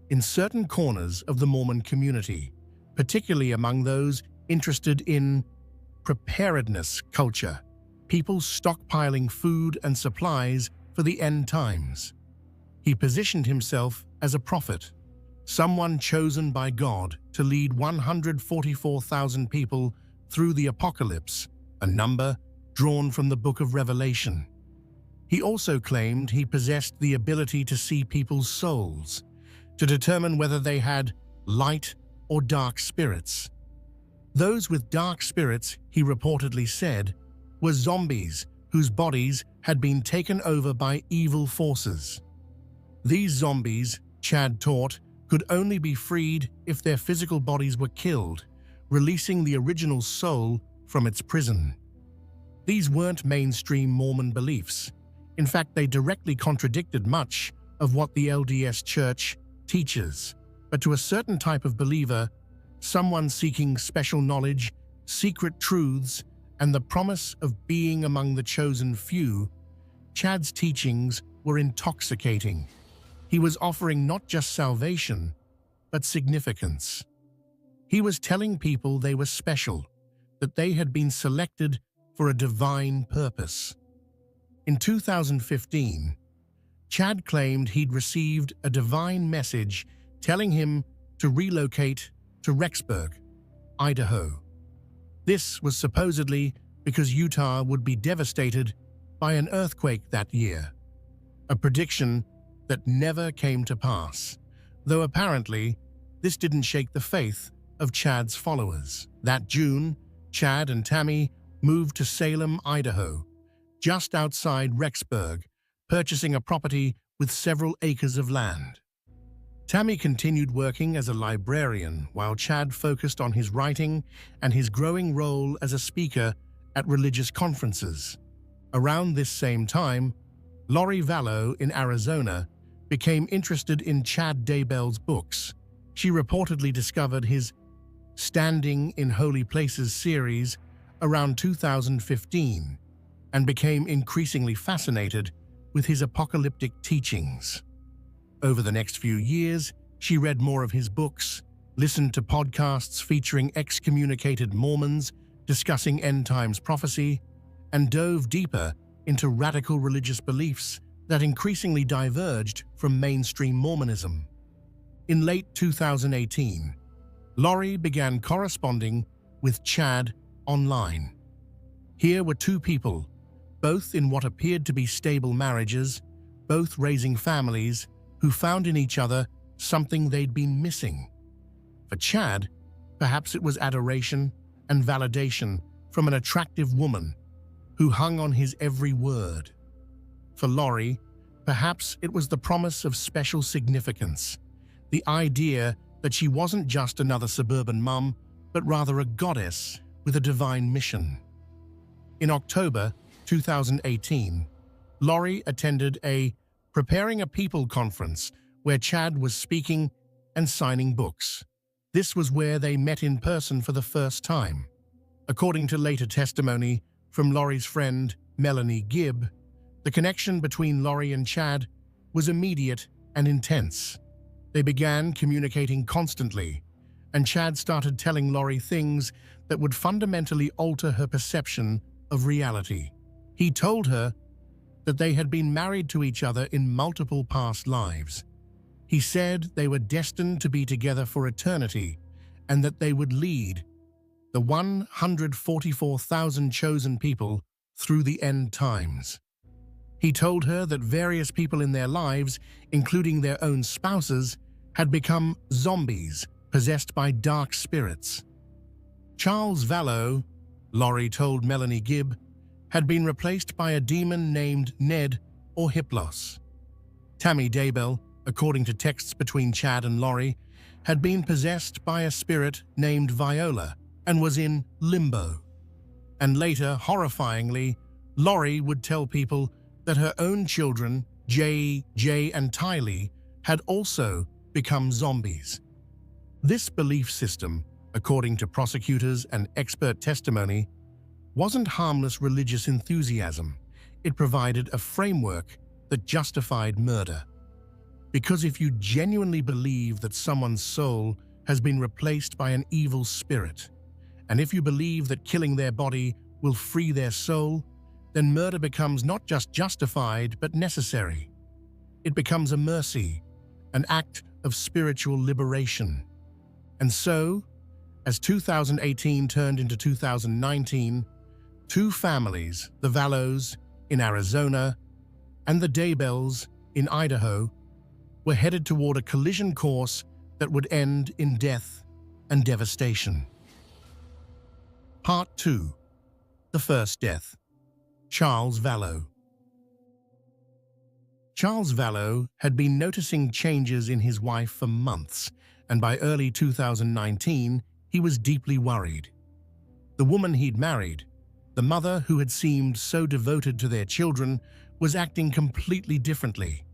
in certain corners of the Mormon community, particularly among those interested in preparedness culture, people stockpiling food and supplies for the end times. He positioned himself as a prophet, someone chosen by God to lead 144,000 people through the apocalypse, a number drawn from the Book of Revelation. He also claimed he possessed the ability to see people's souls, to determine whether they had light or dark spirits. Those with dark spirits, he reportedly said, were zombies whose bodies had been taken over by evil forces. These zombies, Chad taught, could only be freed if their physical bodies were killed, releasing the original soul from its prison. These weren't mainstream Mormon beliefs. In fact, they directly contradicted much of what the LDS Church teaches. But to a certain type of believer, someone seeking special knowledge, secret truths, and the promise of being among the chosen few, Chad's teachings were intoxicating. He was offering not just salvation, but significance. He was telling people they were special, that they had been selected for a divine purpose. In 2015, Chad claimed he'd received a divine message telling him to relocate to Rexburg, Idaho. This was supposedly because Utah would be devastated by an earthquake that year, a prediction that never came to pass, though apparently this didn't shake the faith of Chad's followers. That June, Chad and Tammy moved to Salem, Idaho, just outside Rexburg, purchasing a property with several acres of land. Tammy continued working as a librarian while Chad focused on his writing and his growing role as a speaker at religious conferences. Around this same time, Lori Vallow in Arizona became interested in Chad Daybell's books. She reportedly discovered his Standing in Holy Places series around 2015 and became increasingly fascinated with his apocalyptic teachings. Over the next few years, she read more of his books, listened to podcasts featuring excommunicated Mormons discussing end times prophecy, and dove deeper into radical religious beliefs that increasingly diverged from mainstream Mormonism. In late 2018, Lori began corresponding with Chad online. Here were two people, both in what appeared to be stable marriages, both raising families, who found in each other something they'd been missing. For Chad, perhaps it was adoration and validation from an attractive woman who hung on his every word. For Lori, perhaps it was the promise of special significance, the idea that she wasn't just another suburban mum, but rather a goddess with a divine mission. In October 2018, Lori attended a Preparing a People conference where Chad was speaking and signing books. This was where they met in person for the first time. According to later testimony from Lori's friend, Melanie Gibb, the connection between Lori and Chad was immediate and intense. They began communicating constantly, and Chad started telling Lori things that would fundamentally alter her perception of reality. He told her that they had been married to each other in multiple past lives. He said they were destined to be together for eternity and that they would lead the 144,000 chosen people through the end times. He told her that various people in their lives, including their own spouses, had become zombies possessed by dark spirits. Charles Vallow, Lori told Melanie Gibb, had been replaced by a demon named Ned or Hiplos. Tammy Daybell, according to texts between Chad and Lori, had been possessed by a spirit named Viola and was in limbo. And later, horrifyingly, Lori would tell people that her own children, Jay, and Tylee, had also become zombies. This belief system, according to prosecutors and expert testimony, wasn't harmless religious enthusiasm. It provided a framework that justified murder. Because if you genuinely believe that someone's soul has been replaced by an evil spirit, and if you believe that killing their body will free their soul, then murder becomes not just justified but necessary. It becomes a mercy, an act of spiritual liberation. And so, as 2018 turned into 2019, two families, the Vallows in Arizona and the Daybells in Idaho, were headed toward a collision course that would end in death and devastation. Part 2. The First Death. Charles Vallow. Charles Vallow had been noticing changes in his wife for months, and by early 2019, he was deeply worried. The woman he'd married, the mother who had seemed so devoted to their children, was acting completely differently.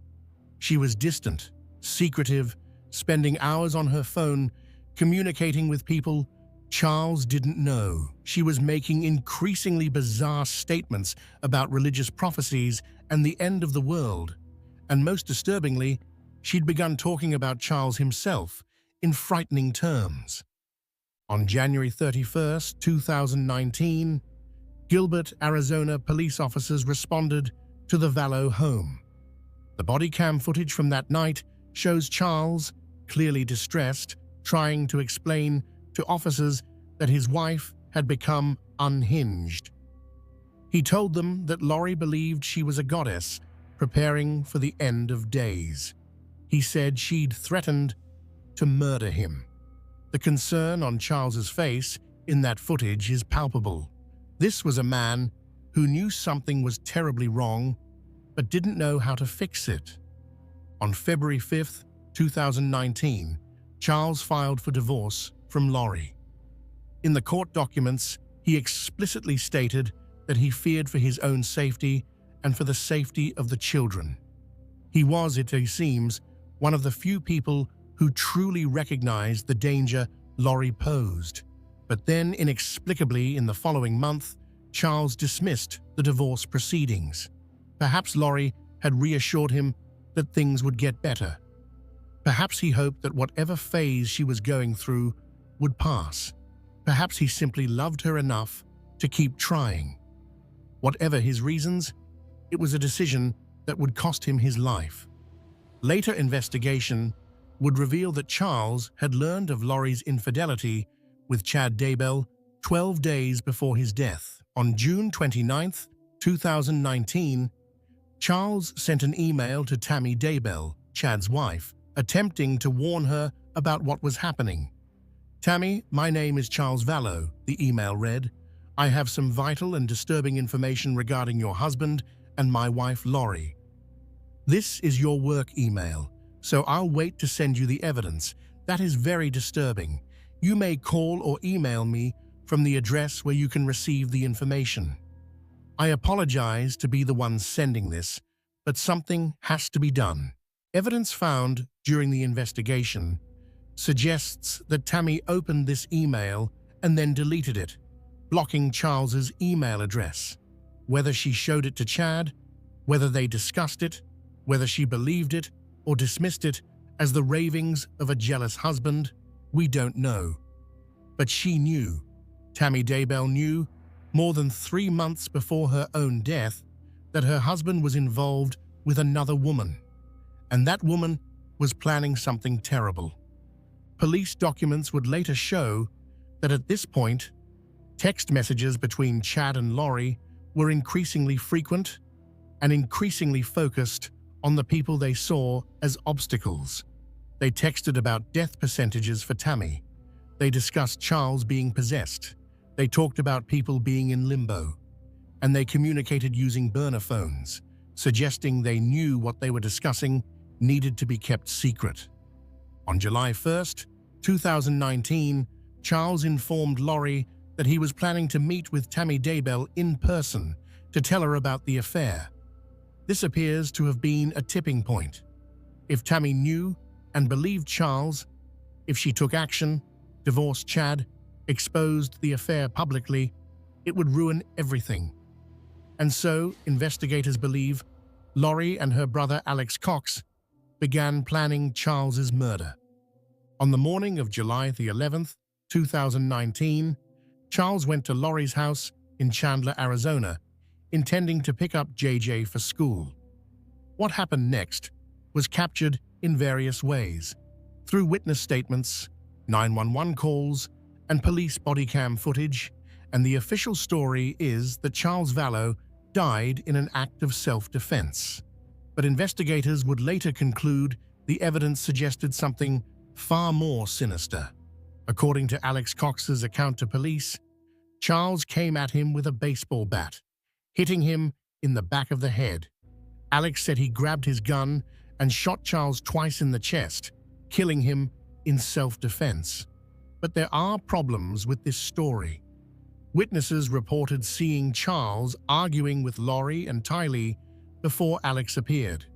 She was distant, secretive, spending hours on her phone, communicating with people Charles didn't know. She was making increasingly bizarre statements about religious prophecies and the end of the world. And most disturbingly, she'd begun talking about Charles himself in frightening terms. On January 31, 2019, Gilbert, Arizona police officers responded to the Vallow home. The body cam footage from that night shows Charles, clearly distressed, trying to explain to officers that his wife had become unhinged. He told them that Lori believed she was a goddess, preparing for the end of days. He said she'd threatened to murder him. The concern on Charles's face in that footage is palpable. This was a man who knew something was terribly wrong, but didn't know how to fix it. On February 5, 2019, Charles filed for divorce from Lori. In the court documents, he explicitly stated that he feared for his own safety and for the safety of the children. He was, it seems, one of the few people who truly recognized the danger Lori posed. But then, inexplicably, in the following month, Charles dismissed the divorce proceedings. Perhaps Lori had reassured him that things would get better. Perhaps he hoped that whatever phase she was going through would pass. Perhaps he simply loved her enough to keep trying. Whatever his reasons, it was a decision that would cost him his life. Later investigation would reveal that Charles had learned of Lori's infidelity with Chad Daybell 12 days before his death. On June 29, 2019, Charles sent an email to Tammy Daybell, Chad's wife, attempting to warn her about what was happening. "Tammy, my name is Charles Vallow," the email read. "I have some vital and disturbing information regarding your husband and my wife Lori. This is your work email, so I'll wait to send you the evidence. That is very disturbing. You may call or email me from the address where you can receive the information. I apologize to be the one sending this, but something has to be done." Evidence found during the investigation suggests that Tammy opened this email and then deleted it, blocking Charles's email address. Whether she showed it to Chad, whether they discussed it, whether she believed it or dismissed it as the ravings of a jealous husband, we don't know. But she knew. Tammy Daybell knew, more than 3 months before her own death, that her husband was involved with another woman, and that woman was planning something terrible. Police documents would later show that at this point, text messages between Chad and Lori were increasingly frequent and increasingly focused on the people they saw as obstacles. They texted about death percentages for Tammy. They discussed Charles being possessed. They talked about people being in limbo. And they communicated using burner phones, suggesting they knew what they were discussing needed to be kept secret. On July 1, 2019, Charles informed Lori that he was planning to meet with Tammy Daybell in person to tell her about the affair. This appears to have been a tipping point. If Tammy knew and believed Charles, if she took action, divorced Chad, exposed the affair publicly, it would ruin everything. And so, investigators believe, Lori and her brother Alex Cox began planning Charles's murder. On the morning of July the 11th, 2019, Charles went to Lori's house in Chandler, Arizona, intending to pick up JJ for school. What happened next was captured in various ways, through witness statements, 911 calls, and police body cam footage, and the official story is that Charles Vallow died in an act of self-defense. But investigators would later conclude the evidence suggested something far more sinister. According to Alex Cox's account to police, Charles came at him with a baseball bat, hitting him in the back of the head. Alex said he grabbed his gun and shot Charles twice in the chest, killing him in self-defense. But there are problems with this story. Witnesses reported seeing Charles arguing with Lori and Tylee before Alex appeared.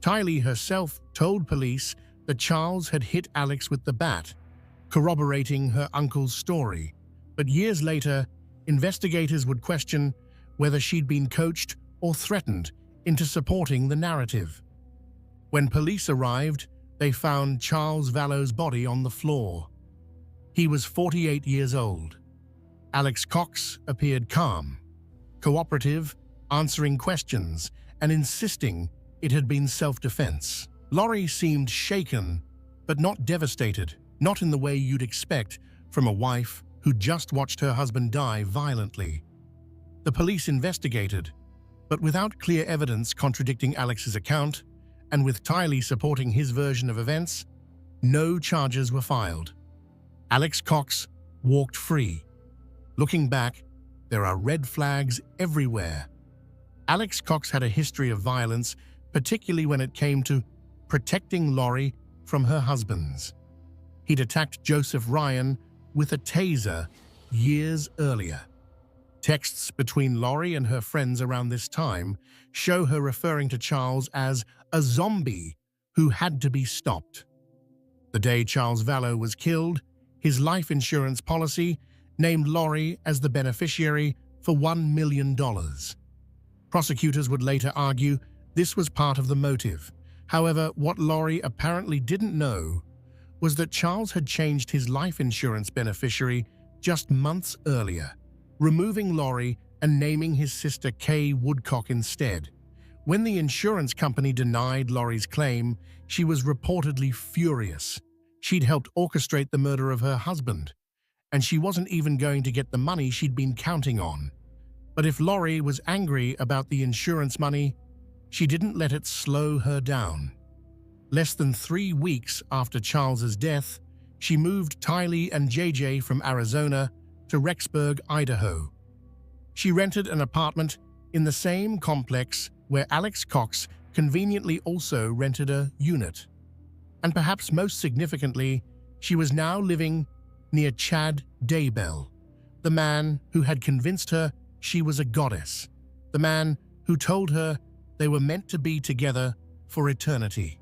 Tylee herself told police that Charles had hit Alex with the bat, corroborating her uncle's story. But years later, investigators would question whether she'd been coached or threatened into supporting the narrative. When police arrived, they found Charles Vallow's body on the floor. He was 48 years old. Alex Cox appeared calm, cooperative, answering questions and insisting it had been self-defense. Lori seemed shaken, but not devastated, not in the way you'd expect from a wife who just watched her husband die violently. The police investigated, but without clear evidence contradicting Alex's account, and with Tylee supporting his version of events, no charges were filed. Alex Cox walked free. Looking back, there are red flags everywhere. Alex Cox had a history of violence, particularly when it came to protecting Lori from her husbands. He'd attacked Joseph Ryan with a taser years earlier. Texts between Lori and her friends around this time show her referring to Charles as a zombie who had to be stopped. The day Charles Vallow was killed, his life insurance policy named Lori as the beneficiary for $1 million. Prosecutors would later argue this was part of the motive. However, what Lori apparently didn't know was that Charles had changed his life insurance beneficiary just months earlier, removing Lori and naming his sister Kay Woodcock instead. When the insurance company denied Lori's claim, she was reportedly furious. She'd helped orchestrate the murder of her husband, and she wasn't even going to get the money she'd been counting on. But if Lori was angry about the insurance money, she didn't let it slow her down. Less than 3 weeks after Charles's death, she moved Tylee and JJ from Arizona to Rexburg, Idaho. She rented an apartment in the same complex where Alex Cox conveniently also rented a unit. And perhaps most significantly, she was now living near Chad Daybell, the man who had convinced her she was a goddess, the man who told her they were meant to be together for eternity.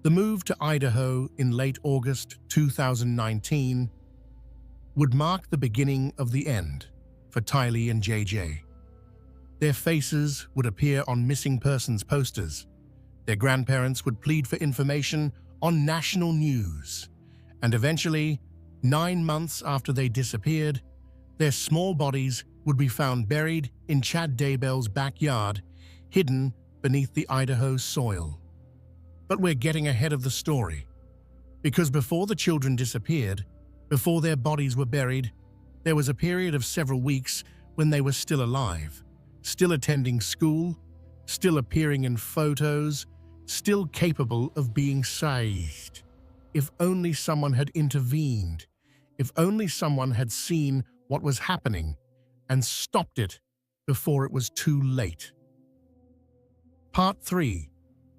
The move to Idaho in late August 2019 would mark the beginning of the end for Tylee and JJ. Their faces would appear on missing persons posters. Their grandparents would plead for information on national news. And eventually, 9 months after they disappeared, their small bodies would be found buried in Chad Daybell's backyard, hidden beneath the Idaho soil. But we're getting ahead of the story, because before the children disappeared, before their bodies were buried, there was a period of several weeks when they were still alive, still attending school, still appearing in photos, still capable of being saved. If only someone had intervened, if only someone had seen what was happening and stopped it before it was too late. Part 3.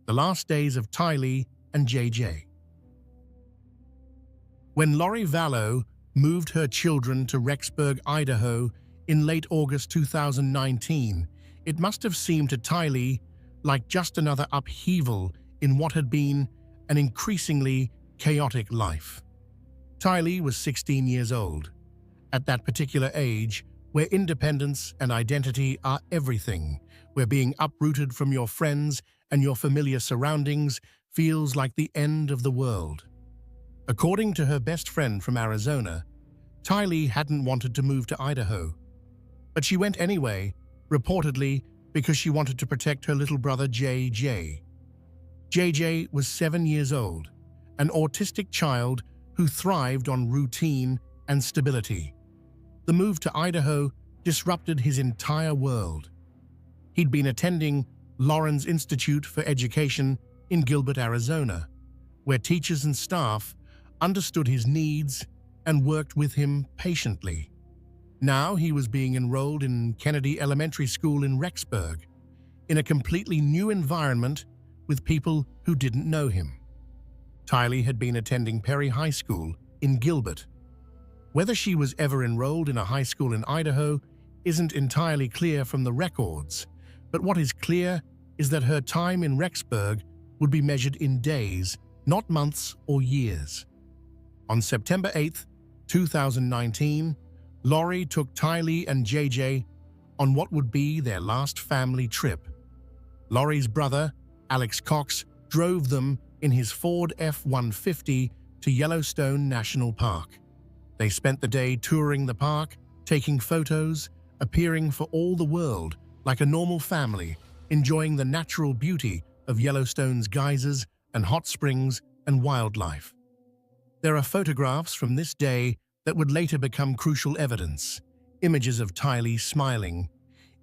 The Last Days of Tylee and JJ. When Lori Vallow moved her children to Rexburg, Idaho in late August 2019, it must have seemed to Tylee like just another upheaval in what had been an increasingly chaotic life. Tylee was 16 years old. At that particular age, where independence and identity are everything, where being uprooted from your friends and your familiar surroundings feels like the end of the world. According to her best friend from Arizona, Tylee hadn't wanted to move to Idaho. But she went anyway, reportedly because she wanted to protect her little brother JJ. JJ was 7 years old, an autistic child who thrived on routine and stability. The move to Idaho disrupted his entire world. He'd been attending Lawrence Institute for Education in Gilbert, Arizona, where teachers and staff understood his needs and worked with him patiently. Now he was being enrolled in Kennedy Elementary School in Rexburg, in a completely new environment with people who didn't know him. Tylee had been attending Perry High School in Gilbert. Whether she was ever enrolled in a high school in Idaho isn't entirely clear from the records, but what is clear is that her time in Rexburg would be measured in days, not months or years. On September 8, 2019, Lori took Tylee and JJ on what would be their last family trip. Lori's brother, Alex Cox, drove them in his Ford F-150 to Yellowstone National Park. They spent the day touring the park, taking photos, appearing for all the world like a normal family, enjoying the natural beauty of Yellowstone's geysers and hot springs and wildlife. There are photographs from this day that would later become crucial evidence. Images of Tylee smiling,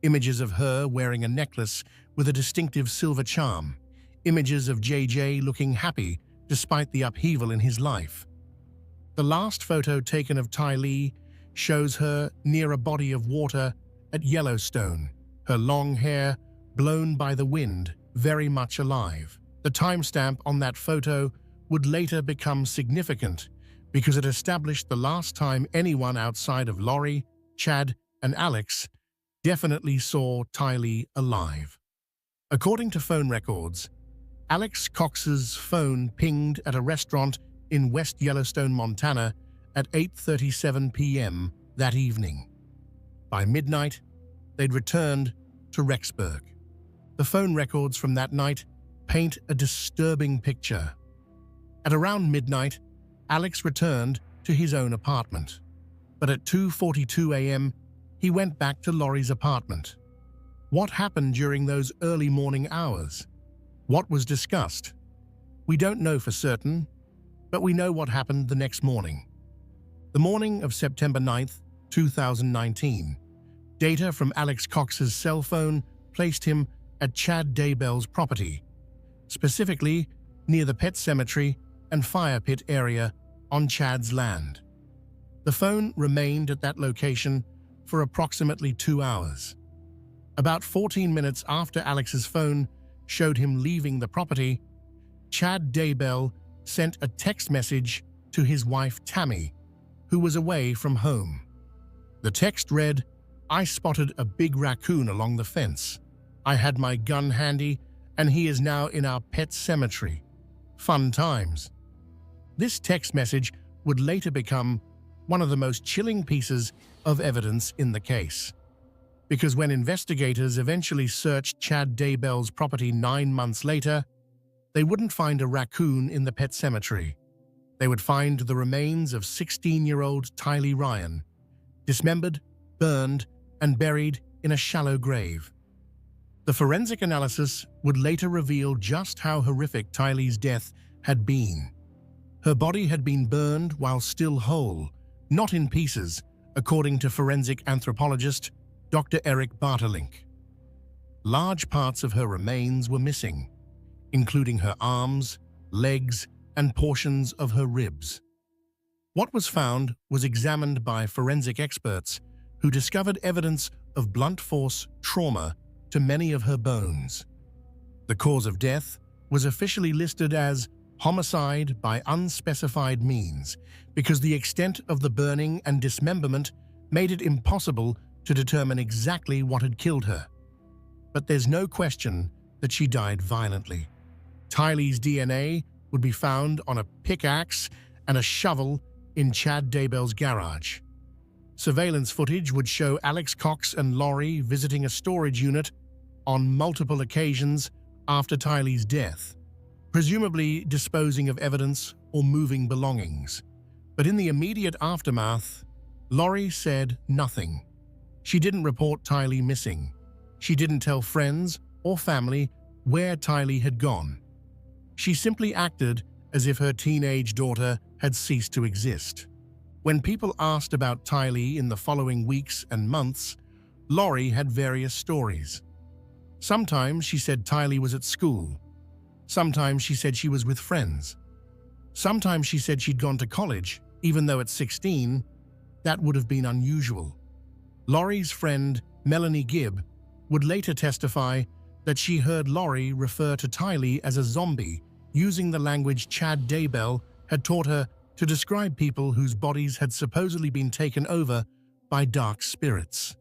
images of her wearing a necklace with a distinctive silver charm, images of JJ looking happy despite the upheaval in his life. The last photo taken of Tylee shows her near a body of water at Yellowstone, her long hair blown by the wind, very much alive. The timestamp on that photo would later become significant because it established the last time anyone outside of Lori, Chad, and Alex definitely saw Tylee alive. According to phone records, Alex Cox's phone pinged at a restaurant in West Yellowstone, Montana at 8:37 p.m. that evening. By midnight, they'd returned to Rexburg. The phone records from that night paint a disturbing picture. At around midnight, Alex returned to his own apartment. But at 2:42 a.m., he went back to Lori's apartment. What happened during those early morning hours? What was discussed? We don't know for certain, but we know what happened the next morning. The morning of September 9th, 2019, data from Alex Cox's cell phone placed him at Chad Daybell's property, specifically near the pet cemetery and fire pit area on Chad's land. The phone remained at that location for approximately 2 hours. About 14 minutes after Alex's phone showed him leaving the property, Chad Daybell sent a text message to his wife Tammy, who was away from home. The text read, "I spotted a big raccoon along the fence. I had my gun handy, and he is now in our pet cemetery. Fun times." This text message would later become one of the most chilling pieces of evidence in the case. Because when investigators eventually searched Chad Daybell's property 9 months later, they wouldn't find a raccoon in the pet cemetery. They would find the remains of 16-year-old Tylee Ryan, dismembered, burned, and buried in a shallow grave. The forensic analysis would later reveal just how horrific Tylee's death had been. Her body had been burned while still whole, not in pieces, according to forensic anthropologist Dr. Eric Bartelink. Large parts of her remains were missing, including her arms, legs, and portions of her ribs. What was found was examined by forensic experts who discovered evidence of blunt force trauma to many of her bones. The cause of death was officially listed as homicide by unspecified means because the extent of the burning and dismemberment made it impossible to determine exactly what had killed her. But there's no question that she died violently. Tylee's DNA would be found on a pickaxe and a shovel in Chad Daybell's garage. Surveillance footage would show Alex Cox and Lori visiting a storage unit on multiple occasions after Tylee's death, presumably disposing of evidence or moving belongings. But in the immediate aftermath, Lori said nothing. She didn't report Tylee missing. She didn't tell friends or family where Tylee had gone. She simply acted as if her teenage daughter had ceased to exist. When people asked about Tylee in the following weeks and months, Lori had various stories. Sometimes she said Tylee was at school. Sometimes she said she was with friends. Sometimes she said she'd gone to college, even though at 16, that would have been unusual. Lori's friend, Melanie Gibb, would later testify that she heard Lori refer to Tylee as a zombie, using the language Chad Daybell had taught her to describe people whose bodies had supposedly been taken over by dark spirits.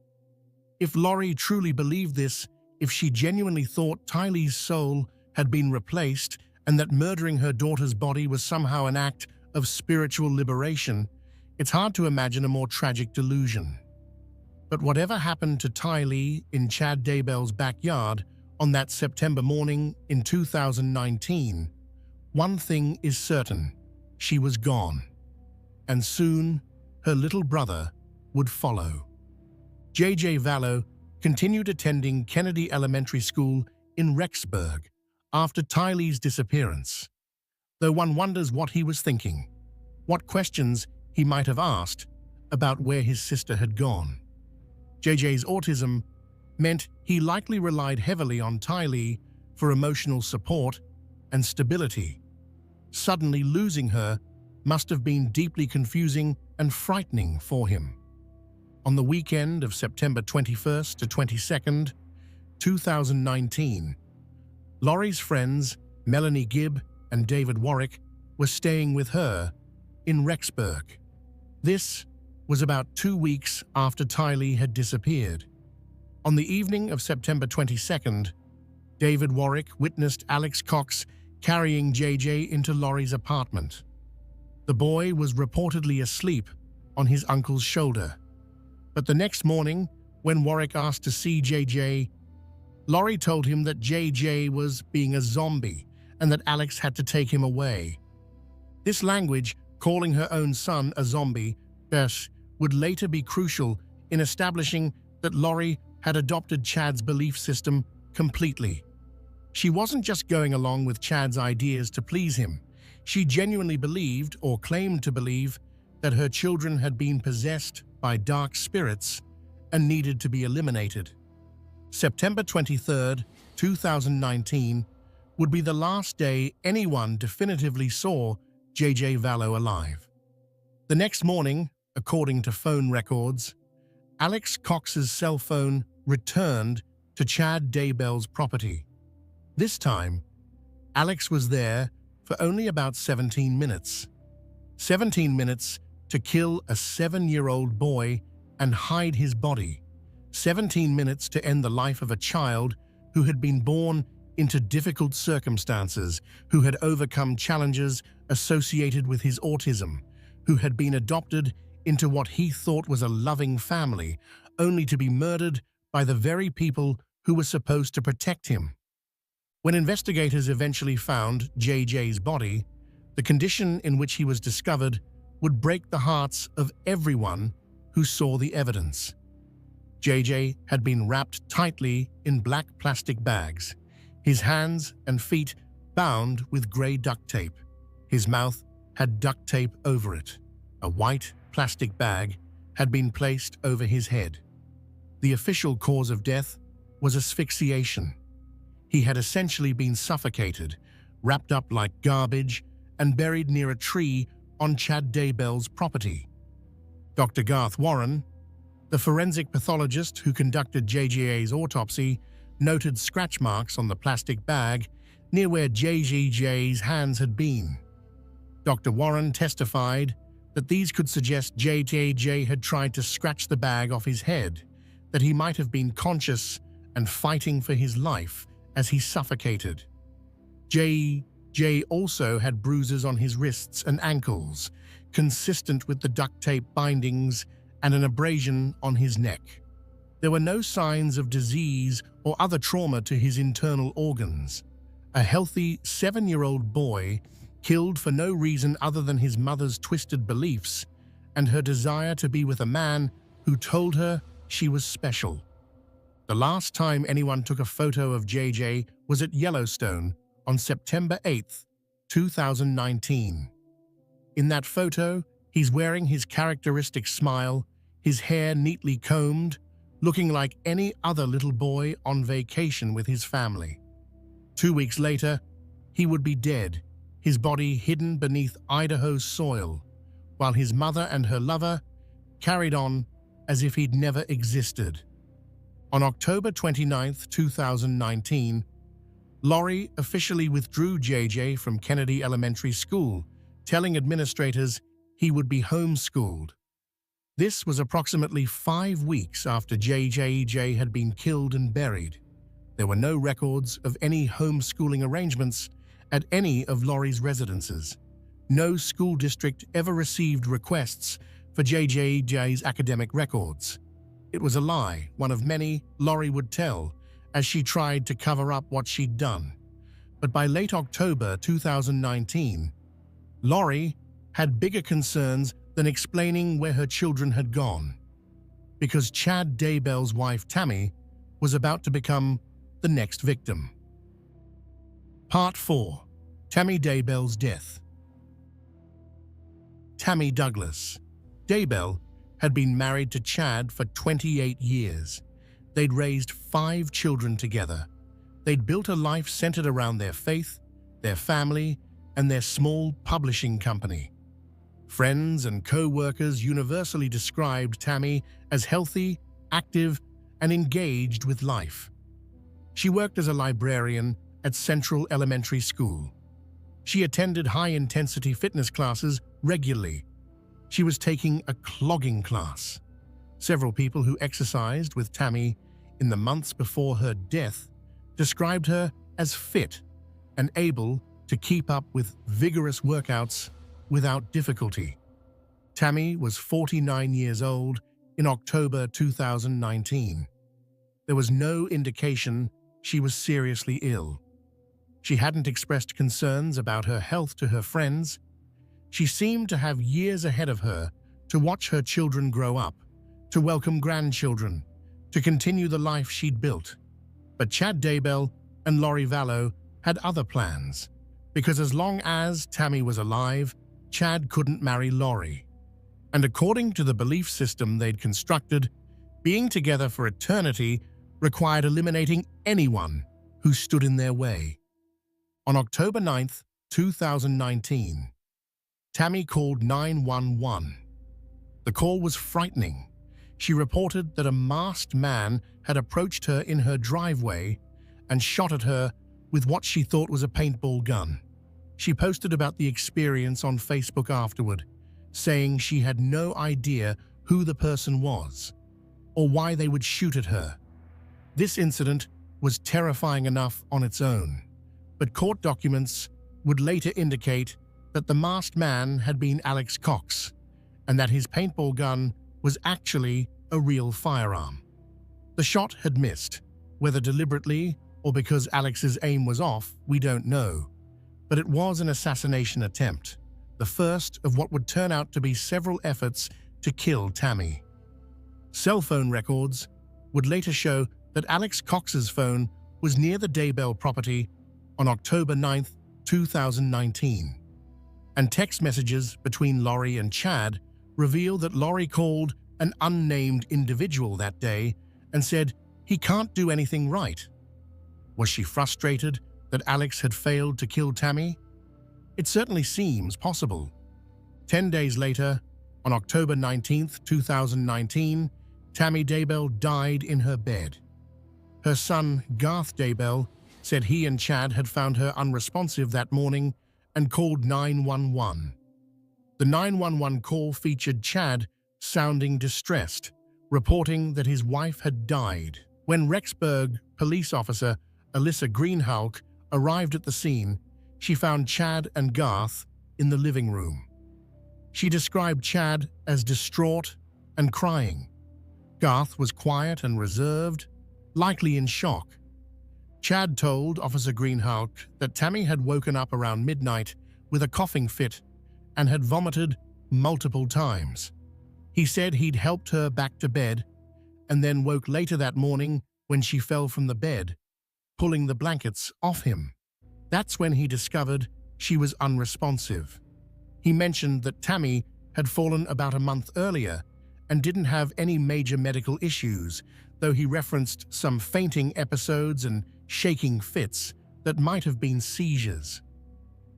If Lori truly believed this, if she genuinely thought Tylee's soul had been replaced and that murdering her daughter's body was somehow an act of spiritual liberation, it's hard to imagine a more tragic delusion. But whatever happened to Tylee in Chad Daybell's backyard on that September morning in 2019, one thing is certain: she was gone. And soon, her little brother would follow. J.J. Vallow continued attending Kennedy Elementary School in Rexburg after Tylee's disappearance. Though one wonders what he was thinking, what questions he might have asked about where his sister had gone. JJ's autism meant he likely relied heavily on Tylee for emotional support and stability. Suddenly losing her must have been deeply confusing and frightening for him. On the weekend of September 21st to 22nd, 2019, Lori's friends, Melanie Gibb and David Warwick, were staying with her in Rexburg. This was about 2 weeks after Tylee had disappeared. On the evening of September 22nd, David Warwick witnessed Alex Cox carrying JJ into Lori's apartment. The boy was reportedly asleep on his uncle's shoulder. But the next morning, when Warwick asked to see JJ, Lori told him that JJ was being a zombie and that Alex had to take him away. This language, calling her own son a zombie, Bess, would later be crucial in establishing that Lori had adopted Chad's belief system completely. She wasn't just going along with Chad's ideas to please him. She genuinely believed, or claimed to believe, that her children had been possessed by dark spirits and needed to be eliminated. September 23, 2019, would be the last day anyone definitively saw J.J. Vallow alive. The next morning, according to phone records, Alex Cox's cell phone returned to Chad Daybell's property. This time, Alex was there for only about 17 minutes. 17 minutes to kill a 7-year-old boy and hide his body. 17 minutes to end the life of a child who had been born into difficult circumstances, who had overcome challenges associated with his autism, who had been adopted into what he thought was a loving family, only to be murdered by the very people who were supposed to protect him. When investigators eventually found JJ's body, the condition in which he was discovered would break the hearts of everyone who saw the evidence. JJ had been wrapped tightly in black plastic bags, his hands and feet bound with gray duct tape. His mouth had duct tape over it. A white plastic bag had been placed over his head. The official cause of death was asphyxiation. He had essentially been suffocated, wrapped up like garbage, and buried near a tree on Chad Daybell's property. Dr. Garth Warren, the forensic pathologist who conducted JJ's autopsy, noted scratch marks on the plastic bag near where JJ's hands had been. Dr. Warren testified that these could suggest JJ had tried to scratch the bag off his head, that he might have been conscious and fighting for his life as he suffocated. JJ also had bruises on his wrists and ankles, consistent with the duct tape bindings, and an abrasion on his neck. There were no signs of disease or other trauma to his internal organs. A healthy 7-year-old boy killed for no reason other than his mother's twisted beliefs and her desire to be with a man who told her she was special. The last time anyone took a photo of JJ was at Yellowstone on September 8, 2019. In that photo, he's wearing his characteristic smile, his hair neatly combed, looking like any other little boy on vacation with his family. 2 weeks later, he would be dead, his body hidden beneath Idaho's soil, while his mother and her lover carried on as if he'd never existed. On October 29, 2019, Lori officially withdrew JJ from Kennedy Elementary School, telling administrators he would be homeschooled. This was approximately 5 weeks after JJ had been killed and buried. There were no records of any homeschooling arrangements at any of Lori's residences. No school district ever received requests for JJ's academic records. It was a lie, one of many Lori would tell, as she tried to cover up what she'd done. But by late October 2019, Lori had bigger concerns than explaining where her children had gone, because Chad Daybell's wife Tammy was about to become the next victim. Part 4. Tammy Daybell's death. Tammy Douglas. Daybell had been married to Chad for 28 years. They'd raised 5 children together. They'd built a life centered around their faith, their family, and their small publishing company. Friends and co-workers universally described Tammy as healthy, active, and engaged with life. She worked as a librarian at Central Elementary School. She attended high-intensity fitness classes regularly. She was taking a clogging class. Several people who exercised with Tammy in the months before her death described her as fit and able to keep up with vigorous workouts without difficulty. Tammy was 49 years old in October 2019. There was no indication she was seriously ill. She hadn't expressed concerns about her health to her friends. She seemed to have years ahead of her to watch her children grow up, to welcome grandchildren, to continue the life she'd built. But Chad Daybell and Lori Vallow had other plans, because as long as Tammy was alive, Chad couldn't marry Lori. And according to the belief system they'd constructed, being together for eternity required eliminating anyone who stood in their way. On October 9, 2019, Tammy called 911. The call was frightening. She reported that a masked man had approached her in her driveway and shot at her with what she thought was a paintball gun. She posted about the experience on Facebook afterward, saying she had no idea who the person was or why they would shoot at her. This incident was terrifying enough on its own, but court documents would later indicate that the masked man had been Alex Cox and that his paintball gun was actually a real firearm. The shot had missed. Whether deliberately or because Alex's aim was off, we don't know. But it was an assassination attempt, the first of what would turn out to be several efforts to kill Tammy. Cell phone records would later show that Alex Cox's phone was near the Daybell property on October 9, 2019. And text messages between Lori and Chad reveal that Lori called an unnamed individual that day and said he can't do anything right. Was she frustrated that Alex had failed to kill Tammy? It certainly seems possible. 10 days later, on October 19, 2019, Tammy Daybell died in her bed. Her son, Garth Daybell, said he and Chad had found her unresponsive that morning and called 911. The 911 call featured Chad sounding distressed, reporting that his wife had died. When Rexburg police officer Alyssa Greenhalgh arrived at the scene, she found Chad and Garth in the living room. She described Chad as distraught and crying. Garth was quiet and reserved, likely in shock. Chad told Officer Greenhalgh that Tammy had woken up around midnight with a coughing fit and had vomited multiple times. He said he'd helped her back to bed and then woke later that morning when she fell from the bed, pulling the blankets off him. That's when he discovered she was unresponsive. He mentioned that Tammy had fallen about a month earlier and didn't have any major medical issues, though he referenced some fainting episodes and shaking fits, that might have been seizures.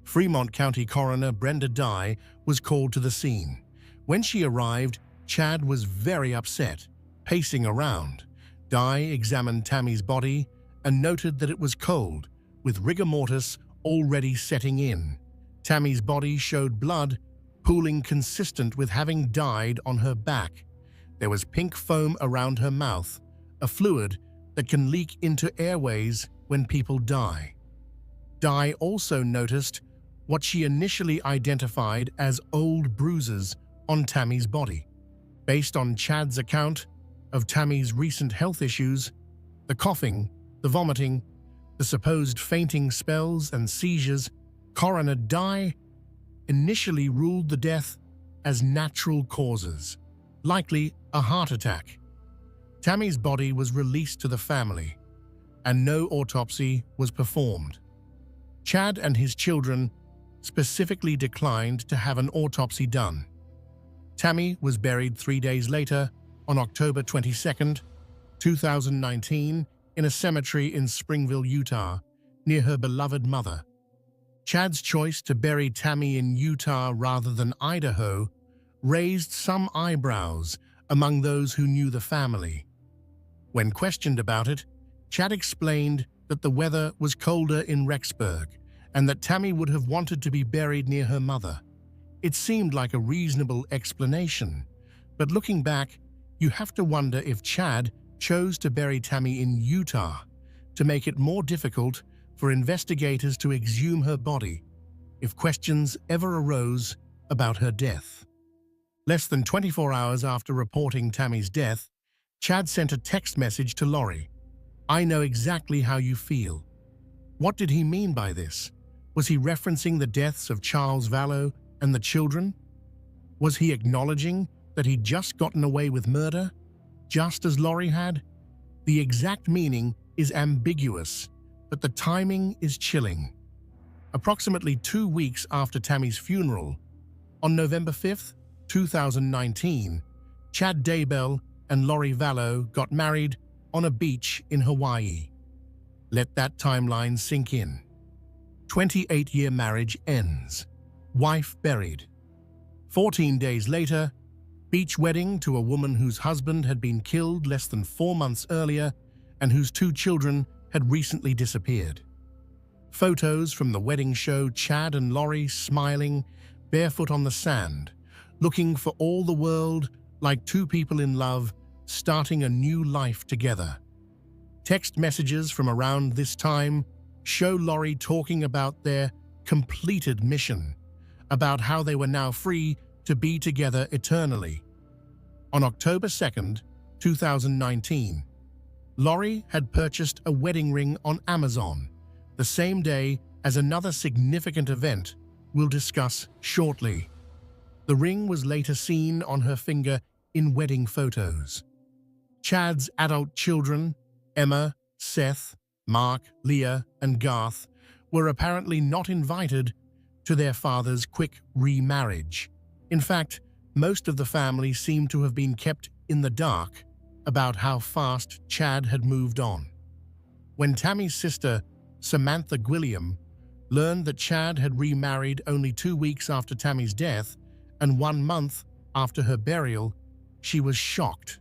Fremont County Coroner Brenda Dye was called to the scene. When she arrived, Chad was very upset, pacing around. Dye examined Tammy's body and noted that it was cold, with rigor mortis already setting in. Tammy's body showed blood pooling consistent with having died on her back. There was pink foam around her mouth, a fluid that can leak into airways when people die. Dye also noticed what she initially identified as old bruises on Tammy's body. Based on Chad's account of Tammy's recent health issues, the coughing, the vomiting, the supposed fainting spells and seizures, Coroner Dye initially ruled the death as natural causes, likely a heart attack. Tammy's body was released to the family, and no autopsy was performed. Chad and his children specifically declined to have an autopsy done. Tammy was buried 3 days later on October 22, 2019, in a cemetery in Springville, Utah, near her beloved mother. Chad's choice to bury Tammy in Utah rather than Idaho raised some eyebrows among those who knew the family. When questioned about it, Chad explained that the weather was colder in Rexburg and that Tammy would have wanted to be buried near her mother. It seemed like a reasonable explanation, but looking back, you have to wonder if Chad chose to bury Tammy in Utah to make it more difficult for investigators to exhume her body if questions ever arose about her death. Less than 24 hours after reporting Tammy's death, Chad sent a text message to Lori. "I know exactly how you feel." What did he mean by this? Was he referencing the deaths of Charles Vallow and the children? Was he acknowledging that he'd just gotten away with murder, just as Lori had? The exact meaning is ambiguous, but the timing is chilling. Approximately 2 weeks after Tammy's funeral, on November 5, 2019, Chad Daybell and Lori Vallow got married on a beach in Hawaii. Let that timeline sink in. 28-year marriage ends. Wife buried. 14 days later, beach wedding to a woman whose husband had been killed less than 4 months earlier and whose 2 children had recently disappeared. Photos from the wedding show Chad and Lori smiling, barefoot on the sand, looking for all the world like 2 people in love, starting a new life together. Text messages from around this time show Lori talking about their completed mission, about how they were now free to be together eternally. On October 2, 2019, Lori had purchased a wedding ring on Amazon, the same day as another significant event we'll discuss shortly. The ring was later seen on her finger in wedding photos. Chad's adult children, Emma, Seth, Mark, Leah, and Garth, were apparently not invited to their father's quick remarriage. In fact, most of the family seemed to have been kept in the dark about how fast Chad had moved on. When Tammy's sister, Samantha Gwilliam, learned that Chad had remarried only 2 weeks after Tammy's death and 1 month after her burial, she was shocked.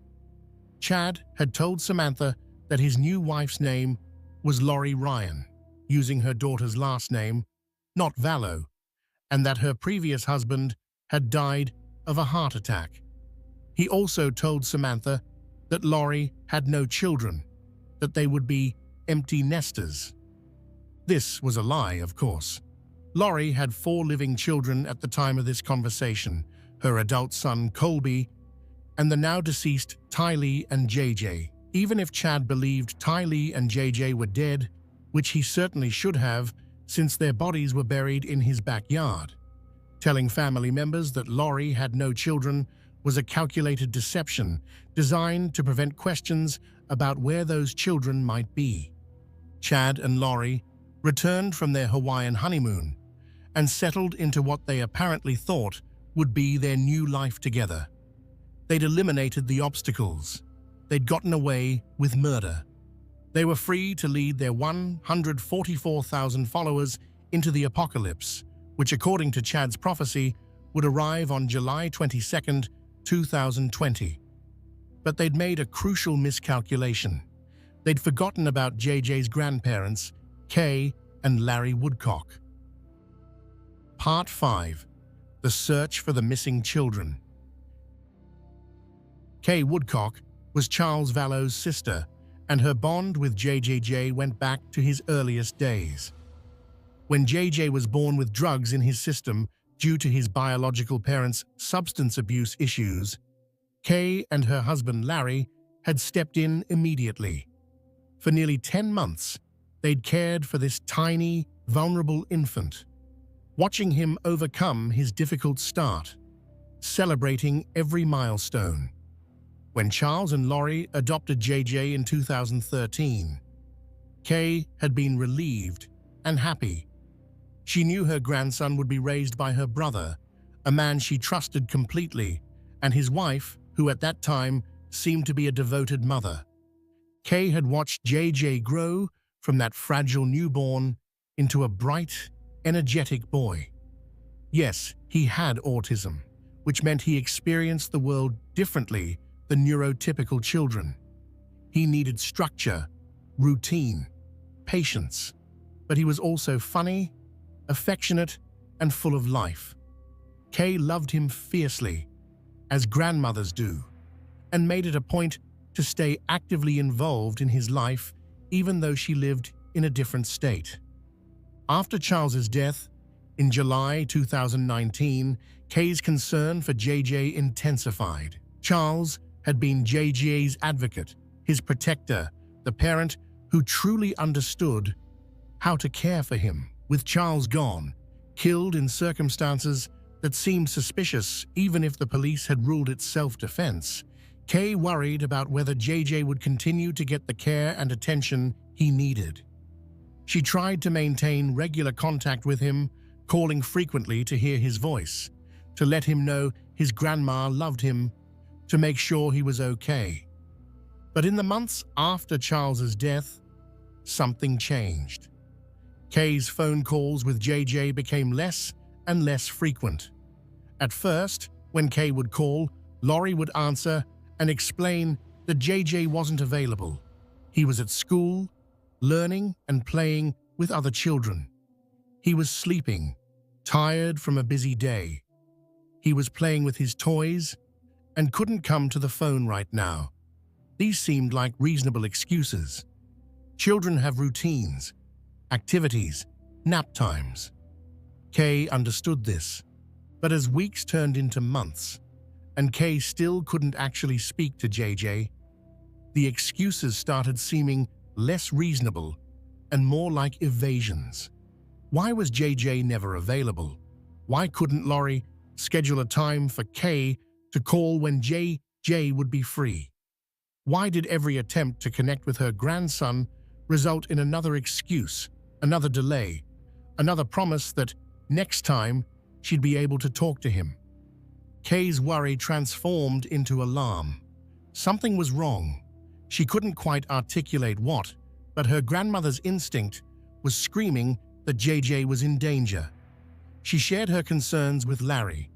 Chad had told Samantha that his new wife's name was Lori Ryan, using her daughter's last name, not Vallow, and that her previous husband had died of a heart attack. He also told Samantha that Lori had no children, that they would be empty nesters. This was a lie, of course. Lori had 4 living children at the time of this conversation, her adult son Colby, and the now deceased Tylee and JJ. Even if Chad believed Tylee and JJ were dead, which he certainly should have, since their bodies were buried in his backyard, telling family members that Lori had no children was a calculated deception designed to prevent questions about where those children might be. Chad and Lori returned from their Hawaiian honeymoon and settled into what they apparently thought would be their new life together. They'd eliminated the obstacles. They'd gotten away with murder. They were free to lead their 144,000 followers into the apocalypse, which, according to Chad's prophecy, would arrive on July 22, 2020. But they'd made a crucial miscalculation. They'd forgotten about JJ's grandparents, Kay and Larry Woodcock. Part 5. The Search for the Missing Children. Kay Woodcock was Charles Vallow's sister, and her bond with JJJ went back to his earliest days. When JJ was born with drugs in his system due to his biological parents' substance abuse issues, Kay and her husband Larry had stepped in immediately. For nearly 10 months, they'd cared for this tiny, vulnerable infant, watching him overcome his difficult start, celebrating every milestone. When Charles and Laurie adopted JJ in 2013, Kay had been relieved and happy. She knew her grandson would be raised by her brother, a man she trusted completely, and his wife, who at that time seemed to be a devoted mother. Kay had watched JJ grow from that fragile newborn into a bright, energetic boy. Yes, he had autism, which meant he experienced the world differently than neurotypical children. He needed structure, routine, patience, but he was also funny, affectionate, and full of life. Kay loved him fiercely, as grandmothers do, and made it a point to stay actively involved in his life even though she lived in a different state. After Charles's death, in July 2019, Kay's concern for JJ intensified. Charles had been JJ's advocate, his protector, the parent who truly understood how to care for him. With Charles gone, killed in circumstances that seemed suspicious even if the police had ruled it self-defense, Kay worried about whether JJ would continue to get the care and attention he needed. She tried to maintain regular contact with him, calling frequently to hear his voice, to let him know his grandma loved him, to make sure he was okay. But in the months after Charles's death, something changed. Kay's phone calls with JJ became less and less frequent. At first, when Kay would call, Laurie would answer and explain that JJ wasn't available. He was at school, learning and playing with other children. He was sleeping, tired from a busy day. He was playing with his toys and couldn't come to the phone right now. These seemed like reasonable excuses. Children have routines, activities, nap times. Kay understood this, but as weeks turned into months, and Kay still couldn't actually speak to JJ, the excuses started seeming less reasonable and more like evasions. Why was JJ never available? Why couldn't Laurie schedule a time for Kay to call when JJ would be free? Why did every attempt to connect with her grandson result in another excuse, another delay, another promise that next time she'd be able to talk to him? Kay's worry transformed into alarm. Something was wrong. She couldn't quite articulate what, but her grandmother's instinct was screaming that JJ was in danger. She shared her concerns with Larry,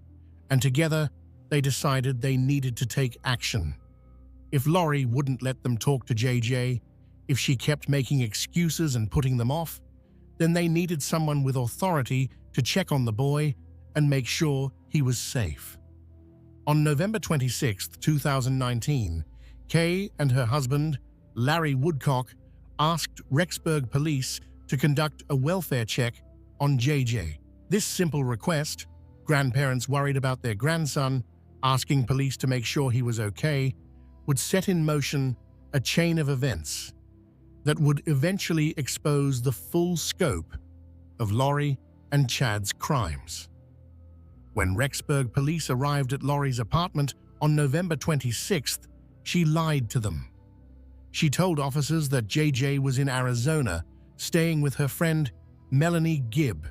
and together they decided they needed to take action. If Laurie wouldn't let them talk to JJ, if she kept making excuses and putting them off, then they needed someone with authority to check on the boy and make sure he was safe. On November 26, 2019, Kay and her husband, Larry Woodcock, asked Rexburg police to conduct a welfare check on JJ. This simple request, grandparents worried about their grandson, asking police to make sure he was okay, would set in motion a chain of events that would eventually expose the full scope of Laurie and Chad's crimes. When Rexburg police arrived at Laurie's apartment on November 26th, she lied to them. She told officers that JJ was in Arizona, staying with her friend Melanie Gibb.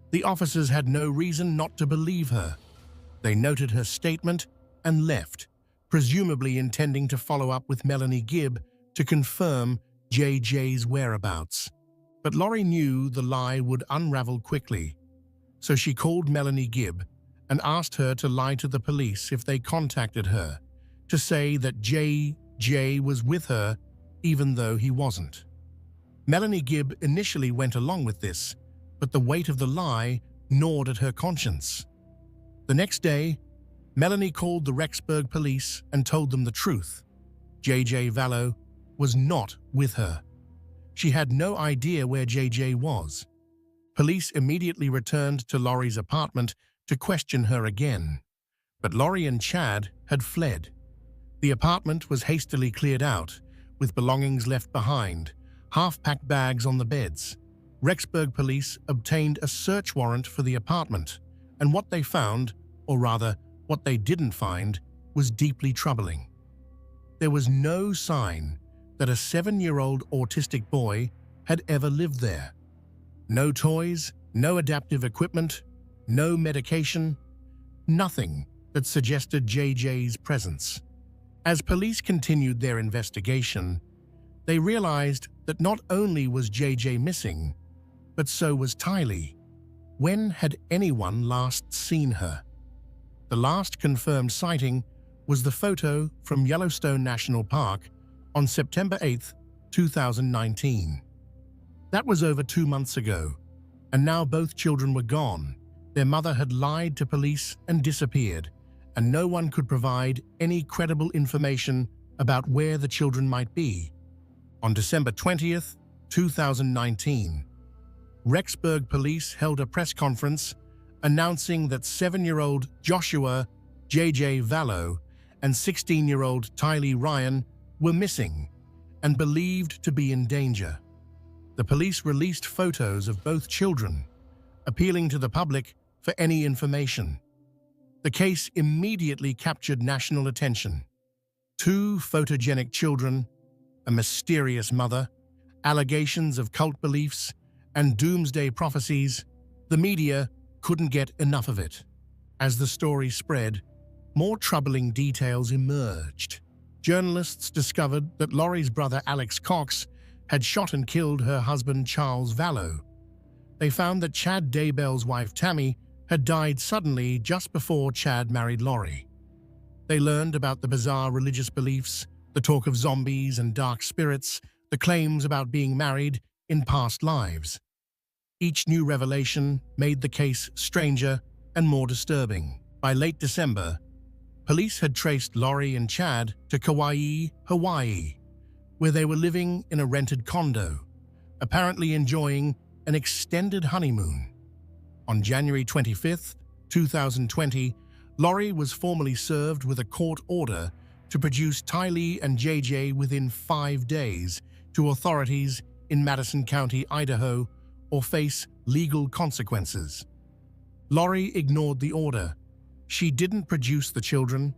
The officers had no reason not to believe her. They noted her statement and left, presumably intending to follow up with Melanie Gibb to confirm JJ's whereabouts. But Lori knew the lie would unravel quickly, so she called Melanie Gibb and asked her to lie to the police if they contacted her, to say that JJ was with her even though he wasn't. Melanie Gibb initially went along with this, but the weight of the lie gnawed at her conscience. The next day, Melanie called the Rexburg police and told them the truth. JJ Vallow was not with her. She had no idea where JJ was. Police immediately returned to Lori's apartment to question her again, but Lori and Chad had fled. The apartment was hastily cleared out, with belongings left behind, half-packed bags on the beds. Rexburg police obtained a search warrant for the apartment, and what they found, or rather, what they didn't find, was deeply troubling. There was no sign that a 7-year-old autistic boy had ever lived there. No toys, no adaptive equipment, no medication, nothing that suggested JJ's presence. As police continued their investigation, they realized that not only was JJ missing, but so was Tylee. When had anyone last seen her? The last confirmed sighting was the photo from Yellowstone National Park on September 8, 2019. That was over 2 months ago, and now both children were gone. Their mother had lied to police and disappeared, and no one could provide any credible information about where the children might be. On December 20th, 2019, Rexburg police held a press conference announcing that 7-year-old Joshua JJ Vallow and 16-year-old Tylee Ryan were missing and believed to be in danger. The police released photos of both children, appealing to the public for any information. The case immediately captured national attention. 2 photogenic children, a mysterious mother, allegations of cult beliefs, and doomsday prophecies. The media couldn't get enough of it. As the story spread, more troubling details emerged. Journalists discovered that Lori's brother Alex Cox had shot and killed her husband Charles Vallow. They found that Chad Daybell's wife Tammy had died suddenly just before Chad married Lori. They learned about the bizarre religious beliefs, the talk of zombies and dark spirits, the claims about being married in past lives. Each new revelation made the case stranger and more disturbing. By late December, police had traced Lori and Chad to Kauai, Hawaii, where they were living in a rented condo, apparently enjoying an extended honeymoon. On January 25, 2020, Lori was formally served with a court order to produce Tylee and JJ within 5 days to authorities in Madison County, Idaho, or face legal consequences. Lori ignored the order. She didn't produce the children.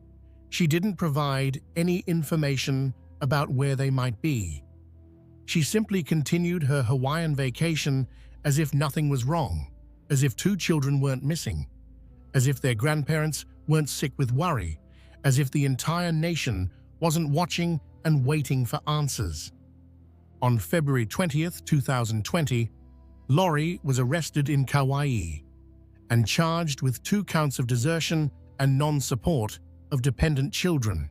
She didn't provide any information about where they might be. She simply continued her Hawaiian vacation as if nothing was wrong, as if 2 children weren't missing, as if their grandparents weren't sick with worry, as if the entire nation wasn't watching and waiting for answers. On February 20th, 2020, Lori was arrested in Kauai and charged with 2 counts of desertion and non-support of dependent children,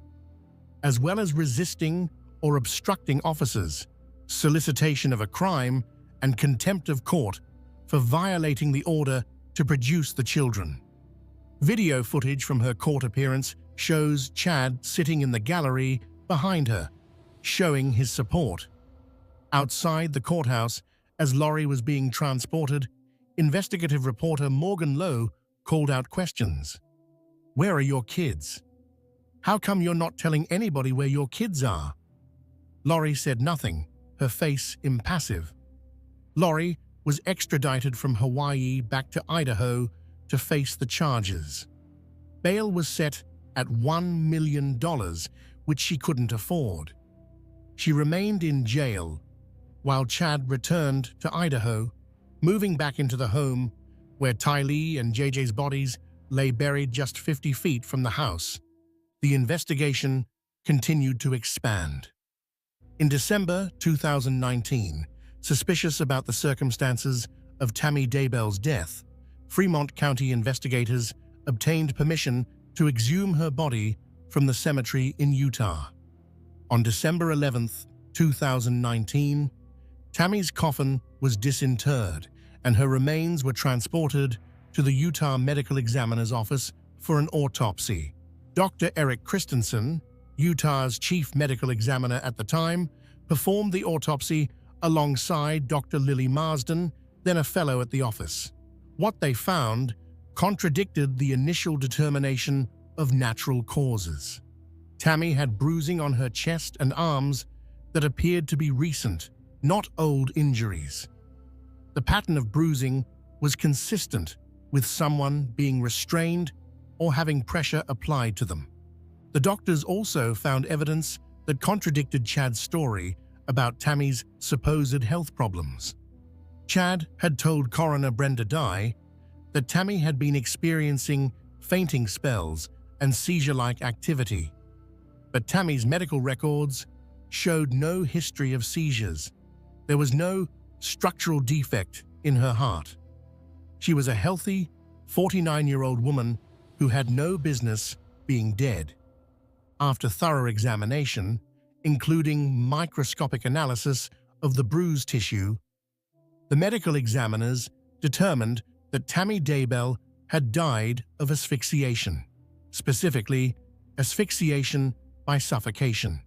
as well as resisting or obstructing officers, solicitation of a crime, and contempt of court for violating the order to produce the children. Video footage from her court appearance shows Chad sitting in the gallery behind her, showing his support. Outside the courthouse, as Lori was being transported, investigative reporter Morgan Lowe called out questions. "Where are your kids? How come you're not telling anybody where your kids are?" Lori said nothing, her face impassive. Lori was extradited from Hawaii back to Idaho to face the charges. Bail was set at $1 million, which she couldn't afford. She remained in jail while Chad returned to Idaho, moving back into the home where Tylee and JJ's bodies lay buried just 50 feet from the house. The investigation continued to expand. In December 2019, suspicious about the circumstances of Tammy Daybell's death, Fremont County investigators obtained permission to exhume her body from the cemetery in Utah. On December 11, 2019, Tammy's coffin was disinterred and her remains were transported to the Utah Medical Examiner's Office for an autopsy. Dr. Eric Christensen, Utah's chief medical examiner at the time, performed the autopsy alongside Dr. Lily Marsden, then a fellow at the office. What they found contradicted the initial determination of natural causes. Tammy had bruising on her chest and arms that appeared to be recent, not old injuries. The pattern of bruising was consistent with someone being restrained or having pressure applied to them. The doctors also found evidence that contradicted Chad's story about Tammy's supposed health problems. Chad had told coroner Brenda Dye that Tammy had been experiencing fainting spells and seizure-like activity, but Tammy's medical records showed no history of seizures. There was no structural defect in her heart. She was a healthy, 49-year-old woman who had no business being dead. After thorough examination, including microscopic analysis of the bruised tissue, the medical examiners determined that Tammy Daybell had died of asphyxiation, specifically asphyxiation by suffocation.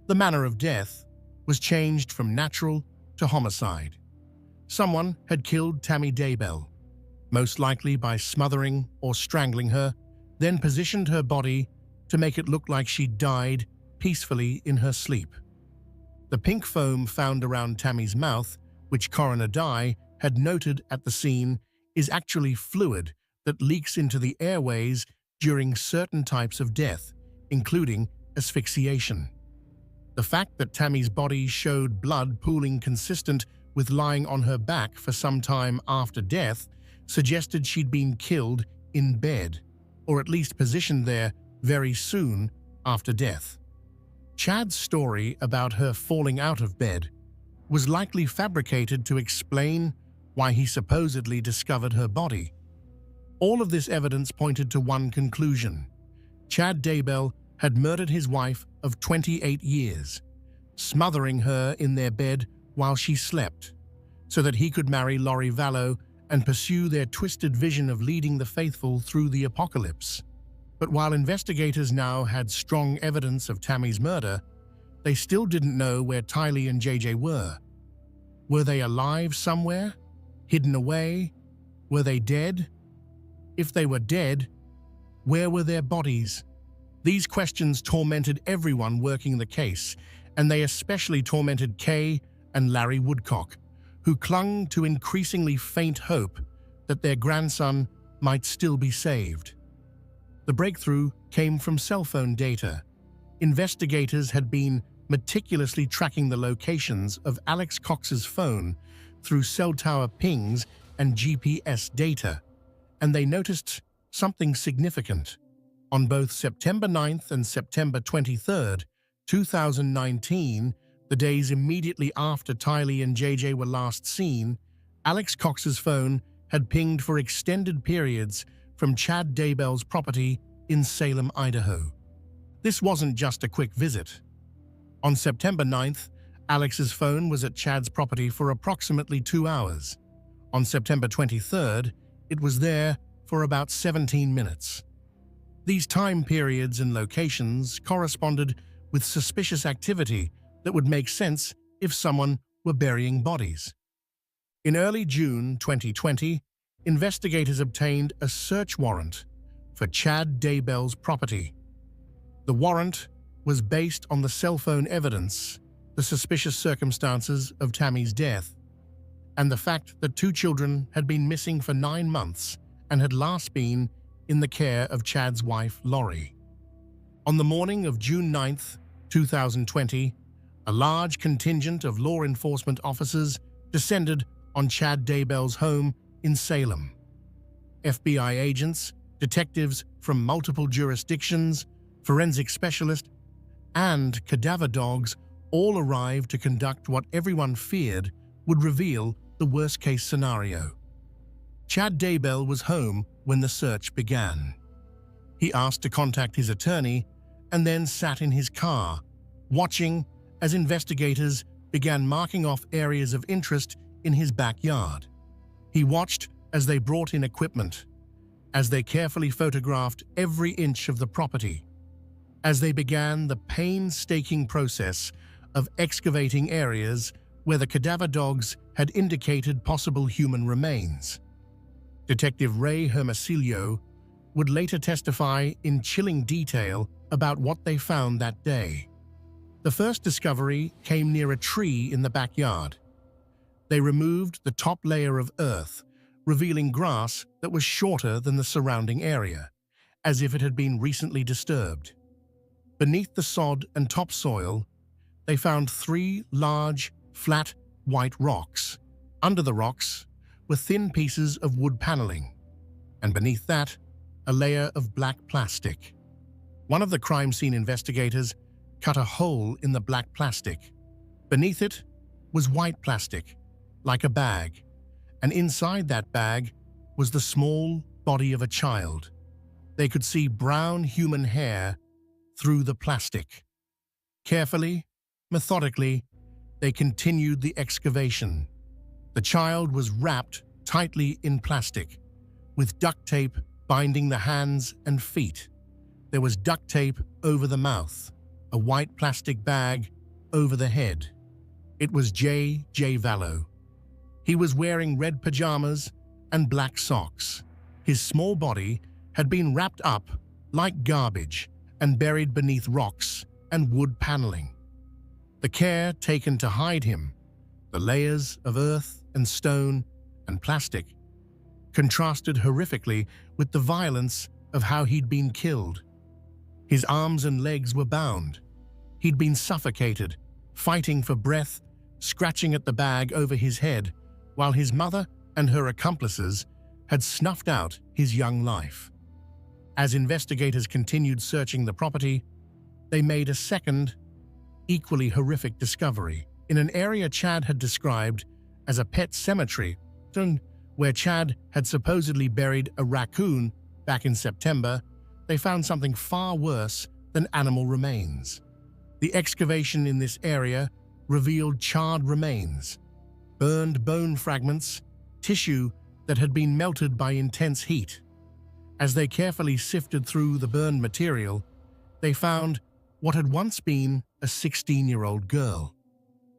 The manner of death was changed from natural to homicide. Someone had killed Tammy Daybell, most likely by smothering or strangling her, then positioned her body to make it look like she died peacefully in her sleep. The pink foam found around Tammy's mouth, which Coroner Dye had noted at the scene, is actually fluid that leaks into the airways during certain types of death, including asphyxiation. The fact that Tammy's body showed blood pooling consistent with lying on her back for some time after death suggested she'd been killed in bed, or at least positioned there very soon after death. Chad's story about her falling out of bed was likely fabricated to explain why he supposedly discovered her body. All of this evidence pointed to one conclusion: Chad Daybell had murdered his wife of 28 years, smothering her in their bed while she slept, so that he could marry Lori Vallow and pursue their twisted vision of leading the faithful through the apocalypse. But while investigators now had strong evidence of Tammy's murder, they still didn't know where Tylee and JJ were. Were they alive somewhere? Hidden away? Were they dead? If they were dead, where were their bodies? These questions tormented everyone working the case, and they especially tormented Kay and Larry Woodcock, who clung to increasingly faint hope that their grandson might still be saved. The breakthrough came from cell phone data. Investigators had been meticulously tracking the locations of Alex Cox's phone through cell tower pings and GPS data, and they noticed something significant. On both September 9th and September 23rd, 2019, the days immediately after Tylee and JJ were last seen, Alex Cox's phone had pinged for extended periods from Chad Daybell's property in Salem, Idaho. This wasn't just a quick visit. On September 9th, Alex's phone was at Chad's property for approximately 2 hours. On September 23rd, it was there for about 17 minutes. These time periods and locations corresponded with suspicious activity that would make sense if someone were burying bodies. In early June 2020, investigators obtained a search warrant for Chad Daybell's property. The warrant was based on the cell phone evidence, the suspicious circumstances of Tammy's death, and the fact that 2 children had been missing for 9 months and had last been in the care of Chad's wife, Lori. On the morning of June 9, 2020, a large contingent of law enforcement officers descended on Chad Daybell's home in Salem. FBI agents, detectives from multiple jurisdictions, forensic specialists, and cadaver dogs All arrived to conduct what everyone feared would reveal the worst-case scenario. Chad Daybell was home when the search began. He asked to contact his attorney and then sat in his car, watching as investigators began marking off areas of interest in his backyard. He watched as they brought in equipment, as they carefully photographed every inch of the property, as they began the painstaking process of excavating areas where the cadaver dogs had indicated possible human remains. Detective Ray Hermosillo would later testify in chilling detail about what they found that day. The first discovery came near a tree in the backyard. They removed the top layer of earth, revealing grass that was shorter than the surrounding area, as if it had been recently disturbed. Beneath the sod and topsoil, they found 3 large, flat, white rocks. Under the rocks were thin pieces of wood paneling, and beneath that, a layer of black plastic. One of the crime scene investigators cut a hole in the black plastic. Beneath it was white plastic, like a bag, and inside that bag was the small body of a child. They could see brown human hair through the plastic. Carefully, methodically, they continued the excavation. The child was wrapped tightly in plastic, with duct tape binding the hands and feet. There was duct tape over the mouth, a white plastic bag over the head. It was J. Vallow. He was wearing red pajamas and black socks. His small body had been wrapped up like garbage and buried beneath rocks and wood paneling. The care taken to hide him, the layers of earth and stone and plastic, contrasted horrifically with the violence of how he'd been killed. His arms and legs were bound. He'd been suffocated, fighting for breath, scratching at the bag over his head, while his mother and her accomplices had snuffed out his young life. As investigators continued searching the property, they made a second, equally horrific discovery. In an area Chad had described as a pet cemetery, where Chad had supposedly buried a raccoon back in September, they found something far worse than animal remains. The excavation in this area revealed charred remains, burned bone fragments, tissue that had been melted by intense heat. As they carefully sifted through the burned material, they found what had once been a 16-year-old girl.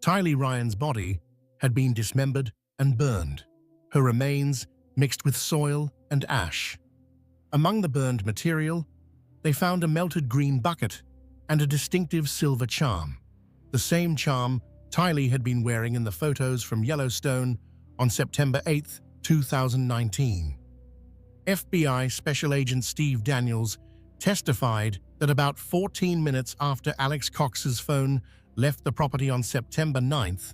Tylee Ryan's body had been dismembered and burned, her remains mixed with soil and ash. Among the burned material, they found a melted green bucket and a distinctive silver charm, the same charm Tylee had been wearing in the photos from Yellowstone on September 8, 2019. FBI Special Agent Steve Daniels testified that about 14 minutes after Alex Cox's phone left the property on September 9th,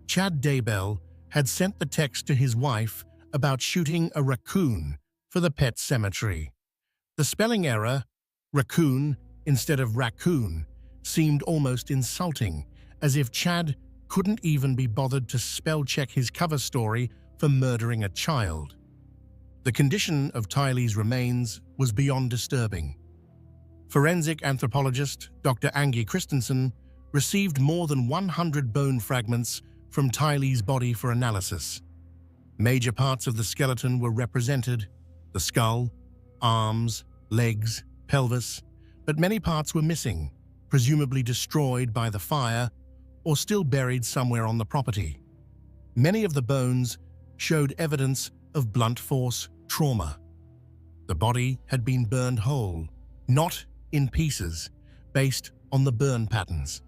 Chad Daybell had sent the text to his wife about shooting a raccoon for the pet cemetery. The spelling error, raccoon instead of raccoon, seemed almost insulting, as if Chad couldn't even be bothered to spell-check his cover story for murdering a child. The condition of Tylee's remains was beyond disturbing. Forensic anthropologist Dr. Angie Christensen received more than 100 bone fragments from Tylee's body for analysis. Major parts of the skeleton were represented: the skull, arms, legs, pelvis, but many parts were missing, presumably destroyed by the fire or still buried somewhere on the property. Many of the bones showed evidence of blunt force trauma. The body had been burned whole, not in pieces, based on the burn patterns,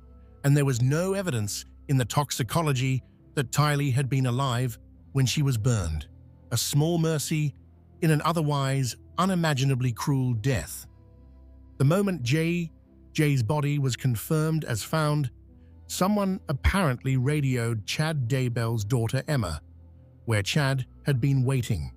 and there was no evidence in the toxicology that Tylee had been alive when she was burned. A small mercy in an otherwise unimaginably cruel death. The moment Jay's body was confirmed as found, someone apparently radioed Chad Daybell's daughter Emma, where Chad had been waiting.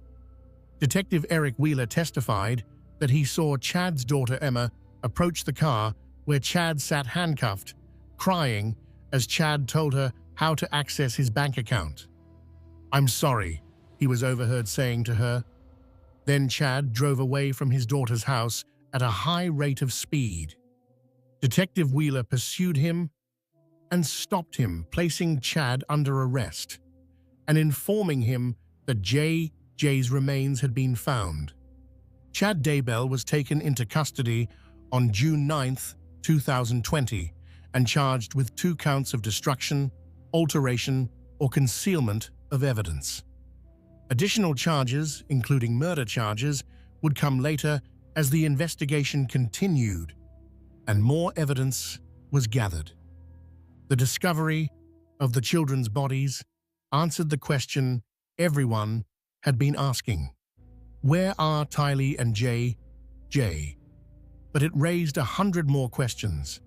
Detective Eric Wheeler testified that he saw Chad's daughter Emma approach the car where Chad sat handcuffed, crying as Chad told her how to access his bank account. "I'm sorry," he was overheard saying to her. Then Chad drove away from his daughter's house at a high rate of speed. Detective Wheeler pursued him and stopped him, placing Chad under arrest and informing him that Jay's remains had been found. Chad Daybell was taken into custody on June 9, 2020, and charged with 2 counts of destruction, alteration, or concealment of evidence. Additional charges, including murder charges, would come later as the investigation continued and more evidence was gathered. The discovery of the children's bodies answered the question everyone had been asking. Where are Tylee and Jay? But it raised 100 more questions.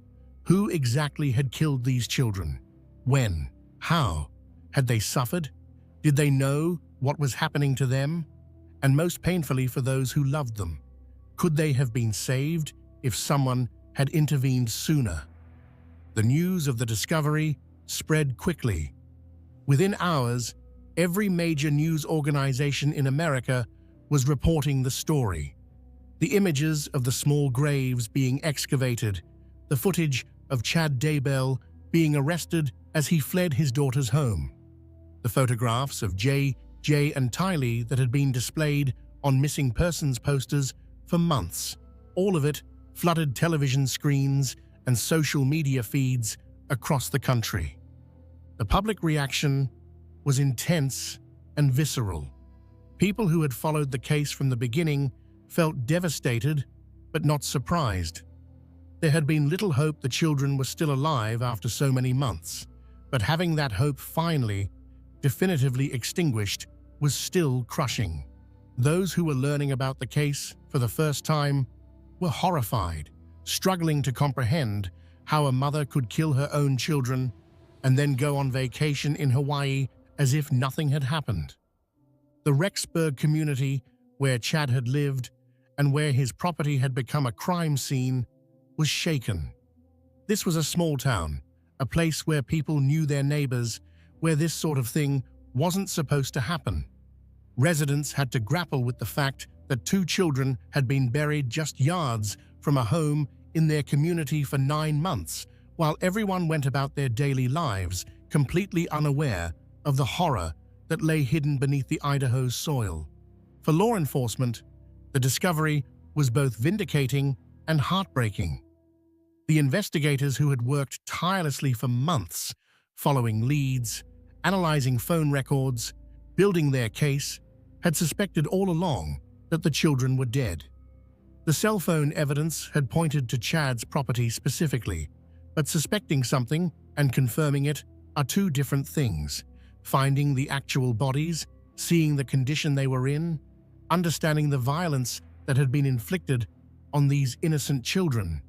Who exactly had killed these children? When? How? Had they suffered? Did they know what was happening to them? And most painfully for those who loved them, could they have been saved if someone had intervened sooner? The news of the discovery spread quickly. Within hours, every major news organization in America was reporting the story. The images of the small graves being excavated, the footage of Chad Daybell being arrested as he fled his daughter's home, the photographs of Jay and Tylee that had been displayed on missing persons posters for months. All of it flooded television screens and social media feeds across the country. The public reaction was intense and visceral. People who had followed the case from the beginning felt devastated but not surprised. There had been little hope the children were still alive after so many months, but having that hope finally, definitively extinguished was still crushing. Those who were learning about the case for the first time were horrified, struggling to comprehend how a mother could kill her own children and then go on vacation in Hawaii as if nothing had happened. The Rexburg community, where Chad had lived and where his property had become a crime scene, was shaken. This was a small town, a place where people knew their neighbors, where this sort of thing wasn't supposed to happen. Residents had to grapple with the fact that 2 children had been buried just yards from a home in their community for 9 months, while everyone went about their daily lives, completely unaware of the horror that lay hidden beneath the Idaho soil. For law enforcement, the discovery was both vindicating and heartbreaking. The investigators who had worked tirelessly for months, following leads, analyzing phone records, building their case, had suspected all along that the children were dead. The cell phone evidence had pointed to Chad's property specifically, but suspecting something and confirming it are 2 different things. Finding the actual bodies, seeing the condition they were in, understanding the violence that had been inflicted on these innocent children.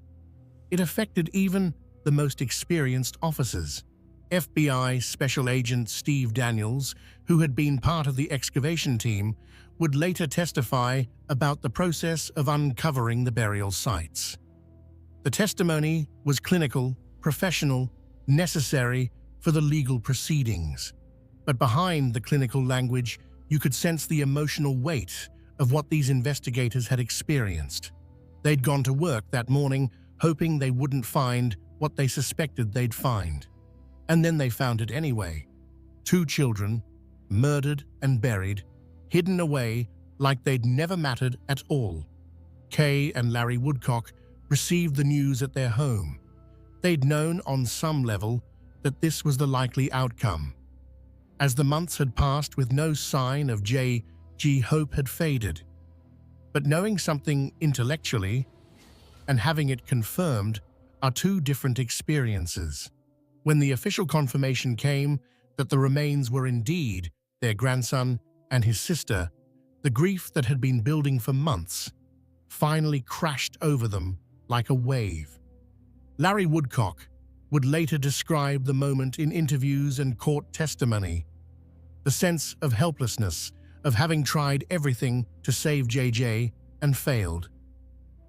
It affected even the most experienced officers. FBI Special Agent Steve Daniels, who had been part of the excavation team, would later testify about the process of uncovering the burial sites. The testimony was clinical, professional, necessary for the legal proceedings. But behind the clinical language, you could sense the emotional weight of what these investigators had experienced. They'd gone to work that morning hoping they wouldn't find what they suspected they'd find. And then they found it anyway. 2 children, murdered and buried, hidden away like they'd never mattered at all. Kay and Larry Woodcock received the news at their home. They'd known on some level that this was the likely outcome. As the months had passed with no sign of J.G., hope had faded. But knowing something intellectually and having it confirmed are 2 different experiences. When the official confirmation came that the remains were indeed their grandson and his sister, the grief that had been building for months finally crashed over them like a wave. Larry Woodcock would later describe the moment in interviews and court testimony. The sense of helplessness, of having tried everything to save JJ and failed.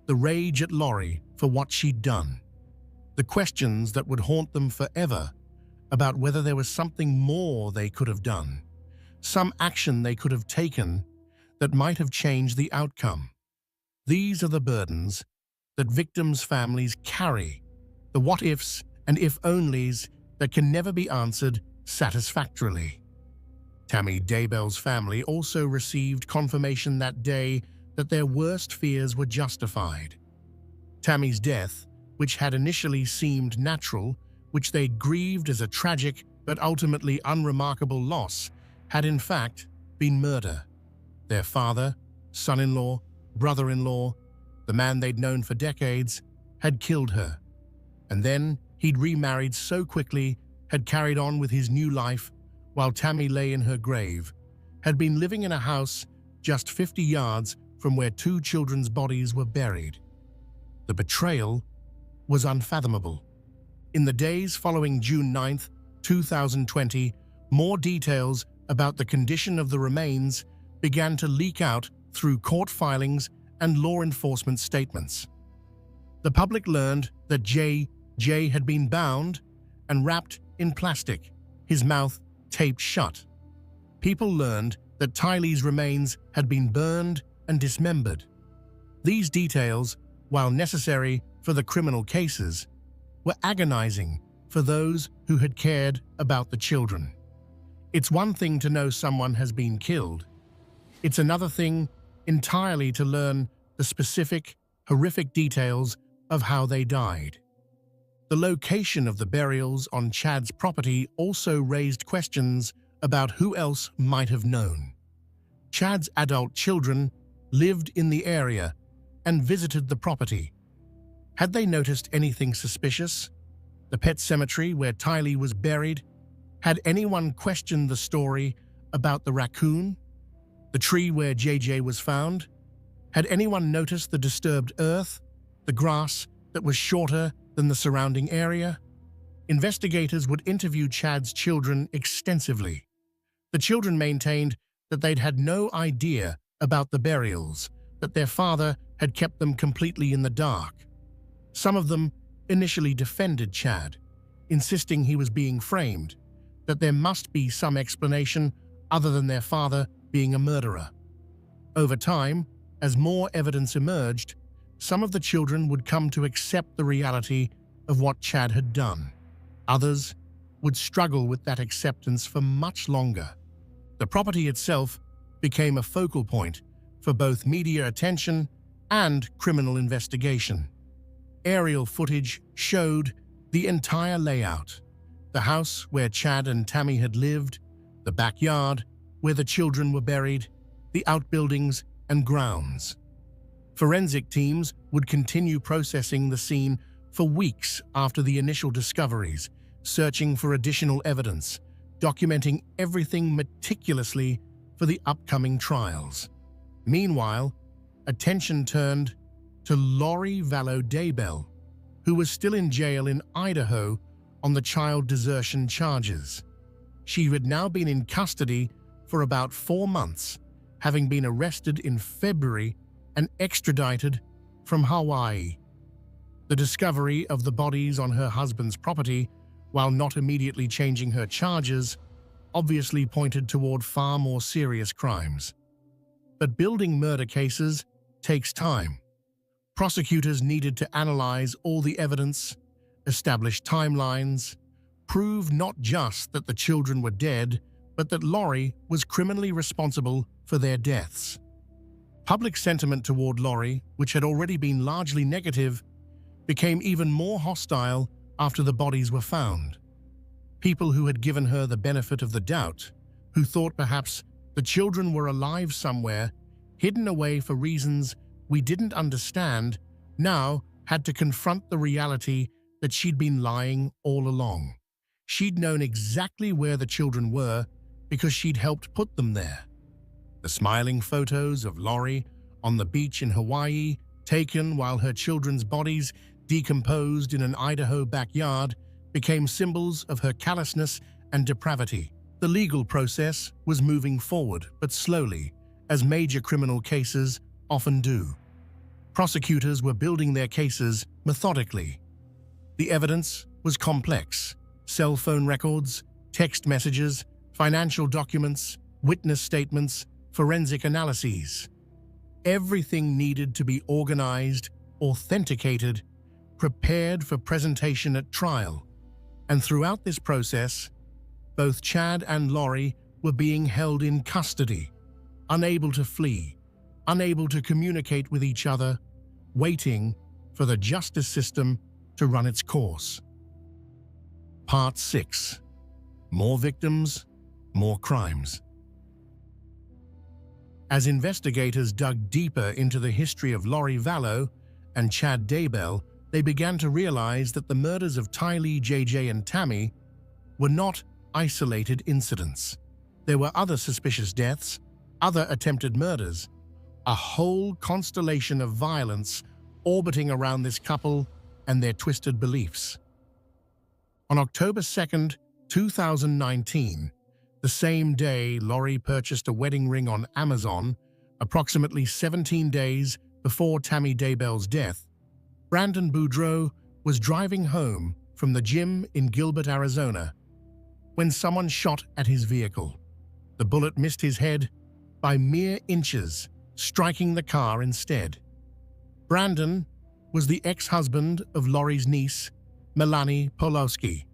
The rage at Lori for what she'd done. The questions that would haunt them forever about whether there was something more they could have done, some action they could have taken that might have changed the outcome. These are the burdens that victims' families carry, the what-ifs and if-onlys that can never be answered satisfactorily. Tammy Daybell's family also received confirmation that day that their worst fears were justified. Tammy's death, which had initially seemed natural, which they grieved as a tragic but ultimately unremarkable loss, had in fact been murder. Their father, son-in-law, brother-in-law, the man they'd known for decades, had killed her. And then he'd remarried so quickly, had carried on with his new life, while Tammy lay in her grave, had been living in a house just 50 yards from where two children's bodies were buried. The betrayal was unfathomable. In the days following June 9, 2020, more details about the condition of the remains began to leak out through court filings and law enforcement statements. The public learned that J.J. had been bound and wrapped in plastic, his mouth taped shut. People learned that Tylee's remains had been burned and dismembered. These details, while necessary for the criminal cases, were agonizing for those who had cared about the children. It's one thing to know someone has been killed. It's another thing entirely to learn the specific, horrific details of how they died. The location of the burials on Chad's property also raised questions about who else might have known. Chad's adult children lived in the area and visited the property. Had they noticed anything suspicious? The pet cemetery where Tylee was buried? Had anyone questioned the story about the raccoon? The tree where JJ was found? Had anyone noticed the disturbed earth, the grass that was shorter than the surrounding area? Investigators would interview Chad's children extensively. The children maintained that they'd had no idea about the burials, that their father had kept them completely in the dark. Some of them initially defended Chad, insisting he was being framed, that there must be some explanation other than their father being a murderer. Over time, as more evidence emerged, some of the children would come to accept the reality of what Chad had done. Others would struggle with that acceptance for much longer. The property itself became a focal point for both media attention and criminal investigation. Aerial footage showed the entire layout: the house where Chad and Tammy had lived, the backyard where the children were buried, the outbuildings and grounds. Forensic teams would continue processing the scene for weeks after the initial discoveries, searching for additional evidence, documenting everything meticulously for the upcoming trials. Meanwhile, attention turned to Lori Vallow Daybell, who was still in jail in Idaho on the child desertion charges. She had now been in custody for about 4 months, having been arrested in February and extradited from Hawaii. The discovery of the bodies on her husband's property, while not immediately changing her charges, obviously pointed toward far more serious crimes. But building murder cases takes time. Prosecutors needed to analyze all the evidence, establish timelines, prove not just that the children were dead, but that Lori was criminally responsible for their deaths. Public sentiment toward Lori, which had already been largely negative, became even more hostile after the bodies were found. People who had given her the benefit of the doubt, who thought perhaps the children were alive somewhere, hidden away for reasons we didn't understand, now had to confront the reality that she'd been lying all along. She'd known exactly where the children were because she'd helped put them there. The smiling photos of Lori on the beach in Hawaii, taken while her children's bodies decomposed in an Idaho backyard, became symbols of her callousness and depravity. The legal process was moving forward, but slowly, as major criminal cases often do. Prosecutors were building their cases methodically. The evidence was complex, cell phone records, text messages, financial documents, witness statements, forensic analyses. Everything needed to be organized, authenticated, prepared for presentation at trial. And throughout this process, both Chad and Lori were being held in custody, unable to flee, unable to communicate with each other, waiting for the justice system to run its course. Part 6. More victims, more crimes. As investigators dug deeper into the history of Lori Vallow and Chad Daybell, they began to realize that the murders of Tylee, JJ, and Tammy were not isolated incidents. There were other suspicious deaths, other attempted murders, a whole constellation of violence orbiting around this couple and their twisted beliefs. On October 2nd, 2019, the same day Lori purchased a wedding ring on Amazon, approximately 17 days before Tammy Daybell's death, Brandon Boudreaux was driving home from the gym in Gilbert, Arizona, when someone shot at his vehicle. The bullet missed his head by mere inches, striking the car instead. Brandon was the ex-husband of Lori's niece, Melanie Pawlowski.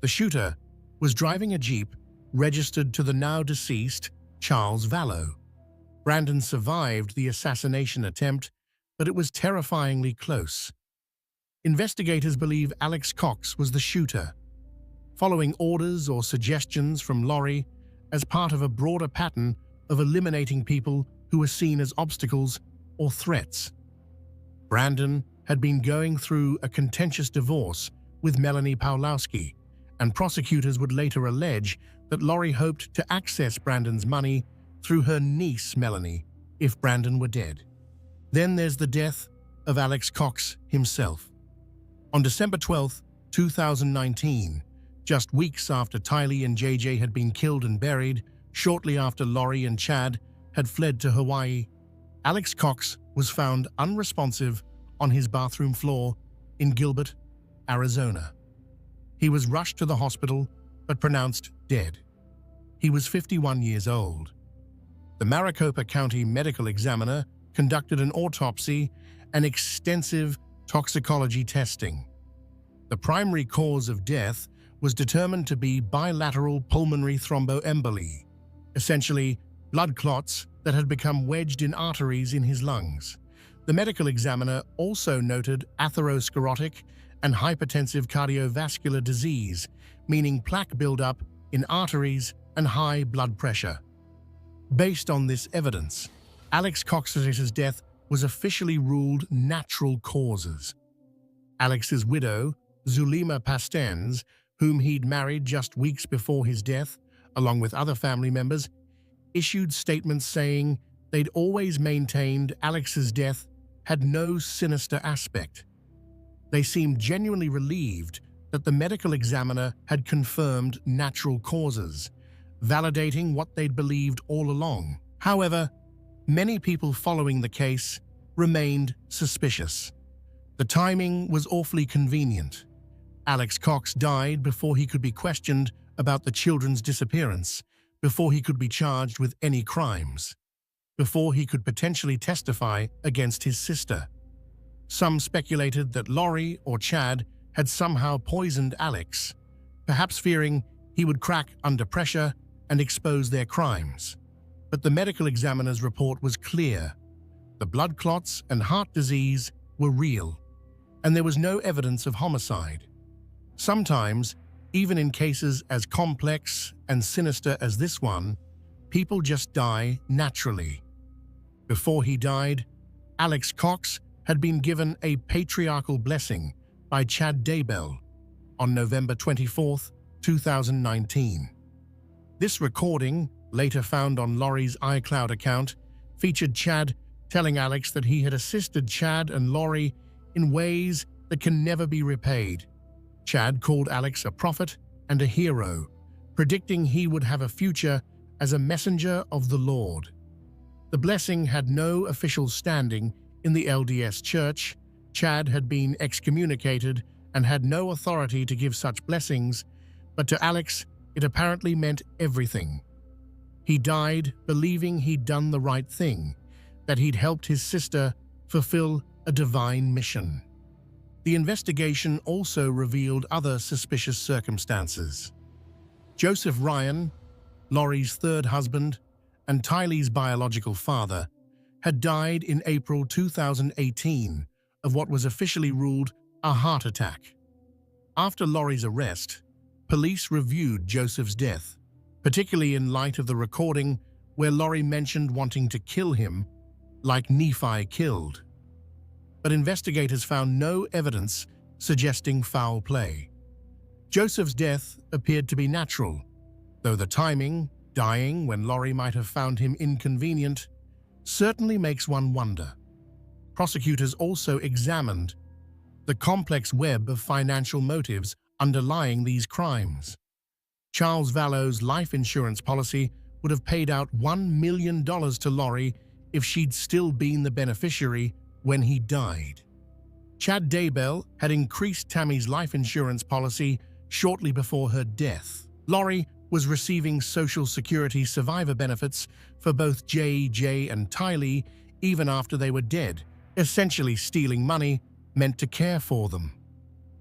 The shooter was driving a Jeep registered to the now-deceased Charles Vallow. Brandon survived the assassination attempt, but it was terrifyingly close. Investigators believe Alex Cox was the shooter, following orders or suggestions from Lori as part of a broader pattern of eliminating people who were seen as obstacles or threats. Brandon had been going through a contentious divorce with Melanie Pawlowski, and prosecutors would later allege that Lori hoped to access Brandon's money through her niece Melanie if Brandon were dead. Then there's the death of Alex Cox himself. On December 12, 2019, just weeks after Tylee and JJ had been killed and buried, shortly after Lori and Chad had fled to Hawaii, Alex Cox was found unresponsive on his bathroom floor in Gilbert, Arizona. He was rushed to the hospital but pronounced dead. He was 51 years old. The Maricopa County Medical Examiner conducted an autopsy and extensive toxicology testing. The primary cause of death was determined to be bilateral pulmonary thromboemboly, essentially blood clots that had become wedged in arteries in his lungs. The medical examiner also noted atherosclerotic and hypertensive cardiovascular disease, meaning plaque buildup in arteries and high blood pressure. Based on this evidence, Alex Cox's death was officially ruled natural causes. Alex's widow, Zulema Pastens, whom he'd married just weeks before his death, along with other family members, issued statements saying they'd always maintained Alex's death had no sinister aspect. They seemed genuinely relieved that the medical examiner had confirmed natural causes, validating what they'd believed all along. However, many people following the case remained suspicious. The timing was awfully convenient. Alex Cox died before he could be questioned about the children's disappearance, before he could be charged with any crimes, before he could potentially testify against his sister. Some speculated that Lori or Chad had somehow poisoned Alex, perhaps fearing he would crack under pressure and expose their crimes. But the medical examiner's report was clear. The blood clots and heart disease were real, and there was no evidence of homicide. Sometimes, even in cases as complex and sinister as this one, people just die naturally. Before he died, Alex Cox had been given a patriarchal blessing by Chad Daybell on November 24, 2019. This recording, later found on Lori's iCloud account, featured Chad telling Alex that he had assisted Chad and Lori in ways that can never be repaid. Chad called Alex a prophet and a hero, predicting he would have a future as a messenger of the Lord. The blessing had no official standing in the LDS Church. Chad had been excommunicated and had no authority to give such blessings, But to Alex, it apparently meant everything. He died believing he'd done the right thing, that he'd helped his sister fulfill a divine mission. The investigation also revealed other suspicious circumstances. Joseph Ryan, Lori's third husband and Tylee's biological father, had died in April 2018 of what was officially ruled a heart attack. After Lori's arrest, police reviewed Joseph's death, particularly in light of the recording where Lori mentioned wanting to kill him, like Nephi killed. But investigators found no evidence suggesting foul play. Joseph's death appeared to be natural, though the timing, dying when Lori might have found him inconvenient, certainly makes one wonder. Prosecutors also examined the complex web of financial motives underlying these crimes. Charles Vallow's life insurance policy would have paid out $1 million to Lori if she'd still been the beneficiary when he died. Chad Daybell had increased Tammy's life insurance policy shortly before her death. Lori was receiving Social Security survivor benefits for both J.J. and Tylee even after they were dead, essentially stealing money meant to care for them.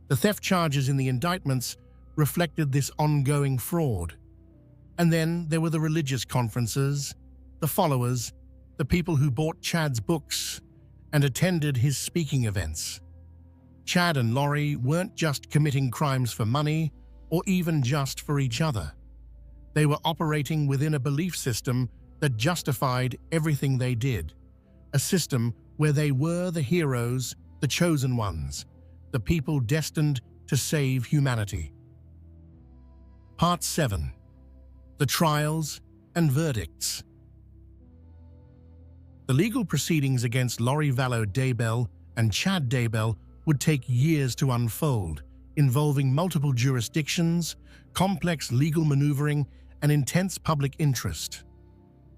The theft charges in the indictments reflected this ongoing fraud. And then there were the religious conferences, the followers, the people who bought Chad's books and attended his speaking events. Chad and Lori weren't just committing crimes for money or even just for each other. They were operating within a belief system that justified everything they did, a system where they were the heroes, the chosen ones, the people destined to save humanity. Part 7. The Trials and Verdicts. The legal proceedings against Lori Vallow Daybell and Chad Daybell would take years to unfold, involving multiple jurisdictions, complex legal maneuvering, and intense public interest.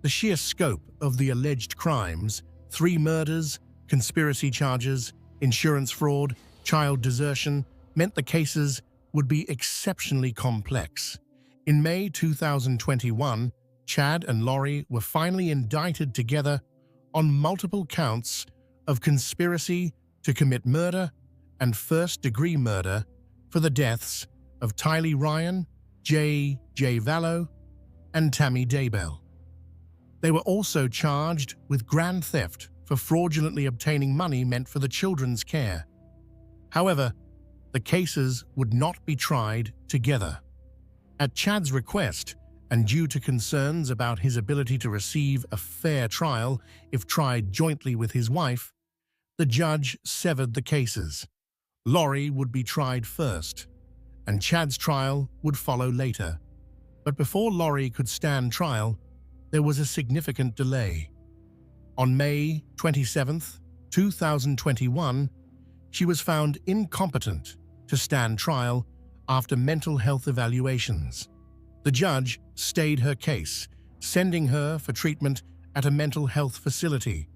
The sheer scope of the alleged crimes, 3 murders, conspiracy charges, insurance fraud, child desertion, meant the cases would be exceptionally complex. In May 2021, Chad and Lori were finally indicted together on multiple counts of conspiracy to commit murder and first-degree murder for the deaths of Tylee Ryan, J.J. Vallow, and Tammy Daybell. They were also charged with grand theft for fraudulently obtaining money meant for the children's care. However, the cases would not be tried together. At Chad's request, and due to concerns about his ability to receive a fair trial if tried jointly with his wife, the judge severed the cases. Lori would be tried first, and Chad's trial would follow later. But before Lori could stand trial, there was a significant delay. On May 27, 2021, she was found incompetent to stand trial after mental health evaluations. The judge stayed her case, sending her for treatment at a mental health facility.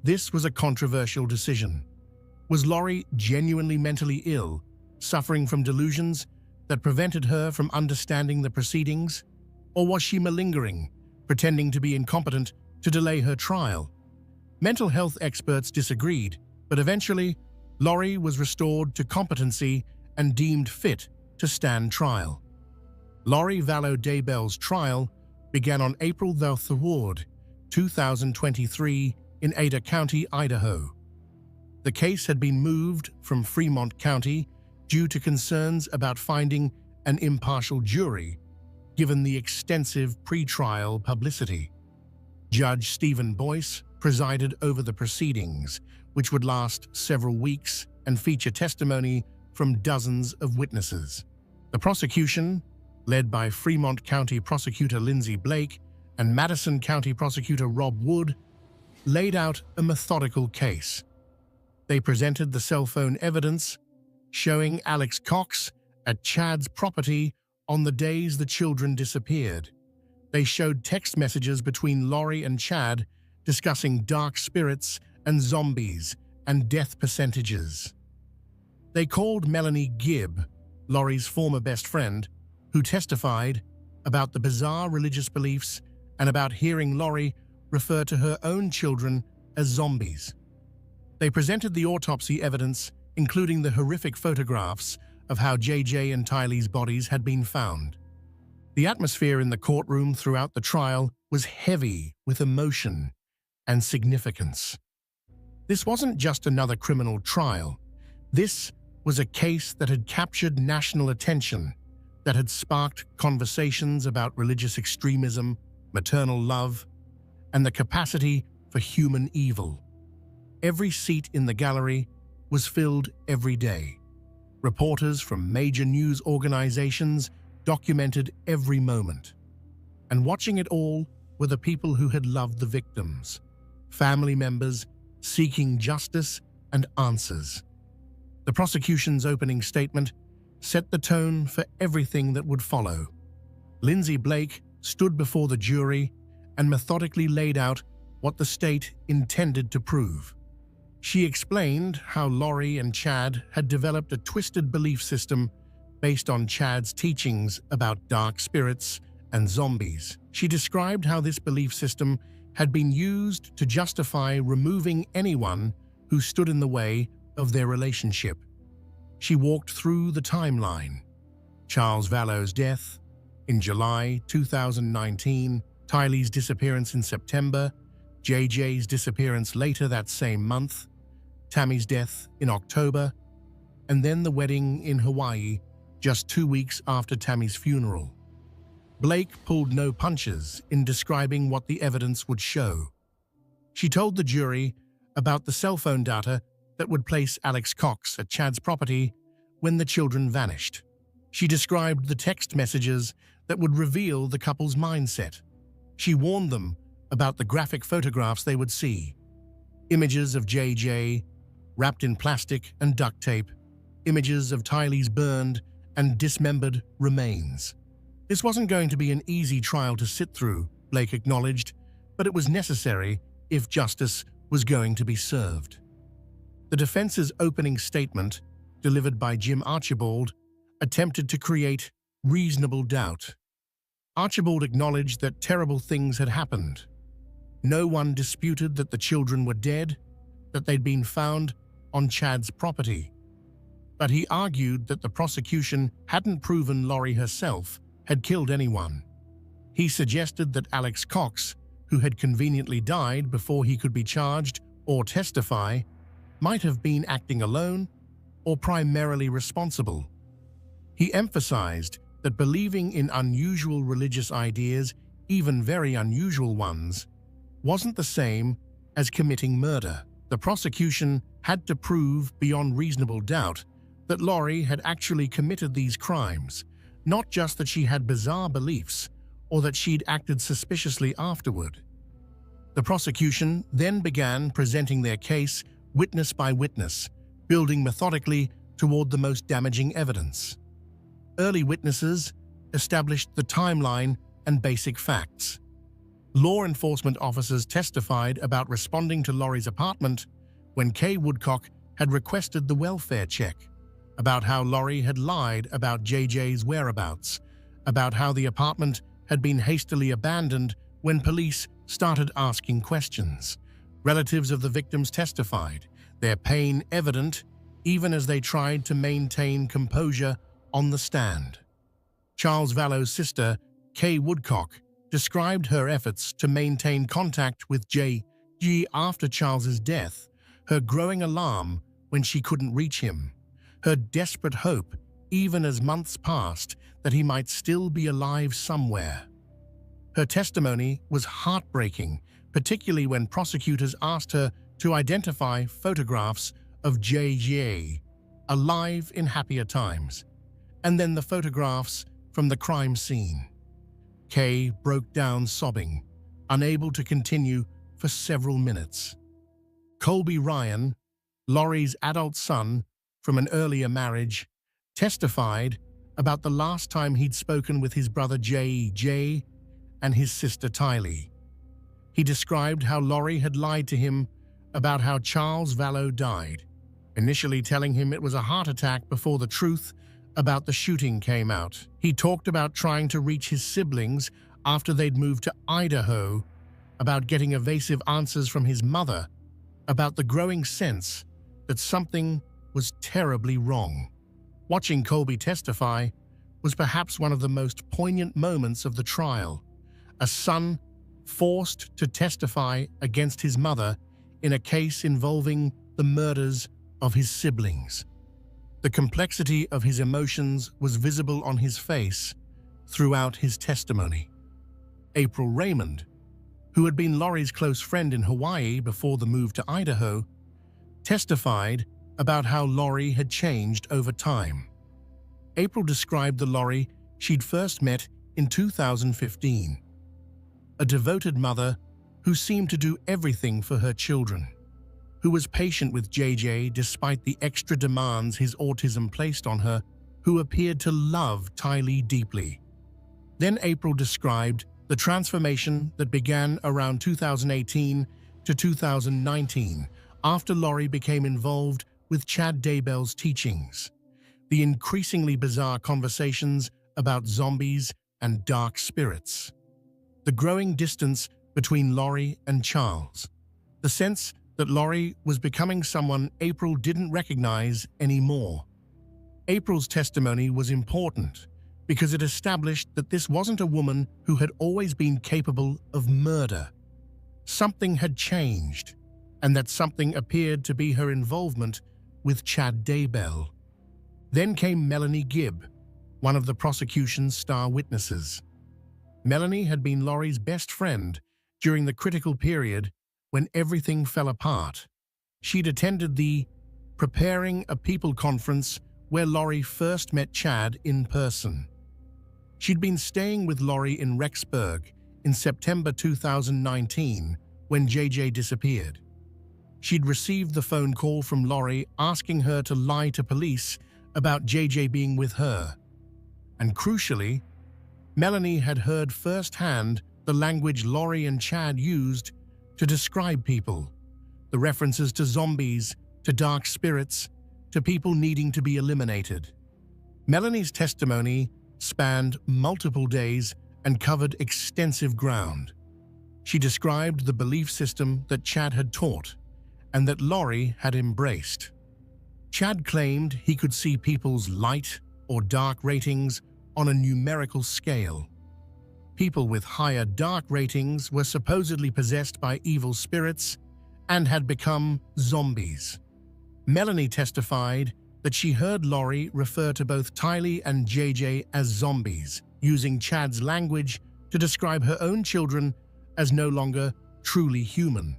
This was a controversial decision. Was Lori genuinely mentally ill, suffering from delusions that prevented her from understanding the proceedings? Or was she malingering, pretending to be incompetent to delay her trial? Mental health experts disagreed, but eventually, Lori was restored to competency and deemed fit to stand trial. Lori Vallow Daybell's trial began on April 3, 2023 in Ada County, Idaho. The case had been moved from Fremont County due to concerns about finding an impartial jury, given the extensive pre-trial publicity. Judge Stephen Boyce presided over the proceedings, which would last several weeks and feature testimony from dozens of witnesses. The prosecution, led by Fremont County Prosecutor Lindsay Blake and Madison County Prosecutor Rob Wood, laid out a methodical case. They presented the cell phone evidence showing Alex Cox at Chad's property on the days the children disappeared. They showed text messages between Lori and Chad discussing dark spirits and zombies and death percentages. They called Melanie Gibb, Lori's former best friend, who testified about the bizarre religious beliefs and about hearing Lori refer to her own children as zombies. They presented the autopsy evidence, including the horrific photographs of how JJ and Tylee's bodies had been found. The atmosphere in the courtroom throughout the trial was heavy with emotion and significance. This wasn't just another criminal trial. This was a case that had captured national attention, that had sparked conversations about religious extremism, maternal love, and the capacity for human evil. Every seat in the gallery was filled every day. Reporters from major news organizations documented every moment. And watching it all were the people who had loved the victims, family members seeking justice and answers. The prosecution's opening statement set the tone for everything that would follow. Lindsay Blake stood before the jury and methodically laid out what the state intended to prove. She explained how Lori and Chad had developed a twisted belief system based on Chad's teachings about dark spirits and zombies. She described how this belief system had been used to justify removing anyone who stood in the way of their relationship. She walked through the timeline. Charles Vallow's death in July 2019, Tylee's disappearance in September, JJ's disappearance later that same month, Tammy's death in October, and then the wedding in Hawaii just 2 weeks after Tammy's funeral. Blake pulled no punches in describing what the evidence would show. She told the jury about the cell phone data that would place Alex Cox at Chad's property when the children vanished. She described the text messages that would reveal the couple's mindset. She warned them about the graphic photographs they would see. Images of JJ wrapped in plastic and duct tape, images of Tylee's burned and dismembered remains. This wasn't going to be an easy trial to sit through, Blake acknowledged, but it was necessary if justice was going to be served. The defense's opening statement, delivered by Jim Archibald, attempted to create reasonable doubt. Archibald acknowledged that terrible things had happened. No one disputed that the children were dead, that they'd been found on Chad's property. But he argued that the prosecution hadn't proven Lori herself had killed anyone. He suggested that Alex Cox, who had conveniently died before he could be charged or testify, might have been acting alone or primarily responsible. He emphasized that believing in unusual religious ideas, even very unusual ones, wasn't the same as committing murder. The prosecution had to prove beyond reasonable doubt that Lori had actually committed these crimes, not just that she had bizarre beliefs or that she'd acted suspiciously afterward. The prosecution then began presenting their case witness by witness, building methodically toward the most damaging evidence. Early witnesses established the timeline and basic facts. Law enforcement officers testified about responding to Lori's apartment when Kay Woodcock had requested the welfare check, about how Lori had lied about JJ's whereabouts, about how the apartment had been hastily abandoned when police started asking questions. Relatives of the victims testified, their pain evident even as they tried to maintain composure on the stand. Charles Vallow's sister, Kay Woodcock, described her efforts to maintain contact with JG after Charles's death, her growing alarm when she couldn't reach him, her desperate hope, even as months passed, that he might still be alive somewhere. Her testimony was heartbreaking, particularly when prosecutors asked her to identify photographs of JJ alive in happier times, and then the photographs from the crime scene. Kay broke down sobbing, unable to continue for several minutes. Colby Ryan, Lori's adult son from an earlier marriage, testified about the last time he'd spoken with his brother JJ and his sister Tylee. He described how Lori had lied to him about how Charles Vallow died, initially telling him it was a heart attack before the truth about the shooting came out. He talked about trying to reach his siblings after they'd moved to Idaho, about getting evasive answers from his mother, about the growing sense that something was terribly wrong. Watching Colby testify was perhaps one of the most poignant moments of the trial. A son forced to testify against his mother in a case involving the murders of his siblings. The complexity of his emotions was visible on his face throughout his testimony. April Raymond, who had been Lori's close friend in Hawaii before the move to Idaho, testified about how Lori had changed over time. April described the Lori she'd first met in 2015, a devoted mother who seemed to do everything for her children, who was patient with JJ despite the extra demands his autism placed on her, who appeared to love Tylee deeply. Then April described the transformation that began around 2018 to 2019 after Lori became involved with Chad Daybell's teachings, the increasingly bizarre conversations about zombies and dark spirits, the growing distance between Lori and Charles, the sense that Lori was becoming someone April didn't recognize anymore. April's testimony was important because it established that this wasn't a woman who had always been capable of murder. Something had changed, and that something appeared to be her involvement with Chad Daybell. Then came Melanie Gibb, one of the prosecution's star witnesses. Melanie had been Lori's best friend during the critical period when everything fell apart. She'd attended the Preparing a People conference where Lori first met Chad in person. She'd been staying with Lori in Rexburg in September 2019 when JJ disappeared. She'd received the phone call from Lori asking her to lie to police about JJ being with her. And crucially, Melanie had heard firsthand the language Lori and Chad used to describe people, the references to zombies, to dark spirits, to people needing to be eliminated. Melanie's testimony spanned multiple days and covered extensive ground. She described the belief system that Chad had taught and that Lori had embraced. Chad claimed he could see people's light or dark ratings on a numerical scale. People with higher dark ratings were supposedly possessed by evil spirits and had become zombies. Melanie testified that she heard Lori refer to both Tylee and JJ as zombies, using Chad's language to describe her own children as no longer truly human.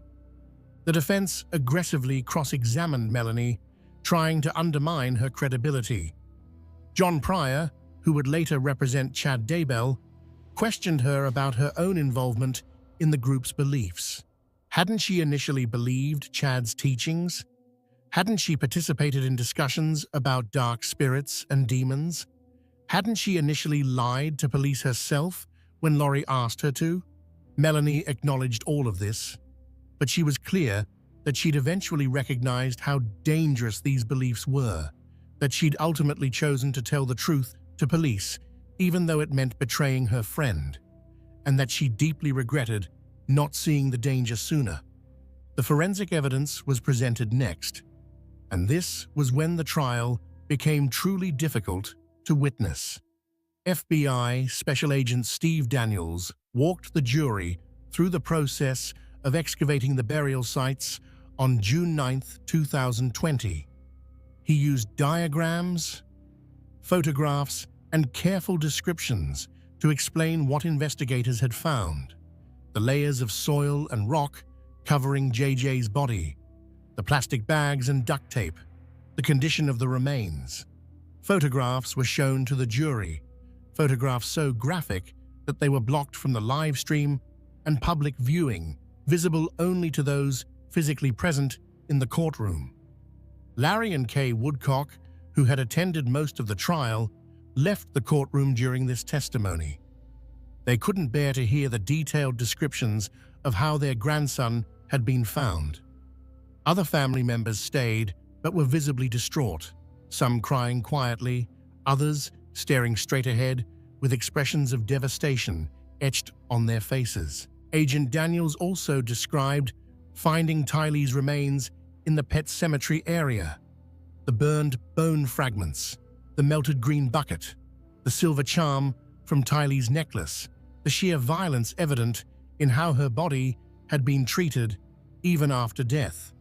The defense aggressively cross-examined Melanie, trying to undermine her credibility. John Pryor, who would later represent Chad Daybell, questioned her about her own involvement in the group's beliefs. Hadn't she initially believed Chad's teachings? Hadn't she participated in discussions about dark spirits and demons? Hadn't she initially lied to police herself when Lori asked her to? Melanie acknowledged all of this, but she was clear that she'd eventually recognized how dangerous these beliefs were, that she'd ultimately chosen to tell the truth to police, even though it meant betraying her friend, and that she deeply regretted not seeing the danger sooner. The forensic evidence was presented next, and this was when the trial became truly difficult to witness. FBI Special Agent Steve Daniels walked the jury through the process of excavating the burial sites on June 9, 2020. He used diagrams, photographs, and careful descriptions to explain what investigators had found: the layers of soil and rock covering JJ's body, the plastic bags and duct tape, the condition of the remains. Photographs were shown to the jury, photographs so graphic that they were blocked from the live stream and public viewing, visible only to those physically present in the courtroom. Larry and Kay Woodcock, who had attended most of the trial, left the courtroom during this testimony. They couldn't bear to hear the detailed descriptions of how their grandson had been found. Other family members stayed but were visibly distraught, some crying quietly, others staring straight ahead with expressions of devastation etched on their faces. Agent Daniels also described finding Tylee's remains in the pet cemetery area. The burned bone fragments, the melted green bucket, the silver charm from Tylee's necklace, the sheer violence evident in how her body had been treated even after death.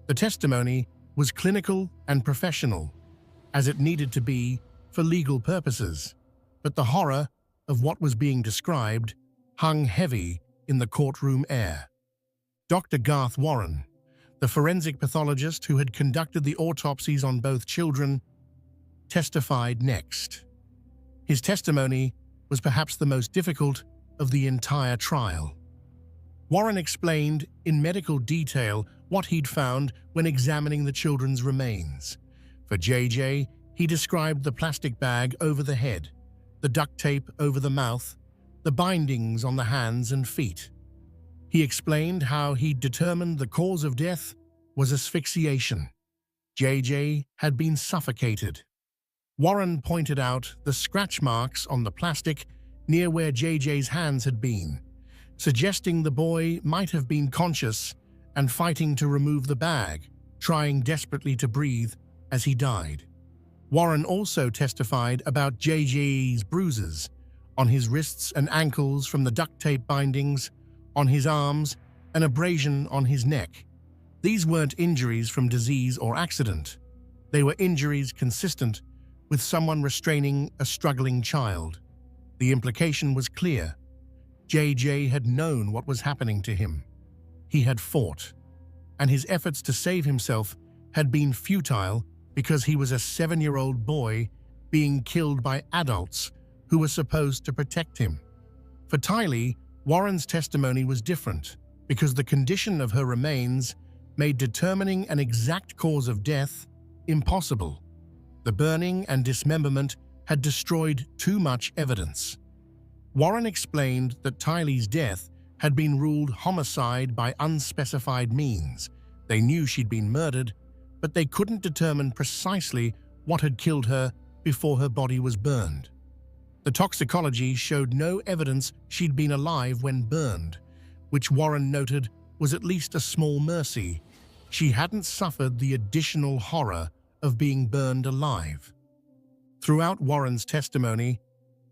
The testimony was clinical and professional, as it needed to be for legal purposes, but the horror of what was being described hung heavy in the courtroom air. Dr. Garth Warren, the forensic pathologist who had conducted the autopsies on both children, testified next. His testimony was perhaps the most difficult of the entire trial. Warren explained in medical detail what he'd found when examining the children's remains. For JJ, he described the plastic bag over the head, the duct tape over the mouth, the bindings on the hands and feet. He explained how he'd determined the cause of death was asphyxiation. JJ had been suffocated. Warren pointed out the scratch marks on the plastic near where JJ's hands had been, suggesting the boy might have been conscious and fighting to remove the bag, trying desperately to breathe as he died. Warren also testified about JJ's bruises on his wrists and ankles from the duct tape bindings, on his arms, and abrasion on his neck. These weren't injuries from disease or accident. They were injuries consistent with someone restraining a struggling child. The implication was clear. JJ had known what was happening to him. He had fought, and his efforts to save himself had been futile because he was a 7-year-old boy being killed by adults who were supposed to protect him. For Tylee, Warren's testimony was different because the condition of her remains made determining an exact cause of death impossible. The burning and dismemberment had destroyed too much evidence. Warren explained that Tylee's death had been ruled homicide by unspecified means. They knew she'd been murdered, but they couldn't determine precisely what had killed her before her body was burned. The toxicology showed no evidence she'd been alive when burned, which Warren noted was at least a small mercy. She hadn't suffered the additional horror of being burned alive. Throughout Warren's testimony,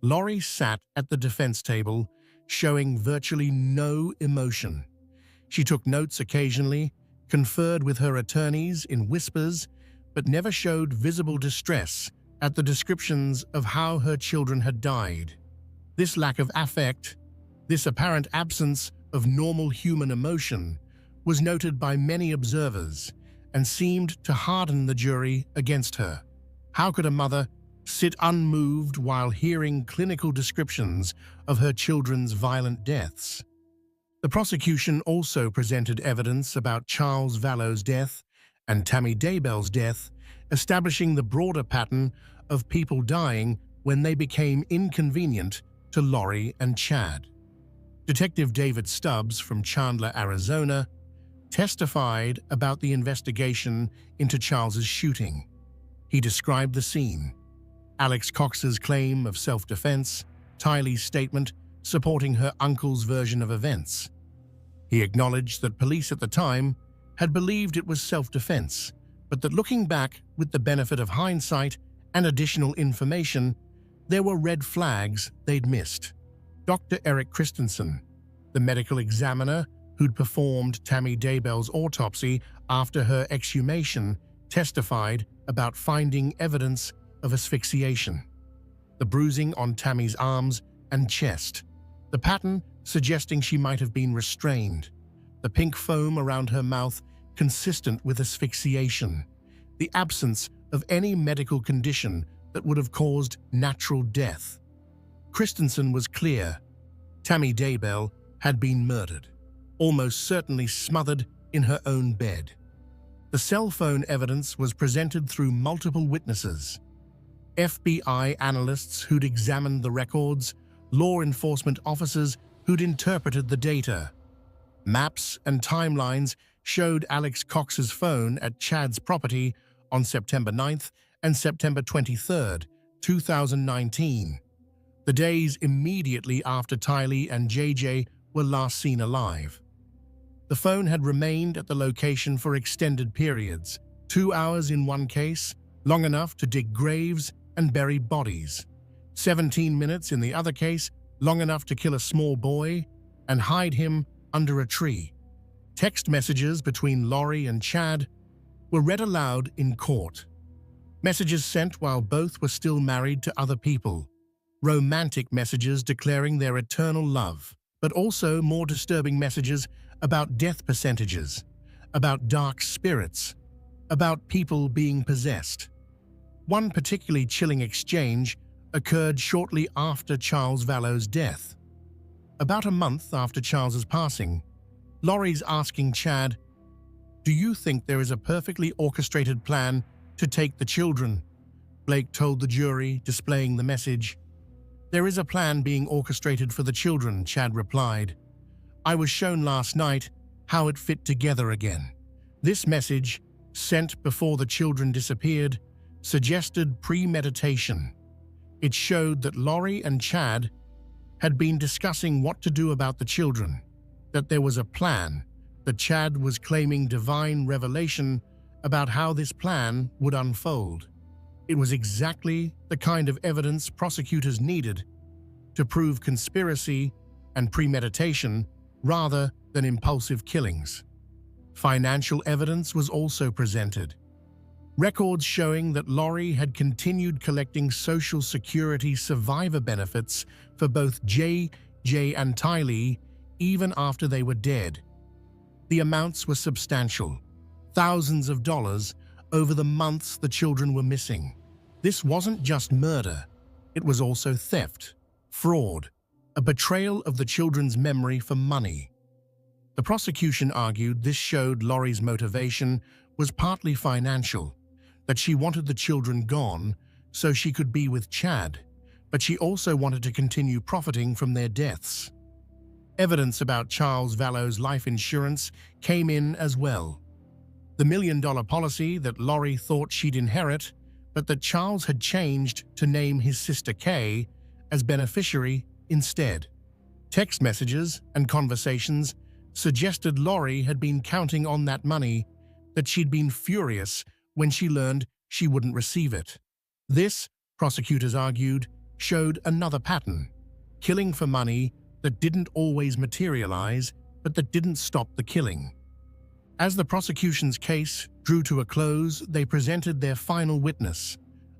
Lori sat at the defense table, showing virtually no emotion. She took notes occasionally, conferred with her attorneys in whispers, but never showed visible distress at the descriptions of how her children had died. This lack of affect, this apparent absence of normal human emotion, was noted by many observers and seemed to harden the jury against her. How could a mother sit unmoved while hearing clinical descriptions of her children's violent deaths? The prosecution also presented evidence about Charles Vallow's death and Tammy Daybell's death, establishing the broader pattern of people dying when they became inconvenient to Lori and Chad. Detective David Stubbs from Chandler, Arizona, testified about the investigation into Charles's shooting. He described the scene, Alex Cox's claim of self-defense, Tylee's statement supporting her uncle's version of events. He acknowledged that police at the time had believed it was self-defense, but that looking back with the benefit of hindsight and additional information, there were red flags they'd missed. Dr. Eric Christensen, the medical examiner who'd performed Tammy Daybell's autopsy after her exhumation, testified about finding evidence of asphyxiation. The bruising on Tammy's arms and chest, the pattern suggesting she might have been restrained, the pink foam around her mouth consistent with asphyxiation, the absence of any medical condition that would have caused natural death. Christensen was clear. Tammy Daybell had been murdered, almost certainly smothered in her own bed. The cell phone evidence was presented through multiple witnesses. FBI analysts who'd examined the records, law enforcement officers who'd interpreted the data. Maps and timelines showed Alex Cox's phone at Chad's property on September 9th and September 23rd, 2019, the days immediately after Tylee and JJ were last seen alive. The phone had remained at the location for extended periods, 2 hours in one case, long enough to dig graves and bury bodies, 17 minutes in the other case, long enough to kill a small boy and hide him under a tree. Text messages between Lori and Chad were read aloud in court. Messages sent while both were still married to other people. Romantic messages declaring their eternal love, but also more disturbing messages about death percentages, about dark spirits, about people being possessed. One particularly chilling exchange occurred shortly after Charles Vallow's death. About a month after Charles's passing, Lori's asking Chad, "Do you think there is a perfectly orchestrated plan to take the children?" Blake told the jury, displaying the message. "There is a plan being orchestrated for the children," Chad replied. "I was shown last night how it fit together again." This message, sent before the children disappeared, suggested premeditation. It showed that Lori and Chad had been discussing what to do about the children, that there was a plan, that Chad was claiming divine revelation about how this plan would unfold. It was exactly the kind of evidence prosecutors needed to prove conspiracy and premeditation rather than impulsive killings. Financial evidence was also presented. Records showing that Lori had continued collecting Social Security survivor benefits for both JJ and Tylee even after they were dead. The amounts were substantial, thousands of dollars over the months the children were missing. This wasn't just murder, it was also theft, fraud, a betrayal of the children's memory for money. The prosecution argued this showed Lori's motivation was partly financial, that she wanted the children gone so she could be with Chad, but she also wanted to continue profiting from their deaths. Evidence about Charles Vallow's life insurance came in as well. The $1 million policy that Lori thought she'd inherit, but that Charles had changed to name his sister Kay as beneficiary instead. Text messages and conversations suggested Lori had been counting on that money, that she'd been furious when she learned she wouldn't receive it. This, prosecutors argued, showed another pattern: killing for money that didn't always materialize, but that didn't stop the killing. As the prosecution's case drew to a close, they presented their final witness,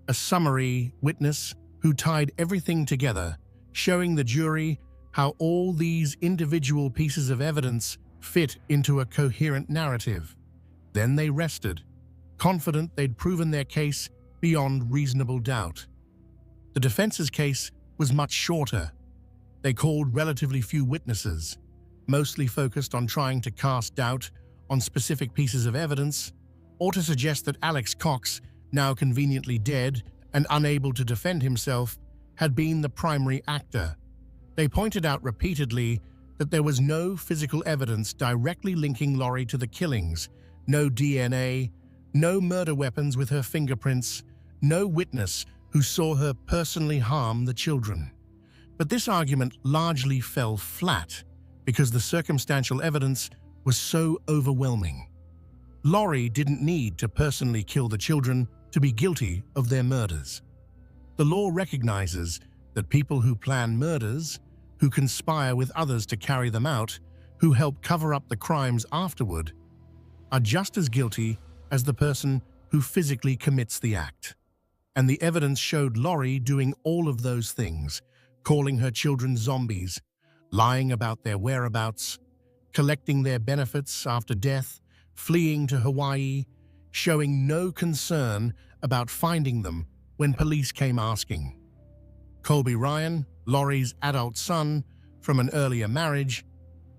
a summary witness who tied everything together, showing the jury how all these individual pieces of evidence fit into a coherent narrative. Then they rested, confident they'd proven their case beyond reasonable doubt. The defense's case was much shorter. They called relatively few witnesses, mostly focused on trying to cast doubt on specific pieces of evidence, or to suggest that Alex Cox, now conveniently dead and unable to defend himself, had been the primary actor. They pointed out repeatedly that there was no physical evidence directly linking Lori to the killings, no DNA, no murder weapons with her fingerprints, no witness who saw her personally harm the children. But this argument largely fell flat because the circumstantial evidence was so overwhelming. Lori didn't need to personally kill the children to be guilty of their murders. The law recognizes that people who plan murders, who conspire with others to carry them out, who help cover up the crimes afterward, are just as guilty as the person who physically commits the act. And the evidence showed Lori doing all of those things, calling her children zombies, lying about their whereabouts, collecting their benefits after death, fleeing to Hawaii, showing no concern about finding them when police came asking. Colby Ryan, Lori's adult son from an earlier marriage,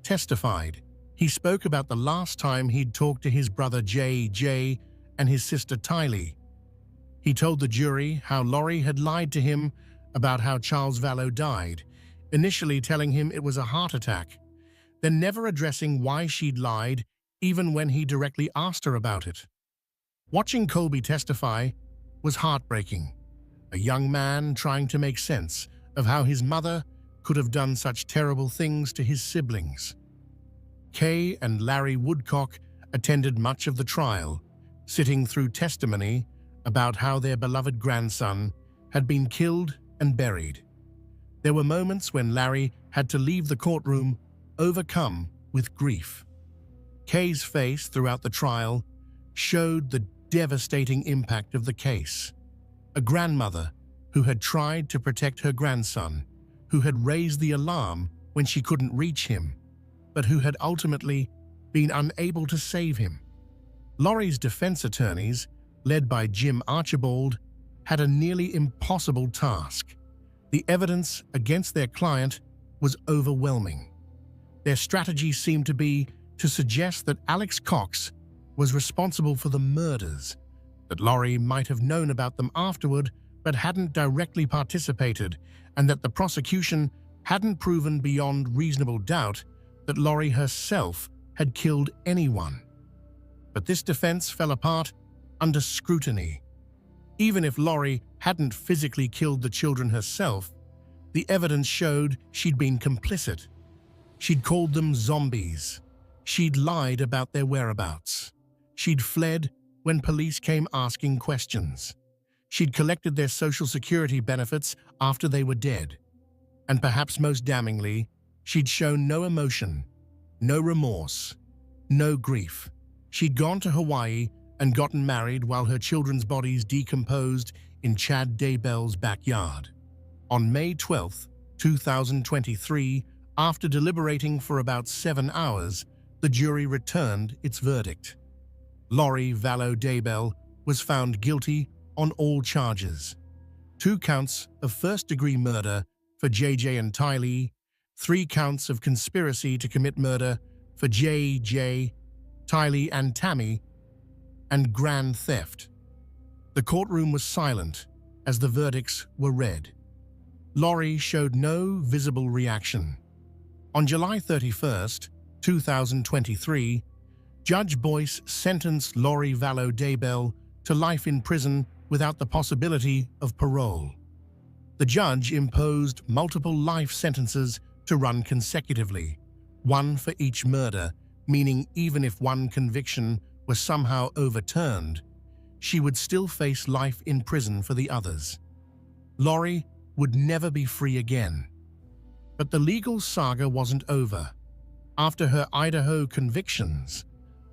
testified. He spoke about the last time he'd talked to his brother JJ and his sister Tylee. He told the jury how Lori had lied to him about how Charles Vallow died, initially telling him it was a heart attack, then never addressing why she'd lied even when he directly asked her about it. Watching Colby testify was heartbreaking. a young man trying to make sense of how his mother could have done such terrible things to his siblings. Kay and Larry Woodcock attended much of the trial, sitting through testimony about how their beloved grandson had been killed and buried. There were moments when Larry had to leave the courtroom overcome with grief. Kay's face throughout the trial showed the devastating impact of the case. A grandmother who had tried to protect her grandson, who had raised the alarm when she couldn't reach him, but who had ultimately been unable to save him. Laurie's defense attorneys, led by Jim Archibald, had a nearly impossible task. The evidence against their client was overwhelming. Their strategy seemed to be to suggest that Alex Cox was responsible for the murders, that Laurie might have known about them afterward but hadn't directly participated, and that the prosecution hadn't proven beyond reasonable doubt that Laurie herself had killed anyone. But this defense fell apart under scrutiny. Even if Laurie hadn't physically killed the children herself, the evidence showed she'd been complicit. She'd called them zombies. She'd lied about their whereabouts. She'd fled when police came asking questions. She'd collected their Social Security benefits after they were dead. And perhaps most damningly, she'd shown no emotion, no remorse, no grief. She'd gone to Hawaii and gotten married while her children's bodies decomposed in Chad Daybell's backyard. On May 12, 2023, after deliberating for about 7 hours, the jury returned its verdict. Laurie Vallow Daybell was found guilty on all charges. 2 counts of first-degree murder for JJ and Tylee, 3 counts of conspiracy to commit murder for JJ, Tylee and Tammy, and grand theft. The courtroom was silent as the verdicts were read. Laurie showed no visible reaction. On July 31, 2023, Judge Boyce sentenced Laurie Vallow Daybell to life in prison without the possibility of parole. The judge imposed multiple life sentences to run consecutively, one for each murder, meaning even if one conviction was somehow overturned, she would still face life in prison for the others. Laurie would never be free again. But the legal saga wasn't over. After her Idaho convictions,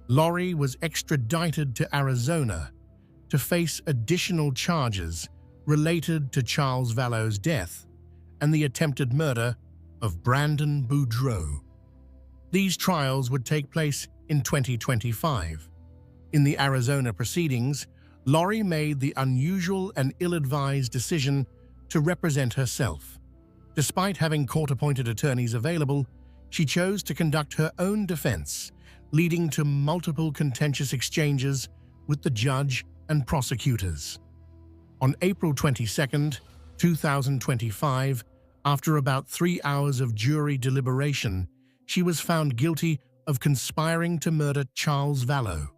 Laurie was extradited to Arizona to face additional charges related to Charles Vallow's death and the attempted murder of Brandon Boudreaux. These trials would take place in 2025. In the Arizona proceedings, Laurie made the unusual and ill-advised decision to represent herself. Despite having court-appointed attorneys available, she chose to conduct her own defense, leading to multiple contentious exchanges with the judge and prosecutors. On April 22, 2025, after about 3 hours of jury deliberation, she was found guilty of conspiring to murder Charles Vallow.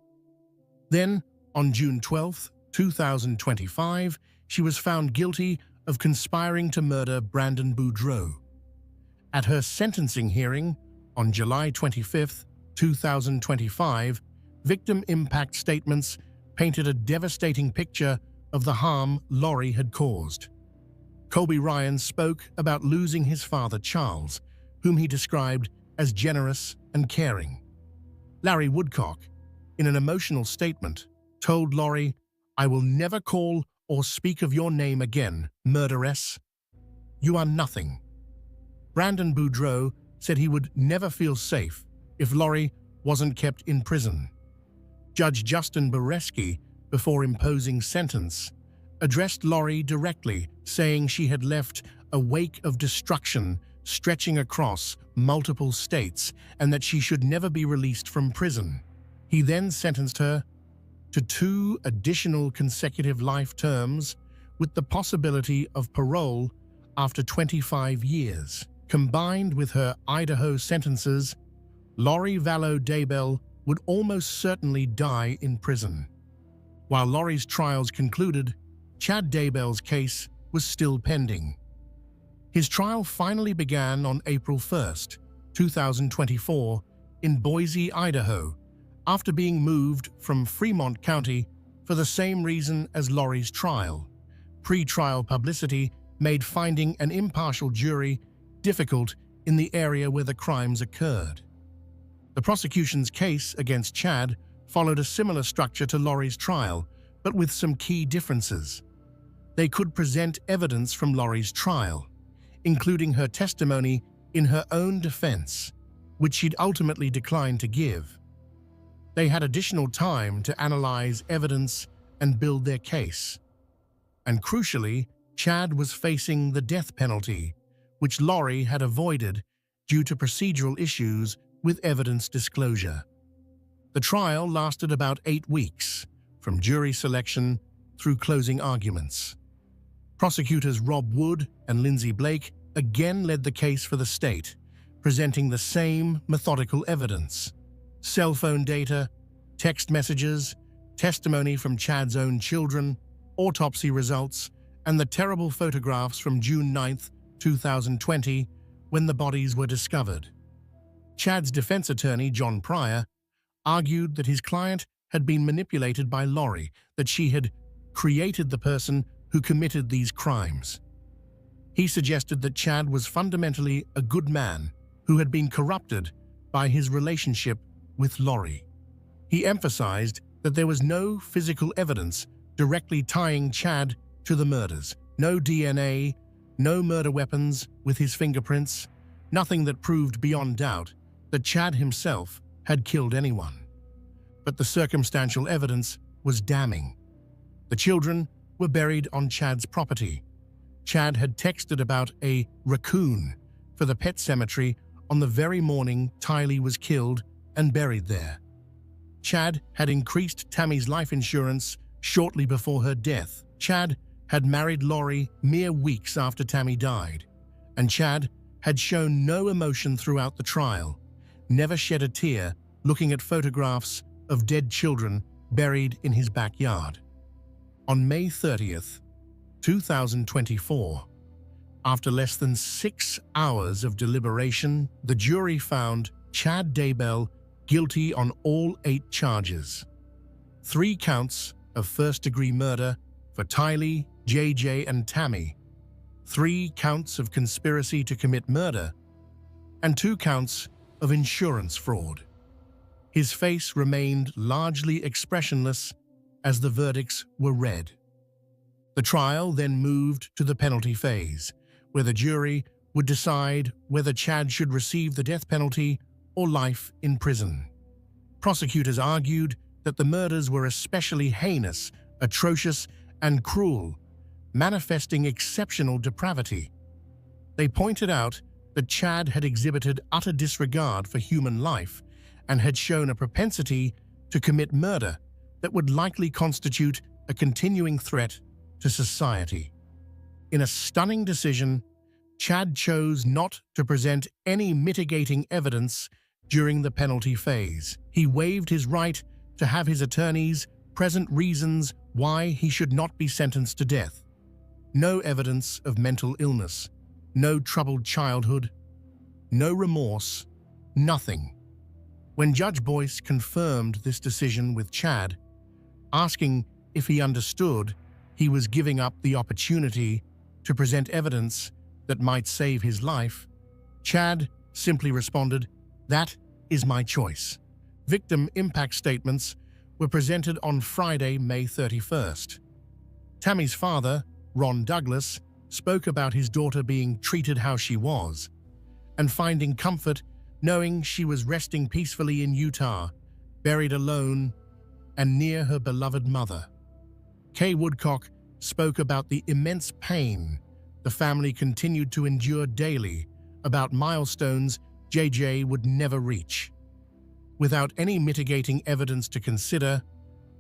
Then, on June 12, 2025, she was found guilty of conspiring to murder Brandon Boudreaux. At her sentencing hearing on July 25, 2025, victim impact statements painted a devastating picture of the harm Laurie had caused. Colby Ryan spoke about losing his father, Charles, whom he described as generous and caring. Larry Woodcock, in an emotional statement, told Laurie, "I will never call or speak of your name again, murderess. You are nothing." Brandon Boudreaux said he would never feel safe if Laurie wasn't kept in prison. Judge Justin Boreski, before imposing sentence, addressed Laurie directly, saying she had left a wake of destruction stretching across multiple states and that she should never be released from prison. He then sentenced her to 2 additional consecutive life terms with the possibility of parole after 25 years. Combined with her Idaho sentences, Laurie Vallow Daybell would almost certainly die in prison. While Laurie's trials concluded, Chad Daybell's case was still pending. His trial finally began on April 1st, 2024, in Boise, Idaho, after being moved from Fremont County for the same reason as Lori's trial. Pre-trial publicity made finding an impartial jury difficult in the area where the crimes occurred. The prosecution's case against Chad followed a similar structure to Lori's trial, but with some key differences. They could present evidence from Lori's trial, including her testimony in her own defense, which she'd ultimately declined to give. They had additional time to analyze evidence and build their case. And crucially, Chad was facing the death penalty, which Lori had avoided due to procedural issues with evidence disclosure. The trial lasted about 8 weeks, from jury selection through closing arguments. Prosecutors Rob Wood and Lindsay Blake again led the case for the state, presenting the same methodical evidence: cell phone data, text messages, testimony from Chad's own children, autopsy results, and the terrible photographs from June 9, 2020, when the bodies were discovered. Chad's defense attorney, John Pryor, argued that his client had been manipulated by Lori, that she had created the person who committed these crimes. He suggested that Chad was fundamentally a good man who had been corrupted by his relationship with Lori. He emphasized that there was no physical evidence directly tying Chad to the murders. No DNA, no murder weapons with his fingerprints, nothing that proved beyond doubt that Chad himself had killed anyone. But the circumstantial evidence was damning. The children were buried on Chad's property. Chad had texted about a raccoon for the pet cemetery on the very morning Tylee was killed and buried there. Chad had increased Tammy's life insurance shortly before her death. Chad had married Lori mere weeks after Tammy died, and Chad had shown no emotion throughout the trial, never shed a tear looking at photographs of dead children buried in his backyard. On May 30th, 2024, after less than 6 hours of deliberation, the jury found Chad Daybell guilty on all 8 charges. 3 counts of first-degree murder for Tylee, JJ, and Tammy, 3 counts of conspiracy to commit murder, and 2 counts of insurance fraud. His face remained largely expressionless as the verdicts were read. The trial then moved to the penalty phase, where the jury would decide whether Chad should receive the death penalty or life in prison. Prosecutors argued that the murders were especially heinous, atrocious, and cruel, manifesting exceptional depravity. They pointed out that Chad had exhibited utter disregard for human life and had shown a propensity to commit murder that would likely constitute a continuing threat to society. In a stunning decision, Chad chose not to present any mitigating evidence during the penalty phase. He waived his right to have his attorneys present reasons why he should not be sentenced to death. No evidence of mental illness, no troubled childhood, no remorse, nothing. When Judge Boyce confirmed this decision with Chad, asking if he understood he was giving up the opportunity to present evidence that might save his life, Chad simply responded, "That is my choice." Victim impact statements were presented on Friday, May 31st. Tammy's father, Ron Douglas, spoke about his daughter being treated how she was and finding comfort knowing she was resting peacefully in Utah, buried alone and near her beloved mother. Kay Woodcock spoke about the immense pain the family continued to endure daily, about milestones JJ would never reach. Without any mitigating evidence to consider,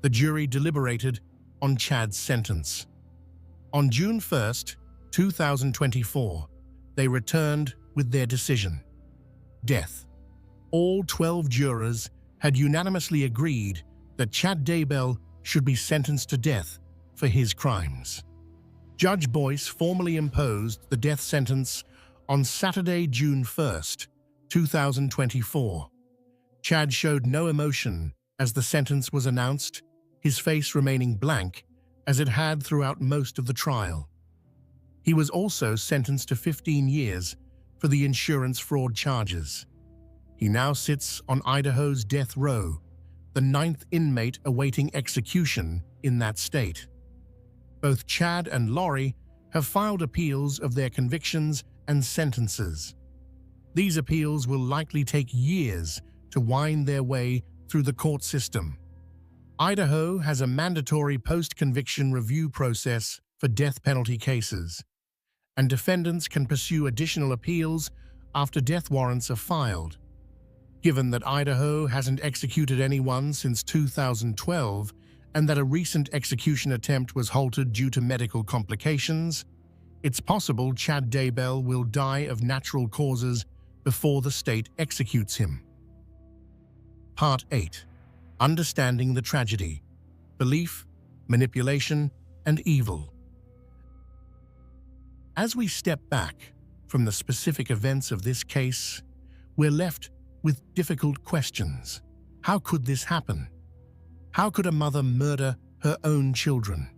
the jury deliberated on Chad's sentence. On June 1st, 2024, they returned with their decision: death. All 12 jurors had unanimously agreed that Chad Daybell should be sentenced to death for his crimes. Judge Boyce formally imposed the death sentence on Saturday, June 1st, 2024. Chad showed no emotion as the sentence was announced, his face remaining blank as it had throughout most of the trial. He was also sentenced to 15 years for the insurance fraud charges. He now sits on Idaho's death row, the 9th inmate awaiting execution in that state. Both Chad and Lori have filed appeals of their convictions and sentences. These appeals will likely take years to wind their way through the court system. Idaho has a mandatory post-conviction review process for death penalty cases, and defendants can pursue additional appeals after death warrants are filed. Given that Idaho hasn't executed anyone since 2012 and that a recent execution attempt was halted due to medical complications, it's possible Chad Daybell will die of natural causes before the state executes him. Part 8. Understanding the Tragedy: Belief, Manipulation, and Evil. As we step back from the specific events of this case, we're left with difficult questions. How could this happen? How could a mother murder her own children?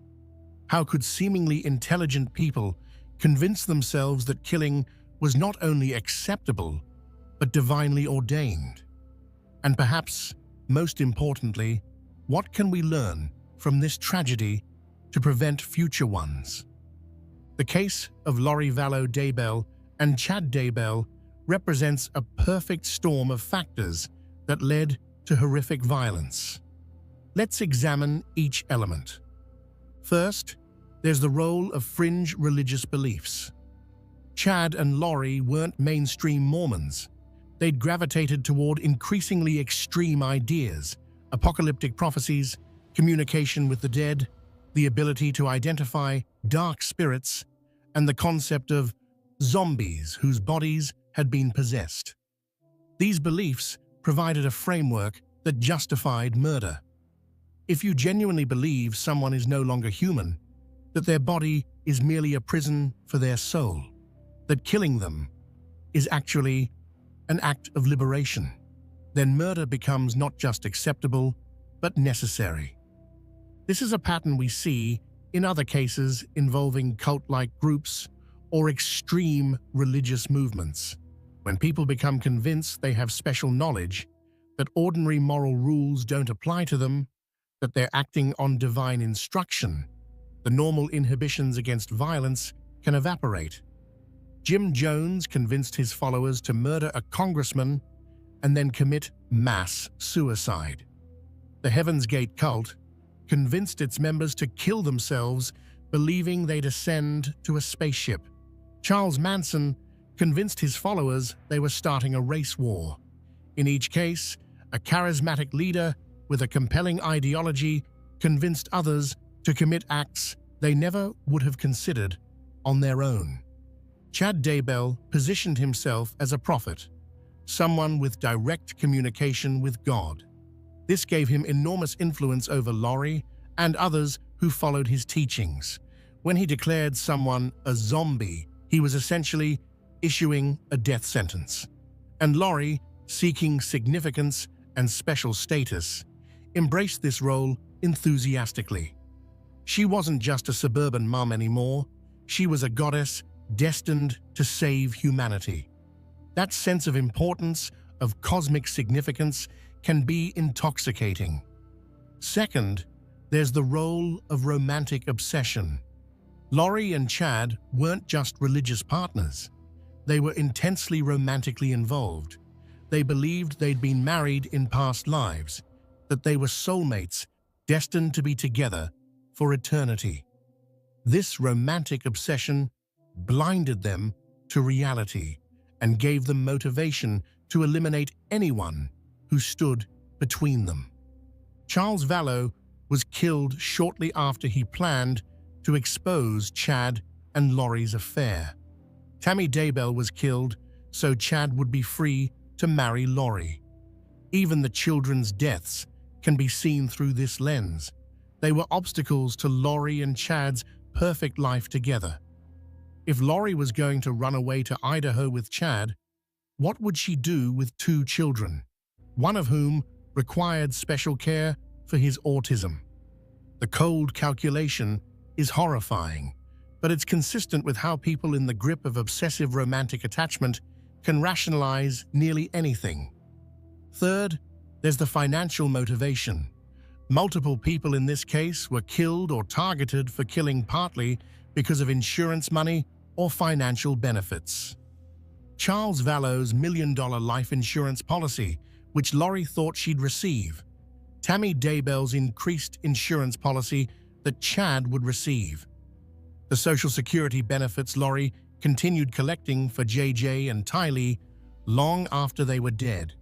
How could seemingly intelligent people convince themselves that killing was not only acceptable, but divinely ordained? And perhaps, most importantly, what can we learn from this tragedy to prevent future ones? The case of Lori Vallow Daybell and Chad Daybell represents a perfect storm of factors that led to horrific violence. Let's examine each element. First, there's the role of fringe religious beliefs. Chad and Lori weren't mainstream Mormons. They'd gravitated toward increasingly extreme ideas, apocalyptic prophecies, communication with the dead, the ability to identify dark spirits, and the concept of zombies whose bodies had been possessed. These beliefs provided a framework that justified murder. If you genuinely believe someone is no longer human, that their body is merely a prison for their soul, that killing them is actually an act of liberation, then murder becomes not just acceptable, but necessary. This is a pattern we see in other cases involving cult-like groups or extreme religious movements. When people become convinced they have special knowledge, that ordinary moral rules don't apply to them, that they're acting on divine instruction, the normal inhibitions against violence can evaporate. Jim Jones convinced his followers to murder a congressman and then commit mass suicide. The Heaven's Gate cult convinced its members to kill themselves, believing they'd ascend to a spaceship. Charles Manson convinced his followers they were starting a race war. In each case, a charismatic leader with a compelling ideology convinced others to commit acts they never would have considered on their own. Chad Daybell positioned himself as a prophet, someone with direct communication with God. This gave him enormous influence over Lori and others who followed his teachings. When he declared someone a zombie, he was essentially issuing a death sentence. And Lori, seeking significance and special status, embraced this role enthusiastically. She wasn't just a suburban mom anymore. She was a goddess destined to save humanity. That sense of importance, of cosmic significance, can be intoxicating. Second, there's the role of romantic obsession. Lori and Chad weren't just religious partners. They were intensely romantically involved. They believed they'd been married in past lives, that they were soulmates destined to be together for eternity. This romantic obsession blinded them to reality and gave them motivation to eliminate anyone who stood between them. Charles Vallow was killed shortly after he planned to expose Chad and Lori's affair. Tammy Daybell was killed so Chad would be free to marry Lori. Even the children's deaths can be seen through this lens. They were obstacles to Lori and Chad's perfect life together. If Lori was going to run away to Idaho with Chad, what would she do with two children, one of whom required special care for his autism? The cold calculation is horrifying, but it's consistent with how people in the grip of obsessive romantic attachment can rationalize nearly anything. Third, there's the financial motivation. Multiple people in this case were killed or targeted for killing partly because of insurance money or financial benefits. Charles Vallow's $1 million life insurance policy, which Lori thought she'd receive. Tammy Daybell's increased insurance policy that Chad would receive. The Social Security benefits Lori continued collecting for JJ and Tylee long after they were dead.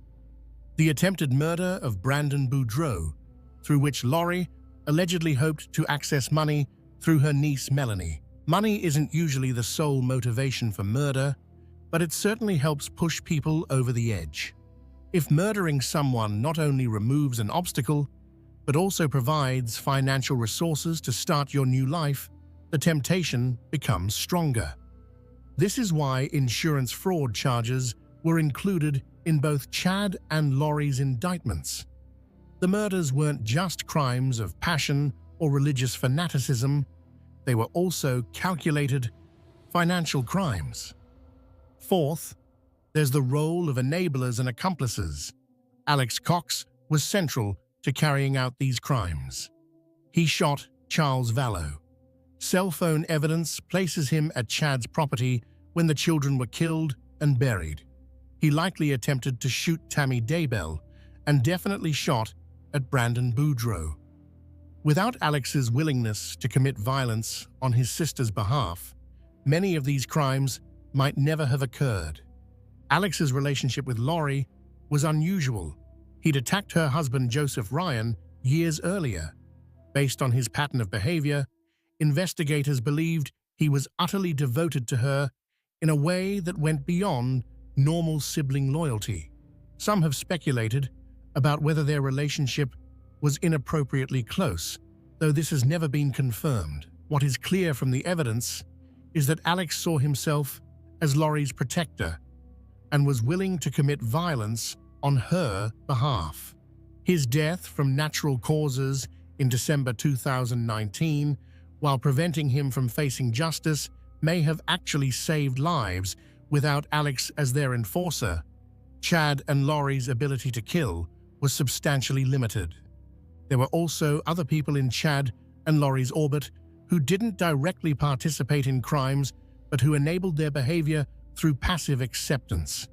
The attempted murder of Brandon Boudreaux, through which Lori allegedly hoped to access money through her niece Melanie. Money isn't usually the sole motivation for murder, but it certainly helps push people over the edge. If murdering someone not only removes an obstacle, but also provides financial resources to start your new life, the temptation becomes stronger. This is why insurance fraud charges were included in both Chad and Lori's indictments. The murders weren't just crimes of passion or religious fanaticism, they were also calculated financial crimes. Fourth, there's the role of enablers and accomplices. Alex Cox was central to carrying out these crimes. He shot Charles Vallow. Cell phone evidence places him at Chad's property when the children were killed and buried. He likely attempted to shoot Tammy Daybell and definitely shot at Brandon Boudreaux. Without Alex's willingness to commit violence on his sister's behalf, many of these crimes might never have occurred. Alex's relationship with Lori was unusual. He'd attacked her husband Joseph Ryan years earlier. Based on his pattern of behavior, investigators believed he was utterly devoted to her in a way that went beyond normal sibling loyalty. Some have speculated about whether their relationship was inappropriately close, though this has never been confirmed. What is clear from the evidence is that Alex saw himself as Lori's protector and was willing to commit violence on her behalf. His death from natural causes in December 2019, while preventing him from facing justice, may have actually saved lives without Alex as their enforcer. Chad and Lori's ability to kill was substantially limited. There were also other people in Chad and Lori's orbit who didn't directly participate in crimes but who enabled their behavior through passive acceptance.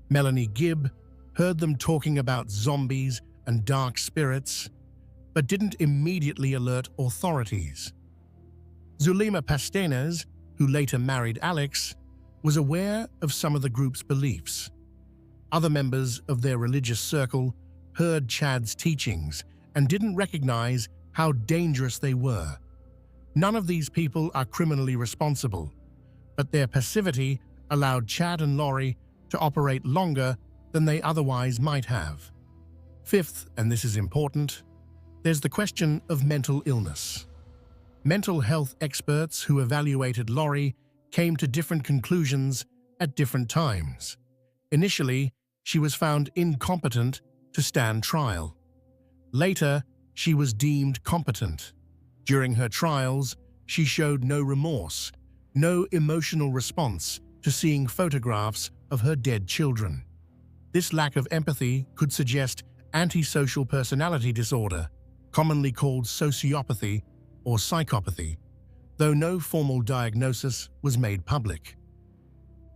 Melanie Gibb heard them talking about zombies and dark spirits, but didn't immediately alert authorities. Zulema Pastenes, who later married Alex, was aware of some of the group's beliefs. Other members of their religious circle heard Chad's teachings and didn't recognize how dangerous they were. None of these people are criminally responsible, but their passivity allowed Chad and Lori to operate longer than they otherwise might have. Fifth, and this is important, there's the question of mental illness. Mental health experts who evaluated Lori came to different conclusions at different times. Initially, she was found incompetent to stand trial. Later, she was deemed competent. During her trials, she showed no remorse, no emotional response to seeing photographs of her dead children. This lack of empathy could suggest antisocial personality disorder, commonly called sociopathy or psychopathy, though no formal diagnosis was made public.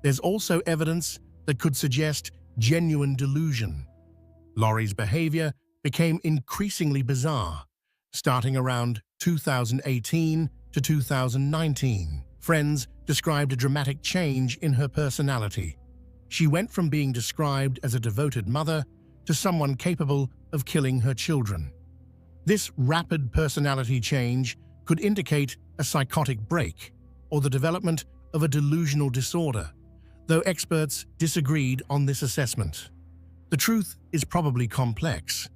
There's also evidence that could suggest genuine delusion. Lori's behavior became increasingly bizarre, starting around 2018 to 2019. Friends described a dramatic change in her personality. She went from being described as a devoted mother to someone capable of killing her children. This rapid personality change could indicate a psychotic break or the development of a delusional disorder, though experts disagreed on this assessment. The truth is probably complex.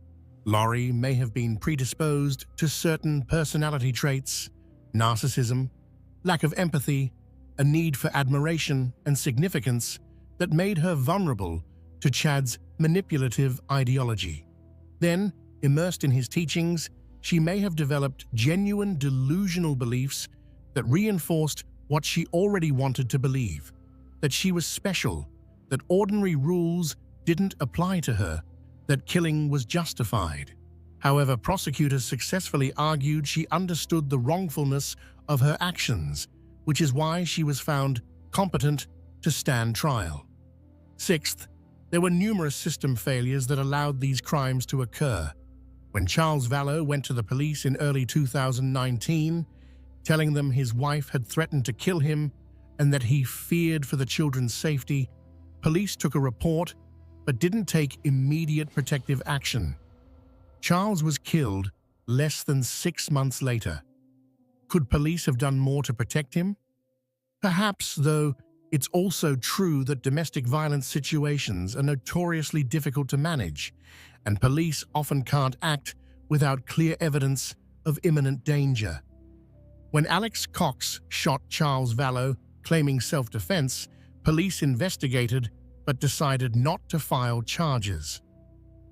Lori may have been predisposed to certain personality traits, narcissism, lack of empathy, a need for admiration and significance that made her vulnerable to Chad's manipulative ideology. Then, immersed in his teachings, she may have developed genuine delusional beliefs that reinforced what she already wanted to believe, that she was special, that ordinary rules didn't apply to her, that killing was justified. However, prosecutors successfully argued she understood the wrongfulness of her actions, which is why she was found competent to stand trial. Sixth, there were numerous system failures that allowed these crimes to occur. When Charles Vallow went to the police in early 2019, telling them his wife had threatened to kill him and that he feared for the children's safety, police took a report but didn't take immediate protective action. Charles was killed less than 6 months later. Could police have done more to protect him? Perhaps, though it's also true that domestic violence situations are notoriously difficult to manage, and police often can't act without clear evidence of imminent danger. When Alex Cox shot Charles Vallow, claiming self-defense, police investigated but decided not to file charges.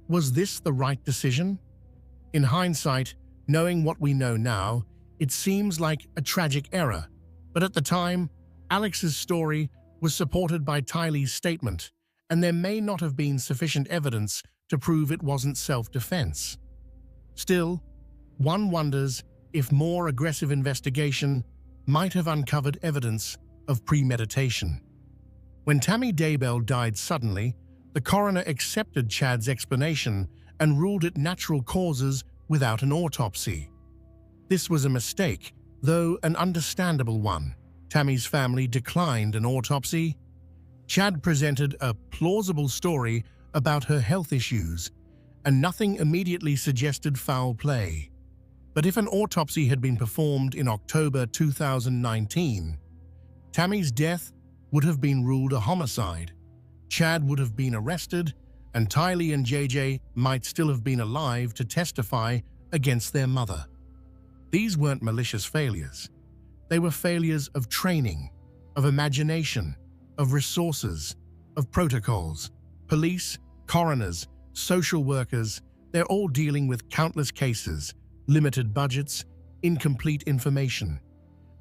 Was this the right decision? In hindsight, knowing what we know now, it seems like a tragic error, but at the time, Alex's story was supported by Tylee's statement, and there may not have been sufficient evidence to prove it wasn't self-defense. Still, one wonders if more aggressive investigation might have uncovered evidence of premeditation. When Tammy Daybell died suddenly, the coroner accepted Chad's explanation and ruled it natural causes without an autopsy. This was a mistake, though an understandable one. Tammy's family declined an autopsy. Chad presented a plausible story about her health issues, and nothing immediately suggested foul play. But if an autopsy had been performed in October 2019, Tammy's death would have been ruled a homicide. Chad would have been arrested, and Tylee and JJ might still have been alive to testify against their mother. These weren't malicious failures. They were failures of training, of imagination, of resources, of protocols. Police, coroners, social workers, they're all dealing with countless cases, limited budgets, incomplete information.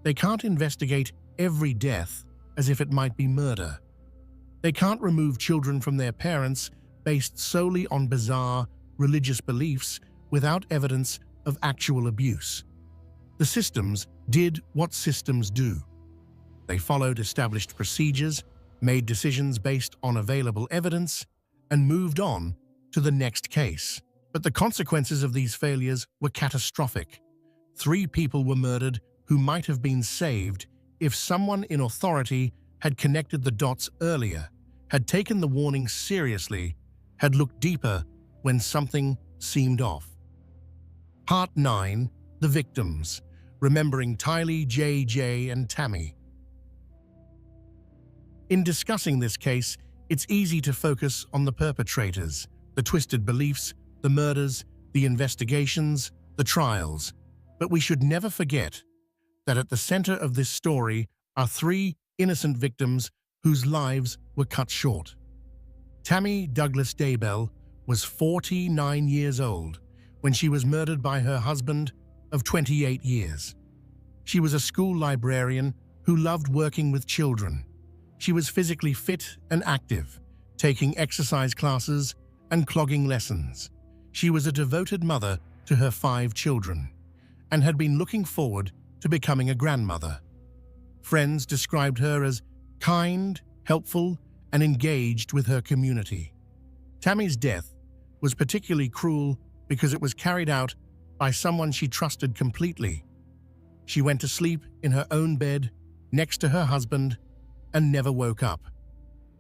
They can't investigate every death as if it might be murder. They can't remove children from their parents based solely on bizarre religious beliefs without evidence of actual abuse. The systems did what systems do. They followed established procedures, made decisions based on available evidence, and moved on to the next case. But the consequences of these failures were catastrophic. 3 people were murdered who might have been saved if someone in authority had connected the dots earlier, had taken the warning seriously, had looked deeper when something seemed off. Part 9. The Victims. Remembering Tylee, JJ, and Tammy. In discussing this case, it's easy to focus on the perpetrators, the twisted beliefs, the murders, the investigations, the trials. But we should never forget that at the center of this story are 3 innocent victims whose lives were cut short. Tammy Douglas Daybell was 49 years old when she was murdered by her husband of 28 years. She was a school librarian who loved working with children. She was physically fit and active, taking exercise classes and clogging lessons. She was a devoted mother to her 5 children and had been looking forward to becoming a grandmother. Friends described her as kind, helpful, and engaged with her community. Tammy's death was particularly cruel because it was carried out by someone she trusted completely. She went to sleep in her own bed next to her husband and never woke up.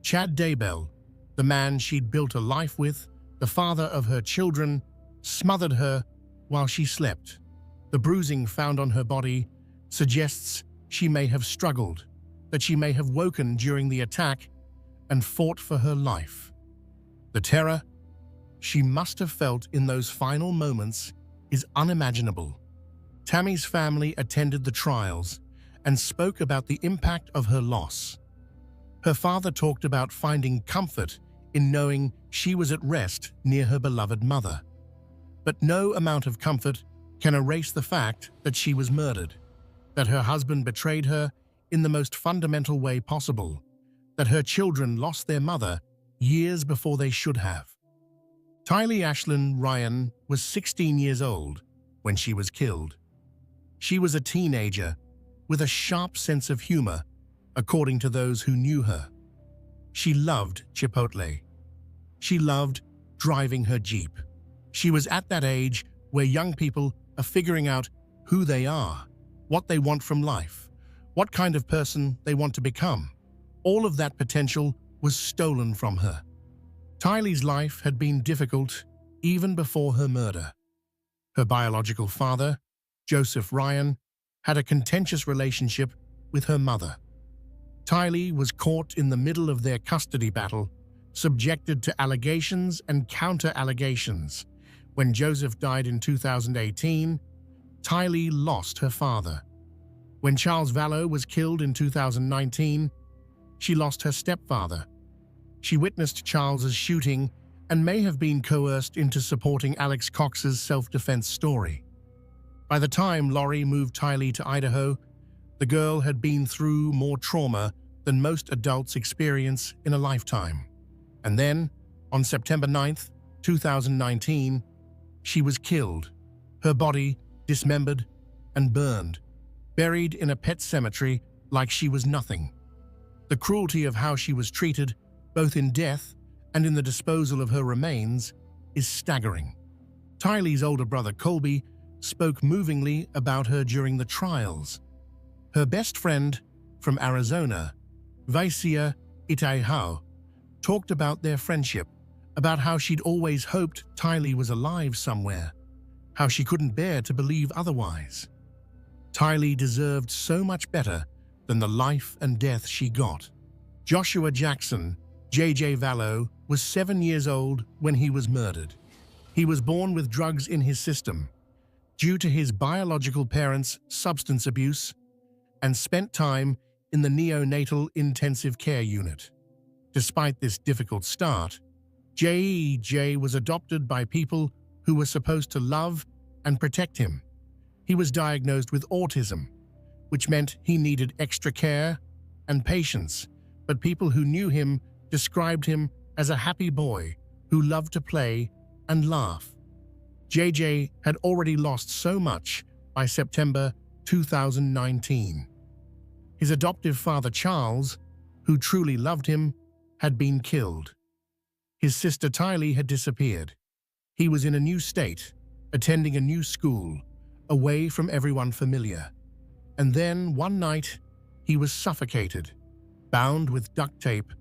Chad Daybell, the man she'd built a life with, the father of her children, smothered her while she slept. The bruising found on her body suggests she may have struggled, that she may have woken during the attack and fought for her life. The terror she must have felt in those final moments is unimaginable. Tammy's family attended the trials and spoke about the impact of her loss. Her father talked about finding comfort in knowing she was at rest near her beloved mother. But no amount of comfort can erase the fact that she was murdered, that her husband betrayed her in the most fundamental way possible, that her children lost their mother years before they should have. Tylee Ashlyn Ryan was 16 years old when she was killed. She was a teenager with a sharp sense of humor, according to those who knew her. She loved Chipotle. She loved driving her Jeep. She was at that age where young people are figuring out who they are, what they want from life, what kind of person they want to become. All of that potential was stolen from her. Tylee's life had been difficult even before her murder. Her biological father, Joseph Ryan, had a contentious relationship with her mother. Tylee was caught in the middle of their custody battle, subjected to allegations and counter-allegations. When Joseph died in 2018, Tylee lost her father. When Charles Vallow was killed in 2019, she lost her stepfather. She witnessed Charles's shooting and may have been coerced into supporting Alex Cox's self-defense story. By the time Lori moved Tylee to Idaho, the girl had been through more trauma than most adults experience in a lifetime. And then, on September 9th, 2019, she was killed, her body dismembered and burned, buried in a pet cemetery like she was nothing. The cruelty of how she was treated, both in death and in the disposal of her remains, is staggering. Tylee's older brother Colby spoke movingly about her during the trials. Her best friend from Arizona, Vaisia Itaiho, talked about their friendship, about how she'd always hoped Tylee was alive somewhere, how she couldn't bear to believe otherwise. Tylee deserved so much better than the life and death she got. Joshua Jackson, J.J. Vallow, was 7 years old when he was murdered. He was born with drugs in his system due to his biological parents' substance abuse and spent time in the neonatal intensive care unit. Despite this difficult start, J.J. was adopted by people who were supposed to love and protect him. He was diagnosed with autism, which meant he needed extra care and patience, but people who knew him described him as a happy boy who loved to play and laugh. JJ had already lost so much by September 2019. His adoptive father Charles, who truly loved him, had been killed. His sister Tylee had disappeared. He was in a new state, attending a new school, away from everyone familiar. And then, one night, he was suffocated, bound with duct tape,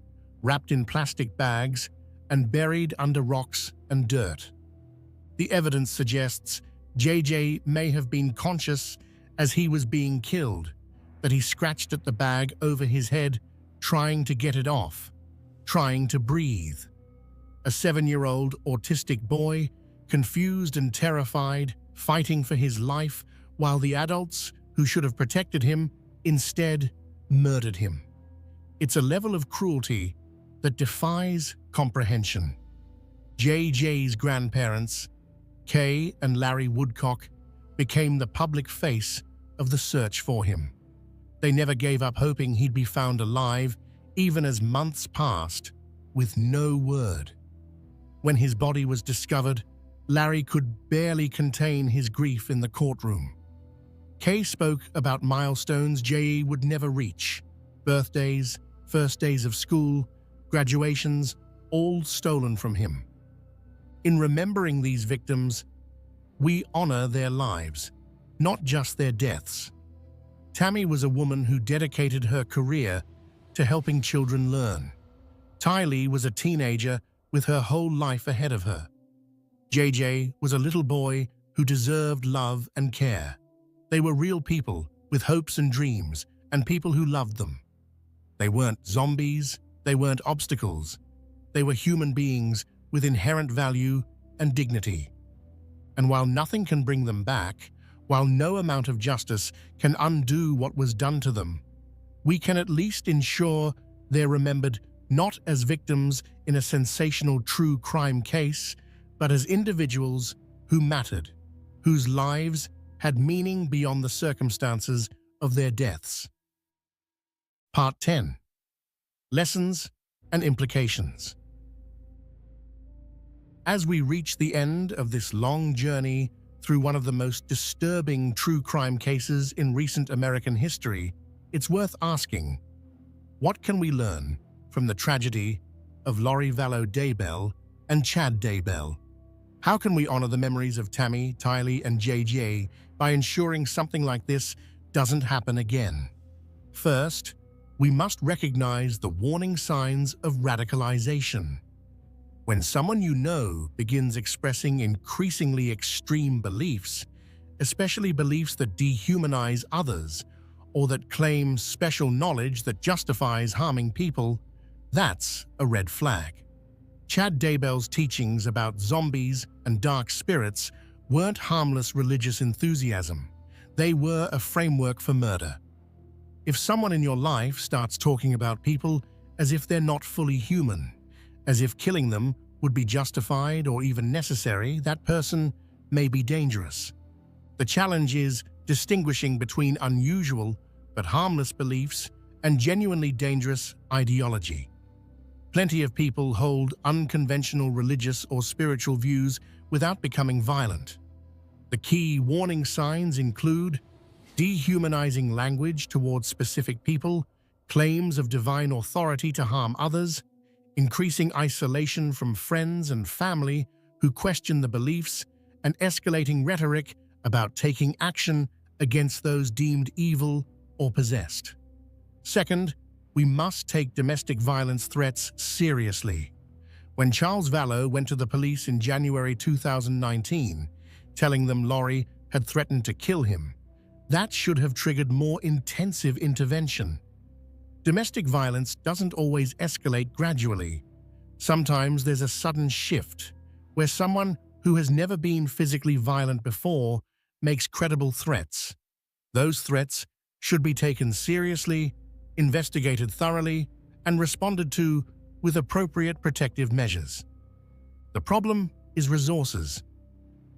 wrapped in plastic bags, and buried under rocks and dirt. The evidence suggests JJ may have been conscious as he was being killed, that he scratched at the bag over his head, trying to get it off, trying to breathe. A 7-year-old autistic boy, confused and terrified, fighting for his life, while the adults who should have protected him instead murdered him. It's a level of cruelty that defies comprehension. JJ's grandparents, Kay and Larry Woodcock, became the public face of the search for him. They never gave up hoping he'd be found alive, even as months passed, with no word. When his body was discovered, Larry could barely contain his grief in the courtroom. Kay spoke about milestones J.E. would never reach: birthdays, first days of school, graduations, all stolen from him. In remembering these victims, we honor their lives, not just their deaths. Tammy was a woman who dedicated her career to helping children learn. Tylee was a teenager with her whole life ahead of her. JJ was a little boy who deserved love and care. They were real people with hopes and dreams, and people who loved them. They weren't zombies, they weren't obstacles. They were human beings with inherent value and dignity. And while nothing can bring them back, While no amount of justice can undo what was done to them, we can at least ensure they're remembered not as victims in a sensational true crime case, but as individuals who mattered, whose lives had meaning beyond the circumstances of their deaths. Part 10. Lessons and Implications. As we reach the end of this long journey through one of the most disturbing true crime cases in recent American history, it's worth asking, what can we learn from the tragedy of Lori Vallow Daybell and Chad Daybell? How can we honor the memories of Tammy, Tylee, and JJ by ensuring something like this doesn't happen again? First, we must recognize the warning signs of radicalization. When someone you know begins expressing increasingly extreme beliefs, especially beliefs that dehumanize others or that claim special knowledge that justifies harming people, that's a red flag. Chad Daybell's teachings about zombies and dark spirits weren't harmless religious enthusiasm. They were a framework for murder. If someone in your life starts talking about people as if they're not fully human, as if killing them would be justified or even necessary, that person may be dangerous. The challenge is distinguishing between unusual but harmless beliefs and genuinely dangerous ideology. Plenty of people hold unconventional religious or spiritual views without becoming violent. The key warning signs include dehumanizing language towards specific people, claims of divine authority to harm others, increasing isolation from friends and family who question the beliefs, and escalating rhetoric about taking action against those deemed evil or possessed. Second, we must take domestic violence threats seriously. When Charles Vallow went to the police in January 2019, telling them Lori had threatened to kill him, that should have triggered more intensive intervention. Domestic violence doesn't always escalate gradually. Sometimes there's a sudden shift, where someone who has never been physically violent before makes credible threats. Those threats should be taken seriously, investigated thoroughly, and responded to with appropriate protective measures. The problem is resources.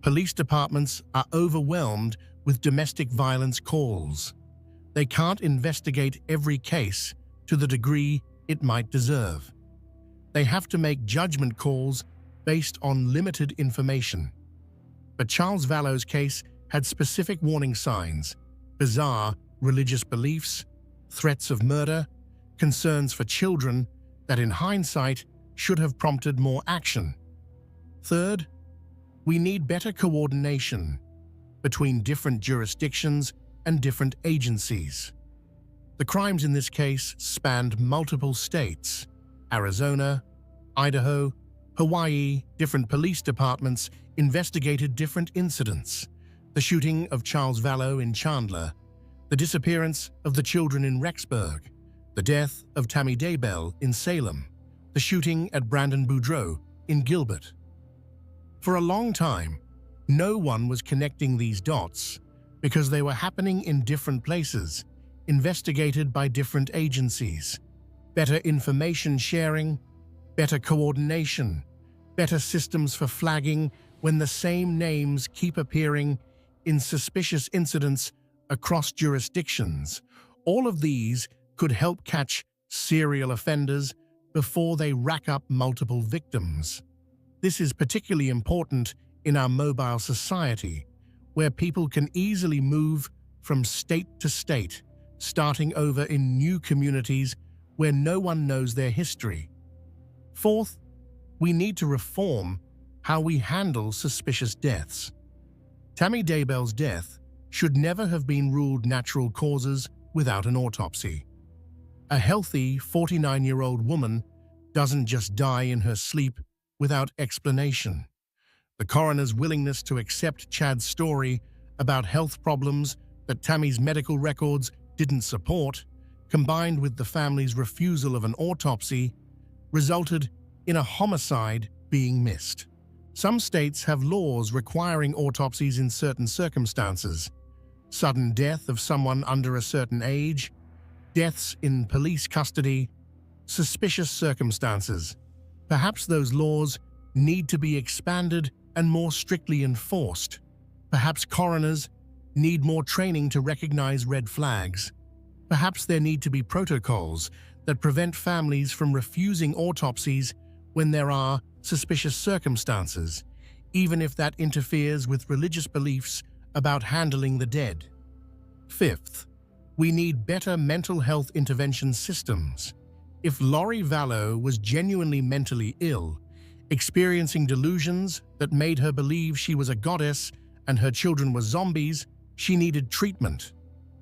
Police departments are overwhelmed with domestic violence calls. They can't investigate every case to the degree it might deserve. They have to make judgment calls based on limited information. But Charles Vallow's case had specific warning signs: bizarre religious beliefs, threats of murder, concerns for children that in hindsight should have prompted more action. Third, we need better coordination between different jurisdictions and different agencies. The crimes in this case spanned multiple states: Arizona, Idaho, Hawaii. Different police departments investigated different incidents: the shooting of Charles Vallow in Chandler, the disappearance of the children in Rexburg, the death of Tammy Daybell in Salem, the shooting at Brandon Boudreaux in Gilbert. For a long time, no one was connecting these dots because they were happening in different places, investigated by different agencies. Better information sharing, better coordination, better systems for flagging when the same names keep appearing in suspicious incidents across jurisdictions. All of these could help catch serial offenders before they rack up multiple victims. This is particularly important in our mobile society, where people can easily move from state to state, starting over in new communities where no one knows their history. Fourth, we need to reform how we handle suspicious deaths. Tammy Daybell's death should never have been ruled natural causes without an autopsy. A healthy 49-year-old woman doesn't just die in her sleep without explanation. The coroner's willingness to accept Chad's story about health problems that Tammy's medical records didn't support, combined with the family's refusal of an autopsy, resulted in a homicide being missed. Some states have laws requiring autopsies in certain circumstances, sudden death of someone under a certain age, deaths in police custody, suspicious circumstances. Perhaps those laws need to be expanded and more strictly enforced. Perhaps coroners need more training to recognize red flags. Perhaps there need to be protocols that prevent families from refusing autopsies when there are suspicious circumstances, even if that interferes with religious beliefs about handling the dead. Fifth, we need better mental health intervention systems. If Lori Vallow was genuinely mentally ill, experiencing delusions that made her believe she was a goddess and her children were zombies, she needed treatment,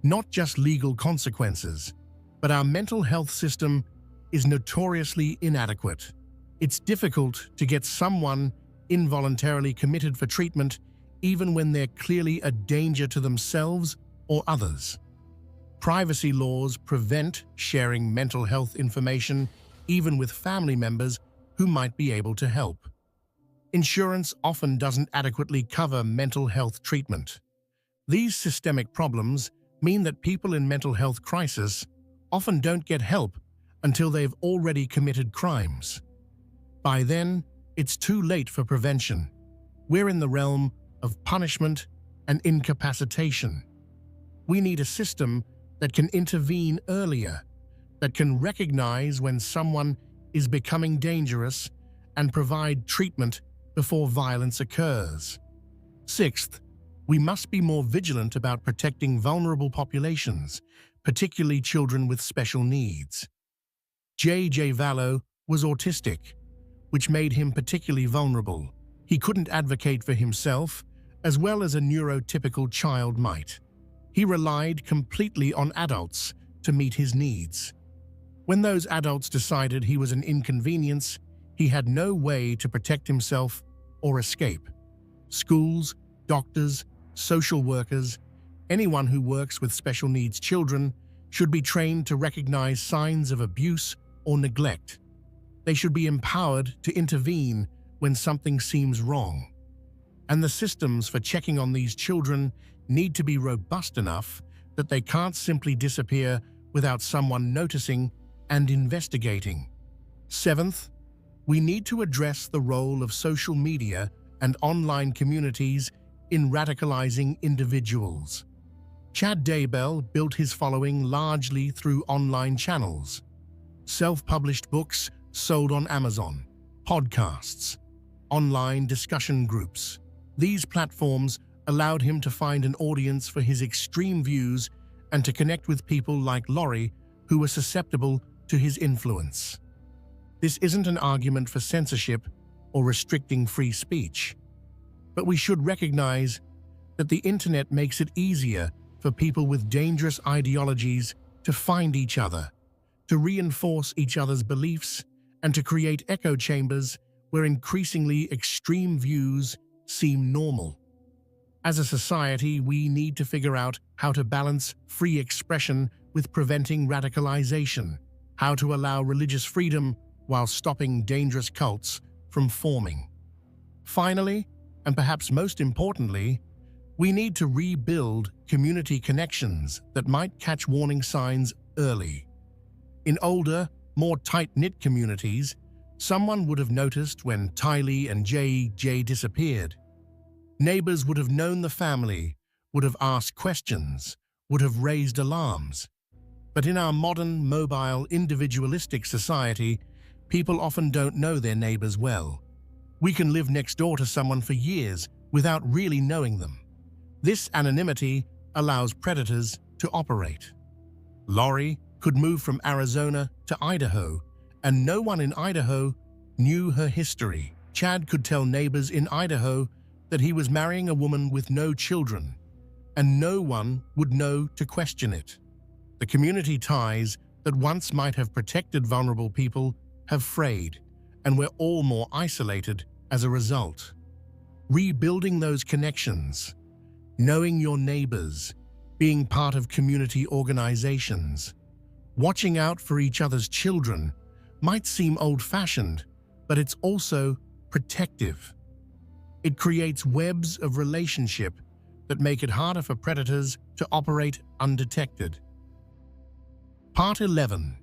not just legal consequences. But our mental health system is notoriously inadequate. It's difficult to get someone involuntarily committed for treatment even when they're clearly a danger to themselves or others. Privacy laws prevent sharing mental health information even with family members who might be able to help. Insurance often doesn't adequately cover mental health treatment. These systemic problems mean that people in mental health crisis often don't get help until they've already committed crimes. By then, it's too late for prevention. We're in the realm of punishment and incapacitation. We need a system that can intervene earlier, that can recognize when someone is becoming dangerous and provide treatment before violence occurs. Sixth, we must be more vigilant about protecting vulnerable populations, particularly children with special needs. J.J. Vallow was autistic, which made him particularly vulnerable. He couldn't advocate for himself, as well as a neurotypical child might. He relied completely on adults to meet his needs. When those adults decided he was an inconvenience, he had no way to protect himself or escape. Schools, doctors, social workers, anyone who works with special needs children should be trained to recognize signs of abuse or neglect. They should be empowered to intervene when something seems wrong. And the systems for checking on these children need to be robust enough that they can't simply disappear without someone noticing and investigating. Seventh, we need to address the role of social media and online communities in radicalizing individuals. Chad Daybell built his following largely through online channels, self-published books sold on Amazon, podcasts, online discussion groups. These platforms allowed him to find an audience for his extreme views and to connect with people like Lori who were susceptible to his influence. This isn't an argument for censorship or restricting free speech, but we should recognize that the internet makes it easier for people with dangerous ideologies to find each other, to reinforce each other's beliefs, and to create echo chambers where increasingly extreme views seem normal. As a society, we need to figure out how to balance free expression with preventing radicalization, how to allow religious freedom while stopping dangerous cults from forming. Finally, and perhaps most importantly, we need to rebuild community connections that might catch warning signs early. In older, more tight-knit communities, someone would have noticed when Tylee and J.J. disappeared. Neighbors would have known the family, would have asked questions, would have raised alarms. But in our modern, mobile, individualistic society, people often don't know their neighbors well. We can live next door to someone for years without really knowing them. This anonymity allows predators to operate. Lori could move from Arizona to Idaho, and no one in Idaho knew her history. Chad could tell neighbors in Idaho that he was marrying a woman with no children, and no one would know to question it. The community ties that once might have protected vulnerable people have frayed, and we're all more isolated as a result. Rebuilding those connections, knowing your neighbors, being part of community organizations, watching out for each other's children might seem old-fashioned, but it's also protective. It creates webs of relationship that make it harder for predators to operate undetected. Part 11.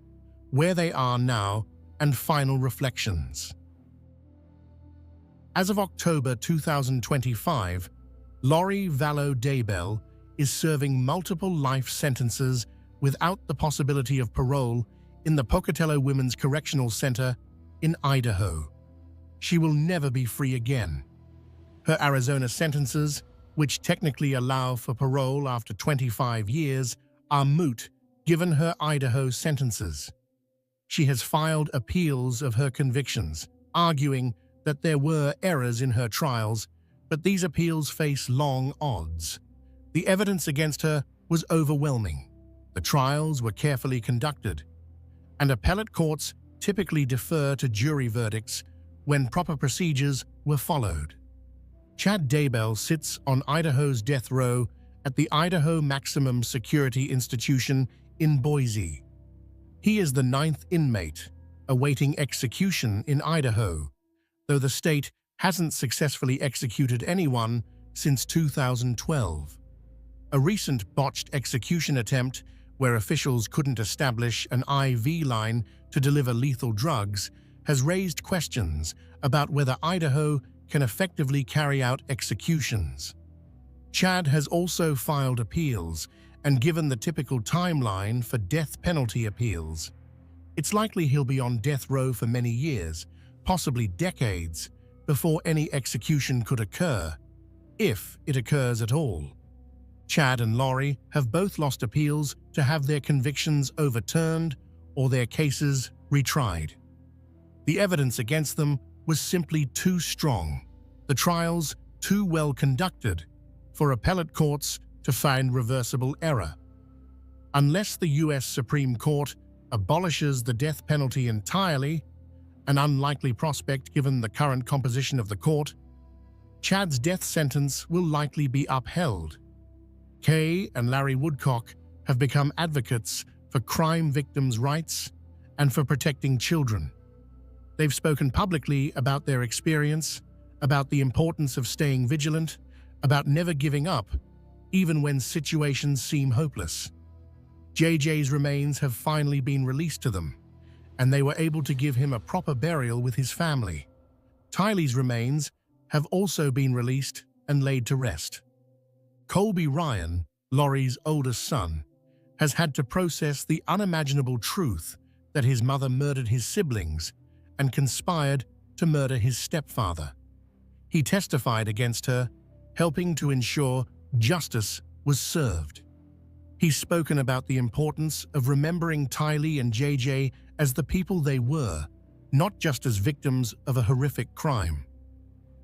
Where they are now and final reflections. As of October 2025, Lori Vallow Daybell is serving multiple life sentences without the possibility of parole in the Pocatello Women's Correctional Center in Idaho. She will never be free again. Her Arizona sentences, which technically allow for parole after 25 years, are moot given her Idaho sentences. She has filed appeals of her convictions, arguing that there were errors in her trials, but these appeals face long odds. The evidence against her was overwhelming. The trials were carefully conducted, and appellate courts typically defer to jury verdicts when proper procedures were followed. Chad Daybell sits on Idaho's death row at the Idaho Maximum Security Institution in Boise. He is the 9th inmate awaiting execution in Idaho, though the state hasn't successfully executed anyone since 2012. A recent botched execution attempt where officials couldn't establish an IV line to deliver lethal drugs has raised questions about whether Idaho can effectively carry out executions. Chad has also filed appeals and given the typical timeline for death penalty appeals. It's likely he'll be on death row for many years, possibly decades, before any execution could occur, if it occurs at all. Chad and Lori have both lost appeals to have their convictions overturned or their cases retried. The evidence against them was simply too strong, the trials too well conducted, for appellate courts to find reversible error. Unless the U.S. Supreme Court abolishes the death penalty entirely, an unlikely prospect given the current composition of the court, Chad's death sentence will likely be upheld. Kay and Larry Woodcock have become advocates for crime victims' rights and for protecting children. They've spoken publicly about their experience, about the importance of staying vigilant, about never giving up, even when situations seem hopeless. JJ's remains have finally been released to them, and they were able to give him a proper burial with his family. Tylee's remains have also been released and laid to rest. Colby Ryan, Lori's oldest son, has had to process the unimaginable truth that his mother murdered his siblings and conspired to murder his stepfather. He testified against her, helping to ensure justice was served. He's spoken about the importance of remembering Tylee and JJ as the people they were, not just as victims of a horrific crime.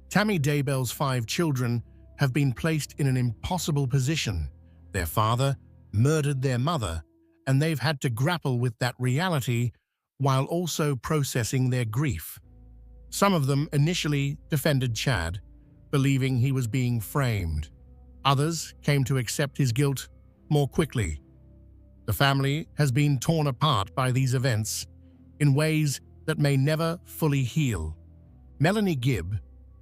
Tammy Daybell's 5 children have been placed in an impossible position. Their father murdered their mother, and they've had to grapple with that reality while also processing their grief. Some of them initially defended Chad, believing he was being framed. Others came to accept his guilt more quickly. The family has been torn apart by these events in ways that may never fully heal. Melanie Gibb,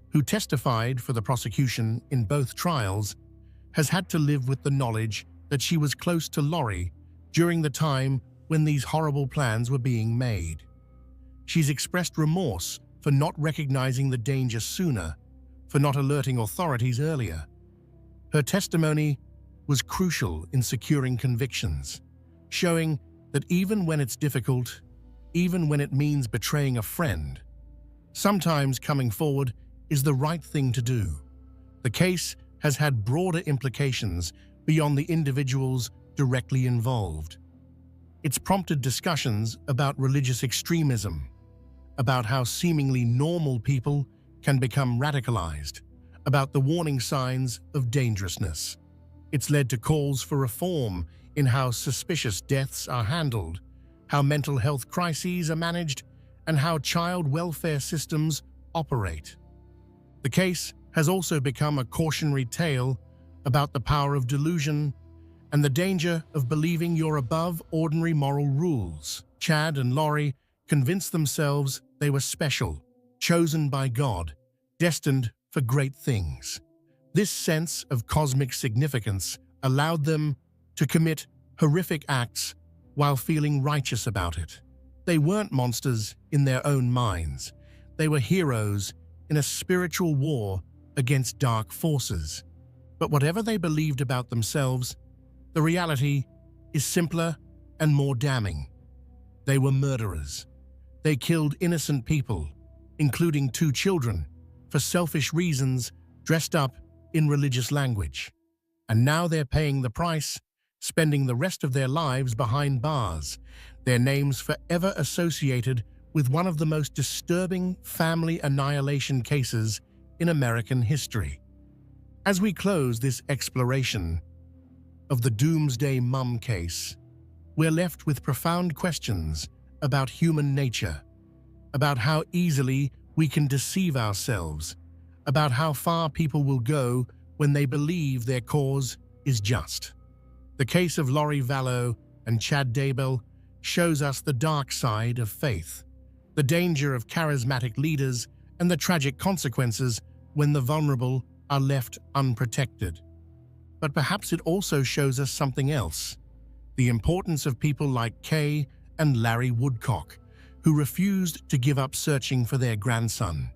who testified for the prosecution in both trials, has had to live with the knowledge that she was close to Lori during the time when these horrible plans were being made. She's expressed remorse for not recognizing the danger sooner, for not alerting authorities earlier. Her testimony was crucial in securing convictions, showing that even when it's difficult, even when it means betraying a friend, sometimes coming forward is the right thing to do. The case has had broader implications beyond the individuals directly involved. It's prompted discussions about religious extremism, about how seemingly normal people can become radicalized, about the warning signs of dangerousness. It's led to calls for reform in how suspicious deaths are handled, how mental health crises are managed, and how child welfare systems operate. The case has also become a cautionary tale about the power of delusion and the danger of believing you're above ordinary moral rules. Chad and Lori convinced themselves they were special, chosen by God, destined for great things. This sense of cosmic significance allowed them to commit horrific acts while feeling righteous about it. They weren't monsters in their own minds. They were heroes in a spiritual war against dark forces. But whatever they believed about themselves, the reality is simpler and more damning. They were murderers. They killed innocent people, including 2 children, for selfish reasons dressed up in religious language. And now they're paying the price, spending the rest of their lives behind bars, their names forever associated with one of the most disturbing family annihilation cases in American history. As we close this exploration of the Doomsday Mum case, we're left with profound questions about human nature, about how easily we can deceive ourselves, about how far people will go when they believe their cause is just. The case of Lori Vallow and Chad Daybell shows us the dark side of faith, the danger of charismatic leaders, and the tragic consequences when the vulnerable are left unprotected. But perhaps it also shows us something else: the importance of people like Kay and Larry Woodcock, who refused to give up searching for their grandson,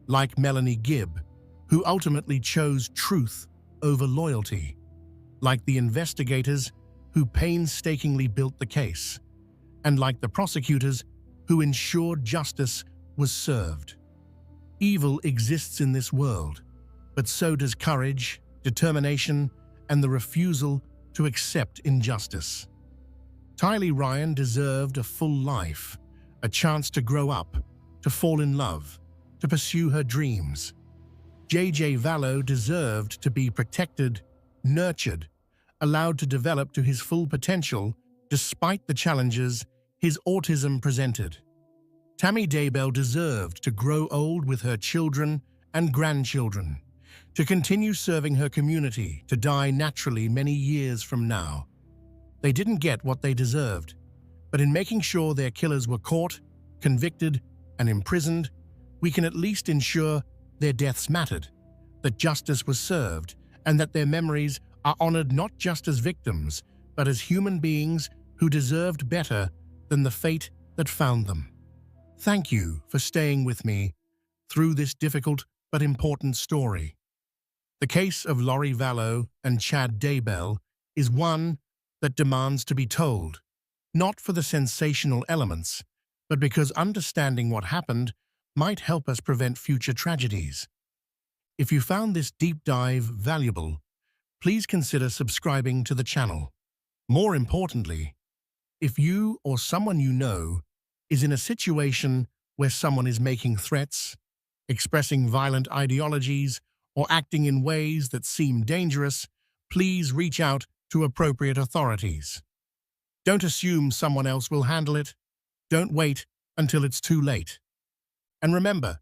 like Melanie Gibb, who ultimately chose truth over loyalty, like the investigators who painstakingly built the case, and like the prosecutors who ensured justice was served. Evil exists in this world, but so does courage, determination, and the refusal to accept injustice. Tylee Ryan deserved a full life, a chance to grow up, to fall in love, to pursue her dreams. J.J. Vallow deserved to be protected, nurtured, allowed to develop to his full potential despite the challenges his autism presented. Tammy Daybell deserved to grow old with her children and grandchildren, to continue serving her community, to die naturally many years from now. They didn't get what they deserved, but in making sure their killers were caught, convicted, and imprisoned, we can at least ensure their deaths mattered, that justice was served, and that their memories are honored not just as victims, but as human beings who deserved better than the fate that found them. Thank you for staying with me through this difficult but important story. The case of Lori Vallow and Chad Daybell is one that demands to be told, not for the sensational elements, but because understanding what happened might help us prevent future tragedies. If you found this deep dive valuable, please consider subscribing to the channel. More importantly, if you or someone you know is in a situation where someone is making threats, expressing violent ideologies, or acting in ways that seem dangerous, please reach out to appropriate authorities. Don't assume someone else will handle it. Don't wait until it's too late. And remember,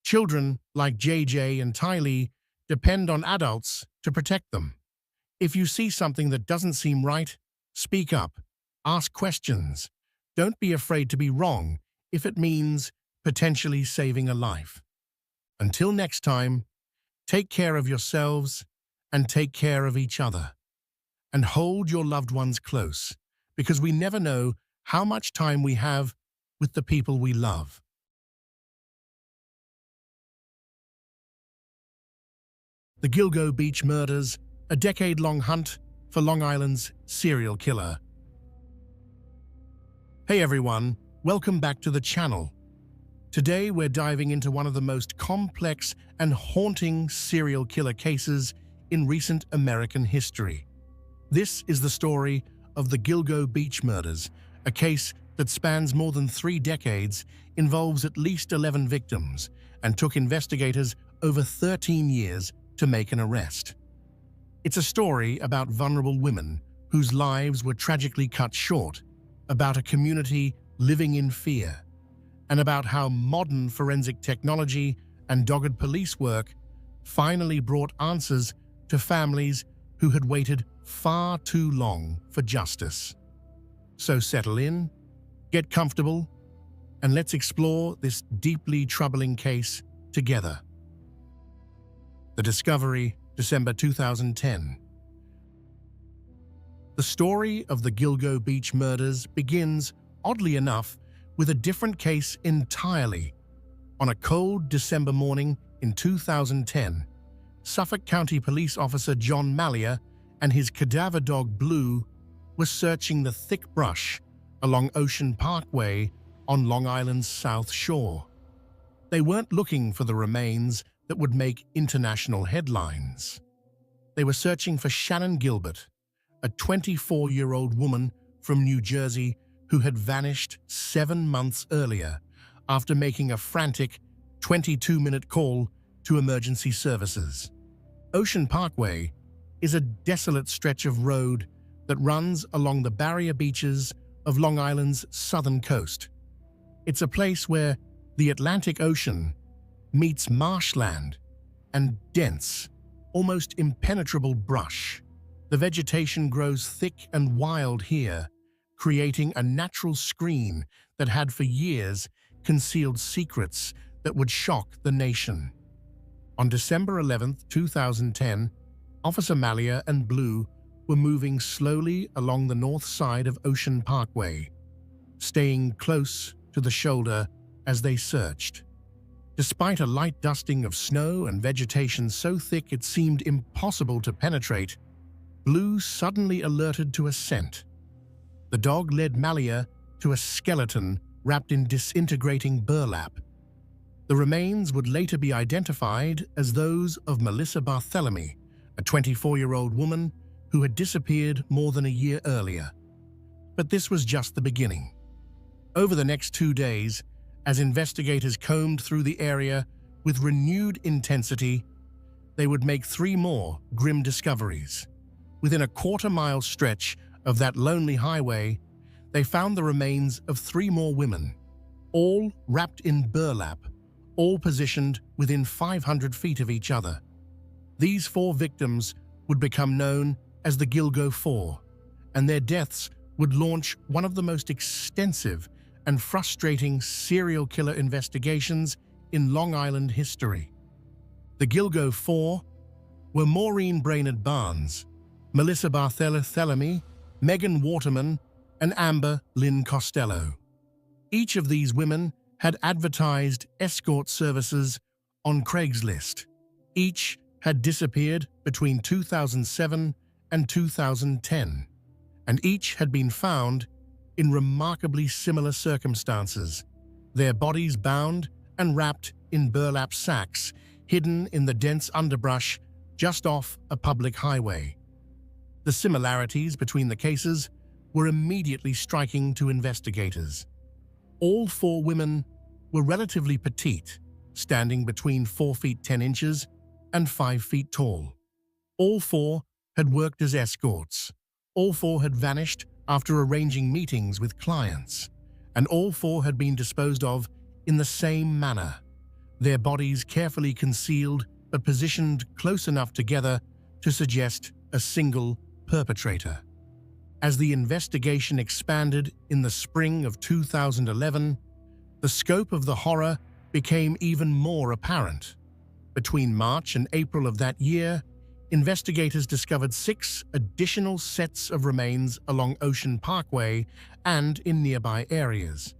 children like JJ and Tylee depend on adults to protect them. If you see something that doesn't seem right, speak up, ask questions. Don't be afraid to be wrong if it means potentially saving a life. Until next time, take care of yourselves and take care of each other. And hold your loved ones close, because we never know how much time we have with the people we love. The Gilgo Beach Murders, a decade-long hunt for Long Island's serial killer. Hey everyone, welcome back to the channel. Today we're diving into one of the most complex and haunting serial killer cases in recent American history. This is the story of the Gilgo Beach Murders, a case that spans more than 3 decades, involves at least 11 victims, and took investigators over 13 years to make an arrest. It's a story about vulnerable women whose lives were tragically cut short, about a community living in fear, and about how modern forensic technology and dogged police work finally brought answers to families who had waited far too long for justice. So settle in, get comfortable, and let's explore this deeply troubling case together. The discovery December 2010. The story of the Gilgo Beach murders begins, oddly enough, with a different case entirely. On a cold December morning in 2010, Suffolk County Police Officer John Mallia and his cadaver dog Blue were searching the thick brush along Ocean Parkway on Long Island's South Shore. They weren't looking for the remains that would make international headlines. They were searching for Shannon Gilbert, a 24-year-old woman from New Jersey who had vanished 7 months earlier after making a frantic 22-minute call to emergency services. Ocean Parkway is a desolate stretch of road that runs along the barrier beaches of Long Island's southern coast. It's a place where the Atlantic Ocean meets marshland and dense, almost impenetrable brush. The vegetation grows thick and wild here, creating a natural screen that had for years concealed secrets that would shock the nation. On December 11, 2010, Officer Mallia and Blue were moving slowly along the north side of Ocean Parkway, staying close to the shoulder as they searched. Despite a light dusting of snow and vegetation so thick it seemed impossible to penetrate, Blue suddenly alerted to a scent. The dog led Mallia to a skeleton wrapped in disintegrating burlap. The remains would later be identified as those of Melissa Barthelemy, a 24-year-old woman who had disappeared more than a year earlier. But this was just the beginning. Over the next 2 days, as investigators combed through the area with renewed intensity, they would make 3 more grim discoveries. Within a quarter-mile stretch of that lonely highway, they found the remains of 3 more women, all wrapped in burlap, all positioned within 500 feet of each other. These 4 victims would become known as the Gilgo Four, and their deaths would launch one of the most extensive and frustrating serial killer investigations in Long Island history. The Gilgo Four were Maureen Brainerd Barnes, Melissa Barthelemy, Megan Waterman, and Amber Lynn Costello. Each of these women had advertised escort services on Craigslist. Each had disappeared between 2007 and 2010, and each had been found in remarkably similar circumstances, their bodies bound and wrapped in burlap sacks hidden in the dense underbrush just off a public highway. The similarities between the cases were immediately striking to investigators. All 4 women were relatively petite, standing between 4 feet 10 inches and 5 feet tall. All 4 had worked as escorts. All 4 had vanished after arranging meetings with clients, and all 4 had been disposed of in the same manner, their bodies carefully concealed but positioned close enough together to suggest a single perpetrator. As the investigation expanded in the spring of 2011, the scope of the horror became even more apparent. Between March and April of that year, investigators discovered 6 additional sets of remains along Ocean Parkway and in nearby areas.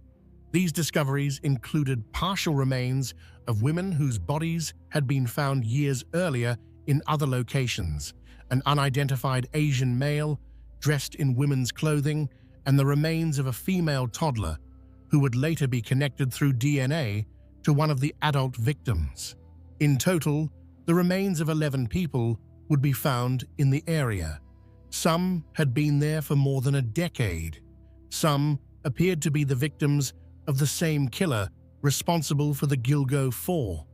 These discoveries included partial remains of women whose bodies had been found years earlier in other locations, an unidentified Asian male dressed in women's clothing, and the remains of a female toddler who would later be connected through DNA to one of the adult victims. In total, the remains of 11 people would be found in the area. Some had been there for more than a decade. Some appeared to be the victims of the same killer responsible for the Gilgo Four.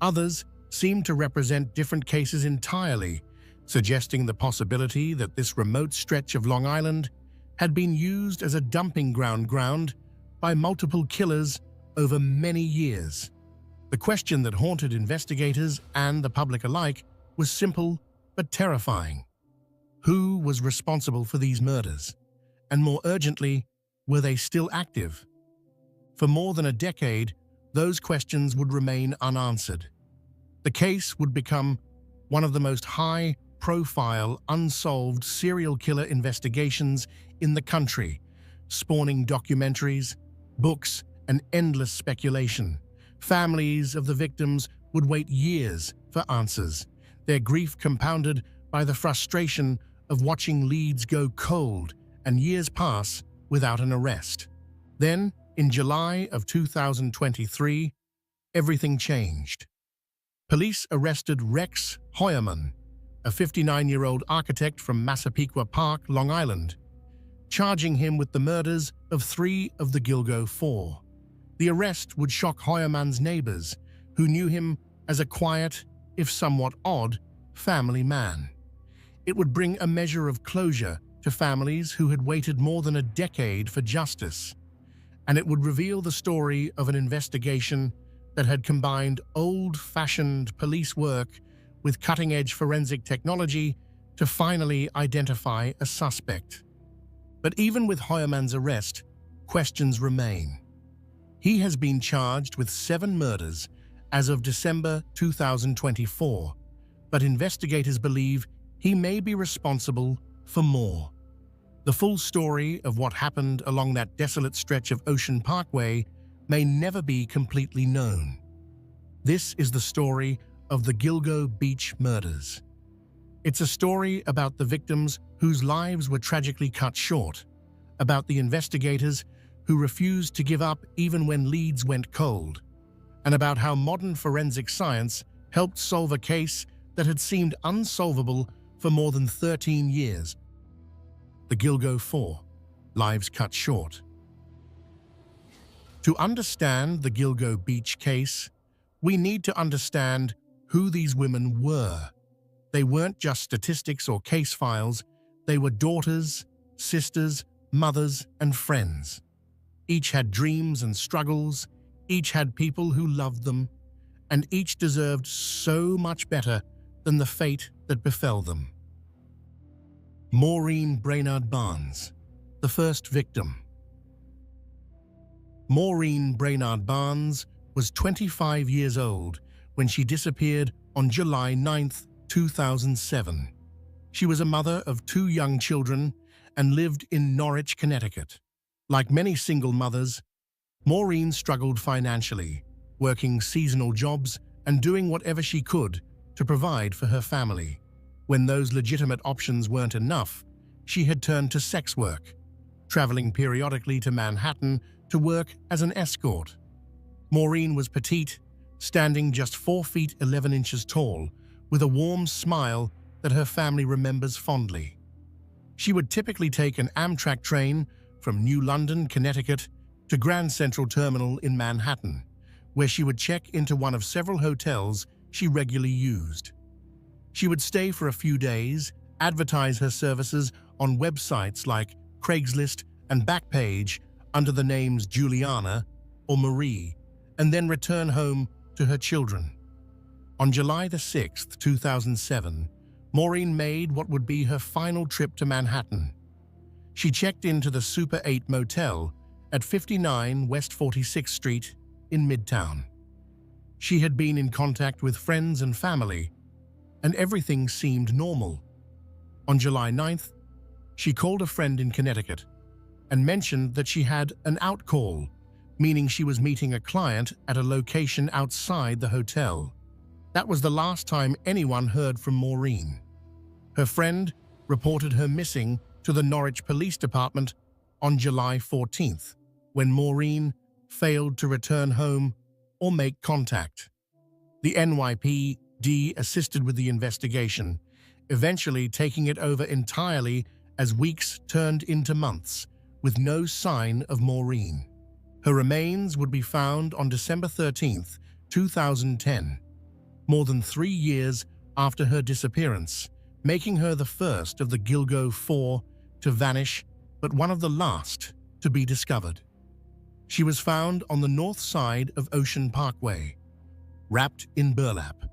Others seemed to represent different cases entirely, suggesting the possibility that this remote stretch of Long Island had been used as a dumping ground by multiple killers over many years. The question that haunted investigators and the public alike was simple but terrifying. Who was responsible for these murders? And more urgently, were they still active? For more than a decade, those questions would remain unanswered. The case would become one of the most high-profile, unsolved serial killer investigations in the country, spawning documentaries, books, and endless speculation. Families of the victims would wait years for answers, their grief compounded by the frustration of watching leads go cold and years pass without an arrest. Then, in July of 2023, everything changed. Police arrested Rex Heuermann, a 59-year-old architect from Massapequa Park, Long Island, charging him with the murders of 3 of the Gilgo Four. The arrest would shock Heuermann's neighbors, who knew him as a quiet, if somewhat odd, family man. It would bring a measure of closure to families who had waited more than a decade for justice, and it would reveal the story of an investigation that had combined old-fashioned police work with cutting-edge forensic technology to finally identify a suspect. But even with Heuermann's arrest, questions remain. He has been charged with 7 murders as of December 2024, but investigators believe he may be responsible for more. The full story of what happened along that desolate stretch of Ocean Parkway may never be completely known. This is the story of the Gilgo Beach murders. It's a story about the victims whose lives were tragically cut short, about the investigators who refused to give up even when leads went cold, and about how modern forensic science helped solve a case that had seemed unsolvable for more than 13 years. The Gilgo Four, lives cut short. To understand the Gilgo Beach case, we need to understand who these women were. They weren't just statistics or case files, they were daughters, sisters, mothers, and friends. Each had dreams and struggles, each had people who loved them, and each deserved so much better than the fate that befell them. Maureen Brainard Barnes, the first victim. Maureen Brainard Barnes was 25 years old when she disappeared on July 9, 2007. She was a mother of 2 young children and lived in Norwich, Connecticut. Like many single mothers, Maureen struggled financially, working seasonal jobs and doing whatever she could to provide for her family. When those legitimate options weren't enough, she had turned to sex work, traveling periodically to Manhattan to work as an escort. Maureen was petite, standing just 4 feet 11 inches tall, with a warm smile that her family remembers fondly. She would typically take an Amtrak train from New London, Connecticut, to Grand Central Terminal in Manhattan, where she would check into one of several hotels she regularly used. She would stay for a few days, advertise her services on websites like Craigslist and Backpage under the names Juliana or Marie, and then return home to her children. On July 6, 2007, Maureen made what would be her final trip to Manhattan. She checked into the Super 8 Motel at 59 West 46th Street in Midtown. She had been in contact with friends and family, and everything seemed normal. On July 9th, she called a friend in Connecticut and mentioned that she had an out call, meaning she was meeting a client at a location outside the hotel. That was the last time anyone heard from Maureen. Her friend reported her missing to the Norwich Police Department on July 14th, when Maureen failed to return home or make contact. The NYPD assisted with the investigation, eventually taking it over entirely as weeks turned into months, with no sign of Maureen. Her remains would be found on December 13th, 2010, more than 3 years after her disappearance, making her the first of the Gilgo Four to vanish, but one of the last to be discovered. She was found on the north side of Ocean Parkway, wrapped in burlap,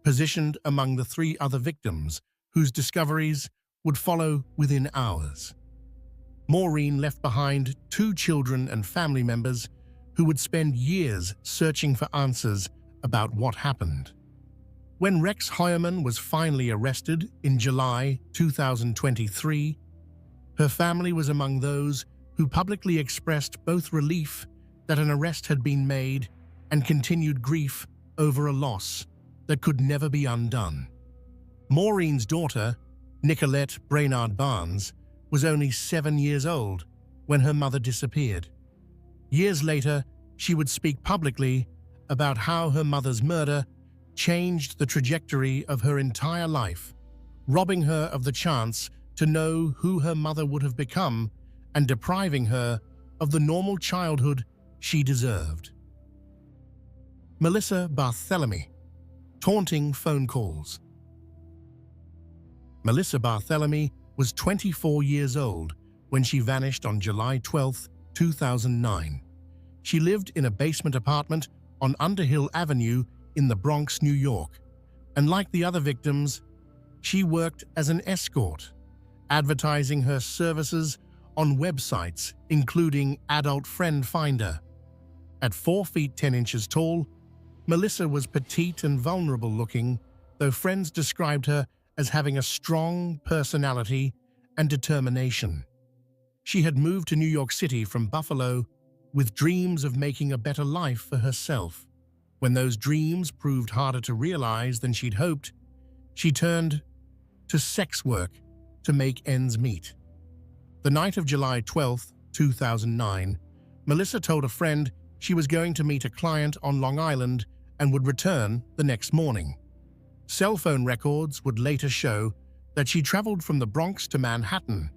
positioned among the 3 other victims whose discoveries would follow within hours. Maureen left behind 2 children and family members who would spend years searching for answers about what happened. When Rex Heuermann was finally arrested in July 2023, her family was among those who publicly expressed both relief that an arrest had been made and continued grief over a loss that could never be undone. Maureen's daughter, Nicolette Brainard Barnes, was only 7 years old when her mother disappeared. Years later, she would speak publicly about how her mother's murder changed the trajectory of her entire life, robbing her of the chance to know who her mother would have become and depriving her of the normal childhood she deserved. Melissa Barthelemy, taunting phone calls. Melissa Barthelemy was 24 years old when she vanished on July 12, 2009. She lived in a basement apartment on Underhill Avenue in the Bronx, New York, and like the other victims, she worked as an escort, advertising her services on websites including Adult Friend Finder. At 4 feet 10 inches tall, Melissa was petite and vulnerable looking, though friends described her as having a strong personality and determination. She had moved to New York City from Buffalo with dreams of making a better life for herself. When those dreams proved harder to realize than she'd hoped, she turned to sex work to make ends meet. The night of July 12, 2009, Melissa told a friend she was going to meet a client on Long Island and would return the next morning. Cell phone records would later show that she traveled from the Bronx to Manhattan,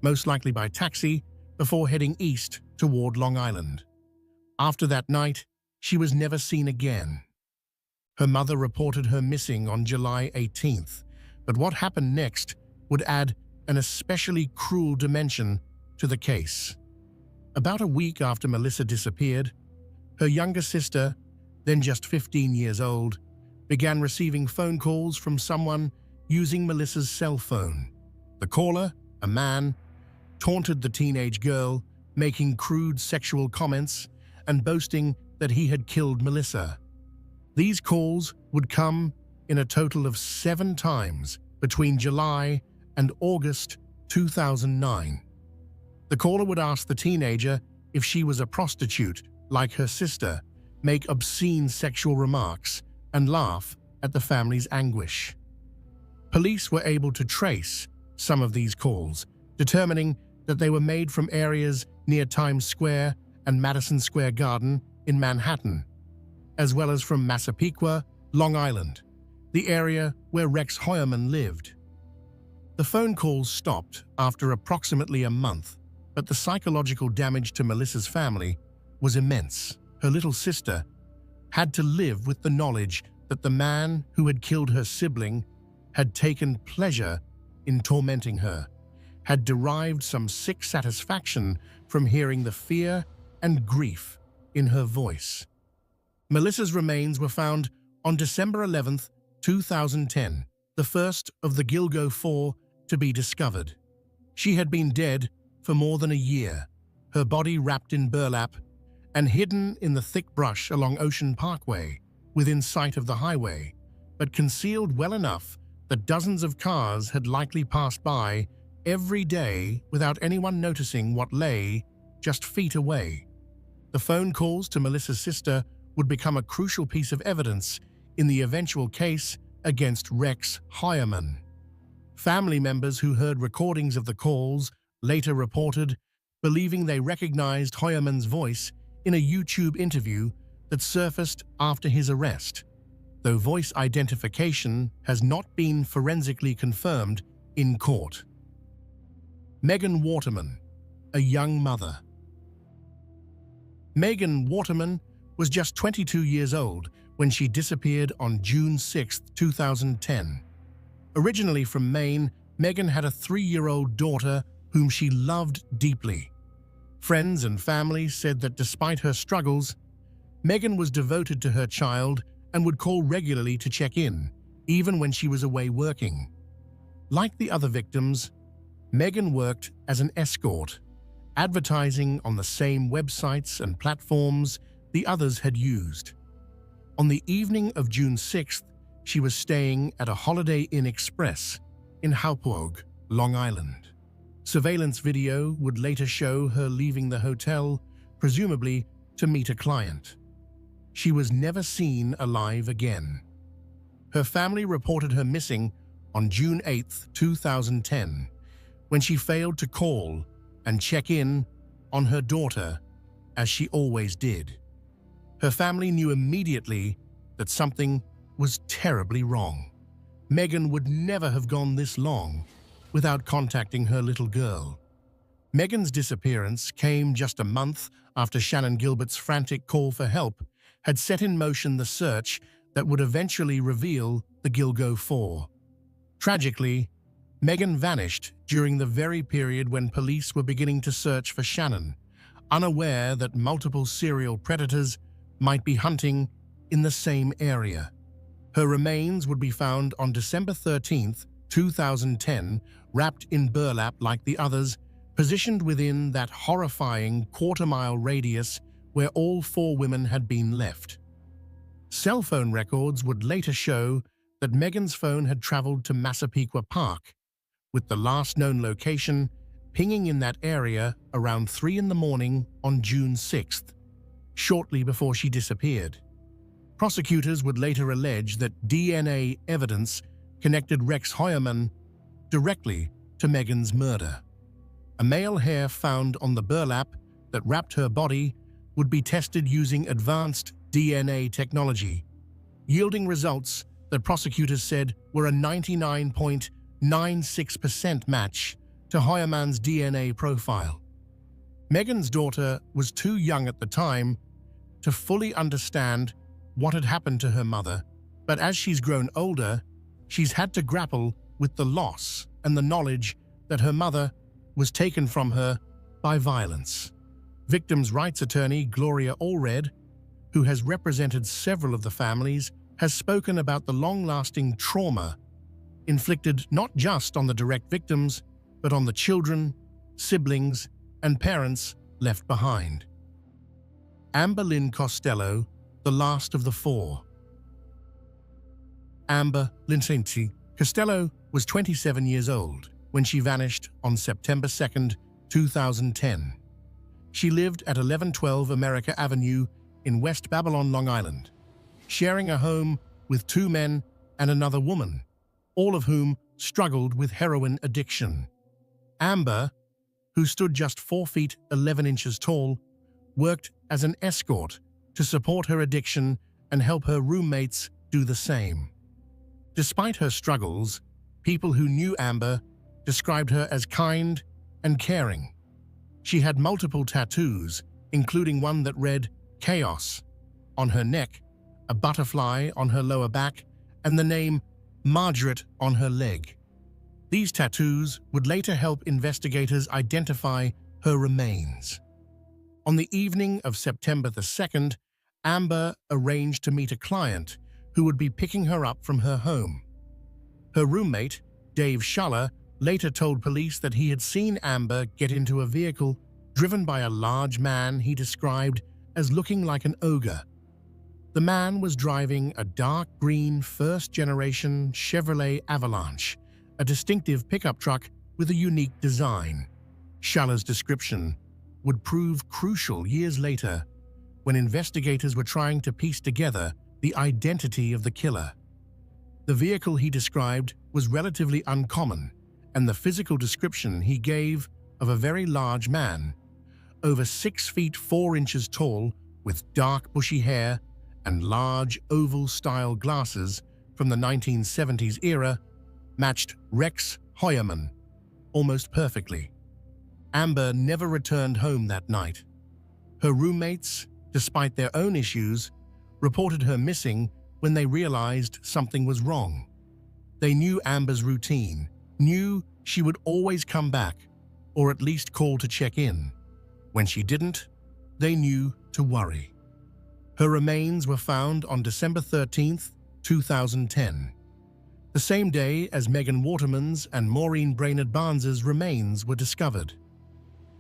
most likely by taxi, before heading east toward Long Island. After that night, she was never seen again. Her mother reported her missing on July 18th, but what happened next would add an especially cruel dimension to the case. About a week after Melissa disappeared, her younger sister, then just 15 years old, began receiving phone calls from someone using Melissa's cell phone. The caller, a man, taunted the teenage girl, making crude sexual comments and boasting that he had killed Melissa. These calls would come in a total of 7 times between July and August 2009. The caller would ask the teenager if she was a prostitute, like her sister, make obscene sexual remarks, and laugh at the family's anguish. Police were able to trace some of these calls, determining that they were made from areas near Times Square and Madison Square Garden in Manhattan, as well as from Massapequa, Long Island, the area where Rex Heuermann lived. The phone calls stopped after approximately a month, but the psychological damage to Melissa's family was immense. Her little sister had to live with the knowledge that the man who had killed her sibling had taken pleasure in tormenting her, had derived some sick satisfaction from hearing the fear and grief in her voice. Melissa's remains were found on December 11, 2010, the first of the Gilgo Four to be discovered. She had been dead for more than a year, her body wrapped in burlap and hidden in the thick brush along Ocean Parkway, within sight of the highway, but concealed well enough that dozens of cars had likely passed by every day without anyone noticing what lay just feet away. The phone calls to Melissa's sister would become a crucial piece of evidence in the eventual case against Rex Heuermann. Family members who heard recordings of the calls later reported believing they recognized Heuermann's voice in a YouTube interview that surfaced after his arrest, though voice identification has not been forensically confirmed in court. Megan Waterman, a young mother. Megan Waterman was just 22 years old when she disappeared on June 6, 2010. Originally from Maine, Megan had a 3-year-old daughter whom she loved deeply. Friends and family said that despite her struggles, Megan was devoted to her child and would call regularly to check in, even when she was away working. Like the other victims, Megan worked as an escort, advertising on the same websites and platforms the others had used. On the evening of June 6th, she was staying at a Holiday Inn Express in Hauppauge, Long Island. Surveillance video would later show her leaving the hotel, presumably to meet a client. She was never seen alive again. Her family reported her missing on June 8, 2010, when she failed to call and check in on her daughter, as she always did. Her family knew immediately that something was terribly wrong. Megan would never have gone this long without contacting her little girl. Megan's disappearance came just a month after Shannan Gilbert's frantic call for help had set in motion the search that would eventually reveal the Gilgo Four. Tragically, Megan vanished during the very period when police were beginning to search for Shannan, unaware that multiple serial predators might be hunting in the same area. Her remains would be found on December 13, 2010, wrapped in burlap like the others, positioned within that horrifying quarter-mile radius where all four women had been left. Cell phone records would later show that Megan's phone had traveled to Massapequa Park, with the last known location pinging in that area around 3 in the morning on June 6th, shortly before she disappeared. Prosecutors would later allege that DNA evidence connected Rex Heuermann directly to Megan's murder. A male hair found on the burlap that wrapped her body would be tested using advanced DNA technology, yielding results that prosecutors said were a 99.96% match to Heuermann's DNA profile. Megan's daughter was too young at the time to fully understand what had happened to her mother, but as she's grown older, she's had to grapple with the loss and the knowledge that her mother was taken from her by violence. Victims' rights attorney Gloria Allred, who has represented several of the families, has spoken about the long-lasting trauma inflicted not just on the direct victims, but on the children, siblings, and parents left behind. Amber Lynn Costello, the last of the four. Amber Lynn Costello was 27 years old when she vanished on September 2, 2010. She lived at 1112 America Avenue in West Babylon, Long Island, sharing a home with 2 men and another woman, all of whom struggled with heroin addiction. Amber, who stood just 4 feet 11 inches tall, worked as an escort to support her addiction and help her roommates do the same. Despite her struggles, people who knew Amber described her as kind and caring. She had multiple tattoos, including one that read "Chaos" on her neck, a butterfly on her lower back, and the name Margaret on her leg. These tattoos would later help investigators identify her remains. On the evening of September the 2nd, Amber arranged to meet a client who would be picking her up from her home. Her roommate, Dave Schuller, later told police that he had seen Amber get into a vehicle driven by a large man he described as looking like an ogre. The man was driving a dark green first-generation Chevrolet Avalanche, a distinctive pickup truck with a unique design. Schuller's description would prove crucial years later when investigators were trying to piece together the identity of the killer. The vehicle he described was relatively uncommon, and the physical description he gave of a very large man, over 6 feet 4 inches tall, with dark bushy hair and large oval-style glasses from the 1970s era, matched Rex Heuermann almost perfectly. Amber never returned home that night. Her roommates, despite their own issues, reported her missing when they realized something was wrong. They knew Amber's routine, knew she would always come back, or at least call to check in. When she didn't, they knew to worry. Her remains were found on December 13, 2010, the same day as Megan Waterman's and Maureen Brainerd Barnes's remains were discovered.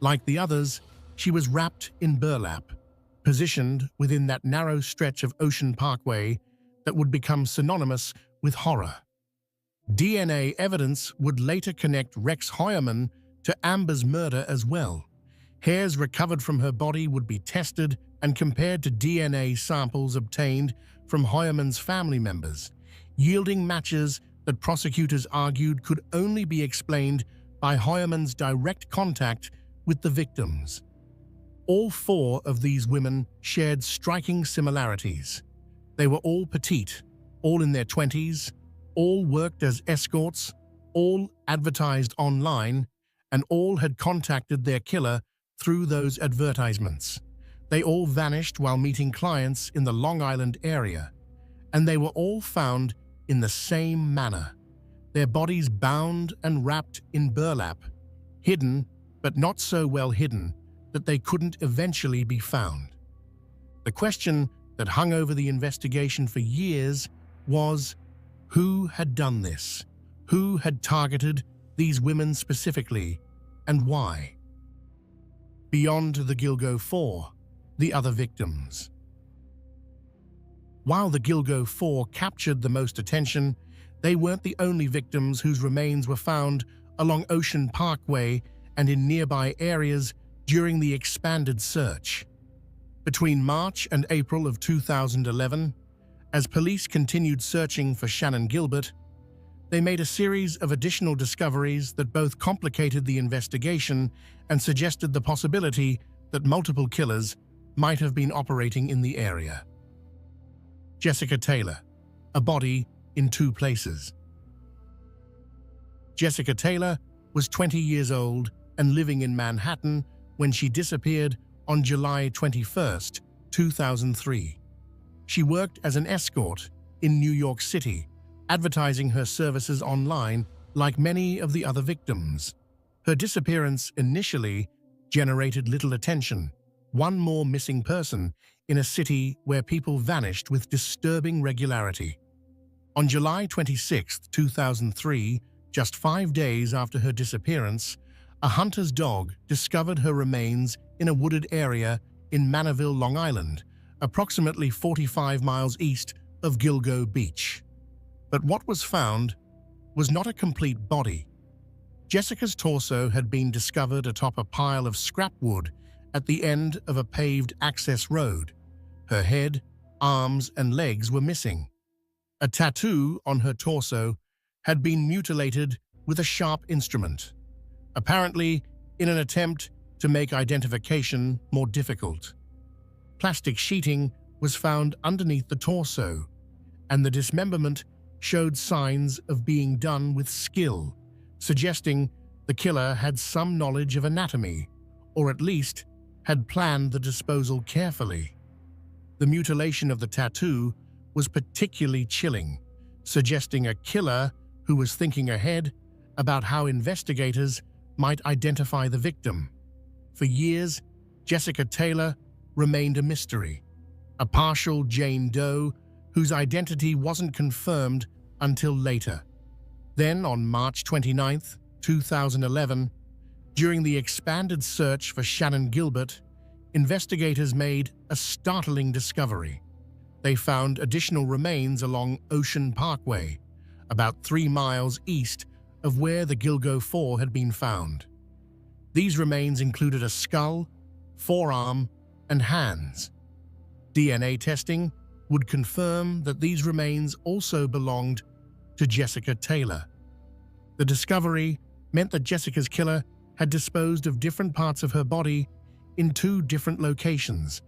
Like the others, she was wrapped in burlap, positioned within that narrow stretch of Ocean Parkway that would become synonymous with horror. DNA evidence would later connect Rex Heuermann to Amber's murder as well. Hairs recovered from her body would be tested and compared to DNA samples obtained from Heuermann's family members, yielding matches that prosecutors argued could only be explained by Heuermann's direct contact with the victims. All four of these women shared striking similarities. They were all petite, all in their 20s, all worked as escorts, all advertised online, and all had contacted their killer through those advertisements. They all vanished while meeting clients in the Long Island area, and they were all found in the same manner, their bodies bound and wrapped in burlap, hidden but not so well hidden that they couldn't eventually be found. The question that hung over the investigation for years was, who had done this? Who had targeted these women specifically, and why? Beyond the Gilgo Four, the other victims. While the Gilgo Four captured the most attention, they weren't the only victims whose remains were found along Ocean Parkway and in nearby areas during the expanded search. Between March and April of 2011, as police continued searching for Shannan Gilbert, they made a series of additional discoveries that both complicated the investigation and suggested the possibility that multiple killers might have been operating in the area. Jessica Taylor, a body in two places. Jessica Taylor was 20 years old and living in Manhattan when she disappeared on July 21, 2003. She worked as an escort in New York City, advertising her services online like many of the other victims. Her disappearance initially generated little attention, one more missing person in a city where people vanished with disturbing regularity. On July 26, 2003, just 5 days after her disappearance, a hunter's dog discovered her remains in a wooded area in Manorville, Long Island, approximately 45 miles east of Gilgo Beach. But what was found was not a complete body. Jessica's torso had been discovered atop a pile of scrap wood at the end of a paved access road. Her head, arms, and legs were missing. A tattoo on her torso had been mutilated with a sharp instrument, apparently in an attempt to make identification more difficult. Plastic sheeting was found underneath the torso, and the dismemberment showed signs of being done with skill, suggesting the killer had some knowledge of anatomy, or at least had planned the disposal carefully. The mutilation of the tattoo was particularly chilling, suggesting a killer who was thinking ahead about how investigators might identify the victim. For years, Jessica Taylor remained a mystery, a partial Jane Doe whose identity wasn't confirmed until later. Then, on March 29, 2011, during the expanded search for Shannan Gilbert, investigators made a startling discovery. They found additional remains along Ocean Parkway, about 3 miles east of where the Gilgo Four had been found. These remains included a skull, forearm, and hands. DNA testing would confirm that these remains also belonged to Jessica Taylor. The discovery meant that Jessica's killer had disposed of different parts of her body in 2 different locations,